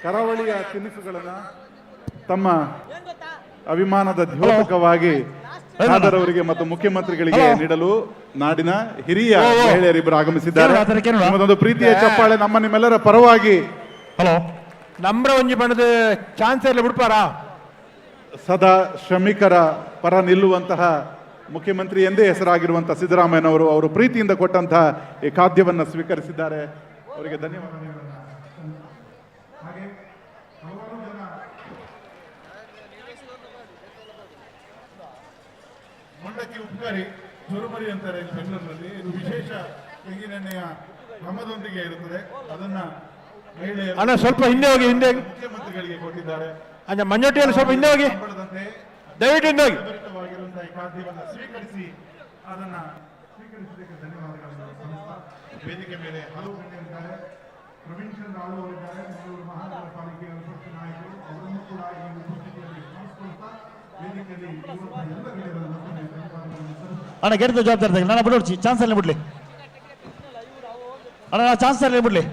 ಕರಾವಳಿಯ ತಿನಿಸುಗಳನ್ನ ತಮ್ಮ ಅಭಿಮಾನದ ದ್ಯೋತಕವಾಗಿ ಅವರಿಗೆ ಮತ್ತು ಮುಖ್ಯಮಂತ್ರಿಗಳಿಗೆ ನೀಡಲು ನಾಡಿನ ಹಿರಿಯ ಮಹಿಳೆಯರಿಬ್ಬರು ಆಗಮಿಸಿದ್ದಾರೆ. ನಿಮ್ಮದೊಂದು ಪ್ರೀತಿಯ ಚಪ್ಪಾಳೆ ನಮ್ಮ ನಿಮ್ಮೆಲ್ಲರ ಪರವಾಗಿ. ಹಲೋ, ನಮ್ರ ಒಂಜಿ ಬಣ್ಣದ ಚಾನ್ಸ್ ಎಲ್ಲ ಬಿಡ್ಪಾರ. ಸದಾ ಶ್ರಮಿಕರ ಪರ ನಿಲ್ಲುವಂತಹ ಮುಖ್ಯಮಂತ್ರಿ ಎಂದೇ ಹೆಸರಾಗಿರುವಂತಹ ಸಿದ್ದರಾಮಯ್ಯನವರು ಅವರು ಪ್ರೀತಿಯಿಂದ ಕೊಟ್ಟಂತಹ ಈ ಖಾದ್ಯವನ್ನು ಸ್ವೀಕರಿಸಿದ್ದಾರೆ. ಅವರಿಗೆ ಧನ್ಯವಾದಗಳು. ಹಾಗೆ ಹಲವಾರು ಜನ ಮಂಡಕ್ಕಿ ಉಪ್ಕಾರಿ ಚುರುಮರಿ ಅಂತಾರೆ ಬೆಂಗಳೂರಿನಲ್ಲಿ. ಇದು ವಿಶೇಷ ತೆಂಗಿನೆಣ್ಣೆಯ ಕ್ರಮದೊಂದಿಗೆ ಇರುತ್ತದೆ. ಅದನ್ನ ಅಣ್ಣ ಸ್ವಲ್ಪ ಹಿಂದೆ ಹೋಗಿ, ಹಿಂದೆ ಮುಖ್ಯಮಂತ್ರಿಗಳಿಗೆ ಕೊಟ್ಟಿದ್ದಾರೆ. ಅಣ್ಣ ಮಂಜೋಟಿಯಲ್ಲಿ ಸ್ವಲ್ಪ ಹಿಂದೆ ಹೋಗಿ, ದಯವಿಟ್ಟು ಹಿಂದೆ ಹೋಗಿ. ಈ ಖಾದ್ಯವನ್ನು ಸ್ವೀಕರಿಸಿ ಅದನ್ನ ಸ್ವೀಕರಿಸಿದ್ದಕ್ಕೆ ಧನ್ಯವಾದಗಳನ್ನು. ವೇದಿಕೆ ಮೇಲೆ ಹಲವು ಗಣ್ಯರಿದ್ದಾರೆ. ಪ್ರವೀಣ್ ಚಂದ್ರ ಆಳುವವರಿದ್ದಾರೆ, ಮಂಗಳೂರು ಮಹಾನಗರ ಪಾಲಿಕೆಯ ವಿಪಕ್ಷ ನಾಯಕರು. ಅವರನ್ನು ಕೂಡ ಈ ಉಪಸ್ಥಿತಿಯಲ್ಲಿ ಸ್ಮರಿಸಿಕೊಳ್ತಾ ವೇದಿಕೆಯಲ್ಲಿ ಇರುವಂತಹ ಎಲ್ಲ ಗಣ್ಯರನ್ನು ಧನ್ಯವಾದಗಳನ್ನು. ಅಣ್ಣ ಗೆದ್ದ ಜವಾಬ್ದಾರಿ ನಾನು ಬಿಡೋಡ್ಸಿ ಚಾನ್ಸ್ ಅಲ್ಲಿ ಬಿಡ್ಲಿ ಅಣ್ಣ, ಚಾನ್ಸ್ ಅಲ್ಲಿ ಬಿಡ್ಲಿ.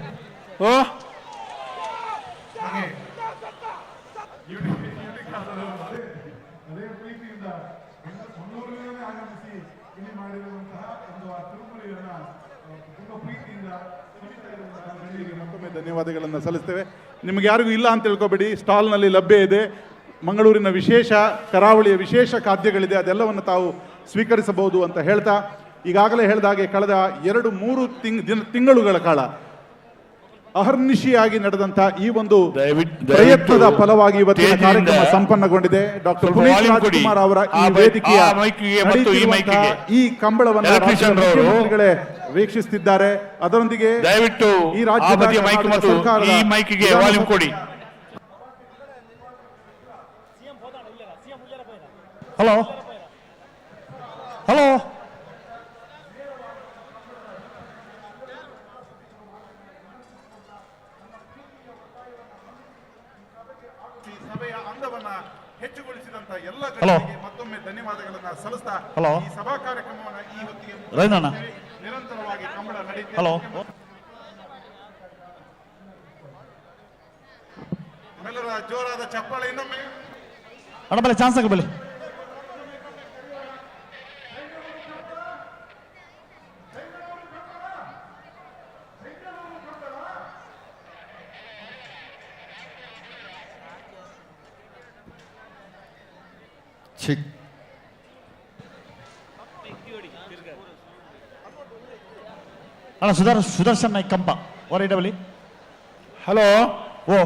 ಓ ಹಾಗೆ ಅದೇ ಪ್ರೀತಿಯಿಂದ ಮಂಗಳೂರಿನಲ್ಲಿ ಆಗಮಿಸಿ ಇಲ್ಲಿ ಮಾಡಿರುವಂತಹ ಒಂದು ತಿರುಮಲೆಯನ್ನ ತುಂಬಾ ಪ್ರೀತಿಯಿಂದ ಮತ್ತೊಮ್ಮೆ ಧನ್ಯವಾದಗಳನ್ನು ಸಲ್ಲಿಸ್ತೇವೆ. ನಿಮ್ಗೆ ಯಾರಿಗೂ ಇಲ್ಲ ಅಂತ ತಿಳ್ಕೊಬೇಡಿ, ಸ್ಟಾಲ್ನಲ್ಲಿ ಲಭ್ಯ ಇದೆ. ಮಂಗಳೂರಿನ ವಿಶೇಷ, ಕರಾವಳಿಯ ವಿಶೇಷ ಖಾದ್ಯಗಳಿದೆ, ಅದೆಲ್ಲವನ್ನು ತಾವು ಸ್ವೀಕರಿಸಬಹುದು ಅಂತ ಹೇಳ್ತಾ, ಈಗಾಗಲೇ ಹೇಳಿದ ಹಾಗೆ ಕಳೆದ 2-3 ತಿಂಗಳುಗಳ ಕಾಲ ಅಹರ್ನಿಶಿಯಾಗಿ ನಡೆದಂತಹ ಈ ಒಂದು ಪ್ರಯತ್ನದ ಫಲವಾಗಿ ಇವತ್ತಿನ ಕಾರ್ಯಕ್ರಮ ಸಂಪನ್ನಗೊಂಡಿದೆ. ಡಾಕ್ಟರ್ ಪುನೀತ್ ರಾಜ್ಕುಮಾರ್ ಅವರ ಈ ವೇದಿಕೆಯ ಈ ಕಂಬಳವನ್ನು ಮುಖ್ಯಮಂತ್ರಿಗಳೇ ವೀಕ್ಷಿಸುತ್ತಿದ್ದಾರೆ. ಅದರೊಂದಿಗೆ ದಯವಿಟ್ಟು ಈ ರಾಜ್ಯದ ಸರ್ಕಾರದ ಹಲೋ ಹಲೋ ಸಭೆಯ ಅಂದವನ್ನ ಹೆಚ್ಚುಗೊಳಿಸಿದಂತ ಎಲ್ಲ ಗಣ್ಯರಿಗೆ ಮತ್ತೊಮ್ಮೆ ಧನ್ಯವಾದಗಳನ್ನ ಸಲ್ಲಿಸ್ತಾ ಈ ಸಭಾ ಕಾರ್ಯಕ್ರಮವನ್ನು ಈ ಹೊತ್ತಿಗೆ ನಿರಂತರವಾಗಿ ಕಂಬಳ ನಡೆಯುತ್ತೆ. ನಮ್ಮೆಲ್ಲರ ಜೋರಾದ ಚಪ್ಪಾಳೆ ಇನ್ನೊಮ್ಮೆ. ಅಣ್ಣ ಬಲೆ ಚಾನ್ಸ್ ಆಗಿ ಬಲೆ. ಅಣ್ಣ ಸುದರ್ಶನ್ ನಾಯ್ಕ್ ಕಂಪ ಹೊರಡಬಲಿ. ಹಲೋ, ಓ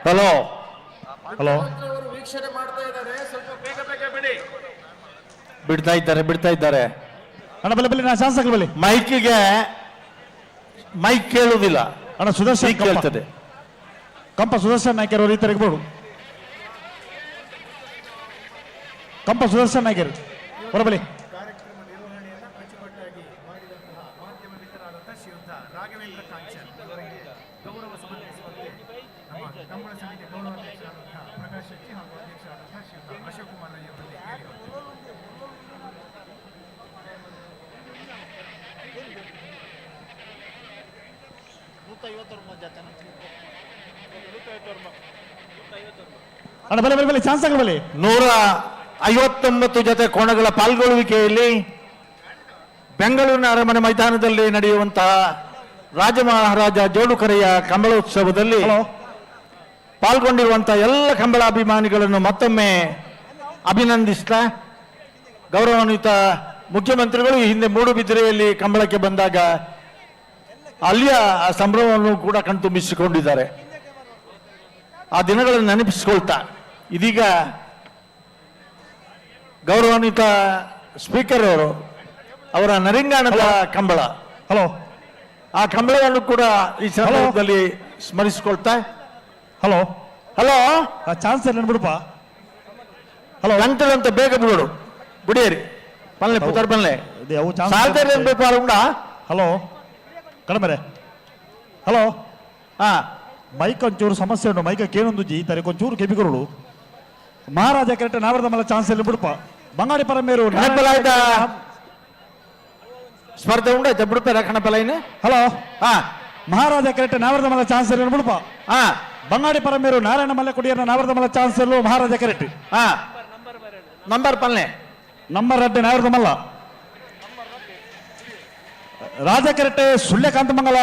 ಹಲೋ ಹಲೋ ವೀಕ್ಷಣೆ ಮಾಡ್ತಾ ಇದ್ದಾರೆ, ಸ್ವಲ್ಪ ಬೇಗ ಬೇಗ ಬಿಡಿ. ಬಿಡ್ತಾ ಇದ್ದಾರೆ. ಅಣ್ಣ ಬಲೆ ಬಲೆ ನಾ ಚಾನ್ಸ್ ಆಗಲಿ ಬಲೆ. ಮೈಕಿಗೆ ಮೈಕ್ ಕೇಳುವುದಿಲ್ಲ ಅಣ್ಣ. ಸುದರ್ಶನ್ ಕೇಳ್ತದೆ. ಕಂಪ ಸುದರ್ಶನ್ ನಾಯ್ಕರು ಈ ತೆರಗಬಹುದು. ಕಂಪ ಸುದರ್ಶನ್ ನಾಯ್ಕರು ಹೊರಬಲಿ. ಕಾರ್ಯಕ್ರಮ ನಿರ್ವಹಣೆಯನ್ನ ಅಚ್ಚುಕಟ್ಟಾಗಿ ಮಾಡಿದಂತಹ ಮಾಧ್ಯಮ ಮಿತ್ರರಾದಂತಹ ಶ್ರೀಯುತ ರಾಘವೇಂದ್ರ ಕಾಂಚನ್ ಅವರಿಗೆ ಗೌರವ ಸಮರ್ಪಿಸುವಂತೆ ನಮ್ಮ ಕಂಬಳ ಸಮಿತಿ ಗೌರವಾಧ್ಯಕ್ಷರಾದಂತಹ ಪ್ರಕಾಶ್ ಶೆಟ್ಟಿ ಹಾಗೂ ಅಧ್ಯಕ್ಷರಾದಂತಹ ಶ್ರೀಯುತ ಅಶೋಕ್ ಕುಮಾರ್ ರೈ ಅವರಲ್ಲಿ ಕೇಳಿರುತ್ತದೆ. ಅಣ್ಣ ಬಲೆ ಬಲೆ ಬಲೆ ಚಾನ್ಸ್ ಆಗಲಿ ಬಲೆ. 159 ಜೊತೆ ಕೋಣಗಳ ಪಾಲ್ಗೊಳ್ಳುವಿಕೆಯಲ್ಲಿ ಬೆಂಗಳೂರಿನ ಅರಮನೆ ಮೈದಾನದಲ್ಲಿ ನಡೆಯುವಂತಹ ರಾಜಮಹಾರಾಜ ಜೋಡುಕರೆಯ ಕಂಬಳೋತ್ಸವದಲ್ಲಿ ಪಾಲ್ಗೊಂಡಿರುವಂತಹ ಎಲ್ಲ ಕಂಬಳಾಭಿಮಾನಿಗಳನ್ನು ಮತ್ತೊಮ್ಮೆ ಅಭಿನಂದಿಸ್ತಾ, ಗೌರವಾನ್ವಿತ ಮುಖ್ಯಮಂತ್ರಿಗಳು ಈ ಹಿಂದೆ ಮೂಡುಬಿದಿರೆಯಲ್ಲಿ ಕಂಬಳಕ್ಕೆ ಬಂದಾಗ ಅಲ್ಲಿಯ ಸಂಭ್ರಮವನ್ನು ಕೂಡ ಕಣ್ತುಂಬಿಸಿಕೊಂಡಿದ್ದಾರೆ. ಆ ದಿನಗಳನ್ನು ನೆನಪಿಸಿಕೊಳ್ತಾ ಇದೀಗ ಗೌರವಾನ್ವಿತ ಸ್ಪೀಕರ್ ಅವರು ಅವರ ನರಿಂಗಾಣದ ಕಂಬಳ, ಹಲೋ, ಆ ಕಂಬಳವನ್ನು ಕೂಡ ಈ ಸಂದರ್ಭದಲ್ಲಿ ಸ್ಮರಿಸಿಕೊಳ್ತಾ, ಹಲೋ ಹಲೋ ಚಾನ್ಸ್ ಇಲ್ಲ ಬಿಡುಪ. ಹಲೋ ಗಂಟೆದಂತ ಬೇಗ ಬಿಡೋಡು ಬಿಡಿಯರಿ ಪಲ್ಲೆ ಪುತ್ತರ್ ಪಲ್ಲೆ ಅವು ಚಾನ್ಸ್ ಸಾಲ್ತೇರಿ ಅನ್ಬೇಕು ಅಲ್ಲ. ಹಲೋ ಕಡಿಮೆ. ಹಲೋ ಹಾ ಮೈಕ್ ಒಂಚೂರು ಸಮಸ್ಯೆ ಉಂಟು. ಮೈಕ್ ಕೇಳೊಂದು ಜಿ ತಾರೆ ಕೊಂಚೂರು ಕೆಪಿಕೊರಳು ಮಹಾರಾಜ ಕೆರೆಟ ನಾವರದ ಮಲ್ಲ ಚಾನ್ಸ್ ಇಲ್ಲ ಬಿಡುಪ. ಬಂಗಾಡಿ ಪರಮೇರು ಆಯ್ತಾ ಸ್ಪರ್ಧೆ ಉಂಡಾಯ್ತಾ ಬಿಡುತ್ತೆ ರಕ್ಷಣ ಪಲೈನ್. ಹಲೋ ಹಾ ಮಹಾರಾಜ ಕೆರೆಟ ನಾವರದ ಮಲ್ಲ ಚಾನ್ಸ್ ಇಲ್ಲ ಬಿಡುಪ. ಹಾ ಬಂಗಾಡಿ ಪರಮೇರು ನಾರಾಯಣ ಮಲ್ಲ ಕುಡಿಯನ್ನ ನಾವರದ ಮಲ್ಲ ಚಾನ್ಸ್ ಇಲ್ಲ ಮಹಾರಾಜ ಕೆರೆಟ್. ಹಾ ನಂಬರ್ ಪಲ್ಲೆ ನಂಬರ್ 2 ನಾವರದ ಮಲ್ಲ ರಾಜ ಕೆರೆಟೆ ಸುಳ್ಯಕಾಂತ ಮಂಗಲ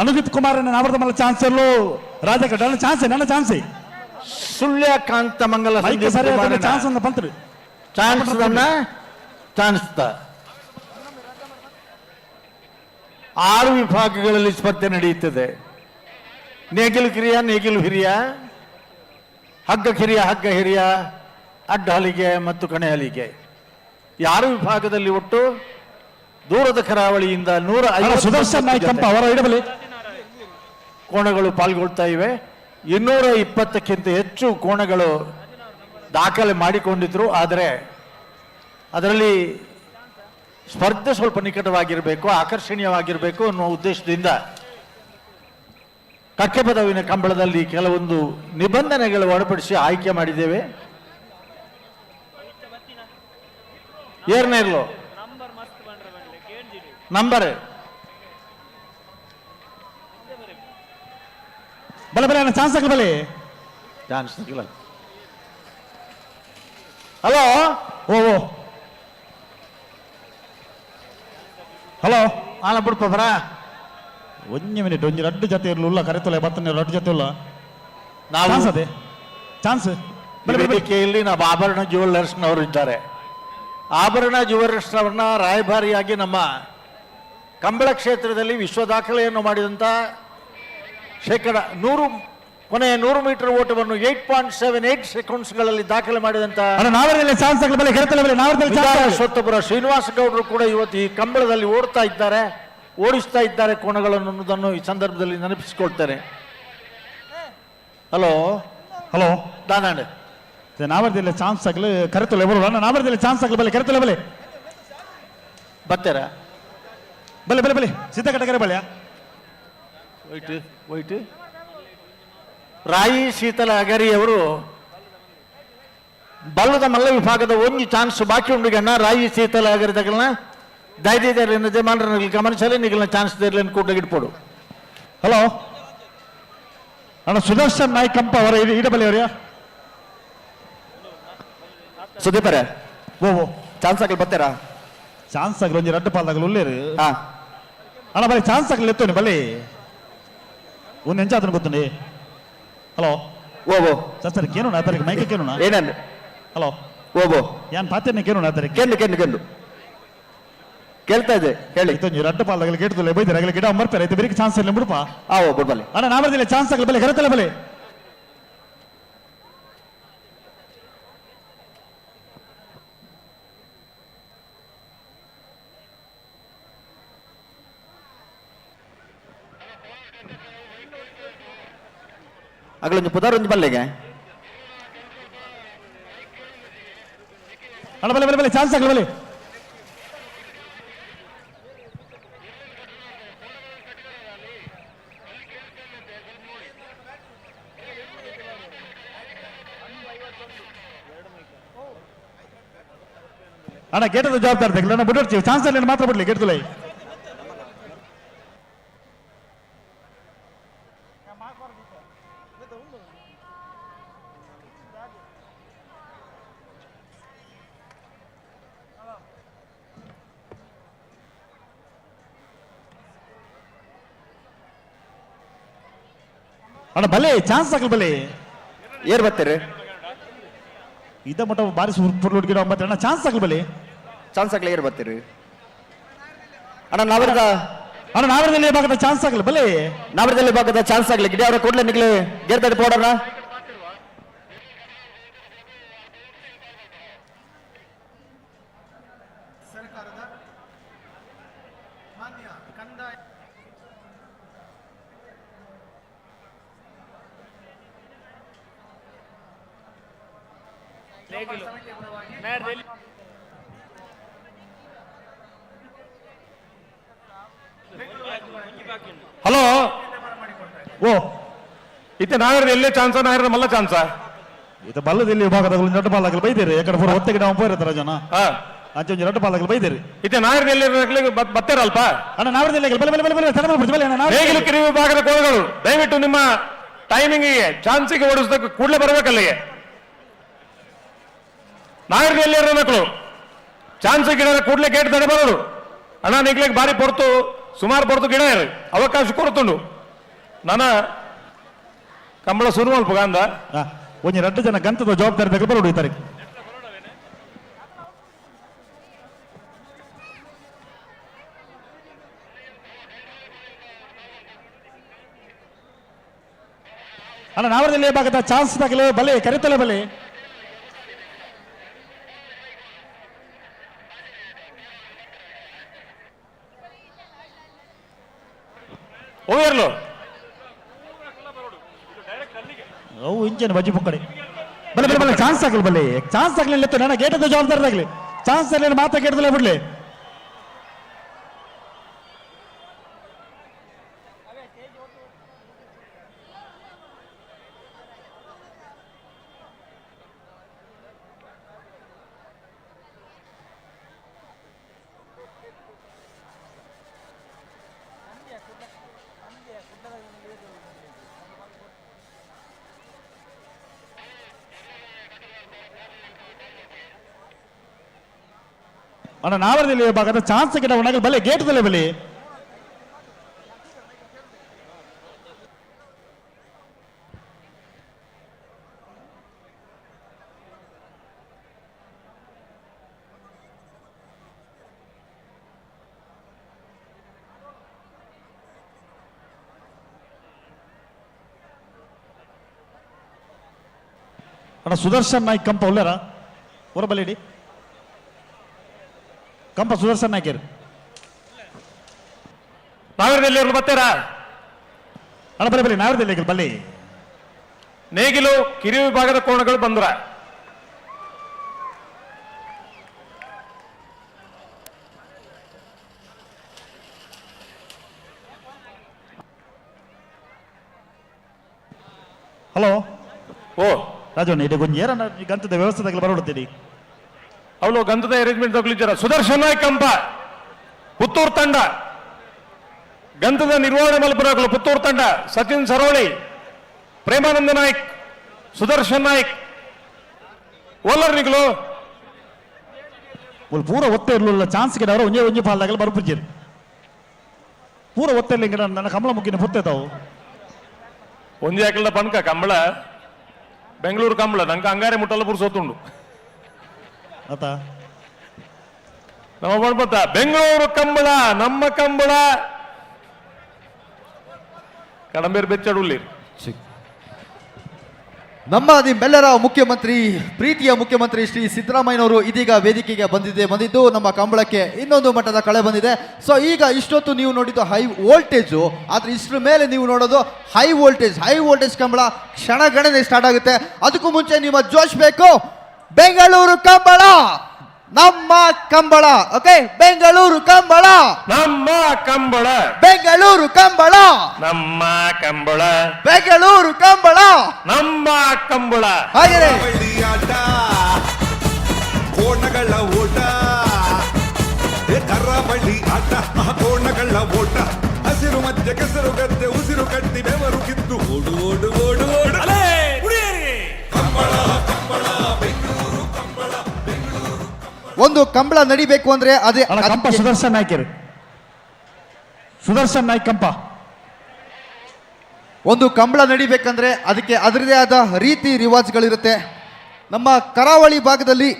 ಅನುಜಿತ್ ಕುಮಾರ್ ನಾವರದ ಮಲ್ಲ ಚಾನ್ಸ್ ಇಲ್ಲ ರಾಜ ಕೆರೆಟ್. ನನ್ನ ಚಾನ್ಸ್ ನನ್ನ ಚಾನ್ಸ್ ಸುಳ್ಯಕಾಂತ ಮಂಗಲ ಮೈಕ್ ಸರಿ ಚಾನ್ಸ್ ಅಂತ ಬಂತ್ರಿ. ಚಾನ್ಸ್ ಚಾನ್ಸ್ 6 ವಿಭಾಗಗಳಲ್ಲಿ ಸ್ಪರ್ಧೆ ನಡೆಯುತ್ತದೆ. ನೇಗಿಲು ಕಿರಿಯ ನೇಗಿಲು ಹಿರಿಯ, ಹಗ್ಗ ಕಿರಿಯ ಹಗ್ಗ ಹಿರಿಯ, ಅಡ್ಡ ಹಲಿಗೆ ಮತ್ತು ಕಣೆ ಹಲಿಗೆ 6 ವಿಭಾಗದಲ್ಲಿ ಒಟ್ಟು ದೂರದ ಕರಾವಳಿಯಿಂದ 150 ಸುದರ್ಶನ್ ನಾಯ್ಕ ಕಂಪ ಅವರ ಇಡಬಲಿ ಕೋಣಗಳು ಪಾಲ್ಗೊಳ್ತಾ ಇವೆ. 220ಕ್ಕಿಂತ ಹೆಚ್ಚು ಕೋಣಗಳು ದಾಖಲೆ ಮಾಡಿಕೊಂಡಿದ್ರು. ಆದರೆ ಅದರಲ್ಲಿ ಸ್ಪರ್ಧೆ ಸ್ವಲ್ಪ ನಿಕಟವಾಗಿರಬೇಕು, ಆಕರ್ಷಣೀಯವಾಗಿರಬೇಕು ಅನ್ನುವ ಉದ್ದೇಶದಿಂದ ಕಕ್ಕೆ ಪದವಿನ ಕಂಬಳದಲ್ಲಿ ಕೆಲವೊಂದು ನಿಬಂಧನೆಗಳು ಒಳಪಡಿಸಿ ಆಯ್ಕೆ ಮಾಡಿದ್ದೇವೆ. ಏರ್ನೇರ್ಲು ನಂಬರ್ ಬಲ ಬಲ ಚಾನ್ಸ್ ಆಗಲಿ ಬಲಿ ಚಾನ್ಸ್ ಸಿಗಲ್ಲ. ಹಲೋ ಓ ಓ ಹಲೋ ಆಲ ಬಿಡ್ಪ ಬರ ಒಂಜಿ ಮಿನಿಟ್ ಒಂಜಿ 2 ಜೊತೆ ಇರಲಿಲ್ಲ ಕರೆತೊಲೆ ಬತ್ತನೆ 2 ಜೊತೆ ಇಲ್ಲ ನಾವು ಚಾನ್ಸ್ ಅದೇ ಚಾನ್ಸ್ ವೇದಿಕೆಯಲ್ಲಿ ನಾವು ಆಭರಣ ಜ್ಯುವೆಲ್ಲರ್ಸ್ನವರು ಇದ್ದಾರೆ. ಆಭರಣ ಜ್ಯುವೆಲ್ಲರ್ಸ್ನವ್ರನ್ನ ರಾಯಭಾರಿಯಾಗಿ ನಮ್ಮ ಕಂಬಳ ಕ್ಷೇತ್ರದಲ್ಲಿ ವಿಶ್ವ ದಾಖಲೆಯನ್ನು ಮಾಡಿದಂಥ ಕೊನೆಯ 100 ಮೀಟರ್ ಓಟವನ್ನು 8.78 ಸೆಕೆಂಡ್ಸ್ಗಳಲ್ಲಿ ದಾಖಲೆ ಮಾಡಿದಂಥ ನಾವರಲ್ಲಿ ಚಾನ್ಸ್ ಆಗಲಿ ಬಲಿ ಕರೆತೊಲೆ ಬಲಿ ನಾವರಲ್ಲಿ ಚಾನ್ಸ್. ಸ್ವತ್ತಪುರ ಶ್ರೀನಿವಾಸ ಗೌಡರು ಕೂಡ ಇವತ್ತು ಈ ಕಂಬಳದಲ್ಲಿ ಓಡಿಸ್ತಾ ಇದ್ದಾರೆ ಕೋಣಗಳನ್ನು ಅನ್ನೋದನ್ನು ಈ ಸಂದರ್ಭದಲ್ಲಿ ನೆನಪಿಸಿಕೊಳ್ತಾರೆ. ಹಲೋ ಹಲೋ ದಾನಾಂಡ್ ನಾವರ್ದಲ್ಲಿ ಚಾನ್ಸ್ ಆಗಲಿ ಕರೆತೊಲೆ ಬರೋಣ. ನಾವರ್ದಲ್ಲಿ ಚಾನ್ಸ್ ಆಗಲಿ ಬಲಿ ಕರೆತೊಲೆ ಬಲಿ ಬರ್ತಾರ ಬಲೆ ಬಲೆ ಬಲಿ ಸಿದ್ಧ ಕಟಕರೆ ಬಳಿಯ ವೈಟ್ ರಾಯಿ ಶೀತಲ ಅಗರಿಯವರು ಬಲ್ಲದ ಮಲ್ಲ ವಿಭಾಗದ ಒಂದು ಚಾನ್ಸ್ ಬಾಕಿ ಉಂಡು ಗಣ್ಣ ರಾಯಿ ಶೀತಲ ಅಗರಿದಗಳನ್ನ ದಯದಿದ್ದಾರೆ ಯಜಮಾನರಲ್ಲಿ ಗಮನಿಸಲಿ ನಿಗಲಿನ ಚಾನ್ಸ್ ದೇರ್ಲಿನ ಕೂಡ ಇಟ್ಪೋಡು. ಹಲೋ ಅಣ್ಣ ಸುದರ್ಶನ್ ನಾಯ್ಕ ಕಂಪ ಅವರ ಇಡಬಲಿ ಅವರ ಸುದೀಪರ ಓ ಓ ಚಾನ್ಸ್ ಆಗಲಿ ಬರ್ತಾರಾ? ಚಾನ್ಸ್ ಆಗಲಿ ಒಂಜಿ 2 ಪಾಲ್ದಾಗಲು ಉಳ್ಳೇರು ಹಾ ಅಣ್ಣ ಬಲಿ ಚಾನ್ಸ್ ಆಗಲಿ ಎತ್ತೋನಿ ಬಲಿ ಒಂದು ಎಂಚ ಅದನ್ನು ಗೊತ್ತುಂಡಿ. ಹಲೋ ಓಬೋ ಸರ್ ಕೇನೋಣ ಆ ತಾರೀಕು ಮೈಕೆ ಕೇನೋಣ ಏನಂದ್ರೆ ಹಲೋ ಓಬೋ ಏನ್ ಪಾತ್ಯನೆ ಕೇನೋಣ ಆ ತಾರೀಕು ಕೆಂಡು ಕೇಳ್ತಾ ಇದೆ ಹೇಳಿ. ಇತ್ತು 2 ಪಾಲ್ದಾಗಲಿ ಕೇಳ್ತಲ್ಲ ಬೈದರೆ ಆಗಲಿ ಗಿಡ ಮರ್ತಾರೆ ಐತೆ ಬೇರೆ ಚಾನ್ಸ್ ಇಲ್ಲ ಬಿಡುಪ. ಬಿಡ್ಬಲ್ಲಿ ಅಣ್ಣ ನಾವರ್ದಿಲ್ಲ ಚಾನ್ಸ್ ಆಗಲಿ ಬಲಿ ಕರೆತಲ್ಲ ಬಲಿ ಅಗಳೊಂದು ಪುದಾರೊಂದು ಬಲ್ಲೆಗೆ ಅಣ್ಣ ಬಲೆ ಬಲೆ ಬಲೆ ಚಾನ್ಸ್ ಆಗಲಿ ಬಲಿ ಅಣ್ಣ ಗೇಟದ ಜವಾಬ್ದಾರಿ ತೆಗಲಿ ಅಣ್ಣ ಬಿಡ್ತೀವಿ ಚಾನ್ಸ್ ಅಲ್ಲಿ ಮಾತ್ರ ಬಿಡ್ಲಿ ಗೇಟ್ ತುಲೈ ಅಣ್ಣ ಬಲೆ ಚಾನ್ಸ್ ಆಗಲಿ ಬಲೆ ಏರ್ ಬರ್ತೀರಿ ಇದ ಮಟ್ಟ ಬಾರಿ ಸುರ್ಪುರ್ಲೋಡ್ ಗಿಡ ಒಂಬತ್ತು ಅಣ್ಣ ಚಾನ್ಸ್ ಆಗಲಿ ಬಲೆ ಚಾನ್ಸ್ ಆಗ್ಲಿ ಏರ್ ಬರ್ತೀರಿ ಅಣ್ಣ ನಾವರದ ಅಣ್ಣ ನಾವರದಲ್ಲಿ ಭಾಗದ ಚಾನ್ಸ್ ಆಗಲಿ ಬಲೆ ನಾವರದಲ್ಲಿ ಭಾಗದ ಚಾನ್ಸ್ ಆಗ್ಲಿ ಗಿಡ ಅವರ ಕೂಡಲೇ ನಿಗ್ಲಿ ಗೇರ್ದಾಡಿ ಪೋಡೋಣ. ಸರ್ಕಾರದ ಮಾನ್ಯ ಕಂದಾಯ ಹಲೋ ಓ ಇತ್ತೆ ನಾಗರದ ಎಲ್ಲೇ ಚಾನ್ಸ ನಾಗರದ ಮಲ್ಲ ಚಾನ್ಸ ಇದು ಬಲ್ಲದಲ್ಲಿ ವಿಭಾಗದ ನಟ ಪಾಲಕರು ಬೈದೇರಿ ಯಾಕಡೆ ಪೂರ ಒತ್ತಿಗೆ ನಾವು ಪೋಯಿರ್ತಾರ ಜನ ಹಾ ಅಂಚೆ ಒಂಜಿ ನಟ ಪಾಲಕರು ಬೈದೇರಿ ಇತ್ತೆ ನಾಗರದ ಎಲ್ಲಿ ಬತ್ತೇರಲ್ಪ ಅಣ್ಣ ನಾವರದಲ್ಲಿ ಬಲೆ ಬಲೆ ಬಲೆ ಬಲೆ ಸಣ್ಣ ಬಲೆ ಬಲೆ ಅಣ್ಣ ನೇಗಿಲು ಕಿರಿ ವಿಭಾಗದ ಕೋಣಗಳು ದಯವಿಟ್ಟು ನಿಮ್ಮ ಟೈಮಿಂಗಿಗೆ ಚಾನ್ಸಿಗೆ ಓಡಿಸಿದ ಕೂಡಲೇ ಬರಬೇಕಲ್ಲಿಗೆ ನಾಗರದ ಎಲ್ಲಿ ಮಕ್ಕಳು ಚಾನ್ಸ್ ಗಿಡ ಕೂಡಲೇ ಗೇಟ್ ತಡೆ ಬರೋದು ಅಣ್ಣ ನಿಗ್ಲಿಕ್ಕೆ ಬಾರಿ ಪೊರ್ತು ಸುಮಾರು ಪೊರ್ತು ಗಿಡ ಇರು ಅವಕಾಶ ಕೊಡ್ತುಂಡು ನನ್ನ ಕಂಬಳ ಸುರುಮಲ್ಪ ಗಾಂಧ ಒಂಜಿ 2 ಜನ ಗಂತದ ಜವಾಬ್ದಾರಿ ತೆಗೆದು ಬರೋಡು ಈ ತಾರೀಕು ಅಣ್ಣ ನಾವರದಲ್ಲಿ ಭಾಗದ ಚಾನ್ಸ್ ತಗಲೆ ಬಲೆ ಕರೆತಲೆ ಬಲೆ ಹೋಗಿರ್ಲು ಅವು ಇಂಚೇನು ಬಜ್ಜಿ ಪುಕ್ಕಡೆ ಬಲೆ ಬಲೆ ಬಲೆ ಚಾನ್ಸ್ ಆಗಲಿ ಬಲೆ ಚಾನ್ಸ್ ಆಗಲಿಲ್ಲ ನನ್ನ ಗೇಟದ ಜವಾಬ್ದಾರಿ ಆಗಲಿ ಚಾನ್ಸ್ ಆಗಲಿ ಮಾತಾ ಗೇಟದಲ್ಲೇ ಬಿಡ್ಲಿ ಅಣ್ಣ ನಾವರದಲ್ಲಿ ಭಾಗದ ಚಾನ್ಸ್ ಗಿಡ ಒಣಗಲ್ ಬಲೆ ಗೇಟದಲ್ಲೇ ಬಲೆ ಅಣ್ಣ ಸುದರ್ಶನ್ ನಾಯ್ಕ್ ಕಂಪ ಉಳ್ಳರ ಹೊರಬಲ್ಲಿಡಿ ಕಂಪ ಸುದರ್ಶನ್ ನಾಯ್ಕರ್ ನಾಗರದಲ್ಲಿ ಅವ್ರು ಬರ್ತಾರಾ ಅಣ್ಣ ಬಲೆ ಬಲೆ ನಾವರದಲ್ಲಿ ಬಲ್ಲಿ ನೇಗಿಲು ಕಿರಿ ವಿಭಾಗದ ಕೋಣಗಳು ಬಂದ್ರ ಹಲೋ ಓ ರಾಜವಣ್ಣ ಇದು ಗೊಂಜಿ ಏರಣ್ಣ ಈ ಗಂತದ ವ್ಯವಸ್ಥೆದಾಗಲಿ ಬರೋಡ್ತೀರಿ ಅವಳು ಗಂಧದ ಅರೇಂಜ್ಮೆಂಟ್ ತಗೊಳ್ಳಿದ್ದಾರ ಸುದರ್ಶನ್ ನಾಯ್ಕ್ ಕಂಪ ಪುತ್ತೂರು ತಂಡ ಗಂಧದ ನಿರ್ವಹಣೆ ಮಲ್ಪುರಗಳು ಪುತ್ತೂರು ತಂಡ ಸಚಿನ್ ಸರೋಳಿ ಪ್ರೇಮಾನಂದ ನಾಯ್ಕ್ ಸುದರ್ಶನ್ ನಾಯ್ಕ್ ಓಲರ್ ನಿಗಳು ಪೂರ ಒತ್ತೆ ಇರಲಿಲ್ಲ ಚಾನ್ಸ್ ಗಿಡ ಅವರು ಒಂಜೇ ಒಂಜಿ ಪಾಲ್ದಾಗಲಿ ಬರ್ಪುಜ್ಜಿರಿ ಪೂರ ಒತ್ತೆ ಇರಲಿ ಗಿಡ ನನ್ನ ಕಮಲ ಮುಗಿನ ಪುತ್ತೇತಾವು ಒಂದೇ ಹಾಕಲ್ದ ಪನ್ಕ ಕಂಬಳ ಬೆಂಗಳೂರು ಕಂಬಳ ನಂಗೆ ಅಂಗಾರೆ ಮುಟ್ಟಲ್ಲ ಪುರ್ಸೋತುಂಡು ಆತ ನಮ್ಮ ಮಾಡ್ಬತ್ತ ಬೆಂಗಳೂರು ಕಂಬಳ ನಮ್ಮ ಕಂಬಳ ಕಡಂಬೇರು ಬೆಚ್ಚಡುಲ್ಲಿ ನಮ್ಮ ನಿಮ್ಮೆಲ್ಲರ ಮುಖ್ಯಮಂತ್ರಿ ಪ್ರೀತಿಯ ಮುಖ್ಯಮಂತ್ರಿ ಶ್ರೀ ಸಿದ್ದರಾಮಯ್ಯನವರು ಇದೀಗ ವೇದಿಕೆಗೆ ಬಂದಿದ್ದು ನಮ್ಮ ಕಂಬಳಕ್ಕೆ ಇನ್ನೊಂದು ಮಟ್ಟದ ಕಳೆ ಬಂದಿದೆ. ಸೊ ಈಗ ಇಷ್ಟೊತ್ತು ನೀವು ನೋಡಿದ್ದು ಹೈ ವೋಲ್ಟೇಜು, ಆದ್ರೆ ಇಷ್ಟರ ಮೇಲೆ ನೀವು ನೋಡೋದು ಹೈ ವೋಲ್ಟೇಜ್ ಕಂಬಳ ಕ್ಷಣಗಣನೆ ಸ್ಟಾರ್ಟ್ ಆಗುತ್ತೆ. ಅದಕ್ಕೂ ಮುಂಚೆ ನಿಮ್ಮ ಜೋಶ್ ಬೇಕು. ಬೆಂಗಳೂರು ಕಂಬಳ ನಮ್ಮ ಕಂಬಳ, ಓಕೆ? ಬೆಂಗಳೂರು ಕಂಬಳ ನಮ್ಮ ಕಂಬಳ, ಬೆಂಗಳೂರು ಕಂಬಳ ನಮ್ಮ ಕಂಬಳ, ಬೆಂಗಳೂರು ಕಂಬಳ ನಮ್ಮ ಕಂಬಳ. ಹಾಗೆ ಆಟ ಕೋಣಗಳ ಓಟ, ಕರ್ರಬಳ್ಳಿ ಆಟ ಕೋಣಗಳ ಓಟ, ಹಸಿರು ಮಧ್ಯೆ ಕೆಸರು ಗದ್ದೆ ಉಸಿರು ಕಟ್ಟಿ ಬೆವರು ಕಿತ್ತು ಓಡು ಓಡು ಓಡು ಓಡು ಕಂಬಳ ಕಂಬಳ ಬೆಂಗಳೂರು ಕಂಬಳ ಬೆಂಗಳೂರು. ಒಂದು ಕಂಬಳ ನಡಿಬೇಕು ಅಂದ್ರೆ ಅದೇ ಕಂಪ ಸುದರ್ಶನ್ ನಾಯ್ಕರು, ಸುದರ್ಶನ್ ನಾಯ್ಕ್ ಕಂಪ. ಒಂದು ಕಂಬಳ ನಡಿಬೇಕಂದ್ರೆ ಅದಕ್ಕೆ ಅದರದೇ ಆದ ರೀತಿ ರಿವಾಜ್ಗಳಿರುತ್ತೆ. ನಮ್ಮ ಕರಾವಳಿ ಭಾಗದಲ್ಲಿ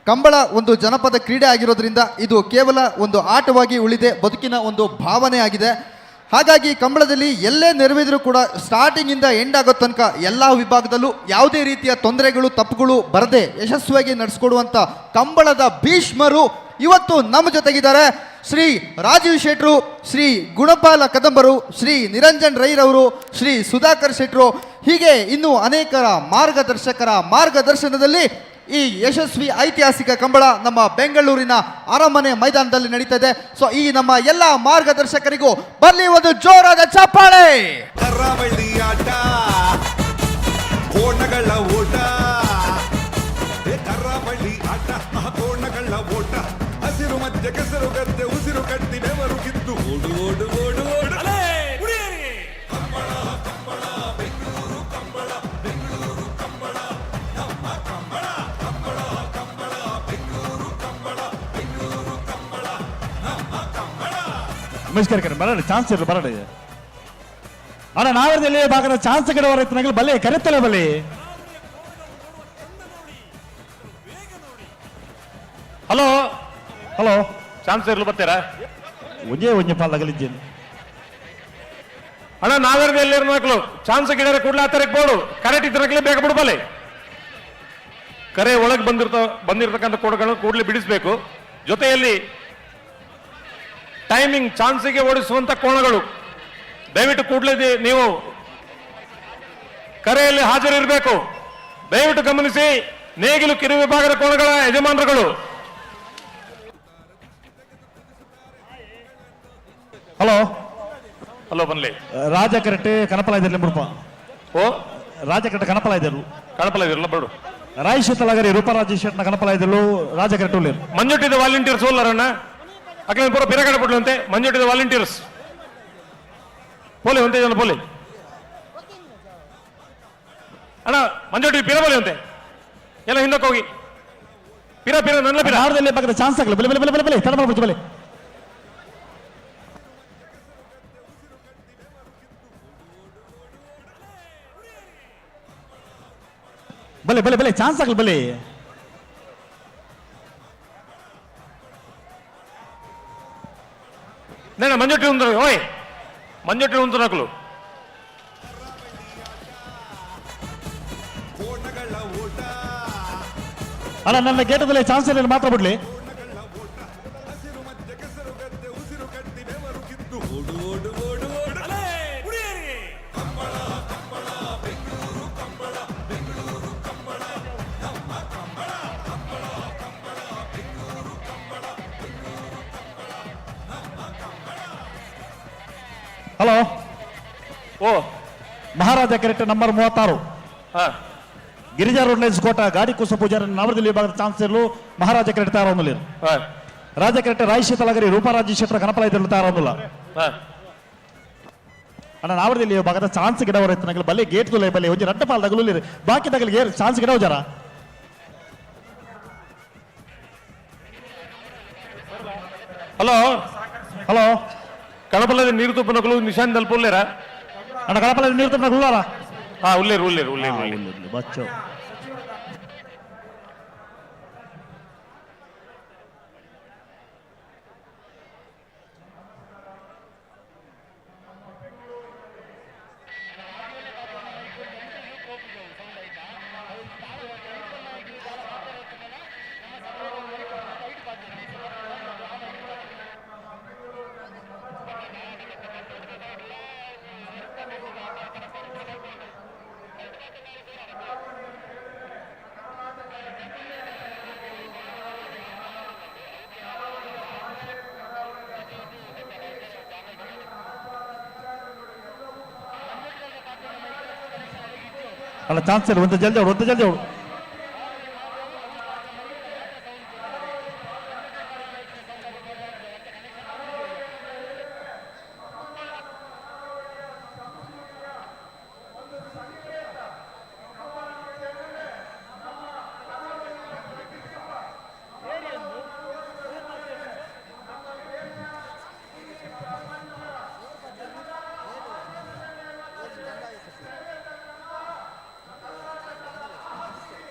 ಕಂಬಳ ಒಂದು ಜನಪದ ಕ್ರೀಡೆ ಆಗಿರೋದ್ರಿಂದ ಇದು ಕೇವಲ ಒಂದು ಆಟವಾಗಿ ಉಳಿದೆ, ಬದುಕಿನ ಒಂದು ಭಾವನೆ ಆಗಿದೆ. ಹಾಗಾಗಿ ಕಂಬಳದಲ್ಲಿ ಎಲ್ಲೇ ನೆರವೇದರೂ ಕೂಡ ಸ್ಟಾರ್ಟಿಂಗಿಂದ ಎಂಡ್ ಆಗೋ ತನಕ ಎಲ್ಲ ವಿಭಾಗದಲ್ಲೂ ಯಾವುದೇ ರೀತಿಯ ತೊಂದರೆಗಳು ತಪ್ಪುಗಳು ಬರದೆ ಯಶಸ್ವಿಯಾಗಿ ನಡೆಸ್ಕೊಡುವಂಥ ಕಂಬಳದ ಭೀಷ್ಮರು ಇವತ್ತು ನಮ್ಮ ಜೊತೆಗಿದ್ದಾರೆ. ಶ್ರೀ ರಾಜೀವ್ ಶೆಟ್ರು, ಶ್ರೀ ಗುಣಪಾಲ ಕದಂಬರು, ಶ್ರೀ ನಿರಂಜನ್ ರೈರವರು, ಶ್ರೀ ಸುಧಾಕರ್ ಶೆಟ್ರು, ಹೀಗೆ ಇನ್ನೂ ಅನೇಕರ ಮಾರ್ಗದರ್ಶಕರ ಮಾರ್ಗದರ್ಶನದಲ್ಲಿ ಈ ಯಶಸ್ವಿ ಐತಿಹಾಸಿಕ ಕಂಬಳ ನಮ್ಮ ಬೆಂಗಳೂರಿನ ಅರಮನೆ ಮೈದಾನದಲ್ಲಿ ನಡೀತದೆ. ಸೊ ಈ ನಮ್ಮ ಎಲ್ಲ ಮಾರ್ಗದರ್ಶಕರಿಗೂ ಬರಲಿ ಒಂದು ಜೋರಾದ ಚಪ್ಪಾಳೆ. ಕರಾವಳಿ ಆಟ ಕೋಣಗಳ ಓಟ, ಕರಾವಳಿ ಆಟ ಕೋಣಗಳ ಓಟ, ಹಸಿರು ಮಧ್ಯ ಕೆಸರು ಗದ್ದೆ ಉಸಿರು ಕಟ್ಟಿ ಬೆವರು ಕಿತ್ತು ಓಡು ಓಡು ಓಡು ಓಡು ಅಲೇ ಹುಡುಗಿಯರೇ. ಕಂಬಳ ಕಂಬಳ ಬೆಂಗಳೂರು ಕಂಬಳ, ಬೆಂಗಳೂರು ಕಂಬಳ ನಮ್ಮ ಕಂಬಳ, ಕಂಬಳ ಕಂಬಳ ಬೆಂಗಳೂರು ಕಂಬಳ, ಬೆಂಗಳೂರು ಕಂಬಳ ನಮ್ಮ ಕಂಬಳ. ನಮಸ್ಕಾರ ಬರಲಿ ಚಾನ್ಸ್ ಇರಲಿ ಬರಲಿ ಅಣ್ಣ ನಾವೇ ಭಾಗದ ಚಾನ್ಸ್ ಗಿಡವ ರೈತನಾಗಲಿ ಬಲ್ಲೆ ಕರೆತಲೆ ಬಲ್ಲಿ. ಹಲೋ ಹಲೋ ಚಾನ್ಸ್ ಇರ್ಲು ಬರ್ತೀರಾ ಒಂಜೇ ಪಾಲ್ದಾಗಲಿದ್ದೇನೆ ಅಣ್ಣ ನಾವೇರ್ದು ಎಲ್ಲಿರೋ ಮಕ್ಕಳು ಚಾನ್ಸ್ ಗಿಡ ಕೂಡಲೇ ಆತರಕ್ಕೆ ಬೋಡು ಕರೆಕ್ಟ್ ಇದ್ರಕ್ಲೆ ಬೇಗ ಬಿಡ್ಬಲೆ. ಕರೆ ಒಳಗೆ ಬಂದಿರತಕ್ಕಂಥ ಕೋಡ್ಗಳನ್ನು ಕೂಡಲೇ ಬಿಡಿಸಬೇಕು. ಜೊತೆಯಲ್ಲಿ ಟೈಮಿಂಗ್ ಚಾನ್ಸಿಗೆ ಓಡಿಸುವಂತ ಕೋಣಗಳು ದಯವಿಟ್ಟು ಕೂಡಲೇ ನೀವು ಕರೆಯಲ್ಲಿ ಹಾಜರಿರಬೇಕು. ದಯವಿಟ್ಟು ಗಮನಿಸಿ. ನೇಗಿಲು ಕಿರು ವಿಭಾಗದ ಕೋಣಗಳ ಯಜಮಾನರುಗಳು. Hello hello ಬನ್ಲಿ. ರಾಜಕರಟೆ ಕನಪಲ ಇದ್ದಿರಲಿ ಬಿಡಪ್ಪ. ಓ ರಾಜಕರಟೆ ಕನಪಲ ಇದ್ದರು ಕಳಪಲ ಇದಿರಲ್ಲ ಬಿಡು. ರಾಯ್ ಶೀತಲಗರಿ ರೂಪರಾಜ ಶೆಟ್ನ ಕನಪಲ ಇದ್ದರು ರಾಜಕರಟೆ ಉಳ್ಳೇರು ಮಂಜುಟ್ಟಿದ ವಾಲಂಟಿಯರ್ಸ್ ಹೋಲ್ಲರಣ್ಣ ಅಕ್ಕ ಪೂರ ಪಿರಗಡೆ ಬಿಡ್ಲಂತೆ. ಮಂಜುಟ್ಟಿದ ವಾಲಂಟಿಯರ್ಸ್ ಪೋಲೆ ಒಂದೇ ಜನ ಪೋಲೆ ಅಣ್ಣ ಮಂಜುಟ್ಟಿ ಪಿರ ಬೋಲೆ ಅಂತೆ ಎಲ್ಲ ಹಿಂದಕ್ಕೆ ಹೋಗಿ ಪಿರ ನನ್ನ ಪಿರ ಭಾರತದಲ್ಲಿ ಭಾಗದ ಚಾನ್ಸ್ ಆಗಲ್ಲ ಬಲೆ ಬಲೆ ಬಲೆ ಬಲೆ ತಡ ಮಾಡ್ಬಿಟ್ಟು ಬಲೆ ಬಲೆ ಬಲೆ ಬಲೆ ಚಾನ್ಸ್ ಆಗಲ್ಲ ಬಲೆ. ನೇನ ಮಂಜುಟ್ಟಿ ಉಂದ್ರ ಓಯ್ ಮಂಜುಟ್ಟಿ ಉಂತು ನಕಲು ಕೋಣಗಳ ಓಟ, ಅಲ್ಲ ನನ್ನ ಗೇಟದಲ್ಲಿ ಚಾನ್ಸ್ ಇಲ್ಲ ಮಾತ್ರ ಬಿಡ್ಲಿ. ಹಸಿರು ಮಧ್ಯ ಕೆಸರು ಗದ್ದೆ ಉಸಿರು ಕಟ್ಟಿ ಬೆವರು ಕಿತ್ತು ಓಡು ಓಡು ಓಡು ಓಡು ಅಲೇ ಹುಡುಗಿಯರೇ. ಕಂಬಳ ಕಂಬಳ ಬೆಂಗಳೂರು ಕಂಬಳ, ಬೆಂಗಳೂರು ಕಂಬಳ ನಮ್ಮ ಕಂಬಳ, ಕಂಬಳ ಕಂಬಳ ಬೆಂಗಳೂರು ಕಂಬಳ, ಬೆಂಗಳೂರು ಕಂಬಳ ನಮ್ಮ ಕಂಬಳ. ಹಲೋ ಓ ಮಹಾರಾಜ ಕೆರೆಟ್ ನಂಬರ್ 36 ಹಾ ಗಿರಿಜಾ ರೋಡ್ ಲೈನ್ಸ್ ಕೋಟ ಗಾಡಿ ಕುಸ ಪೂಜಾರಿ ನವರದಲ್ಲಿ ವಿಭಾಗದ ಚಾನ್ಸ್ ಇರಲು ಮಹಾರಾಜ ಕೆರೆಟ್ ತಯಾರೊಂದಿಲ್ಲ. ಹಾ ರಾಜ ಕೆರೆಟ್ ರಾಯ್ ಶೀತಲಗರಿ ರೂಪರಾಜ ಶೆಟ್ರ ಕನಪಲ ಇದ್ದರು ತಯಾರೊಂದಿಲ್ಲ. ಹಾ ಅಣ್ಣ ನಾವರದಲ್ಲಿ ವಿಭಾಗದ ಚಾನ್ಸ್ ಗಿಡ ರೈತನಾಗಲಿ ಬಲ್ಲೆ ಗೇಟ್ ತುಲೆ ಬಲ್ಲೆ ಒಂಜಿ ರಟ್ಟ ಪಾಲ್ದಾಗಲು ಬಾಕಿ ತಗಲಿಗೆ ಚಾನ್ಸ್ ಗಿಡ ಜರ. ಹಲೋ ಹಲೋ ಕಳಪಲ್ಲದ ನೀರು ತುಪ್ಪನಕಲು ನಿಶಾನ್ ತಲುಪುಲ್ಲೇರ ಅಣ್ಣ ಕಳಪಲ ನೀರು ತಮ್ಮ ಗುಳ್ಳಾರ ಹಾ ಉಳ್ಳೇರು ಉಳ್ಳೇರು ಉಳ್ಳೇರು ಬಚ್ಚೋ ಅಲ್ಲ ಚಾನ್ಸ್ ಇಲ್ಲ ಒಂದು ಜಲ್ದಿ ಅವಳು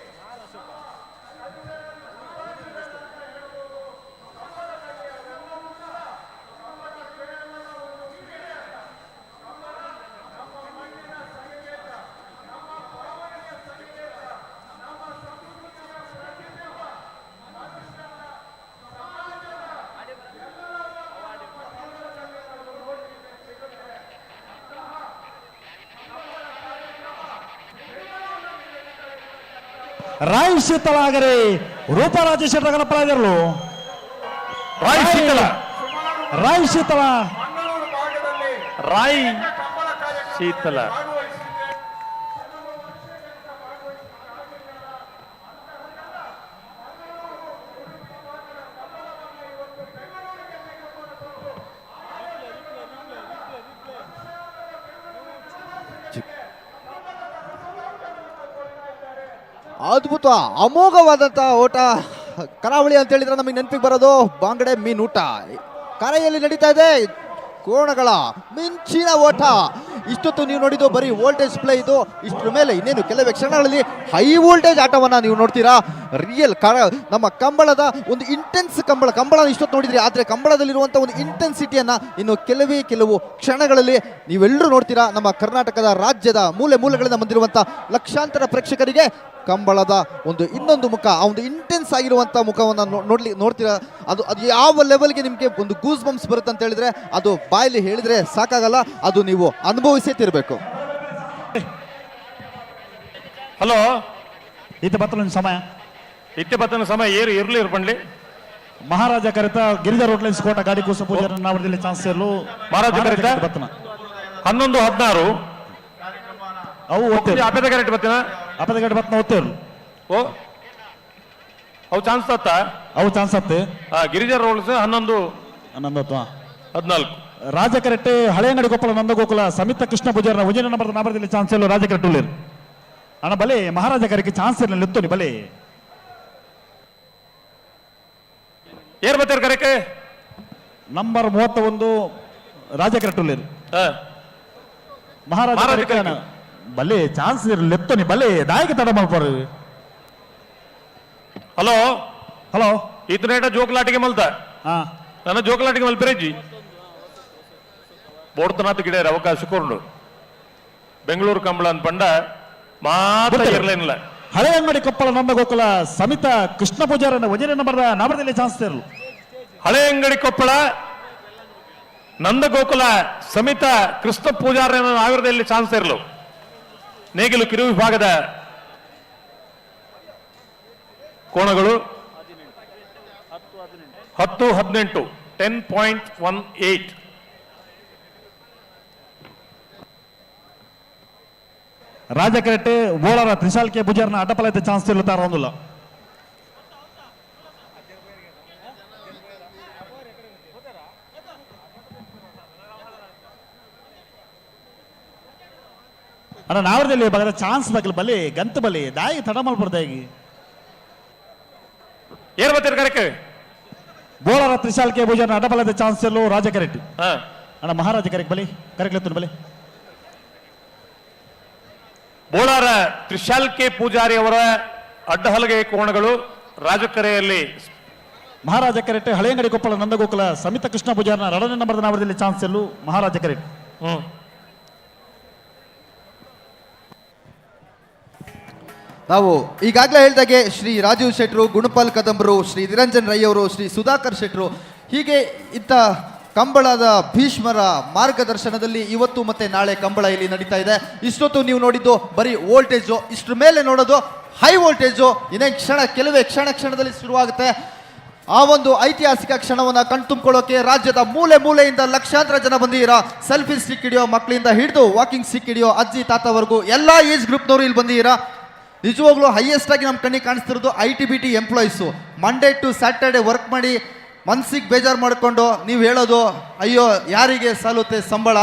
ರಾಯ್ ಶೀತಲಾಗರೆ ರೂಪರಾಜೇಶ್ವರ ಗಣಪರಾಜರು ರಾಯ್ ಶೀತಲ ರಾಯ್ ಶೀತಲ ಮಂಗಳೂರು ಭಾಗದಲ್ಲಿ ರಾಯ್ ಕಂಬಳ ಕಾರ್ಯಕ್ರಮ ಶೀತಲ ಭಾಗವಹಿಸಿದೆ. ಅದ್ಭುತ ಅಮೋಘವಾದಂಥ ಓಟ ಕರಾವಳಿ ಅಂತ ಹೇಳಿದ್ರೆ ನಮಗೆ ನೆನಪಿಗೆ ಬರೋದು ಬಾಂಗಡೆ ಮೀನೂಟ. ಕರೆಯಲ್ಲಿ ನಡೀತಾ ಇದೆ ಕೋಣಗಳ ಮಿಂಚಿನ ಓಟ. ಇಷ್ಟೊತ್ತು ನೀವು ನೋಡಿದ್ದು ಬರೀ ವೋಲ್ಟೇಜ್ ಪ್ಲೇ ಇದು. ಇಷ್ಟರ ಮೇಲೆ ಇನ್ನೇನು ಕೆಲವೇ ಕ್ಷಣಗಳಲ್ಲಿ ಹೈ ವೋಲ್ಟೇಜ್ ಆಟವನ್ನು ನೀವು ನೋಡ್ತೀರಾ. ರಿಯಲ್ ನಮ್ಮ ಕಂಬಳದ ಒಂದು ಇಂಟೆನ್ಸ್ ಕಂಬಳ ಇಷ್ಟೊತ್ತು ನೋಡಿದ್ರಿ, ಆದರೆ ಕಂಬಳದಲ್ಲಿರುವಂಥ ಒಂದು ಇಂಟೆನ್ಸಿಟಿಯನ್ನು ಇನ್ನು ಕೆಲವು ಕ್ಷಣಗಳಲ್ಲಿ ನೀವೆಲ್ಲರೂ ನೋಡ್ತೀರಾ. ನಮ್ಮ ಕರ್ನಾಟಕದ ರಾಜ್ಯದ ಮೂಲೆ ಮೂಲೆಗಳಿಂದ ಬಂದಿರುವಂಥ ಲಕ್ಷಾಂತರ ಪ್ರೇಕ್ಷಕರಿಗೆ ಕಂಬಳದ ಒಂದು ಇನ್ನೊಂದು ಮುಖ, ಆ ಒಂದು ಇಂಟೆನ್ಸ್ ಆಗಿರುವಂಥ ಮುಖವನ್ನು ನೋಡ್ತೀರಾ. ಅದು ಯಾವ ಲೆವೆಲ್ಗೆ ನಿಮಗೆ ಒಂದು ಗೂಸ್ ಬಂಪ್ಸ್ ಬರುತ್ತೆ ಅಂತ ಹೇಳಿದ್ರೆ ಅದು ಬಾಯಲ್ಲಿ ಹೇಳಿದ್ರೆ ಸಾಕಾಗಲ್ಲ, ಅದು ನೀವು ಅನುಭವಿಸೇ ತಿರ್ಬೇಕು. ಹಲೋ ಈತ ಬತ್ತಲ ಸಮಯ ಇತ್ತೆ ಬತ್ತನ ಸಮಯ ಏರು ಇರ್ಲಿ ಇರ್ಬಂಡ್ಲಿ ಮಹಾರಾಜ ಕರೆತ ಗಿರಿಜಾ ರೋಡ್ಲೈನ್ಸ್ ಕೋಟ ಗಾಡಿ ಕೂಸ ಪೂಜೆ ನಾವರದಲ್ಲಿ ಚಾನ್ಸ್ ಇರಲು ಮಹಾರಾಜ ಕರೆತ ಬತ್ತನ 11-16 ಅವು ಓದ್ತೇವೆ ಅಪೇದ ಕರೆಕ್ಟ್ ಬತ್ತಿನ ಅಪದ ಗಡಿ ಬತ್ತನ ಓದ್ತೇವೆ ಓ ಅವು ಚಾನ್ಸ್ ತತ್ತ ಅವು ಚಾನ್ಸ್ ಹತ್ತೆ ಗಿರಿಜಾ ರೋಲ್ಸ್ 11-14 ರಾಜ ಕರೆಕ್ಟೆ ಹಳೆಯಂಗಡಿ ಕೊಪ್ಪಳ ನಂದಗೋಕುಲ ಸಮಿತ ಕೃಷ್ಣ ಪೂಜಾರನ ಉಜಿನ ನಂಬರ್ ನಾಮರದಲ್ಲಿ ಚಾನ್ಸ್ ಇರಲು ರಾಜ ಕರೆಕ್ಟ್ ಉಳ್ಳೇರು ಅಣ್ಣ ಬಲೆ ಮಹಾರಾಜ ಕರೆಗೆ ಚಾನ್ಸ್ ಇರಲಿಲ್ಲ ಎತ್ತೋನಿ ಬಲೆ ಏರ್ ಬತ್ತಾರ ಕರೆಕೆ ನಂಬರ್ 31 ರಾಜ ಕರೆಕ್ಟ್ ಉಳ್ಳೇರು ಮಹಾರಾಜ ಕರೆಗೆ ಬಲೆ ಚಾನ್ಸ್ ಇರಲಿಲ್ಲ ಎತ್ತೋನಿ ಬಲೆ ದಾಯಿಗೆ ತಡ ಮಾಡ್ಪಾರ. ಹಲೋ ಹಲೋ ಈತನೇಟ ಜೋಕಲಾಟಿಗೆ ಮಲ್ತ ಹಾ ನನ್ನ ಜೋಕಲಾಟಿಗೆ ಮಲ್ಪೆರೆಜ್ಜಿ ಬೋಡ್ತನಾಥ ಗಿಡ ಅವಕಾಶ ಕೊರ್ಡು ಬೆಂಗಳೂರು ಕಂಬಳ ಅಂತ ಪಂಡ ಮಾತ್ರ ಇರ್ಲೇನಿಲ್ಲ. ಹಳೆ ಅಂಗಡಿ ಕೊಪ್ಪಳ ನಂದಗೋಕುಲ ಸಮಿತ ಕೃಷ್ಣ ಪೂಜಾರನ ವಜನ ನಂಬರ್ದ ನಾಮರದಲ್ಲಿ ಚಾನ್ಸ್ ಇರಲು ಹಳೆ ಅಂಗಡಿ ಕೊಪ್ಪಳ ನಂದಗೋಕುಲ ಸಮಿತ ಕೃಷ್ಣ ಪೂಜಾರನ ಆವಿರದಲ್ಲಿ ಚಾನ್ಸ್ ಇರಲು ನೇಗಿಲು ಕಿರು ವಿಭಾಗದ ಕೋಣಗಳು 10-18 10.18 ರಾಜ ಕರೆಕ್ಟೆ ಬೋಳರ ತ್ರಿಶಾಲ್ಕೆ ಪೂಜಾರನ ಅಡ್ಡಪಲೈತೆ ಚಾನ್ಸ್ ಇರುತ್ತಾ ಒಂದಿಲ್ಲ. ಅಣ್ಣ ನಾವರದಲ್ಲಿ ಬಗದ ಚಾನ್ಸ್ ಬೇಕಲ್ಲ ಬಲಿ ಗಂತ ಬಲಿ ದಾಯಿ ತಡ ಮಾಡ್ಬಿಡ್ತಾ ಈಗ ಏರ್ ಬತ್ತೀರ ಕರೆಕೆ ಬೋಳರ ತ್ರಿಶಾಲ್ಕೆ ಪೂಜಾರನ ಅಡ್ಡಪಲೈತೆ ಚಾನ್ಸ್ ಇರಲು ರಾಜ ಕರೆಕ್ಟ್ ಅಣ್ಣ ಮಹಾರಾಜ ಕರೆಕ್ಟ್ ಬಲಿ ಕರೆಕ್ಟ್ ಎತ್ತು ಬಲಿ ಬೋಳಾರ ತ್ರಿಶಾಲ್ಕೆ ಪೂಜಾರಿ ಅವರ ಅಡ್ಡಹಲಗೆ ಕೋಣಗಳು ರಾಜಕರೆಯಲ್ಲಿ ಮಹಾರಾಜ ಕರೆಕ್ಟ್ ಹಳೆಯಂಗಡಿ ಕೊಪ್ಪಳ ನಂದಗೋಕುಲ ಸಮಿತ ಕೃಷ್ಣ ಪೂಜಾರನ 2ನೇ ನಂಬರ್ದ ನಾವರದಲ್ಲಿ ಚಾನ್ಸ್ ಇರಲು ಮಹಾರಾಜ ಕರೆಕ್ಟ್. ನಾವು ಈಗಾಗಲೇ ಹೇಳಿದಾಗೆ ಶ್ರೀ ರಾಜೀವ್ ಶೆಟ್ರು, ಗುಣಪಾಲ್ ಕದಂಬರು, ಶ್ರೀ ನಿರಂಜನ್ ರೈ ಅವರು, ಶ್ರೀ ಸುಧಾಕರ್ ಶೆಟ್ರು, ಹೀಗೆ ಇತ್ತ ಕಂಬಳದ ಭೀಷ್ಮರ ಮಾರ್ಗದರ್ಶನದಲ್ಲಿ ಇವತ್ತು ಮತ್ತೆ ನಾಳೆ ಕಂಬಳ ಇಲ್ಲಿ ನಡೀತಾ ಇದೆ. ಇಷ್ಟೊತ್ತು ನೀವು ನೋಡಿದ್ದು ಬರೀ ವೋಲ್ಟೇಜು, ಇಷ್ಟ್ರ ಮೇಲೆ ನೋಡೋದು ಹೈ ವೋಲ್ಟೇಜು. ಇನ್ನೇ ಕೆಲವೇ ಕ್ಷಣದಲ್ಲಿ ಶುರುವಾಗುತ್ತೆ. ಆ ಒಂದು ಐತಿಹಾಸಿಕ ಕ್ಷಣವನ್ನು ಕಣ್ತುಂಬಿಕೊಳ್ಳೋಕೆ ರಾಜ್ಯದ ಮೂಲೆ ಮೂಲೆಯಿಂದ ಲಕ್ಷಾಂತರ ಜನ ಬಂದಿದ್ದೀರಾ. ಸೆಲ್ಫಿ ಸ್ಟಿಕ್ ಹಿಡಿಯೋ ಮಕ್ಕಳಿಂದ ಹಿಡಿದು ವಾಕಿಂಗ್ ಸ್ಟಿಕ್ ಹಿಡಿಯೋ ಅಜ್ಜಿ ತಾತವರೆಗೂ ಎಲ್ಲ ಏಜ್ ಗ್ರೂಪ್ನವರು ಇಲ್ಲಿ ಬಂದಿದ್ದೀರಾ. ನಿಜವಾಗ್ಲೂ ಹೈಯೆಸ್ಟ್ ಆಗಿ ನಮ್ಮ ಕಣ್ಣಿಗೆ ಕಾಣಿಸ್ತಿರೋದು ITBT employees. Monday to Saturday work ಮಾಡಿ ಮನ್ಸಿಗೆ ಬೇಜಾರು ಮಾಡಿಕೊಂಡು ನೀವು ಹೇಳೋದು ಅಯ್ಯೋ ಯಾರಿಗೆ ಸಾಲುತ್ತೆ ಸಂಬಳ.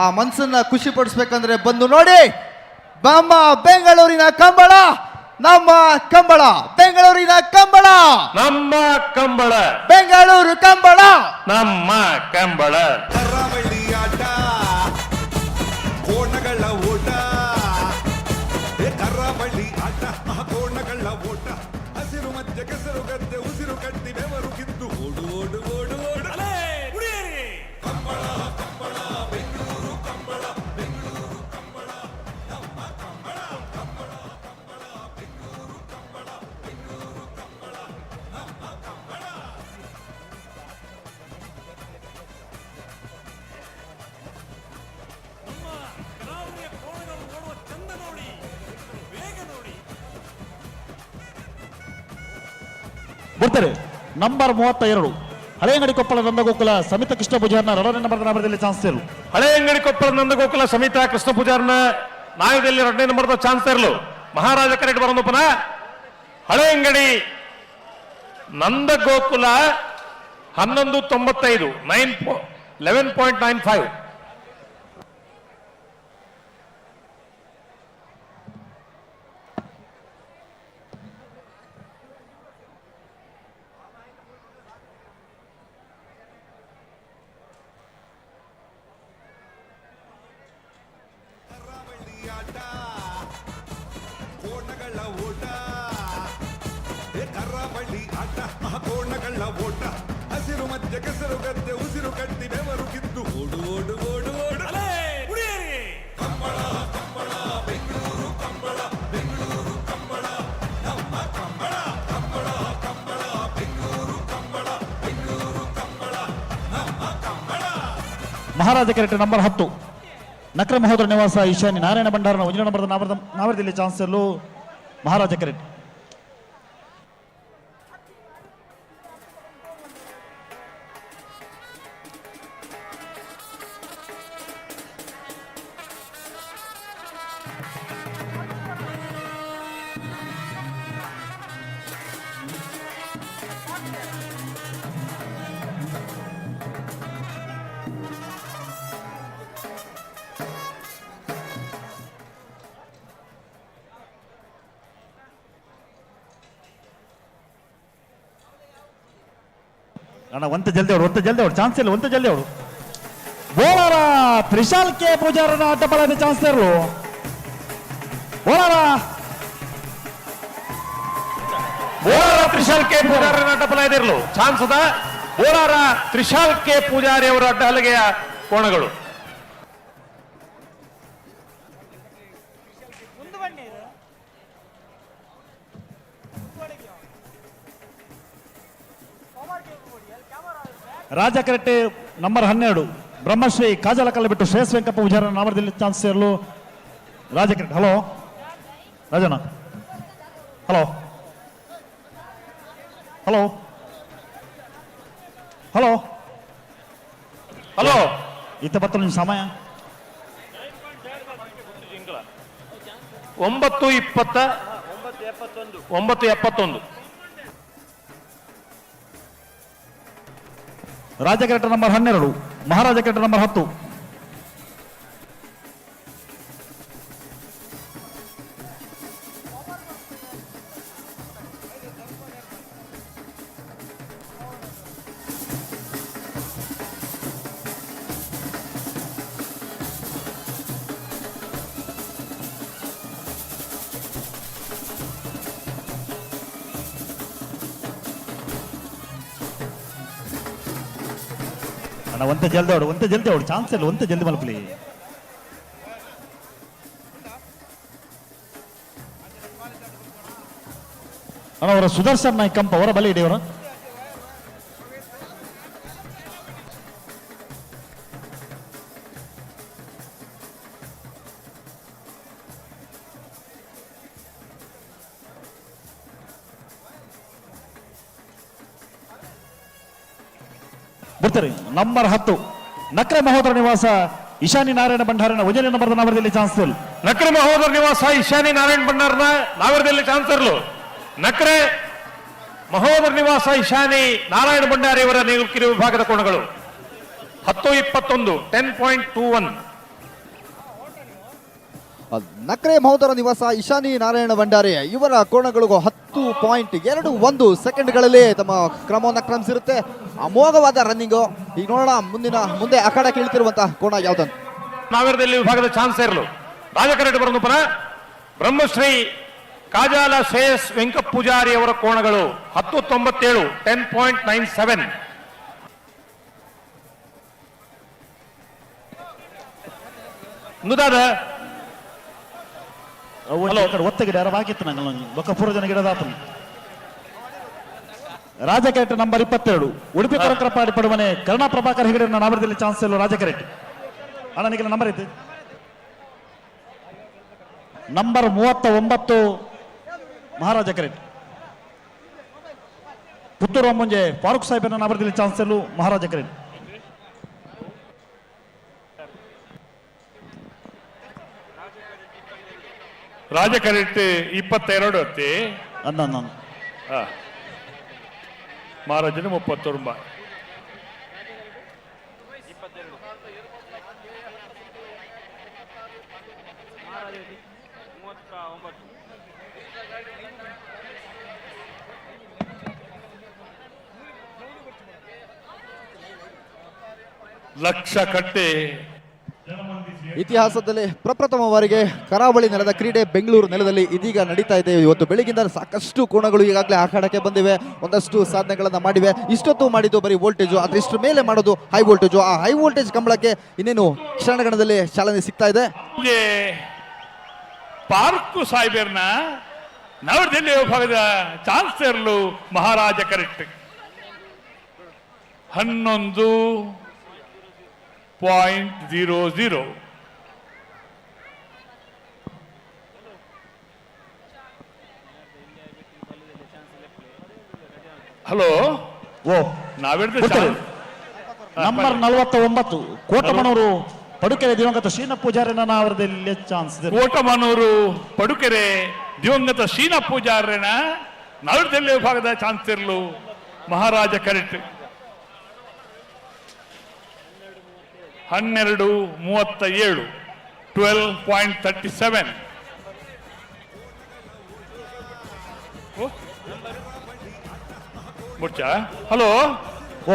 ಆ ಮನಸ್ಸನ್ನ ಖುಷಿ ಪಡಿಸ್ಬೇಕಂದ್ರೆ ಬಂದು ನೋಡಿ ನಮ್ಮ ಬೆಂಗಳೂರಿನ ಕಂಬಳ, ನಮ್ಮ ಕಂಬಳ, ಬೆಂಗಳೂರಿನ ಕಂಬಳ, ನಮ್ಮ ಕಂಬಳ, ಬೆಂಗಳೂರು ಕಂಬಳ, ನಮ್ಮ ಕಂಬಳ. ಕರಾವಳಿ ಆಟ ಕೋಣಗಳ ಓಟ, ಕರಾವಳಿ ಆಟ ಕೋಣಗಳ ಓಟ, ಹಸಿರು ಮಧ್ಯೆ ಕೆಸರು ಗದ್ದೆ ಉಸಿರು ಕಟ್ಟಿ ಬೆವರು ಕಿತ್ತು ಓಡು ಓಡು ಓಡು ಓಡು ಅಲೇ ಉಡಿಯರಿ. ಕಂಬಳ ಕಂಬಳ ಬೆಂಗಳೂರು ಕಂಬಳ, ಬೆಂಗಳೂರು ಕಂಬಳ, ನಮ್ಮ ಕಂಬಳ, ಕಂಬಳ ಕಂಬಳ ಬೆಂಗಳೂರು ಕಂಬಳ, ಬೆಂಗಳೂರು ಕಂಬಳ, ನಮ್ಮ ಕಂಬಳ. ಬರ್ತಾರೆ ನಂಬರ್ 32 ಹಳೆಯಂಗಡಿ ಕೊಪ್ಪಳ ನಂದಗೋಕುಲ ಸಮಿತ ಕೃಷ್ಣ ಪೂಜಾರ್ನ 2ನೇ ನಂಬರ್ದಲ್ಲಿ ಚಾನ್ಸ್ ಇರಲು. ಹಳೆ ಅಂಗಡಿ ಕೊಪ್ಪಳ ನಂದಗೋಕುಲ ಸಮಿತ ಕೃಷ್ಣ ಪೂಜಾರ್ನ ನಾಯಕದಲ್ಲಿ 2ನೇ ನಂಬರ್ದ ಚಾನ್ಸ್ ಇರಲು. ಮಹಾರಾಜ ಕರೆಕ್ಟ್ ಬರೋದು ಪುನಃ ಹಳೆ ಅಂಗಡಿ ನಂದಗೋಕುಲ 1195 11.95. ಕೋಣಗಳ ಓಟ ಕರ್ರಬಳ್ಳಿ ಆಟ ಕೋಣಗಳ ಓಟ ಹಸಿರು ಮಧ್ಯೆ ಕೆಸರು ಗದ್ದೆ ಉಸಿರು ಕಟ್ಟಿ ಬೆವರು ಕಿತ್ತು ಓಡು ಓಡು ಓಡು ಓಡು ಕಂಬಳ ಕಂಬಳ ಬೆಂಗಳೂರು ಕಂಬಳ ಬೆಂಗಳೂರು ಕಂಬಳ ನಮ್ಮ ಕಂಬಳ ಕಂಬಳ ಕಂಬಳ ಬೆಂಗಳೂರು ಕಂಬಳ ಬೆಂಗಳೂರು ಕಂಬಳ ನಮ್ಮ ಕಂಬಳ. ಮಹಾರಾಜ ಕೆರೆಟ್ ನಂಬರ್ 10 ನಕ್ರ ಮಹೋದರ ನಿವಾಸ ಈಶಾನ್ಯ ನಾರಾಯಣ ಭಂಡಾರನ 1ನೇ ನಂಬರ್ದ ನಾವರದಲ್ಲಿ ಚಾನ್ಸ್ ಇರಲು. ಮಹಾರಾಜ ಕೆರೆಟ್ ಅಣ್ಣ ಒಂತ ಜಲ್ದಿ ಅವ್ರು ಚಾನ್ಸ್ ಇಲ್ಲ, ಒಂತ ಜಲ್ದಿ ಅವರು ಬೋಲಾರ ತ್ರಿಶಾಲ್ ಕೆ ಪೂಜಾರನ ಅಡ್ಡಬಲದ ಚಾನ್ಸ್ ಇರಲು. ಬೋಲಾರ ತ್ರಿಶಾಲ್ ಕೆ ಪೂಜಾರಿ ಅಡ್ಡಬಲ ಇದಿರಲು ಚಾನ್ಸ್ ಅದ. ಬೋಲಾರ ತ್ರಿಶಾಲ್ ಕೆ ಪೂಜಾರಿ ಅವರ ಅಡ್ಡ ಹಲಗೆಯ ಕೋಣಗಳು. ರಾಜ ಕೆರೆಟ್ಟೆ ನಂಬರ್ 12 ಬ್ರಹ್ಮಶ್ರೀ ಕಾಜಲ ಕಲ್ಲಬಿಟ್ಟು ಶ್ರೇಯಸ್ ವೆಂಕಪ್ಪ ಪೂಜಾರನ ನಾಮದಲ್ಲಿ ಚಾನ್ಸ್ ಇರಲು. ರಾಜ ಕೆರೆಟ್ hello Rajanna hello hello hello hello ಇತ್ತ ಬತ್ತಲು ನಿಮ್ಮ ಸಮಯ 9:71. ರಾಜ ಕೆರೆಟ್ ನಂಬರ್ 12 ಮಹಾರಾಜ ಕೆರೆಟ್ ನಂಬರ್ 10. ಅಣ್ಣ ಒಂತ ಜಲ್ದಿ ಅವಡು ಚಾನ್ಸ್ ಇಲ್ಲ, ಒಂತ ಜಲ್ದಿ ಮಲ್ಪಲಿ. ಅಣ್ಣ ಅವರ ಸುದರ್ಶನ್ ನಾಯ್ಕ ಕಂಪ ಅವರ ಬಲಿ ಇಡಿ ಅವರ ಬರ್ತಾರೆ ನಂಬರ್ 10 ನಕ್ರೆ ಮಹೋದರ ನಿವಾಸ ಈಶಾನಿ ನಾರಾಯಣ ಭಂಡಾರನ 1ನೇ ನಂಬರ್ದ ನಾವರದಲ್ಲಿ ಚಾನ್ಸ್ ಇರಲು. ನಕ್ರೆ ಮಹೋದರ ನಿವಾಸ ಈಶಾನಿ ನಾರಾಯಣ ಭಂಡಾರನ ನಾವರದಲ್ಲಿ ಚಾನ್ಸ್ ಇರಲು. ನಕ್ರೆ ಮಹೋದರ ನಿವಾಸ ಈಶಾನಿ ನಾರಾಯಣ ಭಂಡಾರಿ ಅವರ ನೇಗಿಲು ವಿಭಾಗದ ಕೋಣಗಳು 10:21 10.21. ನಕ್ರೆ ಮಹೋದರ ನಿವಾಸ ಈಶಾನಿ ನಾರಾಯಣ ಭಂಡಾರಿ ಇವರ ಕೋಣಗಳು 10.21 ಸೆಕೆಂಡ್ಗಳಲ್ಲಿ ತಮ್ಮ ಕ್ರಮವನ್ನು ಕ್ರಮಿಸಿರುತ್ತೆ. ಅಮೋಘವಾದ ರನ್ನಿಂಗು. ಈಗ ನೋಡೋಣ ಮುಂದೆ ಅಖಾಡಕ್ಕೆ ಇಳಿತಿರುವಂತಹ ಕೋಣ ಯಾವ್ದಂತ. ನಾವೇರದಲ್ಲಿ ವಿಭಾಗದ ಚಾನ್ಸ್ ಇರಲು. ರಾಜಕರೆಟ್ ಬರೋದು ಪುನಃ ಬ್ರಹ್ಮಶ್ರೀ ಕಾಜಾಲ ಶ್ರೇಯಸ್ ವೆಂಕಪ್ಪ ಪೂಜಾರಿ ಅವರ ಕೋಣಗಳು 10:97 10.97. ಮುಂದಾದ ಒತ್ತಗಿಡ ಆಗಿತ್ತು ನಂಗೆ ಬೊಕ್ಕಪುರ ಜನ ಗಿಡದಾತ. ರಾಜ ಕೆರೆಟ್ ನಂಬರ್ 22 ಉಡುಪಿ ಕರಕರಪಾಡಿ ಪಡುವನೆ ಕರ್ಣ ಪ್ರಭಾಕರ್ ಹೆಗಡೆ ನಾಮರದಲ್ಲಿ ಚಾನ್ಸ್ ಇಲ್ಲ. ರಾಜ ಕೆರೆಟ್ ಅಣ್ಣ ನಿಖಿಲ ನಂಬರ್ ಐತಿ ನಂಬರ್ 39 ಮಹಾರಾಜ ಕೆರೆಟ್ ಪುತ್ತೂರು ಮುಂಜೆ ಫಾರೂಕ್ ಸಾಹೇಬನ ನಾಮದಲ್ಲಿ ಚಾನ್ಸ್ ಗೆಲ್ಲಲು ಮಹಾರಾಜ ಕ್ರೀಡೆ. ರಾಜಕರಿಟ್ 22 ಅತ್ತಿ ಅನ್ನ ಮಹಾರಾಜನ 30 ರೂಪಾಯಿ. ಲಕ್ಷ ಕಟ್ಟಿ ಇತಿಹಾಸದಲ್ಲಿ ಪ್ರಪ್ರಥಮ ಬಾರಿಗೆ ಕರಾವಳಿ ನೆಲದ ಕ್ರೀಡೆ ಬೆಂಗಳೂರು ನೆಲದಲ್ಲಿ ಇದೀಗ ನಡೀತಾ ಇದೆ. ಇವತ್ತು ಬೆಳಗಿಂದ ಸಾಕಷ್ಟು ಕೋಣಗಳು ಈಗಾಗಲೇ ಆಖಾಡಕ್ಕೆ ಬಂದಿವೆ, ಒಂದಷ್ಟು ಸಾಧನೆಗಳನ್ನು ಮಾಡಿವೆ. ಇಷ್ಟೊತ್ತು ಮಾಡಿದ್ದು ಬರೀ ವೋಲ್ಟೇಜು, ಆದರೆ ಇಷ್ಟರ ಮೇಲೆ ಮಾಡೋದು ಹೈ ವೋಲ್ಟೇಜು. ಆ ಹೈ ವೋಲ್ಟೇಜ್ ಕಂಬಳಕ್ಕೆ ಇನ್ನೇನು ಕ್ಷಣಗಣದಲ್ಲಿ ಚಾಲನೆ ಸಿಗ್ತಾ ಇದೆ. ಪಾರ್ಕು ಸಾಹೇಬರ್ನ ನವದೆಹಲಿ ವಿಭಾಗದ ಚಾನ್ಸಲರ್ಲು ಮಹಾರಾಜ ಕರೆಕ್ಟ್ 11.00. ಹಲೋ ಓ ನಾವಿಡ್ದು ನಂಬರ್ 49 ಕೋಟಮನೂರು ಪಡುಕೆರೆ ದಿವಂಗತ ಶ್ರೀನ ಪೂಜಾರಿನ ನಾವರದಲ್ಲಿ ಚಾನ್ಸ್ ಇದೆ. ಕೋಟಮನೂರು ಪಡುಕೆರೆ ದಿವಂಗತ ಶೀನ ಪೂಜಾರನ ನವದೆಹಲಿ ವಿಭಾಗದ ಚಾನ್ಸಲರ್ಲು ಮಹಾರಾಜ ಕರೆಕ್ಟ್ 12:37. 12.37. ಮುಡ್ಚಾ ಹಲೋ ಓ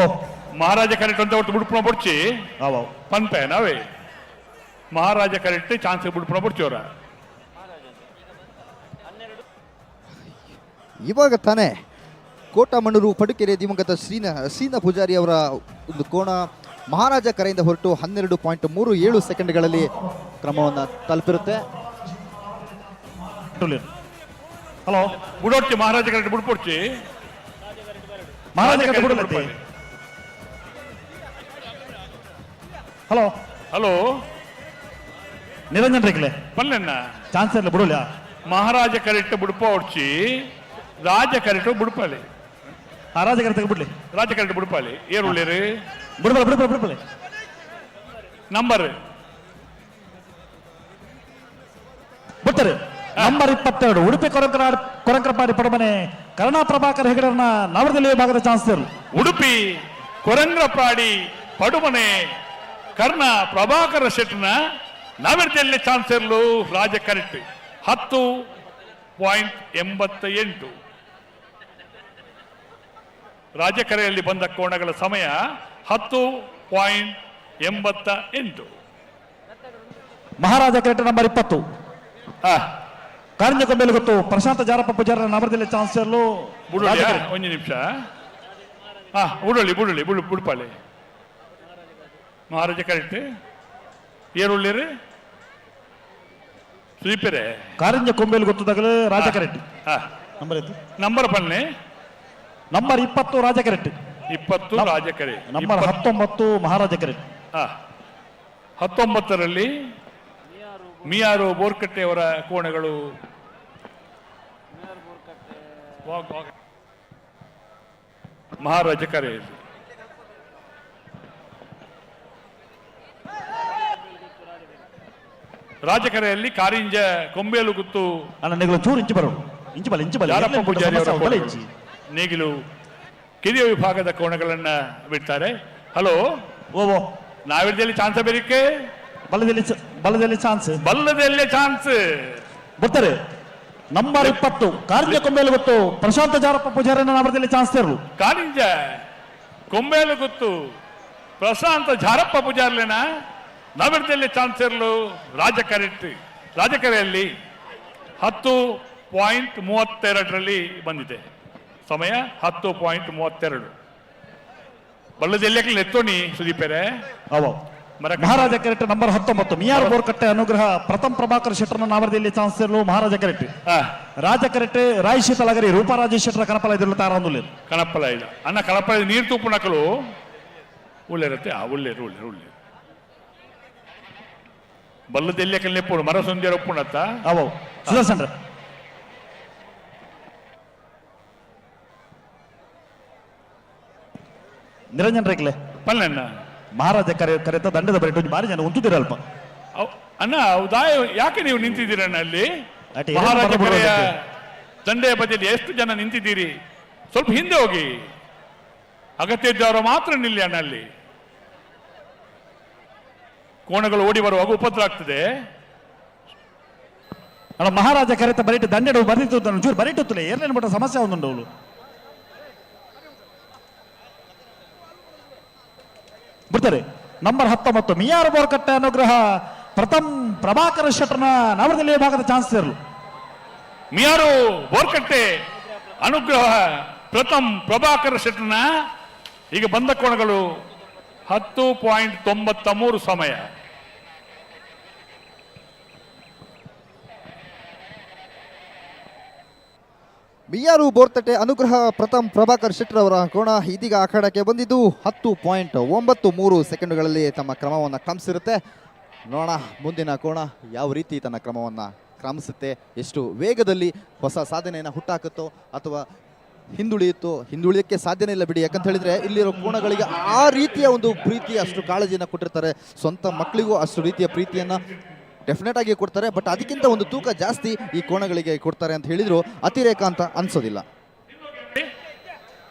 ಮಹಾರಾಜ ಕರೆಕ್ಟ್ ಅಂತ ಒಟ್ಟು ಬಿಡ್ಪುಣ ಬಿಡ್ಚಿ ಅವ ಪನ್ಪೆ ನಾವೇ ಮಹಾರಾಜ ಕರೆಕ್ಟ್ ಚಾನ್ಸ್ ಬಿಡ್ಪುಣ ಬಿಡ್ಚೋರ. ಇವಾಗ ತಾನೇ ಕೋಟಮಣ್ಣೂರು ಪಡುಕೆರೆ ದಿವಂಗತ ಶ್ರೀನ ಪೂಜಾರಿ ಅವರ ಒಂದು ಕೋಣ ಮಹಾರಾಜ ಕರೆಯಿಂದ ಹೊರಟು 12.37 ಸೆಕೆಂಡ್ಗಳಲ್ಲಿ ಕ್ರಮವನ್ನು ತಲುಪಿರುತ್ತೆ. ಹಲೋ ಬಿಡೋಡ್ಚಿ ಮಹಾರಾಜ ಕರೆಕ್ಟ್ ಬಿಡ್ಪೊಡ್ಚಿ ಮಹಾರಾಜ ಕರೆಕ್ಟ್ ಬಿಡಲತ್ತಿ. ಹಲೋ ಹಲೋ ನಿರಂಜನ್ ರೇಖಲೆ ಪಲ್ಲೆನ್ನ ಚಾನ್ಸ್ ಇಲ್ಲ ಬಿಡಲ್ಲ. ಮಹಾರಾಜ ಕರೆಕ್ಟ್ ಬಿಡ್ಪ ಹೊಡ್ಚಿ ರಾಜ ಕರೆಕ್ಟ್ ಬಿಡ್ಪಲ್ಲಿ ಆ ರಾಜ ಕರೆಕ್ಟ್ ಬಿಡ್ಲಿ. ರಾಜ ಕರೆಕ್ಟ್ ಬಿಡ್ಪಲ್ಲಿ ಏರುಳ್ಳಿರಿ ಬಿಡ್ಬಲ್ಲ ಬಿಡ್ಬಲ್ಲ ಬಿಡ್ಬಲ್ಲ. ನಂಬರ್ ಬಿಡ್ತಾರೆ. ನಂಬರ್ 22 ಉಡುಪಿ ಕೊರಂಕರಪಾಡಿ ಪಡಮನೆ ಕರುಣಾ ಪ್ರಭಾಕರ್ ಹೆಗಡರನ್ನ ನವದೆಹಲಿ ಭಾಗದ ಚಾನ್ಸ್ ಇರಲು. ಉಡುಪಿ ಕೊರಂಗ್ರಪಾಡಿ ಪಡುಮನೆ ಕರ್ಣ ಪ್ರಭಾಕರ ಶೆಟ್ನ ನವದೆಹಲಿ ಚಾನ್ಸ್ ಇರಲು ರಾಜ ಕರೆಕ್ಟ್ 10.88. ರಾಜಕರೆಯಲ್ಲಿ ಬಂದ ಕೋಣಗಳ ಸಮಯ 10.88. ಮಹಾರಾಜ ಕ್ರಿಕೆಟ್ ನಂಬರ್ 20 ಕಾರಿಂಜ ಕೊಂಬೆಲು ಗೊತ್ತು ಪ್ರಶಾಂತ ಜಾರಪ್ಪ ಪೂಜಾರ ನವದೆಹಲಿ ಚಾನ್ಸ್ ಇರಲು. ಒಂದು ನಿಮಿಷ ಉಡುಳ್ಳಿ ಬುಡ್ಪಾಳಿ ಮಹಾರಾಜ ಕರೆಕ್ಟ್ ಏರುಳ್ಳಿರಿ ಸ್ವೀಪರೇ ಕಾರಿಂಜ ಕೊಂಬೆಲು ಗೊತ್ತದಾಗಲೇ ರಾಜ ಕರೆಕ್ಟ್ ನಂಬರ್ ಇತ್ತು. ನಂಬರ್ ಪನ್ನೆ ನಂಬರ್ 20 ರಾಜ ಕರೆಕ್ಟ್ 20 ರಾಜ ಕರೆ. ನಂಬರ್ 19 ಮಹಾರಾಜ ಕರೆಕ್ಟ್. 19ರಲ್ಲಿ ಮಿಯಾರು ಬೋರ್ಕಟ್ಟೆ ಅವರ ಕೋಣಗಳು ಮಹಾರಾಜ ಕರೆಯಲ್ಲಿ ರಾಜಕರೆಯಲ್ಲಿ ಕಾರಿಂಜ ಕೊಂಬೇಲು ಗುತ್ತು ಅಲ್ಲ ನೆಗಲು ಚೂರು ಇಂಚು ಬರೋದು ಇಂಚು ಬಲ್ಲ ಜಾರಪ್ಪ ಪೂಜಾರಿ ಅವರ ಬಲ ಇಂಚಿ ನೇಗಿಲು ಕಿರಿಯ ವಿಭಾಗದ ಕೋಣಗಳನ್ನ ಬಿಡ್ತಾರೆ. ಹಲೋ ಓ ನಾವಿದ್ದಲ್ಲಿ ಚಾನ್ಸ್ ಬೇರಿಕೆ ಬಲದಲ್ಲಿ ಚಾನ್ಸ್ ಬಲ್ಲದಲ್ಲೇ ಚಾನ್ಸ್ ಬರ್ತಾರೆ. ನಂಬರ್ 20 ಕಾರಿಂಜ ಕೊಂಬೇಲು ಗೊತ್ತು ಪ್ರಶಾಂತ ಜಾರಪ್ಪ ಪೂಜಾರಿನ ನವದೆಹಲಿ ಚಾನ್ಸ್ ಇರಲು. ಕಾರಿಂಜ ಕೊಂಬೇಲು ಗುತ್ತು ಪ್ರಶಾಂತ ಜಾರಪ್ಪ ಪೂಜಾರ್ಲೆನ ನವದೆಹಲಿ ಚಾನ್ಸ್ ಇರಲು ರಾಜಕರೆಯಲ್ಲಿ 10.32ರಲ್ಲಿ ಬಂದಿದೆ. ಸಮಯ 10.32. ಬಲ್ಲದೆಲ್ಲಕ್ಕೆ ಎತ್ತೋಣಿ ಸುದೀಪರೇ ಅವ ಮಹಾರಾಜ ಕ್ರಿಕೆಟ್ ನಂಬರ್ 19 ಮಿಯಾರ್ ಬೋರ್ಕಟ್ಟೆ ಅನುಗ್ರಹ ಪ್ರಥಮ ಪ್ರಭಾಕರ್ ಶೆಟ್ಟರ್ನ ನವದೆಹಲಿ ಚಾನ್ಸ್ ಇರಲು ಮಹಾರಾಜ ಕ್ರಿಕೆಟ್. ರಾಜ ಕ್ರಿಕೆಟ್ ರಾಯ್ ಶೀತಲಗರಿ ರೂಪರಾಜೇಶ್ ಶೆಟ್ಟರ ಕನಪಲ ಇದ್ರಲ್ಲಿ ತಾರಂದುಲ್ಲ ಕನಪಲ ಇಲ್ಲ ಅನ್ನ ಕನಪಲ ನೀರು ತೂಪು ನಕಲು ಉಳ್ಳಿರುತ್ತೆ. ಉಳ್ಳೇರು ಬಲ್ಲದೆಲ್ಲೇ ಕಲ್ಲೆಪ್ಪು ಮರ ಸಂಜೆ ಒಪ್ಪುಣತ್ತ ಅವ ಸುದರ್ಶನ್ ನಿರಂಜನ್ ರೇಕ್ಲೆ ಪಲ್ಲೆಣ್ಣ ಮಹಾರಾಜ ಕರೆತ ದಂಡದ ಬರೀ ಬಾರಿ ಜನ ಉಂಟುದಿರ ಅಲ್ಪ ಅಣ್ಣ ಹೌದಾ ಯಾಕೆ ನೀವು ನಿಂತಿದ್ದೀರಣ್ಣ ಅಲ್ಲಿ ಅಟ್ ಏನು ಮಹಾರಾಜ ಬರ್ಬೋದು ಕೆರೆಯ ಅದಕ್ಕೆ? ದಂಡೆಯ ಬದಿಯಲ್ಲಿ ಎಷ್ಟು ಜನ ನಿಂತಿದ್ದೀರಿ? ಸ್ವಲ್ಪ ಹಿಂದೆ ಹೋಗಿ, ಅಗತ್ಯ ಇದ್ದವರು ಮಾತ್ರ ನಿಲ್ಲಿ ಅಣ್ಣ. ಅಲ್ಲಿ ಕೋಣಗಳು ಓಡಿ ಬರುವಾಗ ಉಪದ್ರ ಆಗ್ತದೆ. ಅಲ್ಲ ಮಹಾರಾಜ ಕರೆತ ಬರೀಟ್ ದಂಡೆಡು ಬರ್ದಿತ್ತು ಚೂರು ಬರೀಟುತ್ತಲೇ ಏರ್ಲೇನು ಬಿಟ್ಟ ಸಮಸ್ಯೆ ಒಂದುಂಡು ಅವಳು ಬಿಡ್ತಾರೆ. ನಂಬರ್ 19 ಮಿಯಾರ್ ಬೋರ್ಕಟ್ಟೆ ಅನುಗ್ರಹ ಪ್ರಥಮ್ ಪ್ರಭಾಕರ ಶೆಟ್ಟರ್ನ ನವರದಲ್ಲಿ ಭಾಗದ ಚಾನ್ಸ್ ಇರಲು. ಮಿಯಾರು ಬೋರ್ಕಟ್ಟೆ ಅನುಗ್ರಹ ಪ್ರಥಮ್ ಪ್ರಭಾಕರ ಶೆಟ್ಟರ್ನ ಈಗ ಬಂದ ಕೋಣಗಳು 10.93 ಸಮಯ. ಬಿಯಾರು ಬೋರ್ತಟೆ ಅನುಗ್ರಹ ಪ್ರಥಮ್ ಪ್ರಭಾಕರ್ ಶೆಟ್ಟರ್ ಅವರ ಕೋಣ ಇದೀಗ ಅಖಾಡಕ್ಕೆ ಬಂದಿದ್ದು 10.93 ಸೆಕೆಂಡುಗಳಲ್ಲಿ ತಮ್ಮ ಕ್ರಮವನ್ನು ಕ್ರಮಿಸಿರುತ್ತೆ. ನೋಡೋಣ ಮುಂದಿನ ಕೋಣ ಯಾವ ರೀತಿ ತನ್ನ ಕ್ರಮವನ್ನು ಕ್ರಮಿಸುತ್ತೆ, ಎಷ್ಟು ವೇಗದಲ್ಲಿ ಹೊಸ ಸಾಧನೆಯನ್ನು ಹುಟ್ಟಾಕುತ್ತೋ ಅಥವಾ ಹಿಂದುಳಿಯೋಕ್ಕೆ ಸಾಧ್ಯನೇ ಇಲ್ಲ ಬಿಡಿ. ಯಾಕಂತ ಹೇಳಿದ್ರೆ ಇಲ್ಲಿರೋ ಕೋಣಗಳಿಗೆ ಆ ರೀತಿಯ ಒಂದು ಪ್ರೀತಿ, ಅಷ್ಟು ಕಾಳಜಿಯನ್ನು ಕೊಟ್ಟಿರ್ತಾರೆ. ಸ್ವಂತ ಮಕ್ಕಳಿಗೂ ಅಷ್ಟು ರೀತಿಯ ಪ್ರೀತಿಯನ್ನು ಡೆಫಿನೆಟ್ ಆಗಿ ಕೊಡ್ತಾರೆ. ಬಟ್ ಅದಕ್ಕಿಂತ ಒಂದು ತೂಕ ಜಾಸ್ತಿ ಈ ಕೋಣಗಳಿಗೆ ಕೊಡ್ತಾರೆ ಅಂತ ಹೇಳಿದ್ರು ಅತಿರೇಕ ಅಂತ ಅನ್ಸೋದಿಲ್ಲ.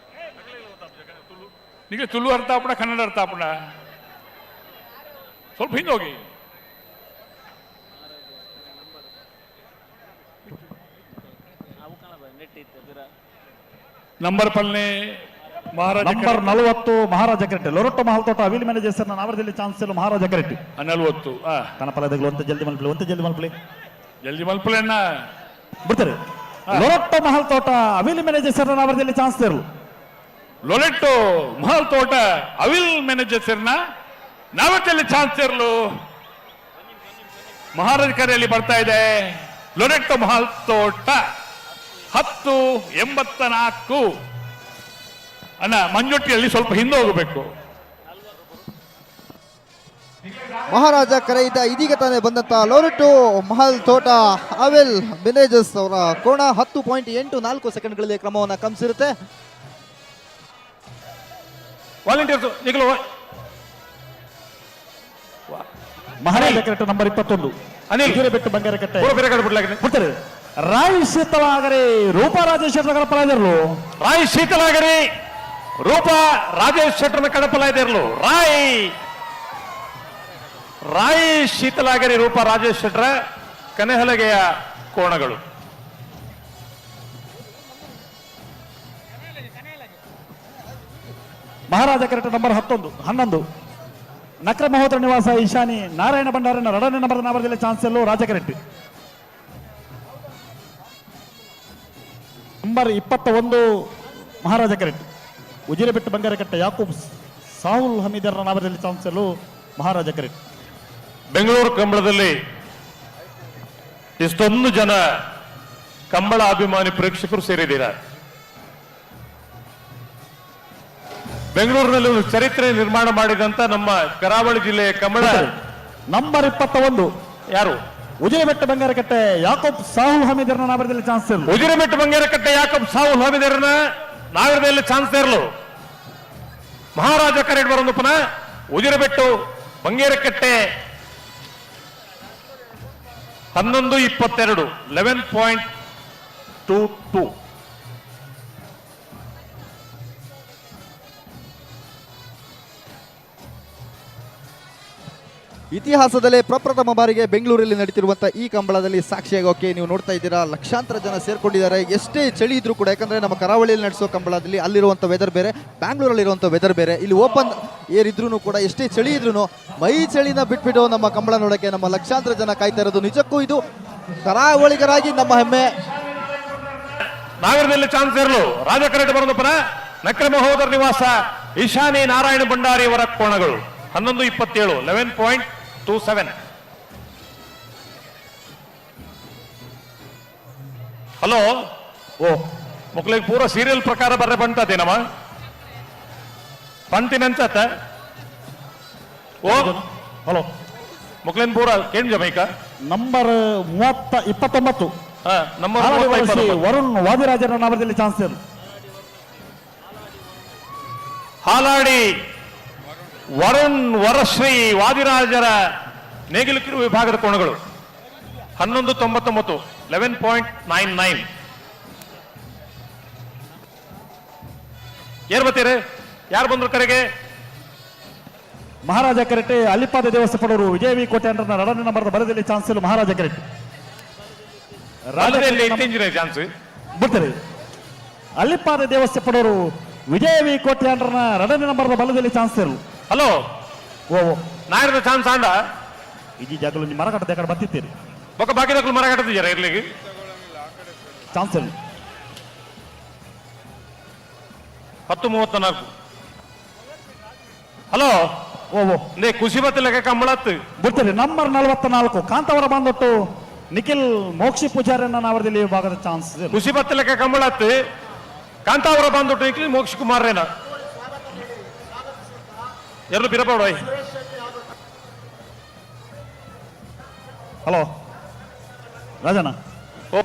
ಈಗ ತುಳು ಅರ್ಥ ಆಪಣ, ಕನ್ನಡ ಅರ್ಥ ಆಪಣ, ಸ್ವಲ್ಪ ಹಿಂದೆ ಹೋಗಿ. ನಂಬರ್ ಪಲ್ಲೆ ಮಹಾರಾಜ ನಂಬರ್ 40 ಮಹಾರಾಜ ಕೆರೆಟ್ಟಿ ಲೊರೊಟ್ಟೊ ಮಹಲ್ ತೋಟ ಅವಿಲ್ ಮ್ಯಾನೇಜರ್ ನಾವರದಲ್ಲಿ ಚಾನ್ಸ್ ಇಲ್ಲ. ಮಹಾರಾಜ ಕೆರೆಟ್ಟಿ 40 ಕನಪಲದಗಳು ಅಂತ ಜಲ್ದಿ ಮಲ್ಪಲಿ ಜಲ್ದಿ ಮಲ್ಪಲೆ ಅಣ್ಣ ಬಿಡ್ತಾರೆ. ಲೊರೊಟ್ಟೊ ಮಹಲ್ ತೋಟ ಅವಿಲ್ ಮ್ಯಾನೇಜರ್ ನಾವರದಲ್ಲಿ ಚಾನ್ಸ್ ಇರಲು. ಲೊಲೆಟ್ಟೋ ಮಹಲ್ ತೋಟ ಅವಿಲ್ ಮ್ಯಾನೇಜರ್ನ ನಾವತ್ತಲ್ಲಿ ಚಾನ್ಸ್ ಇರಲು. ಮಹಾರಾಜ ಕರೆಯಲ್ಲಿ ಬರ್ತಾ ಇದೆ ಲೊಲೆಟ್ಟೋ ಮಹಲ್ ತೋಟ 10.84. ಅಣ್ಣ ಮಂಜೊಟ್ಟಿಯಲ್ಲಿ ಸ್ವಲ್ಪ ಹಿಂದೆ ಹೋಗಬೇಕು. ಮಹಾರಾಜ ಕರೆಯಿಂದ ಇದೀಗ ತಾನೇ ಬಂದಂತ ಲೊರೆಟ್ಟೊ ಮಹಲ್ ತೋಟ ಅವೆಲ್ ಮೆನೇಜರ್ಸ್ ಅವರ ಕೋಣ 10.84 ಸೆಕೆಂಡ್ಗಳಲ್ಲಿ ಕ್ರಮವನ್ನು ಕ್ರಮಿಸಿರುತ್ತೆ. ವಾಲಂಟಿಯರ್ಸ್ ಈಗಲೂ ಮಹಾರಾಜ ಕೆರೆಟ್ಟಿ ನಂಬರ್ 21 ಅನಿಲ್ ಬಿಟ್ಟು ಬಂಗಾರ ಕಟ್ಟೆ ಬೇರೆ ಕಡೆ ಬಿಡ್ಲಾಗಿದೆ. ಬಿಡ್ತಾರೆ. ರಾಯ್ ಶೀತಲಾಗರೆ ರೂಪಾ ರಾಜೇಶ್ ಶೆಟ್ಟರ್ ಪಲಾಯದಿರಲು. ರಾಯ್ ಶೀತಲಾಗರಿ ರೂಪಾ ರಾಜೇಶ್ ಶೆಟ್ಟರ್ನ ಕಡಪಲ ಇದಿರಲು. ರಾಯ್ ಶೀತಲಾಗರಿ ರೂಪಾ ರಾಜೇಶ್ ಶೆಟ್ಟರ ಕನೆಹಲಗೆಯ ಕೋಣಗಳು. ಮಹಾರಾಜ ಕೆರೆಟ್ಟಿ ನಂಬರ್ 11 ನಕ್ರ ಮಹೋತ್ರ ನಿವಾಸ ಈಶಾನಿ ನಾರಾಯಣ ಭಂಡಾರನ 2ನೇ ನಂಬರ್ ನಾವರದಲ್ಲಿ ಚಾನ್ಸ್ ಎಲ್ಲೋ ರಾಜ ಕೆರೆಟ್ಟಿ. ನಂಬರ್ 21 ಮಹಾರಾಜ ಕೆರೆಟ್ಟಿ ಉಜಿರೆಬೆಟ್ಟು ಬಂಗಾರಕಟ್ಟೆ ಯಾಕೂಬ್ ಸಾಹುಲ್ ಹಮೀದರ್ ನಾವರದಲ್ಲಿ ಚಾನ್ಸ್ ಎಲ್ಲೋ ಮಹಾರಾಜ ಕೆರೆಟ್ಟಿ. ಬೆಂಗಳೂರು ಕಂಬಳದಲ್ಲಿ ಇಷ್ಟೊಂದು ಜನ ಕಂಬಳ ಅಭಿಮಾನಿ ಪ್ರೇಕ್ಷಕರು ಸೇರಿದ್ದೀರಾ. ಬೆಂಗಳೂರಿನಲ್ಲಿ ಒಂದು ಚರಿತ್ರೆ ನಿರ್ಮಾಣ ಮಾಡಿದಂತ ನಮ್ಮ ಕರಾವಳಿ ಜಿಲ್ಲೆಯ ಕಂಬಳ ನಂಬರ್ 21 ಯಾರು? ಉಜಿರೆಬೆಟ್ಟು ಬಂಗಾರಕಟ್ಟೆ ಯಾಕೂಬ್ ಸಾಹುಲ್ ಹಮೀದರ್ನ ನಾವರದಲ್ಲಿ ಚಾನ್ಸ್ ಇಲ್ಲ. ಉಜಿರೆಬೆಟ್ಟು ಬಂಗೇರಕಟ್ಟೆ ಯಾಕಬ್ ಸಾವುಲ್ ಹಾಮಿದರನ ನಾಗರದಲ್ಲಿ ಚಾನ್ಸ್ ಇರಲು. ಮಹಾರಾಜ ಕರೆಡ್ ಬರೋದು ಪುನಃ ಉಜಿರೆಬೆಟ್ಟು ಬಂಗೇರಕಟ್ಟೆ 11.22 11.22. ಇತಿಹಾಸದಲ್ಲೇ ಪ್ರಪ್ರಥಮ ಬಾರಿಗೆ ಬೆಂಗಳೂರಲ್ಲಿ ನಡೀತಿರುವಂಥ ಈ ಕಂಬಳದಲ್ಲಿ ಸಾಕ್ಷಿಯಾಗೋಕೆ ನೀವು ನೋಡ್ತಾ ಇದ್ದೀರಾ, ಲಕ್ಷಾಂತರ ಜನ ಸೇರ್ಕೊಂಡಿದ್ದಾರೆ. ಎಷ್ಟೇ ಚಳಿ ಇದ್ರೂ ಕೂಡ, ಯಾಕಂದರೆ ನಮ್ಮ ಕರಾವಳಿಯಲ್ಲಿ ನಡೆಸೋ ಕಂಬಳದಲ್ಲಿ ಅಲ್ಲಿರುವಂಥ ವೆದರ್ ಬೇರೆ, ಬ್ಯಾಂಗ್ಳೂರಲ್ಲಿರುವಂಥ ವೆದರ್ ಬೇರೆ. ಇಲ್ಲಿ ಓಪನ್ ಏರ್ ಇದ್ರೂ ಕೂಡ ಎಷ್ಟೇ ಚಳಿ ಇದ್ರೂ ಮೈ ಚಳಿನ ಬಿಟ್ಬಿಟ್ಟು ನಮ್ಮ ಕಂಬಳ ನೋಡೋಕ್ಕೆ ನಮ್ಮ ಲಕ್ಷಾಂತರ ಜನ ಕಾಯ್ತಾ ಇರೋದು. ನಿಜಕ್ಕೂ ಇದು ಕರಾವಳಿಗರಾಗಿ ನಮ್ಮ ಹೆಮ್ಮೆ. ನಾಗರದಲ್ಲಿ ಚಾನ್ಸ್ ಇರಲು. ರಾಜ ಕರೆಡ್ ಬರೋದು ಪುನಃ ನಕ್ರ ಮಹೋದರ ನಿವಾಸ ಈಶಾನಿ ನಾರಾಯಣ ಭಂಡಾರಿ ಅವರ ಕೋಣಗಳು 11.27 11.27. ಹಲೋ ಓ ಮಕ್ಕಳಿಗೆ ಪೂರ ಸೀರಿಯಲ್ ಪ್ರಕಾರ ಬರ್ರೆ ಬಂತದೇನಮ್ಮ ಪಂತಿನಂಚತ್ತ ಓ ಹಲೋ ಮಕ್ಕಳಿನ ಪೂರ ಕೇಳಿ ಜಮೈಕ ನಂಬರ್ 29 ನಮ್ಮ ವರುಣ್ ವಾದಿರಾಜರ ನಾಮದಲ್ಲಿ ಚಾನ್ಸ್ ಇಲ್ಲ. ಹಾಲಾಡಿ ವರುಣ್ ವರಶ್ರೀ ವಾದಿರಾಜರ ನೇಗಿಲು ವಿಭಾಗದ ಕೋಣಗಳು 11.99 11.99. ಏರ್ ಬರ್ತೀರಿ? ಯಾರು ಬಂದ್ರು ಕರೆಗೆ? ಮಹಾರಾಜ ಕೆರೆಟ್ಟೆ ಅಲ್ಲಿಪಾದ ದೇವಸ್ಥಾನ ಪಡೋರು ವಿಜಯ ವಿ ಕೋಟೆ ಅಂಡ್ರನ 2ನೇ ನಂಬರ್ದ ಬಲದಲ್ಲಿ ಚಾನ್ಸ್ ಇಲ್ಲ ಮಹಾರಾಜ ಕೆರೆಟ್ಟೆ ರಾಜ್ಯದಲ್ಲಿ ಇಟ್ಟಿಂಜಿನ ಚಾನ್ಸ್ ಬಿಡ್ತಾರೆ. ಅಲ್ಲಿಪಾದ ದೇವಸ್ಥಾನ ಪಡೋರು ವಿಜಯ ವಿ ಕೋಟೆ ಅಂಡ್ರನ 2ನೇ ನಂಬರ್ದ ಬಲದಲ್ಲಿ ಚಾನ್ಸ್ ಇಲ್ಲ. ಹಲೋ ಓ ನಾಯರದ ಚಾನ್ಸ್ ಆಂಡ ಈ ಜಾಗದಲ್ಲಿ ನೀವು ಮರ ಕಟ್ಟದ ಕಡೆ ಬರ್ತಿದ್ದೀರಿ ಬೊಕ್ಕ ಬಾಕಿದಕ್ಕೂ ಮರ ಕಟ್ಟದಿದ್ದೀರಾ ಇರ್ಲಿಕ್ಕೆ ಚಾನ್ಸ್ ಇಲ್ಲ. 10:34. ಹಲೋ ಓ ನೇ ಖುಷಿ ಬತ್ತಲಕ್ಕೆ ಕಂಬಳತ್ತು ಬಿಡ್ತಾರೆ. ನಂಬರ್ 44 ಕಾಂತವರ ಬಂದೊಟ್ಟು ನಿಖಿಲ್ ಮೋಕ್ಷಿ ಪೂಜಾರಿಯನ್ನ ನಾವರದಲ್ಲಿ ಭಾಗದ ಚಾನ್ಸ್ ಇದೆ. ಖುಷಿ ಬತ್ತಲಕ್ಕೆ ಕಂಬಳತ್ತು ಕಾಂತಾವರ ಬಂದ್ಬಿಟ್ಟು ನಿಖಿಲ್ ಮೋಕ್ಷ ಕುಮಾರೇನ ಎರಡು ಬಿರಪಡೋಯ್. ಹಲೋ ರಾಜಣ್ಣ ಓ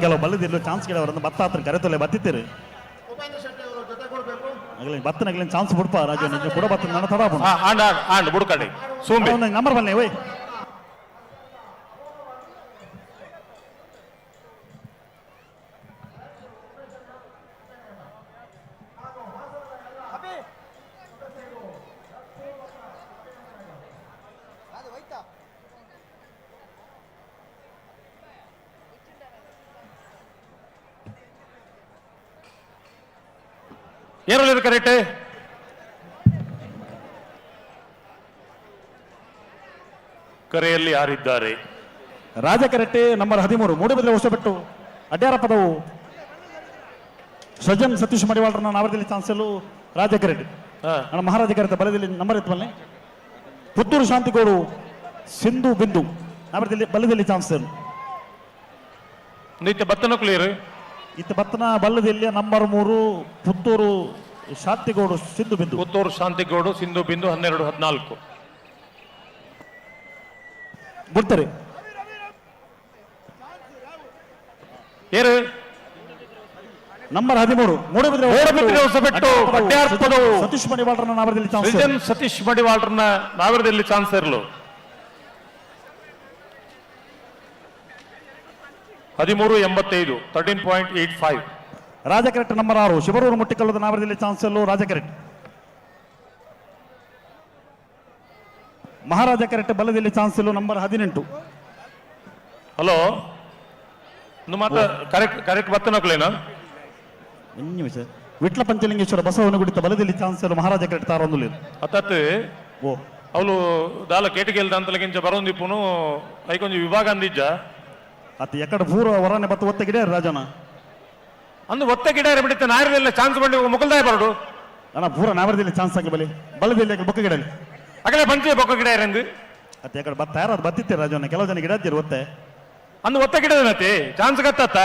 ಕೆಲವು ಬಲ್ಲದಿರ್ಲು ಚಾನ್ಸ್ ಕೇಳೋರನ್ನು ಬತ್ತ ಹತ್ರ ಕರೆತೊಲೆ ಬತ್ತಿತ್ತೀರಿ ಆಗಲಿ ಬತ್ತನಾಗಲಿ ಚಾನ್ಸ್ ಬಿಡ್ಪ ರಾಜ ನಿಜ ಕೂಡ ಬತ್ತ ನನ್ನ ತಡ ಆಂಡ ಆಂಡ್ ಬುಡ್ಕಡಿ ಸೋಂಬೆ ನಂಬರ್ ಬನ್ನಿ ಓಯ್ ಏರಲಿದೆ ಕರೆಕ್ಟ್ ಕರೆಯಲ್ಲಿ ಯಾರಿದ್ದಾರೆ? ರಾಜ ಕೆರೆಟ್ಟೆ ನಂಬರ್ 13 ಮೂಡಿಬಿದ್ರೆ ಹೊಸಬೆಟ್ಟು ಅಡ್ಯಾರ ಪದವು ಸಜ್ಜನ್ ಸತೀಶ್ ಮಡಿವಾಳರನ್ನ ನಾವರದಲ್ಲಿ ಚಾನ್ಸಲು ರಾಜ ಕೆರೆಟ್ಟೆ ಅಣ್ಣ ಮಹಾರಾಜ ಕೆರೆತ ಬಲದಲ್ಲಿ ನಂಬರ್ ಇತ್ತು ಬನ್ನಿ. ಪುತ್ತೂರು ಶಾಂತಿಗೋಡು ಸಿಂಧು ಬಿಂದು ನಾವರದಲ್ಲಿ ಬಲದಲ್ಲಿ ಚಾನ್ಸ್ ನಿತ್ಯ ಬತ್ತನ ಕ್ಲಿಯರ್ ಇತ್ತ ಬತ್ತನ ಬಲ್ಲದಲ್ಲಿ ನಂಬರ್ 3 ಪುತ್ತೂರು ಶಾಂತಿಗೋಡು ಸಿಂಧು ಬಿಂದು. ಪುತ್ತೂರು ಶಾಂತಿಗೌಡು ಸಿಂಧು ಬಿಂದು 12-14. ಬಿಡ್ತಾರೆ ಏರು ನಂಬರ್ 13 ಮೂಡಬಿದ್ರೆ ಹೊಸಬೆಟ್ಟು ಅಡ್ಯಾರ ಪದವು ಸತೀಶ್ ಮಡಿವಾಳರನ್ನ ನಾವರದಲ್ಲಿ ಚಾನ್ಸ್ ಸೃಜನ್ ಸತೀಶ್ ಮಡಿವಾಳ್ರನ್ನ ನಾವರದಲ್ಲಿ ಚಾನ್ಸ್ ಇರಲು 13.85 13.85. ರಾಜ ಕೆರೆಟ್ ನಂಬರ್ 6 ಶಿವರೂರು ಮುಟ್ಟಿಕಲ್ಲದ ನಾವರದಲ್ಲಿ ಚಾನ್ಸ್ ಎಲ್ಲು ರಾಜ ಕೆರೆಟ್. ಮಹಾರಾಜ ಕೆರೆಟ್ ಬಲದಲ್ಲಿ ಚಾನ್ಸ್ ಎಲ್ಲು ನಂಬರ್ 18. ಹಲೋ ಮಾತ ಕರೆಕ್ಟ್ ಕರೆಕ್ಟ್ ಬತ್ತನಕ್ಲೇನ ನಿಮಿಷ ವಿಟ್ಲ ಪಂಚಲಿಂಗೇಶ್ವರ ಬಸವನಗುಡಿತ ಬಲದಲ್ಲಿ ಚಾನ್ಸ್ ಎಲ್ಲು ಮಹಾರಾಜ ಕೆರೆಟ್ ತಾರೊಂದು ಅತ್ತತ್ ಓ ಅವಳು ದಾಲ ಕೇಟಿಗೆಲ್ದ ಅಂತಲಗಿಂಚ ಬರೋಂದಿಪ್ಪುನು ಐಕೊಂಜ ವಿಭಾಗ ಅಂದಿಜ್ಜ ಅತ್ತ ಎಕಡೆ ಪೂರ ಹೊರನೆ ಬತ್ತ ಒತ್ತೆ ಗಿಡ ರಾಜನ ಅಂದು ಒತ್ತೆ ಗಿಡ ಬಿಡುತ್ತೆ ನಾಯರದೆಲ್ಲ ಚಾನ್ಸ್ ಬಂಡಿ ಮುಗಲ್ದಾಯ ಬರಡು ಅಣ್ಣ ಪೂರ ನಾವರದಲ್ಲಿ ಚಾನ್ಸ್ ಆಗಿ ಬಲಿ ಬಲದಲ್ಲಿ ಬೊಕ್ಕ ಗಿಡ ಅಗಲೇ ಪಂಚೆ ಬೊಕ್ಕ ಗಿಡ ಇರಂದು ಅತ್ತ ಎಕಡೆ ಬತ್ತ ಯಾರು ಬತ್ತಿತ್ತೆ ರಾಜನ ಕೆಲವು ಜನ ಗಿಡ ಇದ್ದೀರಿ ಒತ್ತೆ ಅಂದು ಒತ್ತೆ ಗಿಡದನತಿ ಚಾನ್ಸ್ ಗತ್ತ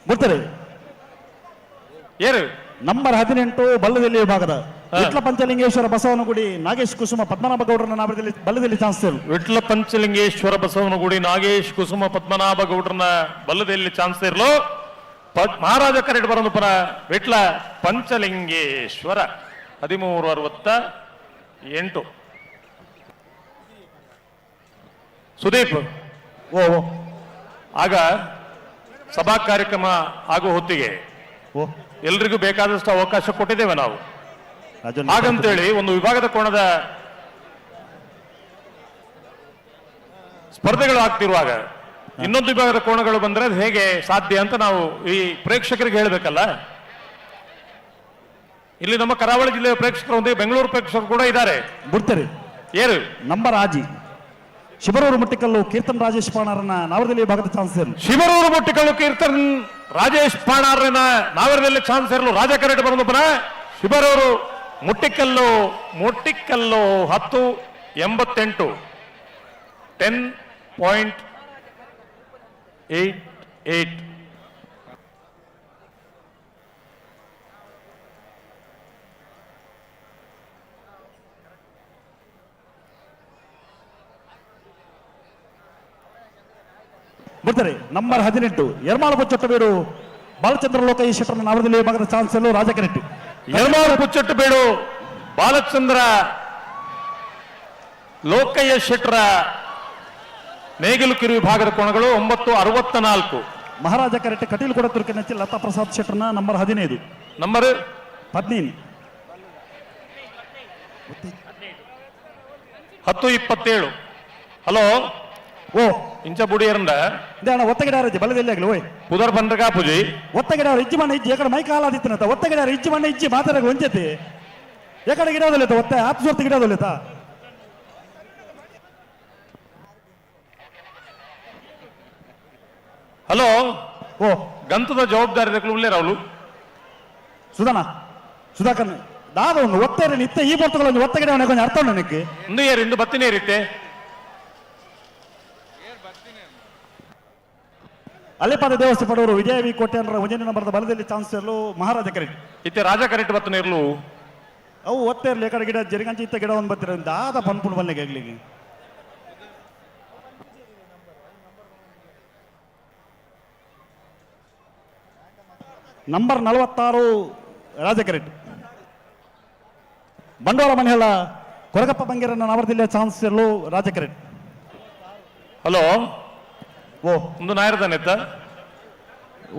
ಬಿಡ್ತಾರೆ ಏರು ನಂಬರ್ 18 ಬಲ್ಲದಲ್ಲಿ ವಿಭಾಗದ ವಿಟ್ಲ ಪಂಚಲಿಂಗೇಶ್ವರ ಬಸವನಗುಡಿ ನಾಗೇಶ್ ಕುಸುಮ ಪದ್ಮನಾಭ ಗೌಡರನ್ನ ನಾವರದಲ್ಲಿ ಬಲ್ಲದಲ್ಲಿ ಚಾನ್ಸ್ ವಿಟ್ಲ ಪಂಚಲಿಂಗೇಶ್ವರ ಬಸವನಗುಡಿ ನಾಗೇಶ್ ಕುಸುಮ ಪದ್ಮನಾಭ ಗೌಡ್ರನ ಬಲ್ಲದಲ್ಲಿ ಚಾನ್ಸ್ ಇರ್ಲು ಮಹಾರಾಜ ಕರೆಕ್ಟ್ ಬರೋದು ಪರ ವಿಟ್ಲ ಪಂಚಲಿಂಗೇಶ್ವರ 13.68. ಸುದೀಪ್ ಓ ಆಗ ಸಭಾ ಕಾರ್ಯಕ್ರಮ ಆಗೋ ಹೊತ್ತಿಗೆ ಓ ಎಲ್ರಿಗೂ ಬೇಕಾದಷ್ಟು ಅವಕಾಶ ಕೊಟ್ಟಿದ್ದೇವೆ ನಾವು. ರಾಜನ್ ಹಾಗಂತೇಳಿ ಒಂದು ವಿಭಾಗದ ಕೋಣದ ಸ್ಪರ್ಧೆಗಳು ಆಗ್ತಿರುವಾಗ ಇನ್ನೊಂದು ವಿಭಾಗದ ಕೋಣಗಳು ಬಂದ್ರೆ ಅದು ಹೇಗೆ ಸಾಧ್ಯ ಅಂತ ನಾವು ಈ ಪ್ರೇಕ್ಷಕರಿಗೆ ಹೇಳಬೇಕಲ್ಲ. ಇಲ್ಲಿ ನಮ್ಮ ಕರಾವಳಿ ಜಿಲ್ಲೆಯ ಪ್ರೇಕ್ಷಕರು ಒಂದೇ ಬೆಂಗಳೂರು ಪ್ರೇಕ್ಷಕರು ಕೂಡ ಇದ್ದಾರೆ. ಬಿಡ್ತಾರೆ ಏರು ನಂಬರ್ ಆಜಿ ಶಿಬರೂರು ಮುಟ್ಟಿಕಲ್ಲು ಕೀರ್ತನ್ ರಾಜೇಶ್ ಪಾಣಾರನ್ನ ನಾವರದಲ್ಲಿ ವಿಭಾಗದ ಚಾನ್ಸ್ ಶಿವರೂರು ಮುಟ್ಟಿಕಲ್ಲು ಕೀರ್ತನ್ ರಾಜೇಶ್ ಪಾಣಾರನ ನಾವರದಲ್ಲಿ ಚಾನ್ಸ್ ಇರಲು ರಾಜ ಕರೆಕ್ಟ್ ಬರೋದು ಪುನಃ ಶಿಬರೂರು ಮುಟ್ಟಿಕಲ್ಲು 10.88 10.88. ಬರ್ತಾರೆ ನಂಬರ್ 18 ಯರ್ಮಾಳು ಬಚ್ಚೊಟ್ಟಬೇಡು ಬಾಲಚಂದ್ರ ಲೋಕಯ್ಯ ಶೆಟ್ಟರ್ನ ನಾವರದಲ್ಲಿ ಭಾಗದ ಚಾನ್ಸಲ್ ರಾಜಕೆರೆಟ್. ಯರ್ಮಾಳು ಪುಚ್ಚಟ್ಟು ಬೇಡು ಬಾಲಚಂದ್ರ ಲೋಕಯ್ಯ ಶೆಟ್ಟರ ನೇಗಿಲು ಕಿರು ವಿಭಾಗದ ಕೋಣಗಳು 9:64. ಮಹಾರಾಜ ಕೆರೆಟ್ ಕಟೀಲ್ ಕೂಡ ತುರ್ಕಿನಚ್ಚಿ ಲತಾ ಪ್ರಸಾದ್ ಶೆಟ್ಟರ್ನ ನಂಬರ್ 15 ನಂಬರ್ 15 10:27. ಹಲೋ ಓ ಇಂಚ ಬುಡಿಯರಂಡ ಇದೇಣ ಒತ್ತಗಿಡಾರ ಬಲದಲ್ಲಿ ಆಗ್ಲಿ ಓಯ್ ಪುದರ್ ಬಂಡ್ರಗಾ ಪೂಜಿ ಒತ್ತಗಿಡಾರ ಇಜ್ಜಿ ಮಣ್ಣ ಇಜ್ಜಿ ಎಕಡೆ ಮೈ ಕಾಲಾದಿತ್ತನತ ಒತ್ತಗಿಡಾರ ಇಜ್ಜಿ ಮಣ್ಣ ಇಜ್ಜಿ ಮಾತಾಡಕ್ಕೆ ಒಂಚತಿ ಎಕಡೆ ಗಿಡದಲ್ಲಿತ ಒತ್ತೆ ಆಪ್ಸೋರ್ತ ಗಿಡದಲ್ಲಿತ ಹಲೋ ಓ ಗಂತದ ಜವಾಬ್ದಾರಿ ಉಳ್ಳೇ ರಾವ್ಲು ಸುಧಾಕರ್ ದಾದ ಒಂದು ಒತ್ತೇರಿ ನಿತ್ತ ಈ ಬರ್ತಗಳು ಒತ್ತಗಿಡ ಕೊಂಚ ಅರ್ಥ ಉಂಟು ನನಗೆ ಇಂದು ಏರು ಇಂದು ಬತ್ತಿನೇ ಇರುತ್ತೆ ಅಲ್ಲಿಪಾದ ದೇವಸ್ಥಾನ ಪಡವರು ವಿಜಯ ವಿ ಕೋಟೆ ಅಂದ್ರೆ ಮುಂಜಾನೆ ಬರೆದ ಬಲದಲ್ಲಿ ಚಾನ್ಸರ್ಲು ಮಹಾರಾಜ ಕೆರೆಟ್ ಇತ್ತೆ ರಾಜ ಕರೆಕ್ಟ್ ಬತ್ತನೇ ಇರ್ಲು ಅವು ಒತ್ತೇ ಇರಲಿ ಎಕಡೆ ಗಿಡ ಜರಿಗಂಚಿ ಇತ್ತ ಗಿಡ ಒಂದು ಬರ್ತಿರ ದಾದ ಪನ್ಪುಣ್ ಬಲ್ಲೆಗೆ ಆಗ್ಲಿಗೆ ನಂಬರ್ 46 ರಾಜಕೆರೆಟ್ ಬಂಡವಾಳ ಮನೆಯಲ್ಲ ಕೊರಗಪ್ಪ ಬಂಗೇರನ್ನ ನಾವರದಿಲ್ಲ ಚಾನ್ಸ್ ಎಲ್ಲೋ ರಾಜಕೆರೆಟ್. ಹಲೋ ಓ ಒಂದು ನಾಯರ್ದಾನೆ ಎತ್ತ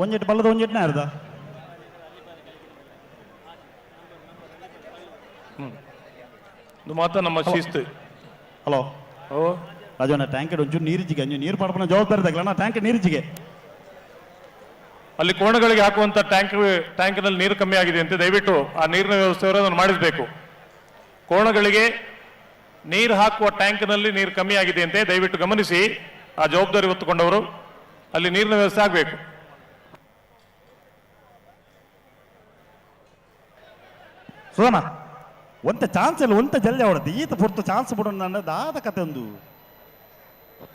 ಒಂಜಿಟ್ಟು ಬಲ್ಲದ ಒಂಜಿಟ್ನೇ ಅರ್ಧ ಇದು ಮಾತ್ರ ನಮ್ಮ ಶಿಸ್ತು. ಹಲೋ ಓ ರಾಜವನ್ನ ಟ್ಯಾಂಕ್ ಒಂಚೂರು ನೀರಿಜಿಗೆ ಅಂಜು ನೀರು ಪಡ್ಪನ ಜವಾಬ್ದಾರಿ ತಗಲಣ್ಣ ಟ್ಯಾಂಕ್ ನೀರಿಜಿಗೆ ಅಲ್ಲಿ ಕೋಣಗಳಿಗೆ ಹಾಕುವಂತ ಟ್ಯಾಂಕ್ನಲ್ಲಿ ನೀರು ಕಮ್ಮಿ ಆಗಿದೆ ಅಂತ ದಯವಿಟ್ಟು ಆ ನೀರಿನ ವ್ಯವಸ್ಥೆಯನ್ನು ಮಾಡಿಸಬೇಕು. ಕೋಣಗಳಿಗೆ ನೀರು ಹಾಕುವ ಟ್ಯಾಂಕ್ನಲ್ಲಿ ನೀರು ಕಮ್ಮಿ ಆಗಿದೆ ಅಂತೆ ದಯವಿಟ್ಟು ಗಮನಿಸಿ. ಆ ಜವಾಬ್ದಾರಿ ಹೊತ್ತುಕೊಂಡವರು ಅಲ್ಲಿ ನೀರಿನ ವ್ಯವಸ್ಥೆ ಆಗಬೇಕು. ಸುಧಾನ ಒಂತ ಚಾನ್ಸ್ ಇಲ್ಲ ಒಂತ ಜಲ್ದಿ ಅವಡತ್ತೆ ಈತ ಪುರ್ತು ಚಾನ್ಸ್ ಬಿಡೋಣ ನನ್ನ ದಾದ ಕತೆ ಒಂದು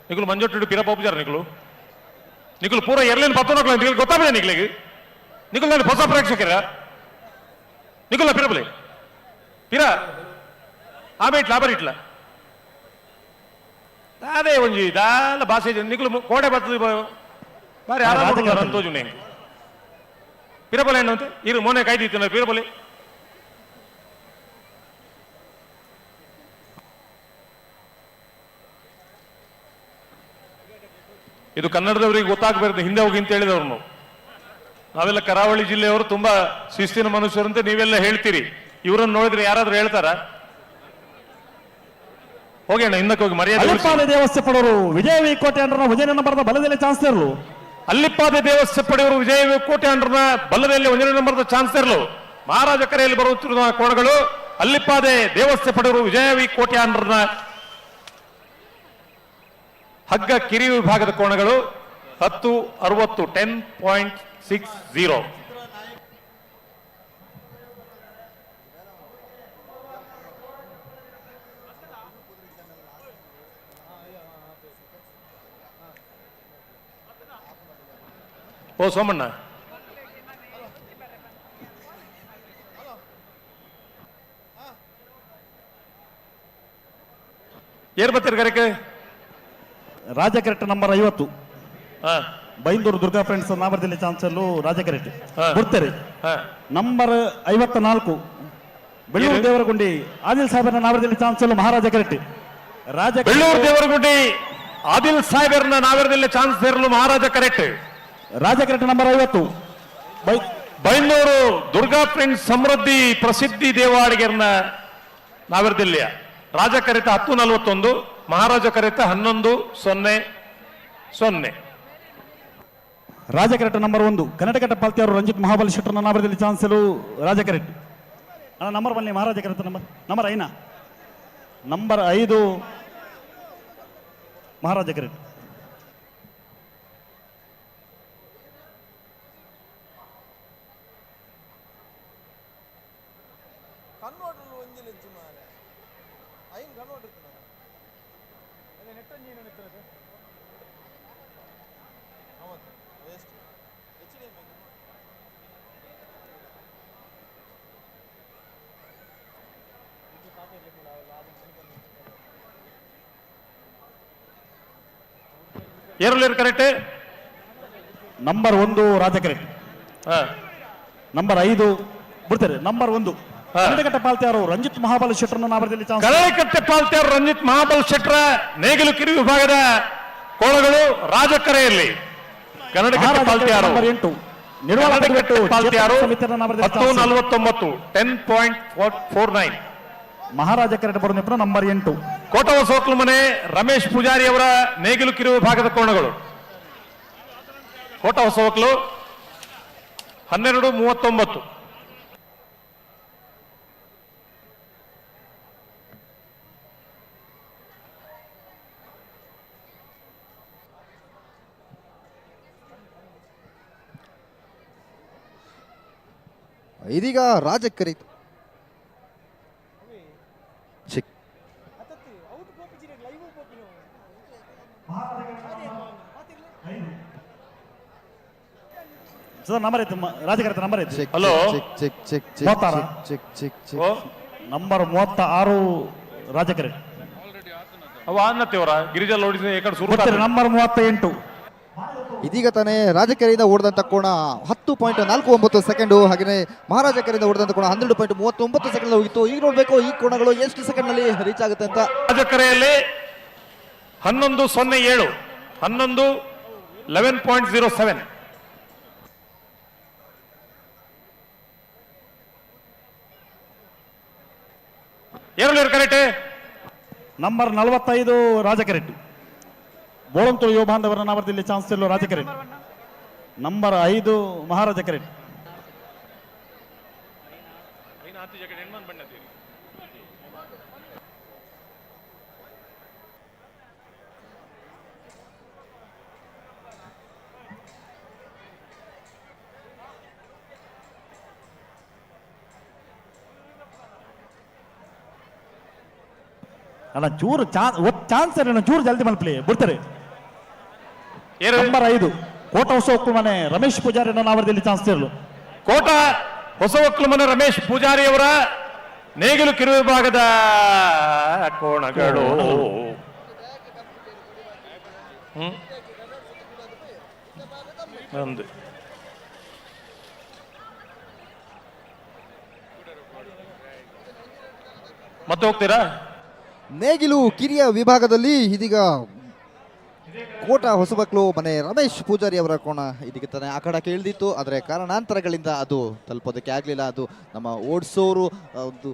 ನಿಗಳು ಮಂಜೊಟ್ಟು ಪಿರಪ್ಪ ಉಪಚಾರ ನಿಗಳು ಪೂರ ಎರ್ಲೇನು ಪತ್ತೋನಕ್ಲ ನಿಗಳು ಗೊತ್ತಾಗಲಿದೆ ನಿಗಳಿಗೆ ನಿಗಳು ನಾನು ಹೊಸ ಪ್ರೇಕ್ಷಕರ ನಿಗುಲ್ಲ ಪಿರಬಲೆ ಪಿರ ಆಮೆ ಇಟ್ಲ ಆಬರ್ ಇಟ್ಲ ಅದೇ ಒಂಜಿ ದಾಲ ಭಾಷೆ ನಿಗಳು ಕೋಡೆ ಬರ್ತದೆ ಬಾರಿ ಆರಾಮ ಅಂತೋಜು ನೇ ಪಿರಬಲೆ ಏನು ಅಂತ ಇರು ಮೊನ್ನೆ ಕಾಯ್ದಿತ್ತು ಪಿರಬಲೆ ಇದು ಕನ್ನಡದವರಿಗೆ ಗೊತ್ತಾಗಬಾರ್ದು ಹಿಂದೆ ಹೋಗಿ ಅಂತ ಹೇಳಿದವ್ರು ನಾವು. ನಾವೆಲ್ಲ ಕರಾವಳಿ ಜಿಲ್ಲೆಯವರು ತುಂಬಾ ಶಿಸ್ತಿನ ಮನುಷ್ಯರಂತ ನೀವೆಲ್ಲ ಹೇಳ್ತೀರಿ. ಇವರನ್ನು ನೋಡಿದ್ರೆ ಯಾರಾದ್ರೂ ಹೇಳ್ತಾರ? ಹೋಗೋಣ ಹಿಂದಕ್ಕೆ ಹೋಗಿ ಮರ್ಯಾದೆ ದೇವಸ್ಥೆ ಪಡೋರು ವಿಜಯ ವಿ ಕೋಟೆ ಅಂಡ್ರ ವಿಜಯನ ಬರದ ಬಲದಲ್ಲಿ ಚಾನ್ಸ್ ಇರಲು ಅಲ್ಲಿಪ್ಪಾದ ದೇವಸ್ಥೆ ಪಡೆಯವರು ವಿಜಯ ವಿ ಕೋಟೆ ಅಂಡ್ರನ ಬಲ್ಲದಲ್ಲಿ ಒಂದನೇ ನಂಬರ್ದ ಚಾನ್ಸ್ ಇರಲು ಮಹಾರಾಜ ಕರೆಯಲ್ಲಿ ಬರುತ್ತಿರುವ ಕೋಣಗಳು ಅಲ್ಲಿಪ್ಪಾದೆ ದೇವಸ್ಥೆ ಪಡೆಯವರು ವಿಜಯ ವಿ ಕೋಟೆ ಅಂಡ್ರನ ಹಗ್ಗ ಕಿರಿ ವಿಭಾಗದ ಕೋಣಗಳು 10:60 10.60. ಓ ಸೋಮಣ್ಣ ಏರ್ ಬರ್ತೀರಿ ಕರೆಕ್ಕೆ ರಾಜಕೆರೆಟ್ ನಂಬರ್ 50 ಬೈಂದೂರು ದುರ್ಗಾ ಫ್ರೆಂಡ್ಸ್ ನಾವರದಲ್ಲಿ ಚಾನ್ಸಲ್ಲು ರಾಜಕೆರೆಟ್ ಬರ್ತಾರೆ. ನಂಬರ್ 54 ಬೆಳ್ಳೂರು ದೇವರಗುಂಡಿ ಆದಿಲ್ ಸಾಹೇಬರ ನಾವರದಲ್ಲಿ ಚಾನ್ಸಲ್ಲು ಮಹಾರಾಜ ಕೆರೆಟ್ ಬೆಳ್ಳೂರು ದೇವರಗುಂಡಿ ಆದಿಲ್ ಸಾಹೇಬರ್ನ ನಾವರದಲ್ಲಿ ಚಾನ್ಸ್ ಸೇರಲು ಮಹಾರಾಜ ಕರೆಕ್ಟ್ ರಾಜಕೆರೆಟ್ ನಂಬರ್ 50 ಬೈಂದೂರು ದುರ್ಗಾ ಫ್ರೆಂಡ್ಸ್ ಸಮೃದ್ಧಿ ಪ್ರಸಿದ್ಧಿ ದೇವಾಡಿಗೆರ್ನ ನಾವರದಲ್ಲಿಯ ರಾಜ ಕರೆತ 10:41 ಮಹಾರಾಜ ಕರೆತ 11:00. ರಾಜಕೆರೆಟ್ ನಂಬರ್ 1 ಕರ್ನಾಟಕ ಪಾಲ್ತಿಯವರು ರಂಜಿತ್ ಮಹಾಬಲಿ ಶೆಟ್ಟರ್ನ ನಾವರದಲ್ಲಿ ಚಾನ್ಸಲು ರಾಜಕೆರೆಟ್ ನಂಬರ್ ಬನ್ನಿ ಮಹಾರಾಜ ಕೆರೆತ ನಂಬರ್ 5 ನಂಬರ್ 5 ಮಹಾರಾಜ ಕೆರೆಟ್ ಏರಲೇರು ಕರೆಕ್ಟ್ ನಂಬರ್ 1 ರಾಜಕೆರೆಟ್, ಹಾ. ನಂಬರ್ 5 ಬಿಡ್ತಾರೆ, ನಂಬರ್ 1 ಕನ್ನಡಕಟ್ಟೆ ಪಾಲ್ತಿಯವರು ರಂಜಿತ್ ಮಹಾಬಲ ಶೆಟ್ಟರ್ನ ನಾವರದಲ್ಲಿ ಚಾನ್ಸ್. ಕರಡಿಕಟ್ಟೆ ಪಾಲ್ತಿಯವರು ರಂಜಿತ್ ಮಹಾಬಲ್ ಶೆಟ್ರ ನೇಗಿಲು ಕಿರು ವಿಭಾಗದ ಕೋಣಗಳು ರಾಜಕರೆಯಲ್ಲಿ ಕನ್ನಡಕಟ್ಟೆ ಪಾಲ್ತಿಯವರು ನಂಬರ್ 8 ನಿರ್ವಾಳ ಪಾಲ್ತಿಯವರು ಸಮಿತಿಯರ ನಾವರದಲ್ಲಿ 10:49 10.49. ಮಹಾರಾಜ ಕೆರೆಟ್ ಬರುವಂತ ನಂಬರ್ 8 ಕೋಟವ ಸೋಕ್ಲು ಮನೆ ರಮೇಶ್ ಪೂಜಾರಿ ಅವರ ನೇಗಿಲು ಕಿರು ವಿಭಾಗದ ಕೋಣಗಳು ಕೋಟವ ಸೋಕ್ಲು 12:39. ಇದೀಗ ರಾಜಕರಿ ನಂಬರ್ ಐತೆ ರಾಜಕರೆಟ್ ನಂಬರ್ ಐತೆ. ಹಲೋ. ನಂಬರ್ 36 ರಾಜಕರೆಟ್ ಅವ ಅನ್ನತ್ತಿಯವರ ಗಿರಿಜಾ ಲೋಡಿಸಿದ ಏಕಡೆ ಸುರು ನಂಬರ್ 38 ಇದೀಗ ತಾನೇ ರಾಜಕೆರೆಯಿಂದ ಓಡಿದಂತ ಕೋಣ 10.49 ಸೆಕೆಂಡು, ಹಾಗೆಯೇ ಮಹಾರಾಜ ಕೆರೆಯಿಂದ ಓಡಿದಂತ ಕೋಣ 12.39 ಸೆಕೆಂಡ್ ಹೋಗಿತ್ತು. ಈಗ ನೋಡ್ಬೇಕು ಈ ಕೋಣಗಳು ಎಷ್ಟು ಸೆಕೆಂಡ್ ನಲ್ಲಿ ರೀಚ್ ಆಗುತ್ತೆ ಅಂತ. ರಾಜಕರೆಯಲ್ಲಿ 11:07 11:11.07. ಏರಲು ಕರೆಕ್ಟ್. ನಂಬರ್ 45 ರಾಜಕೆರೆಟ್ ಬೋಳಂತುಳು ಯುವ ಬಾಂಧವರ ನಾವರದಲ್ಲಿ ಚಾನ್ಸ್ ಇರಲು ರಾಜಕೆರೆಟ್. ನಂಬರ್ 5 ಮಹಾರಾಜ ಕೆರೆಟ್. ಅಲ್ಲ ಚೂರು ಚಾನ್ಸ್ ಚೂರು ಜಲ್ದಿ ಮಲ್ಪಲಿ ಬಿಡ್ತಾರೆ. ನಂಬರ್ 5 ಕೋಟ ಹೊಸ ಮನೆ ರಮೇಶ್ ಪೂಜಾರಿ ನಾವರದಲ್ಲಿ ಚಾನ್ಸ್ ಇರಲು. ಕೋಟ ಹೊಸ ಮನೆ ರಮೇಶ್ ಪೂಜಾರಿ ಅವರ ನೇಗಿಲು ಕಿರು ವಿಭಾಗದ ಕೋಣಗಳು ಒಂದು ಮತ್ತೆ ಹೋಗ್ತೀರಾ? ನೇಗಿಲು ಕಿರಿಯ ವಿಭಾಗದಲ್ಲಿ ಇದೀಗ ಕೋಟ ಹೊಸಬಕ್ಲು ಮನೆ ರಮೇಶ್ ಪೂಜಾರಿ ಅವರ ಕೋಣ ಇದಕ್ಕೆ ತಾನೆ ಆ ಕಡೆ ಕೇಳ್ದಿತ್ತು, ಆದರೆ ಕಾರಣಾಂತರಗಳಿಂದ ಅದು ತಲುಪೋದಕ್ಕೆ ಆಗಲಿಲ್ಲ. ಅದು ನಮ್ಮ ಓಡಿಸೋರು ಒಂದು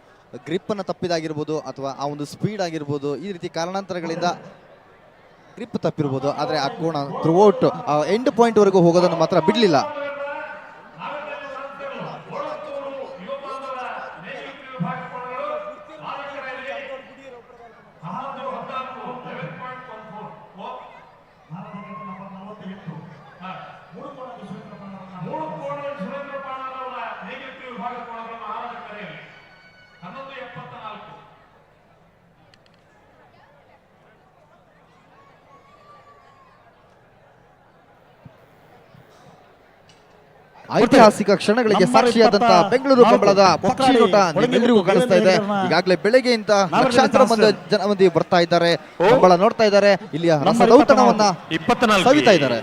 ಗ್ರಿಪ್ಪನ್ನು ತಪ್ಪಿದಾಗಿರ್ಬೋದು ಅಥವಾ ಆ ಒಂದು ಸ್ಪೀಡ್ ಆಗಿರ್ಬೋದು, ಈ ರೀತಿ ಕಾರಣಾಂತರಗಳಿಂದ ಗ್ರಿಪ್ ತಪ್ಪಿರ್ಬೋದು. ಆದರೆ ಆ ಕೋಣ ಥ್ರೂಔಟ್ ಎಂಡ್ ಪಾಯಿಂಟ್ವರೆಗೂ ಹೋಗೋದನ್ನು ಮಾತ್ರ ಬಿಡಲಿಲ್ಲ. ಐತಿಹಾಸಿಕ ಕ್ಷಣಗಳಿಗೆ ಸಾಕ್ಷಿಯಾದಂತಹ ಬೆಂಗಳೂರು ಕಂಬಳದ ಪಕ್ಷಿನೋಟ ನಿಮ್ಮೆಲ್ಲರಿಗೂ ಕಾಣಿಸ್ತಾ ಇದೆ. ಈಗಾಗಲೇ ಬೆಳಗ್ಗೆಯಿಂದ ಲಕ್ಷಾಂತರ ಮಂದಿ ಬರ್ತಾ ಇದ್ದಾರೆ, ಕಂಬಳ ನೋಡ್ತಾ ಇದ್ದಾರೆ, ಇಲ್ಲಿಯ ರಸದೌತಣವನ್ನ ಸವಿತಾ ಇದ್ದಾರೆ.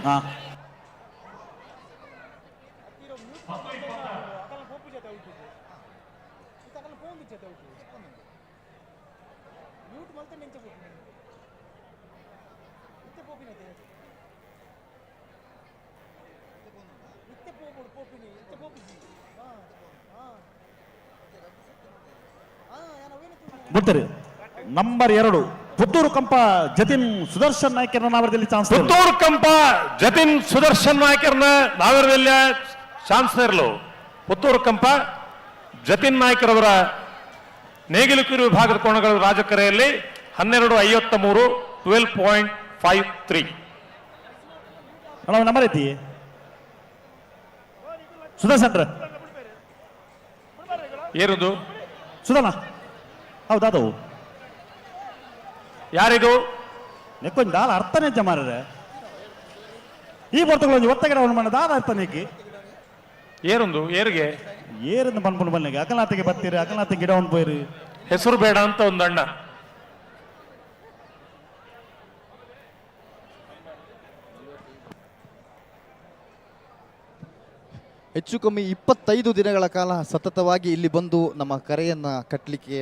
ಬಿಡ್ತಾರೆ. ನಂಬರ್ 2 ಪುತ್ತೂರು ಕಂಪ ಜತಿನ್ ಸುದರ್ಶನ್ ನಾಯ್ಕರ್ನ ನಾವರದಲ್ಲಿ ಚಾನ್ಸ್. ಪುತ್ತೂರು ಕಂಪ ಜತಿನ್ ಸುದರ್ಶನ್ ನಾಯ್ಕರ್ನ ನಾವರದಲ್ಲಿ ಚಾನ್ಸ್ ಇರಲು. ಪುತ್ತೂರು ಕಂಪ ಜತಿನ್ ನಾಯ್ಕರವರ ನೇಗಿಲು ಕಿರು ವಿಭಾಗದ ಕೋಣಗಳು ರಾಜಕರೆಯಲ್ಲಿ 12:53 12.53. ನಂಬರ್ ಐತಿ ಸುದರ್ಶನ್ ಏರುದು ಸುಧಾನ ಹೌದು ಯಾರಿದು ನೆಕ್ಕೊಂದು ದಾಲ ಅರ್ಥನೇ ಜಮಾರದೆ ಈ ಬರ್ತಗಳು ಒತ್ತಗಡೆ ಅವನು ಮನೆ ದಾದ ಅರ್ಥನೇಕಿ ಏರೊಂದು ಏರಿಗೆ ಏರಿಂದ ಬಂದ್ಕೊಂಡು ಬನ್ನಿಗೆ ಅಕಲ್ನಾಥಿಗೆ ಬರ್ತೀರಿ, ಅಕಲ್ನಾಥಿ ಗಿಡ ಒಂದು போயிரு. ಹೆಸರು ಬೇಡ ಅಂತ ಒಂದು ಅಣ್ಣ. ಹೆಚ್ಚು ಕಮ್ಮಿ 25 ದಿನಗಳ ಕಾಲ ಸತತವಾಗಿ ಇಲ್ಲಿ ಬಂದು ನಮ್ಮ ಕರೆಯನ್ನು ಕಟ್ಟಲಿಕ್ಕೆ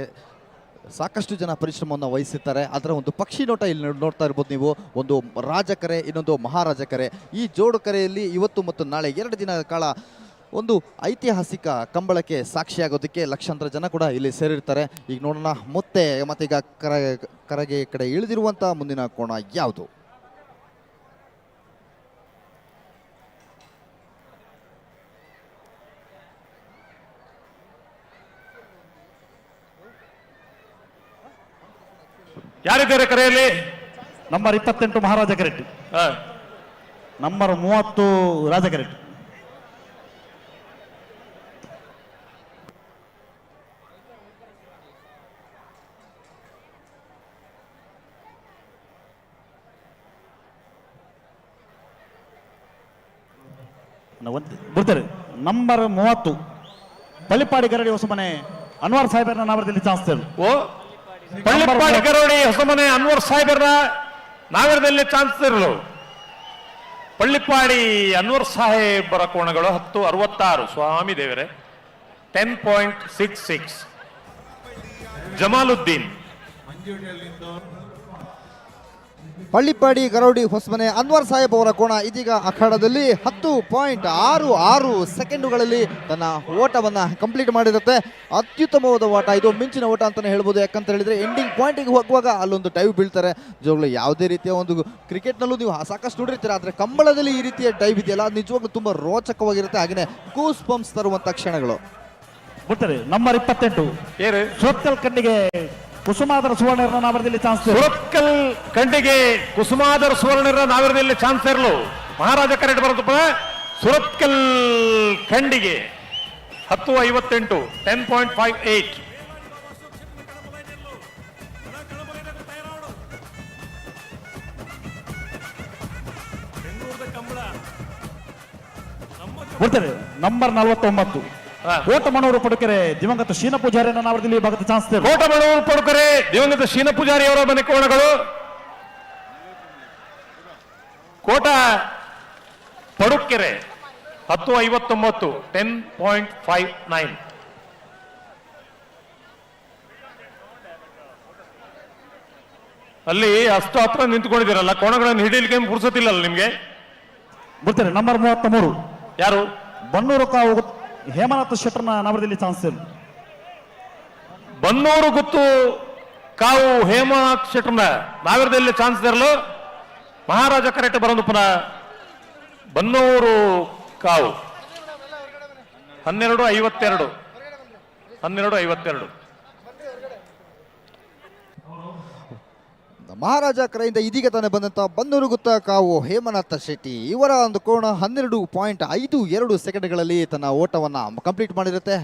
ಸಾಕಷ್ಟು ಜನ ಪರಿಶ್ರಮವನ್ನು ವಹಿಸಿರ್ತಾರೆ. ಅದರ ಒಂದು ಪಕ್ಷಿ ನೋಟ ಇಲ್ಲಿ ನೋಡ್ತಾ ಇರ್ಬೋದು ನೀವು. ಒಂದು ರಾಜಕರೆ, ಇನ್ನೊಂದು ಮಹಾರಾಜ ಕರೆ. ಈ ಜೋಡು ಕರೆಯಲ್ಲಿ ಇವತ್ತು ಮತ್ತು ನಾಳೆ 2 ದಿನಗಳ ಕಾಲ ಒಂದು ಐತಿಹಾಸಿಕ ಕಂಬಳಕ್ಕೆ ಸಾಕ್ಷಿಯಾಗೋದಕ್ಕೆ ಲಕ್ಷಾಂತರ ಜನ ಕೂಡ ಇಲ್ಲಿ ಸೇರಿರ್ತಾರೆ. ಈಗ ನೋಡೋಣ ಮತ್ತೀಗ ಕರೆಗೆ ಕಡೆ ಇಳಿದಿರುವಂಥ ಮುಂದಿನ ಕೋಣ ಯಾವುದು? ಯಾರಿದ್ದಾರೆ ಕರೆಯಲ್ಲಿ? ನಂಬರ್ 28 ಮಹಾರಾಜ ಕೆರೆಟ್, ನಂಬರ್ 30 ರಾಜ ಕೆರೆಟ್. ಬಿಡ್ತಾರೆ. ನಂಬರ್ 30 ಪಳ್ಳಿಪಾಡಿ ಗರಡಿ ಹೊಸಮನೆ ಅನ್ವರ್ ಸಾಹೇಬರ ನಾವರದಲ್ಲಿ ಚಾನ್ಸ್ ತೇರು. ಓ, ಪಳ್ಳಿಪಾಡಿ ಗರಡಿ ಹೊಸಮನೆ ಅನ್ವರ್ ಸಾಹೇಬರ ನಾವರದಲ್ಲಿ ಚಾನ್ಸ್ ಇರಲು. ಪಳ್ಳಿಪಾಡಿ ಅನ್ವರ್ ಸಾಹೇಬರ ಕೋಣಗಳು 10.66. ಸ್ವಾಮಿ ದೇವರೇ 10.66. ಜಮಾಲುದ್ದೀನ್ ಪಳ್ಳಿಪಾಡಿ ಗರೌಡಿ ಹೊಸಮನೆ ಅನ್ವರ್ ಸಾಹೇಬ್ ಅವರ ಕೋಣ ಇದೀಗ ಅಖಾಡದಲ್ಲಿ 10.66 ಸೆಕೆಂಡುಗಳಲ್ಲಿ ತನ್ನ ಓಟವನ್ನು ಕಂಪ್ಲೀಟ್ ಮಾಡಿರುತ್ತೆ. ಅತ್ಯುತ್ತಮವಾದ ಓಟ ಇದು, ಮಿಂಚಿನ ಓಟ ಅಂತಲೇ ಹೇಳ್ಬೋದು. ಯಾಕಂತ ಹೇಳಿದ್ರೆ ಎಂಡಿಂಗ್ ಪಾಯಿಂಟಿಗೆ ಹೋಗುವಾಗ ಅಲ್ಲೊಂದು ಡೈವ್ ಬೀಳ್ತಾರೆ. ನಿಜವಾಗ್ಲೂ ಯಾವುದೇ ರೀತಿಯ ಒಂದು ಕ್ರಿಕೆಟ್ನಲ್ಲೂ ನೀವು ಸಾಕಷ್ಟು ನೋಡಿರ್ತೀರ, ಆದರೆ ಕಂಬಳದಲ್ಲಿ ಈ ರೀತಿಯ ಡೈವ್ ಇದೆಯಲ್ಲ, ಅದು ನಿಜವಾಗ್ಲೂ ತುಂಬ ರೋಚಕವಾಗಿರುತ್ತೆ. ಹಾಗೆಯೇ ಕೂಸ್ ಪಂಪ್ಸ್ ತರುವಂಥ ಕ್ಷಣಗಳು. ಬಿಡ್ತಾರೆ. ನಂಬರ್ 28 ಸುರತ್ಕಲ್ ಕಣ್ಣಿಗೆ ಕುಸುಮಾಧರ ಸುವರ್ಣರ ನಾವರದಲ್ಲಿ ಚಾನ್ಸ್. ಸುರತ್ಕಲ್ ಕಂಡಿಗೆ ಕುಸುಮಾಧರ ಸುವರ್ಣರ ನಾವರದಲ್ಲಿ ಚಾನ್ಸ್ ಇರಲು. ಮಹಾರಾಜ ಕರೆಕ್ಟ್ ಬರುತ್ತಪ್ಪ. ಸುರತ್ಕಲ್ ಖಂಡಿಗೆ 10.58. 10.58. ಬಿಡ್ತಾರೆ. ನಂಬರ್ 49 ಕೋಟಮನೂರು ಪಡುಕೆರೆ ದಿವಂಗತ ಶೀನ ಪೂಜಾರಿಯನ್ನ ನಾವರದಲ್ಲಿ ಭಾಗದ ಚಾನ್ಸ್. ಕೋಟಮನೂರು ಪಡುಕೆರೆ ದಿವಂಗತ ಶೀನ ಪೂಜಾರಿ ಅವರ ಮನೆ ಕೋಣಗಳು. ಕೋಟ ಪಡುಕೆರೆ 10.59. 10.59. ಅಲ್ಲಿ ಅಷ್ಟು ಹತ್ರ ನಿಂತ್ಕೊಂಡಿದ್ದೀರಲ್ಲ, ಕೋಣಗಳನ್ನು ಹಿಡಿಯಲಿಕ್ಕೆ ಪುರ್ಸೋತಿಲ್ಲಲ್ಲ ನಿಮ್ಗೆ. ಬಿಡ್ತಾರೆ. ನಂಬರ್ 33 ಯಾರು? ಬನ್ನೂರು ಕಾವು ಹೇಮನಾಥ್ ಶೆಟ್ಟರ್ನ ನಾವರದಲ್ಲಿ ಚಾನ್ಸ್. ಬನ್ನೂರು ಗುತ್ತು ಕಾವು ಹೇಮನಾಥ್ ಶೆಟ್ಟರ್ನ ನಾವರದಲ್ಲಿ ಚಾನ್ಸ್ ಇರಲು. ಮಹಾರಾಜ ಕರೆಕ್ಟ್ ಬರೋದು ಪುನಃ ಬನ್ನೂರು ಕಾವು 12.52. 12.52. ಮಹಾರಾಜ ಕರೆಯಿಂದ ಇದೀಗ ತಾನೇ ಬಂದಂಥ ಬನ್ನೂರು ಗುತ್ತ ಕಾವು ಹೇಮನಾಥ ಶೆಟ್ಟಿ ಇವರ ಒಂದು ಕೋಣ 12.52 ಸೆಕೆಂಡ್ಗಳಲ್ಲಿ ತನ್ನ ಓಟವನ್ನು ಕಂಪ್ಲೀಟ್ ಮಾಡಿರುತ್ತೆ.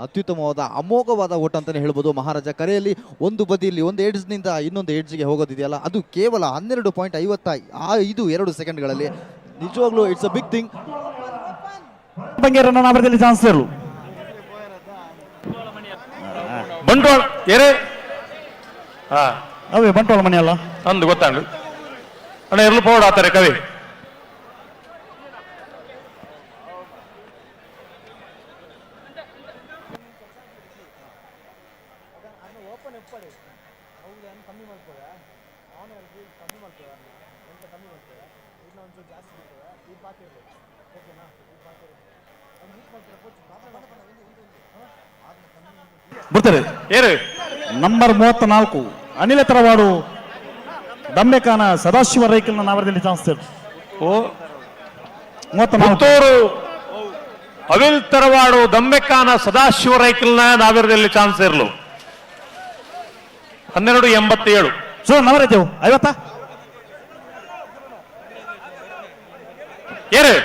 ಅತ್ಯುತ್ತಮವಾದ ಅಮೋಘವಾದ ಓಟ ಅಂತಲೇ ಹೇಳ್ಬೋದು. ಮಹಾರಾಜ ಕರೆಯಲ್ಲಿ ಒಂದು ಬದಿಯಲ್ಲಿ ಒಂದು ಎಡ್ಜ್ನಿಂದ ಇನ್ನೊಂದು ಎಡ್ಜ್ಗೆ ಹೋಗೋದಿದೆಯಲ್ಲ, ಅದು ಕೇವಲ 12.52 ಸೆಕೆಂಡ್ಗಳಲ್ಲಿ. ನಿಜವಾಗ್ಲೂ ಇಟ್ಸ್ ಅ ಬಿಗ್ ಥಿಂಗ್. ಬಂಗೇರನ್ನ ನಾವರದಲ್ಲಿ ಚಾನ್ಸ್ ಇರಲು. ಬಂಟ್ವಾಳ ಏರೇ ಅವೇ ಬಂಟ್ವಾಳ ಮನೆ ಅಲ್ಲ ಅಂದು ಗೊತ್ತಾಂಡು ಅಣ್ಣ ಎರ್ಲು ಪೌಡ್ ಆತಾರೆ ಕವಿ. ಬಿಡ್ತಾರೆ. ಏರು ನಂಬರ್ 34 ಅನಿಲ ತರವಾಡು ದಮ್ಮೆಕಾನ ಸದಾಶಿವ ರೈಕಲ್ನ ನಾವರದಲ್ಲಿ ಚಾನ್ಸ್. ಓ, ಪುತ್ತೂರು ಅವಿಲ್ ತರವಾಡು ದಮ್ಮೆಕಾನ ಸದಾಶಿವ ರೈಕಲ್ನ ನಾವರದಲ್ಲಿ ಚಾನ್ಸ್ ಇರಲು. 12.87. ಸೊ ನವರೈತೇವು 50 ಏರು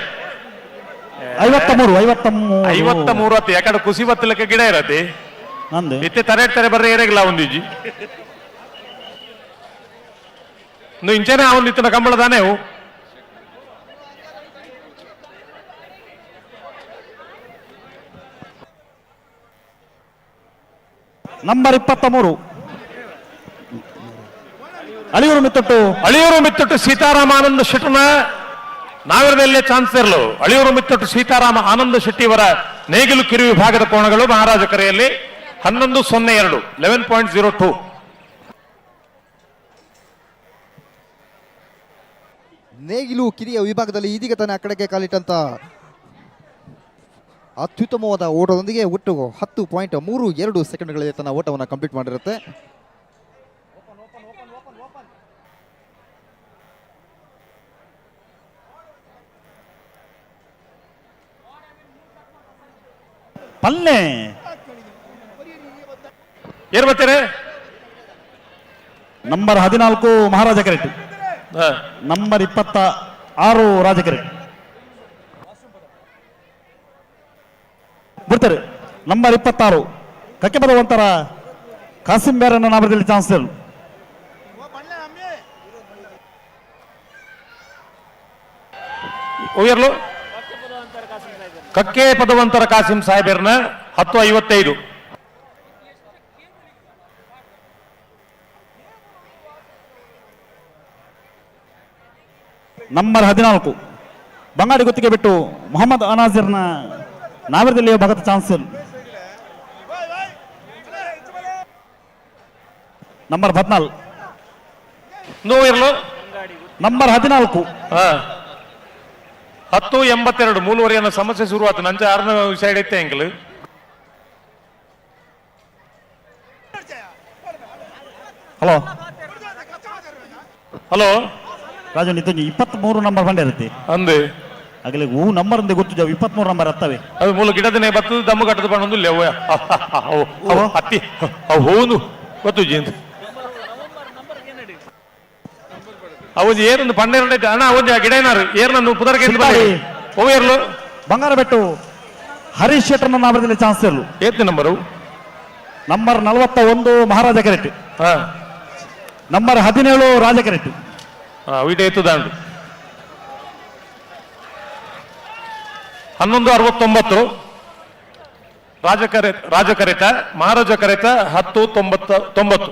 53 ಯಾಕಂದ್ರೆ ಕುಸಿ ಬತ್ತಲಕ್ಕೆ ಗಿಡ ಇರತ್ತೆ ನಂದು ಇತ್ತೆ ತರೆ ಬರ್ರೆ ಏರೆಗಿಲ್ಲ ಒಂದಿಜ್ಜಿ ಇನ್ನು ಇಂಚೆನೆ ಅವನು ಇತ್ತಿನ ಕಂಬಳದಾನೆ. ನಂಬರ್ 23 ಅಳಿಯೂರು ಮಿತ್ತೊಟ್ಟು ಸೀತಾರಾಮಾನಂದ ಶೆಟ್ಟರ್ನ ನಾಗರದಲ್ಲೇ ಚಾನ್ಸ್ ಇರಲು ಅಳಿಯೂರು ಮಿತ್ತಟ್ಟು ಸೀತಾರಾಮ ಆನಂದ ಶೆಟ್ಟಿಯವರ ನೇಗಿಲು ಕಿರು ವಿಭಾಗದ ಕೋಣಗಳು ಮಹಾರಾಜ ಕರೆಯಲ್ಲಿ 11-02 11.02. ನೇಗಿಲು ಕಿರಿಯ ವಿಭಾಗದಲ್ಲಿ ಇದೀಗ ತಾನೇ ಆ ಕಡೆಗೆ ಕಾಲಿಟ್ಟಂತ ಅತ್ಯುತ್ತಮವಾದ ಓಟದೊಂದಿಗೆ ಒಟ್ಟು 10.32 ಸೆಕೆಂಡ್ಗಳಲ್ಲಿ ತನ್ನ ಓಟವನ್ನು ಕಂಪ್ಲೀಟ್ ಮಾಡಿರುತ್ತೆ. ಪಲ್ಲೆ ಏನ್ ಬರ್ತೀರಿ? ನಂಬರ್ 14 ಮಹಾರಾಜ ಕೆರೆಟ್, ನಂಬರ್ 26 ರಾಜ ಕೆರೆಟ್. ಬಿಡ್ತಾರೆ ನಂಬರ್ 26 ಕಕ್ಕೆ ಪದವಂತರ ಕಾಸಿಂ ಬೇರನ್ನ ನಾಮದಲ್ಲಿ ಚಾನ್ಸ್ ಇಲ್ಲ. ಹೋಗಿರ್ಲು ಕಕ್ಕೆ ಪದವಂತರ ಕಾಸಿಂ ಸಾಹೇಬರ್ನ 10:55. ನಂಬರ್ 14 ಬಂಗಾಡಿ ಗುತ್ತಿಗೆ ಬಿಟ್ಟು ಮೊಹಮ್ಮದ್ ಅನಾಜಿರ್ನ ನಾವರದಲ್ಲಿ ಭಾಗದ ಚಾನ್ಸ್ ಇಲ್ಲ. ನಂಬರ್ 14 ನೋವಿರ್ಲು ನಂಬರ್ 14 10:82 ಮೂಲವರೆಯನ್ನು ಸಮಸ್ಯೆ ಶುರುವಾತು. ನಂಚ 6ನೇ ಸೈಡ್ ಐತೆ ಅಂಕಲ್. ಹಲೋ ಹಲೋ ರಾಜು ನಿತಂಜಿ 23 ನಂಬರ್ ಬಂಡೆ ಇರುತ್ತೆ ಅಂದೆ ಆಗಲೇ ಹೂ ನಂಬರ್ ಅಂದೆ ಗೊತ್ತು ಜಾವ್ 23 ನಂಬರ್ ಹತ್ತವೆ ಅದು ಮೂಲ ಗಿಡದನೆ ಬರ್ತದೆ ದಮ್ಮು ಕಟ್ಟದ ಬಣ್ಣದು ಹತ್ತಿ ಹೌದು ಗೊತ್ತು ಜೀಂತ ಅವಜ್ ಏರೊಂದು ಪನ್ನೆರಡು ಅಣ್ಣ ಅವಜ್ ಗಿಡ ಏನಾರು ಏರ್ನನ್ನು ಪುದರ್ಗೆ ಹೋಗಿರ್ಲು ಬಂಗಾರ ಬೆಟ್ಟು ಹರೀಶ್ ಶೆಟ್ಟರ್ನ ನಾಮದಲ್ಲಿ ಚಾನ್ಸ್ ಇರಲು. ಏತ್ ನಂಬರು ನಂಬರ್ 41 ಮಹಾರಾಜ ಕೆರೆಟ್, ನಂಬರ್ 17 ರಾಜ ಕೆರೆಟ್. ವೀಟ ಎತ್ತುದಾಂಡು 11:69 ರಾಜಕರೆತ ಮಹಾರಾಜ ಕರೆತ 10:90.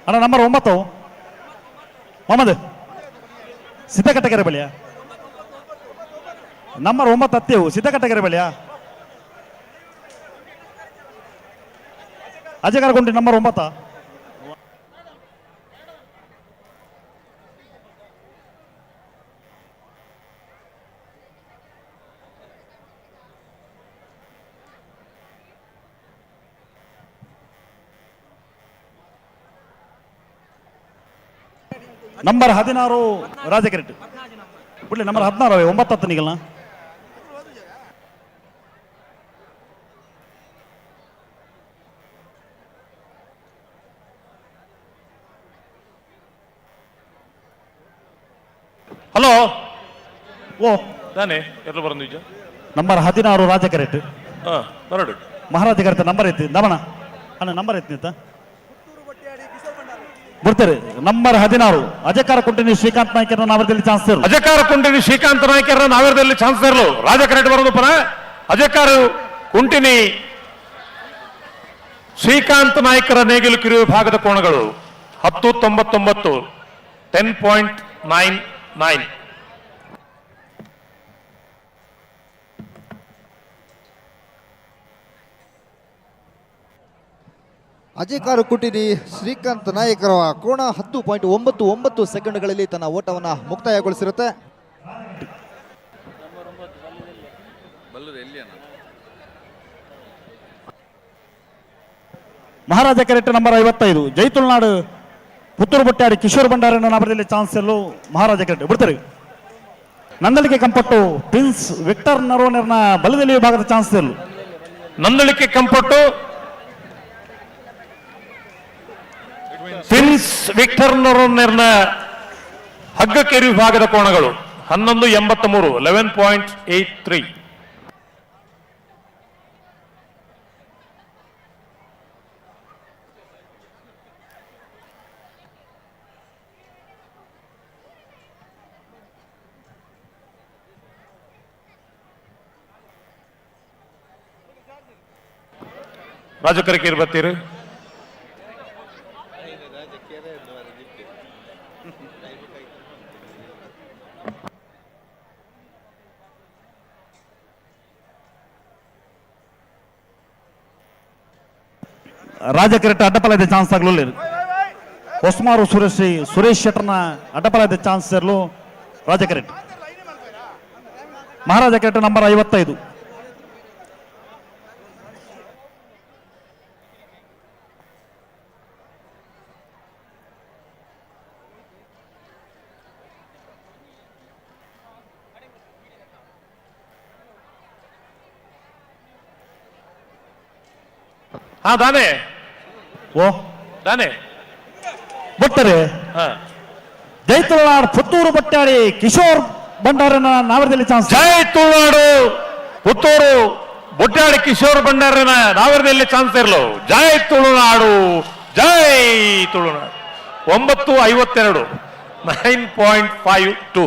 ಅಣ್ಣ ನಂಬರ್ 9 ಮೊಹಮ್ಮದ್ ಸಿದ್ದಕಟ್ಟಗೆರೆ ಬಳಿಯ ನಂಬರ್ 9 ಹತ್ತೇವು ಸಿದ್ದಕಟ್ಟಗೆರೆ ಬಳಿಯ ಅಜಯಗಾರಗುಂಡಿ ನಂಬರ್ 9. ನಂಬರ್ 16 ರಾಜ ಕೆರೆಟ್ ಬಿಡ್ಲಿ. ನಂಬರ್ 16 9 ಹತ್ತು ನಿಗಲ್ನ ಹಲೋ ಓ ನಾನೇ ಎಲ್ಲ ಬರಂದು ಈಗ ನಂಬರ್ 16 ರಾಜ ಕೆರೆಟ್ ಹೊರಡು ಮಹಾರಾಜ ಕೆರೆತ ನಂಬರ್ ಐತಿ ದಮಣ ಅಣ್ಣ ನಂಬರ್ ಐತಿ ಅಂತ ಬಿಡ್ತಾರೆ. ನಂಬರ್ 16 ಅಜಕಾರ ಕುಂಟಿನಿ ಶ್ರೀಕಾಂತ್ ನಾಯ್ಕರ ನಾವರದಲ್ಲಿ ಚಾನ್ಸ್ ಇರಲು. ಅಜಕಾರ ಕುಂಟಿನಿ ಶ್ರೀಕಾಂತ್ ನಾಯ್ಕರ ನಾವರದಲ್ಲಿ ಚಾನ್ಸ್ ಇರಲು. ರಾಜ ಕರೆಕ್ಟ್ ಬರೋದು ಪರ ಅಜಕಾರ ಕುಂಟಿನಿ ಶ್ರೀಕಾಂತ್ ನಾಯ್ಕರ ನೇಗಿಲು ಕಿರು ವಿಭಾಗದ ಕೋಣಗಳು 10:99 10.99. ಅಜಯ್ ಕಾರುಕುಟಿನಿ ಶ್ರೀಕಾಂತ್ ನಾಯಕರ ಕೋಣ 10.99 ಸೆಕೆಂಡ್ಗಳಲ್ಲಿ ತನ್ನ ಓಟವನ್ನು ಮುಕ್ತಾಯಗೊಳಿಸಿರುತ್ತೆ. ಮಹಾರಾಜ ಕೆರೆಟ್ ನಂಬರ್ 55 ಜೈತುಲ್ನಾಡು ಪುತ್ತೂರು ಬೊಟ್ಟಾಡಿ ಕಿಶೋರ್ ಭಂಡಾರನ ನಾಮದಲ್ಲಿ ಚಾನ್ಸ್ ಎಲ್ಲೂ ಮಹಾರಾಜ ಕೆರೆಟ್ ಬಿಡ್ತಾರೆ. ನಂದಳಿಕೆ ಕಂಪಟ್ಟು ಪ್ರಿನ್ಸ್ ವಿಕ್ಟರ್ ನರೋನರ್ನ ಬಲದಲ್ಲಿ ವಿಭಾಗದ ಚಾನ್ಸ್ ಎಲ್ಲೂ. ನಂದಳಿಕೆ ಕಂಪಟ್ಟು ಪ್ರಿನ್ಸ್ ವಿಕ್ಟರ್ ನರೋನರ್ನ ಹಗ್ಗಕೇರಿ ವಿಭಾಗದ ಕೋಣಗಳು 11:83 11.83. ರಾಜಕರಕ್ಕೆ ಇರ್ಬತ್ತೀರಿ ರಾಜಕರೆಟ್ ಅಡ್ಡಪಲಾದ ಚಾನ್ಸ್ ಆಗಲಿಲ್ಲ ಹೊಸ್ಮಾರು ಸುರೇಶ್ ಶೆಟ್ಟರ್ನ ಅಡ್ಡಪಲಾದ ಚಾನ್ಸ್ ಇರಲು ರಾಜಕರೆಟ್ ಮಹಾರಾಜ ಕೆರೆಟ್ ನಂಬರ್ 55. ಹಾ ದಾನೆ ಓ ದಾನೆ ಬಿಟ್ಟರೆ ಹಾ ಜೈ ತುಳುನಾಡು ಪುತ್ತೂರು ಬಟ್ಟಾಡಿ ಕಿಶೋರ್ ಭಂಡಾರನ ನಾವರದಲ್ಲಿ ಚಾನ್ಸ್. ಜೈ ತುಳುನಾಡು ಪುತ್ತೂರು ಬೊಟ್ಟಾಡಿ ಕಿಶೋರ್ ಭಂಡಾರನ ನಾವರದಲ್ಲಿ ಚಾನ್ಸ್ ಇರಲು. ಜೈ ತುಳುನಾಡು, ಜೈ ತುಳುನಾಡು. 9:52 9.52.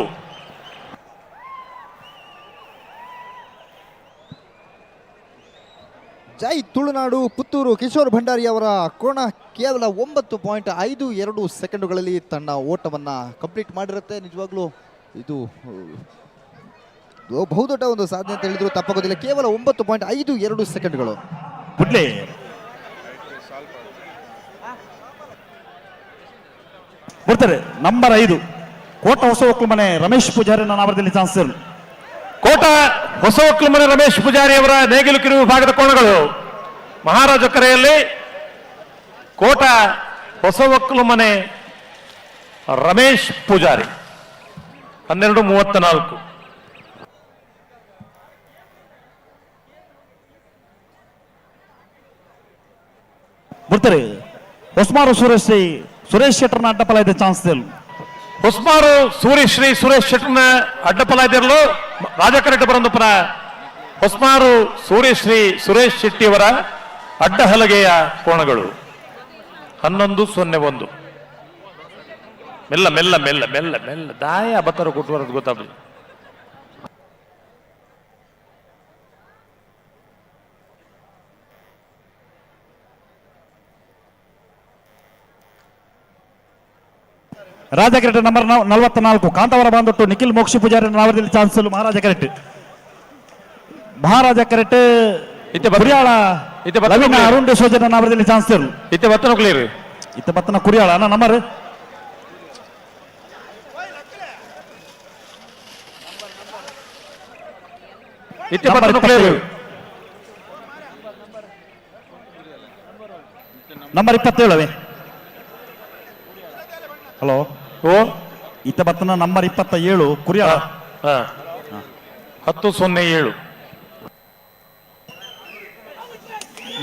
ಜೈ ತುಳುನಾಡು ಪುತ್ತೂರು ಕಿಶೋರ್ ಭಂಡಾರಿ ಅವರ ಕೋಣ ಕೇವಲ 9.52 ಸೆಕೆಂಡುಗಳಲ್ಲಿ ತನ್ನ ಓಟವನ್ನು ಕಂಪ್ಲೀಟ್ ಮಾಡಿರುತ್ತೆ. ನಿಜವಾಗ್ಲೂ ಇದು ಬಹುದೊಡ್ಡ ಒಂದು ಸಾಧನೆ ಅಂತ ಹೇಳಿದ್ರು ತಪ್ಪಾಗೋದಿಲ್ಲ. ಕೇವಲ 9.52 ಸೆಕೆಂಡ್ಗಳು. ಬಿಡ್ಲಿ ಬಿಡ್ತಾರೆ. ನಂಬರ್ 5 ಕೋಟ ಹೊಸ ಒಕ್ಕಲಮನೆ ರಮೇಶ್ ಪೂಜಾರಿ ನಾವರದಲ್ಲಿ ಚಾನ್ಸ್ ಇರಲು. ಕೋಟ ಹೊಸ ಒಕ್ಕಲಮನೆ ರಮೇಶ್ ಪೂಜಾರಿ ಅವರ ನೇಗಿಲು ಕಿರು ವಿಭಾಗದ ಕೋಣಗಳು ಮಹಾರಾಜ ಕರೆಯಲ್ಲಿ ಕೋಟ ಹೊಸ ಒಕ್ಕಲಮನೆ ರಮೇಶ್ ಪೂಜಾರಿ 12:34. ಬಿಡ್ತಾರೆ. ಹೊಸ್ಮಾರು ಸುರೇಶ್ ಶೆಟ್ಟರ್ನ ಅಡ್ಡಪಲಾದ ಚಾನ್ಸ್ ಇರಲು. ಹೊಸ್ಮಾರು ಸುರೇಶ್ ಶೆಟ್ಟರ್ನ ಅಡ್ಡಪಲ ಇದಿರಲು ರಾಜಕರೆಟ್ ಬರಂದುಪುರ ಹೊಸ್ಮಾರು ಸುರೇಶ್ ಶೆಟ್ಟಿಯವರ ಅಡ್ಡ ಹಲಗೆಯ ಕೋಣಗಳು 11:01. ಮೆಲ್ಲ ಮೆಲ್ಲ ಮೆಲ್ಲ ಮೆಲ್ಲ ಮೆಲ್ಲ ದಾಯ ಬತ್ತರ ಕೊಟ್ಟು ಗೊತ್ತಾಗ್ಲಿ. ರಾಜ ಕೆರೆಟ್ ನಂಬರ್ 44 ಕಾಂತಾವರ ಬಾಂಧೊಟ್ಟು ನಿಖಿಲ್ ಮೋಕ್ಷಿ ಪೂಜಾರಿ ನಾವರದಲ್ಲಿ ಚಾನ್ಸ್ ಮಹಾರಾಜ ಕೆರೆಟ್ ಕುರಿಯಾಳ ಅರುಣ್ ಡಿಸೋಜನ ನಾವರದಲ್ಲಿ ಚಾನ್ಸ್ ಇರಲು. ಇತ್ತೆ ಬತ್ತನ ಕ್ಲಿಯರ್ ಇತ್ತ ಬತ್ತನ ಕುರಿಯಾಳ ಅನ್ನ ನಂಬರ್ ಇತ್ತೆ ಬತ್ತನ ಕ್ಲಿಯರ್ ನಂಬರ್ 27 ಅವೇ. ಹಲೋ ಓ ಇತ್ತ ಬತ್ತನ ನಂಬರ್ 27 ಕುರಿಯಾಳ 10:07.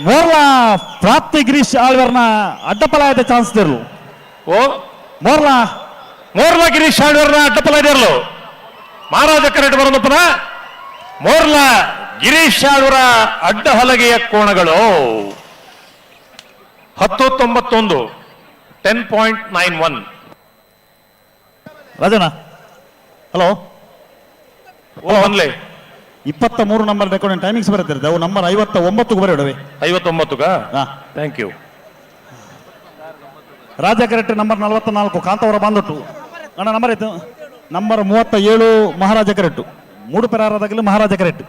ಮೋರ್ಲಾ ಪ್ರಾಪ್ತಿ ಗಿರೀಶ್ ಆಳ್ವರ್ನ ಅಡ್ಡಪಲಾಯದ ಚಾನ್ಸ್ ಇರಲು. ಓ ಮೋರ್ಲಾ ಗಿರೀಶ್ ಆಳ್ವರ್ನ ಅಡ್ಡಪಲ ಇದಿರಲು ಮಹಾರಾಜ ಕರೆಟ್ ಬರೋದಪ್ಪನ ಮೋರ್ಲಾ ಗಿರೀಶ್ ಆಳ್ವರ ಅಡ್ಡ ಹಲಗೆಯ ಕೋಣಗಳು 10:91 10.91. Rajanna hello only 23 number record timings ಬರುತ್ತೆ. ಅವು ನಂಬರ್ 59 ಬರೋಡವೆ 59. Thank you. ರಾಜ ಕೆರೆಟ್ ನಂಬರ್ 44 ಕಾಂತವರ ಬಾಂಧೊಟ್ಟು ಅಣ್ಣ ನಂಬರ್ ಆಯ್ತು. ನಂಬರ್ 37 ಮಹಾರಾಜ ಕೆರೆಟ್ ಮೂಡು ಪೆರಾರದಾಗಲಿ ಮಹಾರಾಜ ಕೆರೆಟ್.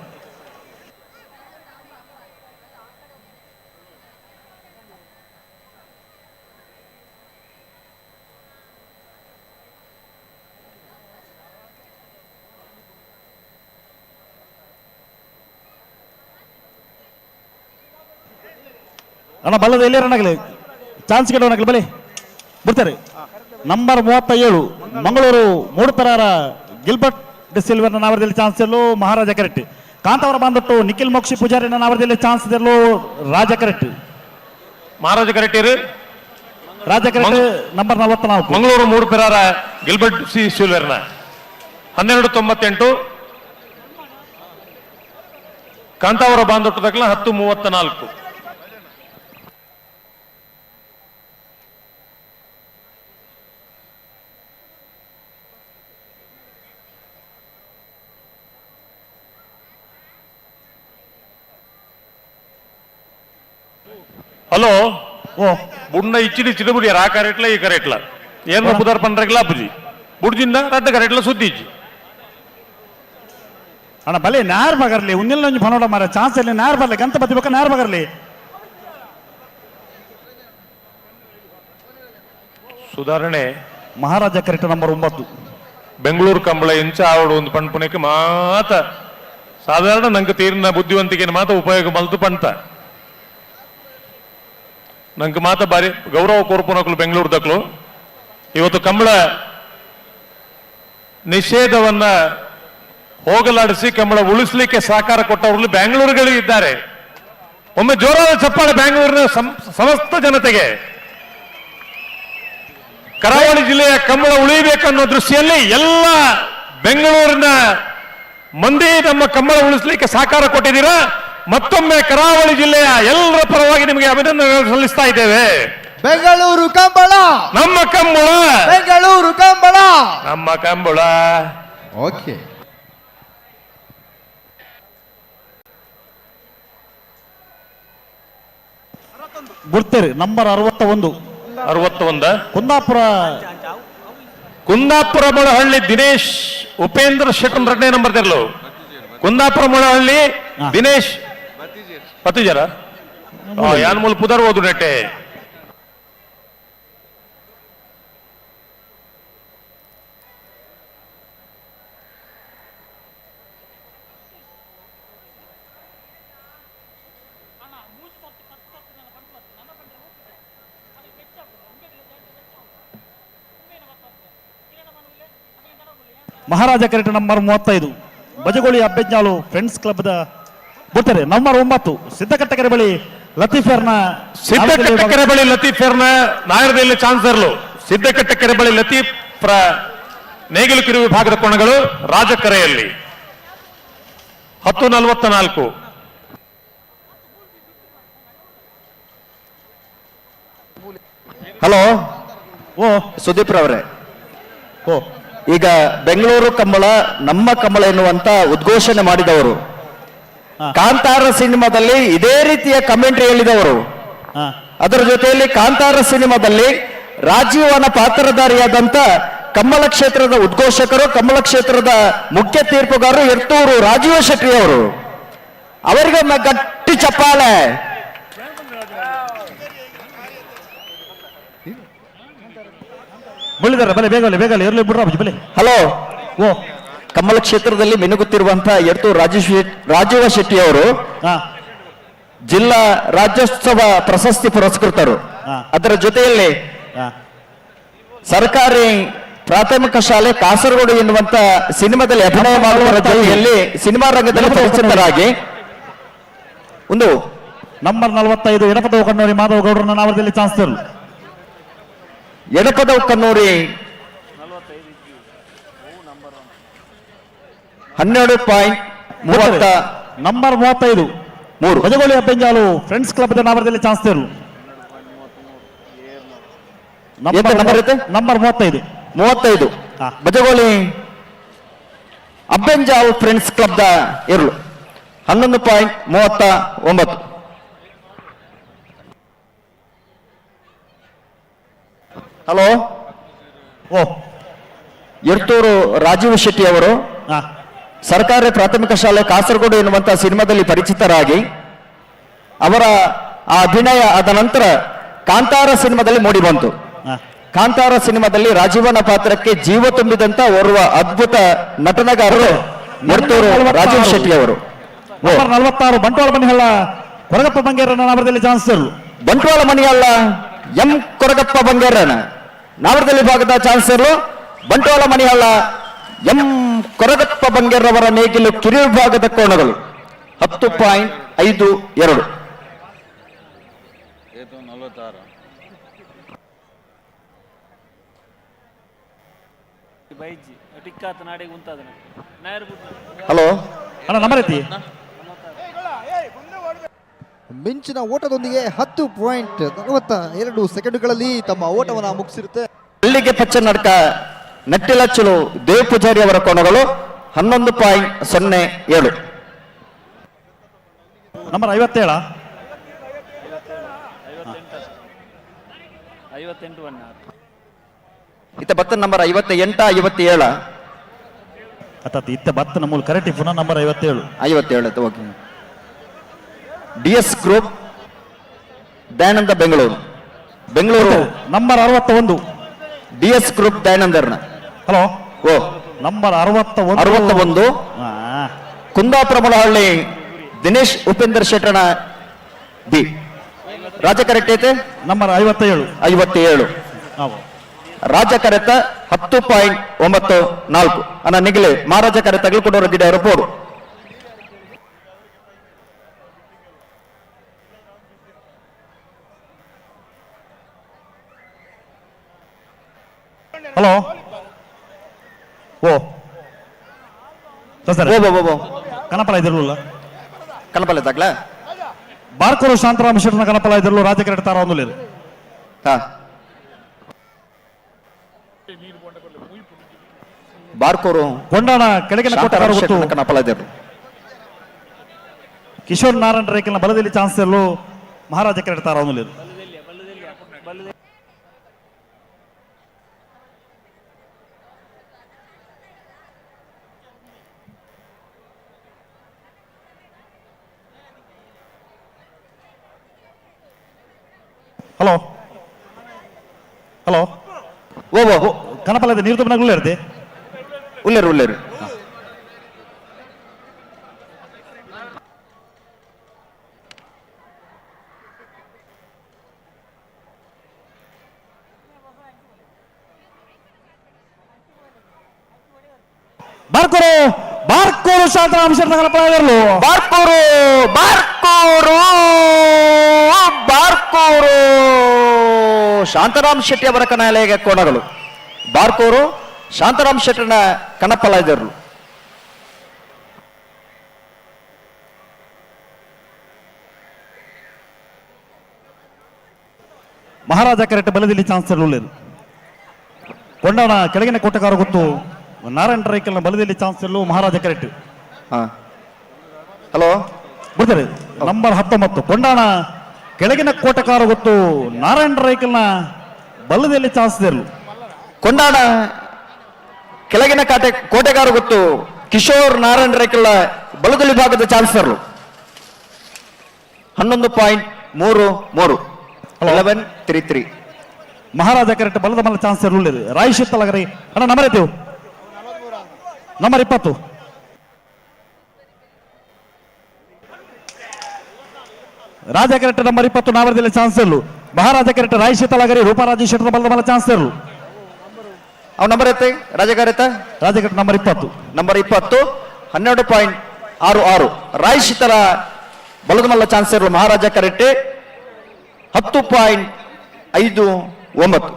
ಅಣ್ಣ ಬಲ್ಲದ ಎಲ್ಲೇರನಾಗಲಿ ಚಾನ್ಸ್ ಗೆಡವನಾಗಲಿ ಬಲಿ ಬಿಡ್ತಾರೆ. ನಂಬರ್ 37 ಮಂಗಳೂರು ಮೂಡುಪೆರಾರ ಗಿಲ್ಬರ್ಟ್ ಡಿಸಿಲ್ವರ್ನ ನಾವರದಲ್ಲಿ ಚಾನ್ಸ್ ಇರಲು ಮಹಾರಾಜ ಕೆರೆಟ್. ಕಾಂತವರ ಬಾಂಧೊಟ್ಟು ನಿಖಿಲ್ ಮೋಕ್ಷಿ ಪೂಜಾರಿನ ನಾವರದಲ್ಲಿ ಚಾನ್ಸ್ ಇರಲು ರಾಜ ಕೆರೆಟ್. ಮಹಾರಾಜ ಕರೆಟ್ ರಾಜ ಕೆರೆಟ್ ನಂಬರ್ 44 ಮಂಗಳೂರು ಮೂಡುಪೆರಾರ ಗಿಲ್ಬರ್ಟ್ ಸಿಲ್ವರ್ನ 12:98. ಕಾಂತಾವರ ಬಾಂಧೊಟ್ಟದಕ್ಲ 10:34. హలో ಓ బున్న ఇచ్చిడి చిడుబుడి ఆ కరెట్ల ఈ కరెట్ల ఏం బుదర్ పండ్రకి లాపుజి బుడిజింದ ರಡ್ಡ ಕರೆಟ್ಲ ಸುದ್ದಿಜ್ಜಿ ಅಣ್ಣ ಬಲೆ ನ್ಯಾರ್ ಬಗರ್ಲಿ ಉನ್ನಿಲ್ಲ ಪನೋಡ ಮಾರ ಚಾನ್ಸ್ ಇಲ್ಲ ನ್ಯಾರ್ ಬರ್ಲಿ ಗಂತ ಬತ್ತಿಬೇಕ ನ್ಯಾರ್ ಬಗರ್ಲಿ ಸುಧಾರಣೆ ಮಹಾರಾಜ ಕರೆಕ್ಟ್ ನಂಬರ್ 9 ಬೆಂಗಳೂರು ಕಂಬಳ ಇಂಚ ಆವಡು ಒಂದು ಪಂಪುನಕ್ಕೆ ಮಾತ ಸಾಧಾರಣ ನಂಗೆ ತೀರಿನ ಬುದ್ಧಿವಂತಿಕೆ ಮಾತ ಉಪಯೋಗ ಮಲ್ತು ಪಂತ ನಂಗೆ ಮಾತ ಬಾರಿ ಗೌರವ ಕೋರ್ಪುನಕಲು ಬೆಂಗಳೂರು ದಕ್ಲು ಇವತ್ತು ಕಂಬಳ ನಿಷೇಧವನ್ನ ಹೋಗಲಾಡಿಸಿ ಕಂಬಳ ಉಳಿಸ್ಲಿಕ್ಕೆ ಸಹಕಾರ ಕೊಟ್ಟವರು ಬೆಂಗಳೂರುಗಳಿಗೆ ಇದ್ದಾರೆ. ಒಮ್ಮೆ ಜೋರಾದ ಚಪ್ಪಾಳೆ ಬೆಂಗಳೂರಿನ ಸಮಸ್ತ ಜನತೆಗೆ. ಕರಾವಳಿ ಜಿಲ್ಲೆಯ ಕಂಬಳ ಉಳಿಬೇಕನ್ನೋ ದೃಷ್ಟಿಯಲ್ಲಿ ಎಲ್ಲ ಬೆಂಗಳೂರಿನ ಮಂದಿ ನಮ್ಮ ಕಂಬಳ ಉಳಿಸ್ಲಿಕ್ಕೆ ಸಹಕಾರ ಕೊಟ್ಟಿದ್ದೀರಾ. ಮತ್ತೊಮ್ಮೆ ಕರಾವಳಿ ಜಿಲ್ಲೆಯ ಎಲ್ಲರ ಪರವಾಗಿ ನಿಮಗೆ ಅಭಿನಂದನೆಗಳು ಸಲ್ಲಿಸ್ತಾ ಇದ್ದೇವೆ. ಬೆಂಗಳೂರು ಕಂಬಳ, ನಮ್ಮ ಕಂಬಳ, ಬೆಂಗಳೂರು ಕಂಬಳ, ನಮ್ಮ ಕಂಬಳ. ಓಕೆ. ಗುರ್ತೇರಿ ನಂಬರ್ 61 ಕುಂದಾಪುರ ಕುಂದಾಪುರ ಮೊಳಹಳ್ಳಿ ದಿನೇಶ್ ಉಪೇಂದ್ರ ಶೆಟ್ಟನ್ 2ನೇ ನಂಬರ್ ತೆರಲು. ಕುಂದಾಪುರ ಮೊಳಹಳ್ಳಿ ದಿನೇಶ್ ಪತಿಜರ ಯಾನ್ ಮೂಲ ಪುದರ್ ಓದು ನೆಟ್ಟೆ. ಮಹಾರಾಜ ಕರೆಕ್ಟ್ ನಂಬರ್ 35 ಬಜಗೋಳಿ ಅಬ್ಬೆಜ್ಜಾಳು ಫ್ರೆಂಡ್ಸ್ ಕ್ಲಬ್ದ ಬರ್ತಾರೆ. ನಂಬರ್ 9 ಸಿದ್ದಕಟ್ಟೆಕೆರೆ ಬಳಿ ಲತೀಫರ್ನ ಸಿದ್ದಕಟ್ಟೆಕೆರೆ ಬಳಿ ಲತೀಫರ್ನ ನಾಯರದಲ್ಲಿ ಚಾನ್ಸರ್ಲು. ಸಿದ್ದಕಟ್ಟೆಕೆರೆ ಬಳಿ ಲತೀಫ್ರ ನೇಗಿಲು ಕಿರು ವಿಭಾಗದ ಕೋಣಗಳು ರಾಜಕರೆಯಲ್ಲಿ 10:44. ಹಲೋ ಓ ಸುದೀಪ್ ರವರೇ, ಓ ಈಗ ಬೆಂಗಳೂರು ಕಂಬಳ ನಮ್ಮ ಕಂಬಳ ಎನ್ನುವಂತ ಉದ್ಘೋಷಣೆ ಮಾಡಿದವರು, ಕಾಂತಾರ ಸಿನಿಮಾದಲ್ಲಿ ಇದೇ ರೀತಿಯ ಕಮೆಂಟ್ರಿ ಹೇಳಿದವರು. ಹಾ ಅದರ ಜೊತೆಯಲ್ಲಿ ಕಾಂತಾರ ಸಿನಿಮಾದಲ್ಲಿ ರಾಜೀವನ ಪಾತ್ರಧಾರಿಯಾದಂತ ಕಂಬಳ ಕ್ಷೇತ್ರದ ಉದ್ಘೋಷಕರು, ಕಂಬಳ ಕ್ಷೇತ್ರದ ಮುಖ್ಯ ತೀರ್ಪುಗಾರರು ಎರ್ತೂರು ರಾಜೀವ ಶೆಟ್ಟಿ ಅವರು. ಅವರಿಗೆ ಗಟ್ಟಿ ಚಪ್ಪಾಳೆ. ಬಳಿದಾರೆ ಬಲೆ ಬೇಗಲೆ ಬೇಗಲೆ ಇರಲಿ ಬಿಡ್ರ ಬಲೆ. ಹಲೋ, ಓ ಕಂಬಳ ಕ್ಷೇತ್ರದಲ್ಲಿ ಮಿನುಗುತ್ತಿರುವಂತಹ ಎರ್ತೂರು ರಾಜೀವ ಶೆಟ್ಟಿ ಅವರು ಹಾ ಜಿಲ್ಲಾ ರಾಜ್ಯೋತ್ಸವ ಪ್ರಶಸ್ತಿ ಪುರಸ್ಕೃತರು. ಹಾ. ಅದರ ಜೊತೆಯಲ್ಲಿ ಹಾ ಸರ್ಕಾರಿ ಪ್ರಾಥಮಿಕ ಶಾಲೆ ಕಾಸರಗೋಡು ಎನ್ನುವಂತ ಸಿನಿಮಾದಲ್ಲಿ ಅಭಿನಯ ಮಾಡುವ ಜೊತೆಯಲ್ಲಿ ಸಿನಿಮಾ ರಂಗದಲ್ಲಿ ಪರಿಚಿತರಾಗಿ ಒಂದು ನಂಬರ್ 45 ಎಡಪದ ಕಣ್ಣೂರಿ ಮಾಧವ ಗೌಡರನ್ನ ನಾವರದಲ್ಲಿ ಚಾನ್ಸ್ ತರಲು. ಎಡಪದ ಕನ್ನೂರಿ 12.30 number 35 Bajagoli Abbenjalu friends club ನಾವರದಲ್ಲಿ ಚಾನ್ಸ್ ತರಲು. ನಂಬರ್ ಐತೆ ನಂಬರ್ 35 ಹಾ. ಬಜಗೋಳಿ ಅಬ್ಬೆಂಜಾಲ್ ಫ್ರೆಂಡ್ಸ್ ಕ್ಲಬ್ ದ ಇರಲು 11.39. ಹಲೋ, ಓ ಎರ್ತೂರು ರಾಜೀವ್ ಶೆಟ್ಟಿ ಅವರು ಹಾ ಸರ್ಕಾರಿ ಪ್ರಾಥಮಿಕ ಶಾಲೆ ಕಾಸರಗೋಡು ಎನ್ನುವಂತಹ ಸಿನಿಮಾದಲ್ಲಿ ಪರಿಚಿತರಾಗಿ ಅವರ ಆ ಅಭಿನಯ ಆದ ನಂತರ ಕಾಂತಾರ ಸಿನಿಮಾದಲ್ಲಿ ಮೂಡಿ ಬಂತು. ಹಾ ಕಾಂತಾರ ಸಿನಿಮಾದಲ್ಲಿ ರಾಜೀವನ ಪಾತ್ರಕ್ಕೆ ಜೀವ ತುಂಬಿದಂತ ಓರ್ವ ಅದ್ಭುತ ನಟನಗಾರರು ಎರ್ತೂರು ರಾಜೀವ್ ಶೆಟ್ಟಿ ಅವರು. ನಂಬರ್ 46 ಬಂಟ್ವಾಳ ಮನಿಹಳ್ಳ ಕೊರಗಪ್ಪ ಬಂಗೇರನ್ನ ನಾವರದಲ್ಲಿ ಚಾನ್ಸ್ ತರಲು. ಬಂಟ್ವಾಳ ಮನಿಯಲ್ಲ ಎಂ ಕೊರಗಪ್ಪ ಬಂಗೇರನ ನಾವರದಲ್ಲಿ ಭಾಗದ ಚಾನ್ಸ್ ಇರಲು. ಬಂಟ್ವಾಳ ಮನಿಯಲ್ಲ ಎಂ ಕೊರಗಪ್ಪ ಬಂಗೇರವರ ನೇಗಿಲು ಕಿರು ವಿಭಾಗದ ಕೋಣಗಳು 10.52. ಹಲೋ, ಅಣ್ಣ ನಂಬರ್ ಐತಿ ಮಿಂಚಿನ ಓಟದೊಂದಿಗೆ 10.42 ತಮ್ಮ ಓಟವನ್ನು ಮುಗಿಸಿರುತ್ತೆ. ಅಲ್ಲಿಗೆ ಪಚ್ಚನಡ್ಕ ನಟ್ಟಿಲಚ್ಚಲು ದೇವ್ ಪೂಜಾರಿ ಅವರ ಕೋಣಗಳು 11.07. ನಂಬರ್ 57 ಇತ್ತ ಬತ್ತ ನಂಬರ್ 58 57 ಅತ್ತ ಇತ್ತ ಬತ್ತನ ಮೂಲ ಕರೆಕ್ಟ್ ಪುನಃ number 57. 57 okay. DS group Dayananda Bengaluru number 61. DS group ದಯಾನಂದರ್ನ. ಹಲೋ ಓ ನಂಬರ್ 61. 61 ಆ, ಕುಂದಾಪುರ ಮುಳಹಳ್ಳಿ ದಿನೇಶ್ ಉಪೇಂದರ್ ಶೆಟ್ಟಣ ಬಿ. ರಾಜ ಕರೆಕ್ಟ್ ಐತೆ. ನಂಬರ್ 57. 57 ಹೌದು. ರಾಜ ಕರೆತ 10.94 ಅನ್ನ ನಿಗಲೆ ಮಹಾರಾಜ ಕರೆ ತಗಲ್ಕೊಂಡವರು ಗಿಡ ಅವರು ಪೋರು. ಹಲೋ ಓ ಸರ್ ಓ ಕನಪಲ ಇದಿರಲಿಲ್ಲ. ಕನಪಲ್ಲೆ ತಗ್ಲ ಬಾರ್ಕೂರು ಶಾಂತರಾಮ ಶೆಟ್ಟನ ಕನಪಲ ಇದಿರಲು ರಾಜ ಕರೆಕ್ಟ್ ತಾರ ಒಂದು ಹಾ ಬಾರ್ಕೋರು ಕೊಂಡಾಣ ಕೆಳಗಿನ ಕೋಟೆಗಾರ ಗೊತ್ತು ಕನಪಲ ಇದ್ದರು. ಕಿಶೋರ್ ನಾರಾಯಣ ರೇಖಲ್ನ ಬಲದಲ್ಲಿ ಚಾನ್ಸ್ ಎಲ್ಲೂ ಮಹಾರಾಜ ಕರೆಕ್ಟ್ ತಾರ ಒಂದು ಹಲೋ ಹಲೋ ಓ ಕನಪಲ ನೀರು ತುಂಬನಾಗಲೇ ಇರ್ದೆ ಉಳ್ಳೇರು ಬಾರ್ಕೂರು ಶಾಂತರಾಮ ಶೆಟ್ಟನ ಕನಪಲ ಇದಿರಲು ಬಾರ್ಕೋರು ಶಾಂತರಾಮ್ ಶೆಟ್ಟಿ ಅವರ ಕನಾಲೆಗೆ ಕೋಣಗಳು. ಬಾರ್ಕೋರು ಶಾಂತರಾಮ್ ಶೆಟ್ಟನ ಕನಪಲ ಇದ್ದರು. ಮಹಾರಾಜ ಕರೆಕ್ಟ್ ಬಲದಲ್ಲಿ ಚಾನ್ಸ್ ಇರಲಿಲ್ಲ. ಕೊಂಡಾಣ ಕೆಳಗಿನ ಕೋಟೆಗಾರ ಗೊತ್ತು ನಾರಾಯಣ ರೈಕಲ್ನ ಬಲದಲ್ಲಿ ಚಾನ್ಸ್ ಎಲ್ಲೂ ಮಹಾರಾಜ ಕರೆಕ್ಟ್. ಹಲೋ ಬಿಡ್ತಾರೆ ನಂಬರ್ 19 ಕೊಂಡಾಣ ಕೆಳಗಿನ ಕೋಟೆಗಾರ ಗೊತ್ತು ನಾರಾಯಣ ರೈಕಲ್ನ ಬಲದಲ್ಲಿ ಚಾನ್ಸ್ ಇರಲು. ಕೊಂಡಾಣ ಕೆಳಗಿನ ಕೋಟೆಗಾರ ಗೊತ್ತು ಕಿಶೋರ್ ನಾರಾಯಣ ರೇಖಲ್ಲ ಬಲದಲ್ಲಿ ಭಾಗದ ಚಾನ್ಸರ್ಲು 11.33 11.33. ಮಹಾರಾಜ ಕರೆಕ್ಟ್ ಬಲದ ಮೇಲೆ ಚಾನ್ಸ್ ಇರಲಿಲ್ಲ. ರಾಯ್ ಶಿತ್ತಲಗರಿ ಅಣ್ಣ ನಂಬರ್ ಐತೆವು ನಂಬರ್ 20 ರಾಜ ಕರೆಕ್ಟ್ ನಂಬರ್ 20 ನಾವರದಲ್ಲಿ ಚಾನ್ಸ್ ಇರಲು. ಮಹಾರಾಜ ಕರೆಕ್ಟ್ ರಾಯ್ ಶಿತ್ತಲಗರಿ ರೂಪರಾಜಿ ಶೆಟ್ಟರ ಬಲದ ಮೇಲೆ ಚಾನ್ಸ್ ಇರಲು. ಅವ್ ನಂಬರ್ ಐತೆ ರಾಜಗಾರಿತ ರಾಜ ಕರೆಕ್ಟ್ ನಂಬರ್ 20 12.66. ರಾಯ್ ಶಿತರ ಬಲದ ಮಲ್ಲ ಚಾನ್ಸ್ ಇರಲು ಮಹಾರಾಜ ಕರೆಕ್ಟ್ 10.59.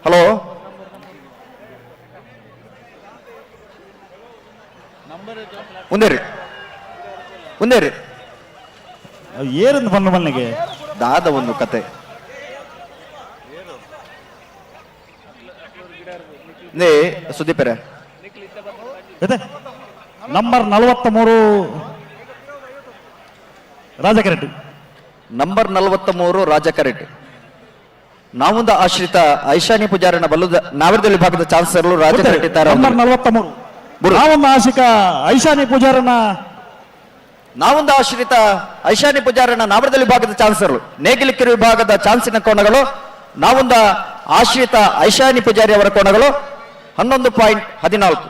ಹಲೋ ಮುಂದೇರಿ ಏರಿಂದ ಬಂದು ಮನೆಗೆ ದಾದ ಒಂದು ಕತೆ ಸುದೀಪರೇ ನಂಬರ್ 43 ರಾಜ ಕರೆಕ್ಟ್. ನಂಬರ್ 43 ರಾಜ ಕರೆಕ್ಟ್. ನಾವುಂದ ಆಶ್ರಿತ ಐಶಾನಿ ಪೂಜಾರನ ಬಲ್ಲದ ನಾವರದಲ್ಲಿ ಭಾಗದ ಚಾನ್ಸರ್ಲು ರಾಜ ಕರೆಕ್ಟ್ ಇದ್ದಾರೆ. ನಂಬರ್ 43 ನಾವೊಂದು ಆಶಿಕ ಐಶಾನಿ ಪೂಜಾರನ ನಾವೊಂದು ಆಶ್ರಿತ ಐಶಾನಿ ಪೂಜಾರನ ನಾವರದಲ್ಲಿ ಭಾಗದ ಚಾನ್ಸರ್ಲು ನೇಗಿಲಿಕೆರೆ ವಿಭಾಗದ ಚಾನ್ಸಿನ ಕೋಣಗಳು ನಾವೊಂದ ಆಶ್ರಿತ ಐಶಾನಿ ಪೂಜಾರಿ ಅವರ ಕೋಣಗಳು 11.14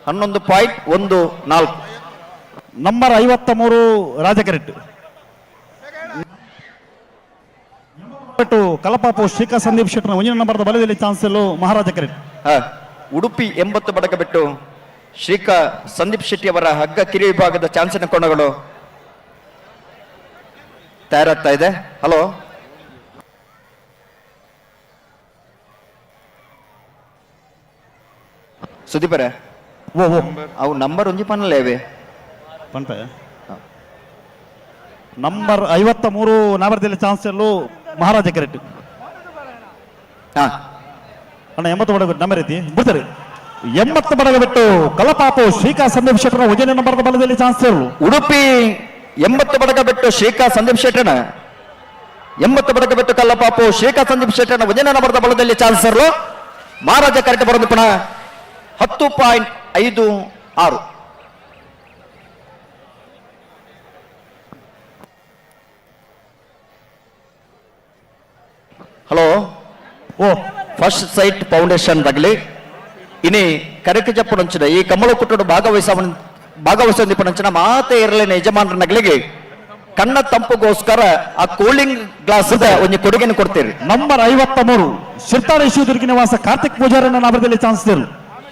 11.14. ನಂಬರ್ 53 ರಾಜ ಕರೆಕ್ಟ್. ಕಲಪಾಪು ಶ್ರೀಕಾ ಸಂದೀಪ್ ಶೆಟ್ಟರ್ ಒಂಜಿನ ನಂಬರ್ದ ಬಲದಲ್ಲಿ ಚಾನ್ಸ್ ಎಲ್ಲೋ ಮಹಾರಾಜ ಕರೆಕ್ಟ್. ಉಡುಪಿ 80 ಬಡಕ ಬಿಟ್ಟು ಶ್ರೀಕಾ ಸಂದೀಪ್ ಶೆಟ್ಟಿ ಅವರ ಹಗ್ಗ ಕಿರಿ ವಿಭಾಗದ ಚಾನ್ಸಿನ ಕೋಣಗಳು ತಯಾರಾಗ್ತಾ ಇದೆ. ಹಲೋ ಸುದೀಪರೇ ಓ ಅವು ನಂಬರ್ ಒಂಜಿ ಪನ್ನಲೇವೆ ಪಂಪೆ ನಂಬರ್ 53 ನಾವರ್ದಲ್ಲಿ ಚಾನ್ಸ್ ಎಲ್ಲೂ ಮಹಾರಾಜ ಕೆರೆಟ್ ಹಾ ಅಣ್ಣ 80 ಬಡಗ ನಮ್ಮ ರೀತಿ ಬಿಡ್ತಾರೆ 80 ಬಡಗ ಬಿಟ್ಟು ಕಲಪಾಪು ಶ್ರೀಕಾ ಸಂದೀಪ್ ಶೆಟ್ಟರ ಉಜನೆ ನಂಬರ್ದ ಬಲದಲ್ಲಿ ಚಾನ್ಸ್ ಎಲ್ಲೂ ಉಡುಪಿ 80 ಬಡಗ ಬಿಟ್ಟು ಶ್ರೀಕಾ ಸಂದೀಪ್ ಶೆಟ್ಟಣ 80 ಬಡಗ ಬಿಟ್ಟು ಕಲ್ಲಪಾಪು ಶ್ರೀಕಾ ಸಂದೀಪ್ ಶೆಟ್ಟಣ ಉಜನೆ ನಂಬರ್ದ ಬಲದಲ್ಲಿ ಚಾನ್ಸ್ ಇರಲು ಮಹಾರಾಜ ಕರೆಕ್ಟ್ ಬರೋದು ಪುನಃ 10.56. హలో ಓ ಫಸ್ಟ್ ಸೈಟ್ ಫೌಂಡೇಶನ್ ತಗಲಿ ಇನಿ ಕರೆಕ ಜಪ್ಪುಂಚಿನ ಈ ಕಮಲ ಕುಟ್ಟುಡು ಭಾಗವಹಿಸೊಂದಿಪ್ಪುಂಚಿನ ಮಾತೆ ಇರಲಿನ ಯಜಮಾನರ ನಗಲಿಗೆ ಕಣ್ಣ ತಂಪುಗೋಸ್ಕರ ಆ ಕೂಲಿಂಗ್ ಗ್ಲಾಸ್ ಒಂದು ಕೊಡುಗೆಯನ್ನು ಕೊಡ್ತೀರಿ. ನಂಬರ್ 53 ಶಿರ್ತಾರಿ ಶ್ರೀ ದುರ್ಗಿ ನಿವಾಸ ಕಾರ್ತಿಕ್ ಪೂಜಾರನ ನಾಮದಲ್ಲಿ ಚಾನ್ಸ್ ಇರಲು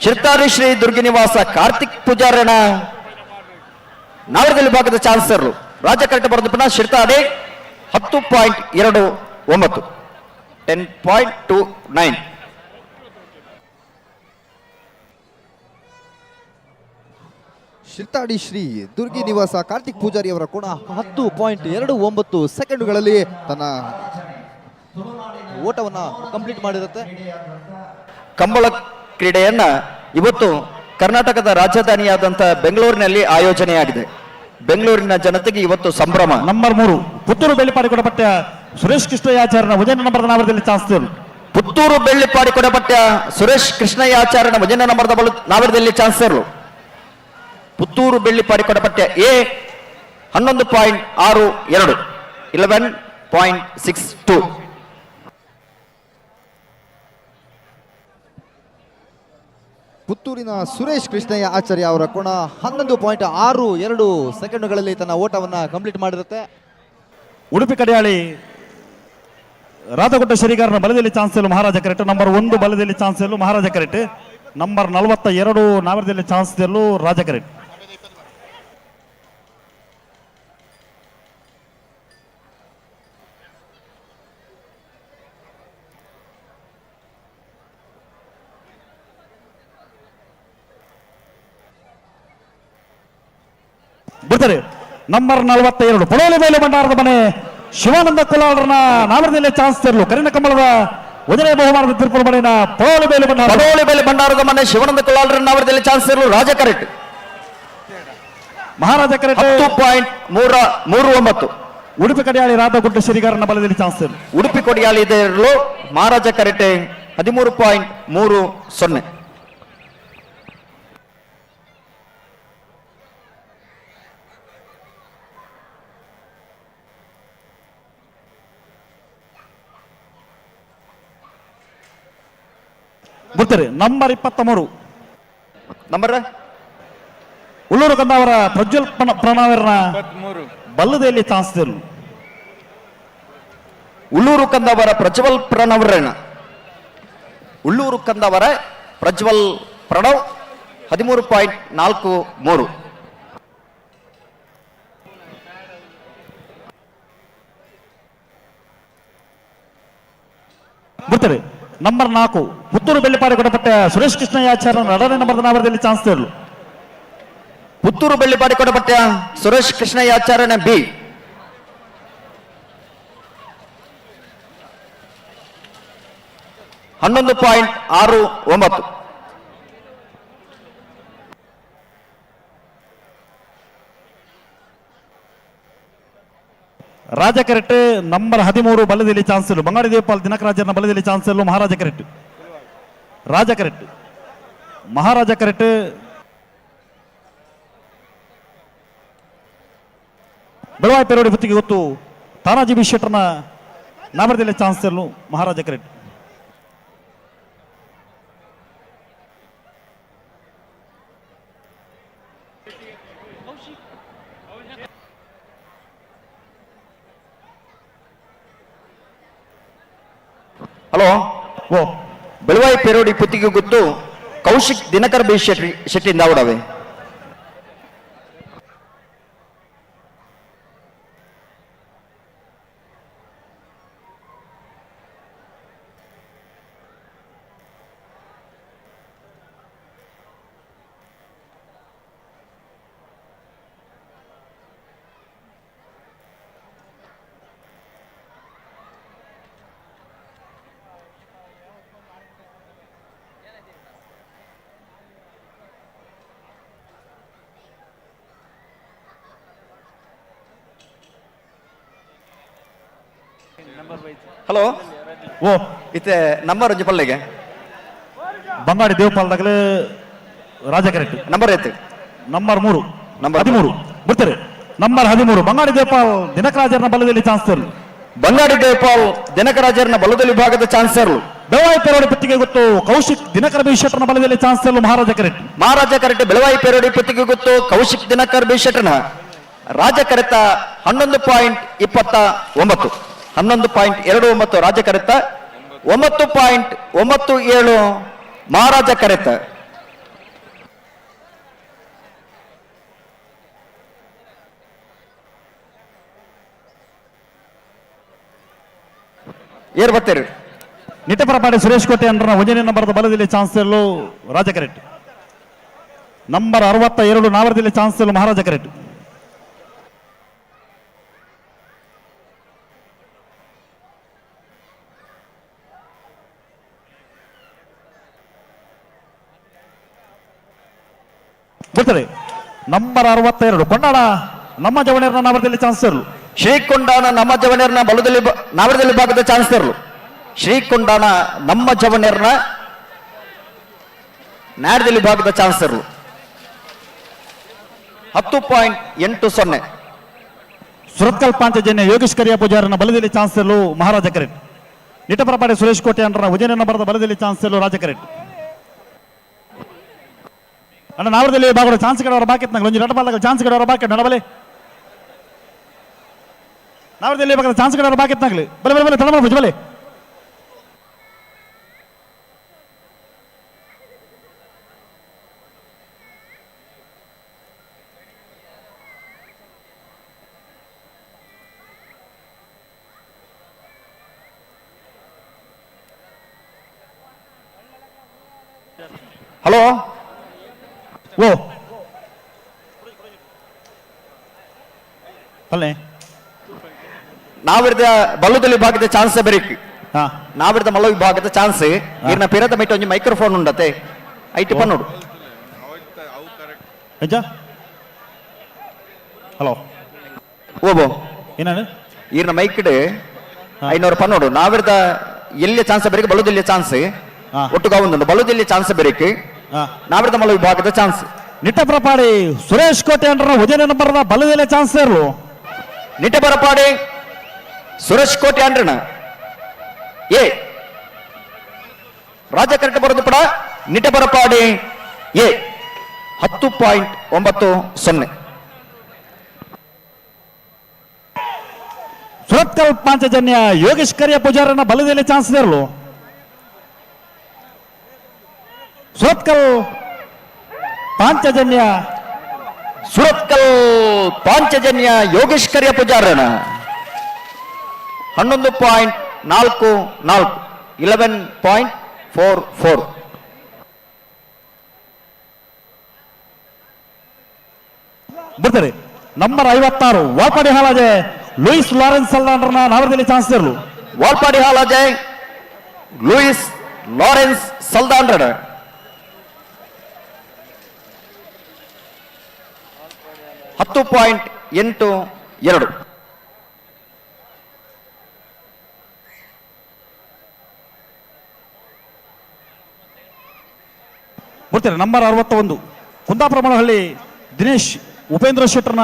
ಶಿರ್ತಾರಿ ಶ್ರೀ ದುರ್ಗಿ ನಿವಾಸ ಕಾರ್ತಿಕ್ ಪೂಜಾರನ ನಾವರದಲ್ಲಿ ಭಾಗದ ಚಾನ್ಸ್ ಇರಲು ರಾಜ್ಯ ಕರೆಕ್ಟ್ ಬರೋದು ಪುನಃ ಶಿರ್ತಾಡಿ 10.29 10.29. ಶಿರ್ತಾಡಿ ಶ್ರೀ ದುರ್ಗಿ ನಿವಾಸ ಕಾರ್ತಿಕ್ ಪೂಜಾರಿ ಅವರ ಕೋಣ 10.29 ಸೆಕೆಂಡುಗಳಲ್ಲಿ ತನ್ನ ಓಟವನ್ನ ಕಂಪ್ಲೀಟ್ ಮಾಡಿರುತ್ತೆ. ಕಂಬಳ ಕ್ರೀಡೆಯನ್ನ ಇವತ್ತು ಕರ್ನಾಟಕದ ರಾಜಧಾನಿಯಾದಂತಹ ಬೆಂಗಳೂರಿನಲ್ಲಿ ಆಯೋಜನೆಯಾಗಿದೆ. ಬೆಂಗಳೂರಿನ ಜನತೆಗೆ ಇವತ್ತು ಸಂಭ್ರಮ. ನಂಬರ್ 3 ಪುತ್ತೂರು ಬೆಳ್ಳಿಪಾಡಿ ಕೊಡಪಟ್ಟ ಸುರೇಶ್ ಕೃಷ್ಣಯಾಚಾರ್ಯನ ಉಜನ ನಂಬರ್ ನಾಮದಲ್ಲಿ ಚಾನ್ಸ್ ಇರಲು ಪುತ್ತೂರು ಬೆಳ್ಳಿಪಾಡಿ ಕೊಡಪಟ್ಟ ಸುರೇಶ್ ಕೃಷ್ಣಯಾಚಾರ್ಯನ ಉಜನ ನಂಬರ್ದ ನಾವರದಲ್ಲಿ ಚಾನ್ಸ್ ಇರಲು ಪುತ್ತೂರು ಬೆಳ್ಳಿಪಾಡಿ ಕೊಡಪಟ್ಟ ಎ 11.62 11.62. ಪುತ್ತೂರಿನ ಸುರೇಶ್ ಕೃಷ್ಣಯ್ಯ ಆಚಾರ್ಯ ಅವರ ಕೋಣ 11.62 ಸೆಕೆಂಡುಗಳಲ್ಲಿ ತನ್ನ ಓಟವನ್ನ ಕಂಪ್ಲೀಟ್ ಮಾಡಿರುತ್ತೆ. ಉಡುಪಿ ಕಡಿಯಾಳಿ ರಾಧಗುಡ್ಡ ಶರಿಗಾರನ ಬಲದಲ್ಲಿ ಚಾನ್ಸ್ ಇರಲು ಮಹಾರಾಜ ಕರೆಕ್ಟ್ ನಂಬರ್ 1 ಬಲದಲ್ಲಿ ಚಾನ್ಸ್ ಇರಲು ಮಹಾರಾಜ ಕರೆಕ್ಟ್ ನಂಬರ್ 42 ನಾವರದಲ್ಲಿ ಚಾನ್ಸ್ ಇರಲು ರಾಜ ಕರೆಕ್ಟ್. ಬಿಡ್ತಾರೆ ನಂಬರ್ 42 ಪೊಳೋಲಿ ಬೇಲೆ ಭಂಡಾರದ ಮನೆ ಶಿವಾನಂದ ಕುಲಾಳರನ ನಾಮರದಲ್ಲಿ ಚಾನ್ಸ್ ಇರಲು ಕರಿನ ಕಮಲದ ಉದಯ ಬಹುಮಾನದ ತೀರ್ಪು ಮನೆಯ ಪೊಳೋಲಿ ಬೇಲೆ ಭಂಡಾರದ ಮನೆ ಶಿವಾನಂದ ಕುಲಾಳರನ ನಾಮರದಲ್ಲಿ ಚಾನ್ಸ್ ಇರಲು ರಾಜ ಕರೆಕ್ಟ್ ಮಹಾರಾಜ ಕರೆಕ್ಟ್ 10.39. ಉಡುಪಿ ಕಡಿಯಾಳಿ ರಾಧಗುಡ್ಡ ಶರಿಗಾರನ ಬಲದಲ್ಲಿ ಚಾನ್ಸ್ ಇರಲು ಉಡುಪಿ ಕೊಡಿಯಾಳಿ ಇದೆ ಇರಲು ಮಹಾರಾಜ ಕರೆಕ್ಟ್ 13.30. ಬಿಡ್ತಾರೆ ನಂಬರ್ 23 ನಂಬರ್ ಉಳ್ಳೂರು ಕಂದಾವರ ಪ್ರಜ್ವಲ್ ಪ್ರಣಾವರನ ಬಲ್ಲದೆಯಲ್ಲಿ ಚಾನ್ಸ್ ಇರಲು ಉಳ್ಳೂರು ಕಂದವರ ಪ್ರಜ್ವಲ್ ಪ್ರಣವ್ರಣ ಉಳ್ಳೂರು ಕಂದವರ ಪ್ರಜ್ವಲ್ ಪ್ರಣವ್ 13.43. ಬಿಡ್ತಾರೆ ನಂಬರ್ 4 ಪುತ್ತೂರು ಬೆಳ್ಳಿಪಾಡಿ ಕೊಡಪಟ್ಟ ಸುರೇಶ್ ಕೃಷ್ಣಯಾಚಾರ್ಯ 2ನೇ ನಂಬರ್ದ ನಾಮರದಲ್ಲಿ ಚಾನ್ಸ್ ಇರಲು ಪುತ್ತೂರು ಬೆಳ್ಳಿಪಾಡಿ ಕೊಡಪಟ್ಟ ಸುರೇಶ್ ಕೃಷ್ಣಯಾಚಾರ್ಯನ ಬಿ 11.69. ರಾಜ ಕರೆಕ್ಟ್ ನಂಬರ್ 13 ಬಲದಲ್ಲಿ ಚಾನ್ಸ್ ಇರಲು ಬಂಗಾಳಿ ದೇವಪಾಲ್ ದಿನಕರಾಜನ ಬಲದಲ್ಲಿ ಚಾನ್ಸ್ ಇರಲು ಮಹಾರಾಜ ಕರೆಕ್ಟ್ ರಾಜ ಕರೆಕ್ಟ್ ಮಹಾರಾಜ ಕರೆಕ್ಟ್ ಬೆಳವಾಯಿ ಪೆರೋಡಿ ಬುತ್ತಿಗೆ ಗೊತ್ತು ತಾನಾಜಿ ಬಿ ಶೆಟ್ಟರ್ನ ನಾಮರದಲ್ಲಿ ಚಾನ್ಸ್ ಇರಲು ಮಹಾರಾಜ ಕರೆಕ್ಟ್ ಹಲೋ ಓ ಬೆಳವಾಯಿ ಪೆರೋಡಿ ಪುತ್ತಿಗೆ ಗೊತ್ತು ಕೌಶಿಕ್ ದಿನಕರ್ ಬಿ ಶೆಟ್ಟಿಯಿಂದ ಓಡವೆ ಹಲೋ ಓ ಇತ್ತೆ ನಂಬರ್ ಒಂಜಿ ಪಲ್ಲೆಗೆ ಬಂಗಾಡಿ ದೇವಪಾಲ್ ದಾಖಲೆ ರಾಜ ಕರೆಕ್ಟ್ ನಂಬರ್ ಐತೆ ನಂಬರ್ 3 ನಂಬರ್ 13 ಬಿಡ್ತಾರೆ ನಂಬರ್ 13 ಬಂಗಾಡಿ ದೇವಪಾಲ್ ದಿನಕರಾಜರ್ನ ಬಲದಲ್ಲಿ ಚಾನ್ಸರ್ ಬಂಗಾಡಿ ದೇವಪಾಲ್ ದಿನಕರಾಜರ್ನ ಬಲದಲ್ಲಿ ಭಾಗದ ಚಾನ್ಸರ್ ಬೆಳವಾಯಿ ಪೇರೋಡಿ ಪತ್ತಿಗೆ ಗೊತ್ತು ಕೌಶಿಕ್ ದಿನಕರ ಬಿಶೆಟ್ರನ ಬಲದಲ್ಲಿ ಚಾನ್ಸರ್ ಮಹಾರಾಜ ಕರೆಕ್ಟ್ ಮಹಾರಾಜ ಕರೆಕ್ಟ್ ಬೆಳವಾಯಿ ಪೇರೋಡಿ ಪತ್ತಿಗೆ ಗೊತ್ತು ಕೌಶಿಕ್ ದಿನಕರ್ ಬಿಶೆಟ್ನ ರಾಜ ಕರೆತ 11.29 11.29 ರಾಜ ಕರೆತ 9.97 ಮಹಾರಾಜ ಕರೆತ ಏರ್ ಬರ್ತೀರಿ ನಿಟಪರಪಾಡಿ ಸುರೇಶ್ ಕೋಟೆ ಅಂಡ್ರನ ಒಂಜನೇ ನಂಬರ್ದ ಬಲದಲ್ಲಿ ಚಾನ್ಸಲ್ ರಾಜ ಕರೆಕ್ಟ್ ನಂಬರ್ 62 ನಾವರದಲ್ಲಿ ಚಾನ್ಸಲ್ ಮಹಾರಾಜ ಕರೆಕ್ಟ್ ಬರ್ತದೆ ನಂಬರ್ 62 ಕೊಂಡಾಡ ನಮ್ಮ ಜವಣರ್ನ ನಾವರದಲ್ಲಿ ಚಾನ್ಸಲ್ ಶ್ರೀಕೊಂಡಾನ ನಮ್ಮ ಜವನೇರ್ನ ಬಲದಲ್ಲಿ ನಾವರದಲ್ಲಿ ಭಾಗದ ಚಾನ್ಸರ್ಲು ಶ್ರೀಕೊಂಡಾನ ನಮ್ಮ ಜವನೇರ್ನ ನಾಡದಲ್ಲಿ ಭಾಗದ ಚಾನ್ಸರ್ಲು 10.80 ಸುರತ್ಕಲ್ ಪಾಂಚಜನ್ಯ ಯೋಗೇಶ್ ಕರಿಯ ಪೂಜಾರನ ಬಲದಲ್ಲಿ ಚಾನ್ಸಲ್ ಮಹಾರಾಜ ಕರೆಕ್ಟ್ ನಿಟಪರಪಾಡಿ ಸುರೇಶ್ ಕೋಟೆ ಅಂಡ್ರನ ಉಜನೆ ನಂಬರ್ದ ಬಲದಲ್ಲಿ ಚಾನ್ಸಲ್ ರಾಜ ಕರೆಕ್ಟ್ ಅಣ್ಣ ನಾವರದಲ್ಲಿ ಭಾಗದ ಚಾನ್ಸ್ ಕಡೆ ಅವರ ಬಾಕೆಟ್ ನಂಗೆ ಒಂದು ನಡಬಲ್ಲ ಚಾನ್ಸ್ ಕಡೆ ಅವರ ಬಾಕೆಟ್ ನಡಬಲೆ ನಾವರದಲ್ಲಿ ಭಾಗದ ಚಾನ್ಸ್ ಕಡೆ ಅವರ ಬಾಕೆಟ್ ನಾಗಲಿ ಬಲೆ ಬಲೆ ಬಲೆ ತಡಮ ಬಲೆ ಹಲೋ ಓ ಅಲ್ಲೇ ನಾವಿರ್ದ ಬಲ್ಲುದಲ್ಲಿ ಭಾಗದ ಚಾನ್ಸ್ ಬೆರಿಕ್ ಹಾ ನಾವಿರ್ದ ಮಲ್ಲ ವಿಭಾಗದ ಚಾನ್ಸ್ ಇರ್ನ ಪಿರದ ಮಿಟ್ಟ ಒಂಜಿ ಮೈಕ್ರೋಫೋನ್ ಉಂಡತೆ ಐಟಿ ಪನ್ನೋಡು ಅಜ್ಜ ಹಲೋ ಓಬೋ ಏನಾನು ಈರ್ನ ಮೈಕ್ಡ್ 500 ಪನ್ನೋಡು ನಾವಿರ್ದ ಎಲ್ಲಿಯ ಚಾನ್ಸ್ ಬೆರಿಕ್ ಬಲ್ಲುದಲ್ಲಿ ಚಾನ್ಸ್ ಹಾ. ಒಟ್ಟುಗ ಒಂದು ಬಲ್ಲುದಲ್ಲಿ ಚಾನ್ಸ್ ಬೆರಿಕ್ ಹಾ ನಾವಿರ್ದ ಮಲ್ಲ ವಿಭಾಗದ ಚಾನ್ಸ್ ನಿಟ್ಟಪ್ರಪಾಡಿ ಸುರೇಶ್ ಕೋಟೆ ಅಂಡ್ರನ ಉಜನೆ ನಂಬರ್ದ ಬಲದಲ್ಲಿ ಚಾನ್ಸ್ ಇರ್ಲು ನಿಟಬರಪಾಡಿ ಸುರೇಶ್ ಕೋಟೆ ಅಂಡ್ರಣ ಎ ರಾಜ ಕರೆಕ್ಟ್ ಬರೋದು ಪಡ ನಿಟಬರಪಾಡಿ ಎ 10.90 ಸುರತ್ಕಲ್ ಪಾಂಚಜನ್ಯ ಯೋಗೇಶ್ ಕರಿಯ ಪೂಜಾರನ ಬಲದಲ್ಲಿ ಚಾನ್ಸ್ ಇರ್ಲು ಸುರತ್ಕಲ್ ಪಾಂಚಜನ್ಯ ಸುರತ್ಕಲ್ ಪಾಂಚಜನ್ಯ ಯೋಗೇಶ್ ಕರಿಯ ಪೂಜಾರನ 11.44 11.44 ಬರ್ತಾರೆ number 56 Valpadi Halaje Louis Lawrence ಅಲ್ಲಾಂಡ್ರನ ನಾವರದಲ್ಲಿ ಚಾನ್ಸ್ ಇರ್ಲು ವಾಲ್ಪಾಡಿ ಹಾಲಾಜಯ್ ಲೂಯಿಸ್ ಲಾರೆನ್ಸ್ ಸಲ್ದಾಂಡ್ರನ 10.82 ಬರ್ತಾರೆ ನಂಬರ್ 61 ಕುಂದಾಪುರ ಮಳಹಳ್ಳಿ ದಿನೇಶ್ ಉಪೇಂದ್ರ ಶೆಟ್ಟರ್ನ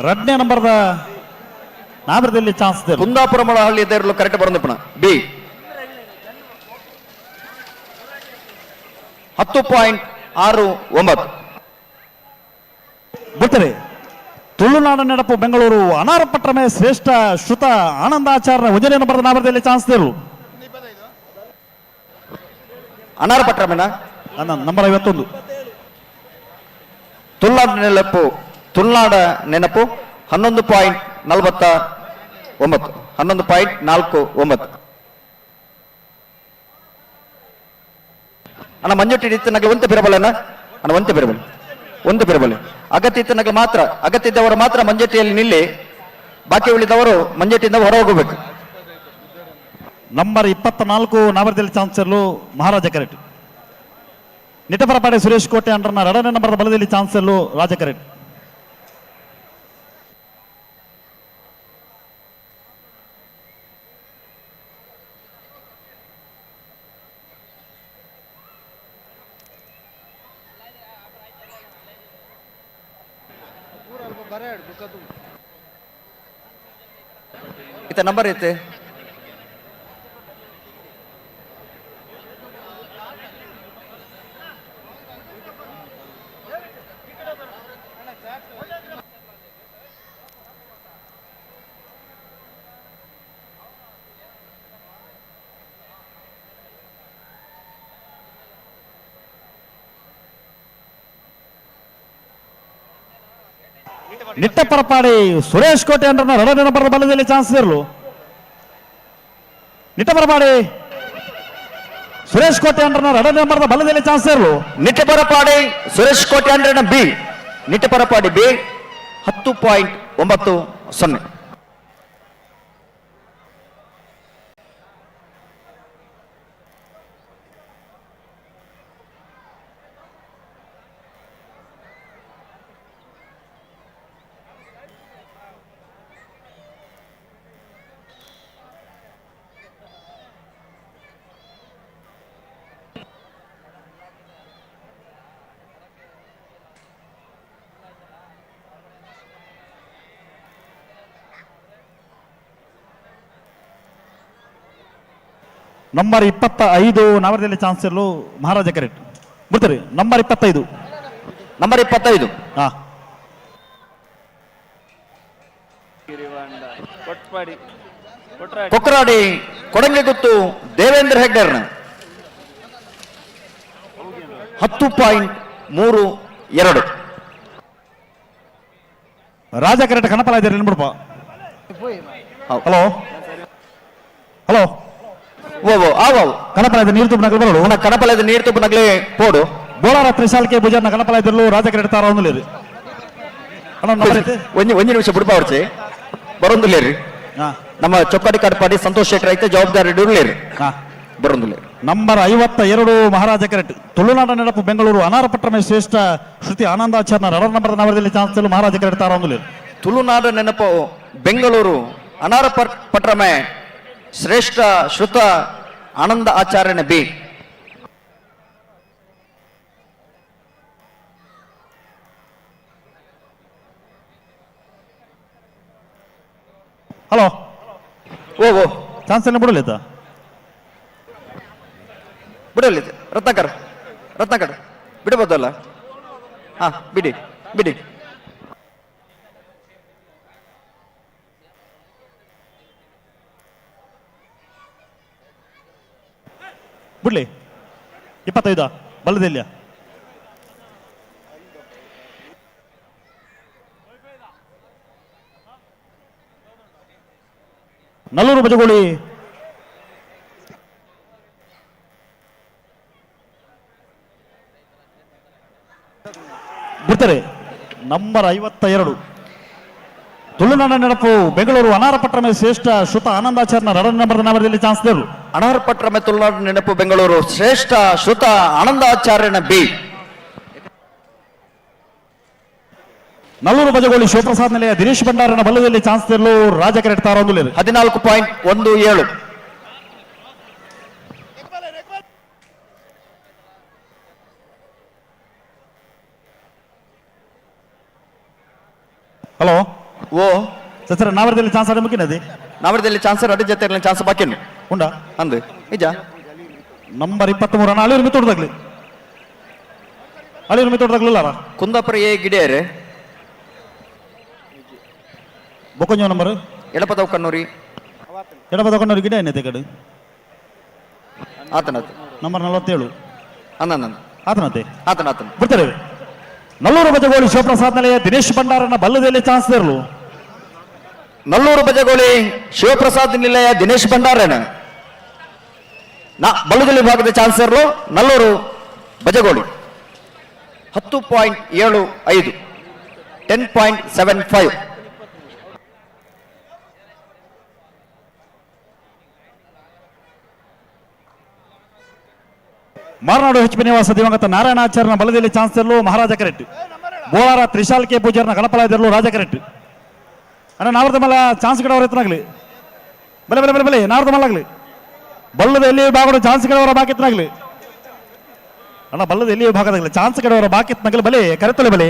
2ನೇ ನಂಬರ್ದ ನಾವರದಲ್ಲಿ ಚಾನ್ಸ್ ಇದೆ ಕುಂದಾಪುರ ಮಳಹಳ್ಳಿ ಇದ್ದರ್ಲು ಕರೆಕ್ಟ್ ಬರೋದು ಪಣ ಬಿ 10.69 ಬರ್ತಾರೆ ತುಳುನಾಡ ನೆನಪು ಬೆಂಗಳೂರು ಅನಾರಪಟ್ರಮೆ ಶ್ರೇಷ್ಠ ಶ್ರುತ ಆನಂದಾಚಾರ್ಯ ಉಜನೆ ನಂಬರ್ದ ನಾವರದಲ್ಲಿ ಚಾನ್ಸ್ ಇದೆ ಅನಾರ ಪಟ್ರಮೇನ ನಂಬರ್ 51 ತುಳುನಾಡ ನೆನಪು 11.49 11.49 ಅಣ್ಣ ಮಂಜುಟ್ಟಿ ನಗಲು ಒಂದು ಬಿರಬಲ್ಲನ ಅಣ್ಣ ಒಂದು ಬಿರಬಲೆ ಅಗತ್ಯ ಇತ್ತ ಮಾತ್ರ ಅಗತ್ಯ ಇದ್ದವರು ಮಾತ್ರ ಮಂಜಟ್ಟಿಯಲ್ಲಿ ನಿಲ್ಲಿ ಬಾಕಿ ಉಳಿದವರು ಮಂಜಟ್ಟಿಯಿಂದ ಹೊರ ಹೋಗಬೇಕು ನಂಬರ್ 24 ನಾವರದಲ್ಲಿ ಚಾನ್ಸ್ ಇರಲು ಮಹಾರಾಜ ಕರೆಕ್ಟ್ ನಿಟಪರಪಾಡಿ ಸುರೇಶ್ ಕೋಟೆ ಅಂಡ್ರನ 2ನೇ ನಂಬರ್ದ ಬಲದಲ್ಲಿ ಚಾನ್ಸ್ ಇರಲು ರಾಜ ಕರೆಕ್ಟ್ इथं नंबर येते ನಿಟ್ಟಪರಪಾಡಿ ಸುರೇಶ್ ಕೋಟೆ ಅಂಡ್ರನ 2ನೇ ನಂಬರ್ ಬಲದಲ್ಲಿ ಚಾನ್ಸ್ ಇರಲು ನಿಟ್ಟಪರಪಾಡಿ ಸುರೇಶ್ ಕೋಟೆ ಅಂಡ್ರನ 2ನೇ ನಂಬರ್ ಬಲದಲ್ಲಿ ಚಾನ್ಸ್ ಇರಲು ನಿಟ್ಟಪರಪಾಡಿ ಸುರೇಶ್ ಕೋಟೆ ಅಂಡ್ರನ ಬಿ ನಿಟ್ಟಪರಪಾಡಿ ಬಿ 10.90. ನಂಬರ್ 25 ನಾವರದಲ್ಲಿ ಚಾನ್ಸ್ ಇರಲು ಮಹಾರಾಜ ಕರೆಕ್ಟ್ ಬಿಡ್ತಾರೆ. ನಂಬರ್ 25 ಹಾ ಕೊಕ್ಕರಾಡಿ ಕೊಡಂಗೆಗುತ್ತು ದೇವೇಂದ್ರ ಹೆಗ್ಡರ್ನ 10.32. ರಾಜ ಕರೆಕ್ಟ್ ಕಣಪಲ ಇದ್ದಾರೆ ಬಿಡಪ್ಪ. ಹಲೋ ಹಲೋ ಕಣಪಲ ನೀರು ತುಪ್ಪ ನಗಲು ಬರೋಡು ಕಣಪಲದ ನೀರು ತುಪ್ಪ ನಗಲೇ ಪೋಡು ಬೋಲಾರ ತ್ರಿಶಾಲ್ಕೆ ಭುಜನ ಕಣಪಲ ಇದ್ರಲು ರಾಜ ಕರೆಕ್ಟ್ ತಾರ ಒಂದಿಲ್ಲ ಒಂಜಿ ನಿಮಿಷ ಬಿಡ್ಬಾ ಅವ್ರಚೆ ಬರೋದಿಲ್ಲ ನಮ್ಮ ಚೊಕ್ಕಾಡಿ ಕಾಡ್ಪಾಡಿ ಸಂತೋಷ್ ಶೆಟ್ಟರ್ ಐತೆ ಜವಾಬ್ದಾರಿ ಇರ್ಲೇರಿ ಬರೋದಿಲ್ಲ. ನಂಬರ್ 52 ಮಹಾರಾಜ ಕರೆಕ್ಟ್ ತುಳುನಾಡ ನೆನಪು ಬೆಂಗಳೂರು ಅನಾರಪಟ್ಟಣ ಶ್ರೇಷ್ಠ ಶ್ರುತಿ ಆನಂದಾಚಾರ್ಯ 2ನೇ ನಂಬರ್ ನವರದಲ್ಲಿ ಚಾನ್ಸ್ ಇರಲು ಮಹಾರಾಜ ಕರೆಕ್ಟ್ ತಾರ ಒಂದಿಲ್ಲ. ತುಳುನಾಡ ನೆನಪು ಬೆಂಗಳೂರು ಅನಾರ ಪಟ್ರಮೆ ಶ್ರೇಷ್ಠ ಶ್ರುತ ಆನಂದ ಆಚಾರ್ಯನ ಬಿ. ಹಲೋ ಓ ಚಾನ್ಸ್ ಎಲ್ಲ ಬಿಡಲಿದ್ದ ಬಿಡಲಿದೆ ರತ್ನಾಕರ್ ಬಿಡಬಹುದಲ್ಲ? ಹಾ ಬಿಡಿ ಬಿಡ್ಲಿ. 25 ಬಲದಲ್ಲಿಯ ನಲ್ಲೂರು ಬಜಗೋಳಿ ಬಿಡ್ತಾರೆ. ನಂಬರ್ 52 ತುಳುನಾಡ ನೆನಪು ಬೆಂಗಳೂರು ಅನಾರಪಟ್ಟಣ ಶ್ರೇಷ್ಠ ಶ್ರುತ ಆನಂದಾಚಾರ್ಯ 2ನೇ ನಂಬರ್ ನವರದಲ್ಲಿ ಚಾನ್ಸ್ ದೇವರು ಅನಾರ ಪಟ್ರಮೆ ತುಳುನಾಡ ನೆನಪು ಬೆಂಗಳೂರು ಶ್ರೇಷ್ಠ ಶ್ರುತ ಆನಂದಾಚಾರ್ಯನ ಬಿ. ನಲ್ಲೂರು ಬಜಗೋಳಿ ಶಿವಪ್ರಸಾದ್ ನಿಲಯ ದಿನೇಶ್ ಭಂಡಾರನ ಬಲದಲ್ಲಿ ಚಾನ್ಸ್ ದೇವರು ರಾಜ ಕರೆಕ್ಟ್ ತಾರ ಒಂದಿಲ್ಲ 14.17. ಹಲೋ ಓ ಸರ್ ನಾವರದಲ್ಲಿ ಚಾನ್ಸ್ ಆಡ ಮುಗಿನದಿ ನಾವರದಲ್ಲಿ ಚಾನ್ಸ್ ಅಡ್ಡ ಜೊತೆ ಚಾನ್ಸ್ ಬಾಕಿನು ಉಂಡ ಅಂದು ನಿಜ. ನಂಬರ್ 23 ಅಳಿಯೂರು ಮಿತ್ತೋಡ್ದಾಗ್ಲಿ ಕುಂದಾಪುರ ಎ ಗಿಡೇರೆ ಬೊಕೊಂಜೋ ನಂಬರ್ ಎಡಪದವು ಕಣ್ಣೂರಿ ಗಿಡ ಏನೈತೆ ಕಡೆ ಆತನದು ನಂಬರ್ 47 ಅಂದ ಆತನತೆ ಆತನ ಬಿಡ್ತಾರೆ. ನಲ್ಲೂರು ಬಜಗೋಳಿ ಶಿವಪ್ರಸಾದ್ ನಿಲಯ ದಿನೇಶ್ ಭಂಡಾರನ ಬಲ್ಲದಲ್ಲಿ ಚಾನ್ಸ್ ಇರಲು ನಲ್ಲೂರು ಬಜಗೋಳಿ ಶಿವಪ್ರಸಾದ್ ನಿಲಯ ದಿನೇಶ್ ಭಂಡಾರನ ಬಲ್ಲದಲ್ಲಿ ಭಾಗದ ಚಾನ್ಸ್ ಇರಲು ನಲ್ಲೂರು ಬಜಗೋಳಿ 10.75 10.75. ಮಾರನಾಡು ಎಚ್ ಪಿ ನಿವಾಸ ದಿವಂಗತ ನಾರಾಯಣಾಚಾರ್ಯನ ಬಲದಲ್ಲಿ ಚಾನ್ಸ್ ಇರಲು ಮಹಾರಾಜ ಕರೆಕ್ಟ್ ಬೋಳಾರ ತ್ರಿಶಾಲ್ ಕೆ ಪೂಜಾರ್ನ ಕಣಪಲ ಇದ್ರಲು ರಾಜ ಕರೆಕ್ಟ್ ಅಣ್ಣ ನಾವ್ರದ ಮೇಲೆ ಚಾನ್ಸ್ ಗಿಡವರ ಎತ್ತನಾಗ್ಲಿ ಬಲೆ ನಾವ್ರದ ಮಲ್ಲಾಗ್ಲಿ ಬಲ್ಲದ ಎಲ್ಲಿ ಭಾಗದ ಚಾನ್ಸ್ ಗಿಡವರ ಬಾಕಿತ್ನಾಗ್ಲಿ ಅಣ್ಣ ಬಲ್ಲದ ಎಲ್ಲಿ ಭಾಗದಾಗಲಿ ಚಾನ್ಸ್ ಗಿಡವರ ಬಾಕಿತ್ನಾಗ್ಲಿ ಬಲೆ ಕರೆತಲೆ ಬಲೆ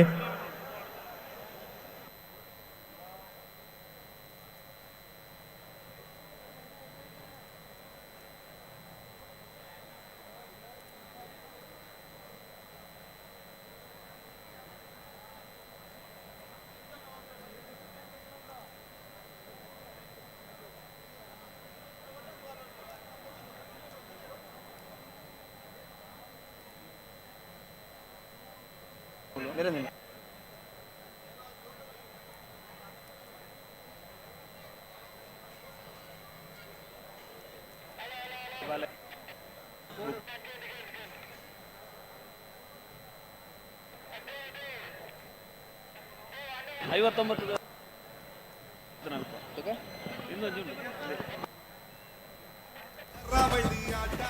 ಕರಾವಳಿ ಆಟ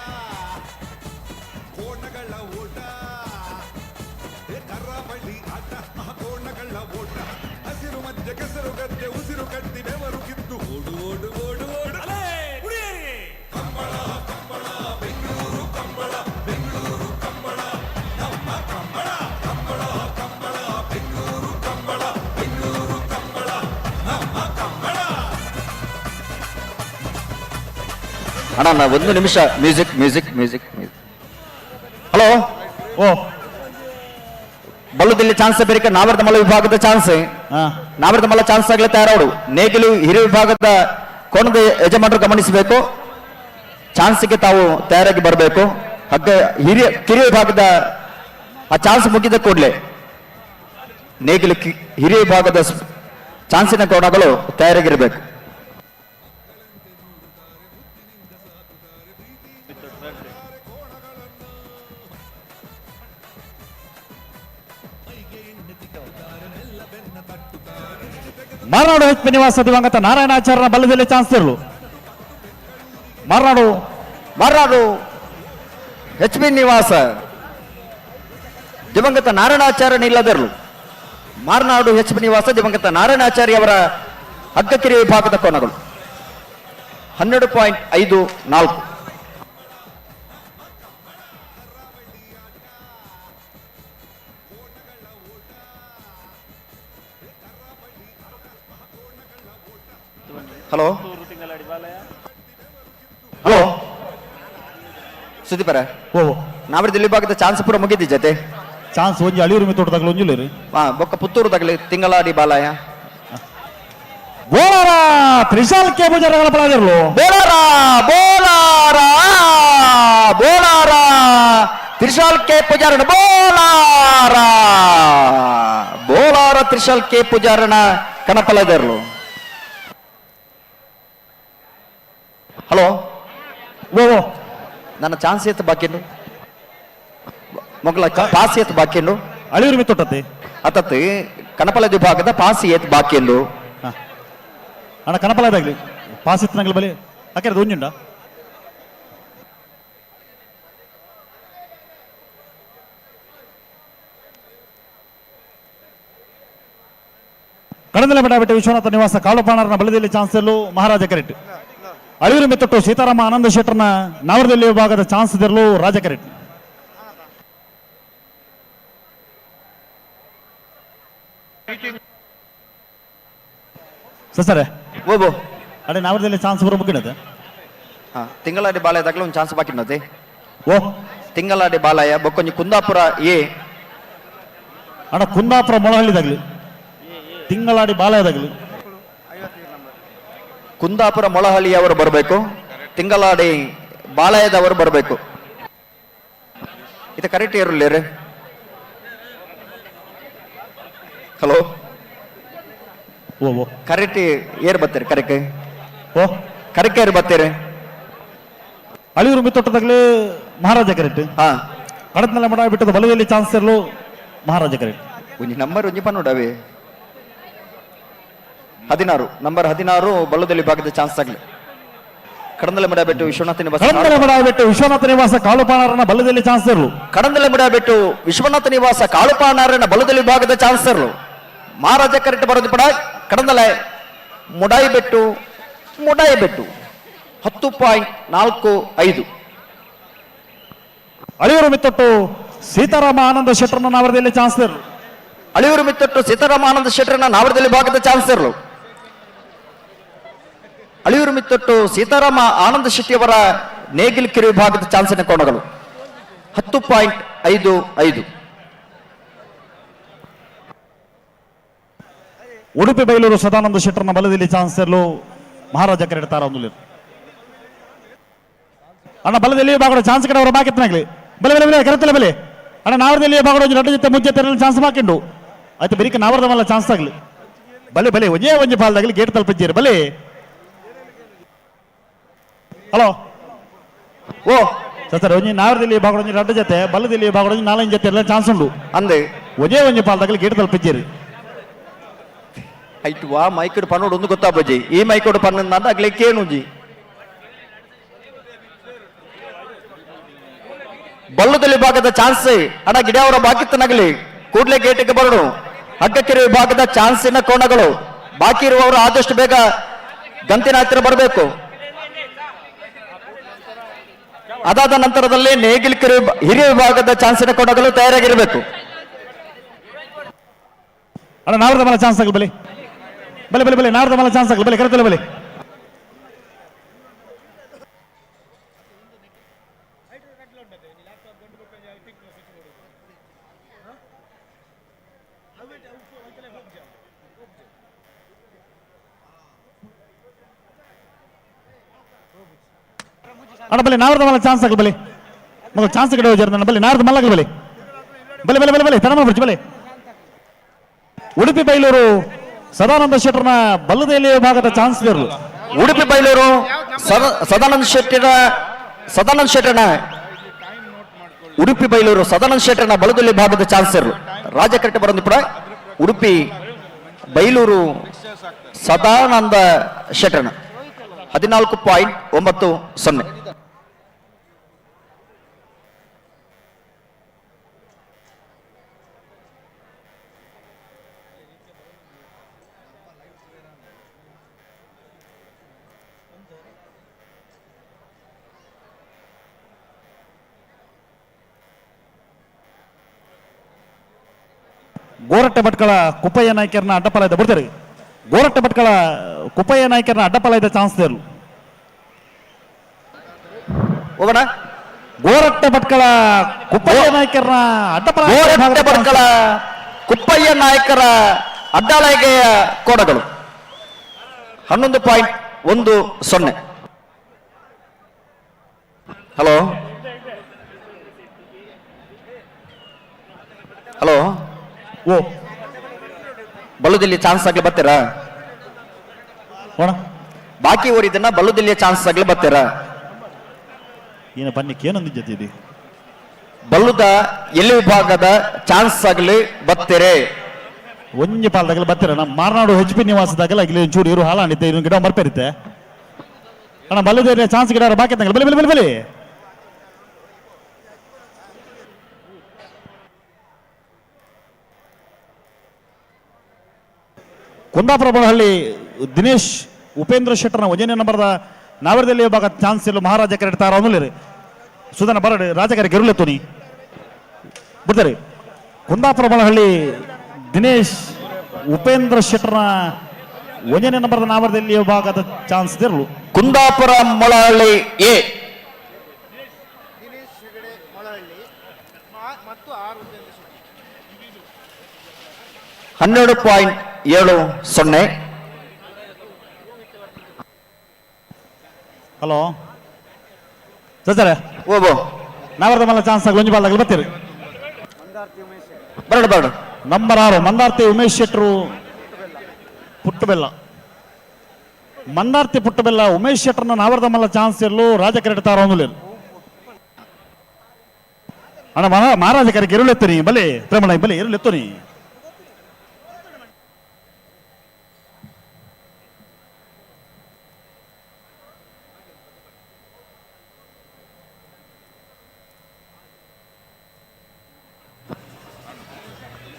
ಕೋಣಗಳ ಓಟ ಕರಾವಳಿ ಆಟ ಕೋಣಗಳ ಓಟ ಹಸಿರು ಮಧ್ಯೆ ಕೆಸರು ಗದ್ದೆ ಉಸಿರು ಕಟ್ಟಿ ಬೆವರು ಕಿತ್ತು ಓಡು ಓಡು ಓಡು ಓಡು ಅಲೇ ಕುಡಿಯಿರಿ ಕಂಬಳ ಕಂಬಳ ಬೆಂಗಳೂರು ಕಂಬಳ ಬೆಂಗಳೂರು ಕಂಬಳ ನಮ್ಮ ಕಂಬಳ ಕಂಬಳ ಕಂಬಳ ಬೆಂಗಳೂರು ಕಂಬಳ ಬೆಂಗಳೂರು ಕಂಬಳ ನಮ್ಮ ಕಂಬಳ. ಅಣ್ಣ ನಾ ಒಂದು ನಿಮಿಷ ಮ್ಯೂಸಿಕ್ ಮ್ಯೂಸಿಕ್ ಮ್ಯೂಸಿಕ್ ಹಲೋ ಓ ಬಲ್ಲುದಿಲ್ಲಿ ಚಾನ್ಸ್ ಬೇರೆ ನಾವರ್ದ ಮಲ್ಲ ವಿಭಾಗದ ಚಾನ್ಸ್ ಹಾ ನಾವರ್ದ ಮಲ್ಲ ಚಾನ್ಸ್ ಆಗ್ಲಿ ತಯಾರೋಡು ನೇಗಿಲು ಹಿರಿಯ ವಿಭಾಗದ ಕೋಣದ ಯಜಮಾನರು ಗಮನಿಸಬೇಕು ಚಾನ್ಸ್ಗೆ ತಾವು ತಯಾರಾಗಿ ಬರಬೇಕು ಹಗ್ಗ ಕಿರಿಯ ವಿಭಾಗದ ಆ ಚಾನ್ಸ್ ಮುಗಿದ ಕೂಡಲೇ ನೇಗಿಲು ಹಿರಿಯ ವಿಭಾಗದ ಚಾನ್ಸಿನ ಕೋಣಗಳು ತಯಾರಾಗಿರಬೇಕು. ಮಾರ್ನಾಡು ಎಚ್ ಪಿ ನಿವಾಸ ದಿವಂಗತ ನಾರಾಯಣಾಚಾರ್ಯನ ಬಲದಲ್ಲಿ ಚಾನ್ಸ್ ಇರಲು ಮಾರ್ನಾಡು ಮರ್ನಾಡು ಎಚ್ ಬಿ ನಿವಾಸ ದಿವಂಗತ ನಾರಾಯಣಾಚಾರ್ಯ ಇಲ್ಲದಿರಲು ಮಾರ್ನಾಡು ಎಚ್ ಬಿ ನಿವಾಸ ದಿವಂಗತ ನಾರಾಯಣಾಚಾರ್ಯ ಅವರ ಹಗ್ಗಕಿರಿಯ ವಿಭಾಗದ ಕೋನಗಳು 12.54. ಹಲೋ ಹಲೋ ಸುದೀಪರ ಓ ನಾವಿರ್ದು ಇಲ್ಲಿ ಭಾಗದ ಚಾನ್ಸ್ ಪೂರ ಮುಗಿದಿ ಜತೆ ಚಾನ್ಸ್ ಒಂಜಿ ಅಳಿಯೂರು ತೋಟದಾಗಲು ಒಂಜಿಲ್ಲ ರೀ ಬೊಕ್ಕ ಪುತ್ತೂರು ತಗಲಿ ತಿಂಗಳಾಡಿ ಬಾಲಾಯ ಬೋಳಾರ ತ್ರಿಶಾಲ್ ಕೆ ಪೂಜಾರಗಳ ಪಳಾದಿರಲು ಬೋಲಾರ ಬೋಲಾರ ಬೋಲಾರ ತ್ರಿಶಾಲ್ ಕೆ ಪೂಜಾರಣ ಬೋಲಾರ ಬೋಲಾರ ತ್ರಿಶಾಲ್ ಕೆ ಪೂಜಾರಣ ಕಣಪಲದರ್ಲು. ಹಲೋ ಓ ನನ್ನ ಚಾನ್ಸ್ ಎತ್ತು ಬಾಕಿಂಡು ಮೊಗಲ ಪಾಸ್ ಎತ್ತು ಬಾಕಿಂಡು ಅಳಿಯೂರು ತೊಟ್ಟತ್ತೆ ಅತತ್ ಕಣಪಲ ವಿಭಾಗದ ಪಾಸ್ ಎತ್ತು ಬಾಕಿಂಡು ಅಣ್ಣ ಕನಪಲದಾಗ್ಲಿ ಪಾಸ್ ಇತ್ತನಾಗ್ಲಿ ಬಲಿ ಯಾಕೆ ಒಂಜುಂಡ ಕಡದಲೆ ಬೆಟ್ಟ ವಿಶ್ವನಾಥ ನಿವಾಸ ಕಾಳುಪಾಣರನ ಬಲದಲ್ಲಿ ಚಾನ್ಸ್ ಎಲ್ಲೂ ಮಹಾರಾಜ ಕರೆಟ್ ಅಳಿಯೂರು ಮೆತ್ತಟ್ಟು ಸೀತಾರಾಮ ಆನಂದ ಶೆಟ್ಟರ್ನ ನಾವರದಲ್ಲಿ ವಿಭಾಗದ ಚಾನ್ಸ್ ಇದಿರಲು ರಾಜ ಕರೆಟ್ ಸರ್ ಓಬೋ ಅಡೆ ನಾವರದಲ್ಲಿ ಚಾನ್ಸ್ ಬರೋ ಮುಗಿನದ ಹಾ ತಿಂಗಳಾಡಿ ಬಾಲಯದಾಗಲೂ ಒಂದು chance ಬಾಕಿನದೆ O Thingaladi ಬಾಲಯ ಬೊಕ್ಕೊಂಜಿ Kundapura A ಅಣ್ಣ ಕುಂದಾಪುರ ಮೊಳಹಳ್ಳಿದಾಗ್ಲಿ ತಿಂಗಳಾಡಿ ಬಾಲಯದಾಗ್ಲಿ ಕುಂದಾಪುರ ಮೊಳಹಳ್ಳಿಯವರು ಬರಬೇಕು ತಿಂಗಳಾಡಿ ಬಾಲಯದವರು ಬರಬೇಕು ಇದು ಕರೆಕ್ಟ್ ಇರಲಿ. ಹಲೋ ಓ ಓ ಕರೆಕ್ಟ್ ಏರ್ ಬರ್ತೀರಿ ಕರೆಕ್ಟ್ ಓ ಕರೆಕ್ಟ್ ಏರ್ ಬರ್ತೀರಿ ಅಳಿಯೂರು ಮಿತ್ತೊಟ್ಟದಾಗ್ಲಿ ಮಹಾರಾಜ ಕರೆಕ್ಟ್ ಹಾ ಕಡತ್ನೆಲ್ಲ ಮಾಡ ಬಿಟ್ಟದ ಬಲದಲ್ಲಿ ಚಾನ್ಸ್ ಇರಲು ಮಹಾರಾಜ ಕರೆಕ್ಟ್ ಒಂಜಿ ನಂಬರ್ ಒಂಜಿ ಪನ್ನೋಡವೆ 16 ನಂಬರ್ 16 ಬಲ್ಲದಲ್ಲಿ ಭಾಗದ ಚಾನ್ಸ್ ಆಗಲಿ ಕಡಂದಲೆ ಮಡಬೆಟ್ಟು ವಿಶ್ವನಾಥ ನಿವಾಸ ಕಡಂದಲೆ ಮಡಬೆಟ್ಟು ವಿಶ್ವನಾಥ ನಿವಾಸ ಕಾಳುಪಾಣರನ ಬಲದಲ್ಲಿ ಚಾನ್ಸ್ ಇರಲು ಕಡಂದಲೆ ಮಡಬೆಟ್ಟು ವಿಶ್ವನಾಥ ನಿವಾಸ ಕಾಳುಪಾಣಾರನ ಬಲದಲ್ಲಿ ಭಾಗದ ಚಾನ್ಸ್ ಇರಲು ಮಹಾರಾಜ ಕರೆಕ್ಟ್ ಬರೋದು ಪಡ ಕಡಂದಲೆ ಮುಡಾಯಿಬೆಟ್ಟು 10.45. ಅಳಿಯೂರು ಮಿತ್ತೊಟ್ಟು ಸೀತಾರಾಮ ಆನಂದ ಶೆಟ್ಟರ್ನ ನಾವರದಲ್ಲಿ ಚಾನ್ಸ್ ಇರಲು ಅಳಿಯೂರು ಮಿತ್ತಟ್ಟು ಸೀತಾರಾಮ ಆನಂದ ಶೆಟ್ಟರನ ನಾವರದಲ್ಲಿ ಭಾಗದ ಚಾನ್ಸ್ ಇರಲು ಅಳಿಯೂರು ಮಿತ್ತಟ್ಟು ಸೀತಾರಾಮ ಆನಂದ ಶೆಟ್ಟಿಯವರ ನೇಗಿಲ್ ಕಿರು ವಿಭಾಗದ ಚಾನ್ಸಿನ ಕೋಣಗಳು 10.55. ಉಡುಪಿ ಬೈಲೂರು ಸದಾನಂದ ಶೆಟ್ಟರ್ನ ಬಲದಲ್ಲಿ ಚಾನ್ಸ್ ಇರಲು ಮಹಾರಾಜ ಕರೆಕ್ಟ್ ತಾರ ಒಂದು ಅಣ್ಣ ಬಲದಲ್ಲಿ ಭಾಗದ ಚಾನ್ಸ್ ಕಡೆ ಅವರ ಬಾಕಿತ್ನಾಗ್ಲಿ ಬಲೆ ಬಲೆ ಬಲೆ ಕರೆತಲೆ ಬಲೆ ಅಣ್ಣ ನಾವರದಲ್ಲಿ ಭಾಗವಹಿಸಿ ರಡ್ಡು ಜೊತೆ ಮುಂಚೆ ತೆರಲು ಚಾನ್ಸ್ ಮಾಕಿಂಡು ಆಯ್ತು ಬರೀಕ ನಾವರದ ಮಲ್ಲ ಚಾನ್ಸ್ ಆಗಲಿ ಬಲೆ ಬಲೆ ಒಂಜೇ ಒಂಜಿ ಪಾಲ್ದಾಗಲಿ ಗೇಟ್ ತಲುಪಿದ್ದೀರಿ ಬಲೆ ಹಲೋ ಓ ಸರ್ ಒಂಜಿ ನಾವರದಲ್ಲಿ ಭಾಗವಹಿಸಿ ರಡ್ಡು ಜೊತೆ ಬಲ್ಲದಲ್ಲಿ ಭಾಗವಹಿಸಿ 4 ಜೊತೆ ಎಲ್ಲ ಚಾನ್ಸ್ ಉಂಡು ಅಂದೆ ಒಂಜೇ ಒಂಜಿ ಪಾಲ್ದಾಗಲಿ ಗೇಟ್ ತಲುಪಿದ್ದೀರಿ ಐಟು ವಾ ಮೈಕಡು ಪನ್ನೋಡು ಒಂದು ಗೊತ್ತಾಬಜ್ಜಿ ಈ ಮೈಕಡು ಪನ್ನ ಆಗ್ಲಿಕ್ಕೆ ಏನುಜಿ ಬಲ್ಲುದಲ್ಲಿ ಭಾಗದ ಚಾನ್ಸ್ ಅಣ್ಣ ಗಿಡವರ ಬಾಕಿತ್ತನಾಗಲಿ ಕೂಡ್ಲೆ ಗೇಟಿಗೆ ಬರಡು ಅಡ್ಡಕೆರೆ ವಿಭಾಗದ ಚಾನ್ಸಿನ ಕೋಣಗಳು ಬಾಕಿ ಇರುವವರು ಆದಷ್ಟು ಬೇಗ ಗಂತಿನ ಹತ್ತಿರ ಬರಬೇಕು. ಅದಾದ ನಂತರದಲ್ಲಿ ನೇಗಿಲ್ಕೆರೆ ಹಿರಿಯ ವಿಭಾಗದ ಚಾನ್ಸಿನ ಕೋಣಗಳು ತಯಾರಾಗಿರಬೇಕು. ಅಣ್ಣ ನಾವರದ ಮಲ್ಲ ಚಾನ್ಸ್ ಆಗಲಿ ಬಲೆ ಬಲೆ ಬಲೆ ಬಲೆ ನಾವರದ ಮಲ್ಲ ಚಾನ್ಸ್ ಆಗಲಿ ಬಲೆ ಕರೆತಲ್ಲ ಬಲೆ ಅಣ್ಣ ಬಲೆ ನಾವರದ ಮಲ್ಲ ಚಾನ್ಸ್ ಆಗಲಿ ಬಲೆ ಮಗ ಚಾನ್ಸ್ ಕಡೆ ಹೋಗ್ಯಾರ ನನ್ನ ಬಲೆ ನಾರದ ಮಲ್ಲ ಆಗಲಿ ಬಲೆ ಬಲೆ ಬಲೆ ಬಲೆ ಬಲೆ ತರ ಮಾಡ್ಬಿಡ್ಚು ಬಲೆ ಉಡುಪಿ ಬೈಲೂರು ಸದಾನಂದ ಶೆಟ್ಟರ್ನ ಬಲ್ಲದಲ್ಲಿ ಭಾಗದ ಚಾನ್ಸ್ ಇರಲು ಉಡುಪಿ ಬೈಲೂರು ಸದಾನಂದ ಶೆಟ್ಟರ್ನ ಉಡುಪಿ ಬೈಲೂರು ಸದಾನಂದ ಶೆಟ್ಟರ್ನ ಬಲದಲ್ಲಿ ಭಾಗದ ಚಾನ್ಸ್ ಇರಲು ರಾಜಕಟ್ಟೆ ಬರೋದು ಕೂಡ ಉಡುಪಿ ಬೈಲೂರು ಸದಾನಂದ ಶೆಟ್ಟರ್ನ 14.90. ಗೋರಟ್ಟೆ ಭಟ್ಕಳ ಕುಪ್ಪಯ್ಯ ನಾಯ್ಕರ್ನ ಅಡ್ಡಪಾಲಯದ ಬಿಡ್ತಾರೆ ಗೋರಟ್ಟೆ ಭಟ್ಕಳ ಕುಪ್ಪಯ್ಯ ನಾಯ್ಕರ್ನ ಅಡ್ಡಪಾಲಯದ ಚಾನ್ಸ್ ಇರಲು ಹೋಗೋಣ. ಗೋರಟ್ಟೆ ಭಟ್ಕಳ ಕುಪ್ಪಯ್ಯ ನಾಯ್ಕರ್ನ ಗೋರಟ್ಟೆ ಭಟ್ಕಳ ಕುಪ್ಪಯ್ಯ ನಾಯಕರ ಅಡ್ಡಾಲಯಗೆಯ ಕೋಣಗಳು 11.10. ಹಲೋ ಹಲೋ ಓ ಬಲ್ಲುದಿಲ್ಲಿ ಚಾನ್ಸ್ ಆಗ್ಲಿ ಬರ್ತೀರಾ ಹೋಣ ಬಾಕಿ ಊರಿದನ್ನ ಬಲ್ಲುದಿಲ್ಲಿಯ ಚಾನ್ಸ್ ಆಗ್ಲಿ ಬರ್ತೀರಾ ಏನು ಬನ್ನಿಕ್ಕೆ ಏನೊಂದು ಜೊತೆ ಬಲ್ಲುದ ಎಲ್ಲಿ ವಿಭಾಗದ ಚಾನ್ಸ್ ಆಗ್ಲಿ ಬರ್ತೀರಿ ಒಂಜಿ ಪಾಲ್ದಾಗಲಿ ಬರ್ತೀರ ನಮ್ಮ ಮಾರ್ನಾಡು HP ನಿವಾಸದಾಗಲ್ಲ ಇಲ್ಲಿ ಒಂಚೂರು ಇರು ಹಾಲಾಣಿದ್ದೆ ಇನ್ನು ಗಿಡ ಮರ್ಪೇರಿತ್ತೆ ಅಣ್ಣ ಬಲ್ಲುದೇರಿಯ ಚಾನ್ಸ್ ಗಿಡ ಬಾಕಿ ತಂಗಲ್ಲ ಬಲಿ ಬಲಿ ಬಲಿ ಬಲಿ ಕುಂದಾಪುರ ಬನಹಳ್ಳಿ ದಿನೇಶ್ ಉಪೇಂದ್ರ ಶೆಟ್ಟರ್ನ ವಜನೆ ನಂಬರ್ದ ನಾವರದಲ್ಲಿ ಭಾಗ ಚಾನ್ಸ್ ಇಲ್ಲ ಮಹಾರಾಜ ಕರೆಕ್ಟ್ ತಾರ ಅನ್ನೋಲಿ ಸುಧನ ಬರಡು ರಾಜಕಾರಿ ಗೆರುಲೆತ್ತೋನಿ ಬಿಡ್ತಾರೆ ಕುಂದಾಪುರ ಬನಹಳ್ಳಿ ದಿನೇಶ್ ಉಪೇಂದ್ರ ಶೆಟ್ಟರ್ನ ವಜನೆ ನಂಬರ್ದ ನಾವರದಲ್ಲಿ ಭಾಗದ ಚಾನ್ಸ್ ಇರಲು ಕುಂದಾಪುರ ಮೊಳಹಳ್ಳಿ ಎ 12.70. ಹಲೋ ಸರ್ ಓಬೋ ನಾವರದ ಮಲ್ಲ ಚಾನ್ಸ್ ಆಗಿ ಒಂಜಿ ಬಾಲ್ದಾಗಲಿ ಬರ್ತೀರಿ ಬರಡು ಬರಡು ನಂಬರ್ 6 ಮಂದಾರ್ತಿ ಉಮೇಶ್ ಶೆಟ್ರು ಪುಟ್ಟಬೆಲ್ಲ ಮಂದಾರ್ತಿ ಪುಟ್ಟಬೆಲ್ಲ ಉಮೇಶ್ ಶೆಟ್ಟರ್ನ ನಾವರದ ಮಲ್ಲ ಚಾನ್ಸ್ ಇರಲು ರಾಜ ಕರೆಕ್ಟ್ ತಾರ ಅನ್ನೋಲಿ ಅಣ್ಣ ಮಹಾರಾಜ ಕರೆಗೆ ಇರುಳೆತ್ತೋನಿ ಬಲೆ ಪ್ರೇಮಣ ಬಲೆ ಇರುಳೆತ್ತೋನಿ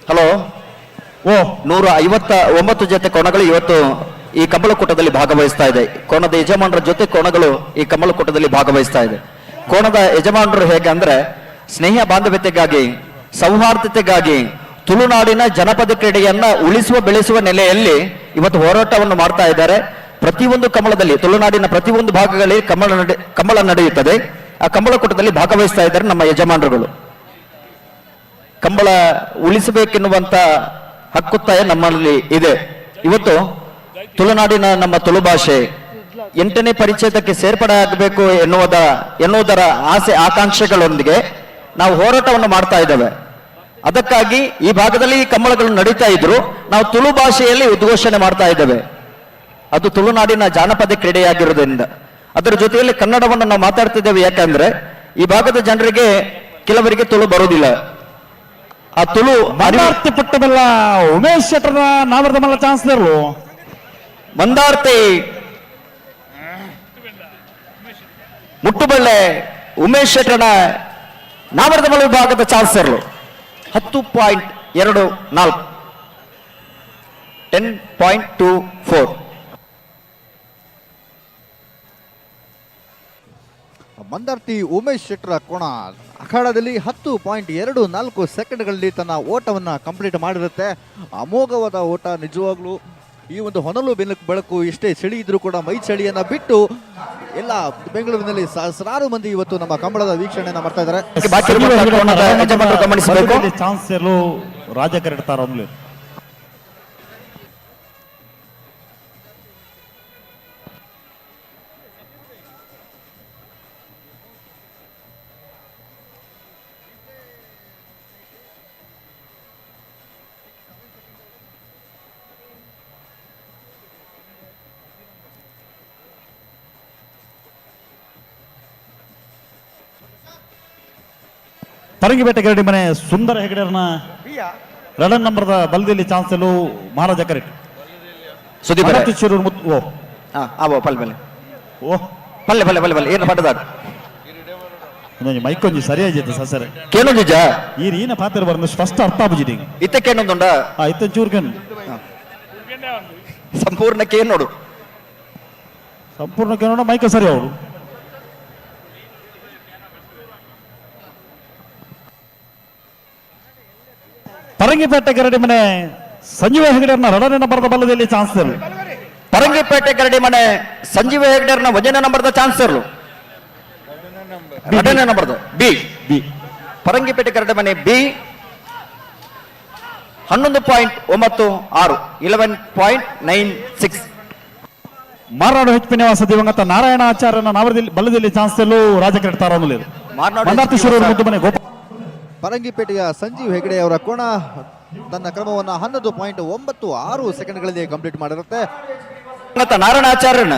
ಹಲೋ ಓ 159 ಜೊತೆ ಕೋಣಗಳು ಇವತ್ತು ಈ ಕಮಲಕೂಟದಲ್ಲಿ ಭಾಗವಹಿಸ್ತಾ ಇದೆ. ಕೋಣದ ಯಜಮಾನರ ಜೊತೆ ಕೋಣಗಳು ಈ ಕಮಲಕೂಟದಲ್ಲಿ ಭಾಗವಹಿಸ್ತಾ ಇದೆ. ಕೋಣದ ಯಜಮಾನರು ಹೇಗೆ ಅಂದ್ರೆ ಸ್ನೇಹ ಬಾಂಧವ್ಯತೆಗಾಗಿ ಸೌಹಾರ್ದತೆಗಾಗಿ ತುಳುನಾಡಿನ ಜನಪದ ಕ್ರೀಡೆಯನ್ನ ಉಳಿಸುವ ಬೆಳೆಸುವ ನೆಲೆಯಲ್ಲಿ ಇವತ್ತು ಹೋರಾಟವನ್ನು ಮಾಡ್ತಾ ಇದ್ದಾರೆ. ಪ್ರತಿಯೊಂದು ಕಮಲದಲ್ಲಿ ತುಳುನಾಡಿನ ಪ್ರತಿಯೊಂದು ಭಾಗಗಳಲ್ಲಿ ಕಮಲ ನಡೆಯುತ್ತದೆ. ಆ ಕಮಲಕೂಟದಲ್ಲಿ ಭಾಗವಹಿಸ್ತಾ ಇದ್ದಾರೆ ನಮ್ಮ ಯಜಮಾನರುಗಳು. ಕಂಬಳ ಉಳಿಸಬೇಕೆನ್ನುವಂತ ಹಕ್ಕುತ್ತಾಯ ನಮ್ಮಲ್ಲಿ ಇದೆ. ಇವತ್ತು ತುಳುನಾಡಿನ ನಮ್ಮ ತುಳು ಭಾಷೆ 8ನೇ ಪರಿಚ್ಛೇದಕ್ಕೆ ಸೇರ್ಪಡೆ ಆಗಬೇಕು ಎನ್ನುವುದರ ಆಸೆ ಆಕಾಂಕ್ಷೆಗಳೊಂದಿಗೆ ನಾವು ಹೋರಾಟವನ್ನು ಮಾಡ್ತಾ ಇದ್ದೇವೆ. ಅದಕ್ಕಾಗಿ ಈ ಭಾಗದಲ್ಲಿ ಈ ಕಂಬಳಗಳು ನಡೀತಾ ಇದ್ರು, ನಾವು ತುಳು ಭಾಷೆಯಲ್ಲಿ ಉದ್ಘೋಷಣೆ ಮಾಡ್ತಾ ಇದ್ದೇವೆ. ಅದು ತುಳುನಾಡಿನ ಜಾನಪದ ಕ್ರೀಡೆಯಾಗಿರೋದ್ರಿಂದ ಅದರ ಜೊತೆಯಲ್ಲಿ ಕನ್ನಡವನ್ನು ನಾವು ಮಾತಾಡ್ತಿದ್ದೇವೆ. ಯಾಕಂದ್ರೆ ಈ ಭಾಗದ ಜನರಿಗೆ ಕೆಲವರಿಗೆ ತುಳು ಬರೋದಿಲ್ಲ. ಆ ತುಳು ಮಂದಾರ್ತಿ ಪುಟ್ಟಬೆಲ್ಲ ಉಮೇಶ್ ಶೆಟ್ಟರ್ನ ನಾವರದ ಮಲ್ಲ ಚಾನ್ಸ್ ಇರಲು ಮಂದಾರ್ತಿ ಮುಟ್ಟುಬಳ್ಳೆ ಉಮೇಶ್ ಶೆಟ್ಟರ್ನ ನಾವರದ ಮಲ್ಲ ವಿಭಾಗದ ಚಾನ್ಸ್ ಇರಲು 10.24 10.24. ಮಂದಾರ್ತಿ ಉಮೇಶ್ ಶೆಟ್ಟರ ಕೋಣ ಅಖಾಡದಲ್ಲಿ 10.24 ಸೆಕೆಂಡ್ಗಳಲ್ಲಿ ತನ್ನ ಓಟವನ್ನು ಕಂಪ್ಲೀಟ್ ಮಾಡಿರುತ್ತೆ. ಅಮೋಘವಾದ ಓಟ. ನಿಜವಾಗ್ಲೂ ಈ ಒಂದು ಹೊನಲು ಬೆಳಕು ಎಷ್ಟೇ ಚಳಿ ಇದ್ರೂ ಕೂಡ ಮೈ ಚಳಿಯನ್ನ ಬಿಟ್ಟು ಎಲ್ಲ ಬೆಂಗಳೂರಿನಲ್ಲಿ ಸಹಸ್ರಾರು ಮಂದಿ ಇವತ್ತು ನಮ್ಮ ಕಂಬಳದ ವೀಕ್ಷಣೆಯನ್ನ ಮಾಡ್ತಾ ಇದ್ದಾರೆ. ಗಮನಿಸಬೇಕು. ಚಾನ್ಸ್ ಇರಲು ರಾಜ ಕರೆಡ್ತಾರ ಪರಂಗಿಪೇಟೆ ಗರಡಿ ಮನೆ ಸುಂದರ ಹೆಗಡೆಯರ್ನ 2 ನಂಬರ್ದ ಬಲದಲ್ಲಿ ಚಾನ್ಸ್ ಎಲ್ಲೂ ಮಹಾರಾಜ ಕರೆಕ್ಟ್ ಓ ಓ ಪಲ್ಲೆ ಪಲ್ಲೆ ಪಲ್ಲೆ ಪಲ್ಲೆ ಏನು ಪಟ್ಟದ ಮೈಕೊಂಜಿ ಸರಿಯಾಗಿತ್ತು ಸಸರೆ ಕೇನು ನಿಜ ಈ ರೀನ ಪಾತ್ರ ಬರಲು ಸ್ಪಷ್ಟ ಅರ್ಥ ಆಗುಜಿಡಿ ಇತ್ತಕ್ಕೇನೊಂದುಂಡ ಇತ್ತ ಚೂರ್ಕನ್ ಸಂಪೂರ್ಣ ಕೇನ್ ನೋಡು ಸಂಪೂರ್ಣ ಕೇನೋಡ ಮೈಕ ಸರಿ ಅವರು ಪರಂಗಿಪೇಟೆ ಗರಡಿ ಮನೆ ಸಂಜೀವ ಹೆಗಡೆಯರ್ನ 2ನೇ ನಂಬರ್ದ ಬಲ್ಲದಲ್ಲಿ ಚಾನ್ಸ್ ಇರಲು ಪರಂಗಿಪೇಟೆ ಗರಡಿ ಮನೆ ಸಂಜೀವ ಹೆಗ್ಡೆರ್ನ 1ನೇ ನಂಬರ್ದ ಚಾನ್ಸ್ ಇರಲು 2ನೇ ನಂಬರ್ದ ಬಿ ಬಿ ಪರಂಗಿಪೇಟೆ ಗರಡಿ ಮನೆ ಬಿ 11.96 11.96. ಮಾರ್ನಾಡು ಹೆಚ್ಚು ನಿವಾಸ ದಿವಂಗತ ನಾರಾಯಣ ಆಚಾರ್ಯನ ನಾವರದಲ್ಲಿ ಬಲ್ಲದಲ್ಲಿ ಚಾನ್ಸ್ ಎಲ್ಲೂ ರಾಜ ಕೆಡ್ತಾರ ಅನ್ನೋದು ಮಂದಾರ್ತಿ ಶಿರೂರು ಮುದ್ದು ಮನೆ ಗೋಪಾಲ ಪರಂಗಿಪೇಟೆಯ ಸಂಜೀವ್ ಹೆಗಡೆ ಅವರ ಕೋಣ ತನ್ನ ಕ್ರಮವನ್ನು 11.96 ಸೆಕೆಂಡ್ಗಳಲ್ಲಿ ಕಂಪ್ಲೀಟ್ ಮಾಡಿರುತ್ತೆ. ನಾರಾಯಣಾಚಾರ್ಯನ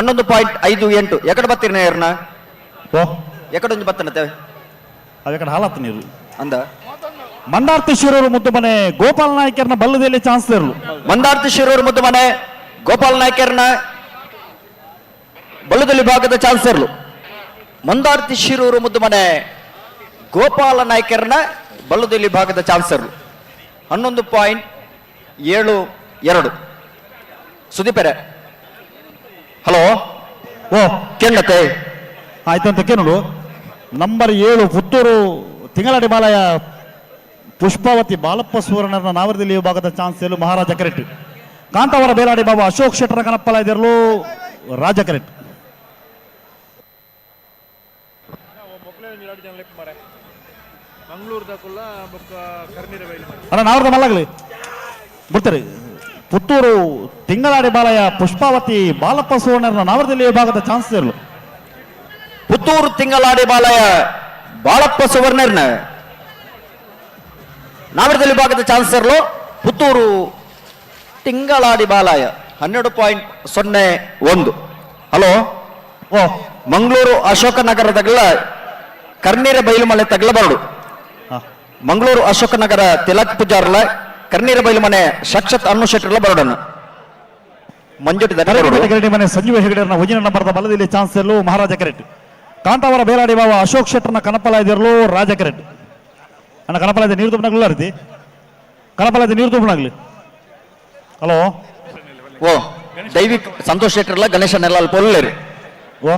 11.58 ಎಕಡೆ ಬತ್ತೀರ್ನ ಯಾರನ್ನ ಓ ಎಕಡೊಂದು ಬತ್ತನತ್ತೇವೆ ಅದಕ್ಕೆ ಹಾಲತ್ತ ನೀರು ಅಂದ ಮಂದಾರ್ತಿ ಶಿರೂರು ಮುದ್ದು ಮನೆ ಗೋಪಾಲ್ ನಾಯ್ಕರ್ನ ಬಲ್ಲದಲ್ಲಿ ಚಾನ್ಸ್ ಇರಲು ಮಂದಾರ್ತಿ ಶಿರೂರು ಮುದ್ದು ಮನೆ ಗೋಪಾಲ್ ನಾಯ್ಕರ್ನ ಬಲ್ಲದಲ್ಲಿ ಭಾಗದ ಚಾನ್ಸ್ ಇರಲು ಮಂದಾರ್ತಿ ಶಿರೂರು ಮುದ್ದು ಮನೆ ಗೋಪಾಲ ನಾಯ್ಕರ್ನ ಬಲ್ಲದಲ್ಲಿ ಭಾಗದ ಚಾನ್ಸ್ ಇರಲು 11.72. ಸುದೀಪರೆ ಹಲೋ ಓ ಕೇಳತ್ತೆ ಆಯ್ತು ಅಂತ ಕೇಳೋದು ನಂಬರ್ 7 ಪುತ್ತೂರು ತಿಂಗಳಡಿ ಬಾಲಯ ಪುಷ್ಪಾವತಿ ಬಾಲಪ್ಪ ಸುವರ್ಣನ ನಾವರದಲ್ಲಿ ಭಾಗದ ಚಾನ್ಸ್ ಎಲ್ಲೂ ಮಹಾರಾಜ ಕರೆಕ್ಟ್ ಕಾಂತಾವರ ಬೇಲಾಡಿ ಬಾಬು ಅಶೋಕ್ ಶೆಟ್ಟರ ಕನಪ್ಪಲ ಇದರಲು ರಾಜ ಕರೆಕ್ಟ್ ಅಲ್ಲ ನಾವ್ರದ ಮಲ್ಲಾಗ್ಲಿ ಬಿಡ್ತಾರೆ ಪುತ್ತೂರು ತಿಂಗಳಾಡಿ ಬಾಲಯ ಪುಷ್ಪಾವತಿ ಬಾಲಪ್ಪ ಸುವರ್ಣನ ನಾವರದಲ್ಲಿ ಭಾಗದ ಚಾನ್ಸ್ ಇರಲು ಪುತ್ತೂರು ತಿಂಗಳಾಡಿ ಬಾಲಯ ಬಾಳಪ್ಪ ಸುವರ್ಣರ್ನ ನಾವರದಲ್ಲಿ ಭಾಗದ ಚಾನ್ಸ್ ಇರಲು ಪುತ್ತೂರು ತಿಂಗಳಾಡಿ ಬಾಲಯ 12.01. ಹಲೋ ಓ ಮಂಗಳೂರು ಅಶೋಕನಗರ ತಗಲ ಕರ್ನೀರ ಬೈಲುಮಲೆ ತಗಲ ಬರಡು ಮಂಗಳೂರು ಅಶೋಕನಗರ ತಿಲಕ್ ಪೂಜಾರ್ಲ ಕರ್ನೀರ ಬೈಲುಮನೆ ಶಕ್ಷತ್ ಅನ್ನು ಶೆಟ್ಟರ್ಲ ಬರಡನ್ನು ಮಂಜುಟಿ ಮನೆ ಸಂಜೀವ ಹೆಗಡೆಯರ್ನ 1ನೇ ನಂಬರ್ದ ಬಲದಲ್ಲಿ ಚಾನ್ಸ್ ಎಲ್ಲೂ ಮಹಾರಾಜ ಕರೆಕ್ಟ್ ಕಾಂತಾವರ ಬೇಲಾಡಿ ಬಾಬು ಅಶೋಕ್ ಶೆಟ್ಟರ್ನ ಕನಪಲ ಇದಿರಲು ರಾಜ ಕರೆಕ್ಟ್ ಅಣ್ಣ ಕನಪಲ ಇದೆ ನೀರು ತುಂಬನಾಗ್ಲಿಲ್ಲ ರೀತಿ ಕನಪಲ ಇದೆ ನೀರು ತುಂಬನಾಗ್ಲಿ ಹಲೋ ಓ ದೈವಿಕ್ ಸಂತೋಷ್ ಶೆಟ್ಟರ್ಲ ಗಣೇಶನೆಲ್ಲ ಅಲ್ಪ ಒಳ್ಳೆರಿ ಓ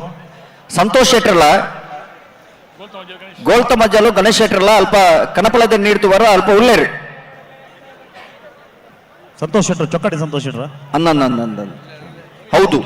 ಸಂತೋಷ್ ಶೆಟ್ಟರ್ಲ ಗೋಲ್ತ ಮಜ್ಜಲು ಗಣೇಶ್ ಶೆಟ್ಟರ್ಲ ಅಲ್ಪ ಕನಪಲದ ನೀಡ್ತುವರ ಅಲ್ಪ ಉಳ್ಳೇರಿ ಸಂತೋಷ್ ಶೆಟ್ಟರ್ ಚೊಕ್ಕಟಿ ಸಂತೋಷ್ ಶೆಟ್ರ ಅಂದ ಹೌದು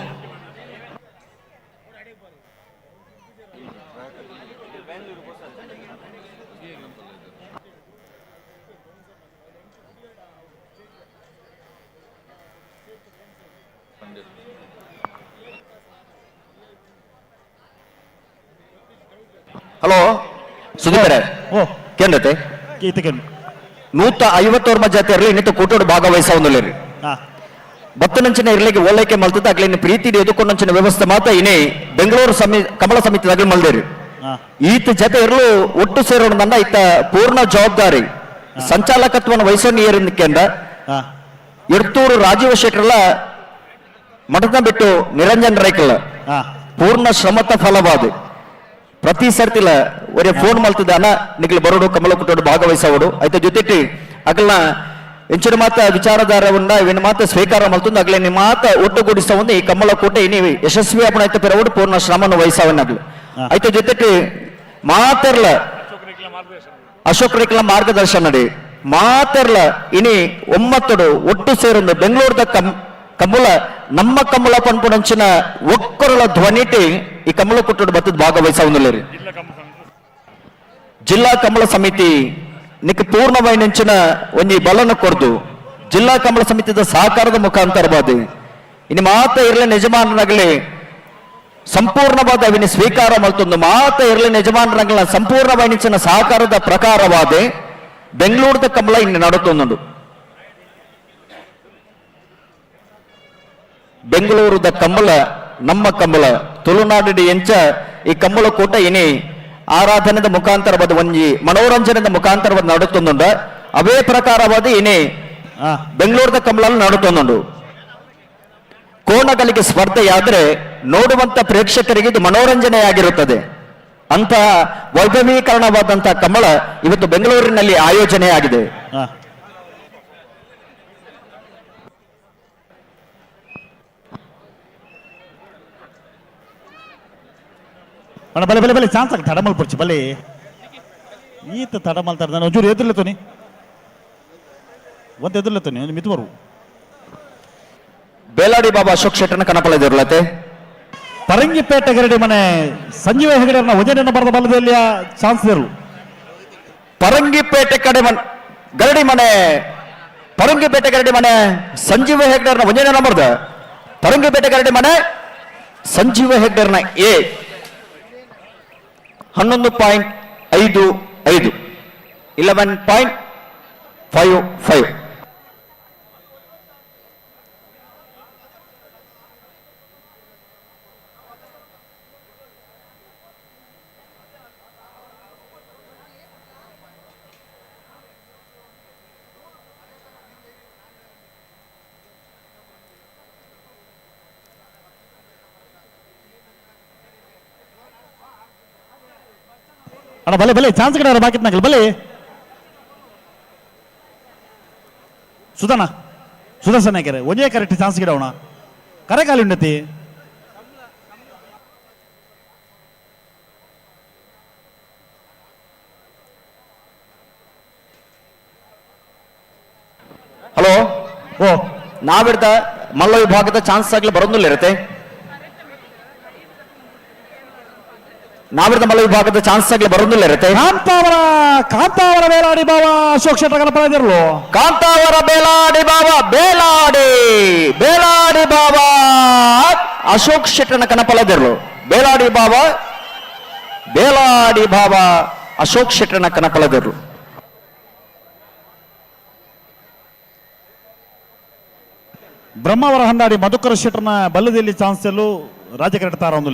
ಹಲೋ ಸುದೀಪರೇ ಓ ಕೇಂದ್ರತೆ ಈತಕ್ಕೆ 150 ಮಜ್ಜಾತಿಯರಲ್ಲಿ ಇನ್ನಿತ್ತು ಕೂಟೋಡು ಭಾಗವಹಿಸವೊಂದಿಲ್ಲ ಹಾ ಬತ್ತನಂಚಿನ ಇರ್ಲಿಕ್ಕೆ ಓಲೈಕೆ ಮಲ್ತದ ಅಗ್ಲಿನ ಪ್ರೀತಿ ಎದುಕೊಂಡಂಚಿನ ವ್ಯವಸ್ಥೆ ಮಾತ್ರ ಇನ್ನೇ ಬೆಂಗಳೂರು ಕಮಲ ಸಮಿತಿದಾಗಲಿ ಮಲ್ದೇರಿ ಹಾ ಈತ ಜೊತೆ ಇರಲು ಒಟ್ಟು ಸೇರೋಣ ನನ್ನ ಈತ ಪೂರ್ಣ ಜವಾಬ್ದಾರಿ ಸಂಚಾಲಕತ್ವವನ್ನು ವಹಿಸೋನಿಯರಿಂದ ಹಾ ಎಡ್ತೂರು ರಾಜೀವ ಶೆಟ್ಟರ್ಲ ಮಠದ ಬಿಟ್ಟು ನಿರಂಜನ್ ರೈಕಲ್ ಹಾ ಪೂರ್ಣ ಶ್ರಮತ ಫಲವಾದ ಪ್ರತಿ ಸರ್ತಿಲ ಒರೇ ಫೋನ್ ಮಲ್ತದ ಅನ್ನ ನಿಗ್ಲು ಬರೋಡು ಕಮಲ ಕುಟ್ಟೋಡು ಭಾಗವಹಿಸೋಡು ಆಯ್ತ ಜೊತೆಟಿ ಅಗಲ್ನ ಎಂಚಿನ ಮಾತ ವಿಚಾರಧಾರವನ್ನ ಇವನ್ ಮಾತ ಸ್ವೀಕಾರ ಮಲ್ತಂದು ಅಗ್ಲೆ ನಿಮ್ಮ ಮಾತ ಒಟ್ಟುಗೂಡಿಸವಂದು ಈ ಕಮಲ ಕೂಟ ಇನಿ ಯಶಸ್ವಿ ಅಪಣ ಆಯ್ತ ಪೆರವಡು ಪೂರ್ಣ ಶ್ರಮವನ್ನು ವಹಿಸವನ್ನಾಗ್ಲು ಆಯ್ತ ಜೊತೆಟಿ ಮಾತೆರ್ಲ ಅಶೋಕ್ ರೇಖಲ ಮಾರ್ಗದರ್ಶನ ನಡಿ ಮಾತೆರ್ಲ ಇನಿ ಒಮ್ಮತ್ತಡು ಒಟ್ಟು ಸೇರೊಂದು ಬೆಂಗಳೂರದ ಕಮಲ ನಮ್ಮ ಕಮಲ ಪನ್ಪುಣಂಚಿನ ಒಕ್ಕರಳ ಧ್ವನಿಟಿ ಈ ಕಮಲ ಕುಟ್ಟಡು ಬತ್ತದ ಭಾಗವಹಿಸವನ್ನಲ್ಲೇರಿ ಜಿಲ್ಲಾ ಕಮಲ ಸಮಿತಿ ನಿಕ್ ಪೂರ್ಣವೈನಂಚಿನ ಒಂಜಿ ಬಲನ ಕೊರ್ದು ಜಿಲ್ಲಾ ಕಮಲ ಸಮಿತಿದ ಸಹಕಾರದ ಮುಖಾಂತರವಾದ ಇನ್ನು ಮಾತ ಇರಲಿ ಯಜಮಾನರಾಗಲಿ ಸಂಪೂರ್ಣವಾದ ಅವಿನ ಸ್ವೀಕಾರ ಮಲ್ತೊಂದು ಮಾತ ಇರಲಿ ಯಜಮಾನರಾಗಲ ಸಂಪೂರ್ಣವೈನಿಂಚಿನ ಸಹಕಾರದ ಪ್ರಕಾರವಾದ ಬೆಂಗಳೂರದ ಕಮಲ ಇನ್ನು ನಡುತ್ತೊಂದು ಬೆಂಗಳೂರದ ಕಮಲ ನಮ್ಮ ಕಮಲ ತುಳುನಾಡಿನ ಎಂಚ ಈ ಕಮಲ ಕೂಟ ಇನಿ ಆರಾಧನೆದ ಮುಖಾಂತರವಾದ ಒಂಜಿ ಮನೋರಂಜನೆದ ಮುಖಾಂತರವಾದ ನಡುತ್ತೊಂದುಂಡ ಅವೇ ಪ್ರಕಾರವಾದ ಇನಿ ಹಾ ಬೆಂಗಳೂರದ ಕಮಲ ನಡುತ್ತೊಂದುಂಡು ಕೋಣಗಳಿಗೆ ಸ್ಪರ್ಧೆಯಾದ್ರೆ ನೋಡುವಂತ ಪ್ರೇಕ್ಷಕರಿಗೆ ಇದು ಮನೋರಂಜನೆಯಾಗಿರುತ್ತದೆ ಅಂತ ವೈಭವೀಕರಣವಾದಂತಹ ಕಮಲ ಇವತ್ತು ಬೆಂಗಳೂರಿನಲ್ಲಿ ಆಯೋಜನೆಯಾಗಿದೆ ಹಾ ಅಣ್ಣ ಬಲೆ ಬಲೆ ಬಲೆ ಚಾನ್ಸ್ ಆಗಿ ತಡಮಲ್ ಪುಡ್ಚಿ ಬಲೆ ಈತ ತಡಮಲ್ತಾರೆ ನಾನು ಒಂಚೂರು ಎದುರ್ಲತ್ತೋನಿ ಒಂದು ಎದುರ್ಲತ್ತೋನಿ ಒಂದು ಮಿತ್ ಬರು ಬೇಲಾಡಿ ಬಾಬಾ ಅಶೋಕ್ ಶೆಟ್ಟರ್ನ ಕನಪಲ ಇದಿರ್ಲತೆ ಪರಂಗಿಪೇಟೆ ಗರಡಿ ಮನೆ ಸಂಜೀವ ಹೆಗಡೆಯನ್ನ ಉದಯನ ಬರದ ಬಲದಲ್ಲಿ ಚಾನ್ಸ್ ಇರಲು ಪರಂಗಿಪೇಟೆ ಕಡೆ ಗರಡಿ ಮನೆ ಪರಂಗಿಪೇಟೆ ಗರಡಿ ಮನೆ ಸಂಜೀವ ಹೆಗ್ಡರ್ನ ಒಂದನೇ ನಂಬರ್ದ ಪರಂಗಿಪೇಟೆ ಗರಡಿ ಮನೆ ಸಂಜೀವ ಹೆಗ್ಡರ್ನ ಎ 11.55 11.55 ಅಣ್ಣ ಬಲೆ ಬಲೆ ಚಾನ್ಸ್ ಗಿಡ ಬಾಕಿತ್ನಾಗಲ್ ಬಲೆ ಸುಧಾನ ಸುದರ್ಶನ ಕೆರೆ ಒಂದೇ ಕರೆಕ್ಟ್ ಚಾನ್ಸ್ ಗಿಡ ಅವಣ ಕರೆ ಕಾಲಿ ಉಂಡತಿ ಹಲೋ ಓ ನಾವಿಡ್ದ ಮಲ್ಲ ವಿಭಾಗದ ಚಾನ್ಸ್ ಆಗ್ಲಿ ಬರೋದಿಲ್ಲ ಇರತ್ತೆ ನಾವಿಡ್ದ ಮಲ್ಲ ವಿಭಾಗದ ಚಾನ್ಸ್ ಆಗ್ಲಿ ಬರೋದಿಲ್ಲ ಇರತ್ತೆ ಕಾಂತಾವರ ಬೇಲಾಡಿ ಬಾವ ಅಶೋಕ್ ಶೆಟ್ಟರ್ ಕನಪಲ ಇದಿರಲು ಕಾಂತಾವರ ಬೇಲಾಡಿ ಬಾವ ಅಶೋಕ್ ಶೆಟ್ಟರ್ನ ಕನಪಲದಿರ್ಲು ಬೇಲಾಡಿ ಬಾವ ಅಶೋಕ್ ಶೆಟ್ಟರ್ನ ಕನಪಲದಿರ್ಲು ಬ್ರಹ್ಮಾವರ ಹಂದಾಡಿ ಮಧುಕರ ಶೆಟ್ಟರ್ನ ಬಲ್ಲದಲ್ಲಿ ಚಾನ್ಸ್ ಎಲ್ಲೂ ರಾಜ್ಯ ಕರೆಡ್ತಾರ ಒಂದು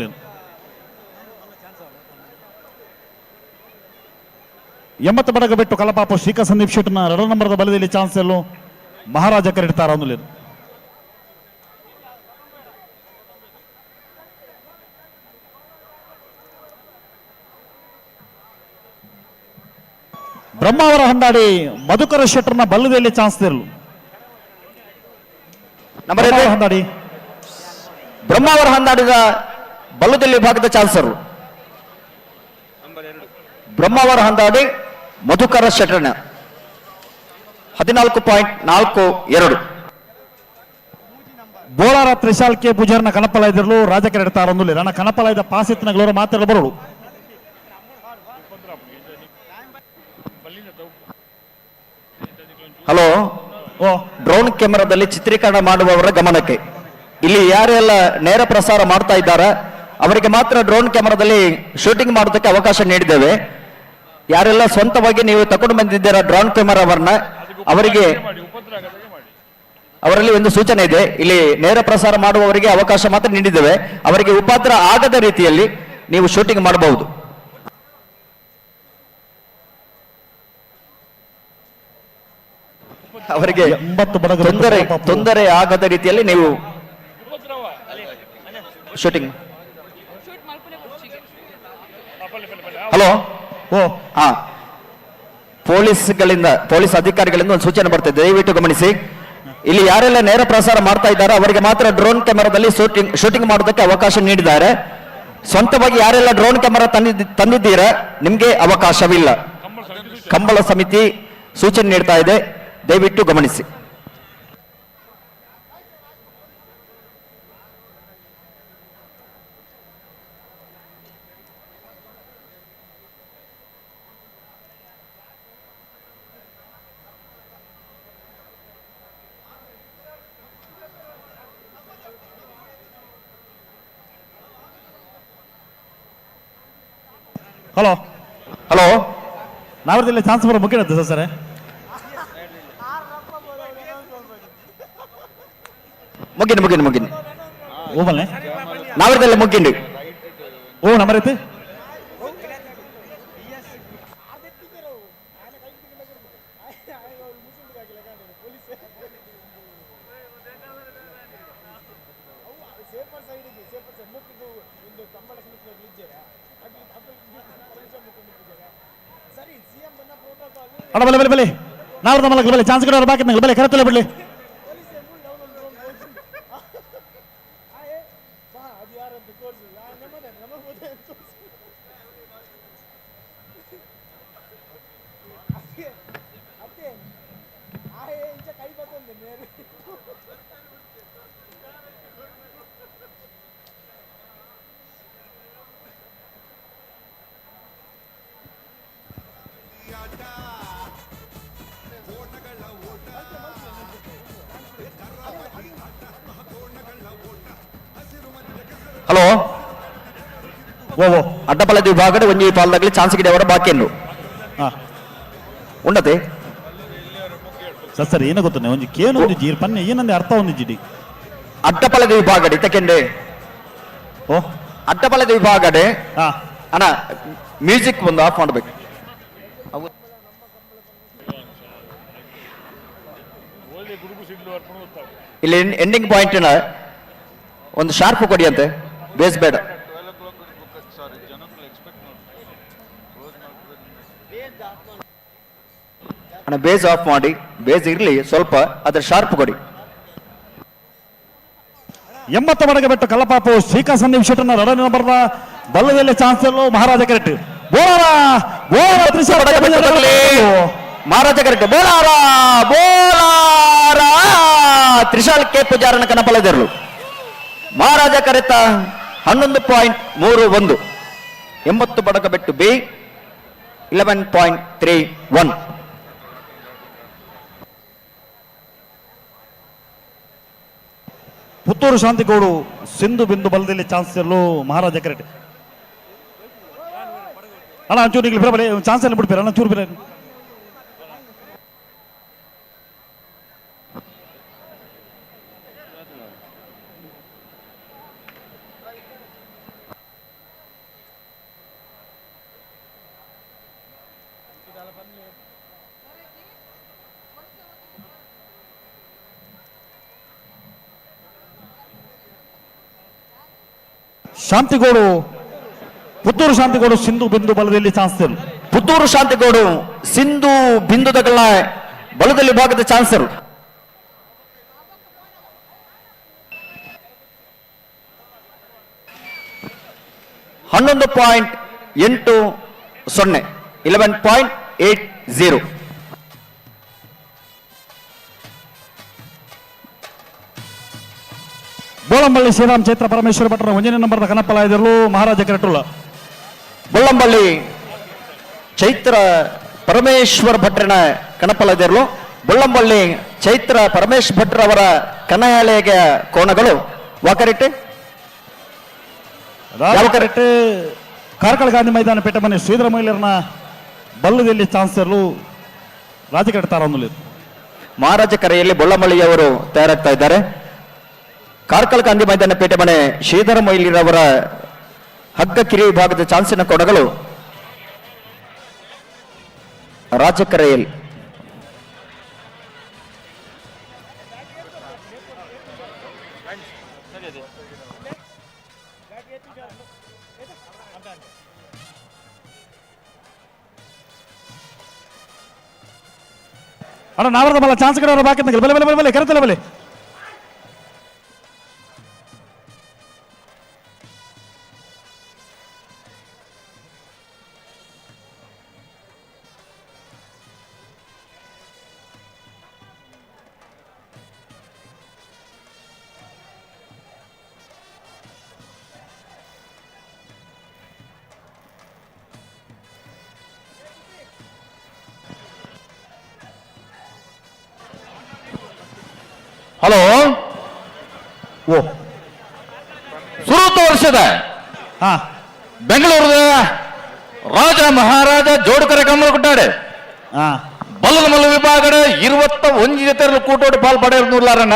ಎಂಬತ್ತು ಬಡಗ ಬಿಟ್ಟು ಕಲಪಾಪ ಶ್ರೀಕಾ ಸಂದೀಪ್ ಶೆಟ್ಟರ್ನ 2 ನಂಬರ್ದ ಬಲದಲ್ಲಿ ಚಾನ್ಸ್ ಎಲ್ಲೂ ಮಹಾರಾಜ ಕರೆಡ್ತಾರ ಒಂದು ಬ್ರಹ್ಮಾವರ ಹಂದಾಡಿ ಮಧುಕರ ಶೆಟ್ಟರ್ನ ಬಲ್ಲದಲ್ಲಿ ಚಾನ್ಸ್ ಇರಲು ಹಂದಾಡಿ ಬ್ರಹ್ಮಾವರ ಹಂದಾಡಿದ ಬಲ್ಲದಲ್ಲಿ ವಿಭಾಗದ ಚಾನ್ಸರು ಬ್ರಹ್ಮಾವರ ಹಂದಾಡಿ ಮಧುಕರ ಶೆಟ್ಟರ್ನ 14.42 ಬೋಳಾರ ತ್ರಿಶಾಲ್ ಕೆ ಪೂಜಾರ್ನ ಕನಪಲ ಇದ್ರಲು ರಾಜಕೀಯ ಇಡ್ತಾರೊಂದು ರಣ ಕನಪಲ ಇದ್ದ ಪಾಸಿತ್ನ ಗ್ಲೋರ ಮಾತಾಡ ಬರೋಡು ಹಲೋ ಓ ಡ್ರೋನ್ ಕ್ಯಾಮೆರಾದಲ್ಲಿ ಚಿತ್ರೀಕರಣ ಮಾಡುವವರ ಗಮನಕ್ಕೆ ಇಲ್ಲಿ ಯಾರೆಲ್ಲ ನೇರ ಪ್ರಸಾರ ಮಾಡ್ತಾ ಇದ್ದಾರ ಅವರಿಗೆ ಮಾತ್ರ ಡ್ರೋನ್ ಕ್ಯಾಮರಾದಲ್ಲಿ ಶೂಟಿಂಗ್ ಮಾಡೋದಕ್ಕೆ ಅವಕಾಶ ನೀಡಿದ್ದೇವೆ. ಯಾರೆಲ್ಲ ಸ್ವಂತವಾಗಿ ನೀವು ತಗೊಂಡು ಬಂದಿದ್ದೀರಾ ಡ್ರೋನ್ ಕ್ಯಾಮರಾವನ್ನ, ಅವರಲ್ಲಿ ಒಂದು ಸೂಚನೆ ಇದೆ. ಇಲ್ಲಿ ನೇರ ಪ್ರಸಾರ ಮಾಡುವವರಿಗೆ ಅವಕಾಶ ಮಾತ್ರ ನೀಡಿದ್ದೇವೆ. ಅವರಿಗೆ ಉಪದ್ರ ಆಗದ ರೀತಿಯಲ್ಲಿ ನೀವು ಶೂಟಿಂಗ್ ಮಾಡಬಹುದು. ಅವರಿಗೆ 80 ಬಡಗರ ತೊಂದರೆ ಆಗದ ರೀತಿಯಲ್ಲಿ ನೀವು ಶೂಟಿಂಗ್. ಹಲೋ, ಹಾ, ಪೊಲೀಸ್ ಅಧಿಕಾರಿಗಳಿಂದ ಒಂದು ಸೂಚನೆ ಬರ್ತಿದೆ, ದಯವಿಟ್ಟು ಗಮನಿಸಿ. ಇಲ್ಲಿ ಯಾರೆಲ್ಲ ನೇರ ಪ್ರಸಾರ ಮಾಡ್ತಾ ಇದ್ದಾರೆ ಅವರಿಗೆ ಮಾತ್ರ ಡ್ರೋನ್ ಕ್ಯಾಮರಾದಲ್ಲಿ ಶೂಟಿಂಗ್ ಮಾಡೋದಕ್ಕೆ ಅವಕಾಶ ನೀಡಿದ್ದಾರೆ. ಸ್ವಂತವಾಗಿ ಯಾರೆಲ್ಲ ಡ್ರೋನ್ ಕ್ಯಾಮರಾ ತಂದಿದ್ದೀರಾ ನಿಮ್ಗೆ ಅವಕಾಶವಿಲ್ಲ. ಕಂಬಳ ಸಮಿತಿ ಸೂಚನೆ ನೀಡ್ತಾ ಇದೆ, ದಯವಿಟ್ಟು ಗಮನಿಸಿ. ಹಲೋ ಹಲೋ, ನಾವರದಲ್ಲಿ ಚಾನ್ಸ್ ಬರೋ ಮುಖ್ಯ ಸರ್. ಮುಗಿನ್ ಓಬಲ್ನೆ ನಾವರದಲ್ಲಿ ಮುಗಿಂಡಿ. ಓ ನಂಬರ್ ಐತಿ. ಅಣ್ಣ ಬಲೆ ನಾವ್ರದ ಮಲಗ ಬಲೆ ಚಾನ್ಸ್ ಗಿಡ ಬಾಕಿ ಬಲೆ ಕರೆತಲ್ಲ ಬಿಡ್ಲಿ. ಹಲೋ, ಅಡ್ಡಪಲ್ಲದ ವಿಭಾಗದ ಒಂಜಿ ಪಾಲದಾಗಲಿ ಚಾನ್ಸ್ ಗಿಡವರ ಬಾಕಿಯನ್ನು ಉಂಡತೆ ಸರ್ ಏನೋ ಗೊತ್ತ ಒಂಜಿ ಕೇನು ಒಂದು ಜೀರ್ ಪನ್ನೆ ಏನಂದ್ರೆ ಅರ್ಥ ಒಂದು ಜಿಡಿ ಅಡ್ಡಪಲ್ಲದ ವಿಭಾಗಡೆ ತಕೆಂಡೆ. ಓ ಅಡ್ಡಪಲ್ಲದ ವಿಭಾಗಡೆ ಅಣ್ಣ ಮ್ಯೂಸಿಕ್ ಒಂದು ಆಫ್ ಮಾಡಬೇಕು. ಇಲ್ಲಿ ಎಂಡಿಂಗ್ ಪಾಯಿಂಟ್ ಒಂದು ಶಾರ್ಪ್ ಕೊಡಿ ಅಂತೆ, ಬೇಸ್ ಬೇಡ ಅಣ್ಣ, ಬೇಸ್ ಆಫ್ ಮಾಡಿ, ಬೇಸ್ ಇರ್ಲಿ ಸ್ವಲ್ಪ, ಅದ್ರ ಶಾರ್ಪ್ ಕೊಡಿ. 80 ಬಡಗ ಬೆಟ್ಟು ಕಲ್ಲಪಾಪು ಶ್ರೀಕಾ ಸಂದೀಪ್ ಶೆಟ್ಟನ ರಡನ ಬರದ ಬಲ್ಲದಲ್ಲಿ ಚಾನ್ಸ್ ಎಲ್ಲೋ ಮಹಾರಾಜ ಕರೆಕ್ಟ್ ಮಹಾರಾಜ ಕರೆಕ್ಟ್ ತ್ರಿಶಾಲ್ ಕೆ ಪೂಜಾರನ ಕನಪಲದಿರಲು ಮಹಾರಾಜ ಕರೆತ 11.31. 80 ಬಡಗ ಬೆಟ್ಟು ಬಿ 11.31. ಪುತ್ತೂರು ಶಾಂತಿಗೌಡು ಸಿಂಧು ಬಿಂದು ಬಲದಲ್ಲಿ ಚಾನ್ಸ್ ಎಲ್ಲೋ ಮಹಾರಾಜ ಕರೆಕ್ಟ್. ಅಣ್ಣ ಒಂಚೂರು ಈಗ ಬರಬಲೆ ಚಾನ್ಸ್ ಎಲ್ಲ ಬಿಡ್ಬೇರ ಅಣ್ಣ ಚೂರು ಬೇರೆ. ಶಾಂತಿಗೌಡು ಪುತ್ತೂರು ಶಾಂತಿಗೌಡು ಸಿಂಧು ಬಿಂದು ಬಲದಲ್ಲಿ ಚಾನ್ಸ್ ಇಲ್ಲ. ಪುತ್ತೂರು ಶಾಂತಿಗೌಡು ಸಿಂಧು ಬಿಂದುಗಳ ಬಲದಲ್ಲಿ ಭಾಗದ ಚಾನ್ಸರು. .80 11.80. ಬೋಳಂಬಳ್ಳಿ ಶ್ರೀರಾಮ್ ಚೈತ್ರ ಪರಮೇಶ್ವರ ಭಟ್ರ 1ನೇ ನಂಬರ್ದ ಕನಪಲ ಇದಿರಲು ಮಹಾರಾಜ ಕರೆಕ್ಟುಲ್ಲ. ಬೊಳ್ಳಂಬಳ್ಳಿ ಚೈತ್ರ ಪರಮೇಶ್ವರ ಭಟ್ರನ ಕಣಪಲ ಇದಿರಲು ಬೊಳ್ಳಂಬಳ್ಳಿ ಚೈತ್ರ ಪರಮೇಶ್ ಭಟ್ರವರ ಕನಯಾಳೆಗೆ ಕೋಣಗಳು ವಾಕರಿಟ್ಟೆ ರಾಜಕರೆಟ್ಟೆ ಕಾರ್ಕಳ ಗಾಂಧಿ ಮೈದಾನ ಪೇಟ ಮನೆ ಶ್ರೀಧರ ಮಹಿಳೆಯರನ್ನ ಬಲ್ಲದಲ್ಲಿ ಚಾನ್ಸರ್ಲು ರಾಜಕರೆಟ್ಟೆ ತಾರಾಂದುಲಿ ಮಹಾರಾಜ ಕರೆಯಲ್ಲಿ ಬೊಳ್ಳಮಳ್ಳಿಯವರು ತಯಾರಾಗ್ತಾ ಇದ್ದಾರೆ. ಕಾರ್ಕಳ ಗಾಂಧಿ ಮೈದಾನ ಪೇಟೆ ಮನೆ ಶ್ರೀಧರ ಮೊಯ್ಲಿರವರ ಹಗ್ಗ ಕಿರಿ ವಿಭಾಗದ ಚಾನ್ಸಿನ ಕೊಡಗಳು ರಾಜಕರೆಯಲ್ಲಿ. ಅಣ್ಣ ನಾವರದ ಬಲ್ಲ ಚಾನ್ಸ್ ಕಡೆ ಬಾಕಿ ಬಲೆ ಬಲೆ ಬಲೆ ಬಲೆ ಕರೆತಲ್ಲ ಬಲೆ ಹಲೋ, ಓ ಸುರತ ವರ್ಷದ ಹಾ ಬೆಂಗಳೂರದ ರಾಜ ಮಹಾರಾಜ ಜೋಡುಕರೆ ಕಮ್ಮಲು ಕೊಟ್ಟಾಡೆ ಹಾ ಬಲ್ಲದ ಮಲ್ಲ ವಿಭಾಗದ 21 ಜೊತೆ ಕೂಟೋಡಿ ಪಾಲ್ ಪಡೆಯಲಾರನ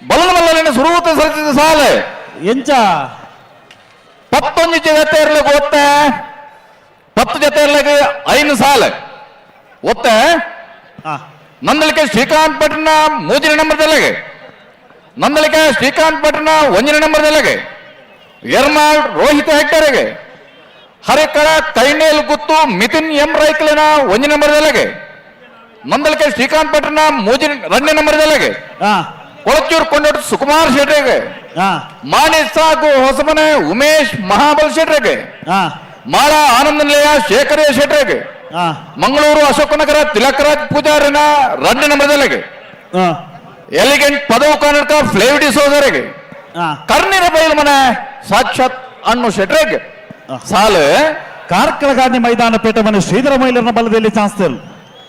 ಬಲ್ಲದ ಮಲ್ಲನ ಸುರುವತ ಸರಿಸಿದ ಸಾಲ ಎಂಚ 11 ಜೊತೆ ಇರ್ಲಿಕ್ಕೆ ಒತ್ತ 10 ಜೊತೆ ಇರ್ಲಿಕ್ಕೆ 5 ಸಾಲ ಒತ್ತ ಹಾ ನಂದಲಿಕೆ ಶ್ರೀಕಾಂತ್ ಪಟ್ನ 3 ನಂಬರ್ದಲ್ಲಿಗೆ ನಂದಲಿಕೆ ಶ್ರೀಕಾಂತ್ ಪಟ್ನ 1 ನಂಬರ್ದಲ್ಲಿಗೆ ಎರ್ಮಾಳ್ ರೋಹಿತ್ ಹೆಕ್ಟರ್ಗೆ ಹರೇಕಳ ಕೈನೇಲ್ ಗುತ್ತು ಮಿಥುನ್ ಎಂ ರೈಕಲಿನ 1 ನಂಬರ್ದಲ್ಲಿಗೆ ನಂದಲಿಕೆ ಶ್ರೀಕಾಂತ್ ಪಟ್ನ 2 ನಂಬರ್ದಲ್ಲಿಗೆ ಹಾ ಕೊಳಚೂರು ಕೊಂಡೋಟ ಸುಕುಮಾರ್ ಶೆಟ್ರಿಗೆ ಹಾ ಮಾಣಿ ಸಾಕು ಹೊಸಮನೆ ಉಮೇಶ್ ಮಹಾಬಲ್ ಶೆಟ್ರಿಗೆ ಹಾ ಮಾಳ ಆನಂದ ನಿಲಯ ಶೇಖರ ಶೆಟ್ರಿಗೆ ಹಾ ಮಂಗಳೂರು ಅಶೋಕನಗರ ತಿಲಕರಾಜ್ ಪೂಜಾರಿನ 2 ನಂಬರ್ದಲ್ಲಿಗೆ ಹಾ ಎಲಿಗೆಂಟ್ ಪದವು ಕನ್ನಡ ಫ್ಲೇವ್ ಡಿಸೋದರಿಗೆ ಹಾ ಕರ್ಣಿರ ಬೈಲ್ ಮನೆ ಸಾಕ್ಷಾತ್ ಅಣ್ಣು ಶೆಟ್ರಿಗೆ ಸಾಲು ಕಾರ್ಕಳ ಗಾಂಧಿ ಮೈದಾನ ಪೇಟ ಮನೆ ಶ್ರೀಧರ ಮಹಿಳೆಯರನ್ನ ಬಲದಲ್ಲಿ ಚಾನ್ಸ್ ತೆಲ್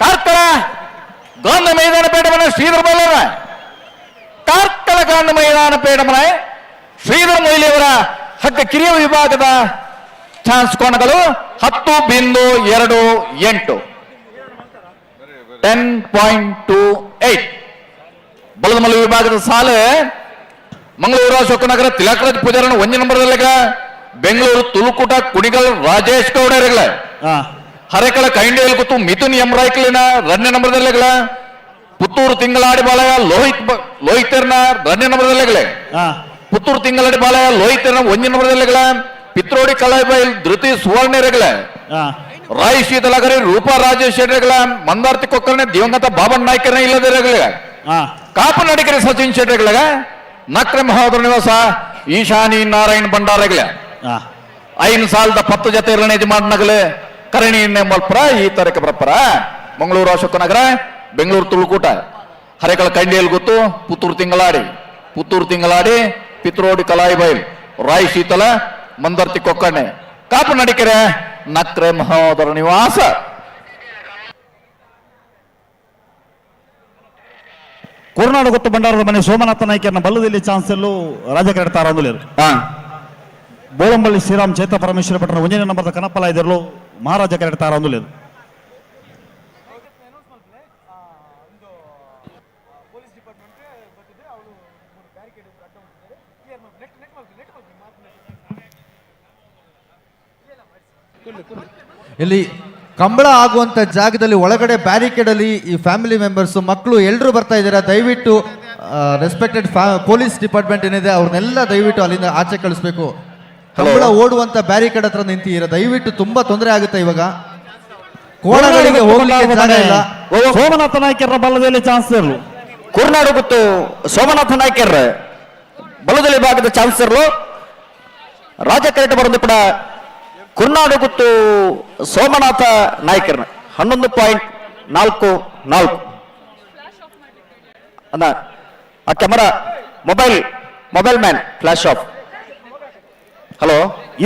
ಕಾರ್ಕಳ ಗಾಂಧಿ ಮೈದಾನ ಪೇಟ ಮನೆ ಶ್ರೀಧರ ಬೈಲರ ಕಾರ್ಕಳ ಗಾಂಧಿ ಮೈದಾನ ಪೇಟ ಮನೆ ಶ್ರೀಧರ ಮೊಯ್ಲಿಯವರ ಹಗ್ಗ ಕಿರಿಯ ವಿಭಾಗದ ಚಾನ್ಸ್ ಕೋಣಗಳು 10.28 10.28 ಬಲದಮಲ್ಲ ವಿಭಾಗದ ಸಾಲು ಮಂಗಳೂರು ಅಶೋಕನಗರ ತಿಲಕರಾಜ್ ಪೂಜಾರನ 1 ನಂಬರ್ದಲ್ಲಿಗ ಬೆಂಗಳೂರು ತುಳುಕೂಟ ಕುಣಿಗಲ್ ರಾಜೇಶ್ ಗೌಡರಿಗಳ ಹಾ ಹರೇಕಳ ಕೈಂಡಿಯಲ್ಲಿ ಕೂತು ಮಿಥುನ್ ಎಂ ರೈಕಲಿನ 2 ನಂಬರ್ದಲ್ಲಿಗಳ ಪುತ್ತೂರು ತಿಂಗಳಾಡಿ ಬಾಲಯ ಲೋಹಿತರ್ನ 2 ನಂಬರ್ದಲ್ಲಿಗಳೇ ಹಾ ಪುತ್ತೂರು ತಿಂಗಳಾಡಿ ಬಾಲಯ ಲೋಹಿತರ್ನ 1 ನಂಬರ್ದಲ್ಲಿಗಳ ಪಿತ್ರೋಡಿ ಕಲಾಯಿಬೈಲ್ ಧೃತಿ ಸುವರ್ಣರಿಗಳ ಹಾ ರಾಯ್ ಶೀತಲಗರಿ ರೂಪಾ ರಾಜೇಶ್ ಶೆಟ್ರಿಗಳ ಮಂದಾರ್ತಿ ಕೊಕ್ಕರನೆ ದಿವಂಗತ ಬಾಬನ್ ನಾಯ್ಕರನೇ ಇಲ್ಲದಿರಗಳ ಹಾ ಕಾಪು ನಡಿಕರಿ ಸಚಿನ್ ಶೆಟ್ರಿಗಳ ನಕ್ರೆ ಮಹೋದರ ನಿವಾಸ ಈಶಾನಿ ನಾರಾಯಣ್ ಭಂಡಾರಗಳ ಹಾ 5 ಸಾಲದ 10 ಜೊತೆ ಇರಣ ಯಜಮಾನಗಲೆ ಕರಣಿ ಮಲ್ಪುರ ಈ ತರಕ ಬರಪರ ಮಂಗಳೂರು ಅಶೋಕನಗರ ಬೆಂಗಳೂರು ತುಳುಕೂಟ ಹರೇಕಳ ಕಂಡಿಯಲ್ಲಿ ಗೊತ್ತು ಪುತ್ತೂರು ತಿಂಗಳಾಡಿ ಪಿತ್ರೋಡಿ ಕಲಾಯಿಬೈಲ್ ರಾಯ್ ಶೀತಲ ಮಂದರ್ತಿ ಕೊಕ್ಕಣ್ಣೆ ಕಾಪು ನಡಿಕೆರೆ ನಕ್ರೆ ಮಹೋದರ ನಿವಾಸ ಕೋರ್ನಾಡು ಗೊತ್ತು ಭಂಡಾರದ ಮನೆ ಸೋಮನಾಥ ನಾಯ್ಕರನ್ನ ಬಲ್ಲದಲ್ಲಿ ಚಾನ್ಸ್ ಎಲ್ಲೂ ರಾಜಕರೆಟ್ಟೆ ತಾರಾಂದುಲಿ ಬೋಳಂಬಳ್ಳಿ ಶ್ರೀರಾಮ್ ಚೇತ ಪರಮೇಶ್ವರ ಭಟ್ರ 1 ನಂಬರ್ದ ಕನಪಲ ಇದ್ರಲು ಮಹಾರಾಜ ಕರೆಟ್ಟೆ ತಾರಾಂದುಲಿ ಇಲ್ಲಿ ಕಂಬಳ ಆಗುವಂತ ಜಾಗದಲ್ಲಿ ಒಳಗಡೆ ಬ್ಯಾರಿಕೇಡ್ ಅಲ್ಲಿ ಈ ಫ್ಯಾಮಿಲಿ ಮೆಂಬರ್ಸ್ ಮಕ್ಕಳು ಎಲ್ಲರೂ ಬರ್ತಾ ಇದ್ದಾರೆ. ದಯವಿಟ್ಟು ರೆಸ್ಪೆಕ್ಟೆಡ್ ಪೊಲೀಸ್ ಡಿಪಾರ್ಟ್ಮೆಂಟ್ ಏನಿದೆ ಅವ್ರನ್ನೆಲ್ಲ ದಯವಿಟ್ಟು ಅಲ್ಲಿಂದ ಆಚೆ ಕಳಿಸ್ಬೇಕು. ಕಂಬಳ ಓಡುವಂತ ಬ್ಯಾರಿಕೇಡ್ ಹತ್ರ ನಿಂತಿರ ದಯವಿಟ್ಟು ತುಂಬಾ ತೊಂದರೆ ಆಗುತ್ತೆ. ಇವಾಗ ಕೋಣಗಳಿಗೆ ಹೋಗ್ಲಿಕ್ಕೆ ಜಾಗ ಇಲ್ಲ. ಸೋಮನಾಥ ನಾಯ್ಕರ ಬಲ್ಲದಲ್ಲಿ ಚಾನ್ಸ್ ಇರಲು ಕುರ್ನಾಡು ಗೊತ್ತು ಸೋಮನಾಥ ನಾಯ್ಕರ್ ಬಲದಲ್ಲಿ ಭಾಗದ ಚಾನ್ಸ್ ಇರಲು ರಾಜಕರೆಟ್ಟೆ ಬರೋದು ಕೂಡ ಕುರ್ನಾಡು ಗೊತ್ತು ಸೋಮನಾಥ ನಾಯ್ಕರ್ನ 11.44 ಅದ ಆ camera mobile man flash off. Hello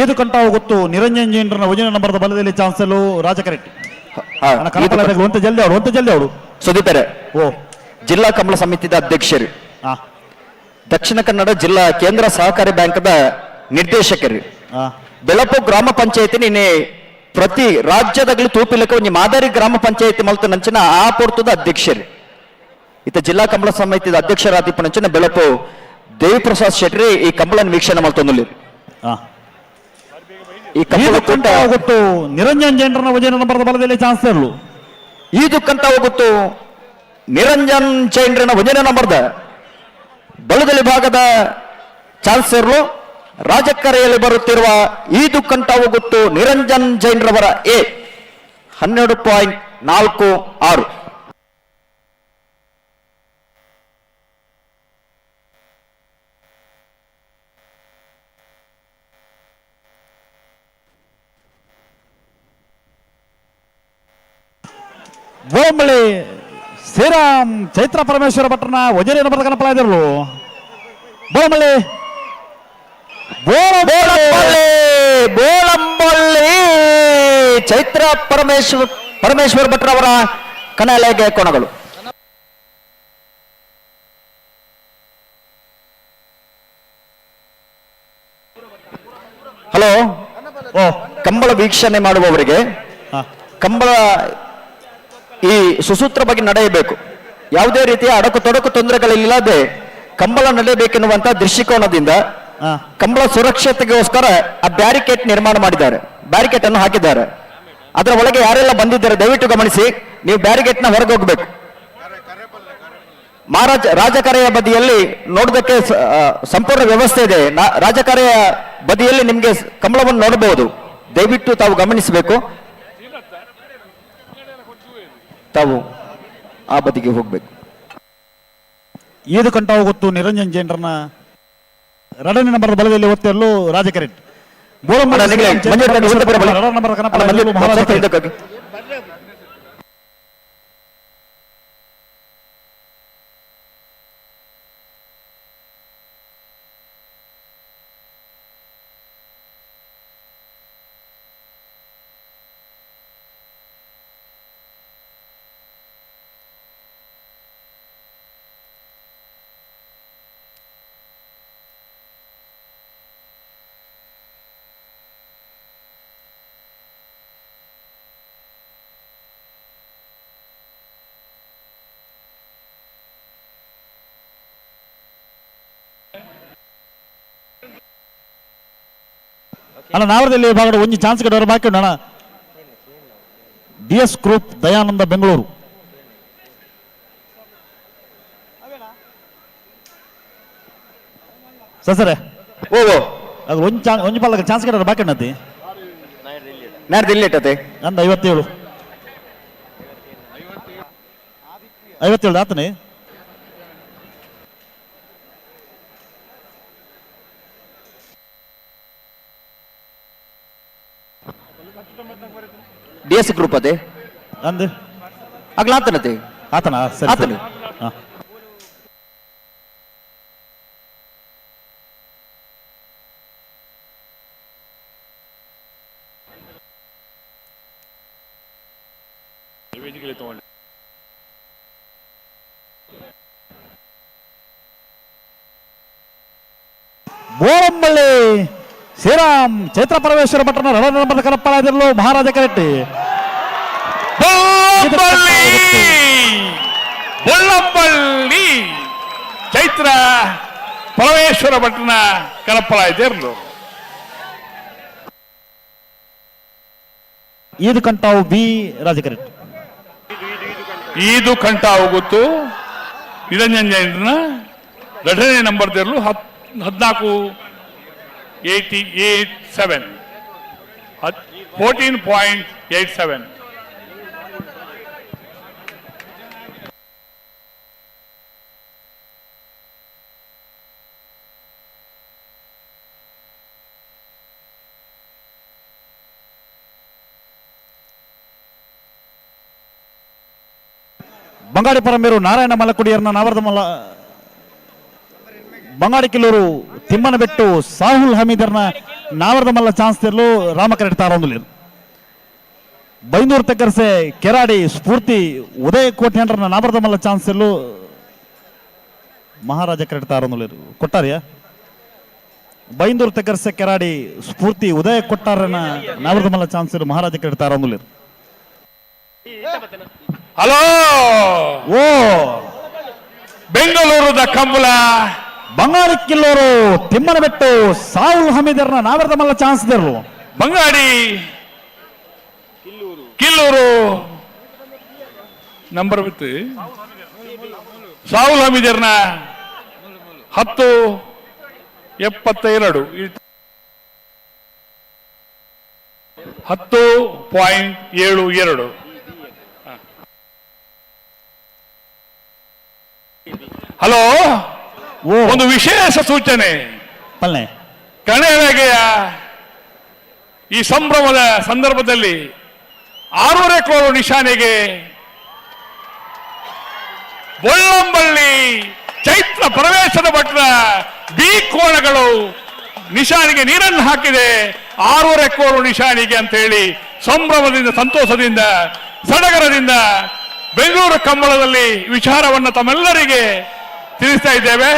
ಏದು ಕಂಟಾವು ಗೊತ್ತು ನಿರಂಜನ್ ಜೈನ್ರನ್ನ 1 ನಂಬರ್ದ ಬಲದಲ್ಲಿ ಚಾನ್ಸ್ ಎಲ್ಲೂ ರಾಜಕರೆಟ್ಟೆ ಒಂತ ಜಲ್ದಿ ಅವರು ಸುದೀಪರೆ ಓ ಜಿಲ್ಲಾ ಕಂಬಳ ಸಮಿತಿದ ಅಧ್ಯಕ್ಷರು, ಹಾ ದಕ್ಷಿಣ ಕನ್ನಡ ಜಿಲ್ಲಾ ಕೇಂದ್ರ ಸಹಕಾರಿ ಬ್ಯಾಂಕ್ದ ನಿರ್ದೇಶಕರು ಆ, ಬೆಳಪು ಗ್ರಾಮ ಪಂಚಾಯತಿ ನಿನ್ನೆ ಪ್ರತಿ ರಾಜ್ಯದಾಗಲಿ ತೂಪಿಲಕ ಒಂಜಿ ಮಾದರಿ ಗ್ರಾಮ ಪಂಚಾಯತಿ ಮಲ್ತು ನಂಚಿನ ಆ ಪೊರ್ತದ ಅಧ್ಯಕ್ಷರು ಇತ್ತ ಜಿಲ್ಲಾ ಕಂಬಳ ಸಮಿತಿದ ಅಧ್ಯಕ್ಷರಾದಿಪ್ಪ ನಂಚಿನ ಬೆಳಪು ದೇವಿಪ್ರಸಾದ್ ಶೆಟ್ಟಿ ಈ ಕಂಬಳನ ವೀಕ್ಷಣೆ ಮಲ್ತೊಂದು ಆ. ಈ ಕಂಬಳ ಈದುಕ್ಕಂತ ಹೋಗುತ್ತು ನಿರಂಜನ್ ಜೈನರನ್ನ ವಜನ ನಂಬರದ ಬಲದಲ್ಲಿ ಚಾನ್ಸ್ ಇರಲು ಈದುಕ್ಕಂತ ಹೋಗುತ್ತು ನಿರಂಜನ್ ಜೈನ್ರನ ವಜನ ನಂಬರ್ದ ಬಲದಲ್ಲಿ ಭಾಗದ ಚಾನ್ಸರ್ಲು ರಾಜಕರೆಯಲ್ಲಿ ಬರುತ್ತಿರುವ ಈದುಕ್ಕಂತ ಹೋಗುತ್ತು ನಿರಂಜನ್ ಜೈನ್ರವರ ಎ 12.46. ಬೋಂಬಳಿ ಶ್ರೀರಾಮ್ ಚೈತ್ರ ಪರಮೇಶ್ವರ ಭಟ್ರನ ವಜನ ನಂಬರದ ಕನಪಲ ಇದಿರಲು ಬೋಂಬಳಿ ಬೋಳಂಬಳ್ಳಿ ಚೈತ್ರ ಪರಮೇಶ್ವರ್ ಭಟ್ರವರ ಕನಲೆಗೆ ಕೊಣಗಳು. ಹಲೋ, ಓ ಕಂಬಳ ವೀಕ್ಷಣೆ ಮಾಡುವವರಿಗೆ ಆ, ಕಂಬಳ ಈ ಸುಸೂತ್ರ ಬಗ್ಗೆ ನಡೆಯಬೇಕು. ಯಾವುದೇ ರೀತಿಯ ಅಡಕು ತೊಡಕು ತೊಂದರೆಗಳಿಲ್ಲದೆ ಕಂಬಳ ನಡೆಯಬೇಕೆನ್ನುವಂತ ದೃಷ್ಟಿಕೋನದಿಂದ ಆ. ಕಂಬಳ ಸುರಕ್ಷತೆಗೋಸ್ಕರ ಆ ಬ್ಯಾರಿಕೇಡ್ ನಿರ್ಮಾಣ ಮಾಡಿದ್ದಾರೆ, ಬ್ಯಾರಿಕೇಡ್ ಅನ್ನು ಹಾಕಿದ್ದಾರೆ. ಅದರ ಒಳಗೆ ಯಾರೆಲ್ಲ ಬಂದಿದ್ದಾರೆ ದಯವಿಟ್ಟು ಗಮನಿಸಿ, ನೀವು ಬ್ಯಾರಿಕೇಡ್ ನ ಹೊರಗೆ ಹೋಗ್ಬೇಕು. ರಾಜಕರೆಯ ಬದಿಯಲ್ಲಿ ನೋಡೋದಕ್ಕೆ ಸಂಪೂರ್ಣ ವ್ಯವಸ್ಥೆ ಇದೆ. ರಾಜಕರೆಯ ಬದಿಯಲ್ಲಿ ನಿಮ್ಗೆ ಕಂಬಳವನ್ನು ನೋಡಬಹುದು. ದಯವಿಟ್ಟು ತಾವು ಗಮನಿಸಬೇಕು, ತಾವು ಆ ಬದಿಗೆ ಹೋಗ್ಬೇಕು. ಈದುಕಂಠ ಹೋಗುತ್ತು ನಿರಂಜನ್ ಜೈನರನ್ನ ಎರಡನೇ ನಂಬರ್ ಬಲದಲ್ಲಿ ಒತ್ತೆಯಲ್ಲೂ ರಾಜಕರೆಟ್ ನಂಬರ್ ಕನಪಲ ಇದಿರಲು ಮಹಾರಾಜ ಕರೆಟ್. ಅಣ್ಣ ನಾವರದಲ್ಲಿ ಭಾಗದ ಒಂಜಿ ಚಾನ್ಸ್ ಕಡೆ ಬಾಕಿ ಉಂಡು ಅಣ್ಣ. DS ಗ್ರೂಪ್ ದಯಾನಂದ ಬೆಂಗಳೂರು ಸಸರೆ ಓ ಅದು ಒಂಜಿ ಪಾಲಕ ಚಾನ್ಸ್ ಕಡೆ ಬಾಕಿ ಉಂಡತಿ ನಾಡ್ದು ಇಲ್ಲಿ ಇಟ್ಟತೆ ನಂದು 57 ಆತನೇ DS ಗ್ರೂಪ್ ಅದೇ ಅಂದು ಆಗ್ಲಾತನತೆ ಆತನ ಸರಿ ಆತನು. ಹಾ. ಬೋಳಂಬಳ್ಳಿ ಶ್ರೀರಾಮ್ ಚೈತ್ರ ಪರಮೇಶ್ವರ ಭಟ್ರನ ಎರಡನೇ ನಂಬರ್ ಕನಪಲ ಇದಿರಲು ಮಹಾರಾಜ ಕರೆಟ್ಟಿ ಬೊಳ್ಳಂಬಳ್ಳಿ ಚೈತ್ರ ಪರಮೇಶ್ವರ ಭಟ್ನ ಕನಪಲ ಇದಿರಲು ಈದು ಕಂಟಾವು ಬಿ ರಾಜಕರೆಟ್ ಈದು ಕಂಠ ಹೋಗುತ್ತು ನಿರಂಜನ್ ಜೈನರನ್ನ ಎರಡನೇ ನಂಬರ್ ಇರಲು 14.87 14.87. ಬಂಗಾಡಿ ಪರಮೇರು ನಾರಾಯಣ ಮಲಕುಡಿಯರ್ನ ನಾವರ್ದಮಲ್ಲ ಬಂಗಾಡಿ ಕಿಲ್ಲೂರು ತಿಮ್ಮನಬೆಟ್ಟು ಸಾಹುಲ್ ಹಮೀದರ್ನ ನಾವರ್ದಮಲ್ಲ ಚಾನ್ಸ್ ತೆರಲು ರಾಮಕರೆಟ್ ತಾರೊಂದುಲೇರು ಬೈಂದೂರು ತೆಕ್ಕರ್ಸೆ ಕೆರಾಡಿ ಸ್ಫೂರ್ತಿ ಉದಯ ಕೋಟ್ಯಾಂಡ್ರನ ನಾವರ್ದಮಲ್ಲ ಚಾನ್ಸ್ ತೆರಲು ಮಹಾರಾಜ ಕರೆಟ್ ತಾರೊಂದುಲೇರು ಕೊಟ್ಟಾರಿಯಾ ಬೈಂದೂರು ತೆಗರ್ಸೆ ಕೆರಾಡಿ ಸ್ಫೂರ್ತಿ ಉದಯ ಕೊಟ್ಟಾರನ ನಾವರ್ದಮಲ್ಲ ಚಾನ್ಸರ್ ಮಹಾರಾಜ ಕೇಳ್ತಾರ ಹಲೋ ಓ ಬೆಂಗಳೂರದ ಕಂಬಳ ಬಂಗಾಳಿ ಕಿಲ್ಲೂರು ತಿಮ್ಮನಬೆಟ್ಟು ಸಾವುಲ್ ಹಮೀದರ್ನ ನಾವರ್ದಮಲ್ಲ ಚಾನ್ಸ್ ಇದ್ರು ಬಂಗಾಡಿ ಕಿಲ್ಲೂರು ನಂಬರ್ ಬಿತ್ತು ಸಾವುಲ್ ಹಮೀದರ್ನ 10.72 10.72. ಹಲೋ ಓ ಒಂದು ವಿಶೇಷ ಸೂಚನೆ. ಪಲ್ಲೆ ಕಣೆಳೆಗೆಯ ಈ ಸಂಭ್ರಮದ ಸಂದರ್ಭದಲ್ಲಿ 6.5 ಕ್ರೋರ್ ನಿಶಾನೆಗೆ ಬೊಳ್ಳಂಬಳ್ಳಿ ಚೈತ್ರ ಪ್ರವೇಶದ ಭಟ್ರ ಬಿ ಕೋಣಗಳು ನಿಶಾನಿಗೆ ನೀರನ್ನು ಹಾಕಿದೆ. 6.5 ಕ್ರೋರ್ ನಿಶಾನಿಗೆ ಅಂತ ಹೇಳಿ ಸಂಭ್ರಮದಿಂದ, ಸಂತೋಷದಿಂದ, ಸಡಗರದಿಂದ ಬೆಂಗಳೂರು ಕಂಬಳದಲ್ಲಿ ವಿಚಾರವನ್ನು ತಮ್ಮೆಲ್ಲರಿಗೆ ತಿಳಿಸ್ತಾ ಇದ್ದೇವೆ.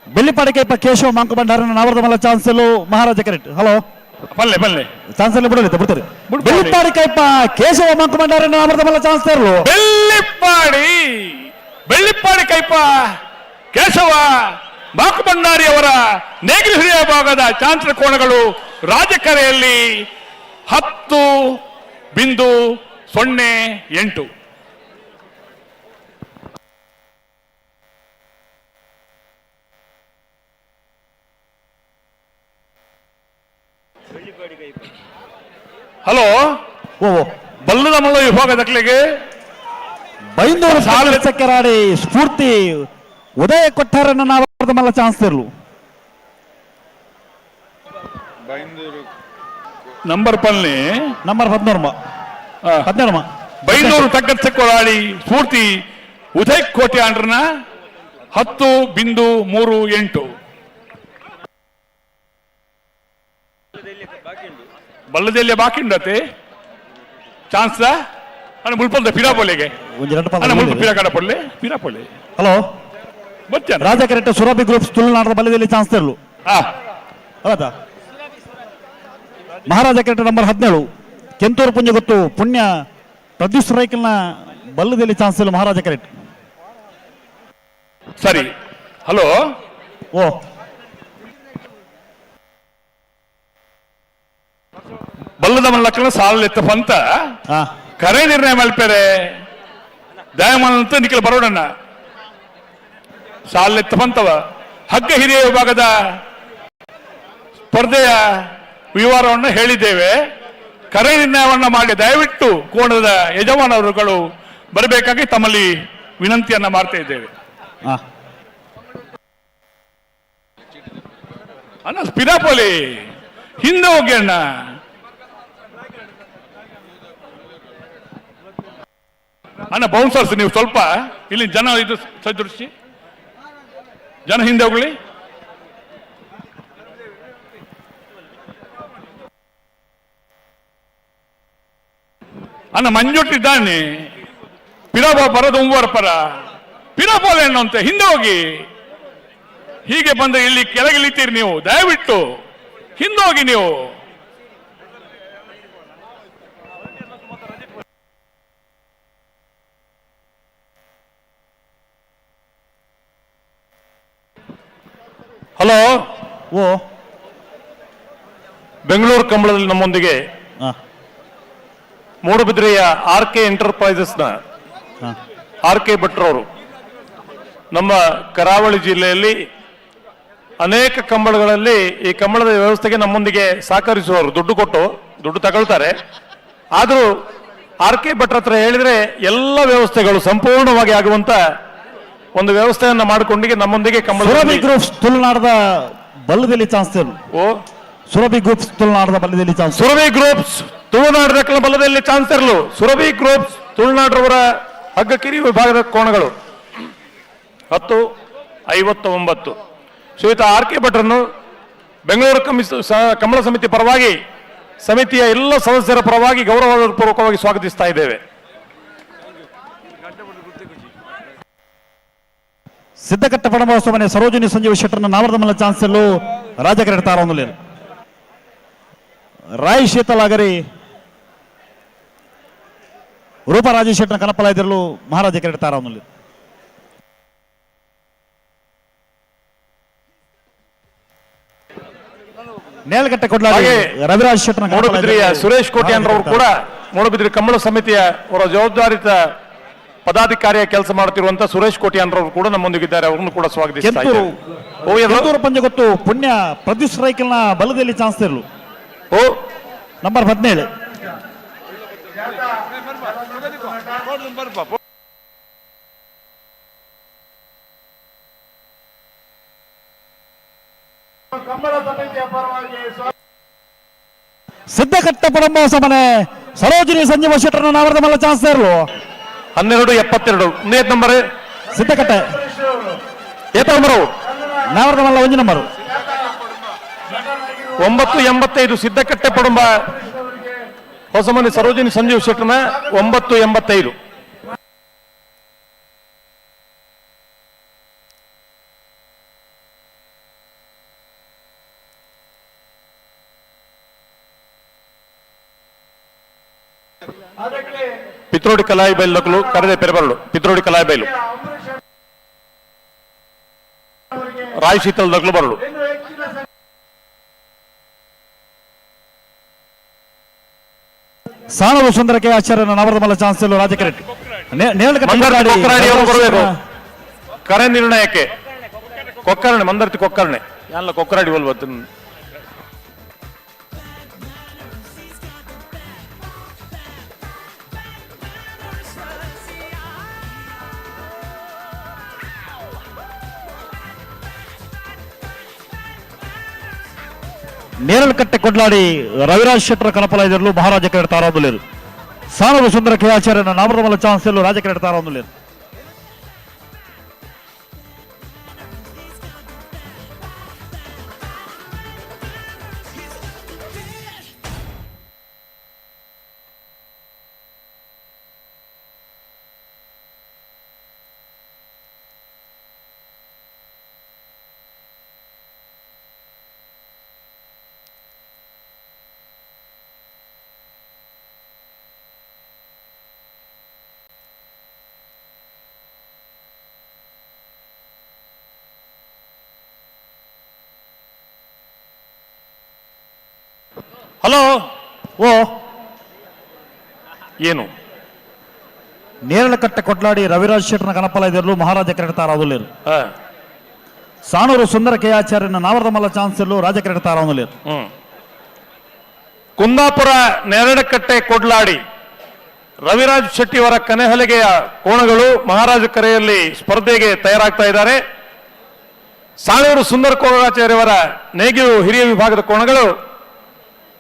ಬೆಳ್ಳಿಪಾಡಿಕೆ ಕೇಶವ ಮಾಂಕು ಭಂಡಾರನ ನಾವರ್ದಮಲ್ಲ ಚಾನ್ಸಲು ಮಹಾರಾಜ ಕರೆಕ್ಟ್. ಹಲೋ ಬಲ್ಲೆ ಬಲ್ಲೆ ಚಾನ್ಸಲ್ ಬಿಡಲಿಲ್ಲ ಬಿಡ್ತಾರೆ. ಬಿಡ್ಬೋದು. ಬೆಳ್ಳಿಪಾಡಿಕೈಪ ಕೇಶವ ಮಾಂಕು ಭಂಡಾರನ ನಾವರ್ದಮಲ್ಲ ಚಾನ್ಸ್ ತರಲು ಬೆಳ್ಳಿಪ್ಪಾಡಿ ಕೈಪ ಕೇಶವ ಬಾಕುಬಂಡಾರಿ ಅವರ ನೇಗಿಲು ಹಿರಿಯ ಭಾಗದ ಚಾಂಚಲ ಕೋಣಗಳು ರಾಜಕರೆಯಲ್ಲಿ 10.08. ಹಲೋ ಓ ಬಲ್ಲದ ಮಲ್ಲ ವಿಭಾಗ ದಾಖಲೆಗೆ ಬೈಂದೂರು ಕೆರಾಡಿ ಸ್ಫೂರ್ತಿ ಉದಯ ಕೊಟ್ಟಾರನ ನಾವರ್ದಮಲ್ಲ ಚಾನ್ಸ್ ತರಲು ನಂಬರ್ ಪಲ್ನಿ ನಂಬರ್ 14 ಬೈಂದೂರು ತಗ್ಗತ್ತ ಕೊರಾಡಿ ಸ್ಫೂರ್ತಿ ಉದಯ್ ಕೋಟೆ ಆಂಡ್ರನ 10.38. ಬಲ್ಲದೆಲ್ಲಿ ಬಾಕಿ ಉಂಡತೆ ಚಾನ್ಸ್ ಅಣ್ಣ ಮುಳ್ಪಲ್ದ ಪಿರಾಪೊಲೆಗೆ ಅಣ್ಣ ಮುಲ್ಪ ಪಿರಾಕಡ ಪೊಲ್ಲೆ ಪಿರಾಪೊಲ್ಲೆ. ಹಲೋ ಬಚ್ಚ ರಾಜ ಕರೆಕ್ಟ್ ಸುರಭಿ ಗ್ರೂಪ್ಸ್ ತುಳುನಾಡದ ಬಲ್ಯದಲ್ಲಿ ಚಾನ್ಸ್ ತರಲು ಹೌದಾ. ಮಹಾರಾಜ ಕರೆಕ್ಟ್ ನಂಬರ್ 17 ಕೆಂತೂರು ಪುಂಜ ಗೊತ್ತು ಪುಣ್ಯ ಪ್ರದ್ಯುತ್ ರೈಕಲ್ನ ಬಲ್ಲದಲ್ಲಿ ಚಾನ್ಸ್ ಇಲ್ಲ ಮಹಾರಾಜ ಕರೆಕ್ಟ್. ಸರಿ. ಹಲೋ ಓ ಬಲ್ಲದ ಮಲ್ಲಕ್ಕನ ಸಾಲೆತ್ತ ಪಂತ ಹಾ ಕರೆ ನಿರ್ಣಯ ಮಲ್ಪೆರೆ ದಯಮಾನಂತ ನಿಖಿಲ ಬರೋಡಣ್ಣ ಸಾಲೆತ್ತ ಪಂತವ ಹಗ್ಗ ಹಿರಿಯ ವಿಭಾಗದ ಸ್ಪರ್ಧೆಯ ವಿವರವನ್ನು ಹೇಳಿದ್ದೇವೆ. ಕರೆ ನಿರ್ಣಯವನ್ನ ಮಾಡಿ ದಯವಿಟ್ಟು ಕೋಣದ ಯಜಮಾನರುಗಳು ಬರಬೇಕಾಗಿ ತಮ್ಮಲ್ಲಿ ವಿನಂತಿಯನ್ನ ಮಾಡ್ತಾ ಇದ್ದೇವೆ. ಹಾ ಅಣ್ಣ ಪಿರಾಪೋಲಿ ಹಿಂದೆ ಹೋಗಿ ಅಣ್ಣ. ಅಣ್ಣ ಬೌನ್ಸರ್ಸ್ ನೀವು ಸ್ವಲ್ಪ ಇಲ್ಲಿ ಜನ ಇದು ಸದೃಶಿ ಜನ ಹಿಂದೆ ಹೋಗ್ಲಿ. ಅಣ್ಣ ಮಂಜುಟ್ಟಿದ್ದಾನೆ ಪಿರಾಬ ಬರೋದು ಉಂಬರ ಪರ ಪಿರಾಪೋಲೆ ಅನ್ನೋಂತೆ ಹಿಂದೆ ಹೋಗಿ. ಹೀಗೆ ಬಂದ್ರೆ ಇಲ್ಲಿ ಕೆಳಗಿಳಿತೀರಿ ನೀವು, ದಯವಿಟ್ಟು ಹಿಂದೆ ಹೋಗಿ ನೀವು. ಹಲೋ ಓ ಬೆಂಗಳೂರು ಕಂಬಳದಲ್ಲಿ ನಮ್ಮೊಂದಿಗೆ ಹಾ ಮೂಡುಬಿದ್ರೆಯ RK ಎಂಟರ್ಪ್ರೈಸಸ್ನ RK ಭಟ್ರವರು ನಮ್ಮ ಕರಾವಳಿ ಜಿಲ್ಲೆಯಲ್ಲಿ ಅನೇಕ ಕಂಬಳಗಳಲ್ಲಿ ಈ ಕಂಬಳದ ವ್ಯವಸ್ಥೆಗೆ ನಮ್ಮೊಂದಿಗೆ ಸಹಕರಿಸುವವರು ದುಡ್ಡು ಕೊಟ್ಟು ದುಡ್ಡು ತಗೊಳ್ತಾರೆ. ಆದರೂ RK ಭಟ್ರ ಹತ್ರ ಹೇಳಿದ್ರೆ ಎಲ್ಲ ವ್ಯವಸ್ಥೆಗಳು ಸಂಪೂರ್ಣವಾಗಿ ಆಗುವಂತ ಒಂದು ವ್ಯವಸ್ಥೆಯನ್ನ ಮಾಡಿಕೊಂಡಿಗೆ ನಮ್ಮೊಂದಿಗೆ ಸುರಭಿ ಗ್ರೂಪ್ಸ್ ತುಳುನಾಡದ ಬಲ್ಲದಲ್ಲಿ ಚಾನ್ಸ್ ತರಲು. ಓ ಸುರಭಿ ಗ್ರೂಪ್ಸ್ ತುಳುನಾಡದ ಬಲ್ಲದಲ್ಲಿ ಚಾನ್ಸ್. ಸುರಭಿ ಗ್ರೂಪ್ಸ್ ತುಳುನಾಡದ ಬಲದಲ್ಲಿ ಚಾನ್ಸ್ ತರಲು ಸುರಭಿ ಗ್ರೂಪ್ಸ್ ತುಳುನಾಡ್ರವರ ಹಗ್ಗ ಕಿರಿ ವಿಭಾಗದ ಕೋಣಗಳು 10.59. ಶ್ರೀಯುತ RK ಭಟ್ರನ್ನು ಬೆಂಗಳೂರು ಕಮಲ ಸಮಿತಿ ಪರವಾಗಿ ಸಮಿತಿಯ ಎಲ್ಲ ಸದಸ್ಯರ ಪರವಾಗಿ ಗೌರವಪೂರ್ವಕವಾಗಿ ಸ್ವಾಗತಿಸ್ತಾ ಇದ್ದೇವೆ. ಸಿದ್ದಕಟ್ಟ ಪಣಮಹೋತ್ಸವ ಮನೆ ಸರೋಜಿನಿ ಸಂಜೀವ ಶೆಟ್ಟರ್ನ ನಾವರದಮಲ್ಲ ಚಾನ್ಸೆಲ್ಲು ರಾಜಕೀಯ ತಾರೊಂದು ರಾಯ್ ಶೀತಲಾಗರಿ ರೂಪರಾಜೇಶ್ ಶೆಟ್ಟರ್ನ ಕನಪಲಾಯ್ದಿರಲು ಮಹಾರಾಜ ಕ್ರೀಡೆ ತಾರೊಂದು ನೇಲ್ಗಟ್ಟೆ ಕೊಡ್ಲಾಗೆ ರವಿರಾಜ್ ಶೆಟ್ಟರ್ನ ಮೂಡಬಿದ್ರಿಯ ಸುರೇಶ್ ಕೋಟ್ಯಾನ್ರವರು ಕೂಡ ಮೂಡಬಿದ್ರಿ ಕಮಲ ಸಮಿತಿಯ ಅವರ ಜವಾಬ್ದಾರಿತ ಪದಾಧಿಕಾರಿಯ ಕೆಲಸ ಮಾಡುತ್ತಿರುವಂತಹ ಸುರೇಶ್ ಕೋಟ್ಯಾನ್ರವರು ಕೂಡ ನಮ್ಮೊಂದಿಗಿದ್ದಾರೆ. ಅವರನ್ನು ಕೂಡ ಸ್ವಾಗತಿಸ್ತಾ ಕೆತ್ತೂರು ಪಂಜ ಗೊತ್ತು ಪುಣ್ಯ ಪ್ರದ್ಯುತ್ ರೈಕಲ್ನ ಬಲದಲ್ಲಿ ಚಾನ್ಸ್ ಇರಲು ನಂಬರ್ 17 ಕಂಬಳ ಸಮಿತಿಯ ಪರವಾಗಿ ಸಿದ್ದಕಟ್ಟ ಪಣಮಹೋತ್ಸವ ಮನೆ ಸರೋಜಿನಿ ಸಂಜೀವ ಶೆಟ್ಟರ್ನ ನಾವರದಮಲ್ಲ ಚಾನ್ಸ್ ಇರಲು 12-72 ಒಂದೇ ನಂಬರ್ ಸಿದ್ದಕಟ್ಟೆ ಏತ ನಂಬರು ನಾವರದಮಲ್ಲ ಒಂಜಿ ನಂಬರು 9-85 ಸಿದ್ದಕಟ್ಟೆ ಪಡುಂಬ ಹೊಸಮನೆ ಸರೋಜಿನಿ ಸಂಜೀವ್ ಶೆಟ್ಟರ್ನ 9-85. ಪಿತ್ರೋಡಿ ಕಲಾಯಿ ಬೈಲು ನಕಲು ಕರೆದೆ ಪೆರಬರಳು ಪಿತ್ರೋಡಿ ಕಲಾಯಿ ಬೈಲು ರಾಯ್ ಶೀತಲ್ ನಕಲು ಬರಳು ಸಾಣವು ಸುಂದರಕ್ಕೆ ಆಚಾರ್ಯನ ನವರದಮಲ್ಲ ಚಾನ್ಸ್ ಇರಲು ರಾಜಕೀಯ ಬರಬೇಕು ಕರೆ ನಿರ್ಣಯಕ್ಕೆ ಕೊಕ್ಕರ್ಣೆ ಮಂದರ್ತಿ ಕೊಕ್ಕರ್ಣೆ ಯಾನ್ಲ ಕೊಕ್ಕರಾಡಿ ಹೋಲ್ಬತ್ತು. ನೇರಳಕಟ್ಟೆ ಕೊಡ್ಲಾಡಿ ರವಿರಾಜ್ ಶೆಟ್ಟರ್ ಕನಪಲಾಯ್ದಿರಲು ಮಹಾರಾಜ ಕ್ರೀಡೆ ತಾರೊಂದು ಸಾಣವು ಸುಂದರ ಕೆ ಆಚಾರ್ಯನ ನವರದಮಲ್ಲ ಚಾನ್ಸ್ ಇರಲು ರಾಜ ಕ್ರೀಡೆ ತಾರೊಂದು ಹಲೋ ಓ ಏನು ನೇರಳಕಟ್ಟೆ ಕೊಡ್ಲಾಡಿ ರವಿರಾಜ್ ಶೆಟ್ಟರ್ನ ಕನಪಲಾಯ್ದಿರಲು ಮಹಾರಾಜ ಕ್ರೀಡೆ ತಾರೊಂದು ಹಾ ಸಾಣೂರು ಸುಂದರ ಕೆ ಆಚಾರ್ಯನ ನಾವರದಮಲ್ಲ ಚಾನ್ಸ್ ಇರಲು ರಾಜ ಕ್ರೀಡೆ ತಾರೊಂದು ಕುಂದಾಪುರ ನೇರಳಕಟ್ಟೆ ಕೊಡ್ಲಾಡಿ ರವಿರಾಜ್ ಶೆಟ್ಟಿಯವರ ಕನೆಹಲಿಗೆಯ ಕೋಣಗಳು ಮಹಾರಾಜ ಕರೆಯಲ್ಲಿ ಸ್ಪರ್ಧೆಗೆ ತಯಾರಾಗ್ತಾ ಇದ್ದಾರೆ. ಸಾಣೂರು ಸುಂದರ ಕೋಣಾಚಾರ್ಯವರ ನೇಗಿಲು ಹಿರಿಯ ವಿಭಾಗದ ಕೋಣಗಳು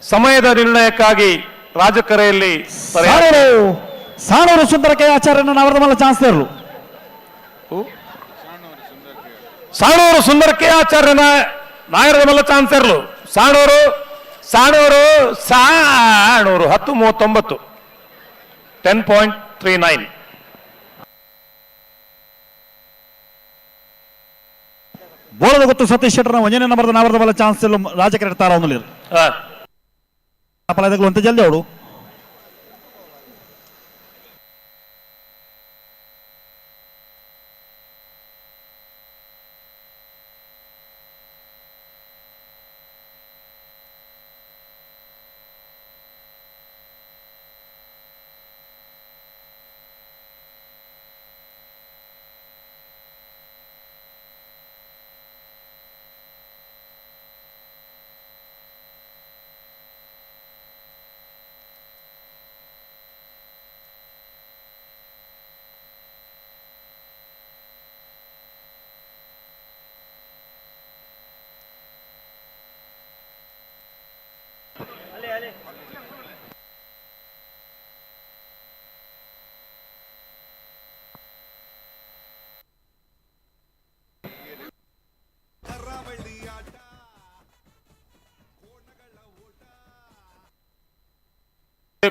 ಸಮಯದ ನಿರ್ಣಯಕ್ಕಾಗಿ ರಾಜಕರೆಯಲ್ಲಿ ಸಾಣೂರು ಸುಂದರ ಕೆ ಆಚಾರ್ಯನ ನವರದಮಲ್ಲ ಚಾನ್ಸ್ ಇರಲು ಸಾಣೂರು ಸುಂದರ ಕೆ ಆಚಾರ್ಯನ ನಾಯರದಮಲ್ಲ ಚಾನ್ಸ್ ಇರಲು ಸಾಣೂರು 10-39 10.39. ಬೋಳದ ಗೊತ್ತು ಸತೀಶ್ ಶೆಟ್ಟರ್ನ ಒಂದನೇ ನಂಬರ್ದ ನಾವರದಮಲ್ಲ ಚಾನ್ಸ್ ಇರಲು ರಾಜ ಕ್ರೀಡೆ ತಾರೊಂದು ಕನಪಲಾಯ್ದಗಳು ಅಂತ ಜಲ್ದಿ ಅವಳು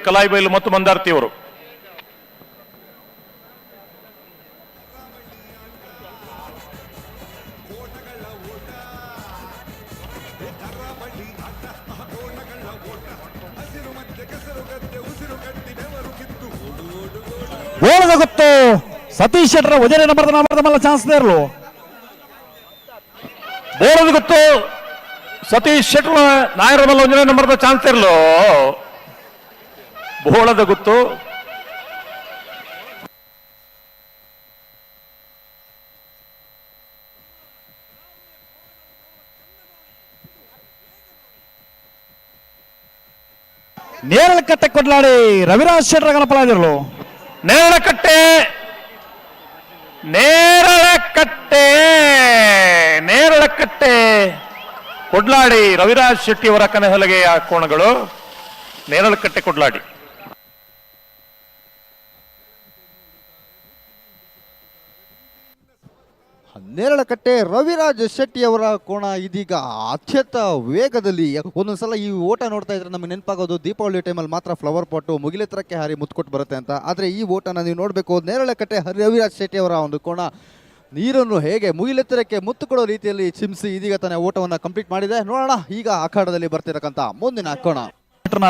ಕಲಾಯಿಬೈಲು ಮತ್ತು ಮಂದಾರ್ತಿಯವರು. ಗೋಳದ ಗೊತ್ತು ಸತೀಶ್ ಶೆಟ್ಟರ ಉದಯ ನಂಬರ್ದ ಚಾನ್ಸ್ ಇರಲು. ಬೋಳದ ಗೊತ್ತು ಸತೀಶ್ ಶೆಟ್ಟರ್ ನಾಯರ ಮಲ್ಲ ಒಂದನೇ ನಂಬರ್ದ ಚಾನ್ಸ್ ಇರಲು. ಬೋಳದ ಗೊತ್ತು ನೇರಳಕಟ್ಟೆ ಕೊಡ್ಲಾಡಿ ರವಿರಾಜ್ ಶೆಟ್ಟರ ಗಣಪಲಾದಿರಲು. ನೇರಳಕಟ್ಟೆ ಕೊಡ್ಲಾಡಿ ರವಿರಾಜ್ ಶೆಟ್ಟಿ ಅವರ ಕನಹಲಗೆಯ ಕೋಣಗಳು. ನೇರಳಕಟ್ಟೆ ಕೊಡ್ಲಾಡಿ. ನೇರಳಕಟ್ಟೆ ರವಿರಾಜ್ ಶೆಟ್ಟಿ ಅವರ ಕೋಣ ಇದೀಗ ಅತ್ಯಂತ ವೇಗದಲ್ಲಿ. ಒಂದೊಂದ್ಸಲ ಈ ಓಟ ನೋಡ್ತಾ ಇದ್ರೆ ನಮಗೆ ನೆನಪಾಗೋದು ದೀಪಾವಳಿ ಟೈಮಲ್ಲಿ ಮಾತ್ರ ಫ್ಲವರ್ ಪಾಟು ಮುಗಿಲೆತ್ತರಕ್ಕೆ ಹಾರಿ ಮುತ್ಕೊಟ್ಟು ಬರುತ್ತೆ ಅಂತ. ಆದರೆ ಈ ಓಟನ ನೀವು ನೋಡಬೇಕು, ನೇರಳಕಟ್ಟೆ ರವಿರಾಜ್ ಶೆಟ್ಟಿ ಅವರ ಒಂದು ಕೋಣ ನೀರನ್ನು ಹೇಗೆ ಮುಗಿಲೆತ್ತರಕ್ಕೆ ಮುತ್ತು ಕೊಡೋ ರೀತಿಯಲ್ಲಿ ಚಿಮ್ಸಿ ಇದೀಗ ತಾನೇ ಓಟವನ್ನು ಕಂಪ್ಲೀಟ್ ಮಾಡಿದೆ. ನೋಡೋಣ ಈಗ ಅಖಾಡದಲ್ಲಿ ಬರ್ತಿರಕ್ಕಂಥ ಮುಂದಿನ ಕೋಣ.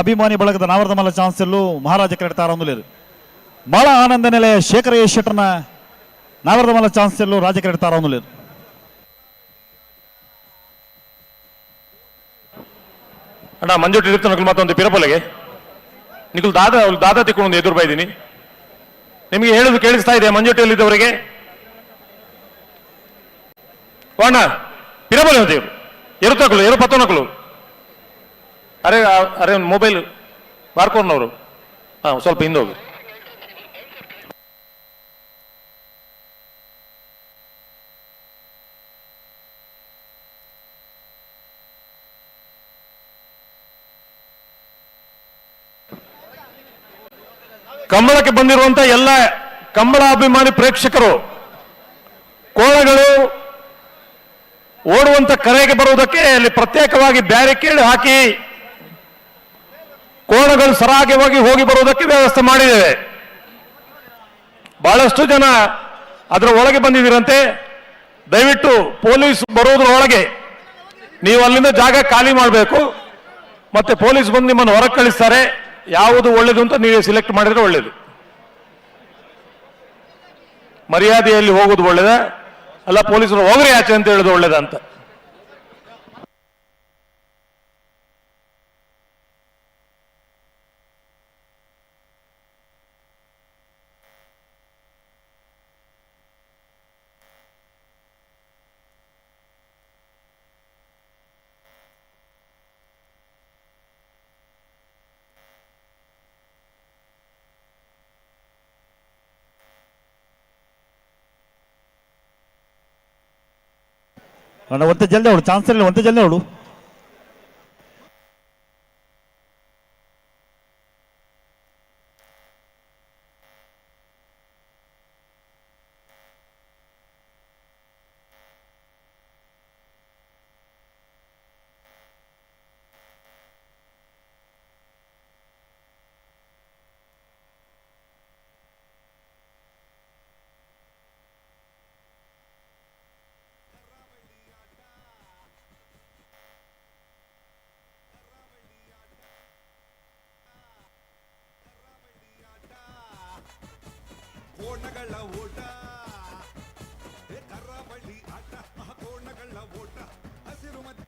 ಅಭಿಮಾನಿ ಬಳಗದ ನಾವರದ ಮಲ್ಲ ಚಾನ್ಸ್ ಎಲ್ಲೂ ಮಹಾರಾಜ ಕ್ರೀಡೆ ಆರಂಭಲೇರು ಬಹಳ ಆನಂದ ನೆಲೆ ಶೇಖರ ಎಸ್ ಶೆಟ್ಟರ್ನ ನಾವರದ ಮಲ್ಲ ಚಾನ್ಸ್ ಎಲ್ಲೂ ರಾಜ ಕ್ರೀಡೆ ಆರಂಭಲೇರು. ಅಣ್ಣ ಮಂಜುಟಿ ಇರುತ್ತೆ ನಕಲು ಮತ್ತೊಂದು ಪಿರಪೊಲೆಗೆ ನಿಖಲ್ ದಾದ ತಿಕ್ಕೊಂಡು ಎದುರು ಬೈದೀನಿ. ನಿಮಗೆ ಹೇಳುದು ಕೇಳಿಸ್ತಾ ಇದೆ ಮಂಜುಟಿಯಲ್ಲಿದ್ದವರಿಗೆ? ಅಣ್ಣ ಪಿರಬಲೆ ದೇವರು ಎರುತ್ತಕಲು ಎರು ಪತ್ತೊನಕಲು ಅರೆ ಅರೆ ಒಂದು ಮೊಬೈಲ್ ಬಾರ್ಕೋರ್ನವರು ಸ್ವಲ್ಪ ಹಿಂದೋಗಿ. ಕಂಬಳಕ್ಕೆ ಬಂದಿರುವಂತ ಎಲ್ಲ ಕಂಬಳ ಅಭಿಮಾನಿ ಪ್ರೇಕ್ಷಕರು ಕೋಣಗಳು ಓಡುವಂತ ಕರೆಗೆ ಬರುವುದಕ್ಕೆ ಅಲ್ಲಿ ಪ್ರತ್ಯೇಕವಾಗಿ ಬ್ಯಾರಿಕೇಡ್ ಹಾಕಿ ಕೋಣಗಳು ಸರಾಗವಾಗಿ ಹೋಗಿ ಬರುವುದಕ್ಕೆ ವ್ಯವಸ್ಥೆ ಮಾಡಿದ್ದೇವೆ. ಬಹಳಷ್ಟು ಜನ ಅದರ ಒಳಗೆ ಬಂದಿದ್ದೀರಂತೆ. ದಯವಿಟ್ಟು ಪೊಲೀಸ್ ಬರುವುದರೊಳಗೆ ನೀವು ಅಲ್ಲಿಂದ ಜಾಗ ಖಾಲಿ ಮಾಡಬೇಕು. ಮತ್ತೆ ಪೊಲೀಸ್ ಬಂದು ನಿಮ್ಮನ್ನು ಹೊರಗೆ ಕಳಿಸ್ತಾರೆ. ಯಾವುದು ಒಳ್ಳೇದು ಅಂತ ನೀವೇ ಸಿಲೆಕ್ಟ್ ಮಾಡಿದ್ರೆ ಒಳ್ಳೇದು. ಮರ್ಯಾದೆಯಲ್ಲಿ ಹೋಗೋದು ಒಳ್ಳೇದ ಅಲ್ಲ ಪೊಲೀಸರು ಹೋಗ್ರಿ ಆಚೆ ಅಂತ ಹೇಳೋದು ಒಳ್ಳೇದ ಅಂತ. ಒಂತೆ ಜಲ್ದಿ ಅವಳು ಚಾನ್ಸ್ ಇಲ್ಲ, ಒಂತೆ ಜಲ್ದಿ ಅವಳು. ಕೋಣಗಳ ಓಟ ಕರಾವಳಿ ಆಟ ಕೋಣಗಳ ಓಟ ಹಸಿರು ಮಧ್ಯ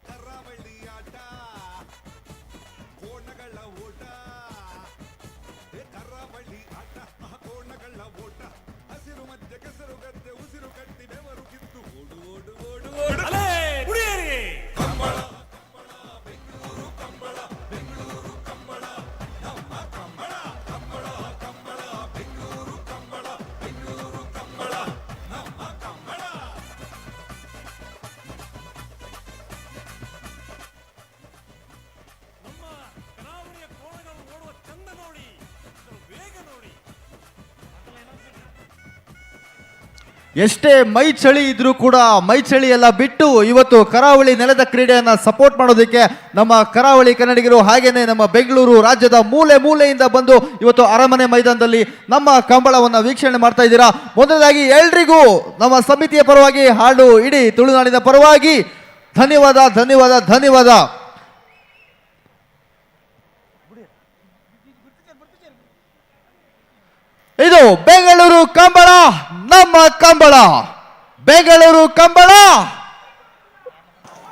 ಕರಾವಳಿ ಆಟ ಕೋಣಗಳ ಓಟ ಕರಾವಳಿ ಆಟ ಕೋಣಗಳ ಓಟ ಹಸಿರು ಮಧ್ಯ ಕೆಸರು ಗದ್ದೆ ಉಸಿರು ಕಟ್ಟಿ ಬೆವರು ಕಿತ್ತು ಓಡು ಓಡು ಓಡು ಓಡು ಕಂಬಳ ಬೆಂಗಳೂರು ಕಂಬಳ ನಮ್ಮ ಕಂಬಳ ಕಂಬಳ ಕಂಬಳ ಬೆಂಗಳೂರು ಕಂಬಳ ಎಷ್ಟೇ ಮೈ ಚಳಿ ಇದ್ರೂ ಕೂಡ ಮೈ ಚಳಿ ಎಲ್ಲ ಬಿಟ್ಟು ಇವತ್ತು ಕರಾವಳಿ ನೆಲದ ಕ್ರೀಡೆಯನ್ನ ಸಪೋರ್ಟ್ ಮಾಡೋದಕ್ಕೆ ನಮ್ಮ ಕರಾವಳಿ ಕನ್ನಡಿಗರು ಹಾಗೇನೆ ನಮ್ಮ ಬೆಂಗಳೂರು ರಾಜ್ಯದ ಮೂಲೆ ಮೂಲೆಯಿಂದ ಬಂದು ಇವತ್ತು ಅರಮನೆ ಮೈದಾನದಲ್ಲಿ ನಮ್ಮ ಕಂಬಳವನ್ನ ವೀಕ್ಷಣೆ ಮಾಡ್ತಾ ಇದ್ದೀರಾ. ಮೊದಲದಾಗಿ ಎಲ್ರಿಗೂ ನಮ್ಮ ಸಮಿತಿಯ ಪರವಾಗಿ ಹಾಡು ಇಡೀ ತುಳುನಾಡಿನ ಪರವಾಗಿ ಧನ್ಯವಾದ ಧನ್ಯವಾದ ಧನ್ಯವಾದ. ಇದು ಬೆಂಗಳೂರು ಕಂಬಳ, ನಮ್ಮ ಕಂಬಳ, ಬೆಂಗಳೂರು ಕಂಬಳ,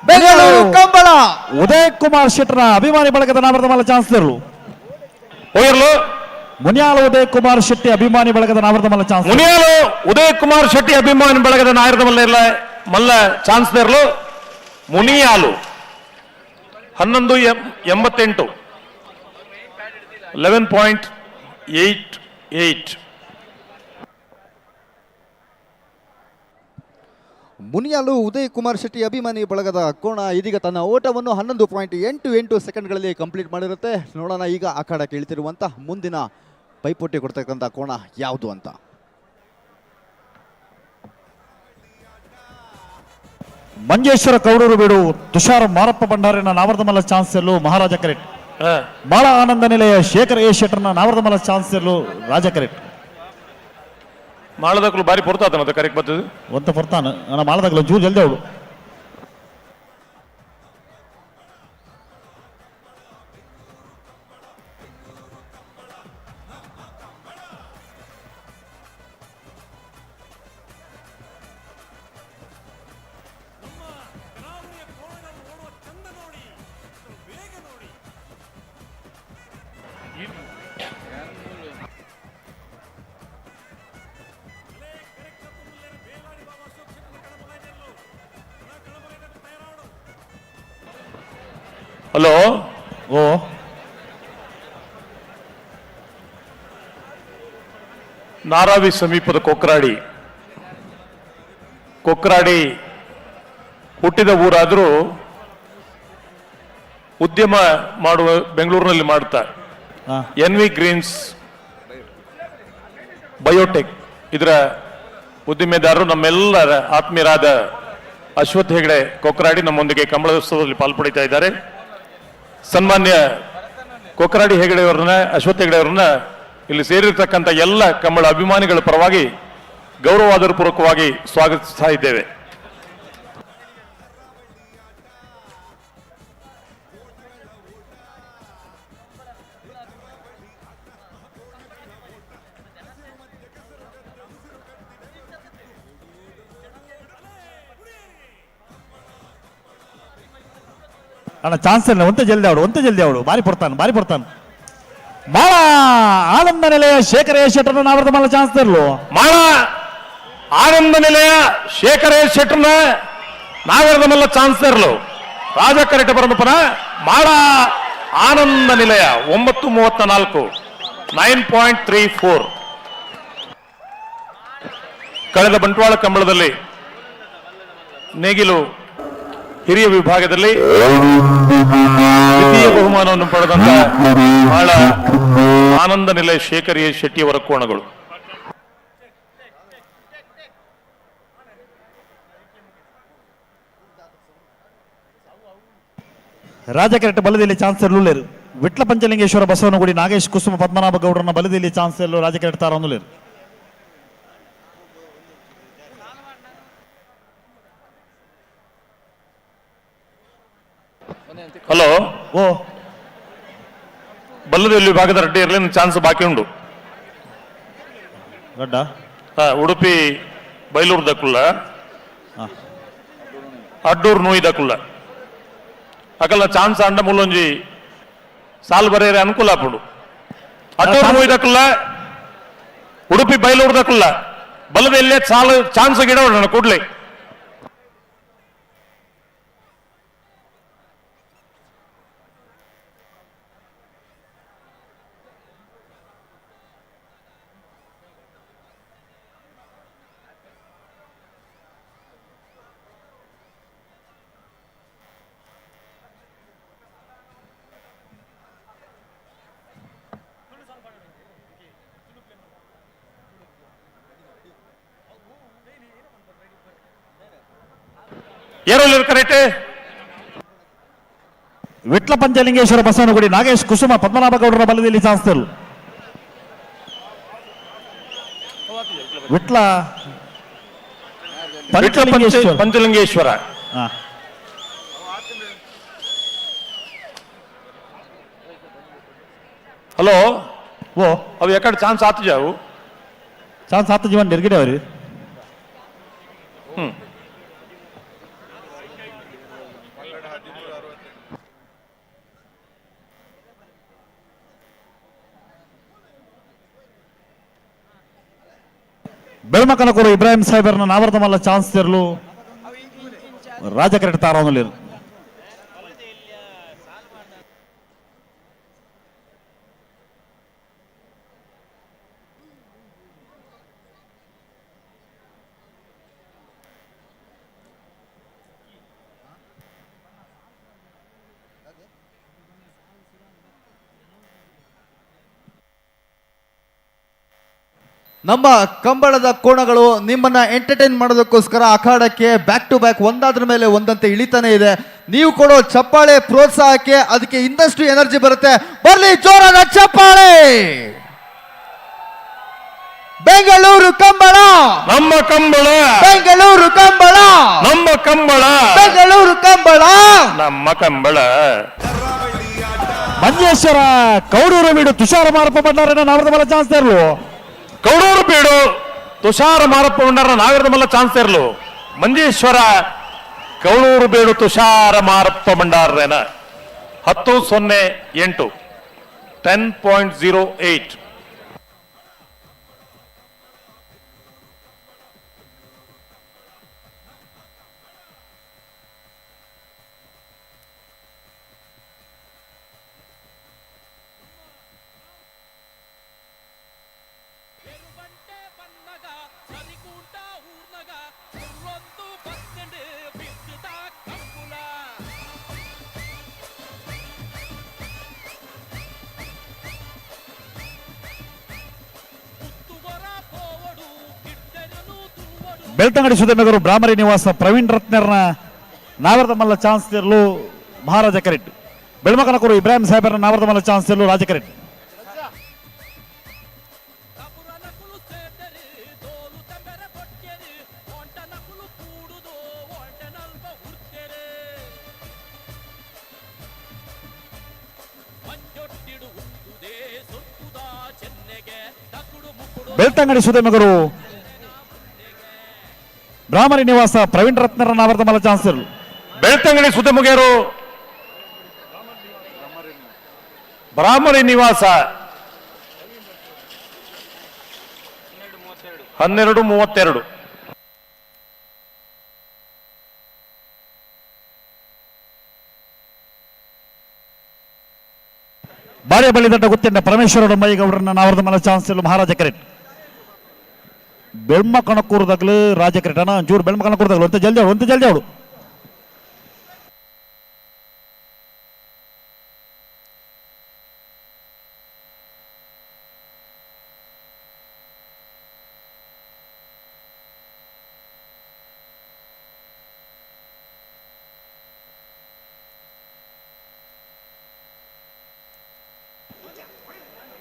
ಬೆಂಗಳೂರು ಕಂಬಳ. ಉದಯ್ ಕುಮಾರ್ ಶೆಟ್ಟರ ಅಭಿಮಾನಿ ಬಳಗದ ನಾಮರದ ಮಲ್ಲ ಚಾನ್ಸ್ಲರ್ ಹೋಗಿರ್ಲು ಮುನಿಯಾಲು ಉದಯ್ ಕುಮಾರ್ ಶೆಟ್ಟಿ ಅಭಿಮಾನಿ ಬಳಗದ ನಾಮರದ ಮಲ್ಲ ಚಾನ್ಸ್ ಮುನಿಯಾಲು ಉದಯ್ ಕುಮಾರ್ ಶೆಟ್ಟಿ ಅಭಿಮಾನಿ ಬಳಗದ ನಾಯರದ ಮಲ್ಲ ಚಾನ್ಸ್ಲರ್ಲು ಮುನಿಯಾಲು 11.88 11.88. ಮುನಿಯಾಲು ಉದಯ್ ಕುಮಾರ್ ಶೆಟ್ಟಿ ಅಭಿಮಾನಿ ಬಳಗದ ಕೋಣ ಇದೀಗ ತನ್ನ ಓಟವನ್ನು 11.88 ಸೆಕೆಂಡ್ಗಳಲ್ಲಿ ಕಂಪ್ಲೀಟ್ ಮಾಡಿರುತ್ತೆ. ನೋಡೋಣ ಈಗ ಅಖಾಡಕ್ಕೆ ಇಳಿತಿರುವಂಥ ಮುಂದಿನ ಪೈಪೋಟಿ ಕೊಡ್ತಕ್ಕಂಥ ಕೋಣ ಯಾವುದು ಅಂತ. ಮಂಜೇಶ್ವರ ಕೌಡೂರು ಬೀಡು ತುಷಾರ್ ಮಾರಪ್ಪ ಭಂಡಾರಿನ ನಾಮರದ ಮಲ್ಲ ಚಾನ್ಸೆಲ್ಲು ಮಹಾರಾಜ ಕರೆಟ್. ಬಾಳ ಆನಂದ ನಿಲಯ ಶೇಖರ್ ಎ ಶೆಟ್ಟರ್ನ ನಾಮರದ ಮಲ್ಲ ಚಾನ್ಸೆಲ್ಲು ರಾಜ ಕರೆಟ್. ಮಾಳದಕ್ಕೂ ಬಾರಿ ಪೊರ್ತಾತ ಮತ್ತೆ ಕರೆಕ್ಟ್ ಬರ್ತದೆ ಒಂತ ಪೊರ್ತಾನ ನನ್ನ ಮಾಳದಾಗಲ ಜೂ ಜಲ್ದಿ ಅವಳು. ಹಲೋ ಓ ನಾರಾವಿ ಸಮೀಪದ ಕೊಕ್ರಾಡಿ ಹುಟ್ಟಿದ ಊರಾದರೂ ಉದ್ಯಮ ಮಾಡುವ ಬೆಂಗಳೂರಿನಲ್ಲಿ ಮಾಡ್ತಾ NV ಗ್ರೀನ್ಸ್ ಬಯೋಟೆಕ್ ಇದರ ಉದ್ದಿಮೆದಾರರು ನಮ್ಮೆಲ್ಲರ ಆತ್ಮೀಯರಾದ ಅಶ್ವಥ್ ಹೆಗಡೆ ಕೊಕ್ರಾಡಿ ನಮ್ಮೊಂದಿಗೆ ಕಂಬಳೋತ್ಸವದಲ್ಲಿ ಪಾಲ್ಪಡಿತಾ ಇದ್ದಾರೆ. ಸನ್ಮಾನ್ಯ ಕೊಕ್ರಾಡಿ ಹೆಗಡೆ ಅವರನ್ನ ಅಶ್ವಥ್ ಹೆಗಡೆ ಅವರನ್ನ ಇಲ್ಲಿ ಸೇರಿರ್ತಕ್ಕಂಥ ಎಲ್ಲ ಕಂಬಳ ಅಭಿಮಾನಿಗಳ ಪರವಾಗಿ ಗೌರವಾದರಪೂರ್ವಕವಾಗಿ ಸ್ವಾಗತಿಸ್ತಾ ಇದ್ದೇವೆ. ಅಣ್ಣ ಚಾನ್ಸ್ ಇಲ್ಲ ಒಂತೆ ಜಲ್ದಿ ಅವಳು ಬಾರಿ ಪಡ್ತಾನೆ ಮಾಳ ಆನಂದ ನಿಲಯ ಶೇಖರ ಎ ಶೆಟ್ಟರ್ನ ನಾಮರದ ಮಲ್ಲ ಚಾನ್ಸ್ ತರಲು. ಮಾಳ ಆನಂದ ನಿಲಯ ಶೇಖರ ಎ ಶೆಟ್ಟರ್ನ ನಾಗರದ ಮಲ್ಲ ಚಾನ್ಸ್ ತರಲು ರಾಜ ಕರೆಟ ಪರಮಪನ ಮಾಳ ಆನಂದ ನಿಲಯ 9:34 9.34. ಕಳೆದ ಬಂಟ್ವಾಳ ಕಂಬಳದಲ್ಲಿ ನೇಗಿಲು ಹಿರಿಯ ವಿಭಾಗದಲ್ಲಿ ದ್ವಿತೀಯ ಬಹುಮಾನವನ್ನು ಪಡೆದಂತ ಬಹಳ ಆನಂದ ನಿಲಯ ಶೇಖರ್ ಎ ಶೆಟ್ಟಿಯವರ ಕೋಣಗಳು. ರಾಜಕೆರೆಟ್ ಬಲದಲ್ಲಿ ಚಾನ್ಸರ್ ಉಳ್ಳೇರು ವಿಟ್ಲ ಪಂಚಲಿಂಗೇಶ್ವರ ಬಸವನಗುಡಿ ನಾಗೇಶ್ ಕುಸುಮ ಪದ್ಮನಾಭ ಗೌಡರನ್ನ ಬಲದಲ್ಲಿ ಚಾನ್ಸರ್ ರಾಜಕೆರೆಟ್ ತಾರ ಒಂದುಲೇರು. ಹಲೋ ಓ ಬಲ್ಲದಲ್ಲಿ ವಿಭಾಗದ ರೆಡ್ಡಿ ಇರಲಿ ಚಾನ್ಸ್ ಬಾಕಿ ಉಂಡು. ಗಡ್ಡ ಉಡುಪಿ ಬೈಲೂರು ದಕ್ಕುಲ್ಲ ಅಡ್ಡೂರು ನೂಯಿ ದಕ್ಕುಲ್ಲ ಅಕಲ್ಲ ಚಾನ್ಸ್ ಅಂಡ ಮುಲ್ಲೊಂಜಿ ಸಾಲ್ ಬರೆಯರೆ ಅನುಕೂಲ ಆಪುಂಡು. ಅಡ್ಡೂರು ನೂಯಿ ದಕ್ಕುಲ್ಲ ಉಡುಪಿ ಬೈಲೂರು ದಕ್ಕುಲ್ಲ ಬಲ್ಲದ ಎಲ್ಲೇ ಸಾಲು ಚಾನ್ಸ್ ಗಿಡ ಕೂಡ್ಲೆ ಏರೋಲಿ ಕರೆಕ್ಟ್. ವಿಟ್ಲ ಪಂಚಲಿಂಗೇಶ್ವರ ಬಸವನಗುಡಿ ನಾಗೇಶ್ ಕುಸುಮ ಪದ್ಮನಾಭ ಗೌಡರ ಬಲದಲ್ಲಿ ಚಾನ್ಸ್ ಇರಲು. ವಿಟ್ಲ ಪಂಚಲಿಂಗೇಶ್ವರ. ಹಾ. ಹಲೋ ಓ ಅವು ಯಾಕಡೆ ಚಾನ್ಸ್ ಆತು ಜಾವು. ಚಾನ್ಸ್ ಆತ ಜೀವನ್ ನಿರ್ಗಿಡೆ ಅವ್ರಿ. ಬೆಳ್ಮಕನಕೂರು ಇಬ್ರಾಹಿಂ ಸಾಹೇಬರ್ನ ನಾವರ್ದ ಮಲ್ಲ ಚಾನ್ಸ್ ತೆರಲು ರಾಜಕರೆಟ್ ತಾರಾವಲ್ಲಿ. ನಮ್ಮ ಕಂಬಳದ ಕೋಣಗಳು ನಿಮ್ಮನ್ನ ಎಂಟರ್ಟೈನ್ ಮಾಡೋದಕ್ಕೋಸ್ಕರ ಅಖಾಡಕ್ಕೆ ಬ್ಯಾಕ್ ಟು ಬ್ಯಾಕ್ ಒಂದಾದ್ರ ಮೇಲೆ ಒಂದಂತೆ ಇಳಿತಾನೆ ಇದೆ. ನೀವು ಕೊಡೋ ಚಪ್ಪಾಳೆ ಪ್ರೋತ್ಸಾಹಕ್ಕೆ ಅದಕ್ಕೆ ಇನ್ನಷ್ಟು ಎನರ್ಜಿ ಬರುತ್ತೆ. ಬರ್ಲಿ ಜೋರಾದ ಚಪ್ಪಾಳೆ. ಬೆಂಗಳೂರು ಕಂಬಳ ನಮ್ಮ ಕಂಬಳ, ಬೆಂಗಳೂರು ಕಂಬಳ, ನಮ್ಮ ಕಂಬಳ, ಬೆಂಗಳೂರು ಕಂಬಳ, ನಮ್ಮ ಕಂಬಳ. ಮಂಜೇಶ್ವರ ಕೌಡೂರು ಬೀಡು ತುಷಾರ ಮಾರಪ್ಪ ಭಂಡಾರನ ನಾವರ್ದ ಮಲ್ಲ ಚಾನ್ಸ್ ತೆರಲು. ಕೌಡೂರು ಬೀಡು ತುಷಾರ ಮಾರಪ್ಪ ಭಂಡಾರ ನಾಗರದ ಮಲ್ಲ ಚಾನ್ಸ್ ಇರಲು. ಮಂಜೇಶ್ವರ ಕೌಳೂರು ಬೀಡು ತುಷಾರ ಮಾರಪ್ಪ ಭಂಡಾರನ 10-08 10.08. ಬೆಳ್ತಂಗಡಿ ಸುಧಮೆಗರು ಬ್ರಾಹ್ಮರಿ ನಿವಾಸ ಪ್ರವೀಣ್ ರತ್ನರ್ನ ನಾವರ್ದ ಮಲ್ಲ ಚಾನ್ಸ್ ತೆರಲು ಮಹಾರಾಜ ಕರೆಟ್. ಬೆಳ್ಮಕನಕೂರು ಇಬ್ರಾಹಿಂ ಸಾಹೇಬರ್ನ ನಾವರ್ದ ಮಲ್ಲ ಚಾನ್ಸ್ ತೆರಲು ರಾಜ ಕರೆಟ್. ಬೆಳ್ತಂಗಡಿ ಸುಧಮೆಗರು ಬ್ರಾಹ್ಮರಿ ನಿವಾಸ ಪ್ರವೀಣ್ ರತ್ನರ ನಾವರ್ದ ಮಲ್ಲ ಚಾನ್ಸ್ ಇರಲು. ಬೆಳ್ತಂಗಡಿ ಸುಧಮುಗೇರು ಬ್ರಾಹ್ಮಣಿ ನಿವಾಸ 12:32. ಬಾಳೆ ಬಳ್ಳಿ ದಡ್ಡ ಗುತ್ತಿಂಡ ಪರಮೇಶ್ವರ ಡೊಂಬೈ ಗೌಡ್ರನ್ನ ನಾವರ್ದ ಮಲ್ಲ ಚಾನ್ಸ್ ಇರಲು ಮಹಾರಾಜ ಕರೆಟ್. ಬೆಳ್ಮ ಕಣಕೂರದಾಗ್ಲು ರಾಜ ಕರೆಟ್ ಅಣ್ಣ ಒಂಚೂರು ಬೆಳ್ಮ ಕಣಕೂರದಾಗ್ಲು ಅಂತ ಜಲ್ದಿ ಅವಳು.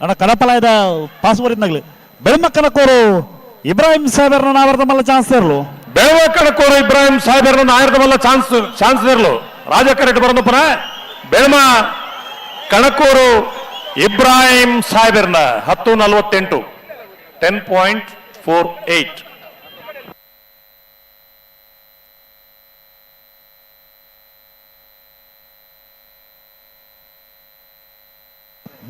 ಅಣ್ಣ ಕಡಪಲಾಯದ ಪಾಸ್ವರ್ಡ್ ಇದ್ದಾಗಲಿ ಬೆಳ್ಮಕ್ಕನಕೋರು ಇಬ್ರಾಹಿಂ ಸಾಹೇಬರ್ನ ನಾವರ್ದ ಮಲ್ಲ ಚಾನ್ಸ್ ಇರಲು. ಬೆಳ್ಮಕ್ಕನಕೋರು ಇಬ್ರಾಹಿಂ ಸಾಹೇಬರ್ನ ನಾಯರ್ದ ಮಲ್ಲ ಚಾನ್ಸ್ ಇರಲು ರಾಜ ಕರೆಕ್ಟ್ ಬರೋದು ಪುನಃ. ಬೆಳ್ಮ ಕಣಕೂರು ಇಬ್ರಾಹಿಂ ಸಾಹೇಬರ್ನ 10:48 10.48.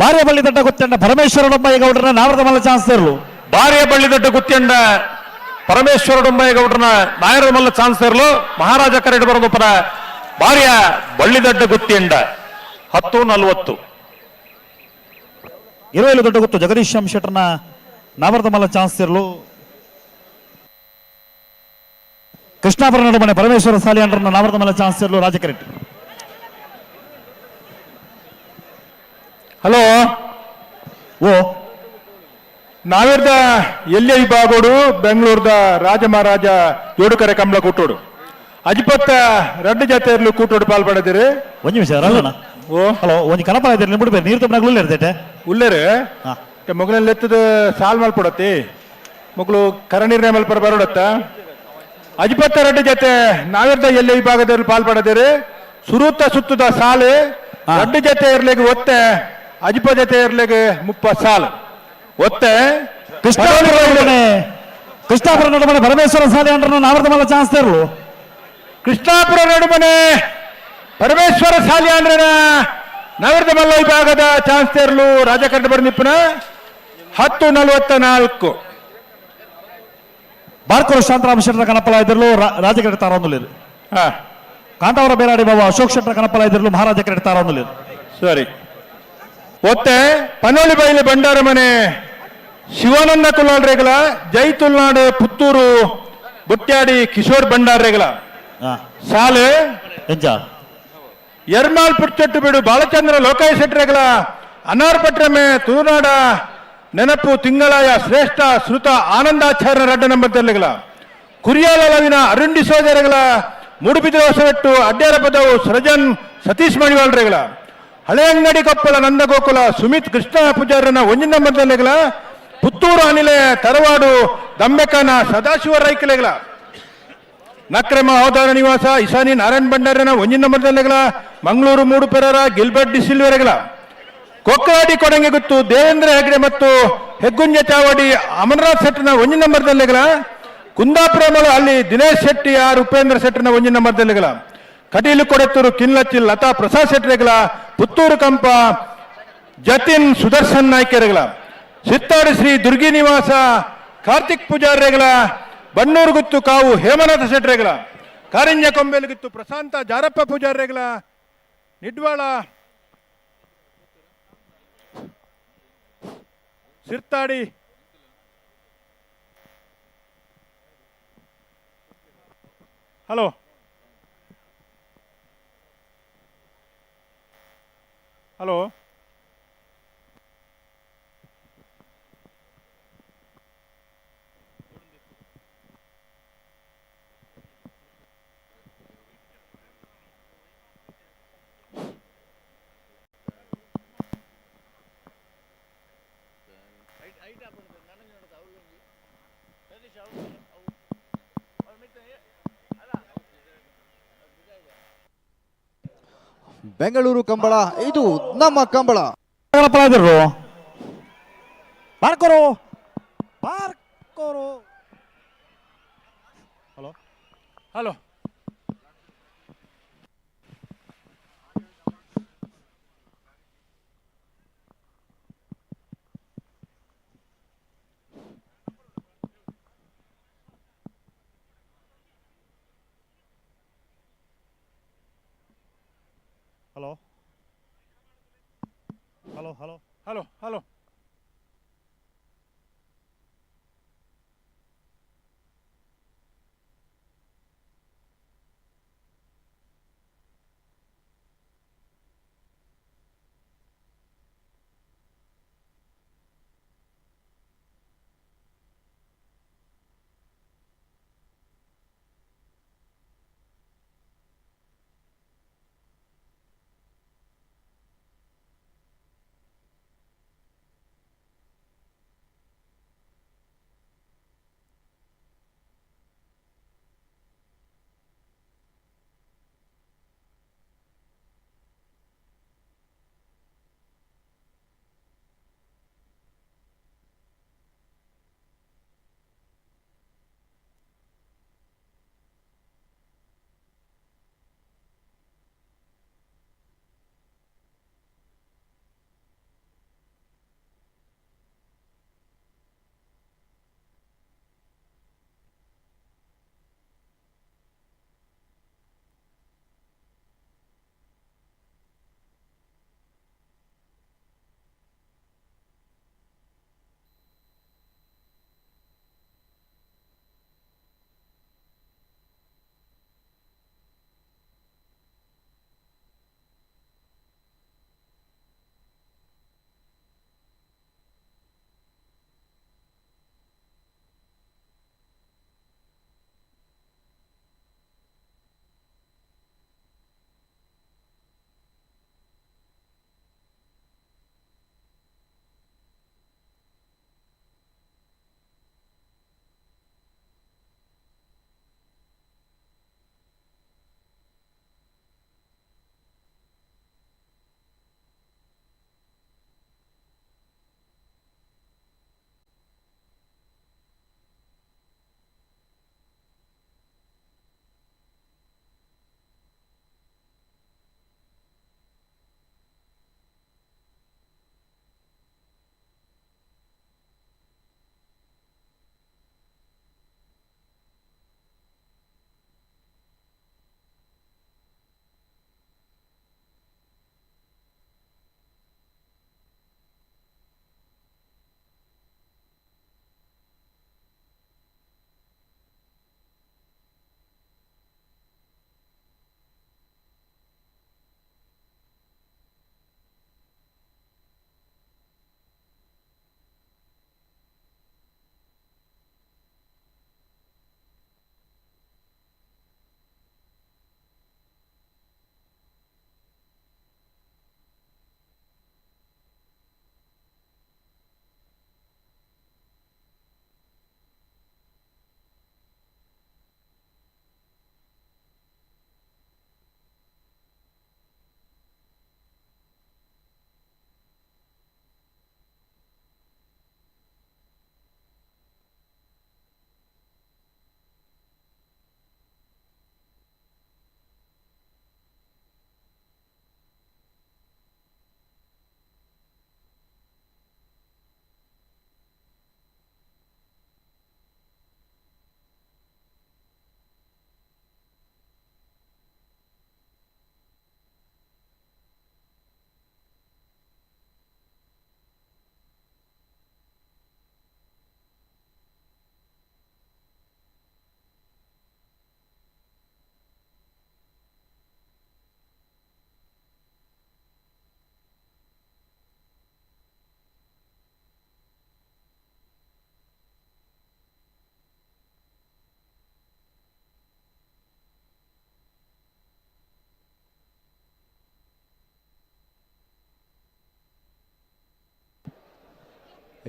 ಬಾರಿಯ ಬಳ್ಳಿ ದಡ್ಡ ಗೊತ್ತಂಡ ಪರಮೇಶ್ವರ ಡೊಂಬೈ ಗೌಡ್ರನ್ನ ನಾವರ್ದ ಮಲ್ಲ ಚಾನ್ಸ್ ಇರಲು. ಬಾರಿಯ ಬಳ್ಳಿ ದಡ್ಡ ಗುತ್ತಿಯಂಡ ಪರಮೇಶ್ವರ ಡೊಂಬೈ ಗೌಡ್ರನ ನಾಯರದ ಮಲ್ಲ ಚಾನ್ಸ್ ಇರಲು ಮಹಾರಾಜ ಕರೆಕ್ಟ್ ಬರೋದು ಪುನಃ. ಬಾರಿಯ ಬಳ್ಳಿ ದಡ್ಡ ಗುತ್ತಿಯಂಡ 10:40. 20 ದೊಡ್ಡ ಗೊತ್ತು ಜಗದೀಶ್ ಶೆಟ್ಟರ್ನ ನಾವರ್ದ ಮಲ್ಲ ಚಾನ್ಸ್ ಇರಲು. ಕೃಷ್ಣಾಪುರ ನಡುಮನೆ ಪರಮೇಶ್ವರ ಸಾಲಿಯಂಡ್ರನ್ನ ನಾವರ್ದ ಮಲ್ಲ ಚಾನ್ಸ್ ಇರಲು ರಾಜ ಕರೆಕ್ಟ್. ಹಲೋ ಓ ನಾವಿರ್ದ ಎಲ್ಲೇ ವಿಭಾಗೋಡು ಬೆಂಗಳೂರದ ರಾಜ ಮಹಾರಾಜ ಯೋಡುಕರೆ ಕಂಬಳ ಕೊಟ್ಟೋಡು ಅಜಿಪತ್ತ ರಡ್ಡು ಜತೆಯರ್ಲು ಕೂಟೋಡು ಪಾಲ್ಪಡದಿರಿ ಒಂದು ನಿಮಿಷ ರಾಘಣ್ಣ. ಓ ಹಲೋ ಒಂದು ಕನಪ ಇದ್ದೀರಿ ಬಿಡ್ಬೇಕು ನೀರು ತಪ್ಪನಾಗ ಇರ್ತೈತೆ. ಉಳ್ಳೇರು ಹಾ ಮೊಗಲಲ್ಲಿ ಎತ್ತದ ಸಾಲ್ ಮಲ್ಪಡತ್ತಿ ಮಕ್ಕಳು ಕರನೀರ್ನ ಮಲ್ಪರ ಬರೋಡತ್ತ ಅಜಿಪತ್ತ ರಡ್ಡು ಜತೆ ನಾವಿರ್ದ ಎಲ್ಲಿ ವಿಭಾಗದಲ್ಲಿ ಪಾಲ್ಪಡದಿರಿ ಸುರುತ್ತ ಸುತ್ತದ ಸಾಲು ರಡ್ಡು ಜತೆ ಇರ್ಲಿಕ್ಕೆ ಒತ್ತೆ ಅಜಿಪ ಜತೆ ಇರ್ಲಿಕ್ಕೆ ಮುಪ್ಪ ಸಾಲು ಒತ್ತೆ ಕೃಷ್ಣಾಪುರ ನಡುಮನೆ ಪರಮೇಶ್ವರ ಸಾಲಿ ಅಂಡ್ರ ನಾವರ್ದ ಮಲ್ಲ ಚಾನ್ಸ್ ತೇರ್ಲು ಕೃಷ್ಣಾಪುರ ನಡುಮನೆ ಪರಮೇಶ್ವರ ಸಾಲಿ ಅಂಡ್ರನ ನವರದ ಮಲ್ಲ ವಿಭಾಗದ ಚಾನ್ಸ್ ತೇರ್ಲು ರಾಜಕರ್ಣ ಬರ್ನಿಪ್ಪನ 10:44 ಬಾರ್ಕೋರು ಶಾಂತರಾಮ ಶೆಟ್ಟರ ಕನಪಲ ಇದ್ರಲು ರಾಜಕೀಯ ತಾರೊಂದುಲಿರು ಹಾ ಕಾಂತಾವರ ಬೇರಾಡಿ ಬಾಬಾ ಅಶೋಕ್ ಶೆಟ್ಟರ ಕನಪಲ ಇದ್ರಲು ಮಹಾರಾಜ ಕಡೆ ತಾರೊಂದುಲಿರು ಸರಿ ಒತ್ತೆ ಪನೋಳಿ ಬೈಲಿ ಬಂಡಾರ ಮನೆ ಶಿವಾನಂದ ಕುಲಾಲ್ ರೇಗಲ ಜೈ ತುಲ್ನಾಡು ಪುತ್ತೂರು ಬುಟ್ಟ್ಯಾಡಿ ಕಿಶೋರ್ ಬಂಡಾರ ರೇಗಲ ಸಾಲು ಎಂಜ ಎರ್ಮಾಲ್ ಪುಟ್ಟೆಟ್ಟು ಬಿಡು ಬಾಲಚಂದ್ರ ಲೋಕಾಯ ಶೆಟ್ರೇಗಲ ಅನಾರ್ ಪಟ್ರಮೆ ತುಳುನಾಡ ನೆನಪು ತಿಂಗಳಾಯ ಶ್ರೇಷ್ಠ ಶ್ರುತ ಆನಂದಾಚಾರ್ಯ ರಡ್ಡ ನಂಬರ್ದಲ್ಲಿಗಲ ಕುರಿಯಾಲವಿನ ಅರುಣ್ ಡಿಸೋಜರೆಗಲ ಮೂಡುಬಿದ್ರೆ ಹೊಸವೆಟ್ಟು ಅಡ್ಡಾರ ಪದವು ಸೃಜನ್ ಸತೀಶ್ ಮಣಿವಾಳ್ರೆಗಲ ಹಳೆ ಅಂಗಡಿ ಕೊಪ್ಪಳ ನಂದಗೋಕುಲ ಸುಮಿತ್ ಕೃಷ್ಣ ಪೂಜಾರನ ಒಂಜಿನ ನಂಬರ್ದಲ್ಲಿಗಲ ಪುತ್ತೂರು ಅನಿಲೆ ತರವಾಡು ದಂಬೆಕನ ಸದಾಶಿವ ರೈಕಲೆಗಲ ನಕ್ರಮ ಅವತಾರ ನಿವಾಸ ಇಶಾನಿ ನಾರಾಯಣ್ ಭಂಡಾರನ ಒಂಜಿನ ನಂಬರ್ದಲ್ಲಿಗಲ ಮಂಗಳೂರು ಮೂಡು ಪೆರರ ಗಿಲ್ಬರ್ಟ್ ಡಿಸಿಲ್ವೆರೆಗಲ ಕೊಕ್ಕವಾಡಿ ಕೊಡಂಗೆ ಗುತ್ತು ದೇವೇಂದ್ರ ಹೆಗ್ಡೆ ಮತ್ತು ಹೆಗ್ಗುಂಜ ಚಾವಡಿ ಅಮರನಾಥ್ ಶೆಟ್ಟರ್ನ ಒಂಜಿನ ನಂಬರ್ದಲ್ಲಿಗಲ ಕುಂದಾಪುರ ಮಲ ಅಲ್ಲಿ ದಿನೇಶ್ ಶೆಟ್ಟಿ ಆರ್ ಉಪೇಂದ್ರ ಶೆಟ್ಟರ್ನ ಒಂಜಿನ ನಂಬರ್ದಲ್ಲಿಗಲ ಕಟೀಲು ಕೊಡೆತ್ತೂರು ಕಿನ್ಲಚ್ಚಿಲ್ ಲತಾ ಪ್ರಸಾದ್ ಶೆಟ್ಟರೆಗಲ ಪುತ್ತೂರು ಕಂಪ ಜತಿನ್ ಸುದರ್ಶನ್ ನಾಯ್ಕರೆಗಲ ಸಿತ್ತಾಡಿ ಶ್ರೀ ದುರ್ಗಿ ನಿವಾಸ ಕಾರ್ತಿಕ್ ಪೂಜಾರೆಗಲ ಬನ್ನೂರು ಗುತ್ತು ಕಾವು ಹೇಮನಾಥ ಶೆಟ್ಟರೆಗಲ ಕಾರಿಂಜ ಕೊಂಬೆಲು ಗುತ್ತು ಪ್ರಶಾಂತ ಜಾರಪ್ಪ ಪೂಜಾರೆಗಲ ನಿಡ್ವಾಳ ಸಿರ್ತಾಡಿ ಹಲೋ ಹಲೋ ಬೆಂಗಳೂರು ಕಂಬಳ ಇದು ನಮ್ಮ ಕಂಬಳ. ಕನಪಲ ಇದ್ರು ಬಾರ್ಕೋರು ಬಾರ್ಕೋರು hello hello hello hello hello hello hello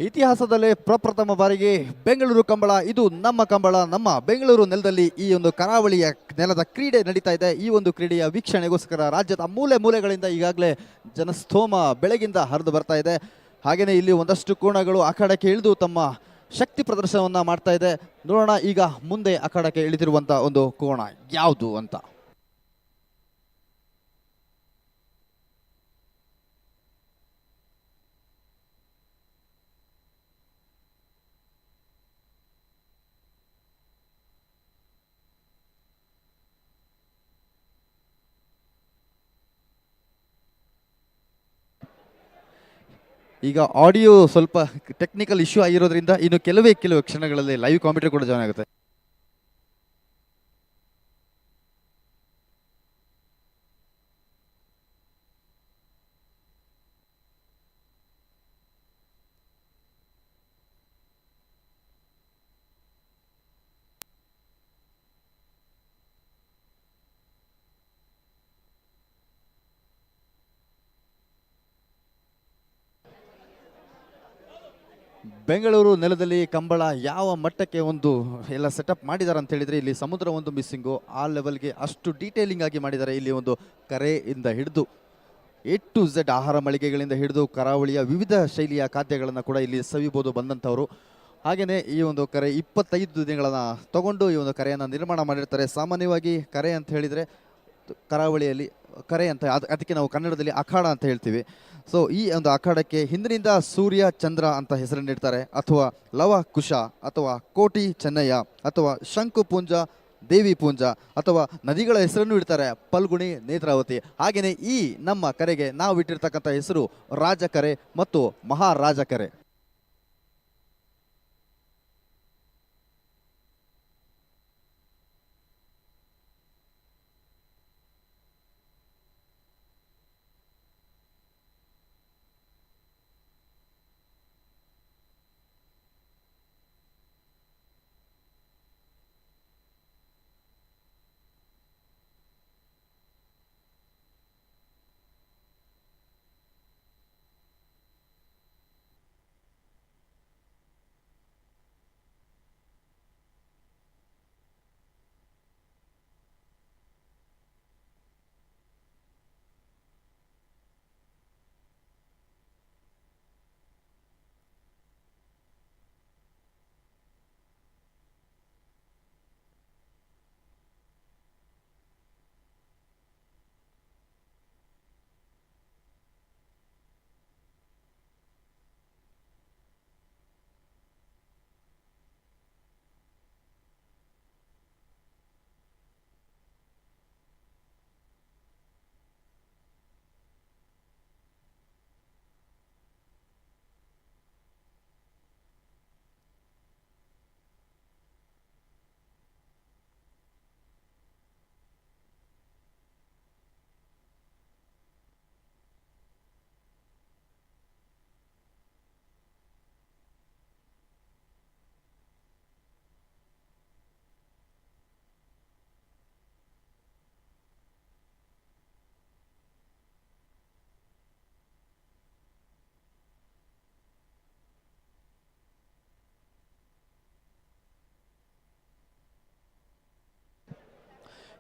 ಇತಿಹಾಸದಲ್ಲೇ ಪ್ರಪ್ರಥಮ ಬಾರಿಗೆ ಬೆಂಗಳೂರು ಕಂಬಳ, ಇದು ನಮ್ಮ ಕಂಬಳ, ನಮ್ಮ ಬೆಂಗಳೂರು ನೆಲದಲ್ಲಿ ಈ ಒಂದು ಕರಾವಳಿಯ ನೆಲದ ಕ್ರೀಡೆ ನಡೀತಾ ಇದೆ. ಈ ಒಂದು ಕ್ರೀಡೆಯ ವೀಕ್ಷಣೆಗೋಸ್ಕರ ರಾಜ್ಯದ ಮೂಲೆ ಮೂಲೆಗಳಿಂದ ಈಗಾಗಲೇ ಜನಸ್ತೋಮ ಬೆಳಗಿಂದ ಹರಿದು ಬರ್ತಾ ಇದೆ. ಹಾಗೆಯೇ ಇಲ್ಲಿ ಒಂದಷ್ಟು ಕೋಣಗಳು ಅಖಾಡಕ್ಕೆ ಇಳಿದು ತಮ್ಮ ಶಕ್ತಿ ಪ್ರದರ್ಶನವನ್ನು ಮಾಡ್ತಾ ಇದೆ. ನೋಡೋಣ ಈಗ ಮುಂದೆ ಅಖಾಡಕ್ಕೆ ಇಳಿದಿರುವಂಥ ಒಂದು ಕೋಣ ಯಾವುದು ಅಂತ. ಈಗ ಆಡಿಯೋ ಸ್ವಲ್ಪ ಟೆಕ್ನಿಕಲ್ ಇಶ್ಯೂ ಆಗಿರೋದ್ರಿಂದ ಇನ್ನು ಕೆಲವೇ ಕ್ಷಣಗಳಲ್ಲಿ ಲೈವ್ ಕಾಮೆಂಟ್ರಿ ಕೂಡ ಜಾಯ್ನ್ ಆಗುತ್ತೆ. ಬೆಂಗಳೂರು ನೆಲದಲ್ಲಿ ಕಂಬಳ ಯಾವ ಮಟ್ಟಕ್ಕೆ ಒಂದು ಎಲ್ಲ ಸೆಟಪ್ ಮಾಡಿದ್ದಾರೆ ಅಂತ ಹೇಳಿದರೆ, ಇಲ್ಲಿ ಸಮುದ್ರ ಒಂದು ಮಿಸ್ಸಿಂಗು, ಆ ಲೆವೆಲ್ಗೆ ಅಷ್ಟು ಡೀಟೇಲಿಂಗ್ ಆಗಿ ಮಾಡಿದ್ದಾರೆ. ಇಲ್ಲಿ ಒಂದು ಕರೆಯಿಂದ ಹಿಡಿದು A to Z ಆಹಾರ ಮಳಿಗೆಗಳಿಂದ ಹಿಡಿದು ಕರಾವಳಿಯ ವಿವಿಧ ಶೈಲಿಯ ಖಾದ್ಯಗಳನ್ನು ಕೂಡ ಇಲ್ಲಿ ಸವಿಬೋದು ಬಂದಂಥವರು. ಹಾಗೆಯೇ ಈ ಒಂದು ಕರೆ 25 ದಿನಗಳನ್ನು ತಗೊಂಡು ಈ ಒಂದು ಕರೆಯನ್ನು ನಿರ್ಮಾಣ ಮಾಡಿರ್ತಾರೆ. ಸಾಮಾನ್ಯವಾಗಿ ಕರೆ ಅಂತ ಹೇಳಿದರೆ ಕರಾವಳಿಯಲ್ಲಿ ಕರೆ ಅಂತ, ಅದಕ್ಕೆ ನಾವು ಕನ್ನಡದಲ್ಲಿ ಅಖಾಡ ಅಂತ ಹೇಳ್ತೀವಿ. ಸೊ ಈ ಒಂದು ಅಖಾಡಕ್ಕೆ ಹಿಂದಿನಿಂದ ಸೂರ್ಯ ಚಂದ್ರ ಅಂತ ಹೆಸರನ್ನಿಡ್ತಾರೆ, ಅಥವಾ ಲವ ಕುಶ, ಅಥವಾ ಕೋಟಿ ಚೆನ್ನಯ್ಯ, ಅಥವಾ ಶಂಕುಪುಂಜ, ದೇವಿ ಪುಂಜ, ಅಥವಾ ನದಿಗಳ ಹೆಸರನ್ನು ಇಡ್ತಾರೆ, ಪಲ್ಗುಣಿ, ನೇತ್ರಾವತಿ. ಹಾಗೆಯೇ ಈ ನಮ್ಮ ಕರೆಗೆ ನಾವು ಇಟ್ಟಿರ್ತಕ್ಕಂಥ ಹೆಸರು ರಾಜಕರೆ ಮತ್ತು ಮಹಾರಾಜಕರೆ.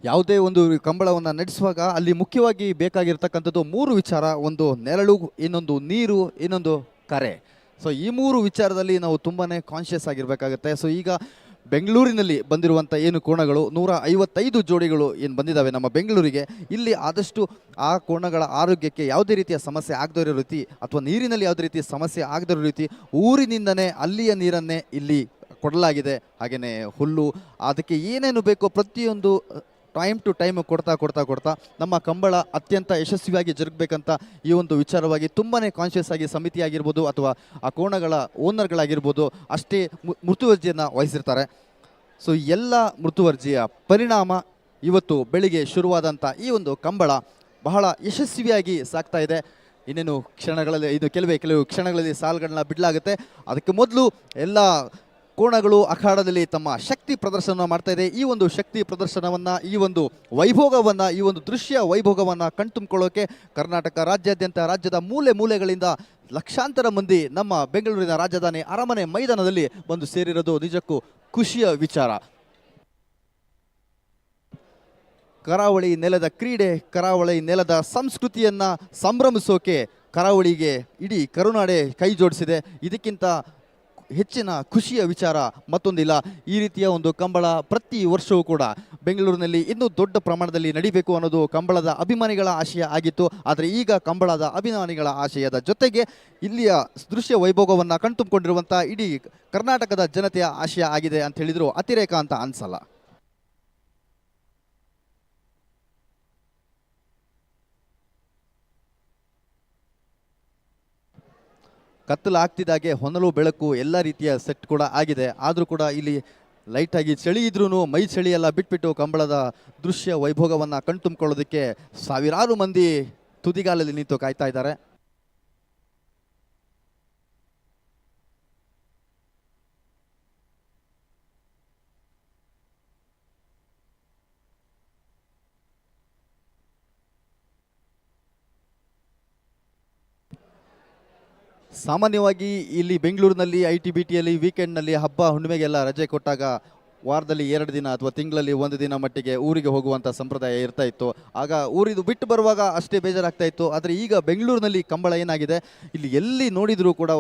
ಯಾವುದೇ ಒಂದು ಕಂಬಳವನ್ನು ನಡೆಸುವಾಗ ಅಲ್ಲಿ ಮುಖ್ಯವಾಗಿ ಬೇಕಾಗಿರ್ತಕ್ಕಂಥದ್ದು 3 ವಿಚಾರ. ಒಂದು ನೆರಳು, ಇನ್ನೊಂದು ನೀರು, ಇನ್ನೊಂದು ಕರೆ. ಸೊ ಈ 3 ವಿಚಾರದಲ್ಲಿ ನಾವು ತುಂಬಾ ಕಾನ್ಷಿಯಸ್ ಆಗಿರಬೇಕಾಗುತ್ತೆ. ಸೊ ಈಗ ಬೆಂಗಳೂರಿನಲ್ಲಿ ಬಂದಿರುವಂಥ ಏನು ಕೋಣಗಳು 155 ಜೋಡಿಗಳು ಏನು ಬಂದಿದ್ದಾವೆ ನಮ್ಮ ಬೆಂಗಳೂರಿಗೆ, ಇಲ್ಲಿ ಆದಷ್ಟು ಆ ಕೋಣಗಳ ಆರೋಗ್ಯಕ್ಕೆ ಯಾವುದೇ ರೀತಿಯ ಸಮಸ್ಯೆ ಆಗದೇ ಇರೋ ರೀತಿ, ಅಥವಾ ನೀರಿನಲ್ಲಿ ಯಾವುದೇ ರೀತಿಯ ಸಮಸ್ಯೆ ಆಗದೇ ಇರೋ ರೀತಿ ಊರಿನಿಂದನೇ ಅಲ್ಲಿಯ ನೀರನ್ನೇ ಇಲ್ಲಿ ಕೊಡಲಾಗಿದೆ. ಹಾಗೆಯೇ ಹುಲ್ಲು, ಅದಕ್ಕೆ ಏನೇನು ಬೇಕೋ ಪ್ರತಿಯೊಂದು ಟೈಮ್ ಟು ಟೈಮ್ ಕೊಡ್ತಾ ನಮ್ಮ ಕಂಬಳ ಅತ್ಯಂತ ಯಶಸ್ವಿಯಾಗಿ ಜರುಗಬೇಕಂತ ಈ ಒಂದು ವಿಚಾರವಾಗಿ ತುಂಬಾ ಕಾನ್ಷಿಯಸ್ ಆಗಿ ಸಮಿತಿ ಆಗಿರ್ಬೋದು ಅಥವಾ ಆ ಕೋಣಗಳ ಓನರ್ಗಳಾಗಿರ್ಬೋದು ಅಷ್ಟೇ ಮೃತುವರ್ಜಿಯನ್ನು ವಹಿಸಿರ್ತಾರೆ. ಸೊ ಎಲ್ಲ ಮೃತುವರ್ಜಿಯ ಪರಿಣಾಮ ಇವತ್ತು ಬೆಳಿಗ್ಗೆ ಶುರುವಾದಂಥ ಈ ಒಂದು ಕಂಬಳ ಬಹಳ ಯಶಸ್ವಿಯಾಗಿ ಸಾಗ್ತಾ ಇದೆ. ಇನ್ನೇನು ಕ್ಷಣಗಳಲ್ಲಿ, ಇದು ಕೆಲವು ಕ್ಷಣಗಳಲ್ಲಿ ಸಾಲುಗಳನ್ನ ಬಿಡಲಾಗುತ್ತೆ. ಅದಕ್ಕೆ ಮೊದಲು ಎಲ್ಲ ಕೋಣಗಳು ಅಖಾಡದಲ್ಲಿ ತಮ್ಮ ಶಕ್ತಿ ಪ್ರದರ್ಶನ ಮಾಡ್ತಾ ಇದೆ. ಈ ಒಂದು ಶಕ್ತಿ ಪ್ರದರ್ಶನವನ್ನು, ಈ ಒಂದು ವೈಭೋಗವನ್ನು, ಈ ಒಂದು ದೃಶ್ಯ ವೈಭೋಗವನ್ನು ಕಣ್ತುಂಬಿಕೊಳ್ಳೋಕೆ ಕರ್ನಾಟಕ ರಾಜ್ಯಾದ್ಯಂತ ರಾಜ್ಯದ ಮೂಲೆ ಮೂಲೆಗಳಿಂದ ಲಕ್ಷಾಂತರ ಮಂದಿ ನಮ್ಮ ಬೆಂಗಳೂರಿನ ರಾಜಧಾನಿ ಅರಮನೆ ಮೈದಾನದಲ್ಲಿ ಬಂದು ಸೇರಿರೋದು ನಿಜಕ್ಕೂ ಖುಷಿಯ ವಿಚಾರ. ಕರಾವಳಿ ನೆಲದ ಕ್ರೀಡೆ, ಕರಾವಳಿ ನೆಲದ ಸಂಸ್ಕೃತಿಯನ್ನ ಸಂಭ್ರಮಿಸೋಕೆ ಕರಾವಳಿಗೆ ಇಡೀ ಕರುನಾಡೆ ಕೈ ಜೋಡಿಸಿದೆ. ಇದಕ್ಕಿಂತ ಹೆಚ್ಚಿನ ಖುಷಿಯ ವಿಚಾರ ಮತ್ತೊಂದಿಲ್ಲ. ಈ ರೀತಿಯ ಒಂದು ಕಂಬಳ ಪ್ರತಿ ವರ್ಷವೂ ಕೂಡ ಬೆಂಗಳೂರಿನಲ್ಲಿ ಇನ್ನೂ ದೊಡ್ಡ ಪ್ರಮಾಣದಲ್ಲಿ ನಡಿಬೇಕು ಅನ್ನೋದು ಕಂಬಳದ ಅಭಿಮಾನಿಗಳ ಆಶಯ ಆಗಿತ್ತು. ಆದರೆ ಈಗ ಕಂಬಳದ ಅಭಿಮಾನಿಗಳ ಆಶಯದ ಜೊತೆಗೆ ಇಲ್ಲಿಯ ದೃಶ್ಯ ವೈಭೋಗವನ್ನು ಕಣ್ತುಂಬಿಕೊಂಡಿರುವಂಥ ಇಡೀ ಕರ್ನಾಟಕದ ಜನತೆಯ ಆಶಯ ಆಗಿದೆ ಅಂತ ಹೇಳಿದ್ರು ಅತಿರೇಕ ಅಂತ ಅನ್ಸಲ್ಲ. ಕತ್ತಲಾಗ್ತಿದ್ದಾಗೆ ಹೊನಲು ಬೆಳಕು ಎಲ್ಲ ರೀತಿಯ ಸೆಟ್ ಕೂಡ ಆಗಿದೆ. ಆದರೂ ಕೂಡ ಇಲ್ಲಿ ಲೈಟಾಗಿ ಚಳಿ ಇದ್ರೂ ಮೈ ಚಳಿ ಎಲ್ಲ ಬಿಟ್ಬಿಟ್ಟು ಕಂಬಳದ ದೃಶ್ಯ ವೈಭೋಗವನ್ನು ಕಣ್ತುಂಬಿಕೊಳ್ಳೋದಕ್ಕೆ ಸಾವಿರಾರು ಮಂದಿ ತುದಿಗಾಲಲ್ಲಿ ನಿಂತು ಕಾಯ್ತಾ ಇದ್ದಾರೆ. ಸಾಮಾನ್ಯವಾಗಿ ಇಲ್ಲಿ ಬೆಂಗಳೂರಿನಲ್ಲಿ ITBTಯಲ್ಲಿ ವೀಕೆಂಡ್ನಲ್ಲಿ ಹಬ್ಬ ಹುಣ್ಣಿಮೆಗೆಲ್ಲ ರಜೆ ಕೊಟ್ಟಾಗ ವಾರದಲ್ಲಿ 2 ದಿನ ಅಥವಾ ತಿಂಗಳಲ್ಲಿ 1 ದಿನ ಮಟ್ಟಿಗೆ ಊರಿಗೆ ಹೋಗುವಂಥ ಸಂಪ್ರದಾಯ ಇರ್ತಾ ಇತ್ತು. ಆಗ ಊರಿದು ಬಿಟ್ಟು ಬರುವಾಗ ಅಷ್ಟೇ ಬೇಜಾರಾಗ್ತಾ ಇತ್ತು. ಆದರೆ ಈಗ ಬೆಂಗಳೂರಿನಲ್ಲಿ ಕಂಬಳ ಏನಾಗಿದೆ, ಇಲ್ಲಿ ಎಲ್ಲಿ ನೋಡಿದರೂ ಕೂಡ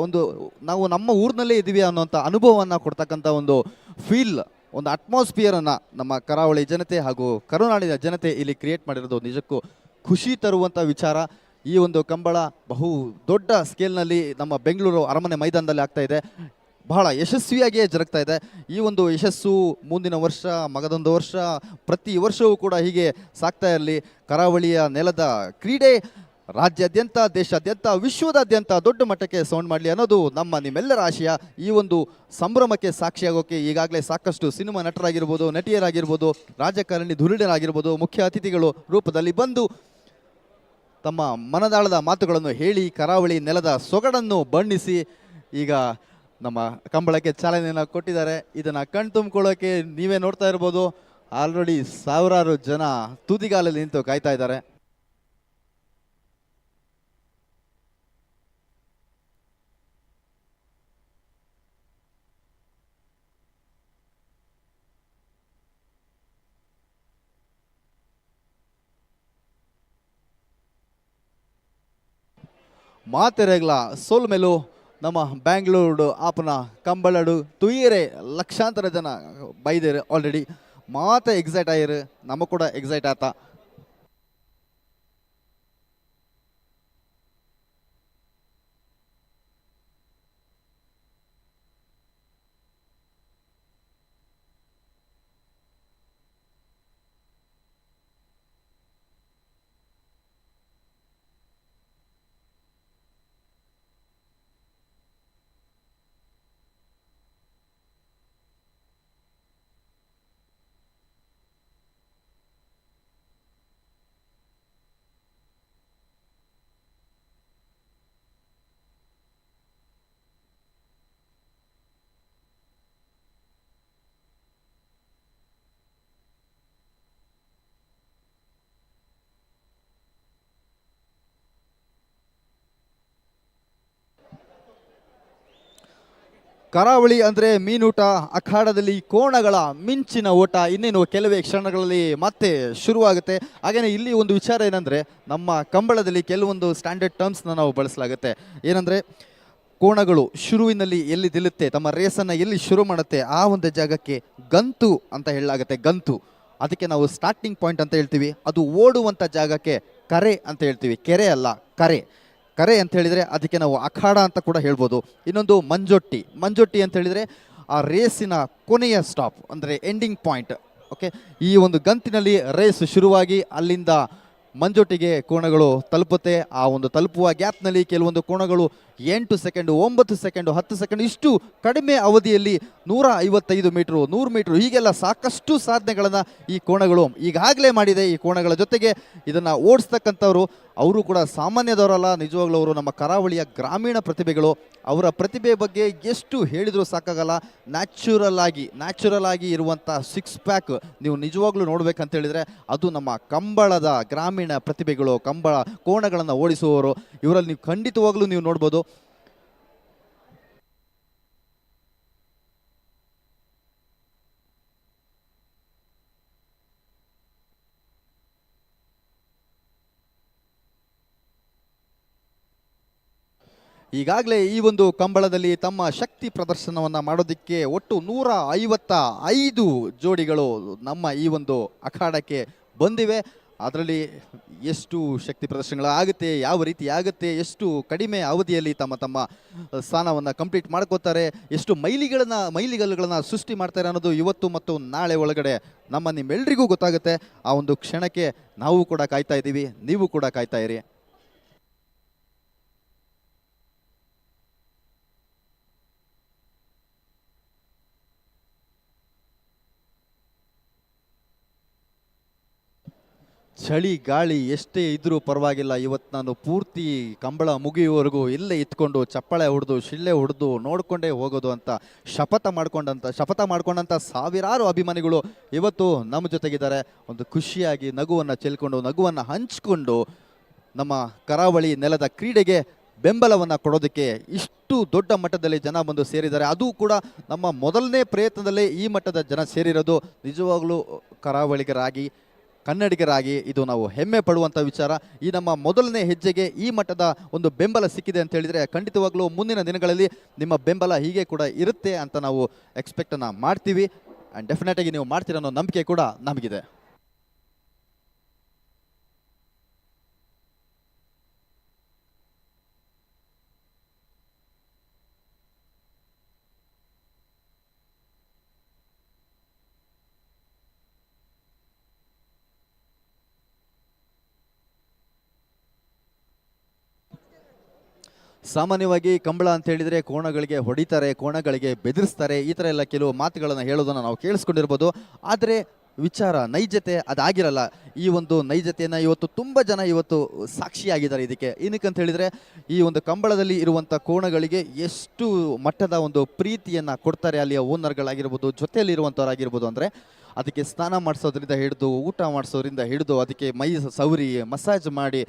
ನಾವು ನಮ್ಮ ಊರಿನಲ್ಲೇ ಇದ್ದೀವಿ ಅನ್ನೋಂಥ ಅನುಭವವನ್ನು ಕೊಡ್ತಕ್ಕಂಥ ಒಂದು ಫೀಲ್, ಒಂದು ಅಟ್ಮಾಸ್ಫಿಯರನ್ನು ನಮ್ಮ ಕರಾವಳಿ ಜನತೆ ಹಾಗೂ ಕರುನಾಡಿನ ಜನತೆ ಇಲ್ಲಿ ಕ್ರಿಯೇಟ್ ಮಾಡಿರೋದು ನಿಜಕ್ಕೂ ಖುಷಿ ತರುವಂಥ ವಿಚಾರ. ಈ ಒಂದು ಕಂಬಳ ಬಹು ದೊಡ್ಡ ಸ್ಕೇಲ್ನಲ್ಲಿ ನಮ್ಮ ಬೆಂಗಳೂರು ಅರಮನೆ ಮೈದಾನದಲ್ಲಿ ಆಗ್ತಾ ಇದೆ. ಬಹಳ ಯಶಸ್ವಿಯಾಗಿಯೇ ಜರುಗ್ತಾ ಇದೆ. ಈ ಒಂದು ಯಶಸ್ಸು ಮುಂದಿನ ವರ್ಷ, ಮಗದೊಂದು ವರ್ಷ, ಪ್ರತಿ ವರ್ಷವೂ ಕೂಡ ಹೀಗೆ ಸಾಕ್ತಾ ಇರಲಿ. ಕರಾವಳಿಯ ನೆಲದ ಕ್ರೀಡೆ ರಾಜ್ಯಾದ್ಯಂತ, ದೇಶಾದ್ಯಂತ, ವಿಶ್ವದಾದ್ಯಂತ ದೊಡ್ಡ ಮಟ್ಟಕ್ಕೆ ಸೌಂಡ್ ಮಾಡಲಿ ಅನ್ನೋದು ನಿಮ್ಮೆಲ್ಲರ ಆಶಯ. ಈ ಒಂದು ಸಂಭ್ರಮಕ್ಕೆ ಸಾಕ್ಷಿಯಾಗೋಕ್ಕೆ ಈಗಾಗಲೇ ಸಾಕಷ್ಟು ಸಿನಿಮಾ ನಟರಾಗಿರ್ಬೋದು, ನಟಿಯರಾಗಿರ್ಬೋದು, ರಾಜಕಾರಣಿ ಧುರೀಣರಾಗಿರ್ಬೋದು, ಮುಖ್ಯ ಅತಿಥಿಗಳು ರೂಪದಲ್ಲಿ ಬಂದು ತಮ್ಮ ಮನದಾಳದ ಮಾತುಗಳನ್ನು ಹೇಳಿ ಕರಾವಳಿ ನೆಲದ ಸೊಗಡನ್ನು ಬಣ್ಣಿಸಿ ಈಗ ನಮ್ಮ ಕಂಬಳಕ್ಕೆ ಚಾಲನೆಯನ್ನು ಕೊಟ್ಟಿದ್ದಾರೆ. ಇದನ್ನು ಕಣ್ತುಂಬಿಕೊಳ್ಳೋಕೆ ನೀವೇ ನೋಡ್ತಾ ಇರ್ಬೋದು, ಆಲ್ರೆಡಿ ಸಾವಿರಾರು ಜನ ತುದಿಗಾಲಲ್ಲಿ ನಿಂತು ಕಾಯ್ತಾ ಇದ್ದಾರೆ. ಮಾತೆರೆಗ್ಲ ಸೋಲ್ಮೆಲು ನಮ್ಮ ಬ್ಯಾಂಗ್ಳೂರು ಆಪನ ಕಂಬಳಡು ತುಯ್ಯರೆ ಲಕ್ಷಾಂತರ ಜನ ಬೈದೇರು ಆಲ್ರೆಡಿ ಮಾತೆ ಎಕ್ಸೈಟ್ ಆಯ್ರು, ನಮಗೆ ಕೂಡ ಎಕ್ಸೈಟ್ ಆತ. ಕರಾವಳಿ ಅಂದರೆ ಮೀನೂಟ, ಅಖಾಡದಲ್ಲಿ ಕೋಣಗಳ ಮಿಂಚಿನ ಓಟ ಇನ್ನೇನು ಕೆಲವೇ ಕ್ಷಣಗಳಲ್ಲಿ ಮತ್ತೆ ಶುರುವಾಗುತ್ತೆ. ಹಾಗೆಯೇ ಇಲ್ಲಿ ಒಂದು ವಿಚಾರ ಏನಂದರೆ, ನಮ್ಮ ಕಂಬಳದಲ್ಲಿ ಕೆಲವೊಂದು ಸ್ಟ್ಯಾಂಡರ್ಡ್ ಟರ್ಮ್ಸ್ನ ನಾವು ಬಳಸಲಾಗುತ್ತೆ. ಏನಂದರೆ, ಕೋಣಗಳು ಶುರುವಿನಲ್ಲಿ ಎಲ್ಲಿ ನಿಲ್ಲುತ್ತೆ, ತಮ್ಮ ರೇಸನ್ನು ಎಲ್ಲಿ ಶುರು ಮಾಡುತ್ತೆ, ಆ ಒಂದು ಜಾಗಕ್ಕೆ ಗಂತು ಅಂತ ಹೇಳಲಾಗುತ್ತೆ. ಗಂತು, ಅದಕ್ಕೆ ನಾವು ಸ್ಟಾರ್ಟಿಂಗ್ ಪಾಯಿಂಟ್ ಅಂತ ಹೇಳ್ತೀವಿ. ಅದು ಓಡುವಂಥ ಜಾಗಕ್ಕೆ ಕರೆ ಅಂತ ಹೇಳ್ತೀವಿ. ಕೆರೆ ಅಲ್ಲ, ಕರೆ. ಕರೆ ಅಂತ ಹೇಳಿದರೆ ಅದಕ್ಕೆ ನಾವು ಅಖಾಡ ಅಂತ ಕೂಡ ಹೇಳ್ಬೋದು. ಇನ್ನೊಂದು ಮಂಜೊಟ್ಟಿ. ಮಂಜೊಟ್ಟಿ ಅಂತ ಹೇಳಿದರೆ ಆ ರೇಸಿನ ಕೊನೆಯ ಸ್ಟಾಪ್, ಅಂದರೆ ಎಂಡಿಂಗ್ ಪಾಯಿಂಟ್. ಓಕೆ, ಈ ಒಂದು ಗಂತಿನಲ್ಲಿ ರೇಸ್ ಶುರುವಾಗಿ ಅಲ್ಲಿಂದ ಮಂಜೊಟ್ಟಿಗೆ ಕೋಣಗಳು ತಲುಪುತ್ತೆ. ಆ ಒಂದು ತಲುಪುವ ಗ್ಯಾಪ್ನಲ್ಲಿ ಕೆಲವೊಂದು ಕೋಣಗಳು 8 ಸೆಕೆಂಡು, 9 ಸೆಕೆಂಡು, 10 ಸೆಕೆಂಡ್ ಇಷ್ಟು ಕಡಿಮೆ ಅವಧಿಯಲ್ಲಿ 155 ಮೀಟ್ರು, 100 ಮೀಟ್ರು ಹೀಗೆಲ್ಲ ಸಾಕಷ್ಟು ಸಾಧನೆಗಳನ್ನು ಈ ಕೋಣಗಳು ಈಗಾಗಲೇ ಮಾಡಿದೆ. ಈ ಕೋಣಗಳ ಜೊತೆಗೆ ಇದನ್ನು ಓಡಿಸ್ತಕ್ಕಂಥವ್ರು ಅವರು ಕೂಡ ಸಾಮಾನ್ಯದವರಲ್ಲ, ನಿಜವಾಗ್ಲೂ ಅವರು ನಮ್ಮ ಕರಾವಳಿಯ ಗ್ರಾಮೀಣ ಪ್ರತಿಭೆಗಳು. ಅವರ ಪ್ರತಿಭೆ ಬಗ್ಗೆ ಎಷ್ಟು ಹೇಳಿದರೂ ಸಾಕಾಗಲ್ಲ. ನ್ಯಾಚುರಲ್ ಆಗಿ ಇರುವಂಥ 6 ಪ್ಯಾಕ್ ನೀವು ನಿಜವಾಗ್ಲೂ ನೋಡ್ಬೇಕಂತ ಹೇಳಿದರೆ ಅದು ನಮ್ಮ ಕಂಬಳದ ಗ್ರಾಮೀಣ ಪ್ರತಿಭೆಗಳು, ಕಂಬಳ ಕೋಣಗಳನ್ನು ಓಡಿಸುವವರು. ಇವರಲ್ಲಿ ನೀವು ಖಂಡಿತವಾಗ್ಲೂ ನೀವು ನೋಡ್ಬೋದು. ಈಗಾಗಲೇ ಈ ಒಂದು ಕಂಬಳದಲ್ಲಿ ತಮ್ಮ ಶಕ್ತಿ ಪ್ರದರ್ಶನವನ್ನು ಮಾಡೋದಕ್ಕೆ ಒಟ್ಟು 155 ಜೋಡಿಗಳು ನಮ್ಮ ಈ ಒಂದು ಅಖಾಡಕ್ಕೆ ಬಂದಿವೆ. ಅದರಲ್ಲಿ ಎಷ್ಟು ಶಕ್ತಿ ಪ್ರದರ್ಶನಗಳಾಗುತ್ತೆ, ಯಾವ ರೀತಿ ಆಗುತ್ತೆ, ಎಷ್ಟು ಕಡಿಮೆ ಅವಧಿಯಲ್ಲಿ ತಮ್ಮ ಸ್ಥಾನವನ್ನು ಕಂಪ್ಲೀಟ್ ಮಾಡ್ಕೋತಾರೆ, ಎಷ್ಟು ಮೈಲಿಗಲ್ಲುಗಳನ್ನು ಸೃಷ್ಟಿ ಮಾಡ್ತಾರೆ ಅನ್ನೋದು ಇವತ್ತು ಮತ್ತು ನಾಳೆ ಒಳಗಡೆ ನಿಮ್ಮೆಲ್ಲರಿಗೂ ಗೊತ್ತಾಗುತ್ತೆ. ಆ ಒಂದು ಕ್ಷಣಕ್ಕೆ ನಾವು ಕೂಡ ಕಾಯ್ತಾ ಇದ್ದೀವಿ, ನೀವು ಕೂಡ ಕಾಯ್ತಾ ಇರಿ. ಚಳಿ ಗಾಳಿ ಎಷ್ಟೇ ಇದ್ರೂ ಪರವಾಗಿಲ್ಲ, ಇವತ್ತು ನಾನು ಪೂರ್ತಿ ಕಂಬಳ ಮುಗಿಯುವವರೆಗೂ ಇಲ್ಲೇ ಇತ್ಕೊಂಡು ಚಪ್ಪಳೆ ಹೊಡೆದು ಶಿಳ್ಳೆ ಹೊಡೆದು ನೋಡಿಕೊಂಡೇ ಹೋಗೋದು ಅಂತ ಶಪಥ ಮಾಡ್ಕೊಂಡಂಥ ಸಾವಿರಾರು ಅಭಿಮಾನಿಗಳು ಇವತ್ತು ನಮ್ಮ ಜೊತೆಗಿದ್ದಾರೆ. ಒಂದು ಖುಷಿಯಾಗಿ ನಗುವನ್ನು ಚೆಲ್ಕೊಂಡು ನಗುವನ್ನು ಹಂಚಿಕೊಂಡು ನಮ್ಮ ಕರಾವಳಿ ನೆಲದ ಕ್ರೀಡೆಗೆ ಬೆಂಬಲವನ್ನು ಕೊಡೋದಕ್ಕೆ ಇಷ್ಟು ದೊಡ್ಡ ಮಟ್ಟದಲ್ಲಿ ಜನ ಬಂದು ಸೇರಿದ್ದಾರೆ. ಅದು ಕೂಡ ನಮ್ಮ ಮೊದಲನೇ ಪ್ರಯತ್ನದಲ್ಲೇ ಈ ಮಟ್ಟದ ಜನ ಸೇರಿರೋದು ನಿಜವಾಗ್ಲೂ ಕರಾವಳಿಗರಾಗಿ, ಕನ್ನಡಿಗರಾಗಿ ಇದು ನಾವು ಹೆಮ್ಮೆ ಪಡುವಂಥ ವಿಚಾರ. ಈ ನಮ್ಮ ಮೊದಲನೇ ಹೆಜ್ಜೆಗೆ ಈ ಮಟ್ಟದ ಒಂದು ಬೆಂಬಲ ಸಿಕ್ಕಿದೆ ಅಂತ ಹೇಳಿದರೆ ಖಂಡಿತವಾಗ್ಲೂ ಮುಂದಿನ ದಿನಗಳಲ್ಲಿ ನಿಮ್ಮ ಬೆಂಬಲ ಹೀಗೆ ಕೂಡ ಇರುತ್ತೆ ಅಂತ ನಾವು ಎಕ್ಸ್ಪೆಕ್ಟನ್ನು ಮಾಡ್ತೀವಿ. ಆ್ಯಂಡ್ ಡೆಫಿನೆಟಾಗಿ ನೀವು ಮಾಡ್ತೀರ ಅನ್ನೋ ನಂಬಿಕೆ ಕೂಡ ನಮಗಿದೆ. ಸಾಮಾನ್ಯವಾಗಿ ಕಂಬಳ ಅಂತ ಹೇಳಿದರೆ ಕೋಣಗಳಿಗೆ ಹೊಡಿತಾರೆ, ಕೋಣಗಳಿಗೆ ಬೆದರಿಸ್ತಾರೆ, ಈ ಥರ ಎಲ್ಲ ಕೆಲವು ಮಾತುಗಳನ್ನು ಹೇಳೋದನ್ನು ನಾವು ಕೇಳಿಸ್ಕೊಂಡಿರ್ಬೋದು. ಆದರೆ ವಿಚಾರ ನೈಜತೆ ಅದಾಗಿರಲ್ಲ. ಈ ಒಂದು ನೈಜತೆಯನ್ನು ಇವತ್ತು ತುಂಬ ಜನ ಇವತ್ತು ಸಾಕ್ಷಿಯಾಗಿದ್ದಾರೆ. ಏನಕ್ಕಂತ ಹೇಳಿದರೆ ಈ ಒಂದು ಕಂಬಳದಲ್ಲಿ ಇರುವಂಥ ಕೋಣಗಳಿಗೆ ಎಷ್ಟು ಮಟ್ಟದ ಒಂದು ಪ್ರೀತಿಯನ್ನು ಕೊಡ್ತಾರೆ ಅಲ್ಲಿಯ ಓನರ್ಗಳಾಗಿರ್ಬೋದು, ಜೊತೆಯಲ್ಲಿರುವಂಥವ್ರಾಗಿರ್ಬೋದು. ಅಂದರೆ ಅದಕ್ಕೆ ಸ್ನಾನ ಮಾಡಿಸೋದ್ರಿಂದ ಹಿಡಿದು, ಊಟ ಮಾಡಿಸೋದ್ರಿಂದ ಹಿಡಿದು, ಅದಕ್ಕೆ ಮೈ ಸವರಿ ಮಸಾಜ್ ಮಾಡಿ,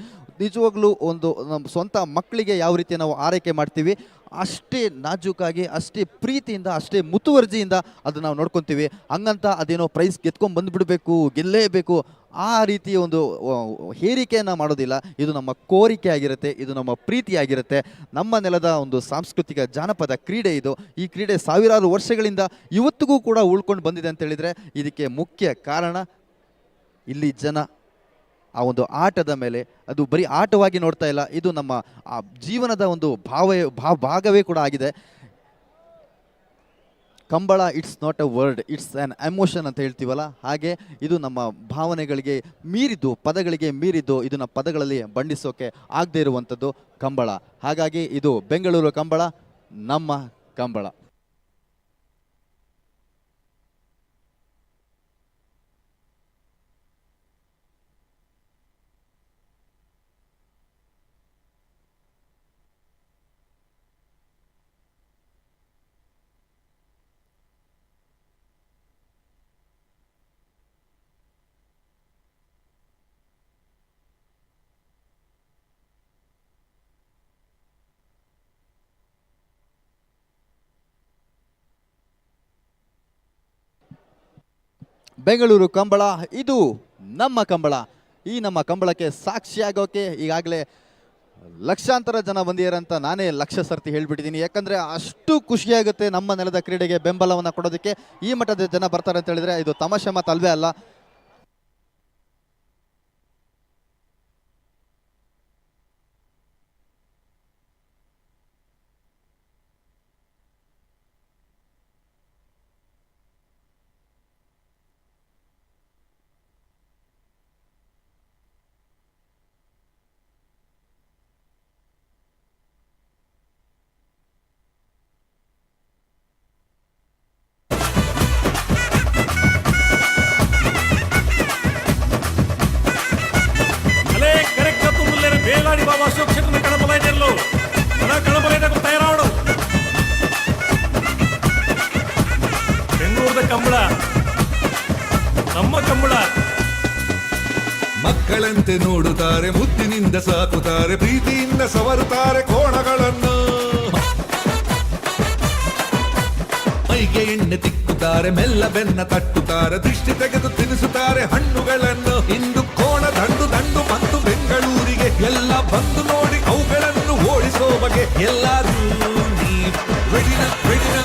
ನಿಜವಾಗ್ಲೂ ಒಂದು ನಮ್ಮ ಸ್ವಂತ ಮಕ್ಕಳಿಗೆ ಯಾವ ರೀತಿ ನಾವು ಆರೈಕೆ ಮಾಡ್ತೀವಿ ಅಷ್ಟೇ ನಾಜೂಕಾಗಿ, ಅಷ್ಟೇ ಪ್ರೀತಿಯಿಂದ, ಅಷ್ಟೇ ಮುತುವರ್ಜಿಯಿಂದ ಅದು ನಾವು ನೋಡ್ಕೊತೀವಿ. ಹಂಗಂತ ಅದೇನೋ ಪ್ರೈಸ್ ಗೆದ್ಕೊಂಡು ಗೆಲ್ಲೇಬೇಕು ಆ ರೀತಿಯ ಒಂದು ಹೇರಿಕೆಯನ್ನು ಮಾಡೋದಿಲ್ಲ. ಇದು ನಮ್ಮ ಕೋರಿಕೆ ಆಗಿರುತ್ತೆ, ಇದು ನಮ್ಮ ಪ್ರೀತಿ ಆಗಿರುತ್ತೆ. ನಮ್ಮ ನೆಲದ ಒಂದು ಸಾಂಸ್ಕೃತಿಕ ಜಾನಪದ ಕ್ರೀಡೆ ಇದು. ಈ ಕ್ರೀಡೆ ಸಾವಿರಾರು ವರ್ಷಗಳಿಂದ ಇವತ್ತಿಗೂ ಕೂಡ ಉಳ್ಕೊಂಡು ಬಂದಿದೆ ಅಂತ ಹೇಳಿದರೆ ಇದಕ್ಕೆ ಮುಖ್ಯ ಕಾರಣ ಇಲ್ಲಿ ಜನ ಆ ಒಂದು ಆಟದ ಮೇಲೆ, ಅದು ಬರೀ ಆಟವಾಗಿ ನೋಡ್ತಾ ಇಲ್ಲ, ಇದು ನಮ್ಮ ಆ ಜೀವನದ ಒಂದು ಭಾಗವೇ ಕೂಡ ಆಗಿದೆ. Kambala it's not a word, it's an emotion ಅಂತ ಹೇಳ್ತೀವಲ್ಲ, ಹಾಗೆ ಇದು ನಮ್ಮ ಭಾವನೆಗಳಿಗೆ ಮೀರಿದ್ದು, ಪದಗಳಿಗೆ ಮೀರಿದ್ದು, ಇದನ್ನು ಪದಗಳಲ್ಲಿ ಬಣ್ಣಿಸೋಕೆ ಆಗದೇ ಇರುವಂಥದ್ದು ಕಂಬಳ. ಹಾಗಾಗಿ ಇದು ಬೆಂಗಳೂರು ಕಂಬಳ, ನಮ್ಮ ಕಂಬಳ. ಬೆಂಗಳೂರು ಕಂಬಳ, ಇದು ನಮ್ಮ ಕಂಬಳ. ಈ ನಮ್ಮ ಕಂಬಳಕ್ಕೆ ಸಾಕ್ಷಿಯಾಗೋಕೆ ಈಗಾಗಲೇ ಲಕ್ಷಾಂತರ ಜನ ಬಂದಿದ್ದಾರೆ ಅಂತ ನಾನೇ ಲಕ್ಷ ಸರ್ತಿ ಹೇಳ್ಬಿಟ್ಟಿದ್ದೀನಿ. ಯಾಕಂದರೆ ಅಷ್ಟು ಖುಷಿಯಾಗುತ್ತೆ ನಮ್ಮ ನೆಲದ ಕ್ರೀಡೆಗೆ ಬೆಂಬಲವನ್ನು ಕೊಡೋದಕ್ಕೆ. ಈ ಮಟ್ಟದ ಜನ ಬರ್ತಾರೆ ಅಂತ ಹೇಳಿದರೆ ಇದು ತಮಾಷೆ ಮಾತು ಅಲ್ವೇ ಅಲ್ಲ. ಕಳಪರೇಟಕ್ಕೆ ತಯಾರಾಡು. ಬೆಂಗಳೂರದ ಕಂಬಳ ನಮ್ಮ ಕಂಬಳ. ಮಕ್ಕಳಂತೆ ನೋಡುತ್ತಾರೆ, ಮುದ್ದಿನಿಂದ ಸಾಕುತ್ತಾರೆ, ಪ್ರೀತಿಯಿಂದ ಸವರುತ್ತಾರೆ ಕೋಣಗಳನ್ನು. ಮೈಗೆ ಎಣ್ಣೆ ತಿಕ್ಕುತ್ತಾರೆ, ಮೆಲ್ಲ ಬೆನ್ನ ತಟ್ಟುತ್ತಾರೆ, ದೃಷ್ಟಿ ತೆಗೆದು ತಿನ್ನಿಸುತ್ತಾರೆ ಹಣ್ಣುಗಳನ್ನು. ಇಂದು ಕೋಣ ದಂಡು ದಂಡು ಮತ್ತು ಬೆಂಗಳೂರಿಗೆ ಎಲ್ಲ ಬಂದು ನೋಡಿ ಅವುಗಳನ್ನು ಓಡಿಸೋ ಬಗೆ. ಎಲ್ಲರೂ ನೀ ರೆಡಿನ ರೆಡಿನ.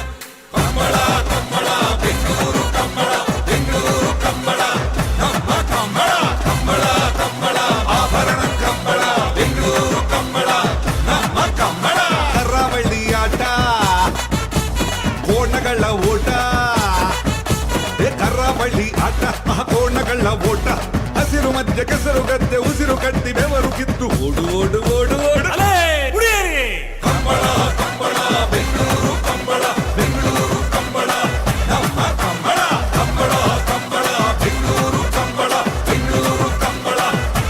ಕಂಬಳ ಕಂಬಳ ಬೆಂಗಳೂರು ಕಂಬಳ, ಬೆಂಗಳೂರು ಕಂಬಳ ನಮ್ಮ ಕಂಬಳ. ಕಂಬಳ ಕಂಬಳ ಆಭರಣ ಕಂಬಳ, ಬೆಂಗಳೂರು ಕಂಬಳ ನಮ್ಮ ಕಂಬಳ. ಕರಾವಳಿ ಆಟ, ಕೋಣಗಳ ಓಟ, ಕರಾವಳಿ ಆಟ ಕೋಣಗಳ ಓಟ. ಹಸಿರು ಮಧ್ಯೆ ಕೆಸರು ಗದ್ದೆ, ಉಸಿರು ಕಟ್ಟಿ ಬೆವರು ಕಿತ್ತು ಓಡು ಓಡು ಓಡು ಓಡು. ಕಂಬಳ ಕಂಬಳ ಬೆಂಗಳೂರು ಕಂಬಳ, ಬೆಂಗಳೂರು ಕಂಬಳ ನಮ್ಮ ಕಂಬಳ. ಕಂಬಳ ಕಂಬಳ ಬೆಂಗಳೂರು ಕಂಬಳ, ಬೆಂಗಳೂರು ಕಂಬಳ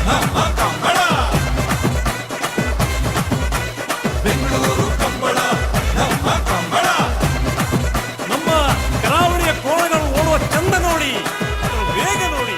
ನಮ್ಮ ಕಂಬಳ. ಬೆಂಗಳೂರು ಕಂಬಳ ನಮ್ಮ ಕಂಬಳ. ನಮ್ಮ ಕರಾವಳಿಯ ಕೋಣಗಳು ಓಡುವ ಚಂದ ನೋಡಿ, ವೇಗ ನೋಡಿ.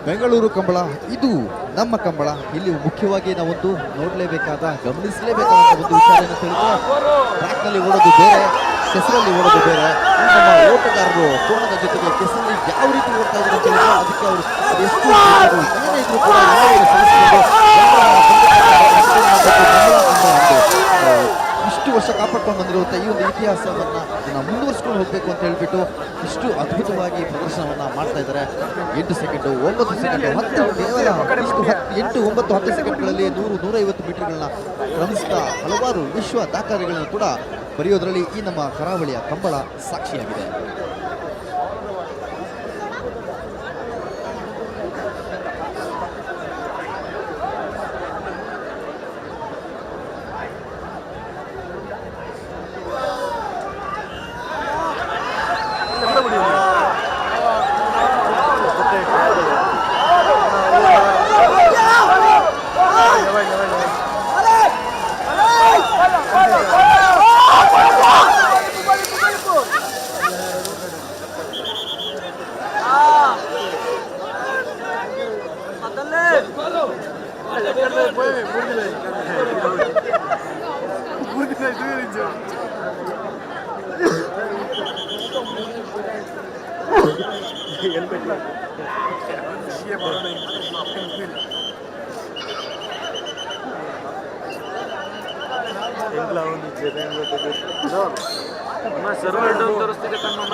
ಬೆಂಗಳೂರು ಕಂಬಳ ಇದು ನಮ್ಮ ಕಂಬಳ. ಇಲ್ಲಿ ಮುಖ್ಯವಾಗಿ ನಾವೊಂದು ನೋಡಲೇಬೇಕಾದ ಗಮನಿಸಲೇಬೇಕಾದ ಒಂದು ವಿಚಾರ ಏನಂತ ಹೇಳಿದ್ರೆ, ಟ್ರ್ಯಾಕ್ನಲ್ಲಿ ಓಡೋದು ಬೇರೆ, ಕೆಸರಲ್ಲಿ ಓಡೋದು ಬೇರೆ. ನಮ್ಮ ಓಟಗಾರರು ಕೋಣದ ಜೊತೆಗೆ ಕೆಸರಲ್ಲಿ ಯಾವ ರೀತಿ ಓಡ್ತಾ ಇದ್ದಾರೆ ಅಂತ ಹೇಳಿದ್ರೆ ಅದಕ್ಕೆ ಅವರು ಎಷ್ಟು ಏನೇ ಇದ್ರು ಕೂಡ ಎಲ್ಲವನ್ನು ಇಷ್ಟು ವರ್ಷ ಕಾಪಾಡ್ಕೊಂಡು ಬಂದಿರುವಂಥ ಈ ಒಂದು ಇತಿಹಾಸವನ್ನು ಅದನ್ನು ಮುಂದುವರಿಸ್ಕೊಂಡು ಹೋಗಬೇಕು ಅಂತ ಹೇಳ್ಬಿಟ್ಟು ಇಷ್ಟು ಅದ್ಭುತವಾಗಿ ಪ್ರದರ್ಶನವನ್ನು ಮಾಡ್ತಾ ಇದ್ದಾರೆ. 8 ಸೆಕೆಂಡು 9 ಸೆಕೆಂಡು 10 ಕೇವಲ 8, 9, 10 ಸೆಕೆಂಡ್ಗಳಲ್ಲಿ 100-150 ಮೀಟರ್ಗಳನ್ನ ಕ್ರಮಿಸಿದ ಹಲವಾರು ವಿಶ್ವ ದಾಖಲೆಗಳನ್ನು ಕೂಡ ಬರೆಯೋದರಲ್ಲಿ ಈ ನಮ್ಮ ಕರಾವಳಿಯ ಕಂಬಳ ಸಾಕ್ಷಿಯಾಗಿದೆ. ಸರ್ವರ್ ಡೌನ್ ತೋರಿಸ್ತಿದೆ ಕಣ್ಣಮ್ಮ.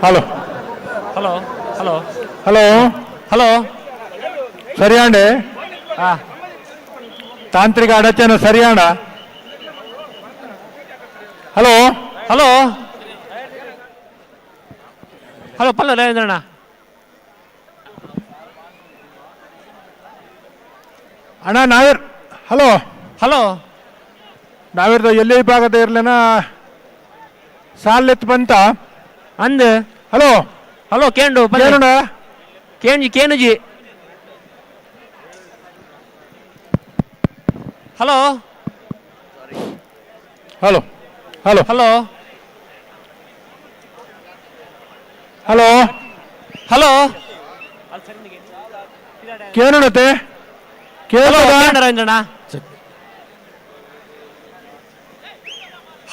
Hello hello hello hello hello ಸರಿಯಾಂಡೆ ತಾಂತ್ರಿಕ ಅಡಚಣೆ ಸರಿಯಾಣ. ಹಲೋ ಹಲೋ ಹಲೋ ಪಲ್ಲ ರೇಂದ್ರಣ್ಣ. ಅಣ್ಣ ನಾವಿರ್ ಹಲೋ ಹಲೋ ನಾವಿರ್ದು ಎಲ್ಲಿ ಭಾಗದ ಇರ್ಲೇನ ಸಾಲೆತ್ ಬಂತ ಅಂದ್ ಹಲೋ ಹಲೋ ಕೇಂಡು ಏನಣ್ಣ ಕೇಂಜಿ ಕೇನುಜಿ hello hello hello hello hello hello ಕೇನಣತೆ ರೇಂದ್ರಣ್ಣ.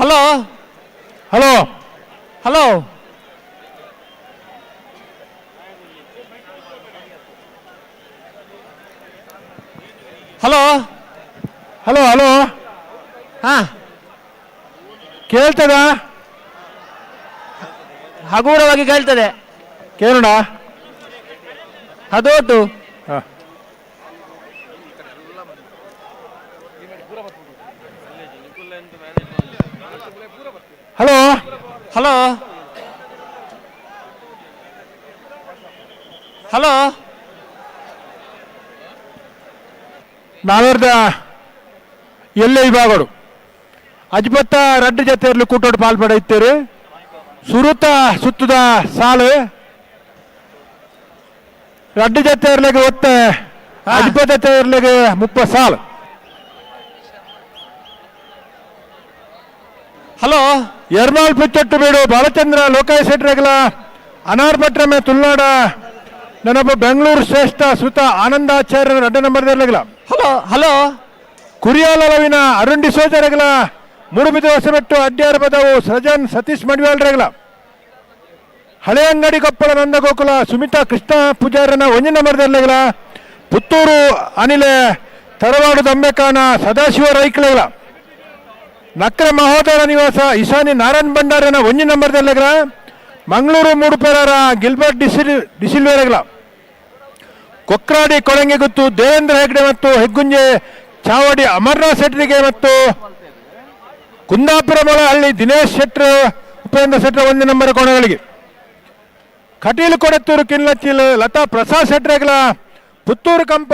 Hello hello hello hello hello hello ಹಾ ಕೇಳ್ತದ ಹಗುರವಾಗಿ ಕೇಳ್ತದೆ. ಕೇಳೋಣ ಅದೋಟು ಹಲೋ ಹಲೋ ಹಲೋ ನಾವೇರ್ದ ಎಲ್ಲೇ ವಿಭಾಗಗಳು ಅಜ್ಬತ್ತ ರಡ್ಡು ಜೊತೆಯಲ್ಲಿ ಕೂಟೋಡು ಪಾಲ್ಪಡುತ್ತೀರಿ ಸುರುತ ಸುತ್ತದ ಸಾಲು ರಡ್ಡು ಜೊತೆಯರ್ಲಿಗೆ ಒತ್ತೆ ಅಜ್ಬತ್ತ ಜೊತೆಯರ್ಲಿಗೆ 30 ಸಾಲು. ಹಲೋ ಎರ್ಮಾಲ್ ಪಿಚ್ಚಟ್ಟು ಬೀಡು ಬಾಲಚಂದ್ರ ಲೋಕಾಯ ಸೆಟ್ರೆಗಲ ಅನಾರ್ ಭಟ್ರಮೆ ತುಳುನಾಡ ನನೊಬ್ಬ ಬೆಂಗಳೂರು ಶ್ರೇಷ್ಠ ಸುತ ಆನಂದಾಚಾರ್ಯರ 2 ನಂಬರ್ ದೇರ್ಲೆಗಲ. ಹಲೋ ಹಲೋ ಕುರಿಯಾಲವಿನ ಅರುಣ್ ಡಿಸೋಜರೆಗಲ ಮೂಡುಬಿದ್ದು ಹೊಸಬೆಟ್ಟು ಅಡ್ಯಾರ ಪದವು ಸೃಜನ್ ಸತೀಶ್ ಮಡಿವಾಳ್ ರೆಗಲ. ಹಳೆ ಅಂಗಡಿ ಕೊಪ್ಪಳ ನಂದಗೋಕುಲ ಸುಮಿತಾ ಕೃಷ್ಣ ಪೂಜಾರನ 1 ನಂಬರ್ ದೇರ್ಲೆಗಲ. ಪುತ್ತೂರು ಅನಿಲೆ ತರವಾಡು ದಂಬೆಕಾನ ಸದಾಶಿವ ರೈಕ್ಲೆಗಲ. ನಕ್ರ ಮಹೋದರ ನಿವಾಸ ಇಶಾನಿ ನಾರಾಯಣ್ ಭಂಡಾರನ 1 ನಂಬರ್ ದೇರ್ಲೆಗಲ. ಮಂಗಳೂರು ಮೂಡುಪೇರರ ಗಿಲ್ಬರ್ಟ್ ಡಿಸಿಲ್ವೇರೆಗಲ. ಕೊಕ್ರಾಡಿ ಕೊಳಂಗೆ ಗುತ್ತು ದೇವೇಂದ್ರ ಹೆಗ್ಡೆ ಮತ್ತು ಹೆಗ್ಗುಂಜೆ ಚಾವಡಿ ಅಮರ್ನಾಥ್ ಶೆಟ್ರಿಗೆ ಮತ್ತು ಕುಂದಾಪುರ ಮೊಳಹಳ್ಳಿ ದಿನೇಶ್ ಶೆಟ್ರು ಉಪೇಂದ್ರ ಶೆಟ್ರ 1 ನಂಬರ್ ಕೋಣಗಳಿಗೆ. ಕಟೀಲು ಕೊಡತ್ತೂರು ಕಿನ್ಲಚ್ಚಿಲ್ ಲತಾ ಪ್ರಸಾದ್ ಶೆಟ್ರೆಗಲ. ಪುತ್ತೂರು ಕಂಪ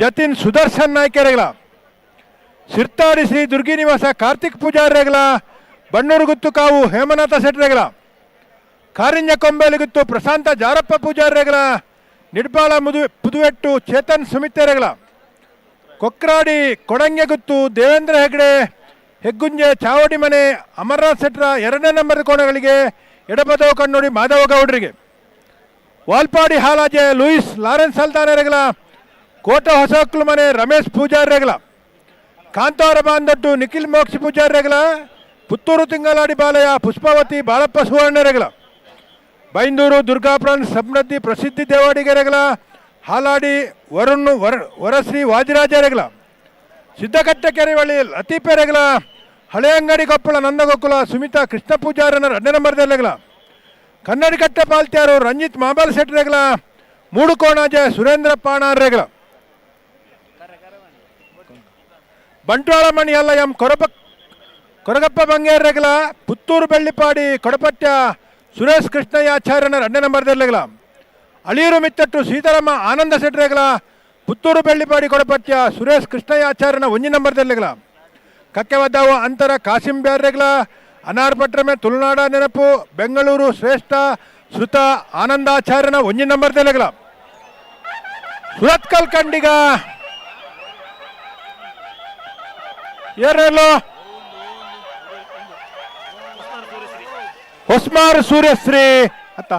ಜತಿನ್ ಸುದರ್ಶನ್ ನಾಯ್ಕೆರೆಗಲ. ಸಿರ್ತಾಡಿ ಶ್ರೀ ದುರ್ಗಿ ನಿವಾಸ ಕಾರ್ತಿಕ್ ಪೂಜಾರೆಗಲ. ಬಣ್ಣೂರು ಗುತ್ತು ಕಾವು ಹೇಮನಾಥ ಶೆಟ್ರೆಗಲ. ಕಾರಿಂಜ ಕೊಂಬೇಲಿ ಗುತ್ತು ಪ್ರಶಾಂತ ಜಾರಪ್ಪ ಪೂಜಾರೆಗಲ. ನಿಡ್ಪಾಳ ಪುದುವೆಟ್ಟು ಚೇತನ್ ಸುಮಿತೆರೆಗಲ. ಕೊಕ್ರಾಡಿ ಕೊಡಂಗೆ ಗುತ್ತು ದೇವೇಂದ್ರ ಹೆಗ್ಡೆ ಹೆಗ್ಗುಂಜೆ ಚಾವಡಿ ಮನೆ ಅಮರ್ನಾಥ್ ಶೆಟ್ರ 2 ನಂಬರ್ ಕೋಣಗಳಿಗೆ ಎಡಪದವು ಕಣ್ಣೋಡಿ ಮಾಧವ ಗೌಡ್ರಿಗೆ. ವಾಲ್ಪಾಡಿ ಹಾಲಾಜೆ ಲೂಯಿಸ್ ಲಾರೆನ್ಸ್ ಸಲ್ತಾನೆರೆಗಲ. ಕೋಟ ಹೊಸಕ್ಲು ಮನೆ ರಮೇಶ್ ಪೂಜಾರೆಗಲ. ಕಾಂತಾರ ಬಾಂದಟ್ಟು ನಿಖಿಲ್ ಮೋಕ್ಷಿ ಪೂಜಾರೆಗಲ. ಪುತ್ತೂರು ತಿಂಗಳಾಡಿ ಬಾಲಯ ಪುಷ್ಪಾವತಿ ಬಾಳಪ್ಪ ಸುವರ್ಣರೆಗಲ. ಬೈಂದೂರು ದುರ್ಗಾಪುರನ್ ಸಮೃದ್ಧಿ ಪ್ರಸಿದ್ಧಿ ದೇವಾಡಿಗೆರೆಗಲ. ಹಾಲಾಡಿ ವರುಣ್ ವರಶ್ರೀ ವಾದಿರಾಜರೆಗಲ. ಸಿದ್ದಕಟ್ಟೆ ಕೆರೆವಳ್ಳಿ ಲತೀಪೆರೆಗಲ. ಹಳೆ ಅಂಗಡಿ ಕೊಪ್ಪಳ ನಂದಗೋಕುಲ ಸುಮಿತಾ ಕೃಷ್ಣ ಪೂಜಾರನ 2 ನಂಬರ್ ದೇರ್ಲೆಗಲ. ಕನ್ನಡಿಕಟ್ಟೆ ಪಾಲ್ತ್ಯಾರು ರಂಜಿತ್ ಮಾಬಲ್ ಶೆಟ್ರೆಗಲ. ಮೂಡು ಕೋಣಾಜೆ ಸುರೇಂದ್ರ ಪಾಣಾರೆಗಲ. ಬಂಟ್ವಾಳ ಮಣಿಯಲ್ಲ ಎಂ ಕೊರಗಪ್ಪ ಬಂಗೇರೆಗಲ. ಪುತ್ತೂರು ಬೆಳ್ಳಿಪಾಡಿ ಕೊಡಪಟ್ಟ ಸುರೇಶ್ ಕೃಷ್ಣಯ್ಯಾಚಾರ್ಯನ 2 ನಂಬರ್ ದೇರ್ಲೆಗಲ. ಅಳಿಯೂರು ಮಿತ್ತಟ್ಟು ಸೀತಾರಾಮ ಆನಂದ ಶೆಟ್ರೆಗಲ. ಪುತ್ತೂರು ಬೆಳ್ಳಿಪಾಡಿ ಕೊಡಪಟ್ಟ ಸುರೇಶ್ ಕೃಷ್ಣಯ್ಯಾಚಾರ್ಯನ 1 ನಂಬರ್ ದೇರ್ಲೆಗಲ. ಕಕ್ಕೆವದ್ದಾವ ಅಂತರ ಕಾಸಿಂ ಬ್ಯಾರ್ರೆಗಲ. ಅನಾರ್ ಭಟ್ರಮೆ ತುಳುನಾಡ ನೆನಪು ಬೆಂಗಳೂರು ಶ್ರೇಷ್ಠ ಶ್ರುತ ಆನಂದಾಚಾರ್ಯನ 1 ನಂಬರ್ ದೇರ್ಲೆಗಲ. ಸುರತ್ಕಲ್ ಕಂಡಿಗ ಏನೇಳು ಹೊಸ್ಮಾರ್ ಸೂರ್ಯಶ್ರೀ ಅತ್ತ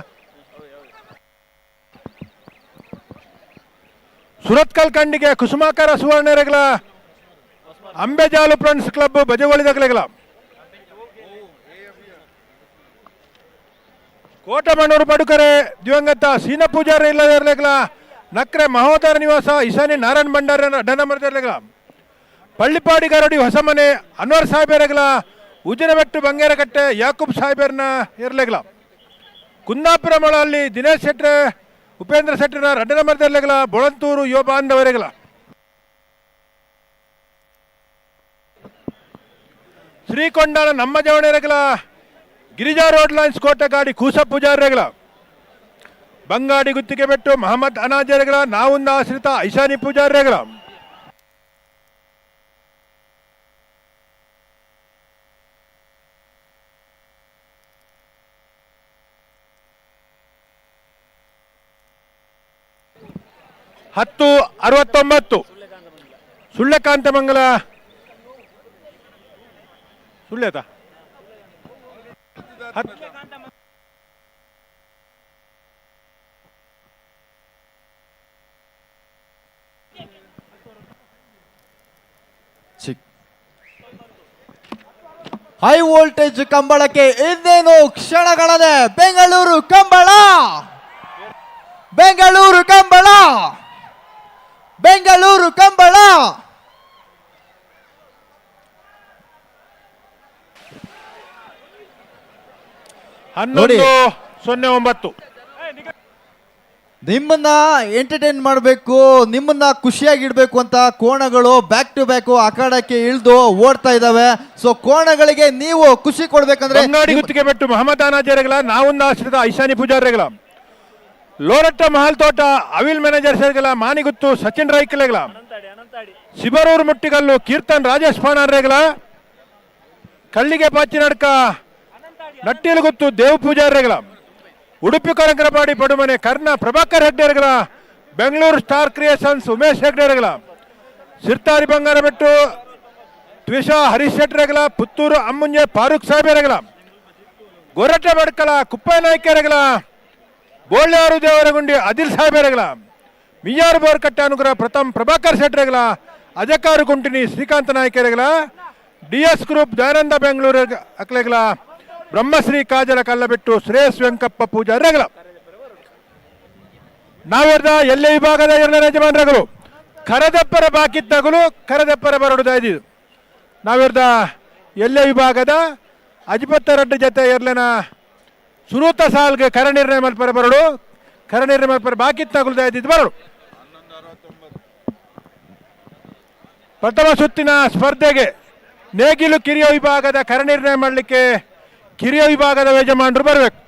ಸುರತ್ಕಲ್ ಕಂಡಿಗೆ ಕುಸುಮಾಕರ ಸುವರ್ಣರೆಗಲ. ಅಂಬೆಜಾಲು ಫ್ರೆಂಡ್ಸ್ ಕ್ಲಬ್ ಬಜಗೋಳಿದಗಲೆಗಲ. ಕೋಟಮಣ್ಣೂರು ಬಡುಕರೆ ದಿವಂಗತ ಸೀನ ಪೂಜಾರಿ ಇಲ್ಲದೆರ್ಲೆಗಲ. ನಕ್ರೆ ಮಹೋದರ ನಿವಾಸ ಇಶಾನಿ ನಾರಾಯಣ್ ಭಂಡಾರನ 2 ನಂಬರ್ ದೇರ್ಲೆಗಲ. ಪಳ್ಳಿಪಾಡಿ ಗರಡಿ ಹೊಸಮನೆ ಅನ್ವರ್ ಸಾಹೇಬರೆಗಲ. ಉಜಿನಬೆಟ್ಟು ಬಂಗೇರಕಟ್ಟೆ ಯಾಕೂಬ್ ಸಾಹೇಬರ್ನ ಇರ್ಲೆಗಲ. ಕುಂದಾಪುರ ಮೊಳಹಳ್ಳಿ ದಿನೇಶ್ ಶೆಟ್ರೆ ಉಪೇಂದ್ರ ಶೆಟ್ಟರ 2 ನಂಬರ್ ದೇರ್ಲೆಗಲ. ಬೊಳಂತೂರು ಯುವ ಬಾಂಧವರೆಗಲ. ಶ್ರೀಕೊಂಡಾನ ನಮ್ಮ ಜವಣೆರೆಗಲ. ಗಿರಿಜಾ ರೋಡ್ ಲೈನ್ಸ್ ಕೋಟೆಗಾಡಿ ಕೂಸ ಪೂಜಾರೆಗಲ. ಬಂಗಾಡಿ ಗುತ್ತಿಗೆ ಬೆಟ್ಟು ಮಹಮ್ಮದ್ ಅನಾಜರೆಗಲ. ನಾವುಂದ ಆಶ್ರಿತ ಐಶಾನಿ ಪೂಜಾರೆಗಲ. ಹತ್ತು 69 ಸುಳ್ಳೆಕಾಂತಮಂಗಲ ಸುಳ್ಳೆತ ಹೈ ವೋಲ್ಟೇಜ್ ಕಂಬಳಕ್ಕೆ ಇನ್ನೇನು ಕ್ಷಣಗಳದೆ. ಬೆಂಗಳೂರು ಕಂಬಳ, ಬೆಂಗಳೂರು ಕಂಬಳ, ಬೆಂಗಳೂರು ಕಂಬಳ. 11-09 ನಿಮ್ಮನ್ನ ಎಂಟರ್ಟೈನ್ ಮಾಡಬೇಕು, ನಿಮ್ಮನ್ನ ಖುಷಿಯಾಗಿಡ್ಬೇಕು ಅಂತ ಕೋಣಗಳು ಬ್ಯಾಕ್ ಟು ಬ್ಯಾಕ್ ಅಖಾಡಕ್ಕೆ ಇಳಿದು ಓಡ್ತಾ ಇದಾವೆ. ಸೊ ಕೋಣಗಳಿಗೆ ನೀವು ಖುಷಿ ಕೊಡ್ಬೇಕಂದ್ರೆ ಬಂಗಾಡಿ ಗುತ್ತಿಗೆ ಬಿಟ್ಟು ಮಹಮ್ಮದ್ ಅನಾಜರೆಗಳ ನಾವುಂದ ಆಶ್ರಿತ ಐಶಾನಿ ಪೂಜಾರಿಗಳ ಲೋರಟ್ಟ ಮಹಲ್ ತೋಟ ಅವಿಲ್ ಮ್ಯಾನೇಜರ್ ಸೇರ್ಗಳ ಮಾನಿಗುತ್ತು ಸಚಿನ್ ರೈಕಲೆಗಳ ಶಿಬರೂರು ಮುಟ್ಟಿಗಲ್ಲು ಕೀರ್ತನ್ ರಾಜೇಶ್ ಪಾಣಾರ್ರೆಗಳ ಕಳ್ಳಿಗೆ ಪಾಚಿನಡ್ಕ ನಟ್ಟಿಲಗುತ್ತು ದೇವ್ ಪೂಜಾರಿಗಳ ಉಡುಪಿ ಕನಕರಪಾಡಿ ಪಡುಮನೆ ಕರ್ಣ ಪ್ರಭಾಕರ್ ಹೆಗ್ಡೆರ್ಗಳ ಬೆಂಗಳೂರು ಸ್ಟಾರ್ ಕ್ರಿಯೇಷನ್ಸ್ ಉಮೇಶ್ ಹೆಗ್ಡೆರ್ಗಳ ಸಿರ್ತಾರಿ ಬಂಗಾರಬೆಟ್ಟು ತ್ವಿಷಾ ಹರೀಶ್ ಶೆಟ್ರೆಗಳ ಪುತ್ತೂರು ಅಮ್ಮುಂಜೆ ಫಾರೂಕ್ ಸಾಹೇಬರೆಗಳ ಗೊರಟೆ ಬಡ್ಕಲ ಕುಪ್ಪೈ ನಾಯ್ಕೆರೆಗಳ ಬೋಳ್ಯಾರು ದೇವರಗುಂಡಿ ಅದಿಲ್ ಸಾಹೇಬರೆಗಳ ಮಿಯಾರು ಬೋರ್ಕಟ್ಟೆ ಅನುಗ್ರಹ ಪ್ರಥಮ್ ಪ್ರಭಾಕರ್ ಶೆಟ್ರೆಗಳ ಅಜಕಾರು ಕುಂಟಿನಿ ಶ್ರೀಕಾಂತ ನಾಯ್ಕೆರೆಗಳ ಡಿಎಸ್ ಗ್ರೂಪ್ ದಯಾನಂದ ಬೆಂಗಳೂರು ಅಕ್ಲೆಗಳ ಬ್ರಹ್ಮಶ್ರೀ ಕಾಜಲ ಕಲ್ಲಬಿಟ್ಟು ಶ್ರೇಯಸ್ ವೆಂಕಪ್ಪ ಪೂಜಾರಿಗಳ ನಾವೆರ್ದ ಎಲ್ಲೆ ವಿಭಾಗದ ಎರಡನೇ ಯಜಮಾನರುಗಳು ಕರದಪ್ಪರ ಬಾಕಿತ್ತಗಲು ಕರದಪ್ಪರ ಬರಡುದಾಯ್ದು ನಾವೆರ್ದ ಎಲ್ಲೆ ವಿಭಾಗದ ಅಜಿಪತ್ತರಡ್ಡು ಜೊತೆ ಎರಡನ ಸುರೂತ ಸಾಲ್ಗೆ ಕರ ನಿರ್ಣಯ ಮಲ್ಪರ ಬರಡು ಕರ ನಿರ್ಣಯ ಮಲ್ಪರ ಬಾಕಿತ್ತಗಲು ಬರಡು ಪ್ರಥಮ ಸುತ್ತಿನ ಸ್ಪರ್ಧೆಗೆ ನೇಗಿಲು ಕಿರಿಯ ವಿಭಾಗದ ಕರ ನಿರ್ಣಯ ಮಾಡಲಿಕ್ಕೆ ಕಿರಿಯ ವಿಭಾಗದ ಯಜಮಾನರು ಬರಬೇಕು.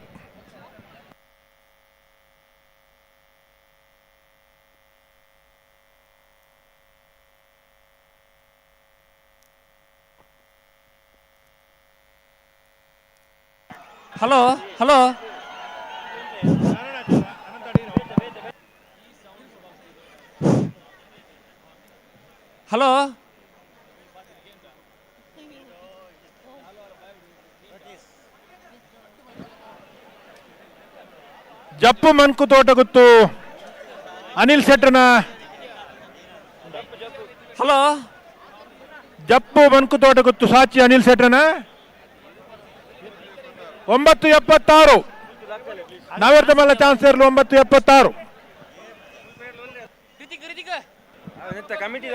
ಹಲೋ ಹಲೋ ಹಲೋ ಜಪ್ಪು ಮನ್ಕು ತೋಟಗುತ್ತು ಅನಿಲ್ ಶೆಟ್ಟರ್ನ ಹಲೋ ಜಪ್ಪು ಮನ್ಕು ತೋಟಗುತ್ತು ಸಾಚಿ ಅನಿಲ್ ಶೆಟ್ಟರ್ನ 9:76 ನಾವೆರ್ದ ಮಲ್ಲ ಚಾನ್ಸ್ ಇರಲು 9:76 ಕಮಿಟಿ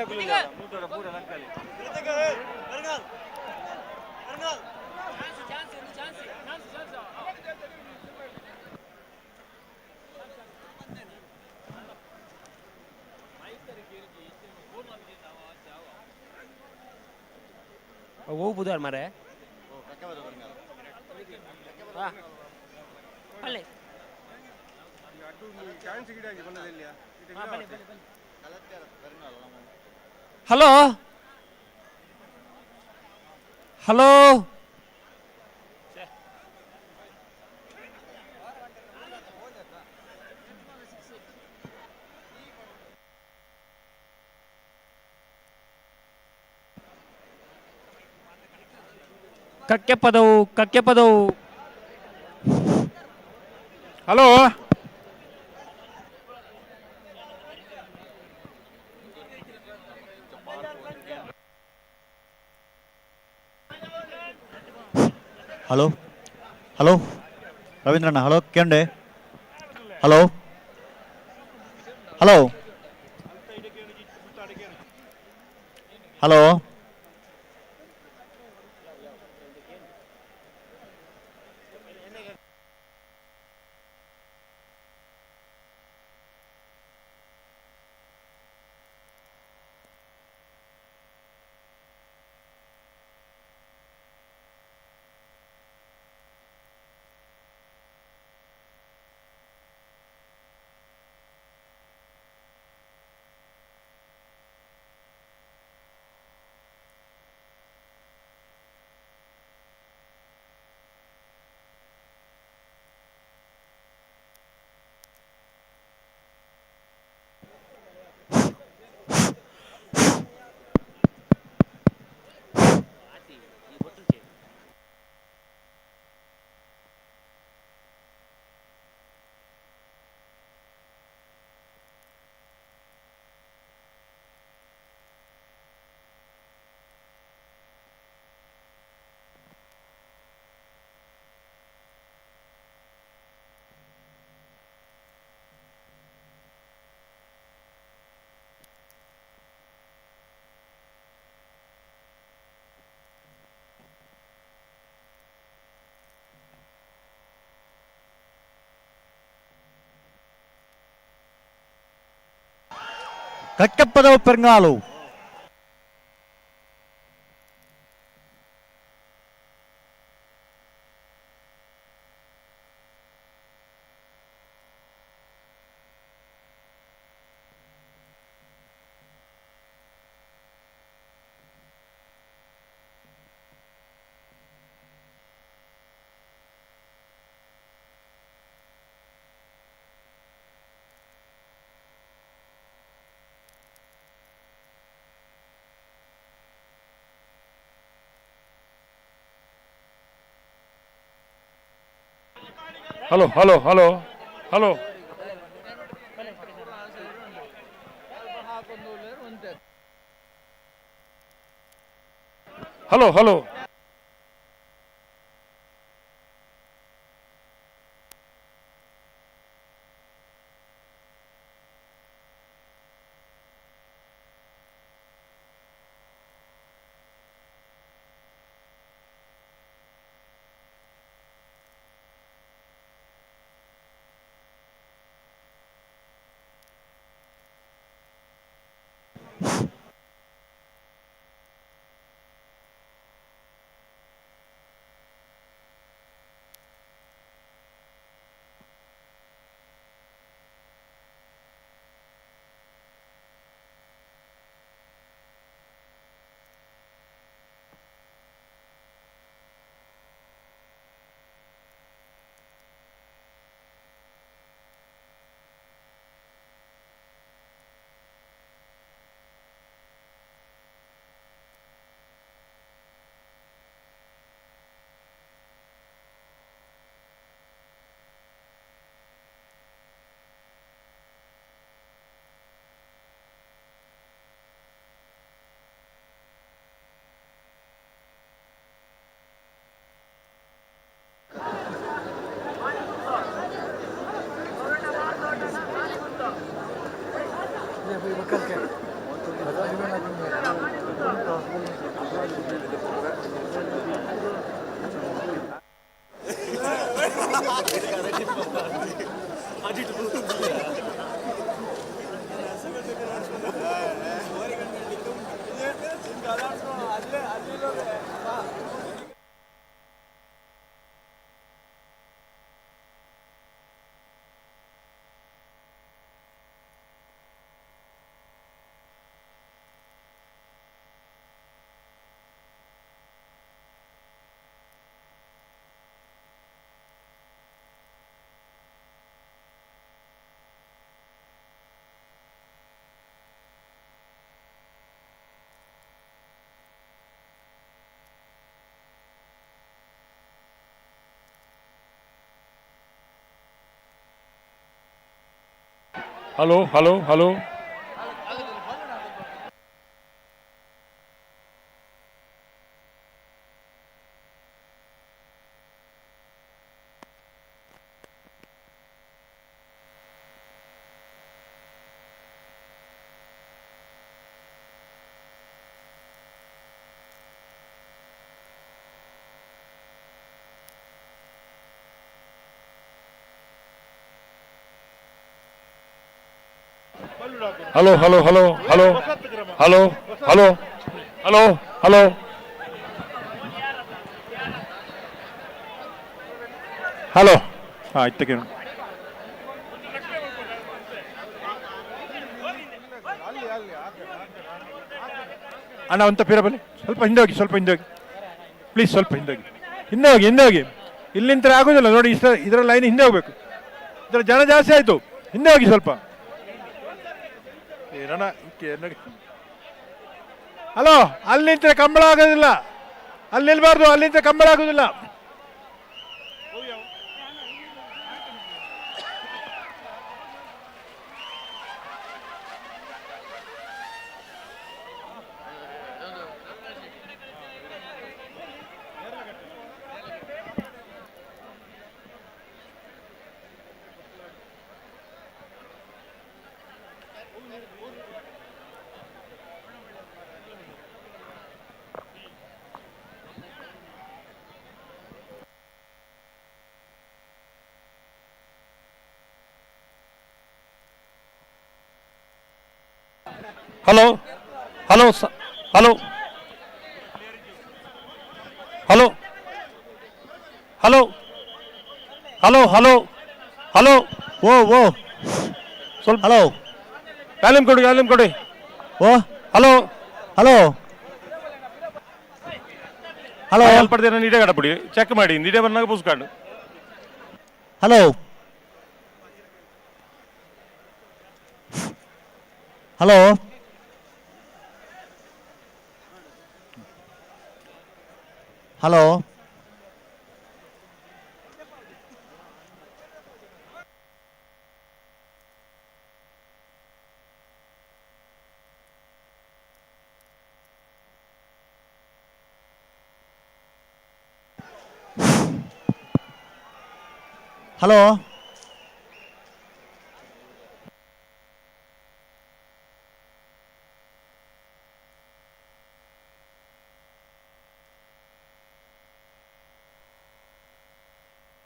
वो बुधवार मारे ಹಲೋ ಹಲೋ ಕಕ್ಕೆ ಪದವು ಹಲೋ ಹಲೋ ಹಲೋ ರವೀಂದ್ರಣ್ಣ ಹಲೋ ಕೇಂಡೆ ಹಲೋ ಹಲೋ ಹಲೋ ಕಕ್ಕೆಪ್ಪದವು ಪೆರ್ಗಾಲು. Hello hello hello hello hello hello hello hello hello hello hello hello hello hello hello hello hello hello ಹಾಂ ಇತ್ತಕ್ಕೆ ಅಣ್ಣ ಒಂದು ತಪ್ಪಿರ ಬನ್ನಿ ಸ್ವಲ್ಪ ಹಿಂದೆ ಹೋಗಿ ಸ್ವಲ್ಪ ಹಿಂದೆ ಹೋಗಿ ಪ್ಲೀಸ್ ಸ್ವಲ್ಪ ಹಿಂದೆ ಹೋಗಿ ಹಿಂದೆ ಹೋಗಿ ಹಿಂದೆ ಹೋಗಿ ಇಲ್ಲಿ ನಿಂತರೆ ಆಗೋದಿಲ್ಲ ನೋಡಿ ಇದರ ಲೈನ್ ಹಿಂದೆ ಹೋಗ್ಬೇಕು ಇದರ ಜನ ಜಾಸ್ತಿ ಆಯಿತು ಹಿಂದೆ ಹೋಗಿ ಸ್ವಲ್ಪ ಏನಣ್ಣ ಹಲೋ ಅಲ್ಲಿ ನಿಂತರೆ ಕಂಬಳ ಆಗೋದಿಲ್ಲ ಅಲ್ಲಿ ನಿಲ್ಬಾರ್ದು ಅಲ್ಲಿ ನಿಂತರೆ ಕಂಬಳ ಆಗೋದಿಲ್ಲ hello hello hello hello hello hello hello hello ಓ ಓ ಸ್ವಲ್ಪ ಹಲೋ ವ್ಯಾಲ್ಯೂಮ್ ಕೊಡಿ ಓ ಹಲೋ ಹಲೋ ಹಲೋ ಹೆಲ್ಪ್ ಪಡೆದ ನೀಡೇ ಕಡಪಡಿ ಚೆಕ್ ಮಾಡಿ ನೀಡೇ ಬಂದಾಗ ಪುಸ್ಕೊಂಡು hello hello hello hello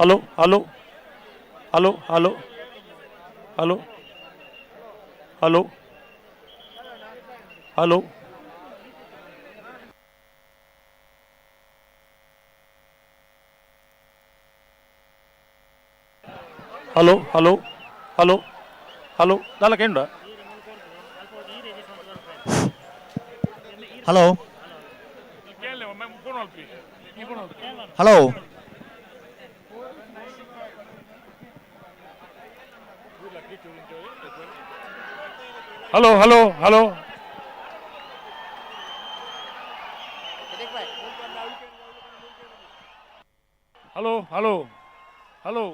hello hello hello hello hello hello hello hello hello hello hello hello ನಾಲ್ಕೇಂಡ hello hello hello hello hello hello hello hello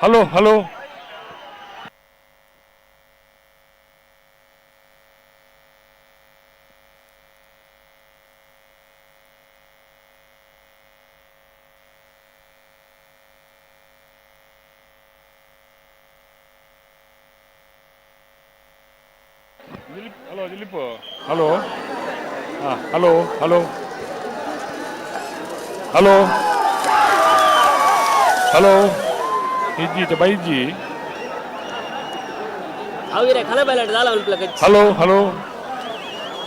hello hello hello Dileep hello ಹಾಂ hello hello hello hello ಇಜ್ಜಿ ಬೈಜ್ಜಿ ಅವಿರೆ ಕಲಬೆಲ್ಲ ದಾಲ ಉಲ್ಪ್ಲಕ hello hello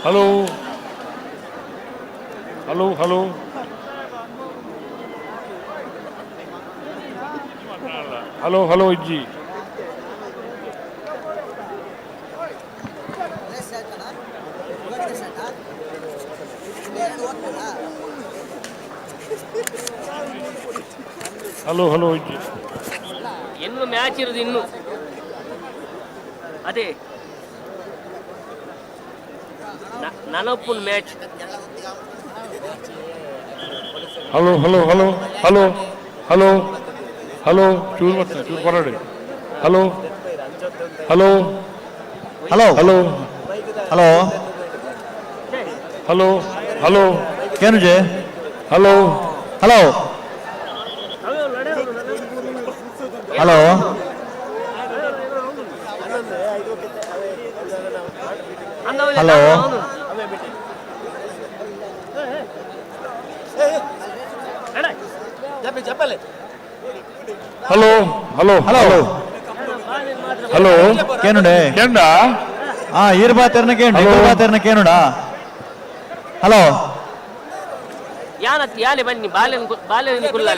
hello hello hello hello hello ಇಜ್ಜಿ hello hello ಇಜ್ಜಿ ಇನ್ನು ಮ್ಯಾಚ್ ಇರೋದು ಇನ್ನು ಅದೇ ನನಪ್ಪುನ್ match hello hello hello hello hello hello ಚೂರು ಬರ್ತೀನಿ ಚೂರು ಹೊರಡಿ hello hello hello hello hello hello hello ಕೇನುಜೆ hello hello hello hello hello hello hello hello ಕೇನುಡೆ ಕೆಂಡ ಈರ್ಬಾತೆರ್ನ ಕೇಂಡು ಹಲೋ. ಈರ್ಬಾತೆರ್ನ ಕೇನುಡಾ ಹಲೋ ಯಾನತ್ ಯಾನೆ ಬನ್ನಿ ಬಾಲ್ಯ ಕುಲ್ಲ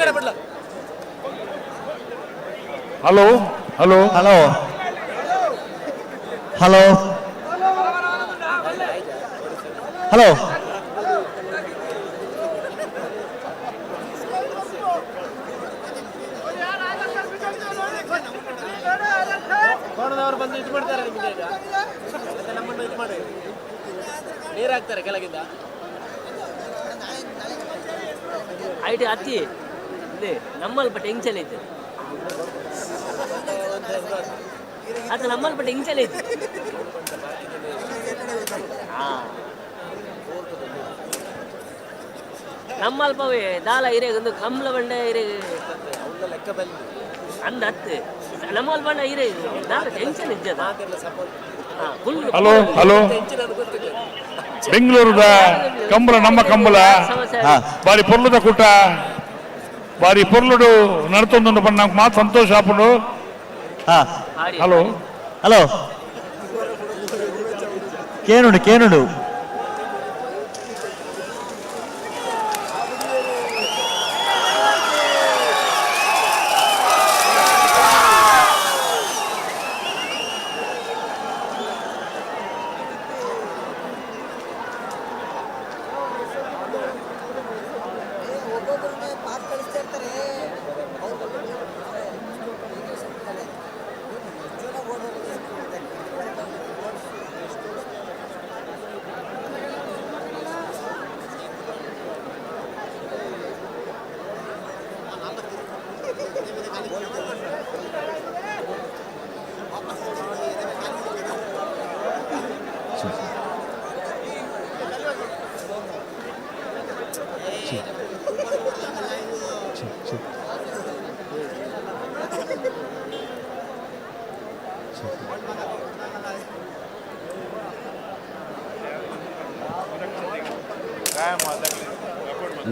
hello hello hello hello hello ಕೋಣದವರು ಬಂದು ಇದು ಮಾಡ್ತಾರೆ ನಿಮಗೆ ಈಗ ಮತ್ತೆ ನಮ್ಮನ್ನು ಇದು ಮಾಡಿ ನೀರು ಹಾಕ್ತಾರೆ ಕೆಳಗಿಂದ ಐಟಿ ಹತ್ತಿ ಇದೆ ನಮ್ಮಲ್ಲಿ ಬಟ್ ಹೆಂಚಲ್ ಐತೆ ಅದು ನಮ್ಮಲ್ಲಿ ಬಟ್ ಹೆಂಚಲ್ ಐತೆ ನಮ್ಮಲ್ಪವೇ ದಾಲ ಇರೇ ಒಂದು ಕಮ್ಲ ಬಂಡೆ ಇರೇ ಲೆಕ್ಕ ಬಂದು ಅಂದ ಹತ್ತು ನಮ್ಮಲ್ಲಿ ಬಂಡ ಇರೇ ದಾಲ ಟೆನ್ಷನ್ ಇದ್ದದ ಹಲೋ ಹಲೋ ಬೆಂಗಳೂರದ ಕಂಬಳ ನಮ್ಮ ಕಂಬಳ ಬಾರಿ ಪೊರ್ಲುದ ಕೂಟ ಬಾರಿ ಪೊರ್ಲುಡು ನಡ್ತೊಂದು ಪಂಡ ನಮ್ಗೆ ಮಾತು ಸಂತೋಷ ಆಪುಂಡು ಹಲೋ ಹಲೋ ಕೇನುಡು ಕೇನುಡು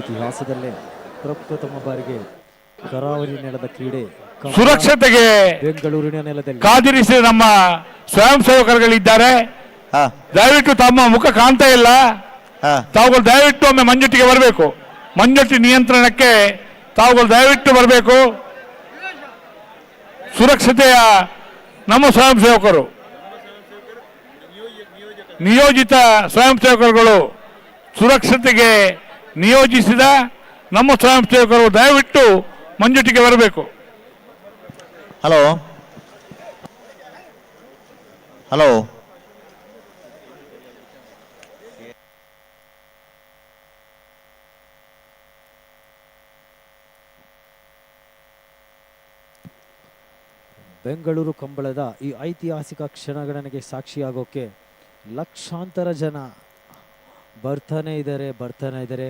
ಇತಿಹಾಸದಲ್ಲೇ ಪ್ರಪ್ರಥಮ ಬಾರಿಗೆ ಕರಾವಳಿ ನೆಲದ ಕ್ರೀಡೆ ಸುರಕ್ಷತೆಗೆ ಬೆಂಗಳೂರಿನ ನೆಲದಲ್ಲಿ ಕಾದಿರಿಸಿದ ನಮ್ಮ ಸ್ವಯಂ ಸೇವಕರುಗಳಿದ್ದಾರೆ. ದಯವಿಟ್ಟು ತಮ್ಮ ಮುಖ ಕಾಣ್ತಾ ಇಲ್ಲ, ತಾವುಗಳು ದಯವಿಟ್ಟು ಒಮ್ಮೆ ಮಂಜುಟ್ಟಿಗೆ ಬರಬೇಕು. ಮಂಜುಟ್ಟಿ ನಿಯಂತ್ರಣಕ್ಕೆ ತಾವುಗಳು ದಯವಿಟ್ಟು ಬರಬೇಕು. ಸುರಕ್ಷತೆಯ ನಮ್ಮ ಸ್ವಯಂ ಸೇವಕರು, ನಿಯೋಜಿತ ಸ್ವಯಂ ಸೇವಕರುಗಳು, ಸುರಕ್ಷತೆಗೆ ನಿಯೋಜಿಸಿದ ನಮ್ಮ ಸ್ವಯಂ ಸೇವಕರು ದಯವಿಟ್ಟು ಮಂಜುಟ್ಟಿಗೆ ಬರಬೇಕು. ಹಲೋ ಹಲೋ ಬೆಂಗಳೂರು ಕಂಬಳದ ಈ ಐತಿಹಾಸಿಕ ಕ್ಷಣಗಣನೆಗೆ ಸಾಕ್ಷಿಯಾಗೋಕ್ಕೆ ಲಕ್ಷಾಂತರ ಜನ ಬರ್ತಾನೆ ಇದ್ದಾರೆ.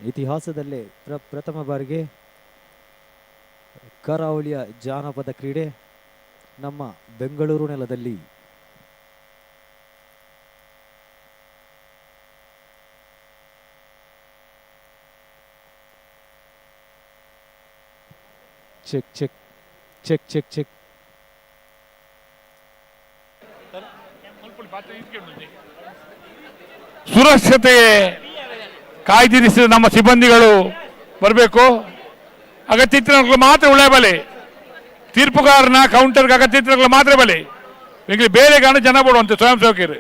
ಇತಿಹಾಸದಲ್ಲೇ ಪ್ರಥಮ ಬಾರಿಗೆ ಕರಾವಳಿಯ ಜಾನಪದ ಕ್ರೀಡೆ ನಮ್ಮ ಬೆಂಗಳೂರು ನೆಲದಲ್ಲಿ. Check check check check check. ಸುರಕ್ಷತೆ ಕಾಯ್ದಿರಿಸಿದ ನಮ್ಮ ಸಿಬ್ಬಂದಿಗಳು ಬರಬೇಕು. ಅಗತ್ಯ ಮಾತ್ರ ಉಳಬಲೆ, ತೀರ್ಪುಗಾರನ ಕೌಂಟರ್ಗೆ ಅಗತ್ಯ ಮಾತ್ರ ಬಲೆ. ಬೇರೆ ಕಾರಣ ಜನ ಬಿಡುವಂತೆ ಸ್ವಯಂ ಸೇವಕರು.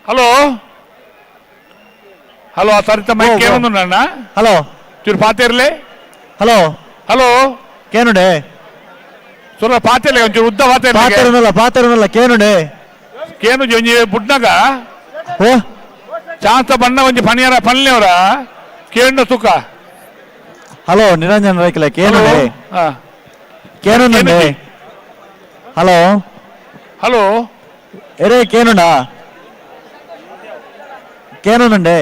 హలో హలో సరిత మైక్ ఏముందన్నా? హలో చూడు పాతేర్లే. హలో హలో ಕೇನುಡೆ ಸುರ ಪಾತೇರ್ಲೆ ಒಂಚೂರು ಉದ್ದ ಪಾತೇರನಲ್ಲ ಕೇನುಡೆ ಕೇನು ಒಂಜಿ ಬುಡ್ನಾಗ ಓ ಚಾನ್ಸ ಬಣ್ಣ ಒಂಜಿ ಪಣಿಯರ ಪಲ್ಲೆಯವರ ಕೇಂದ್ರ ಸುಖ. ಹಲೋ ನಿರಂಜನ್ ರೈಕಲೆ ಕೇನುಡೆ ಕೇನುಂಡೆ. ಹಲೋ హలో ఎరే కేనుడా కేనుండే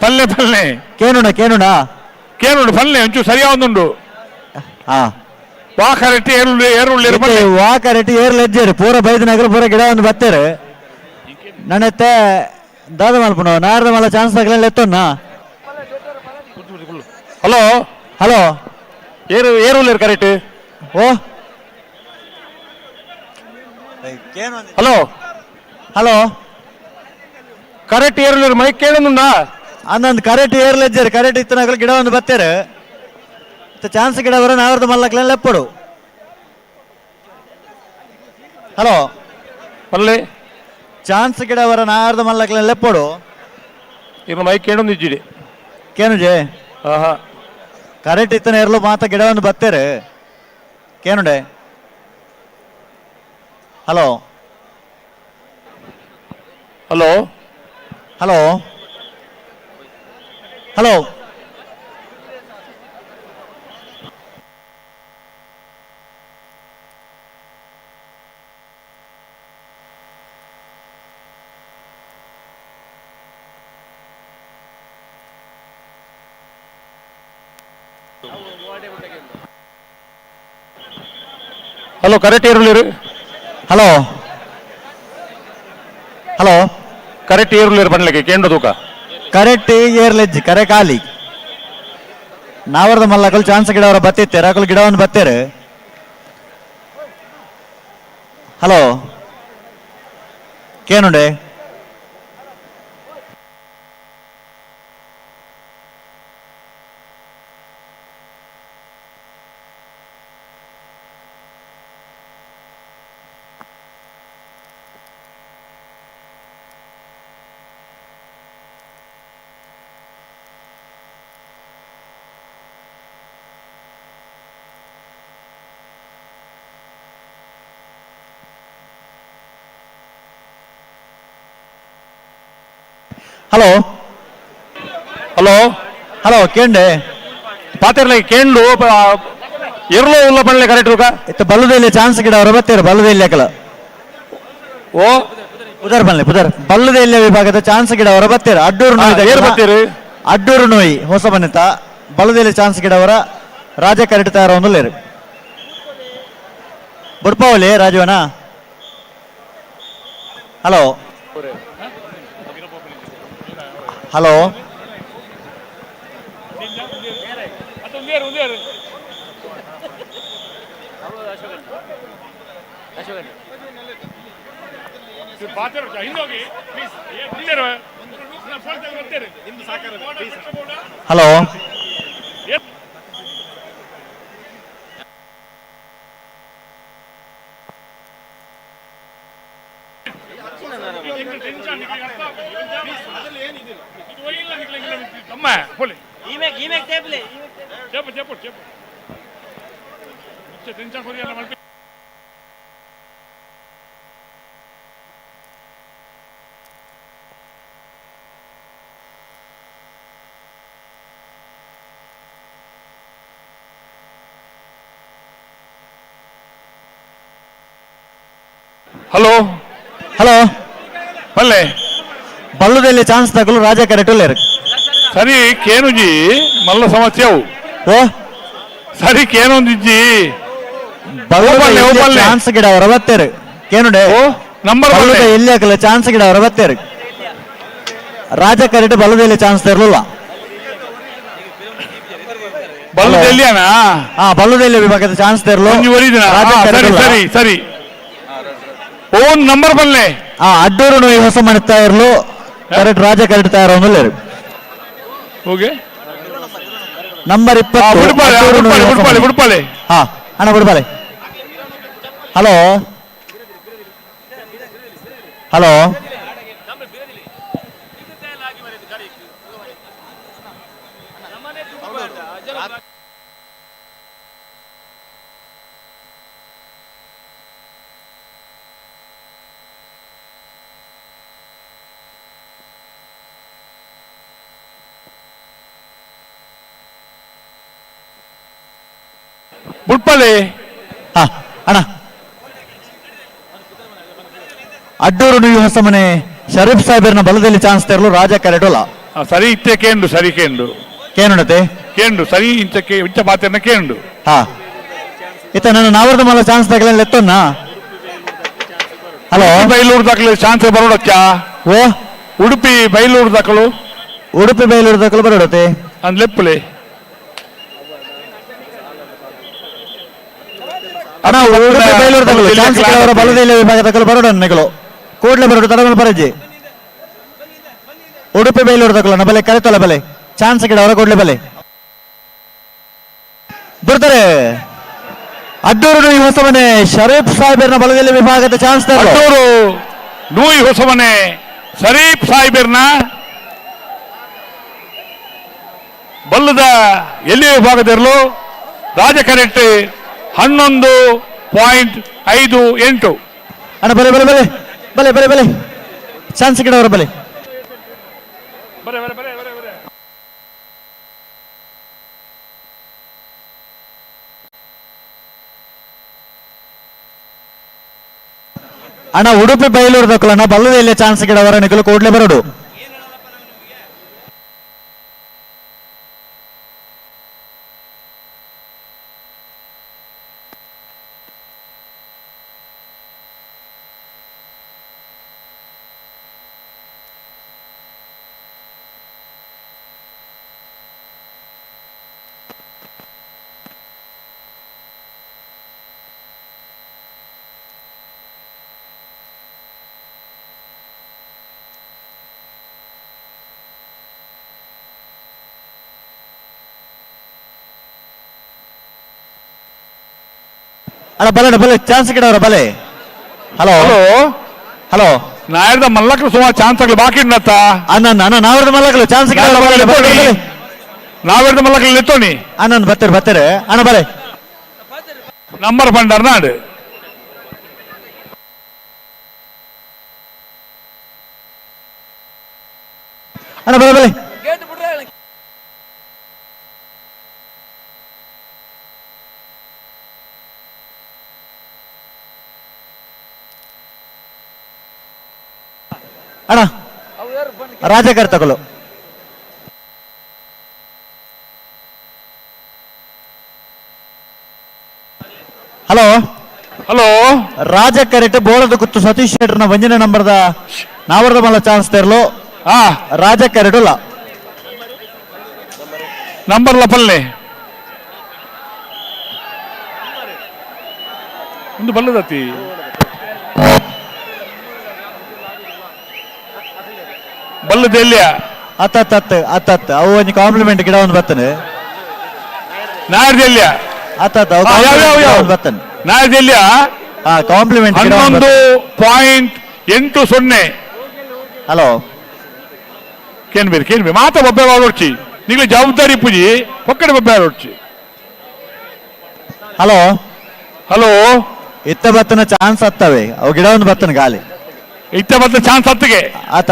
పల్లె పల్లె కేనుడా ಕೇನುಡು ಪಲ್ಲೆ ಒಂಚೂರು ಸರಿಯಾವುದುಂಡು. ವಾಕರೆಟ್ಟಿ ವಾಕರೆಟ್ಟಿ ಏರ್ಲು ಹೆಜ್ಜೇರು ಪೂರ ಬೈದ ನಗರ ಪೂರ ಗಿಡ ಒಂದು ಬತ್ತೇರು ನನ್ನತ್ತೆ ದಾದ ಮಲ್ಪುಣ ನಾರದ ಮಲ್ಲ ಚಾನ್ಸ್ ಆಗಲಿಲ್ಲ ಎತ್ತೋಣ. ಹಲೋ ಹಲೋ ಏರುಳ್ಳೇರು ಕರೆಕ್ಟ್. ಓ ಹಲೋ ಹಲೋ ಕರೆಕ್ಟ್ ಏರುಳ್ಳೇರು ಮೈಕ್ ಕೇಳುന്നുണ്ടാ? ಅಂದಂದು ಕರೆಕ್ಟ್ ಏರ್ಲು ಹೆಜ್ಜೇರು ಕರೆಕ್ಟ್ ಇತ್ತು ನಗರ ಗಿಡ ಒಂದು ಬತ್ತೇರು ಚಾನ್ಸ್ ಗಿಡ ಬರೋ ನಾರದ ಮಲ್ಲಕ್ಲೆಲ್ಲ ಎಪ್ಪಡು. ಹಲೋ ಪಲ್ಲೆ ಚಾನ್ಸ್ ಗಿಡ ಬರ ನಾರದ ಮಲ್ಲಕ್ಲೆಲ್ಲ ಎಪ್ಪಡು. ಇನ್ನು ಮೈಕ್ ಕೇಳೊಂದಿಜ್ಜಿಡಿ ಕೇನುಜೆ ಕರೆಕ್ಟ್ ಇತ್ತನ ಇರಲು ಮಾತ ಗಿಡ ಒಂದು ಬತ್ತೇರು ಕೇನುಡೆ. Hello hello hello hello hello correct ಏರುಳ್ಳೇರು. ಹಲೋ ಹಲೋ ಕರೆಕ್ಟ್ ಏರುಳ್ಳೇರು ಪಣ್ಲೆಗೆ ಕೇಂದ್ರ ತೂಕ ಕರೆಕ್ಟ್ ಏರ್ಲೆಜ್ಜಿ ಕರೆ ಖಾಲಿ ನಾವರದ ಮಲ್ಲಕಲ್ ಚಾನ್ಸ್ ಗಿಡ ಅವರ ಬತ್ತಿತ್ತೇರ ಅಕಲ್ ಗಿಡ ಒಂದು ಬತ್ತೇರು. ಹಲೋ ಕೇನುಂಡೆ ಹಲೋ ಹಲೋ ಹಲೋ ಕೇಂಡೆ ಪಾತೇರ್ಲೆ ಕೇಂಡು ಇರ್ಲೋ ಉಲ್ಲ ಪಣ್ಲೆ ಕರೆಕ್ಟ್ ತೂಕ ಇತ್ತು ಬಲ್ಲದಲ್ಲಿ ಚಾನ್ಸ್ ಗಿಡ ಅವರ ಬತ್ತೇರು ಬಲ್ಲದಲ್ಲಿ ಅಕಲ ಓ ಪುದರ್ ಬನ್ನಿ ಪುದರ್ ಬಲ್ಲದಲ್ಲಿ ವಿಭಾಗದ ಚಾನ್ಸ್ ಗಿಡ ಅವರ ಬತ್ತೇರು ಅಡ್ಡೂರು ಏರು ಬತ್ತೀರಿ ಅಡ್ಡೂರು ನೋಯಿ ಹೊಸ ಬನ್ನಿತ ಬಲ್ಲದಲ್ಲಿ ಚಾನ್ಸ್ ಗಿಡ ಅವರ ರಾಜ ಕರೆಕ್ಟ್ ತಯಾರ ಒಂದು ಲೇರು ಬುಡ್ಪಾವಲಿ ರಾಜವನ. Hello hello hello hello hello ಪಲ್ಲೆ ಬಲ್ಲದಲ್ಲಿ ಚಾನ್ಸ್ ತಗಲು ರಾಜ ಕರೆಕ್ಟ್ ಸರಿ ಕೇನುಜಿ ಮಲ್ಲ ಸಮಸ್ಯೆವು ಓ ಸರಿ ಕೇನೊಂದಿಜ್ಜಿ ಬಲ್ಲದ ಒಬ್ಬಲ್ಲೆ. ಚಾನ್ಸ್ ಗಿಡ ಹೊರಬತ್ತೇರು ಕೇನುಡೆ ಓ ನಂಬರ್ ಬಲ್ಲದ ಎಲ್ಲಿ ಹಾಕಲ್ಲ ಚಾನ್ಸ್ ಗಿಡ ಹೊರಬತ್ತೇರು ರಾಜ ಕರೆಕ್ಟ್ ಬಲ್ಲದಲ್ಲಿ ಚಾನ್ಸ್ ತರಲಿಲ್ಲ ಬಲ್ಲ ಎಲ್ಲಿಯಾನ ಹಾ ಬಲ್ಲದಲ್ಲಿ ವಿಭಾಗದ ಚಾನ್ಸ್ ತರಲು ಒಂಜಿ ಒರಿದಿನ ರಾಜ ಸರಿ ಕರೆಕ್ಟ್ ಸರಿ ಸರಿ ಓನ್ ನಂಬರ್ ಬಲ್ಲೆ ಅಡ್ಡೂರು ನೀವು ಹೊಸ ಮಾಡ್ತಾ ಇರಲು ಕರೆಕ್ಟ್ ರಾಜ ಕರೆಕ್ಟ್ ತಯಾರು ಹೋಗಿ ನಂಬರ್ 20 ಬಿಡ್ಪಾಳೆ ಹಾ ಅಣ್ಣ ಬಿಡ್ಬಾಲೆ ಹಲೋ ಹಲೋ ಬಿಡ್ಪಾಳೆ ಹಾ ಅಣ್ಣ ಅಡ್ಡೂರು ನೀವು ಹೊಸ ಮನೆ ಶರೀಫ್ ಸಾಹೇಬರ್ನ ಬಲದಲ್ಲಿ ಚಾನ್ಸ್ ತರಲು ರಾಜ ಕರೆಟೋಲ ಸರಿ ಇತ್ತೆ ಕೇಂಡು ಸರಿ ಕೇಂಡು ಕೇನುಡತೆ ಕೇಂಡು ಸರಿ ಇಂಚಕ್ಕೆ ಇಂಚ ಮಾತನ್ನ ಕೇಂಡು ಹಾ ಇತ್ತ ನನ್ನ ನಾವರ್ದ ಮಲ್ಲ ಚಾನ್ಸ್ ತಗಲ ಲೆತ್ತೊನ್ನ ಹಲೋ ಬೈಲೂರು ದಾಖಲೆ ಚಾನ್ಸ್ ಬರೋಡಚ್ಚ ಓ ಉಡುಪಿ ಬೈಲೂರು ದಾಖಲು ಉಡುಪಿ ಬೈಲೂರು ತಕಲು ಬರೋಡತೆ ಅಂದ್ ಲೆಪ್ಪಲೆ ಅಣ್ಣ ಉಡುಪಿ ಬೈಲೂರು ತಕಲು ಚಾನ್ಸ್ ಅವರ ಬಲದಲ್ಲಿ ವಿಭಾಗ ತಕಲು ಬರೋಡ ನೆಗಲು ಕೂಡ್ಲೆ ಬರೋಡು ತಡಗಲ್ ಬರಜ್ಜಿ ಉಡುಪಿ ಬೈಲೂರು ತಕಲು ನ ಬಲೆ ಕರೆತಲ್ಲ ಬಲೆ ಚಾನ್ಸ್ ಗಿಡ ಹೊರ ಕೊಡ್ಲೆ ಬಲೆ ಬರ್ತಾರೆ ಅಡ್ಡೂರು ಈ ಹೊಸ ಮನೆ ಶರೀಫ್ ಸಾಹೇಬರ್ನ ಬಲದಲ್ಲಿ ವಿಭಾಗದ ಚಾನ್ಸ್ ತರಲು ಅಡ್ಡೂರು ನೂಯಿ ಹೊಸಮನೆ ಶರೀಫ್ ಸಾಹಿಬರ್ನ ಬಲ್ಲದ ಎಲ್ಲಿ ವಿಭಾಗದಿರಲು ರಾಜ ಕರೆಕ್ಟ್ 11.58 ಅಣ್ಣ ಬಲೆ ಬಲೆ ಬಲೆ ಬಲೆ ಬಲೆ ಬಲೆ ಚಾನ್ಸ್ ಗಿಡ ಅವರ ಬಲೆ ಅಣ್ಣ ಉಡುಪಿ ಬೈಲೂರು ತಕ್ಕಲಣ್ಣ ಬಲ್ಲದಲ್ಲಿ ಚಾನ್ಸ್ ಗಿಡ ಅವರ ನಿಕಲು ಕೂಡ್ಲೆ ಬರೋಡು ಅಣ್ಣ ಬಲೆ ಬಲೆ ಚಾನ್ಸ್ ಗಿಡ ಅವರ ಬಲೆ ಹಲೋ ಹಲೋ ಹಲೋ ನಾಯರ್ದ ಮಲ್ಲಕ್ರು ಸುಮಾರು ಚಾನ್ಸ್ ಆಗಲಿ ಬಾಕಿ ಉಂಡತ್ತ ಅಣ್ಣ ಅಣ್ಣ ನಾವ್ರದ್ದು ಮಲ್ಲಕಲು ಚಾನ್ಸ್ ಗಿಡ ಅವರ ಬಲೆ ಬಲೆ ಬಲೆ ನಾವೆರ್ದ ಮಲ್ಲಕ್ರು ಎತ್ತೋನಿ ಅಣ್ಣ ಬರ್ತಾರೆ ಬರ್ತಾರೆ ಅಣ್ಣ ಬಲೆ ನಂಬರ್ ಬಂಡರ್ ನಾಡು ಅಣ್ಣ ಬಲೆ ಬಲೆ ಅಣ್ಣ ರಾಜಕರ್ ತಗೊಳ್ಳು ಹಲೋ ಹಲೋ ರಾಜ ಕರೆಕ್ಟ್ ಬೋಳದ ಕುತ್ತು ಸತೀಶ್ ಶೆಟ್ಟರ್ನ ವಂಜನೆ ನಂಬರ್ದ ನಾವರ್ದ ಮಲ್ಲ ಚಾನ್ಸ್ ತೆರಲು ರಾಜಕರಡುಲ ನಂಬರ್ಲ ಪಲ್ಲೆ ಒಂದು ಬಲ್ಲದತಿ ಬಲ್ಲದ ಎಲ್ಲಿಯ ಅತ್ತ ಅವು ಒಂದು ಕಾಂಪ್ಲಿಮೆಂಟ್ ಗಿಡ ಒಂದು ಬರ್ತನೆ ನಾಡ್ದು ಎಲ್ಲಿಯ ಬರ್ತನೆ ನಾಡ್ದು ಎಲ್ಲಿಯ ಕಾಂಪ್ಲಿಮೆಂಟ್ 11.80 ಹಲೋ ಕೇನ್ಬೇರಿ ಮಾತ ಬಬ್ಬೆ ಹೊಡ್ಚಿ ನಿಗ್ಲಿ ಜವಾಬ್ದಾರಿ ಪೂಜಿ ಒಕ್ಕಡೆ ಬಬ್ಬೆ ಹೊಡ್ಚಿ ಹಲೋ ಹಲೋ ಇತ್ತ ಬತ್ತನ ಚಾನ್ಸ್ ಹತ್ತವೆ ಅವು ಗಿಡ ಒಂದು ಬತ್ತನ ಗಾಲಿ ಇತ್ತ ಬತ್ತ ಚಾನ್ಸ್ ಹತ್ತಿಗೆ ಆತ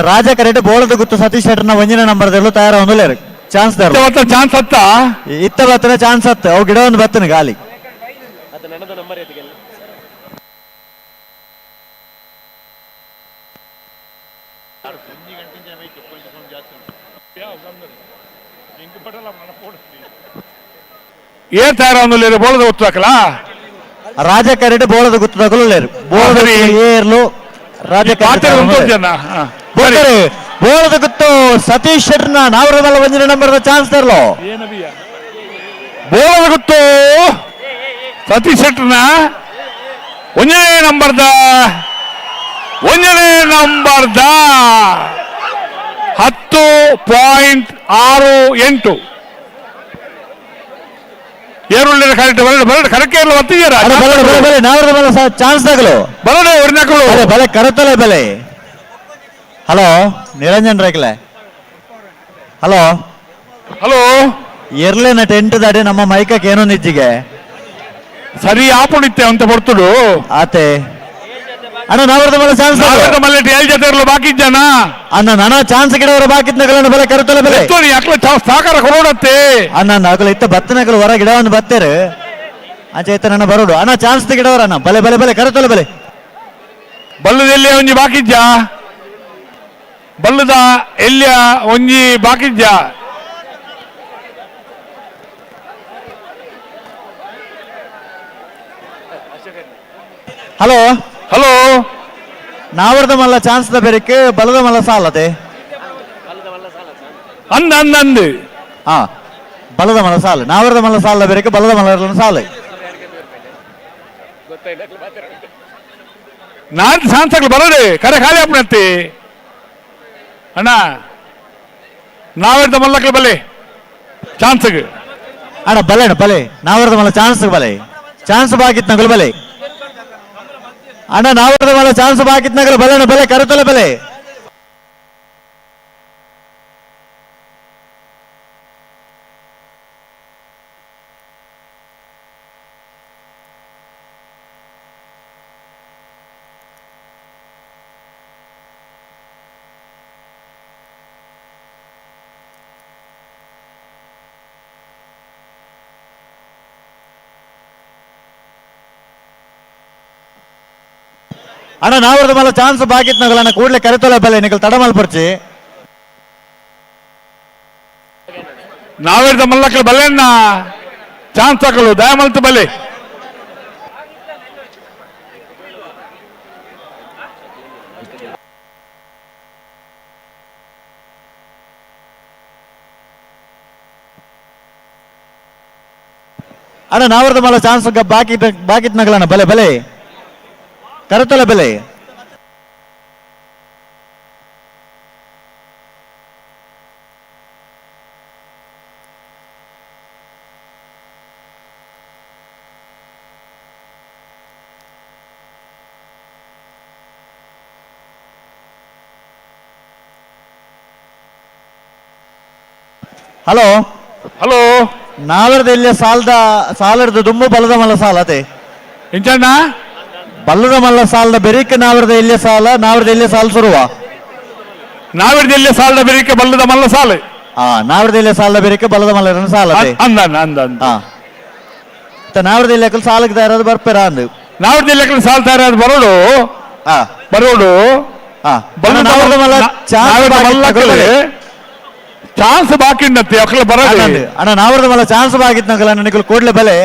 ರಾಜ ಕರೆಕ್ಟ್ ಬೋಳದ ಗೊತ್ತು ಸತೀಶ್ ಶೆಟ್ಟರ್ನ ಒಂಜಿನ ನಂಬರ್ ತಯಾರ ಒಂದಲೇ ಚಾನ್ಸ್ ಚಾನ್ಸ್ ಹತ್ತ ಇತ್ತ ಬತ್ತನ ಚಾನ್ಸ್ ಹತ್ತ ಅವು ಗಿಡ ಒಂದು ಬತ್ತನ ಗಾಲಿ ಏನ್ ತಯಾರ ಒಂದಲೇರು ಬೋಳದ ಗೊತ್ತು ಹಾಕಲಾ ರಾಜ ಕರೆಕ್ಟ್ ಬೋಳದ ಗೊತ್ತು ತಗೊಳ್ಳಲೇರು ಬೋಳದ ಏರ್ಲು ರಾಜ ಬೋಳದ ಗೊತ್ತು ಸತೀಶ್ ಶೆಟ್ಟರ್ನ ನಾವರದಲ್ಲ ಒಂಜಿನ ನಂಬರ್ ಚಾನ್ಸ್ ತರಲೋ ಬೋಳದ ಗೊತ್ತು ಸತೀಶ್ ಶೆಟ್ಟರ್ನ ಒಂಜನೇ ನಂಬರ್ದ 10.68 ಏರುಳ್ಳಿನ ಕರೆಕ್ಟ್ ಬರಡು ಕರೆಕ್ಟ್ ಇರಲು ಒತ್ತಿದ್ದೀರ ಚಾನ್ಸ್ ತಗಲು ಬರಡೆ ಹೊರನಾಕಲು ಬಲೆ ಕರೆತಲೆ ಬೆಲೆ ಹಲೋ ನಿರಂಜನ್ ರೇಖಲೆ ಹಲೋ ಹಲೋ ಎರ್ಲೇನ ಟೆಂಟ್ ದಾಡಿ ನಮ್ಮ ಮೈಕಕ್ಕೆ ಏನೋ ನಿಜ್ಜಿಗೆ ಸರಿ ಆಪುಣಿತ್ತೆ ಅಂತ ಬರ್ತುಡು ಆತೆ ಅಣ್ಣ ನಾವರದ ಮೇಲೆ ಚಾನ್ಸ್ ಮಲ್ಲೆ ಏಳ್ ಜೊತೆ ಇರಲು ಬಾಕಿ ಇದ್ದಾನ ಅಣ್ಣ ನನ್ನ ಚಾನ್ಸ್ ಗಿಡವರ ಬಾಕಿ ನಗಲನ್ನು ಬೆಲೆ ಕರೆತಲೆ ಬೆಲೆ ಅಕ್ಲ ಸಾಕಾರ ಕೊಡೋಡತ್ತೆ ಅಣ್ಣ ನಗಲ ಇತ್ತ ಬತ್ತ ನಗಲು ಹೊರ ಗಿಡವನ್ನು ಬತ್ತೇರು ಆಚೆ ಇತ್ತ ನನ್ನ ಬರೋಡು ಅಣ್ಣ ಚಾನ್ಸ್ ಗಿಡವರ ಅಣ್ಣ ಬಲೆ ಬಲೆ ಬಲೆ ಕರೆತಲೆ ಬೆಲೆ ಬಲ್ಲದಲ್ಲಿ ಒಂಜಿ ಬಾಕಿಜ್ಜ ಬಲ್ಲದ ಎಲ್ಲಿಯ ಒಂಜಿ ಬಾಕಿಜ್ಜ ಹಲೋ ಹಲೋ ನಾವರದ ಮಲ್ಲ ಚಾನ್ಸ್ ದ ಬೆರಕ್ಕೆ ಬಲದ ಮಲ್ಲ ಸಾಲತೆ ಅಂದ್ ಹಾ ಬಲದ ಮಲ್ಲ ಸಾಲು ನಾವರದ ಮಲ್ಲ ಸಾಲ ಬೆರಕ್ಕೆ ಬಲದ ಮಲ್ಲ ಸಾಲು ನಾಲ್ಕು ಚಾನ್ಸ್ಗಳು ಬರೋದೆ ಕರೆ ಖಾಲಿ ಆಪಣತ್ತಿ ಅಣ್ಣ ನಾವೆಡ್ದ ಮಲ್ಲಕ್ಲ ಬಲೆ ಚಾನ್ಸ್ಗೆ ಅಣ್ಣ ಬಲೆ ಅಣ್ಣ ಬಲೆ ನಾವರದ ಮಲ್ಲ ಚಾನ್ಸ್ ಬಲೆ ಚಾನ್ಸ್ ಬಾಕಿತ್ ನಗಲು ಬಲೆ ಅಣ್ಣ ನಾವರದ ಮಲ್ಲ ಚಾನ್ಸ್ ಬಾಕಿತ್ ನಗಲು ಬಲೆ ಅಣ್ಣ ಬಲೆ ಕರೆತಲೆ ಬಲೆ ಅಣ್ಣ ನಾವರದ ಮಲ್ಲ ಚಾನ್ಸ್ ಬಾಕಿತ್ ನಗಲ ಅಣ್ಣ ಕೂಡಲೇ ಕರೆತಲೆ ಬಲೆ ನಿಗಲ್ ತಡ ಮಲ್ಪರ್ಚಿ ನಾವೆಡ್ದ ಮಲ್ಲಕ್ಲ ಬಲೆನ್ನ ಚಾನ್ಸ್ ಹಾಕಲು ದಯಮಲ್ತು ಬಲೆ ಅಣ್ಣ ನಾವರದ ಮಲ್ಲ ಚಾನ್ಸ್ ಬಾಕಿತ್ ನಗಲ ಅಣ್ಣ ಬಲೆ ಬಲೆ ಕರೆತಲೆ ಬೆಲೆ ಹಲೋ ಹಲೋ ನಾವರದ ಇಲ್ಲಿಯ ಸಾಲದ ದುಮ್ಮು ಬಲದ ಮಲ್ಲ ಸಾಲ ಅದೇ ಇಂಚಣ್ಣ ಬಲ್ಲದ ಮಲ್ಲ ಸಾಲದ ಬೆರಿಕೆ ನಾವರದ ಇಲ್ಲಿಯ ಸಾಲ ನಾವರದ ಇಲ್ಲಿಯ ಸಾಲ ಸುರುವ ನಾವೆಡ್ದ ಇಲ್ಲಿಯ ಸಾಲದ ಬೆರಿಕೆ ಬಲ್ಲದ ಮಲ್ಲ ಸಾಲು ನಾವರದ ಇಲ್ಲಿಯ ಸಾಲದ ಬೆರಿಕೆ ಬಲ್ಲದ ಮಲ್ಲ ಸಾಲ ಅಂದ ನಾವರದ ಇಲ್ಲಿಯ ಸಾಲಕ್ಕೆ ತಯಾರಾದ ಬರ್ಪೇರ ಅಂದು ನಾವೆಡ್ದ ಇಲ್ಲಿಯ ಸಾಲ ತಯಾರಾದ ಬರೋಡು ನಾವರದ ಮಲ್ಲ ಚಾನ್ಸ್ ಬಾಕಿ ಉಂಡತ್ತೆ ಅಕ್ಕಲ ಬರೋದು ಅಣ್ಣ ನಾವರದ ಮಲ್ಲ ಚಾನ್ಸ್ ಬಾಕಿತ್ ನಗಲ ನನಗೆ ಕೂಡಲೇ ಬೆಲೆ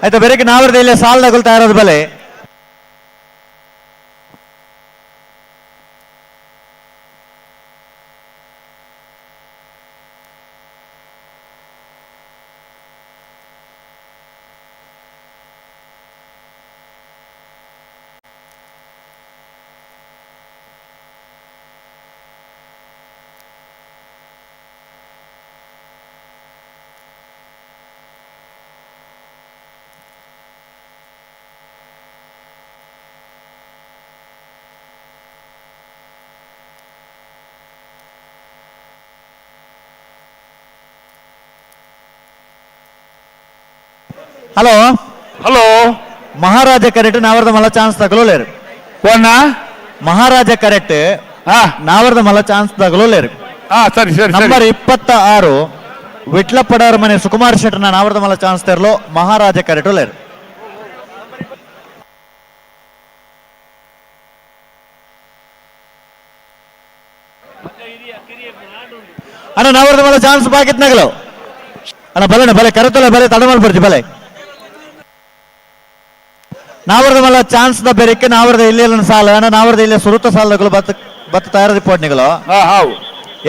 ಆಯ್ತಾ ಬೆರಕೆ ನಾವರದ ಇಲ್ಲಿಯ ಸಾಲದಾಗಲು ತಯಾರಾದ ಬೆಲೆ ಹಲೋ ಹಲೋ ಮಹಾರಾಜ ಕರೆಕ್ಟ್ ನಾವರ್ದ ಮಲ್ಲ ಚಾನ್ಸ್ ತಗೊಳ್ಳೇರು ಓಣ್ಣ ಮಹಾರಾಜ ಕರೆಕ್ಟ್ ಹಾ ನಾವರ್ದ ಮಲ್ಲ ಚಾನ್ಸ್ ತಗೊಳ್ಳೇರು ಹಾ ಸರಿ ಸರಿ ನಂಬರ್ 26 ವಿಟ್ಲಪ್ಪಡವರ ಮನೆ ಸುಕುಮಾರ್ ಶೆಟ್ಟರ್ನ ನಾವರ್ದ ಮಲ್ಲ ಚಾನ್ಸ್ ತೆರಲು ಮಹಾರಾಜ ಕರೆಕ್ಟ್ ಲೇರು ಅಣ್ಣ ನಾವರ್ದ ಮಲ್ಲ ಚಾನ್ಸ್ ಬಾಕಿತ್ ನಗಲು ಅಣ್ಣ ಬಲೆ ಬಲೆ ಕರೆತೊಲೆ ಬಲೆ ತಡಮಲ್ ಬರ್ತಿ ಬಲೆ ನಾವರ್ದ ಮಲ್ಲ ಚಾನ್ಸ್ ದ ಬೆರಿಕೆ ನಾವರ್ದ ಇಲ್ಲಿ ಸಾಲ ಅಣ್ಣ ನಾವರ್ದ ಇಲ್ಲಿ ಸುರುತ ಸಾಲಗಳು ಬತ್ತ ತಯಾರ ರಿಪೋರ್ಟ್ ನಿಗಳು ಹಾ ಹಾವು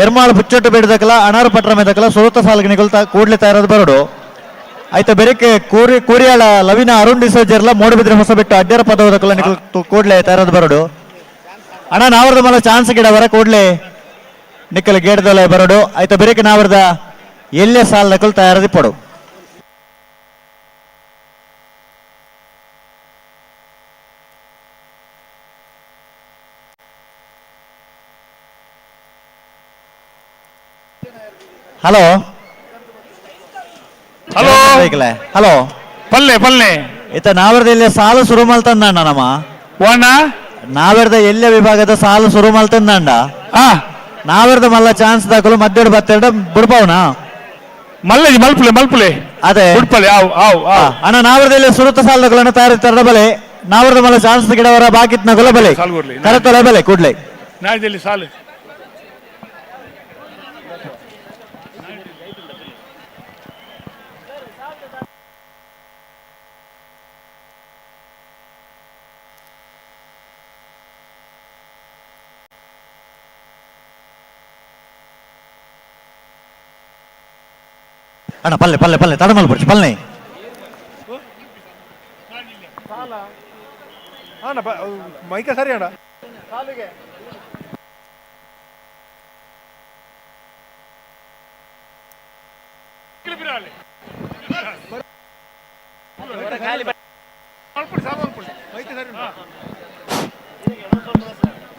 ಎರ್ಮಾಳ ಪುಚ್ಚೊಟ್ಟು ಬೇಡದಕ್ಕಲ ಅನಾರ ಪಟ್ರ ಮೇದಕ್ಕಲ ಸುರುತ ಸಾಲಿಗೆ ನಿಗಲ್ತಾ ಕೂಡ್ಲೆ ತಯಾರದ ಬರೋಡು ಆಯ್ತಾ ಬೆರಿಕೆ ಕೂರಿಯಾಳ ಲವಿನ ಅರುಣ್ ಡಿಸೋಜರ್ಲ ಮೋಡಬಿದ್ರೆ ಹೊಸ ಬಿಟ್ಟು ಅಡ್ಡರ ಪದವದಕ್ಕಲ ನಿಗಲ್ ಕೂಡ್ಲೆ ತಯಾರದ ಬರೋಡು ಅಣ್ಣ ನಾವರ್ದ ಮಲ್ಲ ಚಾನ್ಸ್ ಗಿಡವರ ಕೂಡ್ಲೆ ನಿಕ್ಕಲ ಗೇಡದಲ್ಲ ಬರೋಡು ಆಯ್ತಾ ಬೆರಿಕೆ ನಾವರ್ದ ಎಲ್ಲೇ ಸಾಲದಕ್ಕಲು ತಯಾರದಿ ಪಡು ಹಲೋ ಹಲೋ ಹಲೋ ಪಲ್ಲೆ ಪಲ್ಲೆ ಇತ್ತ ನಾವರ್ದ ಇಲ್ಲೇ ಸಾಲು ಶುರು ಮಲ್ತಂದ ನಮ್ಮ ಓಣ್ಣ ನಾವರ್ದ ಎಲ್ಲೆ ವಿಭಾಗದ ಸಾಲು ಶುರು ಮಲ್ತಂದ ಹಾ ನಾವರ್ದ ಮಲ್ಲ ಚಾನ್ಸ್ ದಾಖಲು ಮದ್ದೆರಡು ಬತ್ತೆರಡು ಬಿಡ್ಪಾವ್ನಾ ಮಲ್ಲೆ ಮಲ್ಪುಲೆ ಮಲ್ಪುಲೆ ಅದೇ ಉಡ್ಪಲೆ ಆವ್ ಆವ್ ಆವ್ ಅಣ್ಣ ನಾವರ್ದ ಇಲ್ಲಿ ಸುರುತ ಸಾಲಗಳನ್ನು ತಯಾರಿಸ್ತಾರ ಬಲೆ ನಾವರ್ದ ಮಲ್ಲ ಚಾನ್ಸ್ ಗಿಡವರ ಬಾಕಿತ್ ನಗಲ ಬಲೆ ಸಾಲು ಬರ್ಲಿ. ಕರೆತೊಲೆ ಬಲೆ ಕೂಡ್ಲೆ ನಾಯ್ದಲ್ಲಿ ಸಾಲು ಅಣ್ಣ ಪಲ್ಲೆ ಪಲ್ಲೆ ಪಲ್ಲೆ ತಡಮಲ್ ಬರ್ಚಿ ಪಲ್ಲೆ ಮೈಕ ಸರಿ ಅಣ್ಣ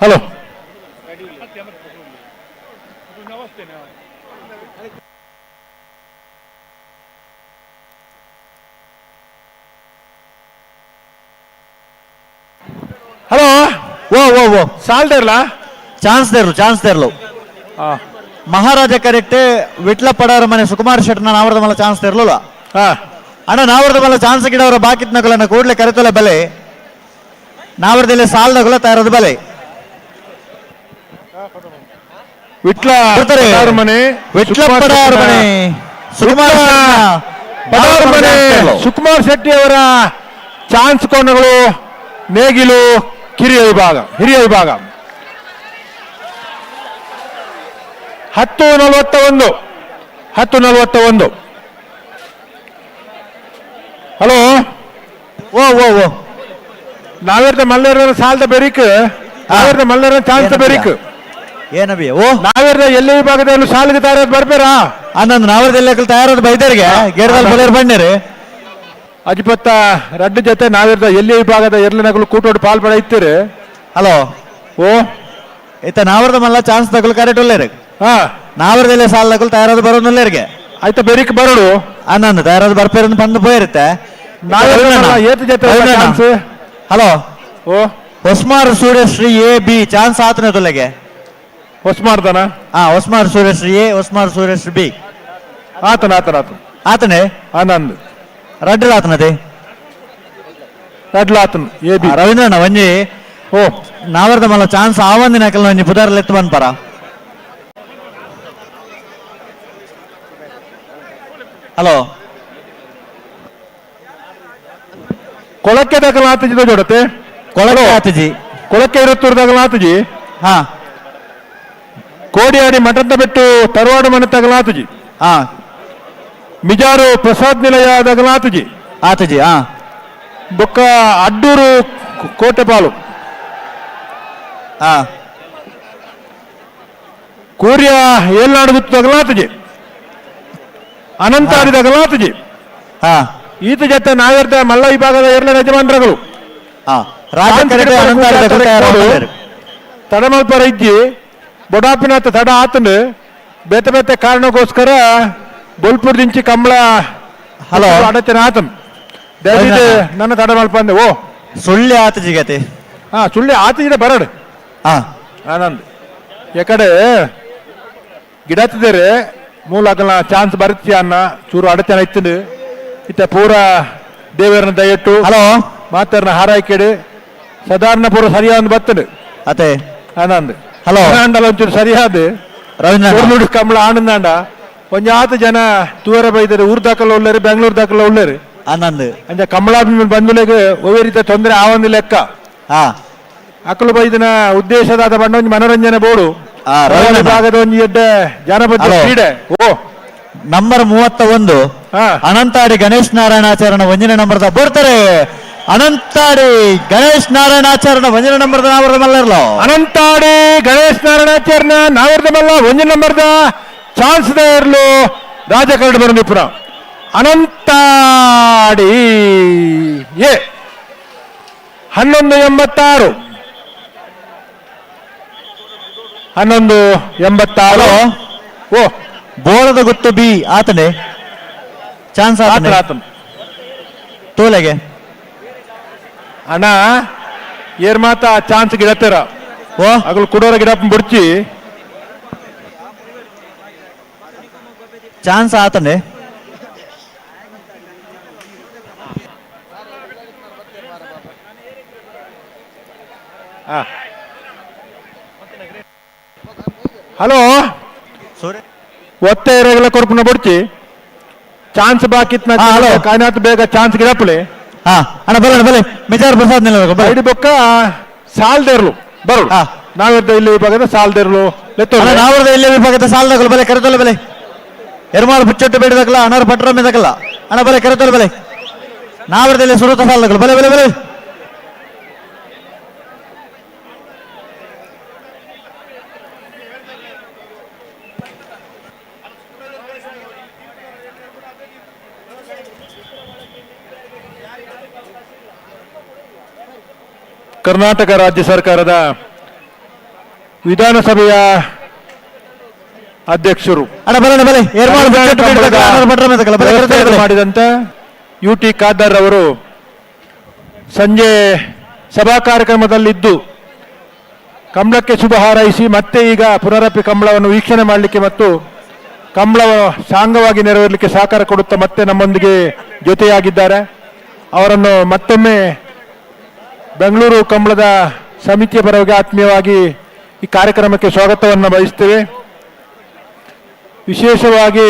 ಹಲೋ ಹಲೋ ಓ ಓ ಓ ಸಾಲ್ದಿರ್ಲ ಚಾನ್ಸ್ ತೆರ್ಲು ಮಹಾರಾಜ ಕರೆಕ್ಟ್ ವಿಟ್ಲಪ್ಪಡವರ ಮನೆ ಸುಕುಮಾರ್ ಶೆಟ್ಟರ್ನ ನಾವರ್ದ ಮಲ್ಲ ಚಾನ್ಸ್ ತೆರ್ಲಲ್ಲ ಹಾ ಅಣ್ಣ ನಾವರ್ದ ಮಲ್ಲ ಚಾನ್ಸ್ ಗಿಡವರ ಬಾಕಿತ್ ನಗಲನ್ನ ಕೂಡ್ಲೆ ಕರೆತೊಲೆ ಬಲೆ ನಾವರ್ದಲ್ಲಿ ಸಾಲದಗುಲ ತಯಾರದ ಬಲೆ ವಿಟ್ಲ ಬರ್ತಾರೆ. ಅವ್ರ ಮನೆ ವಿಟ್ಲಪ್ಪಡವರ ಮನೆ ಸುಕುಮಾರ್ ಬಡವರ ಮನೆ ಶೆಟ್ಟರ್ನ ಸುಕುಮಾರ್ ಶೆಟ್ಟಿ ಅವರ ಚಾನ್ಸ್ ಕೋಣಗಳು ನೇಗಿಲು ಹಿರಿಯ ವಿಭಾಗ 10:41 ಹಲೋ ಓ ಓ ಓ ನಾವೇರ್ದ ಮಲ್ಲೇರ ಸಾಲದ ಬೆರಿಕ್ ನಾವೇರ್ದ ಮಲ್ಲೇರ ಚಾನ್ಸ್ ಬೆರಿಕ್ ಏನಬಿ ಓ ನಾವೇರ್ದ ಎಲ್ಲ ವಿಭಾಗದಲ್ಲಿ ಸಾಲಿಗೆ ತಯಾರ ಬರ್ಬೇರಾ ಅನ್ನೊಂದು ನಾವರ್ದೆಲ್ಲ ತಯಾರದ ಬೈದರಿಗೆ ಗೇರ್ದಲ್ಲಿ ಬಲೇರ್ ಬಣ್ಣೇರಿ ಅಜಿಪತ್ತ ರಡ್ಡು ಜೊತೆ ನಾವಿರ್ದ ಎಲ್ಲಿ ವಿಭಾಗದ ಎರ್ಲಿನಗಳು ಕೂಟೋಡು ಪಾಲ್ಪಡ ಇತ್ತೀರಿ ಹಲೋ ಓ ಇತ್ತ ನಾವರ್ದ ಮಲ್ಲ ಚಾನ್ಸ್ ತಗೊಳ್ ಕರೆಕ್ಟ್ ಒಲ್ಲೇರಿ ಹಾ ನಾವರ್ದೆಲ್ಲ ಸಾಲ ತಗೊಳ್ ತಯಾರದ ಬರೋಲ್ಲರಿಗೆ ಆಯ್ತಾ ಬೆರಿಕ್ ಬರೋಡು ಅನ್ನೊಂದು ತಯಾರದ ಬರ್ಪೇರನ್ನು ಬಂದು ಹೋಗಿರುತ್ತೆ ಏತ್ ಜೊತೆ ಚಾನ್ಸ್ ಹಲೋ ಓ Hosmar Suryashri A B chance ಆತನ ತೊಲೆಗೆ ಹೊಸ್ಮಾರ್ದನ ಒಸ್ಮಾರ್ ಸೂರ್ಯಶ್ರೀ ಎ ಒಸ್ಮಾರ್ ಸೂರ್ಯಶ್ರೀ ಬಿ ಆತನ ಆತನೇ ಆನಂದ್ ರಡ್ಡಲ್ ಆತನದೆ ರಡ್ಲಾತನ್ ಎ ಬಿ ರವೀಂದ್ರಣ್ಣ ಒಂಜಿ ಓ ನಾವರ್ದ ಮಲ್ಲ ಚಾನ್ಸ್ ಆವಂದಿನ ಹಾಕಲ್ ಒಂಜಿ ಪುದಾರಲ್ಲಿ ಎತ್ತು ಬಂದ್ಪರ ಹಲೋ ಕೊಳಕ್ಕೆ ದಾಖಲ ಆತಜಿ ಜೋಡತೆ ಕೊಳಗೆ ಆತಜಿ ಕೊಳಕ್ಕೆ ಇರುತ್ತೂರು ದಾಖಲ ಆತಜಿ ಹಾ ಕೋಡಿಯಾಡಿ ಮಠದ ಬಿಟ್ಟು ತರವಾಡು ಮನೆ ತಗಲಾತುಜಿ ಹಾ ಮಿಜಾರು ಪ್ರಸಾದ್ ನಿಲಯ ತಗಲಾತುಜಿ ಆತಜಿ ಹಾ ಬೊಕ್ಕ ಅಡ್ಡೂರು ಕೋಟೆಪಾಲು ಹಾ ಕೂರ್ಯ ಏಳ್ನಾಡು ಗುತ್ತು ತಗಲಾತುಜಿ ಅನಂತಾರಿ ತಗಲಾತುಜಿ ಹಾ ಈತ ಜೊತೆ ನಾವಿರ್ದ ಮಲ್ಲ ವಿಭಾಗದ ಎರಡ ಯಜಮಾನರುಗಳು ಹಾ ರಾಜ ಕರೆಕ್ಟ್ ಅನಂತಾರದ ತಯಾರು ತಡಮಲ್ಪರ ಇಜ್ಜಿ ಬೊಡಾಪಿನಾಥ ತಡ ಆತನು ಬೇತೆ ಕಾರಣಕ್ಕೋಸ್ಕರ ಬೋಲ್ಪುರ್ ದಿಂಚಿ ಕಂಬಳ ಹಲೋ ಅಡಚನೆ ಆತನು ದಯವಿಟ್ಟು ನನ್ನ ತಡ ಮಲ್ಪ ಅಂದೆ ಓ ಸುಳ್ಳಿ ಆತ ಜಿಗತೆ ಹಾ ಸುಳ್ಳಿ ಆತಿದ್ರೆ ಬರಡು ಹಾ ಆನಂದ್ ಯಾಕಡೆ ಗಿಡತ್ತಿದ್ದಾರೆ ಮೂಲ ಚಾನ್ಸ್ ಬರುತ್ತೆ ಅನ್ನ ಚೂರು ಅಡಚಣೆ ಇತ್ತು ಇತ್ತ ಪೂರ ದೇವರನ್ನ ದಯಟ್ಟು ಹಲೋ ಮಾತಾರನ ಹಾರೈಕೆಡು ಸಾಧಾರಣ ಪೂರ ಸರಿಯಾದ ಬರ್ತದೆ ಅತೆ ಆನಂದ್ ಹಲೋ ಅಂಡಲ ಒಂಚೂರು ಸರಿಯಾದ ರವೀಂದ್ರ ನುಡಿ ಕಂಬಳ ಆನಂದಾಂಡ ಒಂಜಾತ ಜನ ತೂರ ಬೈದರೆ ಊರ್ ದಾಖಲ ಉಳ್ಳೇರು ಬೆಂಗಳೂರು ದಾಖಲ ಉಳ್ಳೇರು ಆನಂದ್ ಅಂಚ ಕಂಬಳಾಭಿಮಾನ ಬಂಧುಲೆಗೆ ಒವ್ವೇ ರೀತಿಯ ತೊಂದರೆ ಆವಂದು ಲೆಕ್ಕ ಹಾ ಅಕ್ಕಲು ಬೈದಿನ ಉದ್ದೇಶದಾದ ಬಂಡ ಒಂದು ಮನೋರಂಜನೆ ಬೋಡು ಭಾಗದ ಒಂದು ಎಡ್ಡ ಜನಪದ ಹಲೋ. ಕ್ರೀಡೆ ಓ ನಂಬರ್ 31 ಹಾ ಅನಂತಾಡಿ ಗಣೇಶ್ ನಾರಾಯಣಾಚಾರ್ಯನ ಒಂದನೇ ನಂಬರ್ದ ಬರ್ತಾರೆ ಅನಂತಾಡಿ ಗಣೇಶ್ ನಾರಾಯಣಾಚಾರ್ಯನ ಒಂದನೇ ನಂಬರ್ದ ನಾವರದ ಮಲ್ಲರ್ಲೋ ಅನಂತಾಡಿ ಗಣೇಶ್ ನಾರಾಯಣಾಚಾರ್ಯನ ನಾವಿರ್ದ ಮಲ್ಲ ಒಂಜಿ ನಂಬರ್ದ ಚಾನ್ಸ್ ದ ಇರ್ಲು ರಾಜಕರಡು ಬರಂದಿಪುರ ಅನಂತಾಡಿ ಎ 1186 1186 ಓ ಬೋಳದ ಗುತ್ತು ಬಿ ಆತನೆ ಚಾನ್ಸ್ ಆತನೆ ಆತನ ತೋಲೆಗೆ ಅಣ್ಣ ಏರ್ ಮಾತ ಚಾನ್ಸ್ ಗಿಡತ್ತರ ಓ ಅಗಲು ಕುಡೋರ ಗಿಡಪ್ಪ ಬುಡ್ಚಿ ಚಾನ್ಸ್ ಆತನೆ ಹಲೋ ಒತ್ತೆ ಇರಗಲ ಕೊರ್ಪುನ ಬುಡ್ಚಿ ಚಾನ್ಸ್ ಬಾಕಿತ್ನ ಹಾ, ಹಲೋ. ಕಾಯ್ನಾತ್ ಬೇಗ ಚಾನ್ಸ್ ಗಿಡಪ್ಪಲೆ ಹಾ ಅಣ್ಣ ಬಲೆ ಮಿಜಾರ್ ಪ್ರಸಾದ್ ನಿಲ್ಲ ಐದು ಬೊಕ್ಕ ಸಾಲ್ದೇರ್ಲು ಬರು ಹಾ. ನಾವಿದ್ದ ಇಲ್ಲಿ ಭಾಗದ ಸಾಲ್ದೇರ್ಲು ನಾವರದ ಇಲ್ಲಿ ವಿಭಾಗದ ಸಾಲದಗಲು ಬಲೆ ಕರೆತೊಲೆ ಬಲೆ ಎರ್ಮಾಳು ಬುಚ್ಚೊಟ್ಟು ಬೇಡದಕ್ಕಲ್ಲ ಅಣರ ಪಟ್ರ ಮೇದಕ್ಕಲ್ಲ ಅಣ್ಣ ಬಲೆ ಕರೆತೊಲೆ ಬಲೆ ನಾವರದಲ್ಲಿ ಸುರತ ಸಾಲದಗಲು ಬಲೆ ಬಲೆ ಬಲೆ ಕರ್ನಾಟಕ ರಾಜ್ಯ ಸರ್ಕಾರದ ವಿಧಾನಸಭೆಯ ಅಧ್ಯಕ್ಷರು ಅಣ್ಣ ಬಲೆ ಬಲೆ ಎರ್ಮಾಳು ಬುಚ್ಚೊಟ್ಟು ಬೇಡದಕ್ಕಲ್ಲ ಅಣರ ಪಟ್ರ ಮೇದಕ್ಕಲ್ಲ ಬಲೆ ಕರೆತೊಲೆ ಬಲೆ ಮಾಡಿದಂತ UT ಖಾದರ್ ಅವರು ಸಂಜೆ ಸಭಾ ಕಾರ್ಯಕ್ರಮದಲ್ಲಿದ್ದು ಕಂಬಳಕ್ಕೆ ಶುಭ ಹಾರೈಸಿ ಮತ್ತೆ ಈಗ ಪುನರಪಿ ಕಂಬಳವನ್ನು ವೀಕ್ಷಣೆ ಮಾಡಲಿಕ್ಕೆ ಮತ್ತು ಕಂಬಳ ಸಾಂಗವಾಗಿ ನೆರವೇರಲಿಕ್ಕೆ ಸಹಕಾರ ಕೊಡುತ್ತಾ ಮತ್ತೆ ನಮ್ಮೊಂದಿಗೆ ಜೊತೆಯಾಗಿದ್ದಾರೆ. ಅವರನ್ನು ಮತ್ತೊಮ್ಮೆ ಬೆಂಗಳೂರು ಕಂಬಳದ ಸಮಿತಿಯ ಪರವಾಗಿ ಆತ್ಮೀಯವಾಗಿ ಈ ಕಾರ್ಯಕ್ರಮಕ್ಕೆ ಸ್ವಾಗತವನ್ನು ಬಯಸ್ತೇವೆ. ವಿಶೇಷವಾಗಿ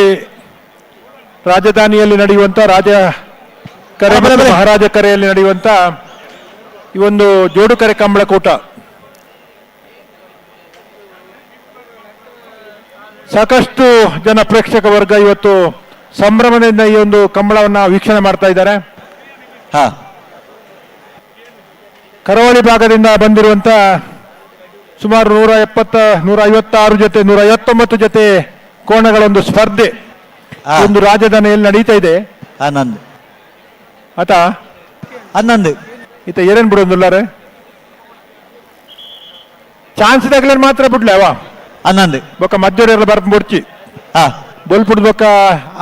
ರಾಜಧಾನಿಯಲ್ಲಿ ನಡೆಯುವಂಥ ಮಹಾರಾಜ ಕರೆಯಲ್ಲಿ ನಡೆಯುವಂಥ ಈ ಒಂದು ಜೋಡುಕರೆ ಕಂಬಳಕೂಟ ಸಾಕಷ್ಟು ಜನ ಪ್ರೇಕ್ಷಕ ವರ್ಗ ಇವತ್ತು ಸಂಭ್ರಮದಿಂದ ಈ ಒಂದು ಕಂಬಳವನ್ನು ವೀಕ್ಷಣೆ ಮಾಡ್ತಾ ಇದ್ದಾರೆ. ಹಾ ಕರಾವಳಿ ಭಾಗದಿಂದ ಬಂದಿರುವಂತ ಸುಮಾರು 156 ಜೊತೆ 159 ಜೊತೆ ಕೋಣಗಳ ಒಂದು ಸ್ಪರ್ಧೆ ಒಂದು ರಾಜಧಾನಿಯಲ್ಲಿ ನಡೀತಾ ಇದೆ. ಆನಂದ್ ಆತ ಹನ್ನೊಂದು ಈತ ಏನೇನ್ ಬಿಡೋದಿಲ್ಲಾರೆ ಚಾನ್ಸ್ ತಗಲೇನ್ ಮಾತ್ರ ಬಿಡ್ಲೆ ಅವ ಹನ್ನೊಂದು ಬೊಕ್ಕ ಮಧ್ಯರೆಲ್ಲ ಬರ್ಪ ಮುಡ್ಚಿ ಹಾ ಬೊಲ್ಪುಡ್ ಬೊಕ್ಕ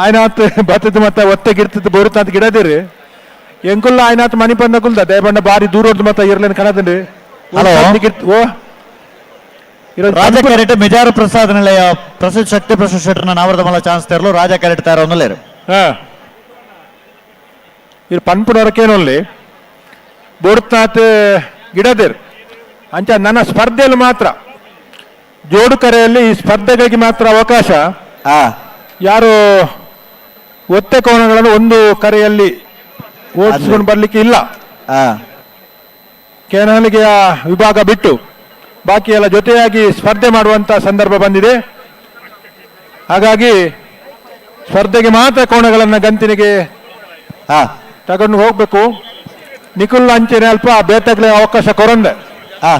ಆಯ್ನಾತ್ ಬತ್ತದ ಮತ್ತೆ ಒತ್ತೆ ಗಿರ್ತದ ಬರುತ್ತ ಅಂತ ಗಿಡದಿರಿ ಎಂಕುಲ್ಲ ಆಯ್ನಾತ್ ಮನಿ ಬಂದ ಕುಲ್ದ ದಯಬಣ್ಣ ಬಾರಿ ದೂರ ಮತ್ತೆ ಇರ್ಲೇನ್ ಕಣದಂಡಿ ಹಲೋ. ಓ ರಾಜ ಕ್ಯಾರೆಟ್ ಮಿಜಾರು ಪ್ರಸಾದ್ ನಿಲಯ ಪ್ರಸಿದ್ಧ ಶಕ್ತಿ ಪ್ರಸಾದ್ ಶೆಟ್ಟರ್ನ ನಾವರದ ಮಲ್ಲ ಚಾನ್ಸ್ ತೆರಲು ರಾಜ ಕ್ಯಾರೆಟ್ ತಯಾರ ಒಂದಲ್ಲೇರು ಹಾ ಇರ್ ಪನ್ಪುನವರಕ್ಕೇನೊಲ್ಲಿ ಬೋಡ್ತಾತ್ ಗಿಡದಿರ್ ಅಂಚ ನನ್ನ ಸ್ಪರ್ಧೆಯಲ್ಲಿ ಮಾತ್ರ ಜೋಡು ಕರೆಯಲ್ಲಿ ಈ ಸ್ಪರ್ಧೆಗಳಿಗೆ ಮಾತ್ರ ಅವಕಾಶ. ಹಾ ಯಾರು ಒತ್ತೆ ಕೋಣಗಳನ್ನು ಒಂದು ಕರೆಯಲ್ಲಿ ಓಡಿಸ್ಕೊಂಡು ಬರ್ಲಿಕ್ಕೆ ಇಲ್ಲ. ಹಾ ಕೆನಹಲಿಗೆಯ ವಿಭಾಗ ಬಿಟ್ಟು ಬಾಕಿ ಎಲ್ಲ ಜೊತೆಯಾಗಿ ಸ್ಪರ್ಧೆ ಮಾಡುವಂತ ಸಂದರ್ಭ ಬಂದಿದೆ. ಹಾಗಾಗಿ ಸ್ಪರ್ಧೆಗೆ ಮಾತ್ರ ಕೋಣಗಳನ್ನು ಗಂತಿನಿಗೆ ಹಾ ತಗೊಂಡು ಹೋಗ್ಬೇಕು. ನಿಖುಲ್ ಅಂಚೆನೆ ಅಲ್ಪ ಬೇತಗ್ಲೆ ಅವಕಾಶ ಕೊರಂದೆ ಹಾ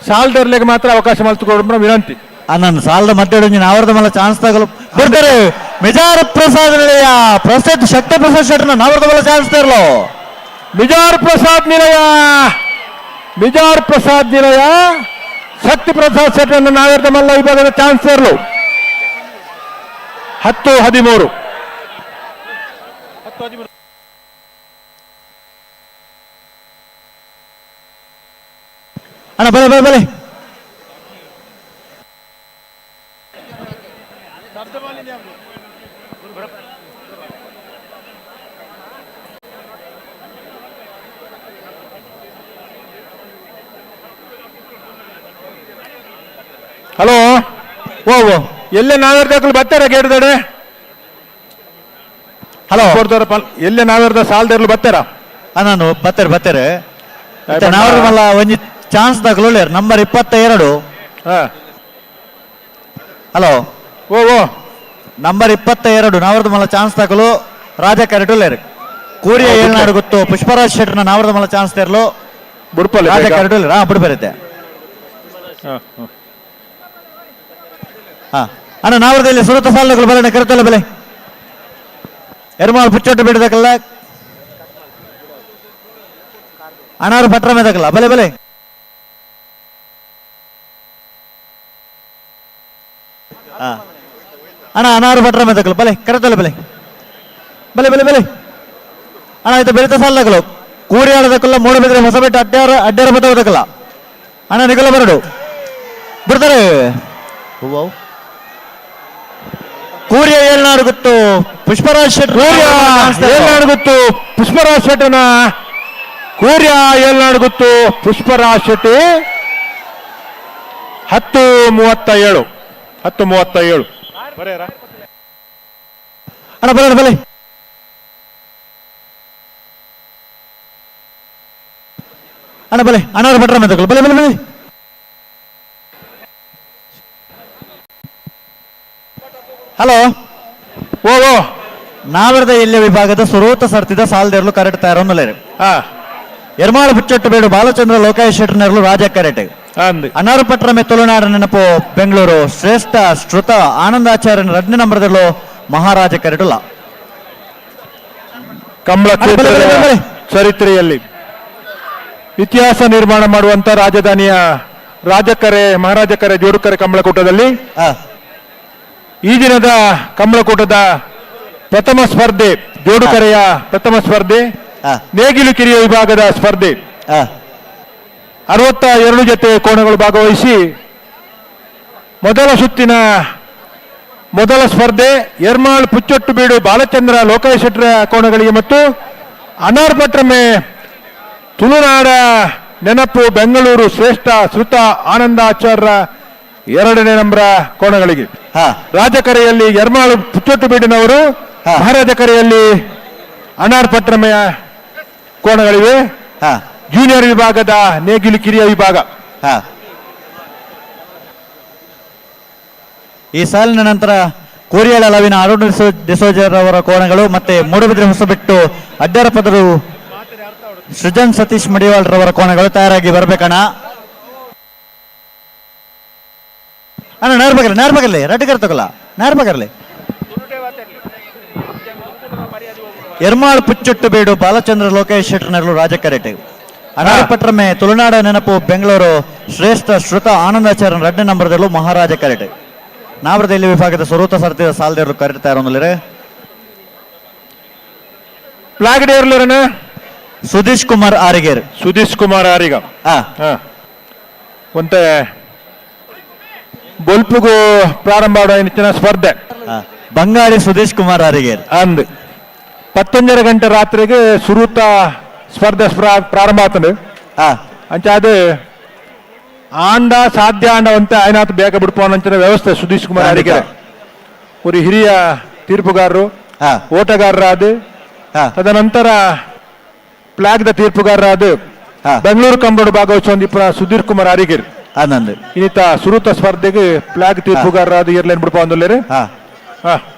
ಸಾಲ್ದರ್ಲೆಗೆ ಮಾತ್ರ ಅವಕಾಶ ಮಲ್ತುಕೊಡ್ರ ವಿನಂತಿ. ಹನ್ನೊಂದು ಸಾಲದ ಮಧ್ಯೆ ನಾವರದ ಮಲ್ಲ ಚಾನ್ಸ್ ತಗಲು ಬರ್ತಾರೆ ಮಿಜಾರ ಪ್ರಸಾದ್ ನಿಲಯ ಪ್ರಸಿದ್ಧ ಶಕ್ತಿ ಪ್ರಸಾದ್ ಶೆಟ್ಟರ್ನ ನಾವರದ ಮಲ್ಲ ಚಾನ್ಸ್ ತೆರಲು ಮಿಜಾರ್ ಪ್ರಸಾದ್ ನಿಲಯ ಶಕ್ತಿ ಪ್ರಸಾದ್ ಶೆಟ್ಟರ್ ನಾವೇರ್ದ ಮಲ್ಲ ವಿಭಾಗದ ಚಾನ್ಸ್ ತೆರಲು 10-13 ಅಣ್ಣ ಬಲೆ ಬಲೆ ಬಲೆ. ಹಲೋ ಓ ಓ ಎಲ್ಲೇ ನಾವೇರ್ದಾಕಲು ಬರ್ತಾರ ಗೇಡ್ದಡೆ ಹಲೋ ಎಲ್ಲೇ ನಾವೇರ್ದ ಸಾಲದೇರ್ಲು ಬರ್ತಾರ ನಾನು ಬತ್ತೇರೆ ನಾವ್ರ ಮಲ್ಲ ಒಂಜಿ ಚಾನ್ಸ್ ದಾಖಲು ನಂಬರ್ 22. ಹಲೋ ಓ ಓ ನಂಬರ್ 22 ನಾವ್ರದ್ದು ಮಲ್ಲ ಚಾನ್ಸ್ ದಾಖಲು ರಾಜ ಕರೆಟುಲೇರು ಕೂರಿಯ ಏಳ್ನಾಡು ಗೊತ್ತು ಪುಷ್ಪರಾಜ್ ಶೆಟ್ರನ ನಾವ್ರದ್ದು ಮಲ್ಲ ಚಾನ್ಸ್ ತೆರಲು ಬುಡ್ಪಲ್ಲಿ ರಾಜ ಕರೆಟುಲೇರು ಬಿಡು ಬರುತ್ತೆ. ಹಾ ಅಣ್ಣ ನಾವ್ರದಲ್ಲಿ ಸುರತ ಸಾಲಗಳು ಬರೋಣ ಕರೆತಲ್ಲ ಬೆಲೆ ಎರ್ಮಾಳು ಪುಚ್ಚೊಟ್ಟು ಬಿಡದಕ್ಕಲ್ಲ ಅನಾರು ಪಟ್ರ ಮೇದಕ್ಕಲ್ಲ ಬಲೆ ಬಲೆ ಅಣ್ಣ ಅನಾರು ಪಟ್ರ ಮೇದಕ್ಕಲ್ಲ ಬಲೆ ಕರೆತಲ್ಲ ಬೆಲೆ ಬಲೆ ಬಲೆ ಬಲೆ ಅಣ್ಣ ಆಯ್ತು ಬೆಳಿತ ಸಾಲದಕ್ಕಲು ಕೂರಿ ಆಡದಕ್ಕಲ್ಲ ಮೂಡಬಿದ್ರೆ ಹೊಸ ಬಿಟ್ಟು ಅಡ್ಡಾರ ಬತ್ತವದಕ್ಕಲ್ಲ ಅಣ್ಣ ನಿಗಲ ಬರಡು ಬಿಡ್ತಾರೆ ಹೂವು ಕೂರಿಯ ಏಳ್ನಾಡು ಗೊತ್ತು ಪುಷ್ಪರಾಜ್ ಶೆಟ್ ಏಳ್ನಾಡು ಗೊತ್ತು ಪುಷ್ಪರಾಜ್ ಶೆಟ್ಟನ ಕೂರ್ಯ ಏಳ್ನಾಡು ಗೊತ್ತು ಪುಷ್ಪರಾಜ್ ಶೆಟ್ಟಿ 10:37 ಅಣ್ಣ ಬರೋಣ ಬಲೆ ಅಣ್ಣ ಬಲೆ ಅಣ್ಣವ್ರ ಭಟ್ರ ಮೇದಕ್ಕಲು ಬಲೆ ಬಲೆ ಬಲೆ ಹಲೋ ಓ ಓ ನಾವರದ ಇಲ್ಲೆ ವಿಭಾಗದ ಸುರೋತ ಸರ್ತಿದ ಸಾಲದೇರ್ಲು ಕರೆಕ್ಟ್ ತಯಾರೊಂದುಲೇರು ಎರ್ಮಾಳು ಪುಚ್ಚೊಟ್ಟು ಬೇಡು ಬಾಲಚಂದ್ರ ಲೋಕಾಯ್ ಶೆಟ್ರನೆರ್ಲು ರಾಜ ಕರೆಕ್ಟ್ ಅಂದ್ ಅನಾರು ಪಟ್ರ ಮೆ ತುಳುನಾಡ ನೆನಪು ಬೆಂಗಳೂರು ಶ್ರೇಷ್ಠ ಶ್ರುತ ಆನಂದಾಚಾರ್ಯನ 2ನೇ ನಂಬರ್ದಲ್ಲೂ ಮಹಾರಾಜ ಕರೆಟುಲ್ಲ ಕಂಬಳ ಕ್ಷೇತ್ರದ ಚರಿತ್ರೆಯಲ್ಲಿ ಇತಿಹಾಸ ನಿರ್ಮಾಣ ಮಾಡುವಂತ ರಾಜಧಾನಿಯ ಮಹಾರಾಜ ಕರೆ ಜೋಡುಕರೆ ಕಂಬಳಕೂಟದಲ್ಲಿ ಈ ದಿನದ ಕಂಬಳಕೂಟದ ಪ್ರಥಮ ಸ್ಪರ್ಧೆ ಜೋಡುಕರೆಯ ಪ್ರಥಮ ಸ್ಪರ್ಧೆ ನೇಗಿಲು ಕಿರಿಯ ವಿಭಾಗದ ಸ್ಪರ್ಧೆ 62 ಜೊತೆ ಕೋಣಗಳು ಭಾಗವಹಿಸಿ ಮೊದಲ ಸುತ್ತಿನ ಮೊದಲ ಸ್ಪರ್ಧೆ ಎರ್ಮಾಳ್ ಪುಚ್ಚೊಟ್ಟು ಬೀಡು ಬಾಲಚಂದ್ರ ಲೋಕಾಯ್ ಶೆಟ್ರ ಕೋಣಗಳಿಗೆ ಮತ್ತು ಅನಾರ್ ಪಟ್ರಮೆ ತುಳುನಾಡ ನೆನಪು ಬೆಂಗಳೂರು ಶ್ರೇಷ್ಠ ಶ್ರುತ ಆನಂದಾಚಾರ್ಯ 2ನೇ ನಂಬರ ಕೋಣಗಳಿಗೆ ರಾಜಕರೆಯಲ್ಲಿ ಎರ್ಮಾಳು ಪುಚ್ಚೊಟ್ಟು ಬೀಡಿನವರು ಮಹಾರಾಜ ಕರೆಯಲ್ಲಿ ಅನಾರ್ ಪಟ್ರಮೆಯ ಕೋಣಗಳಿವೆ ಜೂನಿಯರ್ ವಿಭಾಗದ ನೇಗಿಲು ಕಿರಿಯ ವಿಭಾಗ ಈ ಸಾಲಿನ ನಂತರ ಕೋರಿಯಾಳ ಅಲವಿನ ಅರುಣ್ ಡಿಸೋಜರ್ ಅವರ ಕೋಣಗಳು ಮತ್ತೆ ಮೂಡುಬಿದ್ರೆ ಹೊಸಬಿಟ್ಟು ಅಡ್ಡರ ಪದರು ಸೃಜನ್ ಸತೀಶ್ ಮಡಿವಾಳ್ ರವರ ಕೋಣಗಳು ತಯಾರಾಗಿ ಬರ್ಬೇಕಣ್ಣ. ಅಣ್ಣ ನೇರ್ಬಗರ್ಲಿ ರೆಡ್ ತಗೊಲ್ಲ ನೇರ್ಬಗರ್ಲಿ ಎರ್ಮಾಳ್ ಪುಚ್ಚೊಟ್ಟು ಬೇಡು ಬಾಲಚಂದ್ರ ಲೋಕೇಶ್ ಶೆಟ್ರನೆರ್ಲು ರಾಜ ಕರೆಟ್ ಅನಾರ್ ಪಟ್ರಮೆ ತುಳುನಾಡ ನೆನಪು ಬೆಂಗಳೂರು ಶ್ರೇಷ್ಠ ಶ್ರುತ ಆನಂದಾಚಾರ್ಯ 2ನೇ ನಂಬರ್ದಲ್ಲೂ ಮಹಾರಾಜ ಕರೆಟ್ ನಾವ್ರದ ಇಲ್ಲಿ ವಿಭಾಗದ ಸ್ವರೂತ ಸರ್ತಿದ ಸಾಲದೇರು ಕರೆಕ್ಟ್ ತಯಾರೊಂದಿಲ್ಲರೆ ಫ್ಲಾಗ್ ಡೇರ್ಲರನ ಸುಧೀಶ್ ಕುಮಾರ್ ಆರಿಗ ಒಂತೆ ಬೊಲ್ಪುಗು ಪ್ರಾರಂಭ ಮಾಡುವ ಹೆಚ್ಚಿನ ಸ್ಪರ್ಧೆ ಬಂಗಾಳಿ ಸುಧೀಶ್ ಕುಮಾರ್ ಆರಿಗೇರ್ ಅಂದ್ 11 ಗಂಟೆ ರಾತ್ರಿಗೆ ಸುರೂತ ಸ್ಪರ್ಧೆ ಪ್ರಾರಂಭ ಆಗ್ತದೆ ಅಂಚ ಅದು ಆಂಡ ಸಾಧ್ಯ ಆಂಡ ಅಂತ ಆಯ್ನಾತ್ ಬೇಗ ಬಿಡ್ಪೋನಂಚಿನ ವ್ಯವಸ್ಥೆ ಸುಧೀಶ್ ಕುಮಾರ್ ಅಡಿಗೆ ಒಂದು ಹಿರಿಯ ತೀರ್ಪುಗಾರರು ಓಟಗಾರರಾದ ತದನಂತರ ಫ್ಲಾಗ್ ದ ತೀರ್ಪುಗಾರರಾದ ಬೆಂಗಳೂರು ಕಂಬಳು ಭಾಗವಹಿಸುವ ಸುಧೀರ್ ಕುಮಾರ್ ಅರಿಗಿರ್ ಆನಂದ್ ಇನ್ನಿತ ಸುರೂತ ಸ್ಪರ್ಧೆಗೆ ಫ್ಲಾಗ್ ತೀರ್ಪುಗಾರರಾದ ಇರ್ಲೇನ್ ಬಿಡ್ಪ ಅಂದಲ್ಲೇ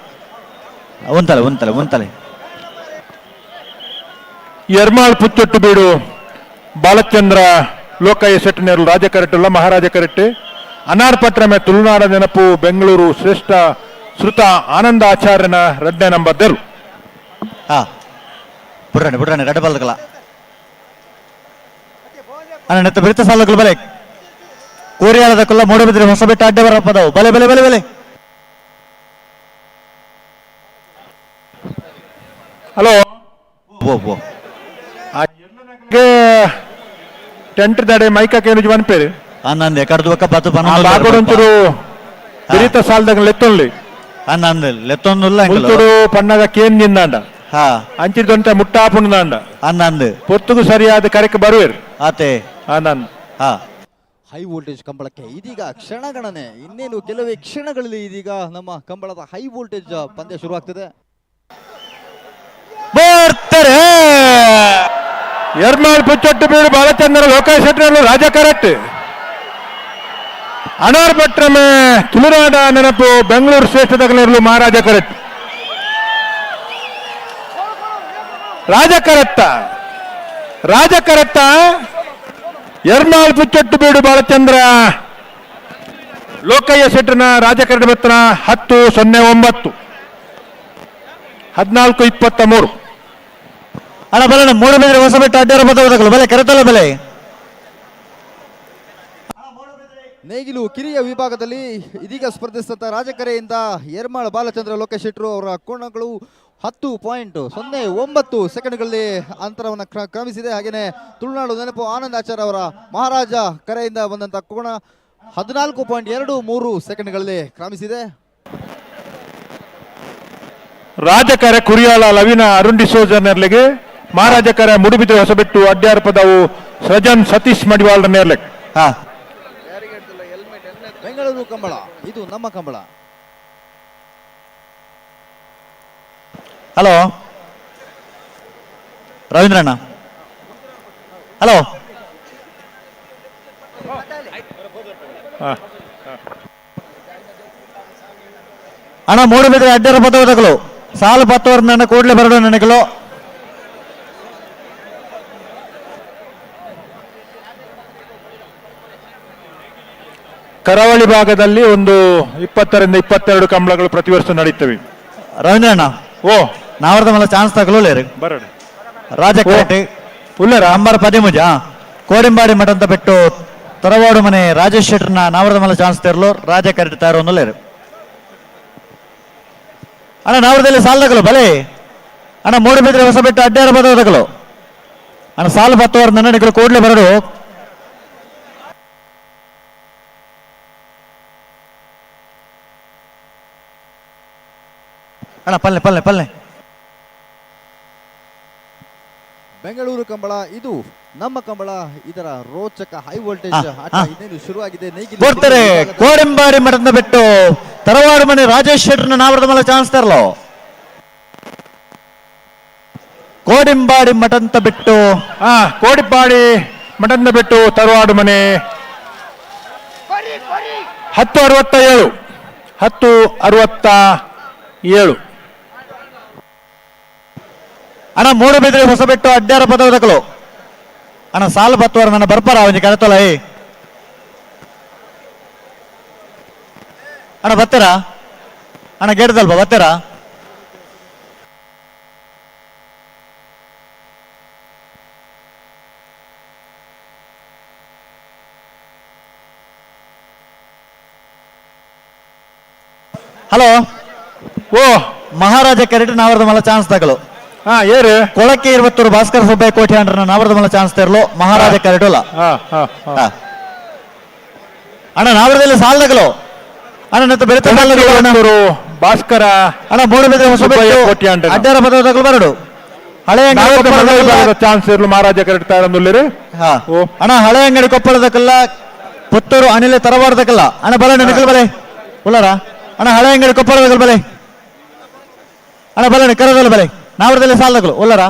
ಒಂತಲೆ ಎರ್ಮಾಳ್ ಪುಚ್ಚೊಟ್ಟು ಬೀಡು ಬಾಲಚಂದ್ರ ಲೋಕಾಯ ಶೆಟ್ಟನೆರು ರಾಜ ಕರೆಟ್ಟಲ್ಲ ಮಹಾರಾಜ ಕರೆಟ್ಟು ಅನಾರ್ ಪಟ್ರಮೆ ತುಳುನಾಡ ನೆನಪು ಬೆಂಗಳೂರು ಶ್ರೇಷ್ಠ ಶ್ರುತ ಆನಂದಾಚಾರ್ಯನ 2ನೇ ನಂಬರ್ದರು ಬಿಡ್ರಾಣೆ ರೆಡ್ ಬಾಲ್ಗಳ ನೆತ್ತ ಬಿರಿತ ಸಾಲಗಳು ಬಲೆ ಕೋರಿಯಾಳದಕ್ಕಲ್ಲ ಮೂಡಬಿದ್ರೆ ಹೊಸಬೆಟ್ಟ ಅಡ್ಡೆ ಬರ ಪದವು ಬಲೆ ಬಲೆ ಬಲೆ ಬಲೆ ಹಲೋ ಟೆಂಟ್ ದಾಡೆ ಮೈಕ ಕೇನು ಬನ್ಪೇರು ಅನ್ನಂದೆ ಕಡ್ದು ಒಕ್ಕ ಬತ್ತು ಬಾಗೋಡೊಂಚೂರು ಬಿರಿತ ಸಾಲದಾಗ ಲೆತ್ತೊನ್ಲಿ ಅನ್ನಂದೆ ಲೆತ್ತೊಂದುಲ್ಲ ಮುಂಚೂರು ಪಣ್ಣಗ ಕೇನ್ ನಿಂದಾಂಡ ಹಾ ಅಂಚಿದಂತ ಮುಟ್ಟಾಪುಂದಾಂಡ ಅನ್ನಂದು ಪೊತ್ತುಗು ಸರಿಯಾದ ಕರೆಕ್ ಬರುವೇರು ಆತೆ ಆನಂದ್ ಹಾ ಹೈ ವೋಲ್ಟೇಜ್ ಕಂಬಳಕ್ಕೆ ಇದೀಗ ಕ್ಷಣಗಣನೆ, ಇನ್ನೇನು ಕೆಲವೇ ಕ್ಷಣಗಳಲ್ಲಿ ಇದೀಗ ನಮ್ಮ ಕಂಬಳದ ಹೈ ವೋಲ್ಟೇಜ್ ಪಂದ್ಯ ಶುರುವಾಗ್ತದೆ. ಬರ್ತಾರೆ ಎರ್ಮಾಳ್ ಪುಚ್ಚೊಟ್ಟು ಬೀಡು ಬಾಲಚಂದ್ರ ಲೋಕೇಶ್ ಶೆಟ್ಟರು ರಾಜ ಕರೆಕ್ಟ್ ಅನಾರ್ ಭಟ್ರಮೆ ತುಳುನಾಡ ನೆನಪು ಬೆಂಗಳೂರು ಶ್ರೇಷ್ಠದಗಲಿರಲು ಮಹಾರಾಜ ಕರೆಕ್ಟ್ ರಾಜ ಕರೆಕ್ಟ ಎರ್ಮಾಳ್ ಪುಚ್ಚೊಟ್ಟು ಬೀಡು ಬಾಲಚಂದ್ರ ಲೋಕಯ್ಯ ಶೆಟ್ಟನ ರಾಜ ಕರೆಕ್ಟ್ ಬತ್ತನ 10-09 14-23 ಅಣ್ಣ ಬರೋಣ ಮೂರು ಬೆಲೆ ಹೊಸ ಬೆಟ್ಟ ಅಡ್ಡಾರ ಬದಲು ಬೆಲೆ ಕರೆತಲ್ಲ ಬೆಲೆ. ನೇಗಿಲು ಕಿರಿಯ ವಿಭಾಗದಲ್ಲಿ ಇದೀಗ ಸ್ಪರ್ಧಿಸಿದಂತ ರಾಜಕರೆಯಿಂದ ಯರ್ಮಾಳ್ ಬಾಲಚಂದ್ರ ಲೋಕೇಶ್ ಶೆಟ್ರು ಅವರ ಕೋಣಗಳು 10.09 ಸೆಕೆಂಡ್ಗಳಲ್ಲಿ ಅಂತರವನ್ನು ಕ್ರಮಿಸಿದೆ. ಹಾಗೆಯೇ ತುಳುನಾಡು ನೆನಪು ಆನಂದಾಚಾರ್ ಅವರ ಮಹಾರಾಜ ಕರೆಯಿಂದ ಬಂದಂತ ಕೋಣ 14.23 ಸೆಕೆಂಡ್ಗಳಲ್ಲಿ ಕ್ರಮಿಸಿದೆ. ರಾಜಕರೆ ಕುರಿಯಾಳ ಲವಿನ ಅರುಣ್ ಡಿಸೋಜರ್ ನೆರ್ಲೆಗೆ ಮಹಾರಾಜಕರ ಮುಡುಬಿದ್ರೆ ಹೊಸಬೆಟ್ಟು ಅಡ್ಡಾರ ಪದವು ಸೃಜನ್ ಸತೀಶ್ ಮಡಿವಾಳ ನೇರ್ಲೆಗ್ ಬೆಂಗಳೂರು ಕಂಬಳ ಇದು ನಮ್ಮ ಕಂಬಳ. ಹಲೋ ರವೀಂದ್ರಣ್ಣ, ಹಲೋ ಅಣ್ಣ ಮೂಡು ಬಿದ್ರೆ ಅಡ್ಡಾರ ಪದಗಳು ಸಾಲು 10 ನನ್ನ ಕೂಡಲೇ ಬರಡು ನನಗಳು. ಕರಾವಳಿ ಭಾಗದಲ್ಲಿ ಒಂದು 20-22 ಕಂಬಳಗಳು ಪ್ರತಿ ವರ್ಷ ನಡೀತವೆ. ರವೀಂದ್ರಣ್ಣ ಓ ನಾವರ್ದ ಮಲ್ಲ ಚಾನ್ಸ್ ತಗೊಳ್ಳೇ ಬರಡು ರಾಜ ಕರೆಕ್ಟ್ ಉಲ್ಲರ ಅಂಬರ್ 13 ಕೋಡಿಂಬಾಡಿ ಮಠ ಅಂತ ಬಿಟ್ಟು ತರವಾಡು ಮನೆ ರಾಜೇಶ್ ಶೆಟ್ಟರ್ನ ನಾವರ್ದ ಮಲ್ಲ ಚಾನ್ಸ್ ತೆರಲು ರಾಜ ಕರೆಕ್ಟ್ ತಾರು ಒಂದಲ್ಲೇರು. ಅಣ್ಣ ನಾವರದಲ್ಲಿ ಸಾಲದಗಳು ಬಲೆ ಅಣ್ಣ ಮೂಡು ಬಿದ್ರೆ ಹೊಸ ಬೆಟ್ಟ ಅಡ್ಡಾರ ಬದಲು ಅಣ್ಣ ಸಾಲು 10 ನನ್ನಗಳು ಕೂಡಲೇ ಬರಡು. ಅಣ್ಣ ಪಲ್ಲೆ ಪಲ್ಲೆ ಪಲ್ಲೆ ಬೆಂಗಳೂರು ಕಂಬಳ ಇದು ನಮ್ಮ ಕಂಬಳ. ಇದರ ರೋಚಕ ಹೈ ವೋಲ್ಟೇಜ್ ಆಟ ಇನ್ನೇನು ಶುರುವಾಗಿದೆ. ಕೊಡ್ತಾರೆ ಕೋಡಿಂಬಾಡಿ ಮಠದಿಂದ ಬಿಟ್ಟು ತರವಾಡು ಮನೆ ರಾಜೇಶ್ ಶೆಟ್ಟರ್ನ ನಾವರದ ಮೇಲೆ ಚಾನ್ಸ್ ತರಲು. ಕೋಡಿಂಬಾಡಿ ಮಠ ಅಂತ ಬಿಟ್ಟು ಕೋಡಿಪಾಡಿ ಮಠದಿಂದ ಬಿಟ್ಟು ತರವಾಡು ಮನೆ 10-67 ಅಣ್ಣ ಮೂಡು ಬಿದ್ರೆ ಹೊಸ ಬಿಟ್ಟು ಅಡ್ಡಾರ ಪದಗಳು ಅಣ್ಣ ಸಾಲು 10 ನನ್ನ ಬರ್ಪಾರ ಅವನಿಗೆ ಕರೆತೋಲ ಅಣ್ಣ ಬತ್ತೀರಾ ಅಣ್ಣ ಗೆಡ್ದಲ್ಪ ಬತ್ತೀರಾ. ಹಲೋ ಓ ಮಹಾರಾಜ ಕರೆಕ್ಟ್ ನಾವರ್ದ ಮಲ್ಲ ಚಾನ್ಸ್ ತಗಲು ಏರು ಕೊಳಕ್ಕೆ 20 ಭಾಸ್ಕರ್ ಸುಬ್ಬಯ್ಯ ಕೋಟಿ ಅಂಡ್ರ ನಾವರ್ದ ಮಲ್ಲ ಚಾನ್ಸ್ ತೆರಲು ಮಹಾರಾಜ ಕರೆಕ್ಟ್ ಅಣ್ಣ ನಾವರದಲ್ಲಿ ಸಾಲದಗಳು ಅಣ್ಣ ನತ್ತ ಬೆರೆತ ಭಾಸ್ಕರ ಅಣ್ಣ ಮೂಡು ಬಿದ್ರೆ ಹೊಸ ಕೋಟಿ ಅಂಡ್ರ ಅಡ್ಡಾರ ಪದಗಳು ಬರಡು ಹಳೆ ಚಾನ್ಸ್ ಇರಲು ಮಹಾರಾಜ ಕರೆಕ್ಟ್ ತಾರಂದುಲ್ಲಿರಿ. ಅಣ್ಣ ಹಳೆ ಅಂಗಡಿ ಕೊಪ್ಪಳದಕ್ಕಲ್ಲ ಪುತ್ತೂರು ಅನಿಲ ತರವಾರದಕ್ಕಲ್ಲ ಅಣ್ಣ ಬಲ ನಿಖಲ್ ಬಲೆ ಉಳ್ಳಾರ ಅಣ್ಣ ಹಳೆ ಅಂಗಡಿ ಕೊಪ್ಪಳದಕ್ಕಲ್ಲ ಬಲೆ ಅಣ್ಣ ಬಲ ಕರದಲ್ಲ ಬಲೆ ನಾವರದಲ್ಲಿ ಸಾಲದಗಳು ಉಳ್ಳಾರ.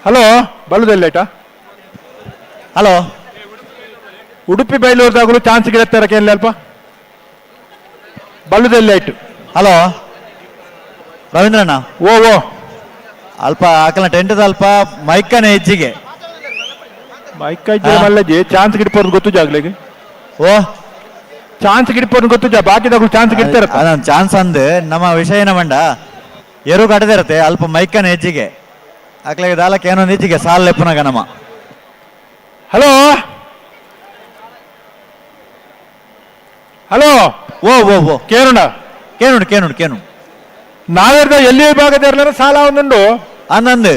ಹಲೋ ಬಲದಲ್ಲಿ ಆಯ್ತಾ ಹಲೋ ಉಡುಪಿ ಬೈಲೂರ್ದಾಗಲು ಚಾನ್ಸ್ ಗಿಡತ್ತಾರಕ್ಕೆ ಎಲ್ಲಿ ಅಲ್ಪ ಬಲ್ಲದಲ್ಲಿ ಆಯ್ತು. ಹಲೋ ರವೀಂದ್ರಣ್ಣ ಓ ಅಲ್ಪ ಆಕಲ ಟೆಂಟ್ ಅಲ್ಪ ಮೈಕನ ಹೆಜ್ಜಿಗೆ ಮಲ್ಲಜಿ ಚಾನ್ಸ್ ಗಿಡ್ಪೋರ್ ಗೊತ್ತು ಜಾಗ್ಲಿಗೆ ಓ ಚಾನ್ಸ್ ಗಿಡ್ಪೋರ್ ಗೊತ್ತು ಬಾಕಿದಾಗಲು ಚಾನ್ಸ್ ಗಿಡ್ತಾರ ಚಾನ್ಸ್ ಅಂದ್ ನಮ್ಮ ವಿಷಯನ ಮಂಡ ಎರು ಕಟ್ಟದಿರತ್ತೆ ಅಲ್ಪ ಮೈಕನ ಹೆಜ್ಜಿಗೆ ಆಕಲಿಗೆ ದಾಲಕ್ಕೆ ಏನೊಂದು ಹೆಜ್ಜಿಗೆ ಸಾಲ ಲೆಪ್ಪನಾಗ ನಮ್ಮ. ಹಲೋ ಹಲೋ ಓ ಓ ಓ ಕೇರೋಣ ಕೇನುಡು ಕೇನುಡು ಕೇನು ನಾವೇರ್ದ ಎಲ್ಲಿ ವಿಭಾಗದ ಎರಲರ ಸಾಲ ಒಂದುಂಡು ಹನ್ನೊಂದು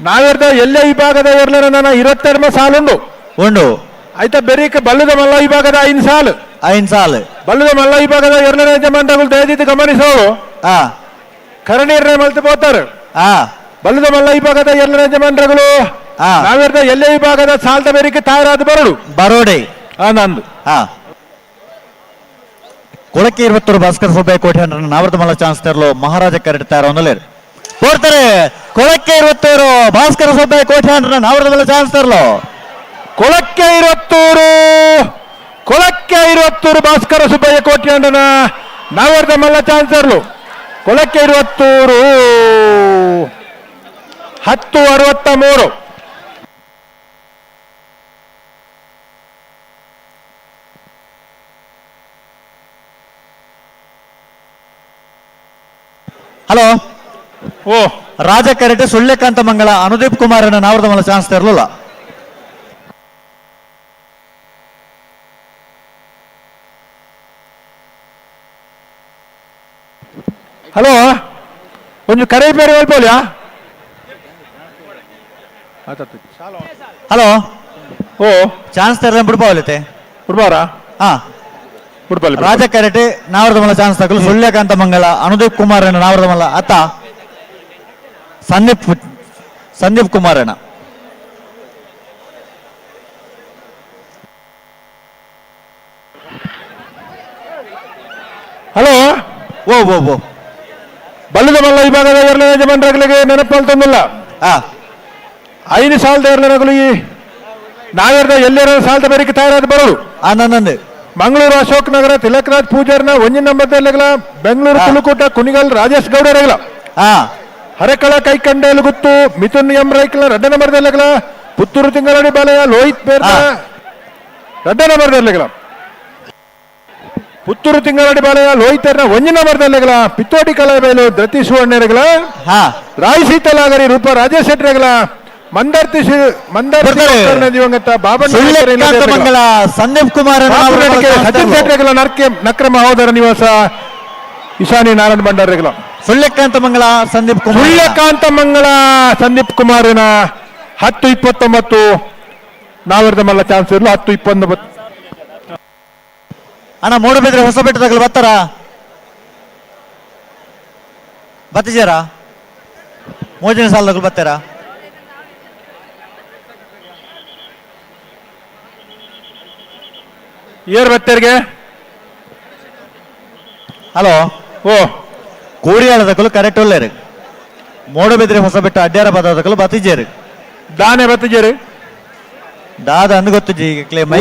ನಾವೇರ್ದ ಎಲ್ಲೇ ವಿಭಾಗದ ಎರಲರ ನನ್ನ 22 ಸಾಲುಂಡು ಉಂಡು ಆಯ್ತಾ ಬೆರೀಕ ಬಲ್ಲದ ಮಲ್ಲ ವಿಭಾಗದ 5 ಸಾಲು 5 ಸಾಲು ಬಲ್ಲದ ಮಲ್ಲ ವಿಭಾಗದ ಎರಲರ ಯಜಮಾನರುಗಳು ದಯವಿಟ್ಟು ಗಮನಿಸೋರು ಹಾ ಕರಣೀರ್ನ ಮಲ್ತು ಹೋಗ್ತಾರೆ ಹಾ ಬಲ್ಲದ ಮಲ್ಲ ವಿಭಾಗದ ಎರಲರ ಯಜಮಾನರುಗಳು ಹಾ ನಾವೇರ್ದ ಎಲ್ಲೇ ವಿಭಾಗದ ಸಾಲದ ಬೆರೀಕ ತಾಯರಾದ ಬರಡು ಬರೋಡೆ ನಂದು ಹಾ ಕೊಳಕ್ಕೆ 20 ಭಾಸ್ಕರ ಸೊಬ್ಬೆ ಕೋಟೆ ನಾವರ್ತ ಮಲ್ಲ ಚಾನ್ಸ್ ತರಲು ಮಹಾರಾಜ ಕರೆಡ್ತಾರ ಒಂದಲೇರು ಕೊಡ್ತಾರೆ ಕೊಳಕ್ಕೆ 20 ಭಾಸ್ಕರ ಸೊಬ್ಬೆ ಕೋಟೆ ನಾವರ್ತ ಮಲ್ಲ ಚಾನ್ಸ್ ತರಲು ಕೊಳಕ್ಕೆ 20 ಭಾಸ್ಕರ ಸುಬ್ಬಯ್ಯ ಕೋಟಿ ಅಂಡನ ನಾವರ್ದ ಮಲ್ಲ ಚಾನ್ಸರ್ಲು ಕೊಳಕ್ಕೆ 20 1063 ಹಲೋ ಓ ರಾಜ ಕರೆಟೆ ಸುಳ್ಳೆಕಾಂತ ಮಂಗಳ ಅನುದೀಪ್ ಕುಮಾರನ ನಾವರ್ದ ಮಲ್ಲ ಚಾನ್ಸ್ ತರಲಿಲ್ಲ ಹಲೋ ಒಂದು ಕರೆ ಬೇರೆ ಹೇಳ್ಬೋಲ್ಯಾ ಹಲೋ ಓ ಚಾನ್ಸ್ ತರಲ ಬಿಡ್ಬೋಲತೆ ಬಿಡ್ಬಾರ ಹಾ ಬಿಡ್ಬಲ್ಲ ರಾಜ ಕರೆಟೆ ನಾವರ್ದ ಮಲ್ಲ ಚಾನ್ಸ್ ತಗಲು ಸುಳ್ಳೆಕಾಂತ ಮಂಗಳ ಅನುದೀಪ್ ಕುಮಾರನ ನಾವರ್ದ ಮಲ್ಲ ಅತ್ತ ಸಂದೀಪ್ ಕುಮಾರನ ಹಲೋ ಓ ಓ ಓ ಬಲ್ಲದ ಮಲ್ಲ ವಿಭಾಗದ ಎರಡನೇ ಯಜಮಾನರಾಗಲಿಗೆ ನೆನಪಲ್ಲಿ ತಂದಿಲ್ಲ ಹಾ 5 ಸಾಲದ ಎರಡನೇ ನಾವೇರ್ದ ಎಲ್ಲರ ಸಾಲದ ಬೆರೀಕ ತಯಾರಾದ ಬರಲು ಆನಂದ್ ಮಂಗಳೂರು ಅಶೋಕ್ ನಗರ ತಿಲಕರಾಜ್ ಪೂಜಾರ್ನ 1 ನಂಬರ್ದಲ್ಲ ಬೆಂಗಳೂರು ತುಳುಕೂಟ ಕುಣಿಗಲ್ ರಾಜೇಶ್ ಗೌಡರಗಲ ಹಾ ಹರಕಳ ಕೈಕಂಡೇಲು ಗುತ್ತು ಮಿಥುನ್ ಎಂ ರೈಕಲ 2 ನಂಬರ್ದಲ್ಲ ಪುತ್ತೂರು ತಿಂಗಳಡಿ ಬಾಲಯ ಲೋಹಿತ್ ಬೇರ್ನ 2 ನಂಬರ್ದಲ್ಲ ಪುತ್ತೂರು ತಿಂಗಳಡಿ ಬಾಲಯ ಲೋಹಿತರ್ನ 1 ನಂಬರ್ದಲ್ಲ ಪಿತ್ತೋಟಿ ಕಲಾಬೈಲು ಧೃತಿ ಸುವರ್ಣರಗಲ ಹಾ ರಾಯ್ ಶೀತಲಾಗರಿ ರೂಪ ರಾಜೇಶ್ ಶೆಟ್ರಗಲ ಮಂದರ್ತಿ ದಿವಂಗತ ಬಾಬಣ್ಣ ಸುಳ್ಳೆಕಾಂತ ಮಂಗಳ ಸಂದೀಪ್ ಕುಮಾರನ ಸಚಿನ್ ಶೆಟ್ರಗಲ ನಕ್ರ ಮಹೋದರ ನಿವಾಸ ಈಶಾನಿ ನಾರಾಯಣ ಭಂಡಾರಗಲ ಸುಳ್ಳೆಕಾಂತ ಮಂಗಳ ಸಂದೀಪ್ ಕುಮಾರ್ ಸುಳ್ಳೆಕಾಂತ ಮಂಗಳ ಸಂದೀಪ್ ಕುಮಾರನ 10-29 ನಾವರ್ದ ಮಲ್ಲ ಚಾನ್ಸ್ ಇರಲು 10-29 ಅಣ್ಣ ಮೂಡಬಿದ್ರೆ ಹೊಸ ಬೆಟ್ಟದಾಗಲು ಬರ್ತಾರ ಬತ್ತಿಜಾರ ಮೋಜಿನ ಸಾಲದಾಗಲು ಬರ್ತಾರ ಏರ್ ಬತ್ತೇರ್ಗೆ ಹಲೋ ಓ ಕೋಡಿಯಾಳದಕ್ಕಲು ಕರೆಕ್ಟ್ ಒಳ್ಳೆರು ಮೋಡಬಿದ್ರೆ ಹೊಸ ಬೆಟ್ಟ ಅಡ್ಯಾರ ಬದಕಲು ಬತ್ತಿಜೇರು ದಾನೆ ಬತ್ತಿಜೇರು ದಾದ ಅಂದ್ ಗೊತ್ತಿಜಿ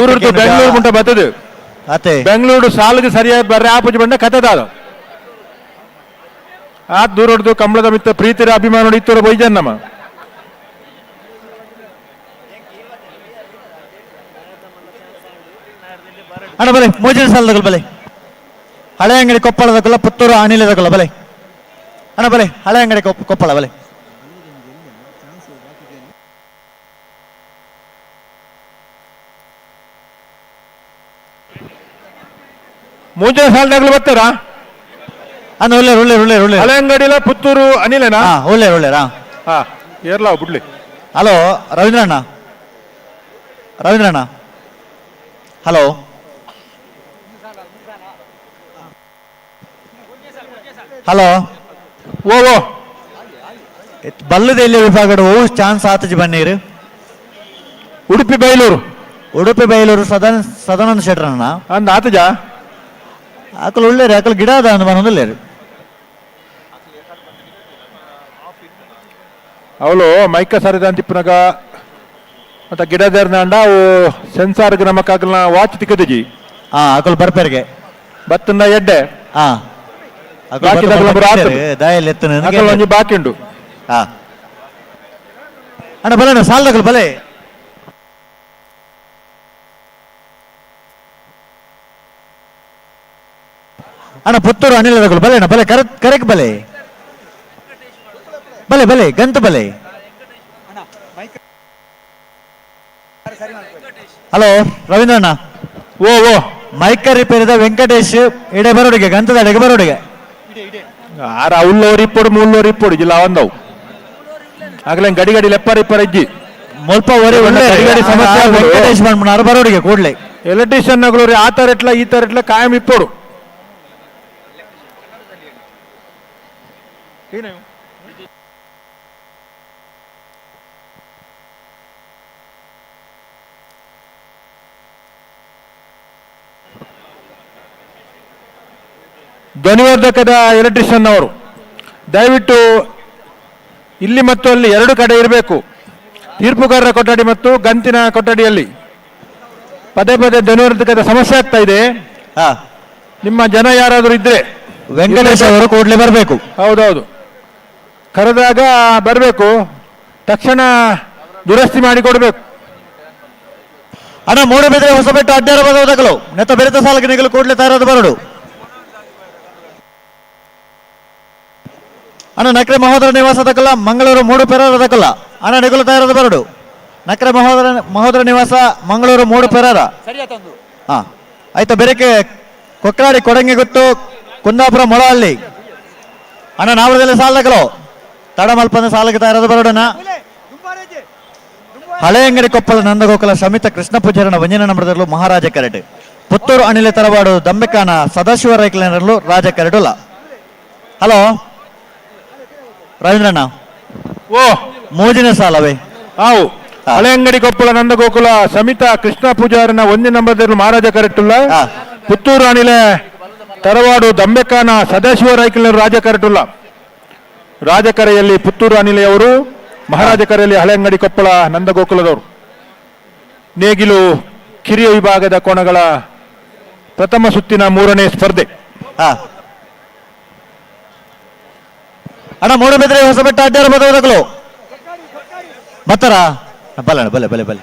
ಊರದ್ದು ಬೆಂಗಳೂರು ಮುಂಟ ಬತ್ತದು ಅತೆ ಬೆಂಗಳೂರು ಸಾಲಿಗೆ ಸರಿಯಾಗಿ ಬರ್ರೆ ಆಪುಜಿ ಬಂಡ ಕಥೆದಾದ ಆ ದೂರದ್ದು ಕಂಬಳದ ಮಿತ್ತ ಪ್ರೀತಿರ ಅಭಿಮಾನ ಇತ್ತೂರ ಬೈಜನ್ ನಮ್ಮ ಅಣ್ಣ ಬಲೆ ಮೋಜಿನ ಸಾಲದಾಗಲು ಬಲೆ ಹಳೆ ಅಂಗಡಿ ಕೊಪ್ಪಳದಕ್ಕಲ್ಲ ಪುತ್ತೂರು ಅನಿಲದಕ್ಕಲ್ಲ ಬಲೆ ಅಣ್ಣ ಬಲೆ ಹಳೆ ಅಂಗಡಿ ಕೊಪ್ಪಳ ಬಲೆ ಮುಂಜಾನೆ ಸಾಲದಾಗಲು ಬರ್ತಾರಾ ಅಣ್ಣ ಒಳ್ಳೆರು ಒಳ್ಳೆರು ಒಳ್ಳೆರು ಒಳ್ಳೆರು ಹಳೆ ಅಂಗಡಿಲ ಪುತ್ತೂರು ಅನಿಲೇನಾ ಹಾ ಒಳ್ಳೆರು ಒಳ್ಳೆರಾ ಹಾ ಏರ್ಲಾವ್ ಬಿಡ್ಲಿ ಹಲೋ ರವೀಂದ್ರಣ್ಣ ರವೀಂದ್ರಣ್ಣ ಹಲೋ ಹಲೋ ಓ ಓ ಬಲ್ಲದೆಲ್ಲಿ ವಿಭಾಗದ ಓ ಚಾನ್ಸ್ ಆತಜಿ ಬನ್ನೀರು ಉಡುಪಿ ಬೈಲೂರು ಉಡುಪಿ ಬೈಲೂರು ಸದಾನಂದ ಶೆಟ್ರಣ್ಣ ಅಂದ ಆತಜಾ ಆಕಲು ಒಳ್ಳೆರು ಆಕಲು ಗಿಡ ಅದ ಅಂದ ಮನೊಂದಿಲ್ಲೇರು ಅವಳು ಮೈಕ ಸರಿದ ಅಂತಿಪ್ಪನಾಗ ಮತ್ತೆ ಗಿಡದೇರ್ನ ಅಂಡ ಅವು ಸೆನ್ಸಾರ್ಗೆ ನಮಕಾಗಲ್ನ ವಾಚ್ ತಿಕ್ಕದಜಿ ಹಾ ಆಕಲು ಬರ್ಪೇರ್ಗೆ ಬತ್ತಂದ ಎಡ್ಡೆ ಹಾ ದಾಯಲ್ಲಿ ಎತ್ತನ ಒಂಜಿ ಬಾಕಿ ಉಂಡು ಹಾ ಅಣ್ಣ ಬಲಣ್ಣ ಸಾಲದಾಗಲು ಬಲೆ ಅಣ್ಣ ಪುತ್ತೂರು ಅನಿಲದಾಗಲು ಬಲೆ ಅಣ್ಣ ಬಲೆ ಕರೆಕ್ಟ್ ಬಲೆ ಬಲೆ ಬಲೆ ಗಂತು ಬಲೆ ಹಲೋ ರವೀಂದ್ರಣ್ಣ ಓ ಓ ಮೈಕ ರಿಪೇರಿದ ವೆಂಕಟೇಶ್ ಇಡೆ ಬರೋಡಿಗೆ ಗಂತದ ಅಡೆಗೆ ಬರೋಡಿಗೆ ಆರ ಉಳ್ಳೋರು ಇಪ್ಪಡು ಮುಳ್ಳೋರು ಇಪ್ಪಡು ಜಿಲ್ಲಾ ಒಂದವು ಆಗ್ಲೇ ಗಡಿ ಗಡಿ ಲೆಪ್ಪರ್ ಇಪ್ಪರ್ ಇಜ್ಜಿ ಮುಲ್ಪ ಒರೆ ಗಡಿ ಸಮಸ್ಯೆ ವೆಂಕಟೇಶ್ ಮಣ್ಣಾರು ಬರೋಡಿಗೆ ಕೂಡ್ಲೆ ಎಲೆಕ್ಟ್ರಿಷಿಯನ್ ನಗಳು ಆ ತರ ಇಟ್ಲ ಈ ತರ ಇಟ್ಲ ಕಾಯಂ ಇಪ್ಪಡು ಧ್ವನಿವರ್ಧಕದ ಎಲೆಕ್ಟ್ರಿಷಿಯನ್ ಅವರು ದಯವಿಟ್ಟು ಇಲ್ಲಿ ಮತ್ತು ಅಲ್ಲಿ ಎರಡು ಕಡೆ ಇರಬೇಕು. ತೀರ್ಪುಗಾರರ ಕೊಠಡಿ ಮತ್ತು ಗಂತಿನ ಕೊಠಡಿಯಲ್ಲಿ ಪದೇ ಪದೇ ಧ್ವನಿವರ್ಧಕದ ಸಮಸ್ಯೆ ಆಗ್ತಾ ಇದೆ. ನಿಮ್ಮ ಜನ ಯಾರಾದರೂ ಇದ್ರೆ ವೆಂಕಟೇಶ್ ಅವರು ಕೂಡಲೇ ಬರಬೇಕು. ಹೌದೌದು, ಕರೆದಾಗ ಬರಬೇಕು, ತಕ್ಷಣ ದುರಸ್ತಿ ಮಾಡಿ ಕೊಡಬೇಕು. ಅಣ್ಣ ಮೂಡಬಿದ್ರೆ ಹೊಸಬೆಟ್ಟು ಅಡ್ಡಾರ ಬದಲು ನೆತ್ತ ಬೆರೆತ ಸಾಲಕನಿಗಳು ಕೂಡಲೇ ತಯಾರಾದ ಬರಡು. ಅಣ್ಣ ನಕ್ರೆ ಮಹೋದರ ನಿವಾಸ ದಕ್ಕಲ್ಲ ಮಂಗಳೂರು ಮೂಡು ಪೆರಾರ ದಕ್ಕಲ್ಲ ಅಣ್ಣ ನಿಗುಲ ತಯಾರಾದ ಬರಡು. ನಕ್ರೆ ಮಹೋದರ ನಿವಾಸ ಮಂಗಳೂರು ಮೂಡು ಪೆರಾರ. ಹಾ ಆಯ್ತಾ. ಬೆರಕೆ ಕೊಕ್ಕರಾಡಿ ಕೊಡಂಗಿ ಗೊತ್ತು ಕುಂದಾಪುರ ಮೊಳಹಳ್ಳಿ ಅಣ್ಣ ನಾವರದಲ್ಲಿ ಸಾಲ ದಕ್ಕಲು ತಡ ಮಲ್ಪಂದ ಸಾಲಕ್ಕೆ ತಯಾರಾದ ಬರಡಣ್ಣ. ಹಳೆ ಅಂಗಡಿ ಕೊಪ್ಪಳ ನಂದಗೋಕಲ ಶಮಿತ ಕೃಷ್ಣ ಪೂಜಾರನ ವಂಜನ ನಂಬರದಲ್ಲೂ ಮಹಾರಾಜ ಕರೆಟ್ ಪುತ್ತೂರು ಅಣಿಲೆ ತರವಾಡು ದಂಬೆಕಾನ ಸದಾಶಿವ ರೈಕ್ಲನರಲ್ಲೂ ರಾಜ ಕರೆಟುಲ್ಲ. ಹಲೋ ರವೀಂದ್ರಣ್ಣ, ಓ ಮೋಜಿನ ಸಾಲವೇ ಹಾವು ಹಳೆ ಅಂಗಡಿ ಕೊಪ್ಪಳ ನಂದಗೋಕುಲ ಸಮಿತ ಕೃಷ್ಣ ಪೂಜಾರನ ಒಂದೇ ನಂಬರ್ ಮಹಾರಾಜ ಕರೆಕ್ಟುಲ್ಲ. ಪುತ್ತೂರು ಅಣಿಲೆ ತರವಾಡು ದಂಬೆಕಾನ ಸದಾಶಿವ ರೈಕಲ್ ರಾಜ ಕರೆಟುಲ್ಲ. ರಾಜಕರೆಯಲ್ಲಿ ಪುತ್ತೂರು ಅನಿಲೆಯವರು, ಮಹಾರಾಜ ಕರೆಯಲ್ಲಿ ಹಳೆ ಅಂಗಡಿ ಕೊಪ್ಪಳ ನಂದಗೋಕುಲದವರು. ನೇಗಿಲು ಕಿರಿಯ ವಿಭಾಗದ ಕೋಣಗಳ ಪ್ರಥಮ ಸುತ್ತಿನ 3ನೇ ಸ್ಪರ್ಧೆ. ಅಣ್ಣ ಮೂಡಬಿದ್ರೆ ಹೊಸಬೆಟ್ಟ ಅಡ್ಡಾರ ಬದಲು ಬತ್ತಾರ ಬಲ್ಲ ಬಲೆ ಬಲೆ ಬಲೆ.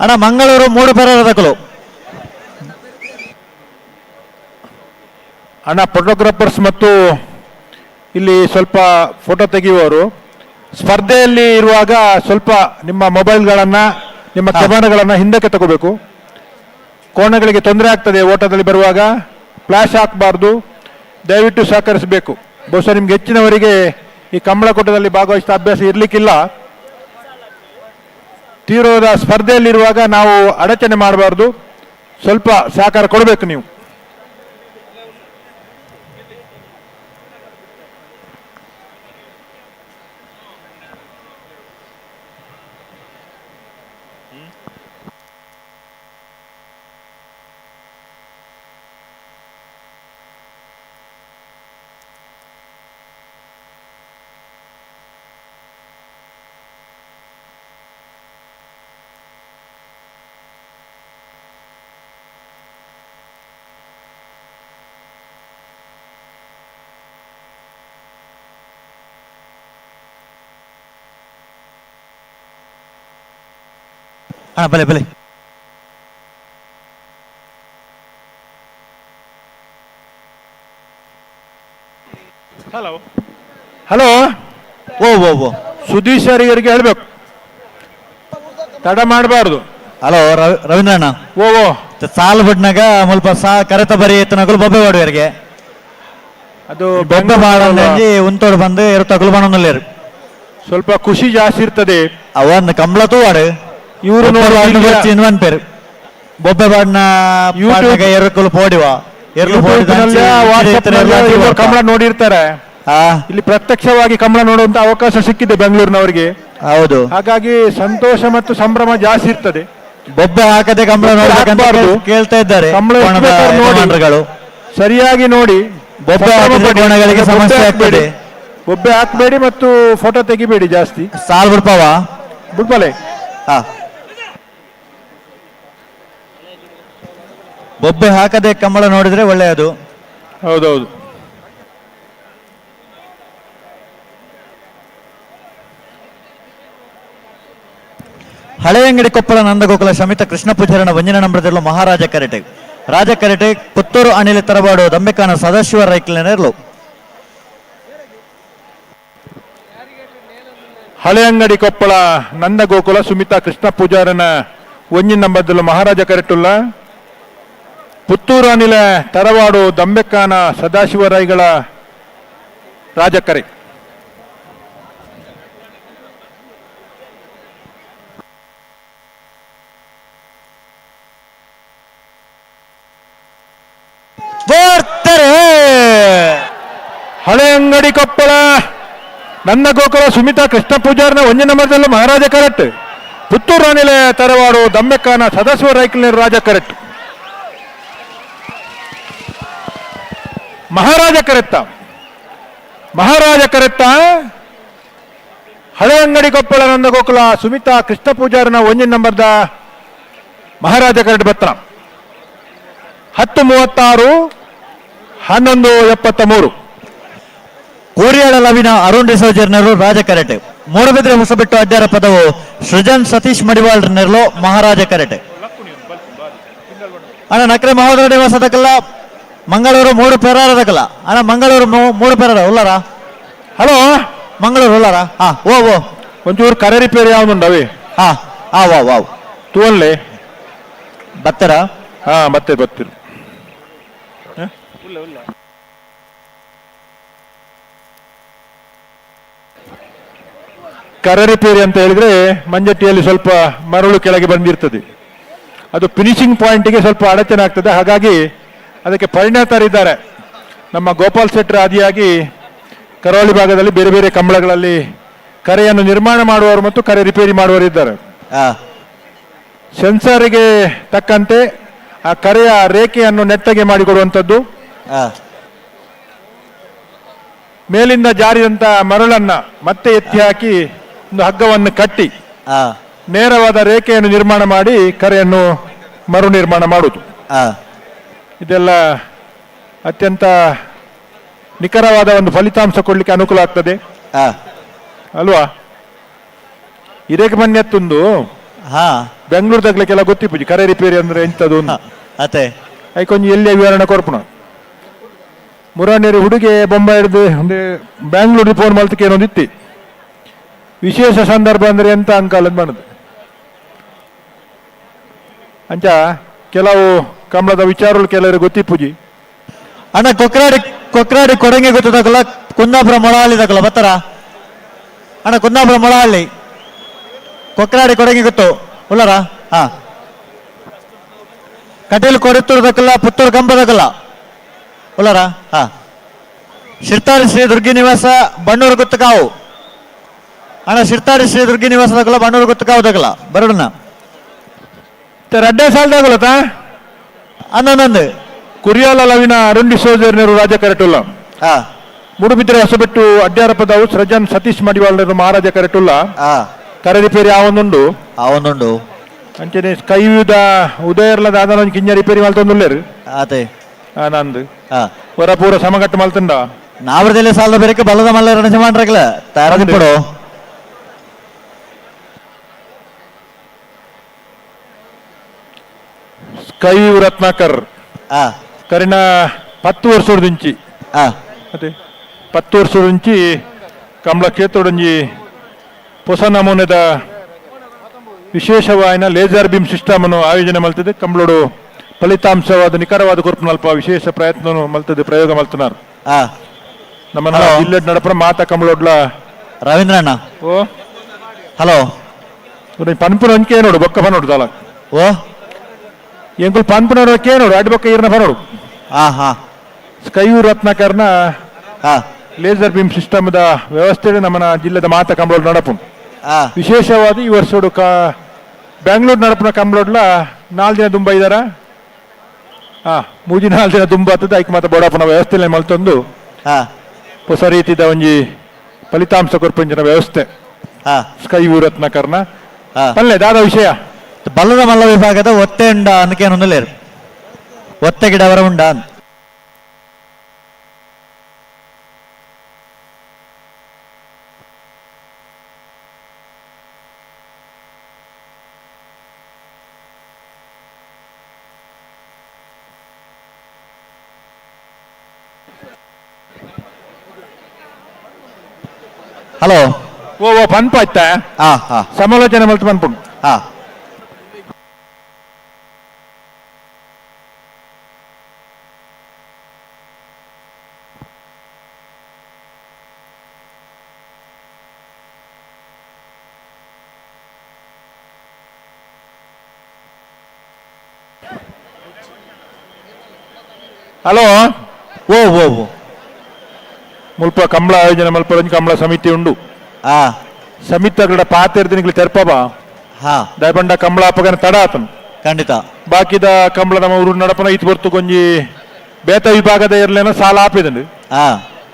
ಅಣ್ಣ ಮಂಗಳೂರು ಮೂಡು ಪೆರಾರ ದಕ್ಕಲು ಅಣ್ಣ ಫೋಟೋಗ್ರಾಫರ್ಸ್ ಮತ್ತು ಇಲ್ಲಿ ಸ್ವಲ್ಪ ಫೋಟೋ ತೆಗೆಯುವವರು ಸ್ಪರ್ಧೆಯಲ್ಲಿ ಇರುವಾಗ ಸ್ವಲ್ಪ ನಿಮ್ಮ ಮೊಬೈಲ್ಗಳನ್ನು ನಿಮ್ಮ ಕ್ಯಾಮರಾಗಳನ್ನು ಹಿಂದಕ್ಕೆ ತಗೋಬೇಕು. ಕೋಣಗಳಿಗೆ ತೊಂದರೆ ಆಗ್ತದೆ. ಓಟದಲ್ಲಿ ಬರುವಾಗ ಫ್ಲಾಶ್ ಹಾಕಬಾರ್ದು. ದಯವಿಟ್ಟು ಸಹಕರಿಸಬೇಕು. ಬಹುಶಃ ನಿಮ್ಗೆ ಹೆಚ್ಚಿನವರಿಗೆ ಈ ಕಂಬಳಕೂಟದಲ್ಲಿ ಭಾಗವಹಿಸಿದ ಅಭ್ಯಾಸ ಇರಲಿಕ್ಕಿಲ್ಲ. ತೀವ್ರವಾದ ಸ್ಪರ್ಧೆಯಲ್ಲಿರುವಾಗ ನಾವು ಅಡಚಣೆ ಮಾಡಬಾರ್ದು. ಸ್ವಲ್ಪ ಸಹಕಾರ ಕೊಡಬೇಕು ನೀವು. ಅಣ್ಣ ಬಲೆ ಬಲೆ. ಹಲೋ ಹಲೋ ಓ ಓ ಓ ಸುಧೀಶ್ ಅವರಿಗೆ ಹೇಳ್ಬೇಕು, ತಡ ಮಾಡಬಾರ್ದು. ಹಲೋ ರವೀಂದ್ರಣ್ಣ, ಓ ಓ ಸಾಲ ಬಿಡ್ನಾಗ ಸ್ವಲ್ಪ ಕರೆತ ಬರಿ ಎತ್ತನಗಳು ಬೊಬ್ಬೆ ಮಾಡುವರಿಗೆ ಅದು ಬೊಬ್ಬೆ ಮಾಡಿ ಉಂತೋಡು ಬಂದು ಇರು ತಗಲು ಬಣ್ಣನಲ್ಲಿ ಸ್ವಲ್ಪ ಖುಷಿ ಜಾಸ್ತಿ ಇರ್ತದೆ. ಅವನ್ ಕಂಬಳ ತೂವಾಡು ಇವರು ಇನ್ನೊಂದು ಪೇರು ಬೊಬ್ಬೆ ಬಾಡ್ನ ಎರಕಲು ಪೋಡಿವ ಕಂಬಳ ನೋಡಿರ್ತಾರೆ. ಇಲ್ಲಿ ಪ್ರತ್ಯಕ್ಷವಾಗಿ ಕಂಬಳ ನೋಡುವಂತ ಅವಕಾಶ ಸಿಕ್ಕಿದೆ ಬೆಂಗಳೂರಿನವರಿಗೆ. ಹೌದು, ಹಾಗಾಗಿ ಸಂತೋಷ ಮತ್ತು ಸಂಭ್ರಮ ಜಾಸ್ತಿ ಇರ್ತದೆ. ಬೊಬ್ಬೆ ಹಾಕದೆ ಕಂಬಳ ನೋಡಬೇಕಂತ ಕೇಳ್ತಾ ಇದ್ದಾರೆ. ಸರಿಯಾಗಿ ನೋಡಿ, ಬೊಬ್ಬೆ ಕೋಣಗಳಿಗೆ ಸಮಸ್ಯೆ ಆಗ್ತದೆ. ಬೊಬ್ಬೆ ಹಾಕಬೇಡಿ ಮತ್ತು ಫೋಟೋ ತೆಗಿಬೇಡಿ ಜಾಸ್ತಿ. ಸಾಲ್ ಬಿಡ್ಪಾವ ಬಿಡ್ಬಲೆ. ಬೊಬ್ಬೆ ಹಾಕದೆ ಕಂಬಳ ನೋಡಿದ್ರೆ ಒಳ್ಳೆಯದು. ಹೌದೌದು. ಹಳೆ ಅಂಗಡಿ ಕೊಪ್ಪಳ ನಂದಗೋಕುಲ ಶಮಿತ ಕೃಷ್ಣ ಪೂಜಾರನ ವಂಜನ ನಂಬರದಲ್ಲೂ ಮಹಾರಾಜ ಕರೆಟೆ ರಾಜ ಕರೆಟೆ ಪುತ್ತೂರು ಅಣಿಲೆ ತರವಾಡು ದಂಬೆಕಾನ ಸದಾಶಿವ ರೈಕ್ಲನೆರಲು. ಹಳೆ ಅಂಗಡಿ ಕೊಪ್ಪಳ ನಂದಗೋಕುಲ ಸುಮಿತಾ ಕೃಷ್ಣ ಪೂಜಾರನ ಒಂಜಿನ ನಂಬರ್ದಲ್ಲ ಮಹಾರಾಜ ಕರೆಟ್ಟುಲ್ಲ ಪುತ್ತೂರು ಅನಿಲ ತರವಾಡು ದಂಬೆಕ್ಕಾನ ಸದಾಶಿವರಾಯಿಗಳ ರಾಜಕರೆ ಹಳೆ ಅಂಗಡಿ ಕೊಪ್ಪಳ ನನ್ನ ಗೋಕುಲ ಸುಮಿತಾ ಕೃಷ್ಣ ಪೂಜಾರ್ನ ಒಂಜ ನಂಬರ್ದಲ್ಲ ಮಹಾರಾಜ ಕರೆಟ್ ಪುತ್ತೂರು ಅನಿಲ ತರವಾಡು ದಂಬೆಕ್ಕಾನ ಸದಾಶಿವರಾಯಿಗಳ ರಾಜ ಕರೆಟ್ ಮಹಾರಾಜ ಕರೆತ್ತ ಹಳೆ ಅಂಗಡಿ ಕೊಪ್ಪಳ ನಂದ ಗೋಕುಲ ಸುಮಿತಾ ಕೃಷ್ಣ ಪೂಜಾರನ ಒಂಜಿನ ನಂಬರ್ದ ಮಹಾರಾಜ ಕರೆಟ್ ಬತ್ತ 10:36 11:73 ಕೋರಿಯಾಳ ಲವಿನ ಅರುಣ್ ಡಿಸೋಜರ್ನರು ರಾಜ ಕರೆಟ್ ಮೂಡಬಿದ್ರೆ ಹೊಸಬೆಟ್ಟು ಅಡ್ಡಾರ ಪದವು ಸೃಜನ್ ಸತೀಶ್ ಮಡಿವಾಳ್ರನ್ನರ್ಲು ಮಹಾರಾಜ ಕರೆಟ್ ಅಣ್ಣ ನಕ್ರೆ ಮಹೋದರ ನಿವಾಸದಕ್ಕಲ್ಲ ಮಂಗಳೂರು 3 ಪೇರಾರದಕ್ಕಲ್ಲ ಅಣ್ಣ ಮಂಗಳೂರು 3 ಪೇರಾರ ಉಲ್ಲಾರ ಹಲೋ ಮಂಗಳೂರು ಉಲ್ಲಾರ ಹಾ ಓ ಒಂಚೂರು ಕರೆ ರಿಪೇರಿ ಯಾವ್ದುಂಡವಿ ಹಾ ಹಾ ವಾವ್ ತೂವನ್ಲೆ ಬತ್ತರ ಹಾ ಬತ್ತಿರು ಕರೆ ರಿಪೇರಿ ಅಂತ ಹೇಳಿದ್ರೆ ಮಂಜಟ್ಟಿಯಲ್ಲಿ ಸ್ವಲ್ಪ ಮರಳು ಕೆಳಗೆ ಬಂದಿರ್ತದೆ, ಅದು ಫಿನಿಶಿಂಗ್ ಪಾಯಿಂಟ್ಗೆ ಸ್ವಲ್ಪ ಅಡಚಣೆ ಆಗ್ತದೆ. ಹಾಗಾಗಿ ಅದಕ್ಕೆ ಪರಿಣತರಿದ್ದಾರೆ. ನಮ್ಮ ಗೋಪಾಲ್ ಶೆಟ್ಟರ್ ಆದಿಯಾಗಿ ಕರಾವಳಿ ಭಾಗದಲ್ಲಿ ಬೇರೆ ಬೇರೆ ಕಂಬಳಗಳಲ್ಲಿ ಕರೆಯನ್ನು ನಿರ್ಮಾಣ ಮಾಡುವವರು ಮತ್ತು ಕರೆ ರಿಪೇರಿ ಮಾಡುವವರು ಇದ್ದಾರೆ. ಸೆನ್ಸಾರಿಗೆ ತಕ್ಕಂತೆ ಆ ಕರೆಯ ರೇಖೆಯನ್ನು ನೆಟ್ಟಗೆ ಮಾಡಿಕೊಡುವಂಥದ್ದು, ಮೇಲಿಂದ ಜಾರಿದಂತ ಮರಳನ್ನ ಮತ್ತೆ ಎತ್ತಿ ಹಾಕಿ ಒಂದು ಹಗ್ಗವನ್ನು ಕಟ್ಟಿ ನೇರವಾದ ರೇಖೆಯನ್ನು ನಿರ್ಮಾಣ ಮಾಡಿ ಕರೆಯನ್ನು ಮರು ನಿರ್ಮಾಣ ಮಾಡುವುದು. ಇದೆಲ್ಲ ಅತ್ಯಂತ ನಿಖರವಾದ ಒಂದು ಫಲಿತಾಂಶ ಕೊಡ್ಲಿಕ್ಕೆ ಅನುಕೂಲ ಆಗ್ತದೆ ಅಲ್ವಾ. ಇರೇಕ ಮನ್ಯತ್ತೊಂದು ಬೆಂಗಳೂರು ತಗ್ಲಿಕ್ಕೆಲ್ಲ ಗೊತ್ತಿಪ್ಪುಜಿ ಕರೆ ರಿಪೇರಿ ಅಂದ್ರೆ ಎಂತದು ಅತೆ ಐಕೊಂಜಿ ಎಲ್ಲಿಯ ವಿವರಣೆ ಕೊರ್ಪುಣ ಮುರಾನೇರಿ ಹುಡುಗೆ ಬೊಂಬೆ ಹಿಡಿದು ಬ್ಯಾಂಗ್ಳೂರಿಗೆ ಫೋನ್ ಮಲ್ತಕ್ಕೆ ಏನೊಂದಿತ್ತಿ ವಿಶೇಷ ಸಂದರ್ಭ ಅಂದ್ರೆ ಎಂತ ಅಂಕಾಲದ ಮಾಡದು ಅಂಚ ಕೆಲವು ಕಮಲದ ವಿಚಾರಗಳು ಕೆಲವರು ಗೊತ್ತಿಪ್ಪುಜಿ. ಅಣ್ಣ ಕೊಕ್ರಾಡಿ ಕೊಡಂಗೆ ಗೊತ್ತದಕ್ಕಲ್ಲ, ಕುಂದಾಪುರ ಮೊಳಹಳ್ಳಿ ತಕ್ಕಲ್ಲ ಬತ್ತಾರ ಅಣ್ಣ, ಕುಂದಾಪುರ ಮೊಳಹಳ್ಳಿ ಕೊಕ್ರಾಡಿ ಕೊಡಂಗೆ ಗೊತ್ತು ಉಳ್ಳಾರ. ಹಾ ಕಟೀಲು ಕೊಡತ್ತೂರ್ದಕ್ಕಲ್ಲ, ಪುತ್ತೂರು ಕಂಬದಕ್ಕಲ್ಲ ಉಳ್ಳಾರ. ಹಾ ಶಿರ್ತಾಡಿ ಶ್ರೀ ದುರ್ಗಿ ನಿವಾಸ ಬಣ್ಣೂರು ಗುತ್ತಕಾವು ಅಣ್ಣ, ಶಿರ್ತಾಡಿ ಶ್ರೀ ದುರ್ಗಿ ನಿವಾಸದಕ್ಕಲ್ಲ ಬಣ್ಣೂರು ಗುತ್ತಕಾವು ತಗಲ್ಲ ಬರೋಣ ರಡ್ಡೆ ಸಾಲದಾಗಲತ್ತ ಅನ್ನೊಂದು ಕುರಿಯಾಲ ಲವಿನ ಅರುಣ್ ಡಿಸೋಜರ್ನರು ರಾಜ ಕರೆಟುಲ್ಲ, ಮೂಡುಬಿದ್ರೆ ಹೊಸಬೆಟ್ಟು ಅಡ್ಡಾರ ಪದವು ಸೃಜನ್ ಸತೀಶ್ ಮಡಿವಾಳರು ಮಹಾರಾಜ ಕರೆಟುಲ್ಲ. ಕರೆ ರಿಪೇರಿ ಆವೊಂದುಂಡು ಅಂಚನೆ ಕೈಯುದ ಉದಯರ್ಲದ ಆದ ಕಿಂಜ ರಿಪೇರಿ ಮಲ್ತೊಂದುಲ್ಲೇರು ಅದೇ ನಂದು ಹೊರ ಪೂರ ಸಮಗಟ್ಟು ಮಲ್ತಂಡ ನಾವರದಲ್ಲಿ ಸಾಲದ ಬೇರೆ ಬಲದ ಮಲ್ಲ ರಣಜ ಮಾಡ್ರಲ್ಲ ತಯಾರಿಪಡು ಕೈ ರತ್ನಾಕರ್ ಕರಿನ 10 ವರ್ಷದಿಂಚಿ ಅದೇ 10 ವರ್ಷದಿಂಚಿ ಕಮಲ ಕ್ಷೇತ್ರಡೊಂಜಿ ಹೊಸ ನಮೂನೆದ ವಿಶೇಷವಾಯಿನ ಲೇಸರ್ ಬೀಮ್ ಸಿಸ್ಟಮ್ ಅನ್ನು ಆಯೋಜನೆ ಮಲ್ತದೆ. ಕಂಬಳೋಡು ಫಲಿತಾಂಶವಾದ ನಿಖರವಾದ ಕೊರ್ಪುನಲ್ಪ ವಿಶೇಷ ಪ್ರಯತ್ನ ಮಲ್ತದೆ, ಪ್ರಯೋಗ ಮಲ್ತನಾರ್ ನಮ್ಮ ಜಿಲ್ಲೆ ನಡಪರ ಮಾತಾ ಕಂಬಳೋಡ್ಲ ರವೀಂದ್ರ ಅಣ್ಣ. ಓ ಹಲೋ ಪನ್ಪುನ ಅಂಕೆ ನೋಡು ಬೊಕ್ಕ ಪನೋಡು ತಾಲ ಓ ಎಂಕುಲ್ ಪನ್ಪುನವ್ರ ಕೇ ನೋಡು ಅಡ್ಡಿ ಬೊಕ್ಕ ಈರ್ನ ಪನೋಡು ಸ್ಕೈಯೂ ರತ್ನಾಕರ್ನ ಲೇಸರ್ ಬೀಮ್ ಸಿಸ್ಟಮ್ ದ ವ್ಯವಸ್ಥೆ ನಮ್ಮನ ಜಿಲ್ಲೆದ ಮಾತಾ ಕಂಬಳೋಡ್ ನಡಪು ವಿಶೇಷವಾದ ಈ ವರ್ಷೋಡು ಬ್ಯಾಂಗ್ಳೂರು ನಡಪನ ಕಂಬಳೋಡ್ಲ 4 ದಿನ ದುಂಬ ಇದ್ದಾರ. ಮೂಜಿ 4 ದಿನ ದುಂಬ ಆಗ್ತದೆ. ಐಕ್ ಮಾತ ಬೋಡಪ್ಪನ ವ್ಯವಸ್ಥೆ ಮಲ್ತೊಂದು ಹೊಸ ರೀತಿದ ಒಂಜಿ ಫಲಿತಾಂಶ ಕೊರ್ಪಂಚಿನ ವ್ಯವಸ್ಥೆ ಸ್ಕೈ ರತ್ನಾಕರ್ನ ಪಲ್ಲೆ ದಾದ ವಿಷಯ ಬಲ್ಲದ ಮಲ್ಲ ವಿಭಾಗದ ಒತ್ತೆ ಉಂಡ ಅನ್ನಕೇನೊಂದಲೇರು ಒತ್ತೆ ಗಿಡವರ ಉಂಡ. ಹಲೋ ಓ ಪನ್ಪ ಆಯ್ತಾ ಸಮಾಲೋಚನೆ ಮಲ್ತು ಪನ್ಪುಂಡು ಹಲೋ ಓ ಓ ಓ ಮುಲ್ಪ ಕಂಬಳ ಆಯೋಜನೆ ಮಲ್ಪೊಂಜಿ ಕಂಬಳ ಸಮಿತಿ ಉಂಡು ಆ ಸಮಿತಿಗಳ ಪಾತಿರ್ದಿನಿಗಳು ತೆರ್ಪಬ ಹಾ ದಯಪಂಡ ಕಂಬಳ ಅಪ್ಪಗನ ತಡ ಆತನು ಖಂಡಿತ ಬಾಕಿದ ಕಂಬಳ ನಮ್ಮ ಊರು ನಡಪನ ಇತ್ತು ಬರ್ತು ಕೊಂಜಿ ಬೇತ ವಿಭಾಗದ ಇರ್ಲೇನ ಸಾಲ ಆಪಿದಂಡು ಆ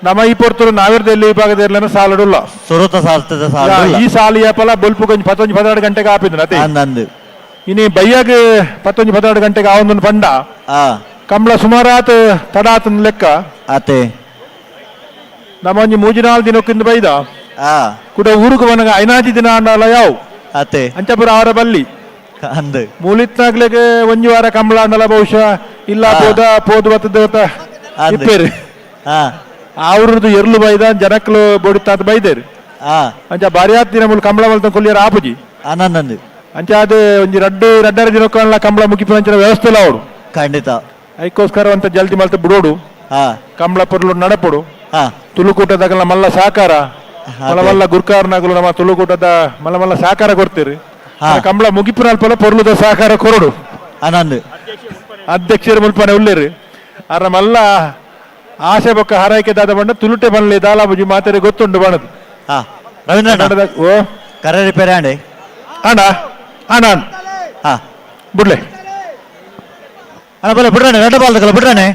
ನಮ್ಮ ಈ ಪೊರ್ತರು ನಾವಿರ್ದಲ್ಲಿ ವಿಭಾಗದ ಇರ್ಲೇನ ಸಾಲಡುಲ್ಲ ಸುರತ ಸಾಲ್ತದ ಸಾಲ ಈ ಸಾಲಿ ಅಪ್ಪಲ ಬೊಲ್ಪು ಕೊಂಜಿ 16 ಗಂಟೆಗೆ ಆಪಿದನು ಅದೇ ನಂದು ಇನಿ ಬಯ್ಯಾಗ 16 ಗಂಟೆಗೆ ಆವೊಂದು ಪಂಡ ಆ ಕಂಬಳ ಸುಮಾರಾತ್ ತಡ ಆತನ ಲೆಕ್ಕ ಆತೆ ನಮ್ಮ ಒಂಜಿ 3-4 ದಿನಕ್ಕಿಂದ ಬೈದ ಆ ಕೂಡ ಊರಿಗೆ ಬನಗ ಐನಾಜಿ ದಿನ ಅನ್ನಲ್ಲ ಯಾವ ಆತೆ ಅಂಚಪುರ ಅವರ ಬಲ್ಲಿ ಅಂದು ಮೂಲಿತ್ನಾಗ್ಲಿಗೆ ಒಂಜಿ ವಾರ ಕಂಬಳ ಅನ್ನಲ್ಲ ಬಹುಶಃ ಇಲ್ಲ ಪೋದು ಬತ್ತದ ಇಪ್ಪೇರು ಆ ಅವ್ರದ್ದು ಎರ್ಲು ಬೈದ ಜನಕ್ಲು ಬೊಡಿತಾತ ಬೈದೇರು ಆ ಅಂಚ ಬಾರಿ ಆತ್ ದಿನ ಮೂಲ ಕಂಬಳ ಮಲ್ತ ಕೊಲ್ಲಿಯರ ಆಪುಜಿ ಆನಂದಂದು ಅಂಚ ಅದು ಒಂಜಿ ರಡ್ಡರ ದಿನಕ್ಕಲ್ಲ ಕಂಬಳ ಮುಗಿಪಂಚಿನ ವ್ಯವಸ್ಥೆ ಇಲ್ಲ ಅವಡು ಖಂಡಿತ ಅದಕ್ಕೋಸ್ಕರ ಅಂತ ಜಲ್ದಿ ಮಲ್ತ ಬಿಡೋಡು ಆ ಕಂಬಳ ಪೊರ್ಲು ನಡಪಡು ಆ ತುಳುಕೂಟದಾಗಲ ಮಲ್ಲ ಸಹಕಾರ ಮಲ್ಲ ಮಲ್ಲ ಗುರ್ಕಾರ್ನಾಗಲು ನಮ್ಮ ತುಳುಕೂಟದ ಮಲ್ಲ ಮಲ್ಲ ಸಹಕಾರ ಕೊಡ್ತೀರಿ ಹಾ. ಕಂಬಳ ಮುಗಿಪುನಲ್ಪಲ ಪೊರ್ಲುದ ಸಹಕಾರ ಕೊರಡು ಆನಂದ್ ಅಧ್ಯಕ್ಷರು ಮುಲ್ಪನೆ ಉಳ್ಳೇರು ಅರ ಮಲ್ಲ ಆಸೆ ಬೊಕ್ಕ ಹಾರೈಕೆ ದಾದ ಬಂಡ ತುಳುಟೆ ಬನ್ಲಿ ದಾಲಾಬುಜಿ ಮಾತಾಡಿ ಗೊತ್ತುಂಡು ಬಣದು ಹಾ ರವೀಂದ್ರ ಓ ಕರೆ ರಿಪೇರಿ ಆಂಡೆ ಅಣ್ಣ ಅಣ್ಣ ಹಾ ಬಿಡ್ಲೆ ಅಣ್ಣ ಬಲ್ಲ ಬಿಡ್ರಾನೆ ರೆಡ್ ಬಾಲ್ ತಗಲ ಬಿಡ್ರಾನೆ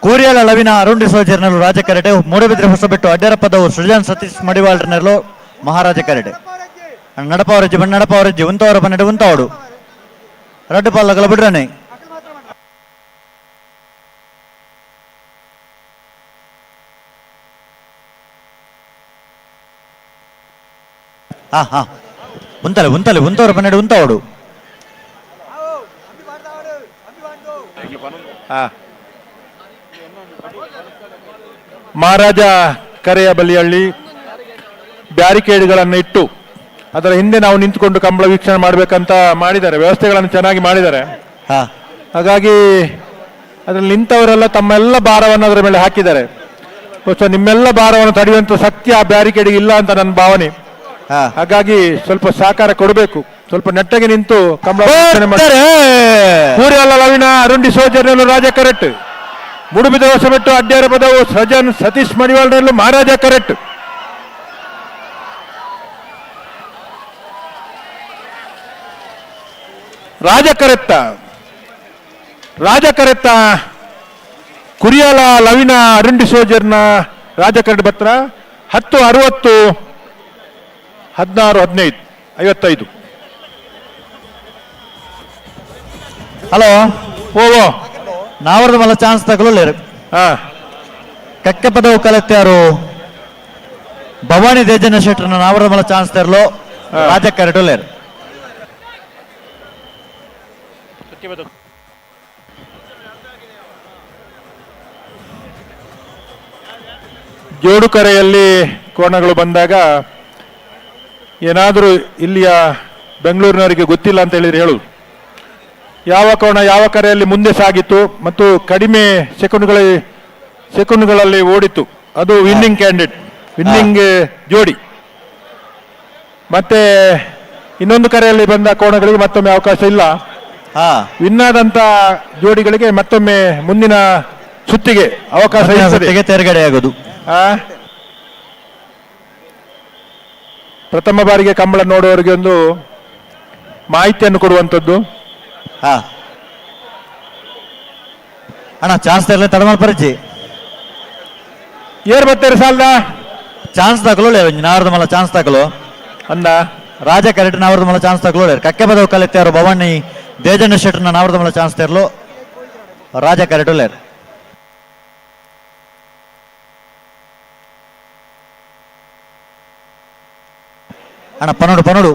ಕೂರಿಯಾಲ ಲವಿನ ಅರುಣ್ ಸೋಜರ್ನರು ರಾಜ ಕರೆಟೆ ಮೂಡಬಿದ್ರೆ ಹೊಸಬೆಟ್ಟು ಅಡ್ಡರಪ್ಪದವು ಸೃಜನ್ ಸತೀಶ್ ಮಡಿವಾಳ್ರನರು ಮಹಾರಾಜ ಕರೆಟೆ ನಡಪವರಜ್ಜಿ ಬಣ್ಣ ನಡಪವರಜ್ಜಿ ಉಂತವರ ಬನ್ನಡೆ ಉಂತವಡು ರೆಡ್ ಬಾಲ್ ತಗಲ ಬಿಡ್ರಾನೆ ಹಾ ಹಾ ಉಂತಲೆ ಉಂತವರ ಬನ್ನಡೆ ಉಂತವಡು ಮಹಾರಾಜ ಕರೆಯ ಬಲಿಯಳ್ಳಿ ಬ್ಯಾರಿಕೇಡ್ಗಳನ್ನು ಇಟ್ಟು ಅದರ ಹಿಂದೆ ನಾವು ನಿಂತುಕೊಂಡು ಕಂಬಳ ವೀಕ್ಷಣೆ ಮಾಡಬೇಕಂತ ಮಾಡಿದ್ದಾರೆ, ವ್ಯವಸ್ಥೆಗಳನ್ನು ಚೆನ್ನಾಗಿ ಮಾಡಿದ್ದಾರೆ. ಹಾಗಾಗಿ ಅದರಲ್ಲಿ ನಿಂತವರೆಲ್ಲ ತಮ್ಮೆಲ್ಲ ಭಾರವನ್ನು ಅದರ ಮೇಲೆ ಹಾಕಿದ್ದಾರೆ. ಬಹುಶಃ ನಿಮ್ಮೆಲ್ಲ ಭಾರವನ್ನು ತಡೆಯುವಂತ ಶಕ್ತಿ ಆ ಬ್ಯಾರಿಕೇಡ್ಗೆ ಇಲ್ಲ ಅಂತ ನನ್ನ ಭಾವನೆ. ಹಾಗಾಗಿ ಸ್ವಲ್ಪ ಸಹಕಾರ ಕೊಡಬೇಕು, ಸ್ವಲ್ಪ ನೆಟ್ಟಗೆ ನಿಂತು ಕಂಬಳ ವೀಕ್ಷಣೆ ಮಾಡಿ. ಕೂರಿಯಾಲ ಲವಿನ ಅರುಂಡಿ ಸೋಜರ್ನಲ್ಲೂ ರಾಜ ಕರೆಟ್, ಮುಡುಬಿದ ಹೊಸಬೆಟ್ಟು ಅಡ್ಡೇರ ಪದವು ಸಜನ್ ಸತೀಶ್ ಮಡಿವಾಳ್ರಲ್ಲೂ ಮಹಾರಾಜ ಕರೆಟ್. ರಾಜ ಕರೆತ್ತ ಕುರಿಯಾಲ ಲವಿನ ಅರುಂಡಿ ಸೋಜರ್ನ ರಾಜ ಕರೆಟ್ ಬತ್ರ 10 60 16 15 55. ಹಲೋ ಓ ನಾವರ್ದ ಮಲ್ಲ ಚಾನ್ಸ್ ತಗೊಳ್ಳೇರು. ಕಕ್ಕೆ ಪದವು ಕಲೆತ್ತಾರು ಭವಾನಿ ದೇಜನ ಶೆಟ್ರನ ನಾವರ್ದ ಮಲ್ಲ ಚಾನ್ಸ್ ತರಲು ರಾಜ ಕರೆಟೋಲೇರು. ಜೋಡು ಕರೆಯಲ್ಲಿ ಕೋಣಗಳು ಬಂದಾಗ ಏನಾದರೂ ಇಲ್ಲಿಯ ಬೆಂಗಳೂರಿನವರಿಗೆ ಗೊತ್ತಿಲ್ಲ ಅಂತ ಹೇಳಿದ್ರೆ ಹೇಳುದು, ಯಾವ ಕೋಣ ಯಾವ ಕರೆಯಲ್ಲಿ ಮುಂದೆ ಸಾಗಿತ್ತು ಮತ್ತು ಕಡಿಮೆ ಸೆಕೆಂಡ್ಗಳಲ್ಲಿ ಓಡಿತು, ಅದು ವಿನ್ನಿಂಗ್ ಕ್ಯಾಂಡಿಡೇಟ್, ವಿನ್ನಿಂಗ್ ಜೋಡಿ. ಮತ್ತೆ ಇನ್ನೊಂದು ಕರೆಯಲ್ಲಿ ಬಂದ ಕೋಣಗಳಿಗೆ ಮತ್ತೊಮ್ಮೆ ಅವಕಾಶ ಇಲ್ಲ. ವಿನ್ ಆದಂತ ಜೋಡಿಗಳಿಗೆ ಮತ್ತೊಮ್ಮೆ ಮುಂದಿನ ಸುತ್ತಿಗೆ ಅವಕಾಶ ತೆರೆಗಡೆಯಾಗೋದು. ಪ್ರಥಮ ಬಾರಿಗೆ ಕಂಬಳ ನೋಡುವವರಿಗೆ ಒಂದು ಮಾಹಿತಿಯನ್ನು ಕೊಡುವಂಥದ್ದು. ಅಣ್ಣ ಚಾನ್ಸ್ ತರಲೆ ತಡಮಾಲ್ ಪರಿಚಿ ಏರ್ ಬತ್ತೇರಿ ಸಾಲ್ದ ಚಾನ್ಸ್ ತಗೊಳ್ಳೇ ನಾವರ್ದ ಮಲ್ಲ ಚಾನ್ಸ್ ತಗೊಳ್ಳೋ ಅಂದ ರಾಜ ಕರೆಕ್ಟ್ ನಾವರ್ದ ಮಲ್ಲ ಚಾನ್ಸ್ ತಗೊಳ್ಳೇ. ಕಕ್ಕೆ ಬದವು ಕಲೆತ್ತಾರು ಭವಾನಿ ದೇಜನ ಶೆಟ್ರನ ನಾವರ್ದ ಮಲ್ಲ ಚಾನ್ಸ್ ತರಲು ರಾಜ ಕರೆಟೋಲೇರ್. ಅಣ್ಣ ಪನೋಡು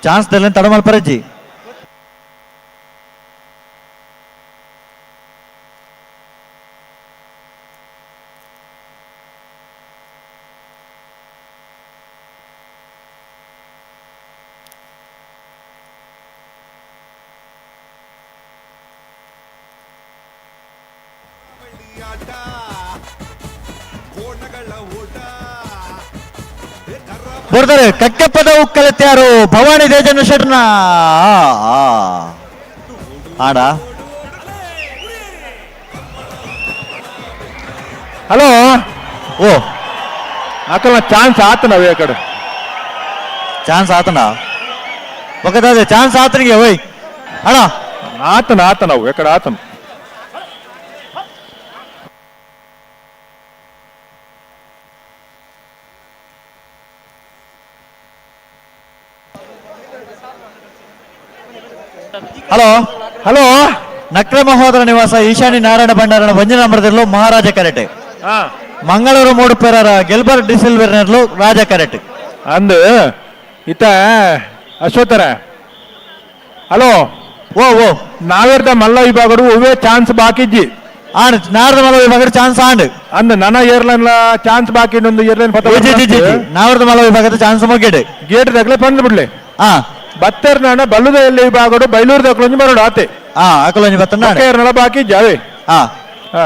ಚಾನ್ಸ್ ತರಲೆ ತಡಮಾಲ್ ಪರಿಚಿ ಬರ್ತಾರೆ. ಕಕ್ಕೆ ಪದವು ಕಲೆತ್ತಾರು ಭವಾನಿ ದೇಜನ ಶೆಟ್ರನ ಆಡ ಹಲೋ ಓ ಅಕ್ಕಲ್ಲ ಚಾನ್ಸ್ ಆತ ನಾವೇ ಕಡೆ ಚಾನ್ಸ್ ಆತನ ಒಕ್ಕದ ಚಾನ್ಸ್ ಆತನಿಗೆ ಓಯ್ ಅಣ್ಣ ಆತ ನಾವು ಎಕಡೆ ಆತನ ಹಲೋ ಹಲೋ ನಕ್ರೆ ಮಹೋದರ ನಿವಾಸ ಈಶಾನಿ ನಾರಾಯಣ ಭಂಡಾರನ ವಂಜನ ನಂಬರ್ದಲ್ಲೂ ಮಹಾರಾಜ ಕರೆಟೆ ಹಾ ಮಂಗಳೂರು ಮೂಡು ಪೇರರ ಗೆಲ್ಬರ್ಟ್ ಡಿಸಿಲ್ವೆರ್ನರ್ಲು ರಾಜ ಕರೆಟ್ ಅಂದು ಇತ್ತ ಅಶ್ವತ್ಥರ ಹಲೋ ಓ ಓ ನಾವೇರ್ದ ಮಲ್ಲ ವಿಭಾಗಡು ಒವೇ ಚಾನ್ಸ್ ಬಾಕಿಜ್ಜಿ ಆಂಡ್ ನಾರದ ಮಲ ವಿಭಾಗದ ಚಾನ್ಸ್ ಆಂಡ್ ಅಂದ ನನ್ನ ಏರ್ಲೈನ್ ಚಾನ್ಸ್ ಬಾಕಿ ಇನ್ನೊಂದು ಏರ್ಲೈನ್ ನಾವರದ ಮಲ ವಿಭಾಗದ ಚಾನ್ಸ್ ಮುಗಿಡು ಗೇಟ್ ತಗಲೆ ಪಂದ್ ಬಿಡ್ಲೆ ಹಾ ಬತ್ತೇರ್ ನಾಡ ಬಲ್ಲುದ ಎಲ್ಲಿ ವಿಭಾಗಡು ಬೈಲೂರು ದಕ್ಕೊಂಜಿ ಬರೋಡು ಆತೆ ಹಾ ಅಕಲೊಂಜಿ ಬತ್ತಣ್ಣ ಏರ್ನಳ ಬಾಕಿ ಜಾವೆ ಹಾ ಹಾ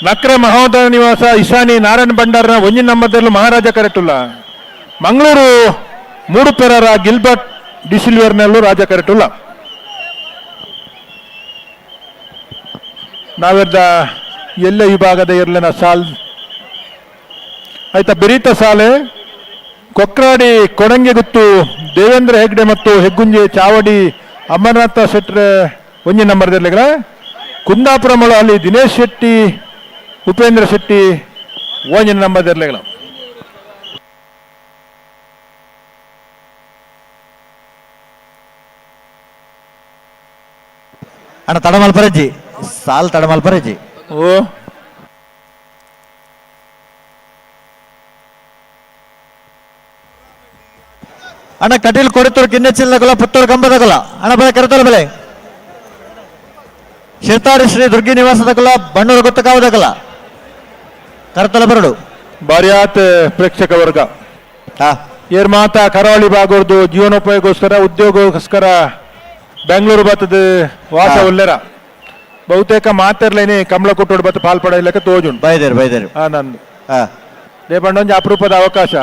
ನಕ್ರೆ ಮಹೋದರ ನಿವಾಸ ಇಶಾನಿ ನಾರಾಯಣ ಭಂಡಾರನ ಒಂಜಿನ ನಂಬರ್ದಲ್ಲೂ ಮಹಾರಾಜ ಕರೆಟುಲ್ಲ ಮಂಗಳೂರು ಮೂಡು ಪೆರರ ಗಿಲ್ಬರ್ಟ್ ಡಿಸಿಲ್ವರ್ನಲ್ಲೂ ರಾಜ ಕರೆಟುಲ್ಲ ನಾವೆರ್ದ ಎಲ್ಲ ವಿಭಾಗದ ಇರ್ಲಿನ ಸಾಲ್ ಆಯ್ತಾ ಬೆರೀತ ಸಾಲೆ ಕೊಕ್ರಾಡಿ ಕೊಡಂಗೆ ಗುತ್ತು ದೇವೇಂದ್ರ ಹೆಗ್ಡೆ ಮತ್ತು ಹೆಗ್ಗುಂಜೆ ಚಾವಡಿ ಅಮರನಾಥ ಶೆಟ್ರೆ ಒಂಜಿ ನಂಬರ್ದಲ್ಲಿಗಳ ಕುಂದಾಪುರ ಮಳ ಅಲ್ಲಿ ದಿನೇಶ್ ಶೆಟ್ಟಿ ಉಪೇಂದ್ರ ಶೆಟ್ಟಿ ಒಂಜಿನ ನಂಬರ್ದಲ್ಲಿಗಳ ಅಣ್ಣ ತಡಮಲ್ಪರಜ್ಜಿ ಸಾಲ್ ತಡಮಲ್ಪರಜ್ಜಿ ಓ ಅಣ್ಣ ಕಟೀಲ್ ಕೊಡಿತೂರು ಕಿನ್ನೆಚ್ಚಿಲ್ದಗಲ ಪುತ್ತೂರು ಕಂಬದಗಲ ಅಣ್ಣ ಬಲೆ ಕರೆತಲ ಬೆಲೆ ಶಿರ್ತಾಡಿ ಶ್ರೀ ದುರ್ಗಿ ನಿವಾಸದಗಲ ಬಣ್ಣೂರು ಗುತ್ತಕಾವದಗಲ ಕರೆತಲ ಬರಡು ಭಾರಿ ಆತ ಪ್ರೇಕ್ಷಕ ವರ್ಗ ಹಾ ಏರ್ ಮಾತ ಕರಾವಳಿ ಭಾಗವರ್ದು ಜೀವನೋಪಯೋಗಕ್ಕೋಸ್ಕರ ಉದ್ಯೋಗಕ್ಕೋಸ್ಕರ ಬೆಂಗಳೂರು ಬತ್ತದ ವಾಸ ಒಲ್ಲೆರ ಬಹುತೇಕ ಮಾತಿರ್ಲೇನೆ ಕಮಲ ಕೊಟ್ಟೋಡು ಬತ್ತ ಪಾಲ್ಪಡ ಇಲ್ಲಕ್ಕೆ ತೋಜುಂಡು ಬೈದೇರು ಹಾ ನಂದು ಹಾ ರೇಪಂಡೊಂದು ಅಪರೂಪದ ಅವಕಾಶ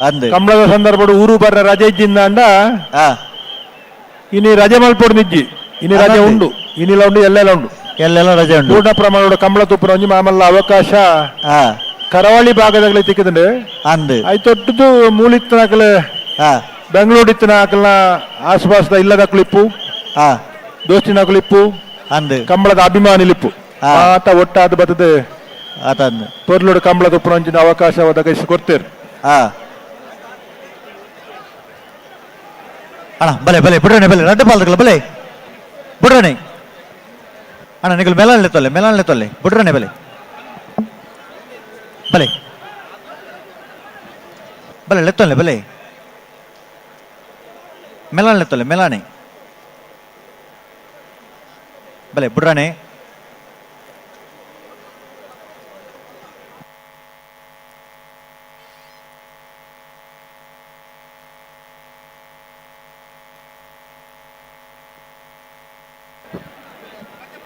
ಅಂದು ಕಮಲದ ಸಂದರ್ಭಡು ಊರು ಬರ್ರ ರಜೆ ಇದ್ದಿಂದ ಅಂಡ ಹಾ ಇನಿ ರಜೆ ಮಲ್ಪೊಡು ನಿಜ್ಜಿ ಇನಿ ರಜೆ ಉಂಡು ಇನ್ನಿಲ್ಲ ಉಂಡು ಎಲ್ಲೆಲ್ಲ ಉಂಡು ಎಲ್ಲೆಲ್ಲ ರಜೆ ಉಂಟು ಪೂರ್ಣ ಪ್ರಮಾಣದ ಕಮಲ ತುಪ್ಪರ ಒಂಜಿ ಮಾಮಲ್ಲ ಅವಕಾಶ ಹಾ ಕರಾವಳಿ ಭಾಗದಾಗಲೇ ತಿಕ್ಕದಂಡು ಅಂದು ಐತೊಟ್ಟದು ಮೂಲಿತ್ತನಾಕಲು ಹಾ ಬೆಂಗಳೂರು ಇತ್ತನಾಕಲ್ನ ಆಸುಪಾಸದ ಇಲ್ಲದ ಕ್ಲಿಪ್ಪು ಹಾ ದೋಸ್ತಿನ ಕ್ಲಿಪ್ಪು ಅಂದು ಕಂಬಳದ ಅಭಿಮಾನಿ ಲಿಪ್ಪು ಹಾ. ಆತ ಒಟ್ಟಾದ ಬತ್ತದ ಆತಂದು ಪೊರ್ಲುಡು ಕಂಬಳ ತುಪ್ಪರ ಒಂಜಿನ ಅವಕಾಶ ಒದಗಿಸಿ ಕೊಡ್ತೇರು ಹಾ ಅಣ್ಣ ಬಲೆ ಬಲೆ ಬಿಡ್ರನೆ ಬಲೆ ರಡ್ಡು ಪಾಲ್ದಗಲ ಬಲೆ ಬಿಡ್ರನೆ ಅಣ್ಣ ನಿಗಲು ಮೇಲಾಳೆ ತೊಲ್ಲೆ ಬಿಡ್ರನೆ ಬಲೆ ಬಲೆ ಬಲೆ ಲೆತ್ತೊಲ್ಲೆ ಬಲೆ ಮೇಲಾಳೆ ಮೇಲಾನೆ ಬಲೆ ಬಿಡ್ರಾನೆ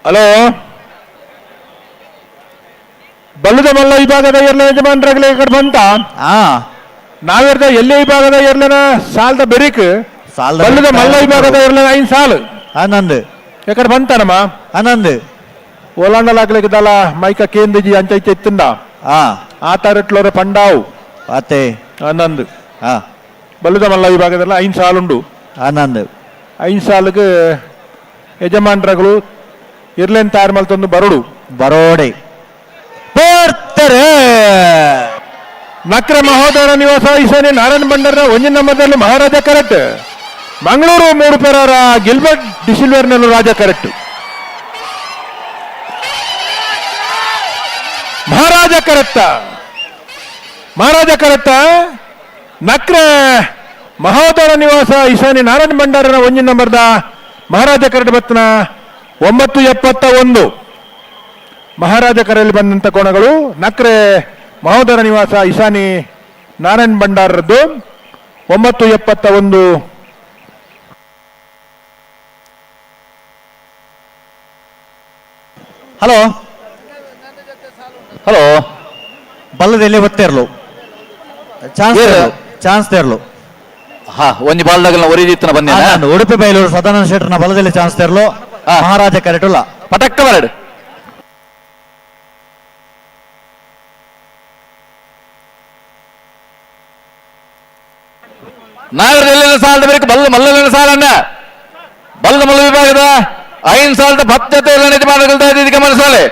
ಹಲೋ ಬಲ್ಲುದ ಮಲ್ಲ ವಿಭಾಗದ ಏರ್ಲ ಯಜಮಾನ್ರಾಗಲೇ ಈ ಕಡೆ ಬಂತ ಹಾ ನಾವಿರ್ದ ಎಲ್ಲೇ ವಿಭಾಗದ ಏರ್ಲನ ಸಾಲ್ದ ಬೆರಿಕ್ ಸಾಲ್ದ ಬಲ್ಲುದ ಮಲ್ಲ ವಿಭಾಗದ ಏರ್ಲನ 5 ಸಾಲು ಆನಂದ್ ಎಕಡೆ ಬಂತಾನಮ್ಮ ಆನಂದ್ ಓಲಾಂಡಲಾಗ್ಲಿದ್ದಲ್ಲ ಮೈಕ ಕೇಂದ್ರಜಿ ಅಂಚ ಇಚ್ಚ ಎತ್ತಿಂದ ಹಾ ಆ ತಾರಟ್ಲೋರ ಪಂಡಾವು ಆತೆ ಆನಂದ್ ಹಾ ಬಲ್ಲುದ ಮಲ್ಲ ವಿಭಾಗದಲ್ಲ 5 ಸಾಲುಂಡು ಆನಂದ್ 5 ಸಾಲಿಗೆ ಯಜಮಾನ್ರಗಳು ಇರ್ಲೇನ್ ತಯಾರು ಮಲ್ತೊಂದು ಬರೋಡು ಬರೋಡೆ ಬರ್ತಾರೆ ನಕ್ರ ಮಹೋದರ ನಿವಾಸ ಈಶಾನ್ಯ ನಾರಾಯಣ ಭಂಡಾರನ ಒಂಜಿನ ನಂಬರ್ದಲ್ಲಿ ಮಹಾರಾಜ ಕರೆಕ್ಟ್ ಮಂಗಳೂರು ಮೂರು ಪೆರರ ಗಿಲ್ಬರ್ಟ್ ಡಿಸಿಲ್ವರ್ನಲ್ಲೂ ರಾಜ ಕರೆಕ್ಟ್ ಮಹಾರಾಜ ಕರೆಕ್ಟ ನಕ್ರ ಮಹೋದರ ನಿವಾಸ ಈಶಾನ್ಯ ನಾರಾಯಣ ಭಂಡಾರನ ಒಂಜಿನ ನಂಬರ್ದ ಮಹಾರಾಜ ಕರೆಕ್ಟ್ ಬತ್ತನ 971 ಮಹಾರಾಜ ಕರೆಯಲ್ಲಿ ಬಂದಂತ ಕೋಣಗಳು ನಕ್ರೆ ಮಹೋದರ ನಿವಾಸ Ishani Narayan ಭಂಡಾರದ್ದು 971. Hello hello ಬಲ್ಲದಲ್ಲಿ ಒತ್ತೇರ್ಲು chance ತೇರ್ಲು ಹಾ ಒಂಜಿ ಬಾಲ್ದಾಗ ಒರಿದಿತ್ತನ ಬನ್ನಿ ನಾನು ಉಡುಪಿ ಬೈಲೂರು ಸದಾನಂದ ಶೆಟ್ಟರ್ನ ಬಲದಲ್ಲಿ ಚಾನ್ಸ್ ತೇರ್ಲು ಮಹಾರಾಜ ಕರೆಟುಲ್ಲ ಪಟಕ್ಕ ಬರಡು ನಾಗರದಲ್ಲಿ ಸಾಲದ ಬೇಕು ಬಲ್ಲ ಮಲ್ಲಲಿನ ಸಾಲನ್ನ ಬಲ್ಲದ ಮಲ್ಲ ವಿಭಾಗದ 5 ಸಾಲದ ಭದ್ರತೆ ನಿರ್ಮಾಣಗಳ್ತಾ ಇದೀಗ ಗಮನಿಸಲಿ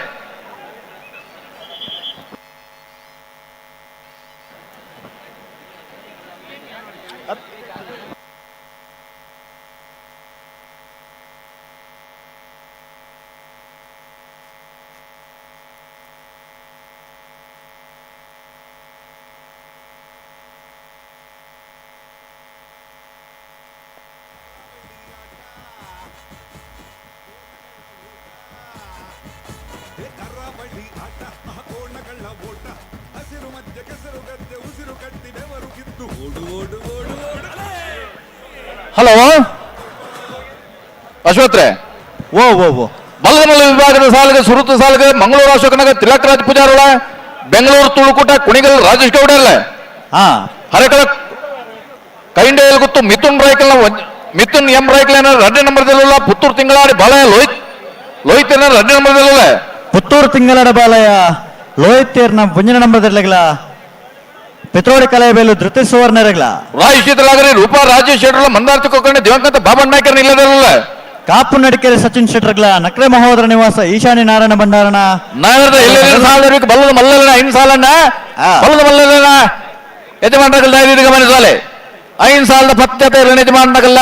ಕರಾವಳಿ ಆಟ ಕೋಣಗಳ ಓಟ ಹಸಿರು ಮಧ್ಯೆ ಕೆಸರು ಗದ್ದೆ ಉಸಿರು ಕಟ್ಟಿ ಬೆವರು ಕಿತ್ತು ಓಡು ಓಡು ಓಡು ಓಡು ಹಲೋ ಅಶ್ವತ್ರೆ ಓ ಬಲ್ಲದ ಮಲ್ಲ ವಿಭಾಗದ ಸಾಲಿಗೆ ಸುರುತು ಸಾಲಿಗೆ ಮಂಗಳೂರು ಅಶೋಕನಗರ ತಿಲಕ್ ರಾಜ್ ಪೂಜಾರೊಳ ಬೆಂಗಳೂರು ತುಳುಕೂಟ ಕುಣಿಗಲ್ ರಾಜೇಶ್ ಗೌಡ ಅಲ್ಲ ಹಾ ಹರಕಳ ಕೈಂಡೆಯಲ್ಲಿ ಗೊತ್ತು ಮಿಥುನ್ ಎಂ ರೈಕಲ್ ರೆಡ್ ನಂಬರ್ದಲ್ಲ ಪುತ್ತೂರು ತಿಂಗಳಾಡಿ ಬಾಳಯ ಲೋಹಿತ್ ರೆಡ್ ನಂಬರ್ದಲ್ಲ ಪುತ್ತೂರು ತಿಂಗಳಡ ಬಾಲಯ ಲೋಹಿತೇರ್ನ ಮುಂಜಿನ ನಂಬರ್ದರ್ಲೆಗ್ಲ ಪಿತ್ರೋಡಿ ಕಲೆಯಬೇಲು ಧೃತಿ ಸುವರ್ಣರೆಗ್ಲ ರಾಯ್ ಶೀತಲಾಗರಿ ರೂಪಾ ರಾಜೇಶ್ ಶೆಟ್ಟರ್ಲ ಮಂದಾರ್ತಿ ಕೊಕ್ಕಣೆ ದಿವಂಗತ ಬಾಬಣ್ಣ ನಾಯ್ಕರ್ ಇಲ್ಲದಲ್ಲ ಕಾಪು ನಡಿಕೆರೆ ಸಚಿನ್ ಶೆಟ್ಟರ್ಗ್ಲ ನಕ್ರೆ ಮಹೋದರ ನಿವಾಸ ಈಶಾನ್ಯ ನಾರಾಯಣ ಭಂಡಾರಣ ನಾಗರದ ಎಲ್ಲೆಲ್ಲ ಸಾಲ ಬಲ್ಲದ ಮಲ್ಲನ 5 ಸಾಲನ್ನ ಬಲ್ಲದ ಮಲ್ಲನ ಯಜಮಾನಗಲ್ದ ಗಮನಿಸಲೆ 5 ಸಾಲದ ಪತ್ಯತೆ ಯಜಮಾನಗಲ್ಲ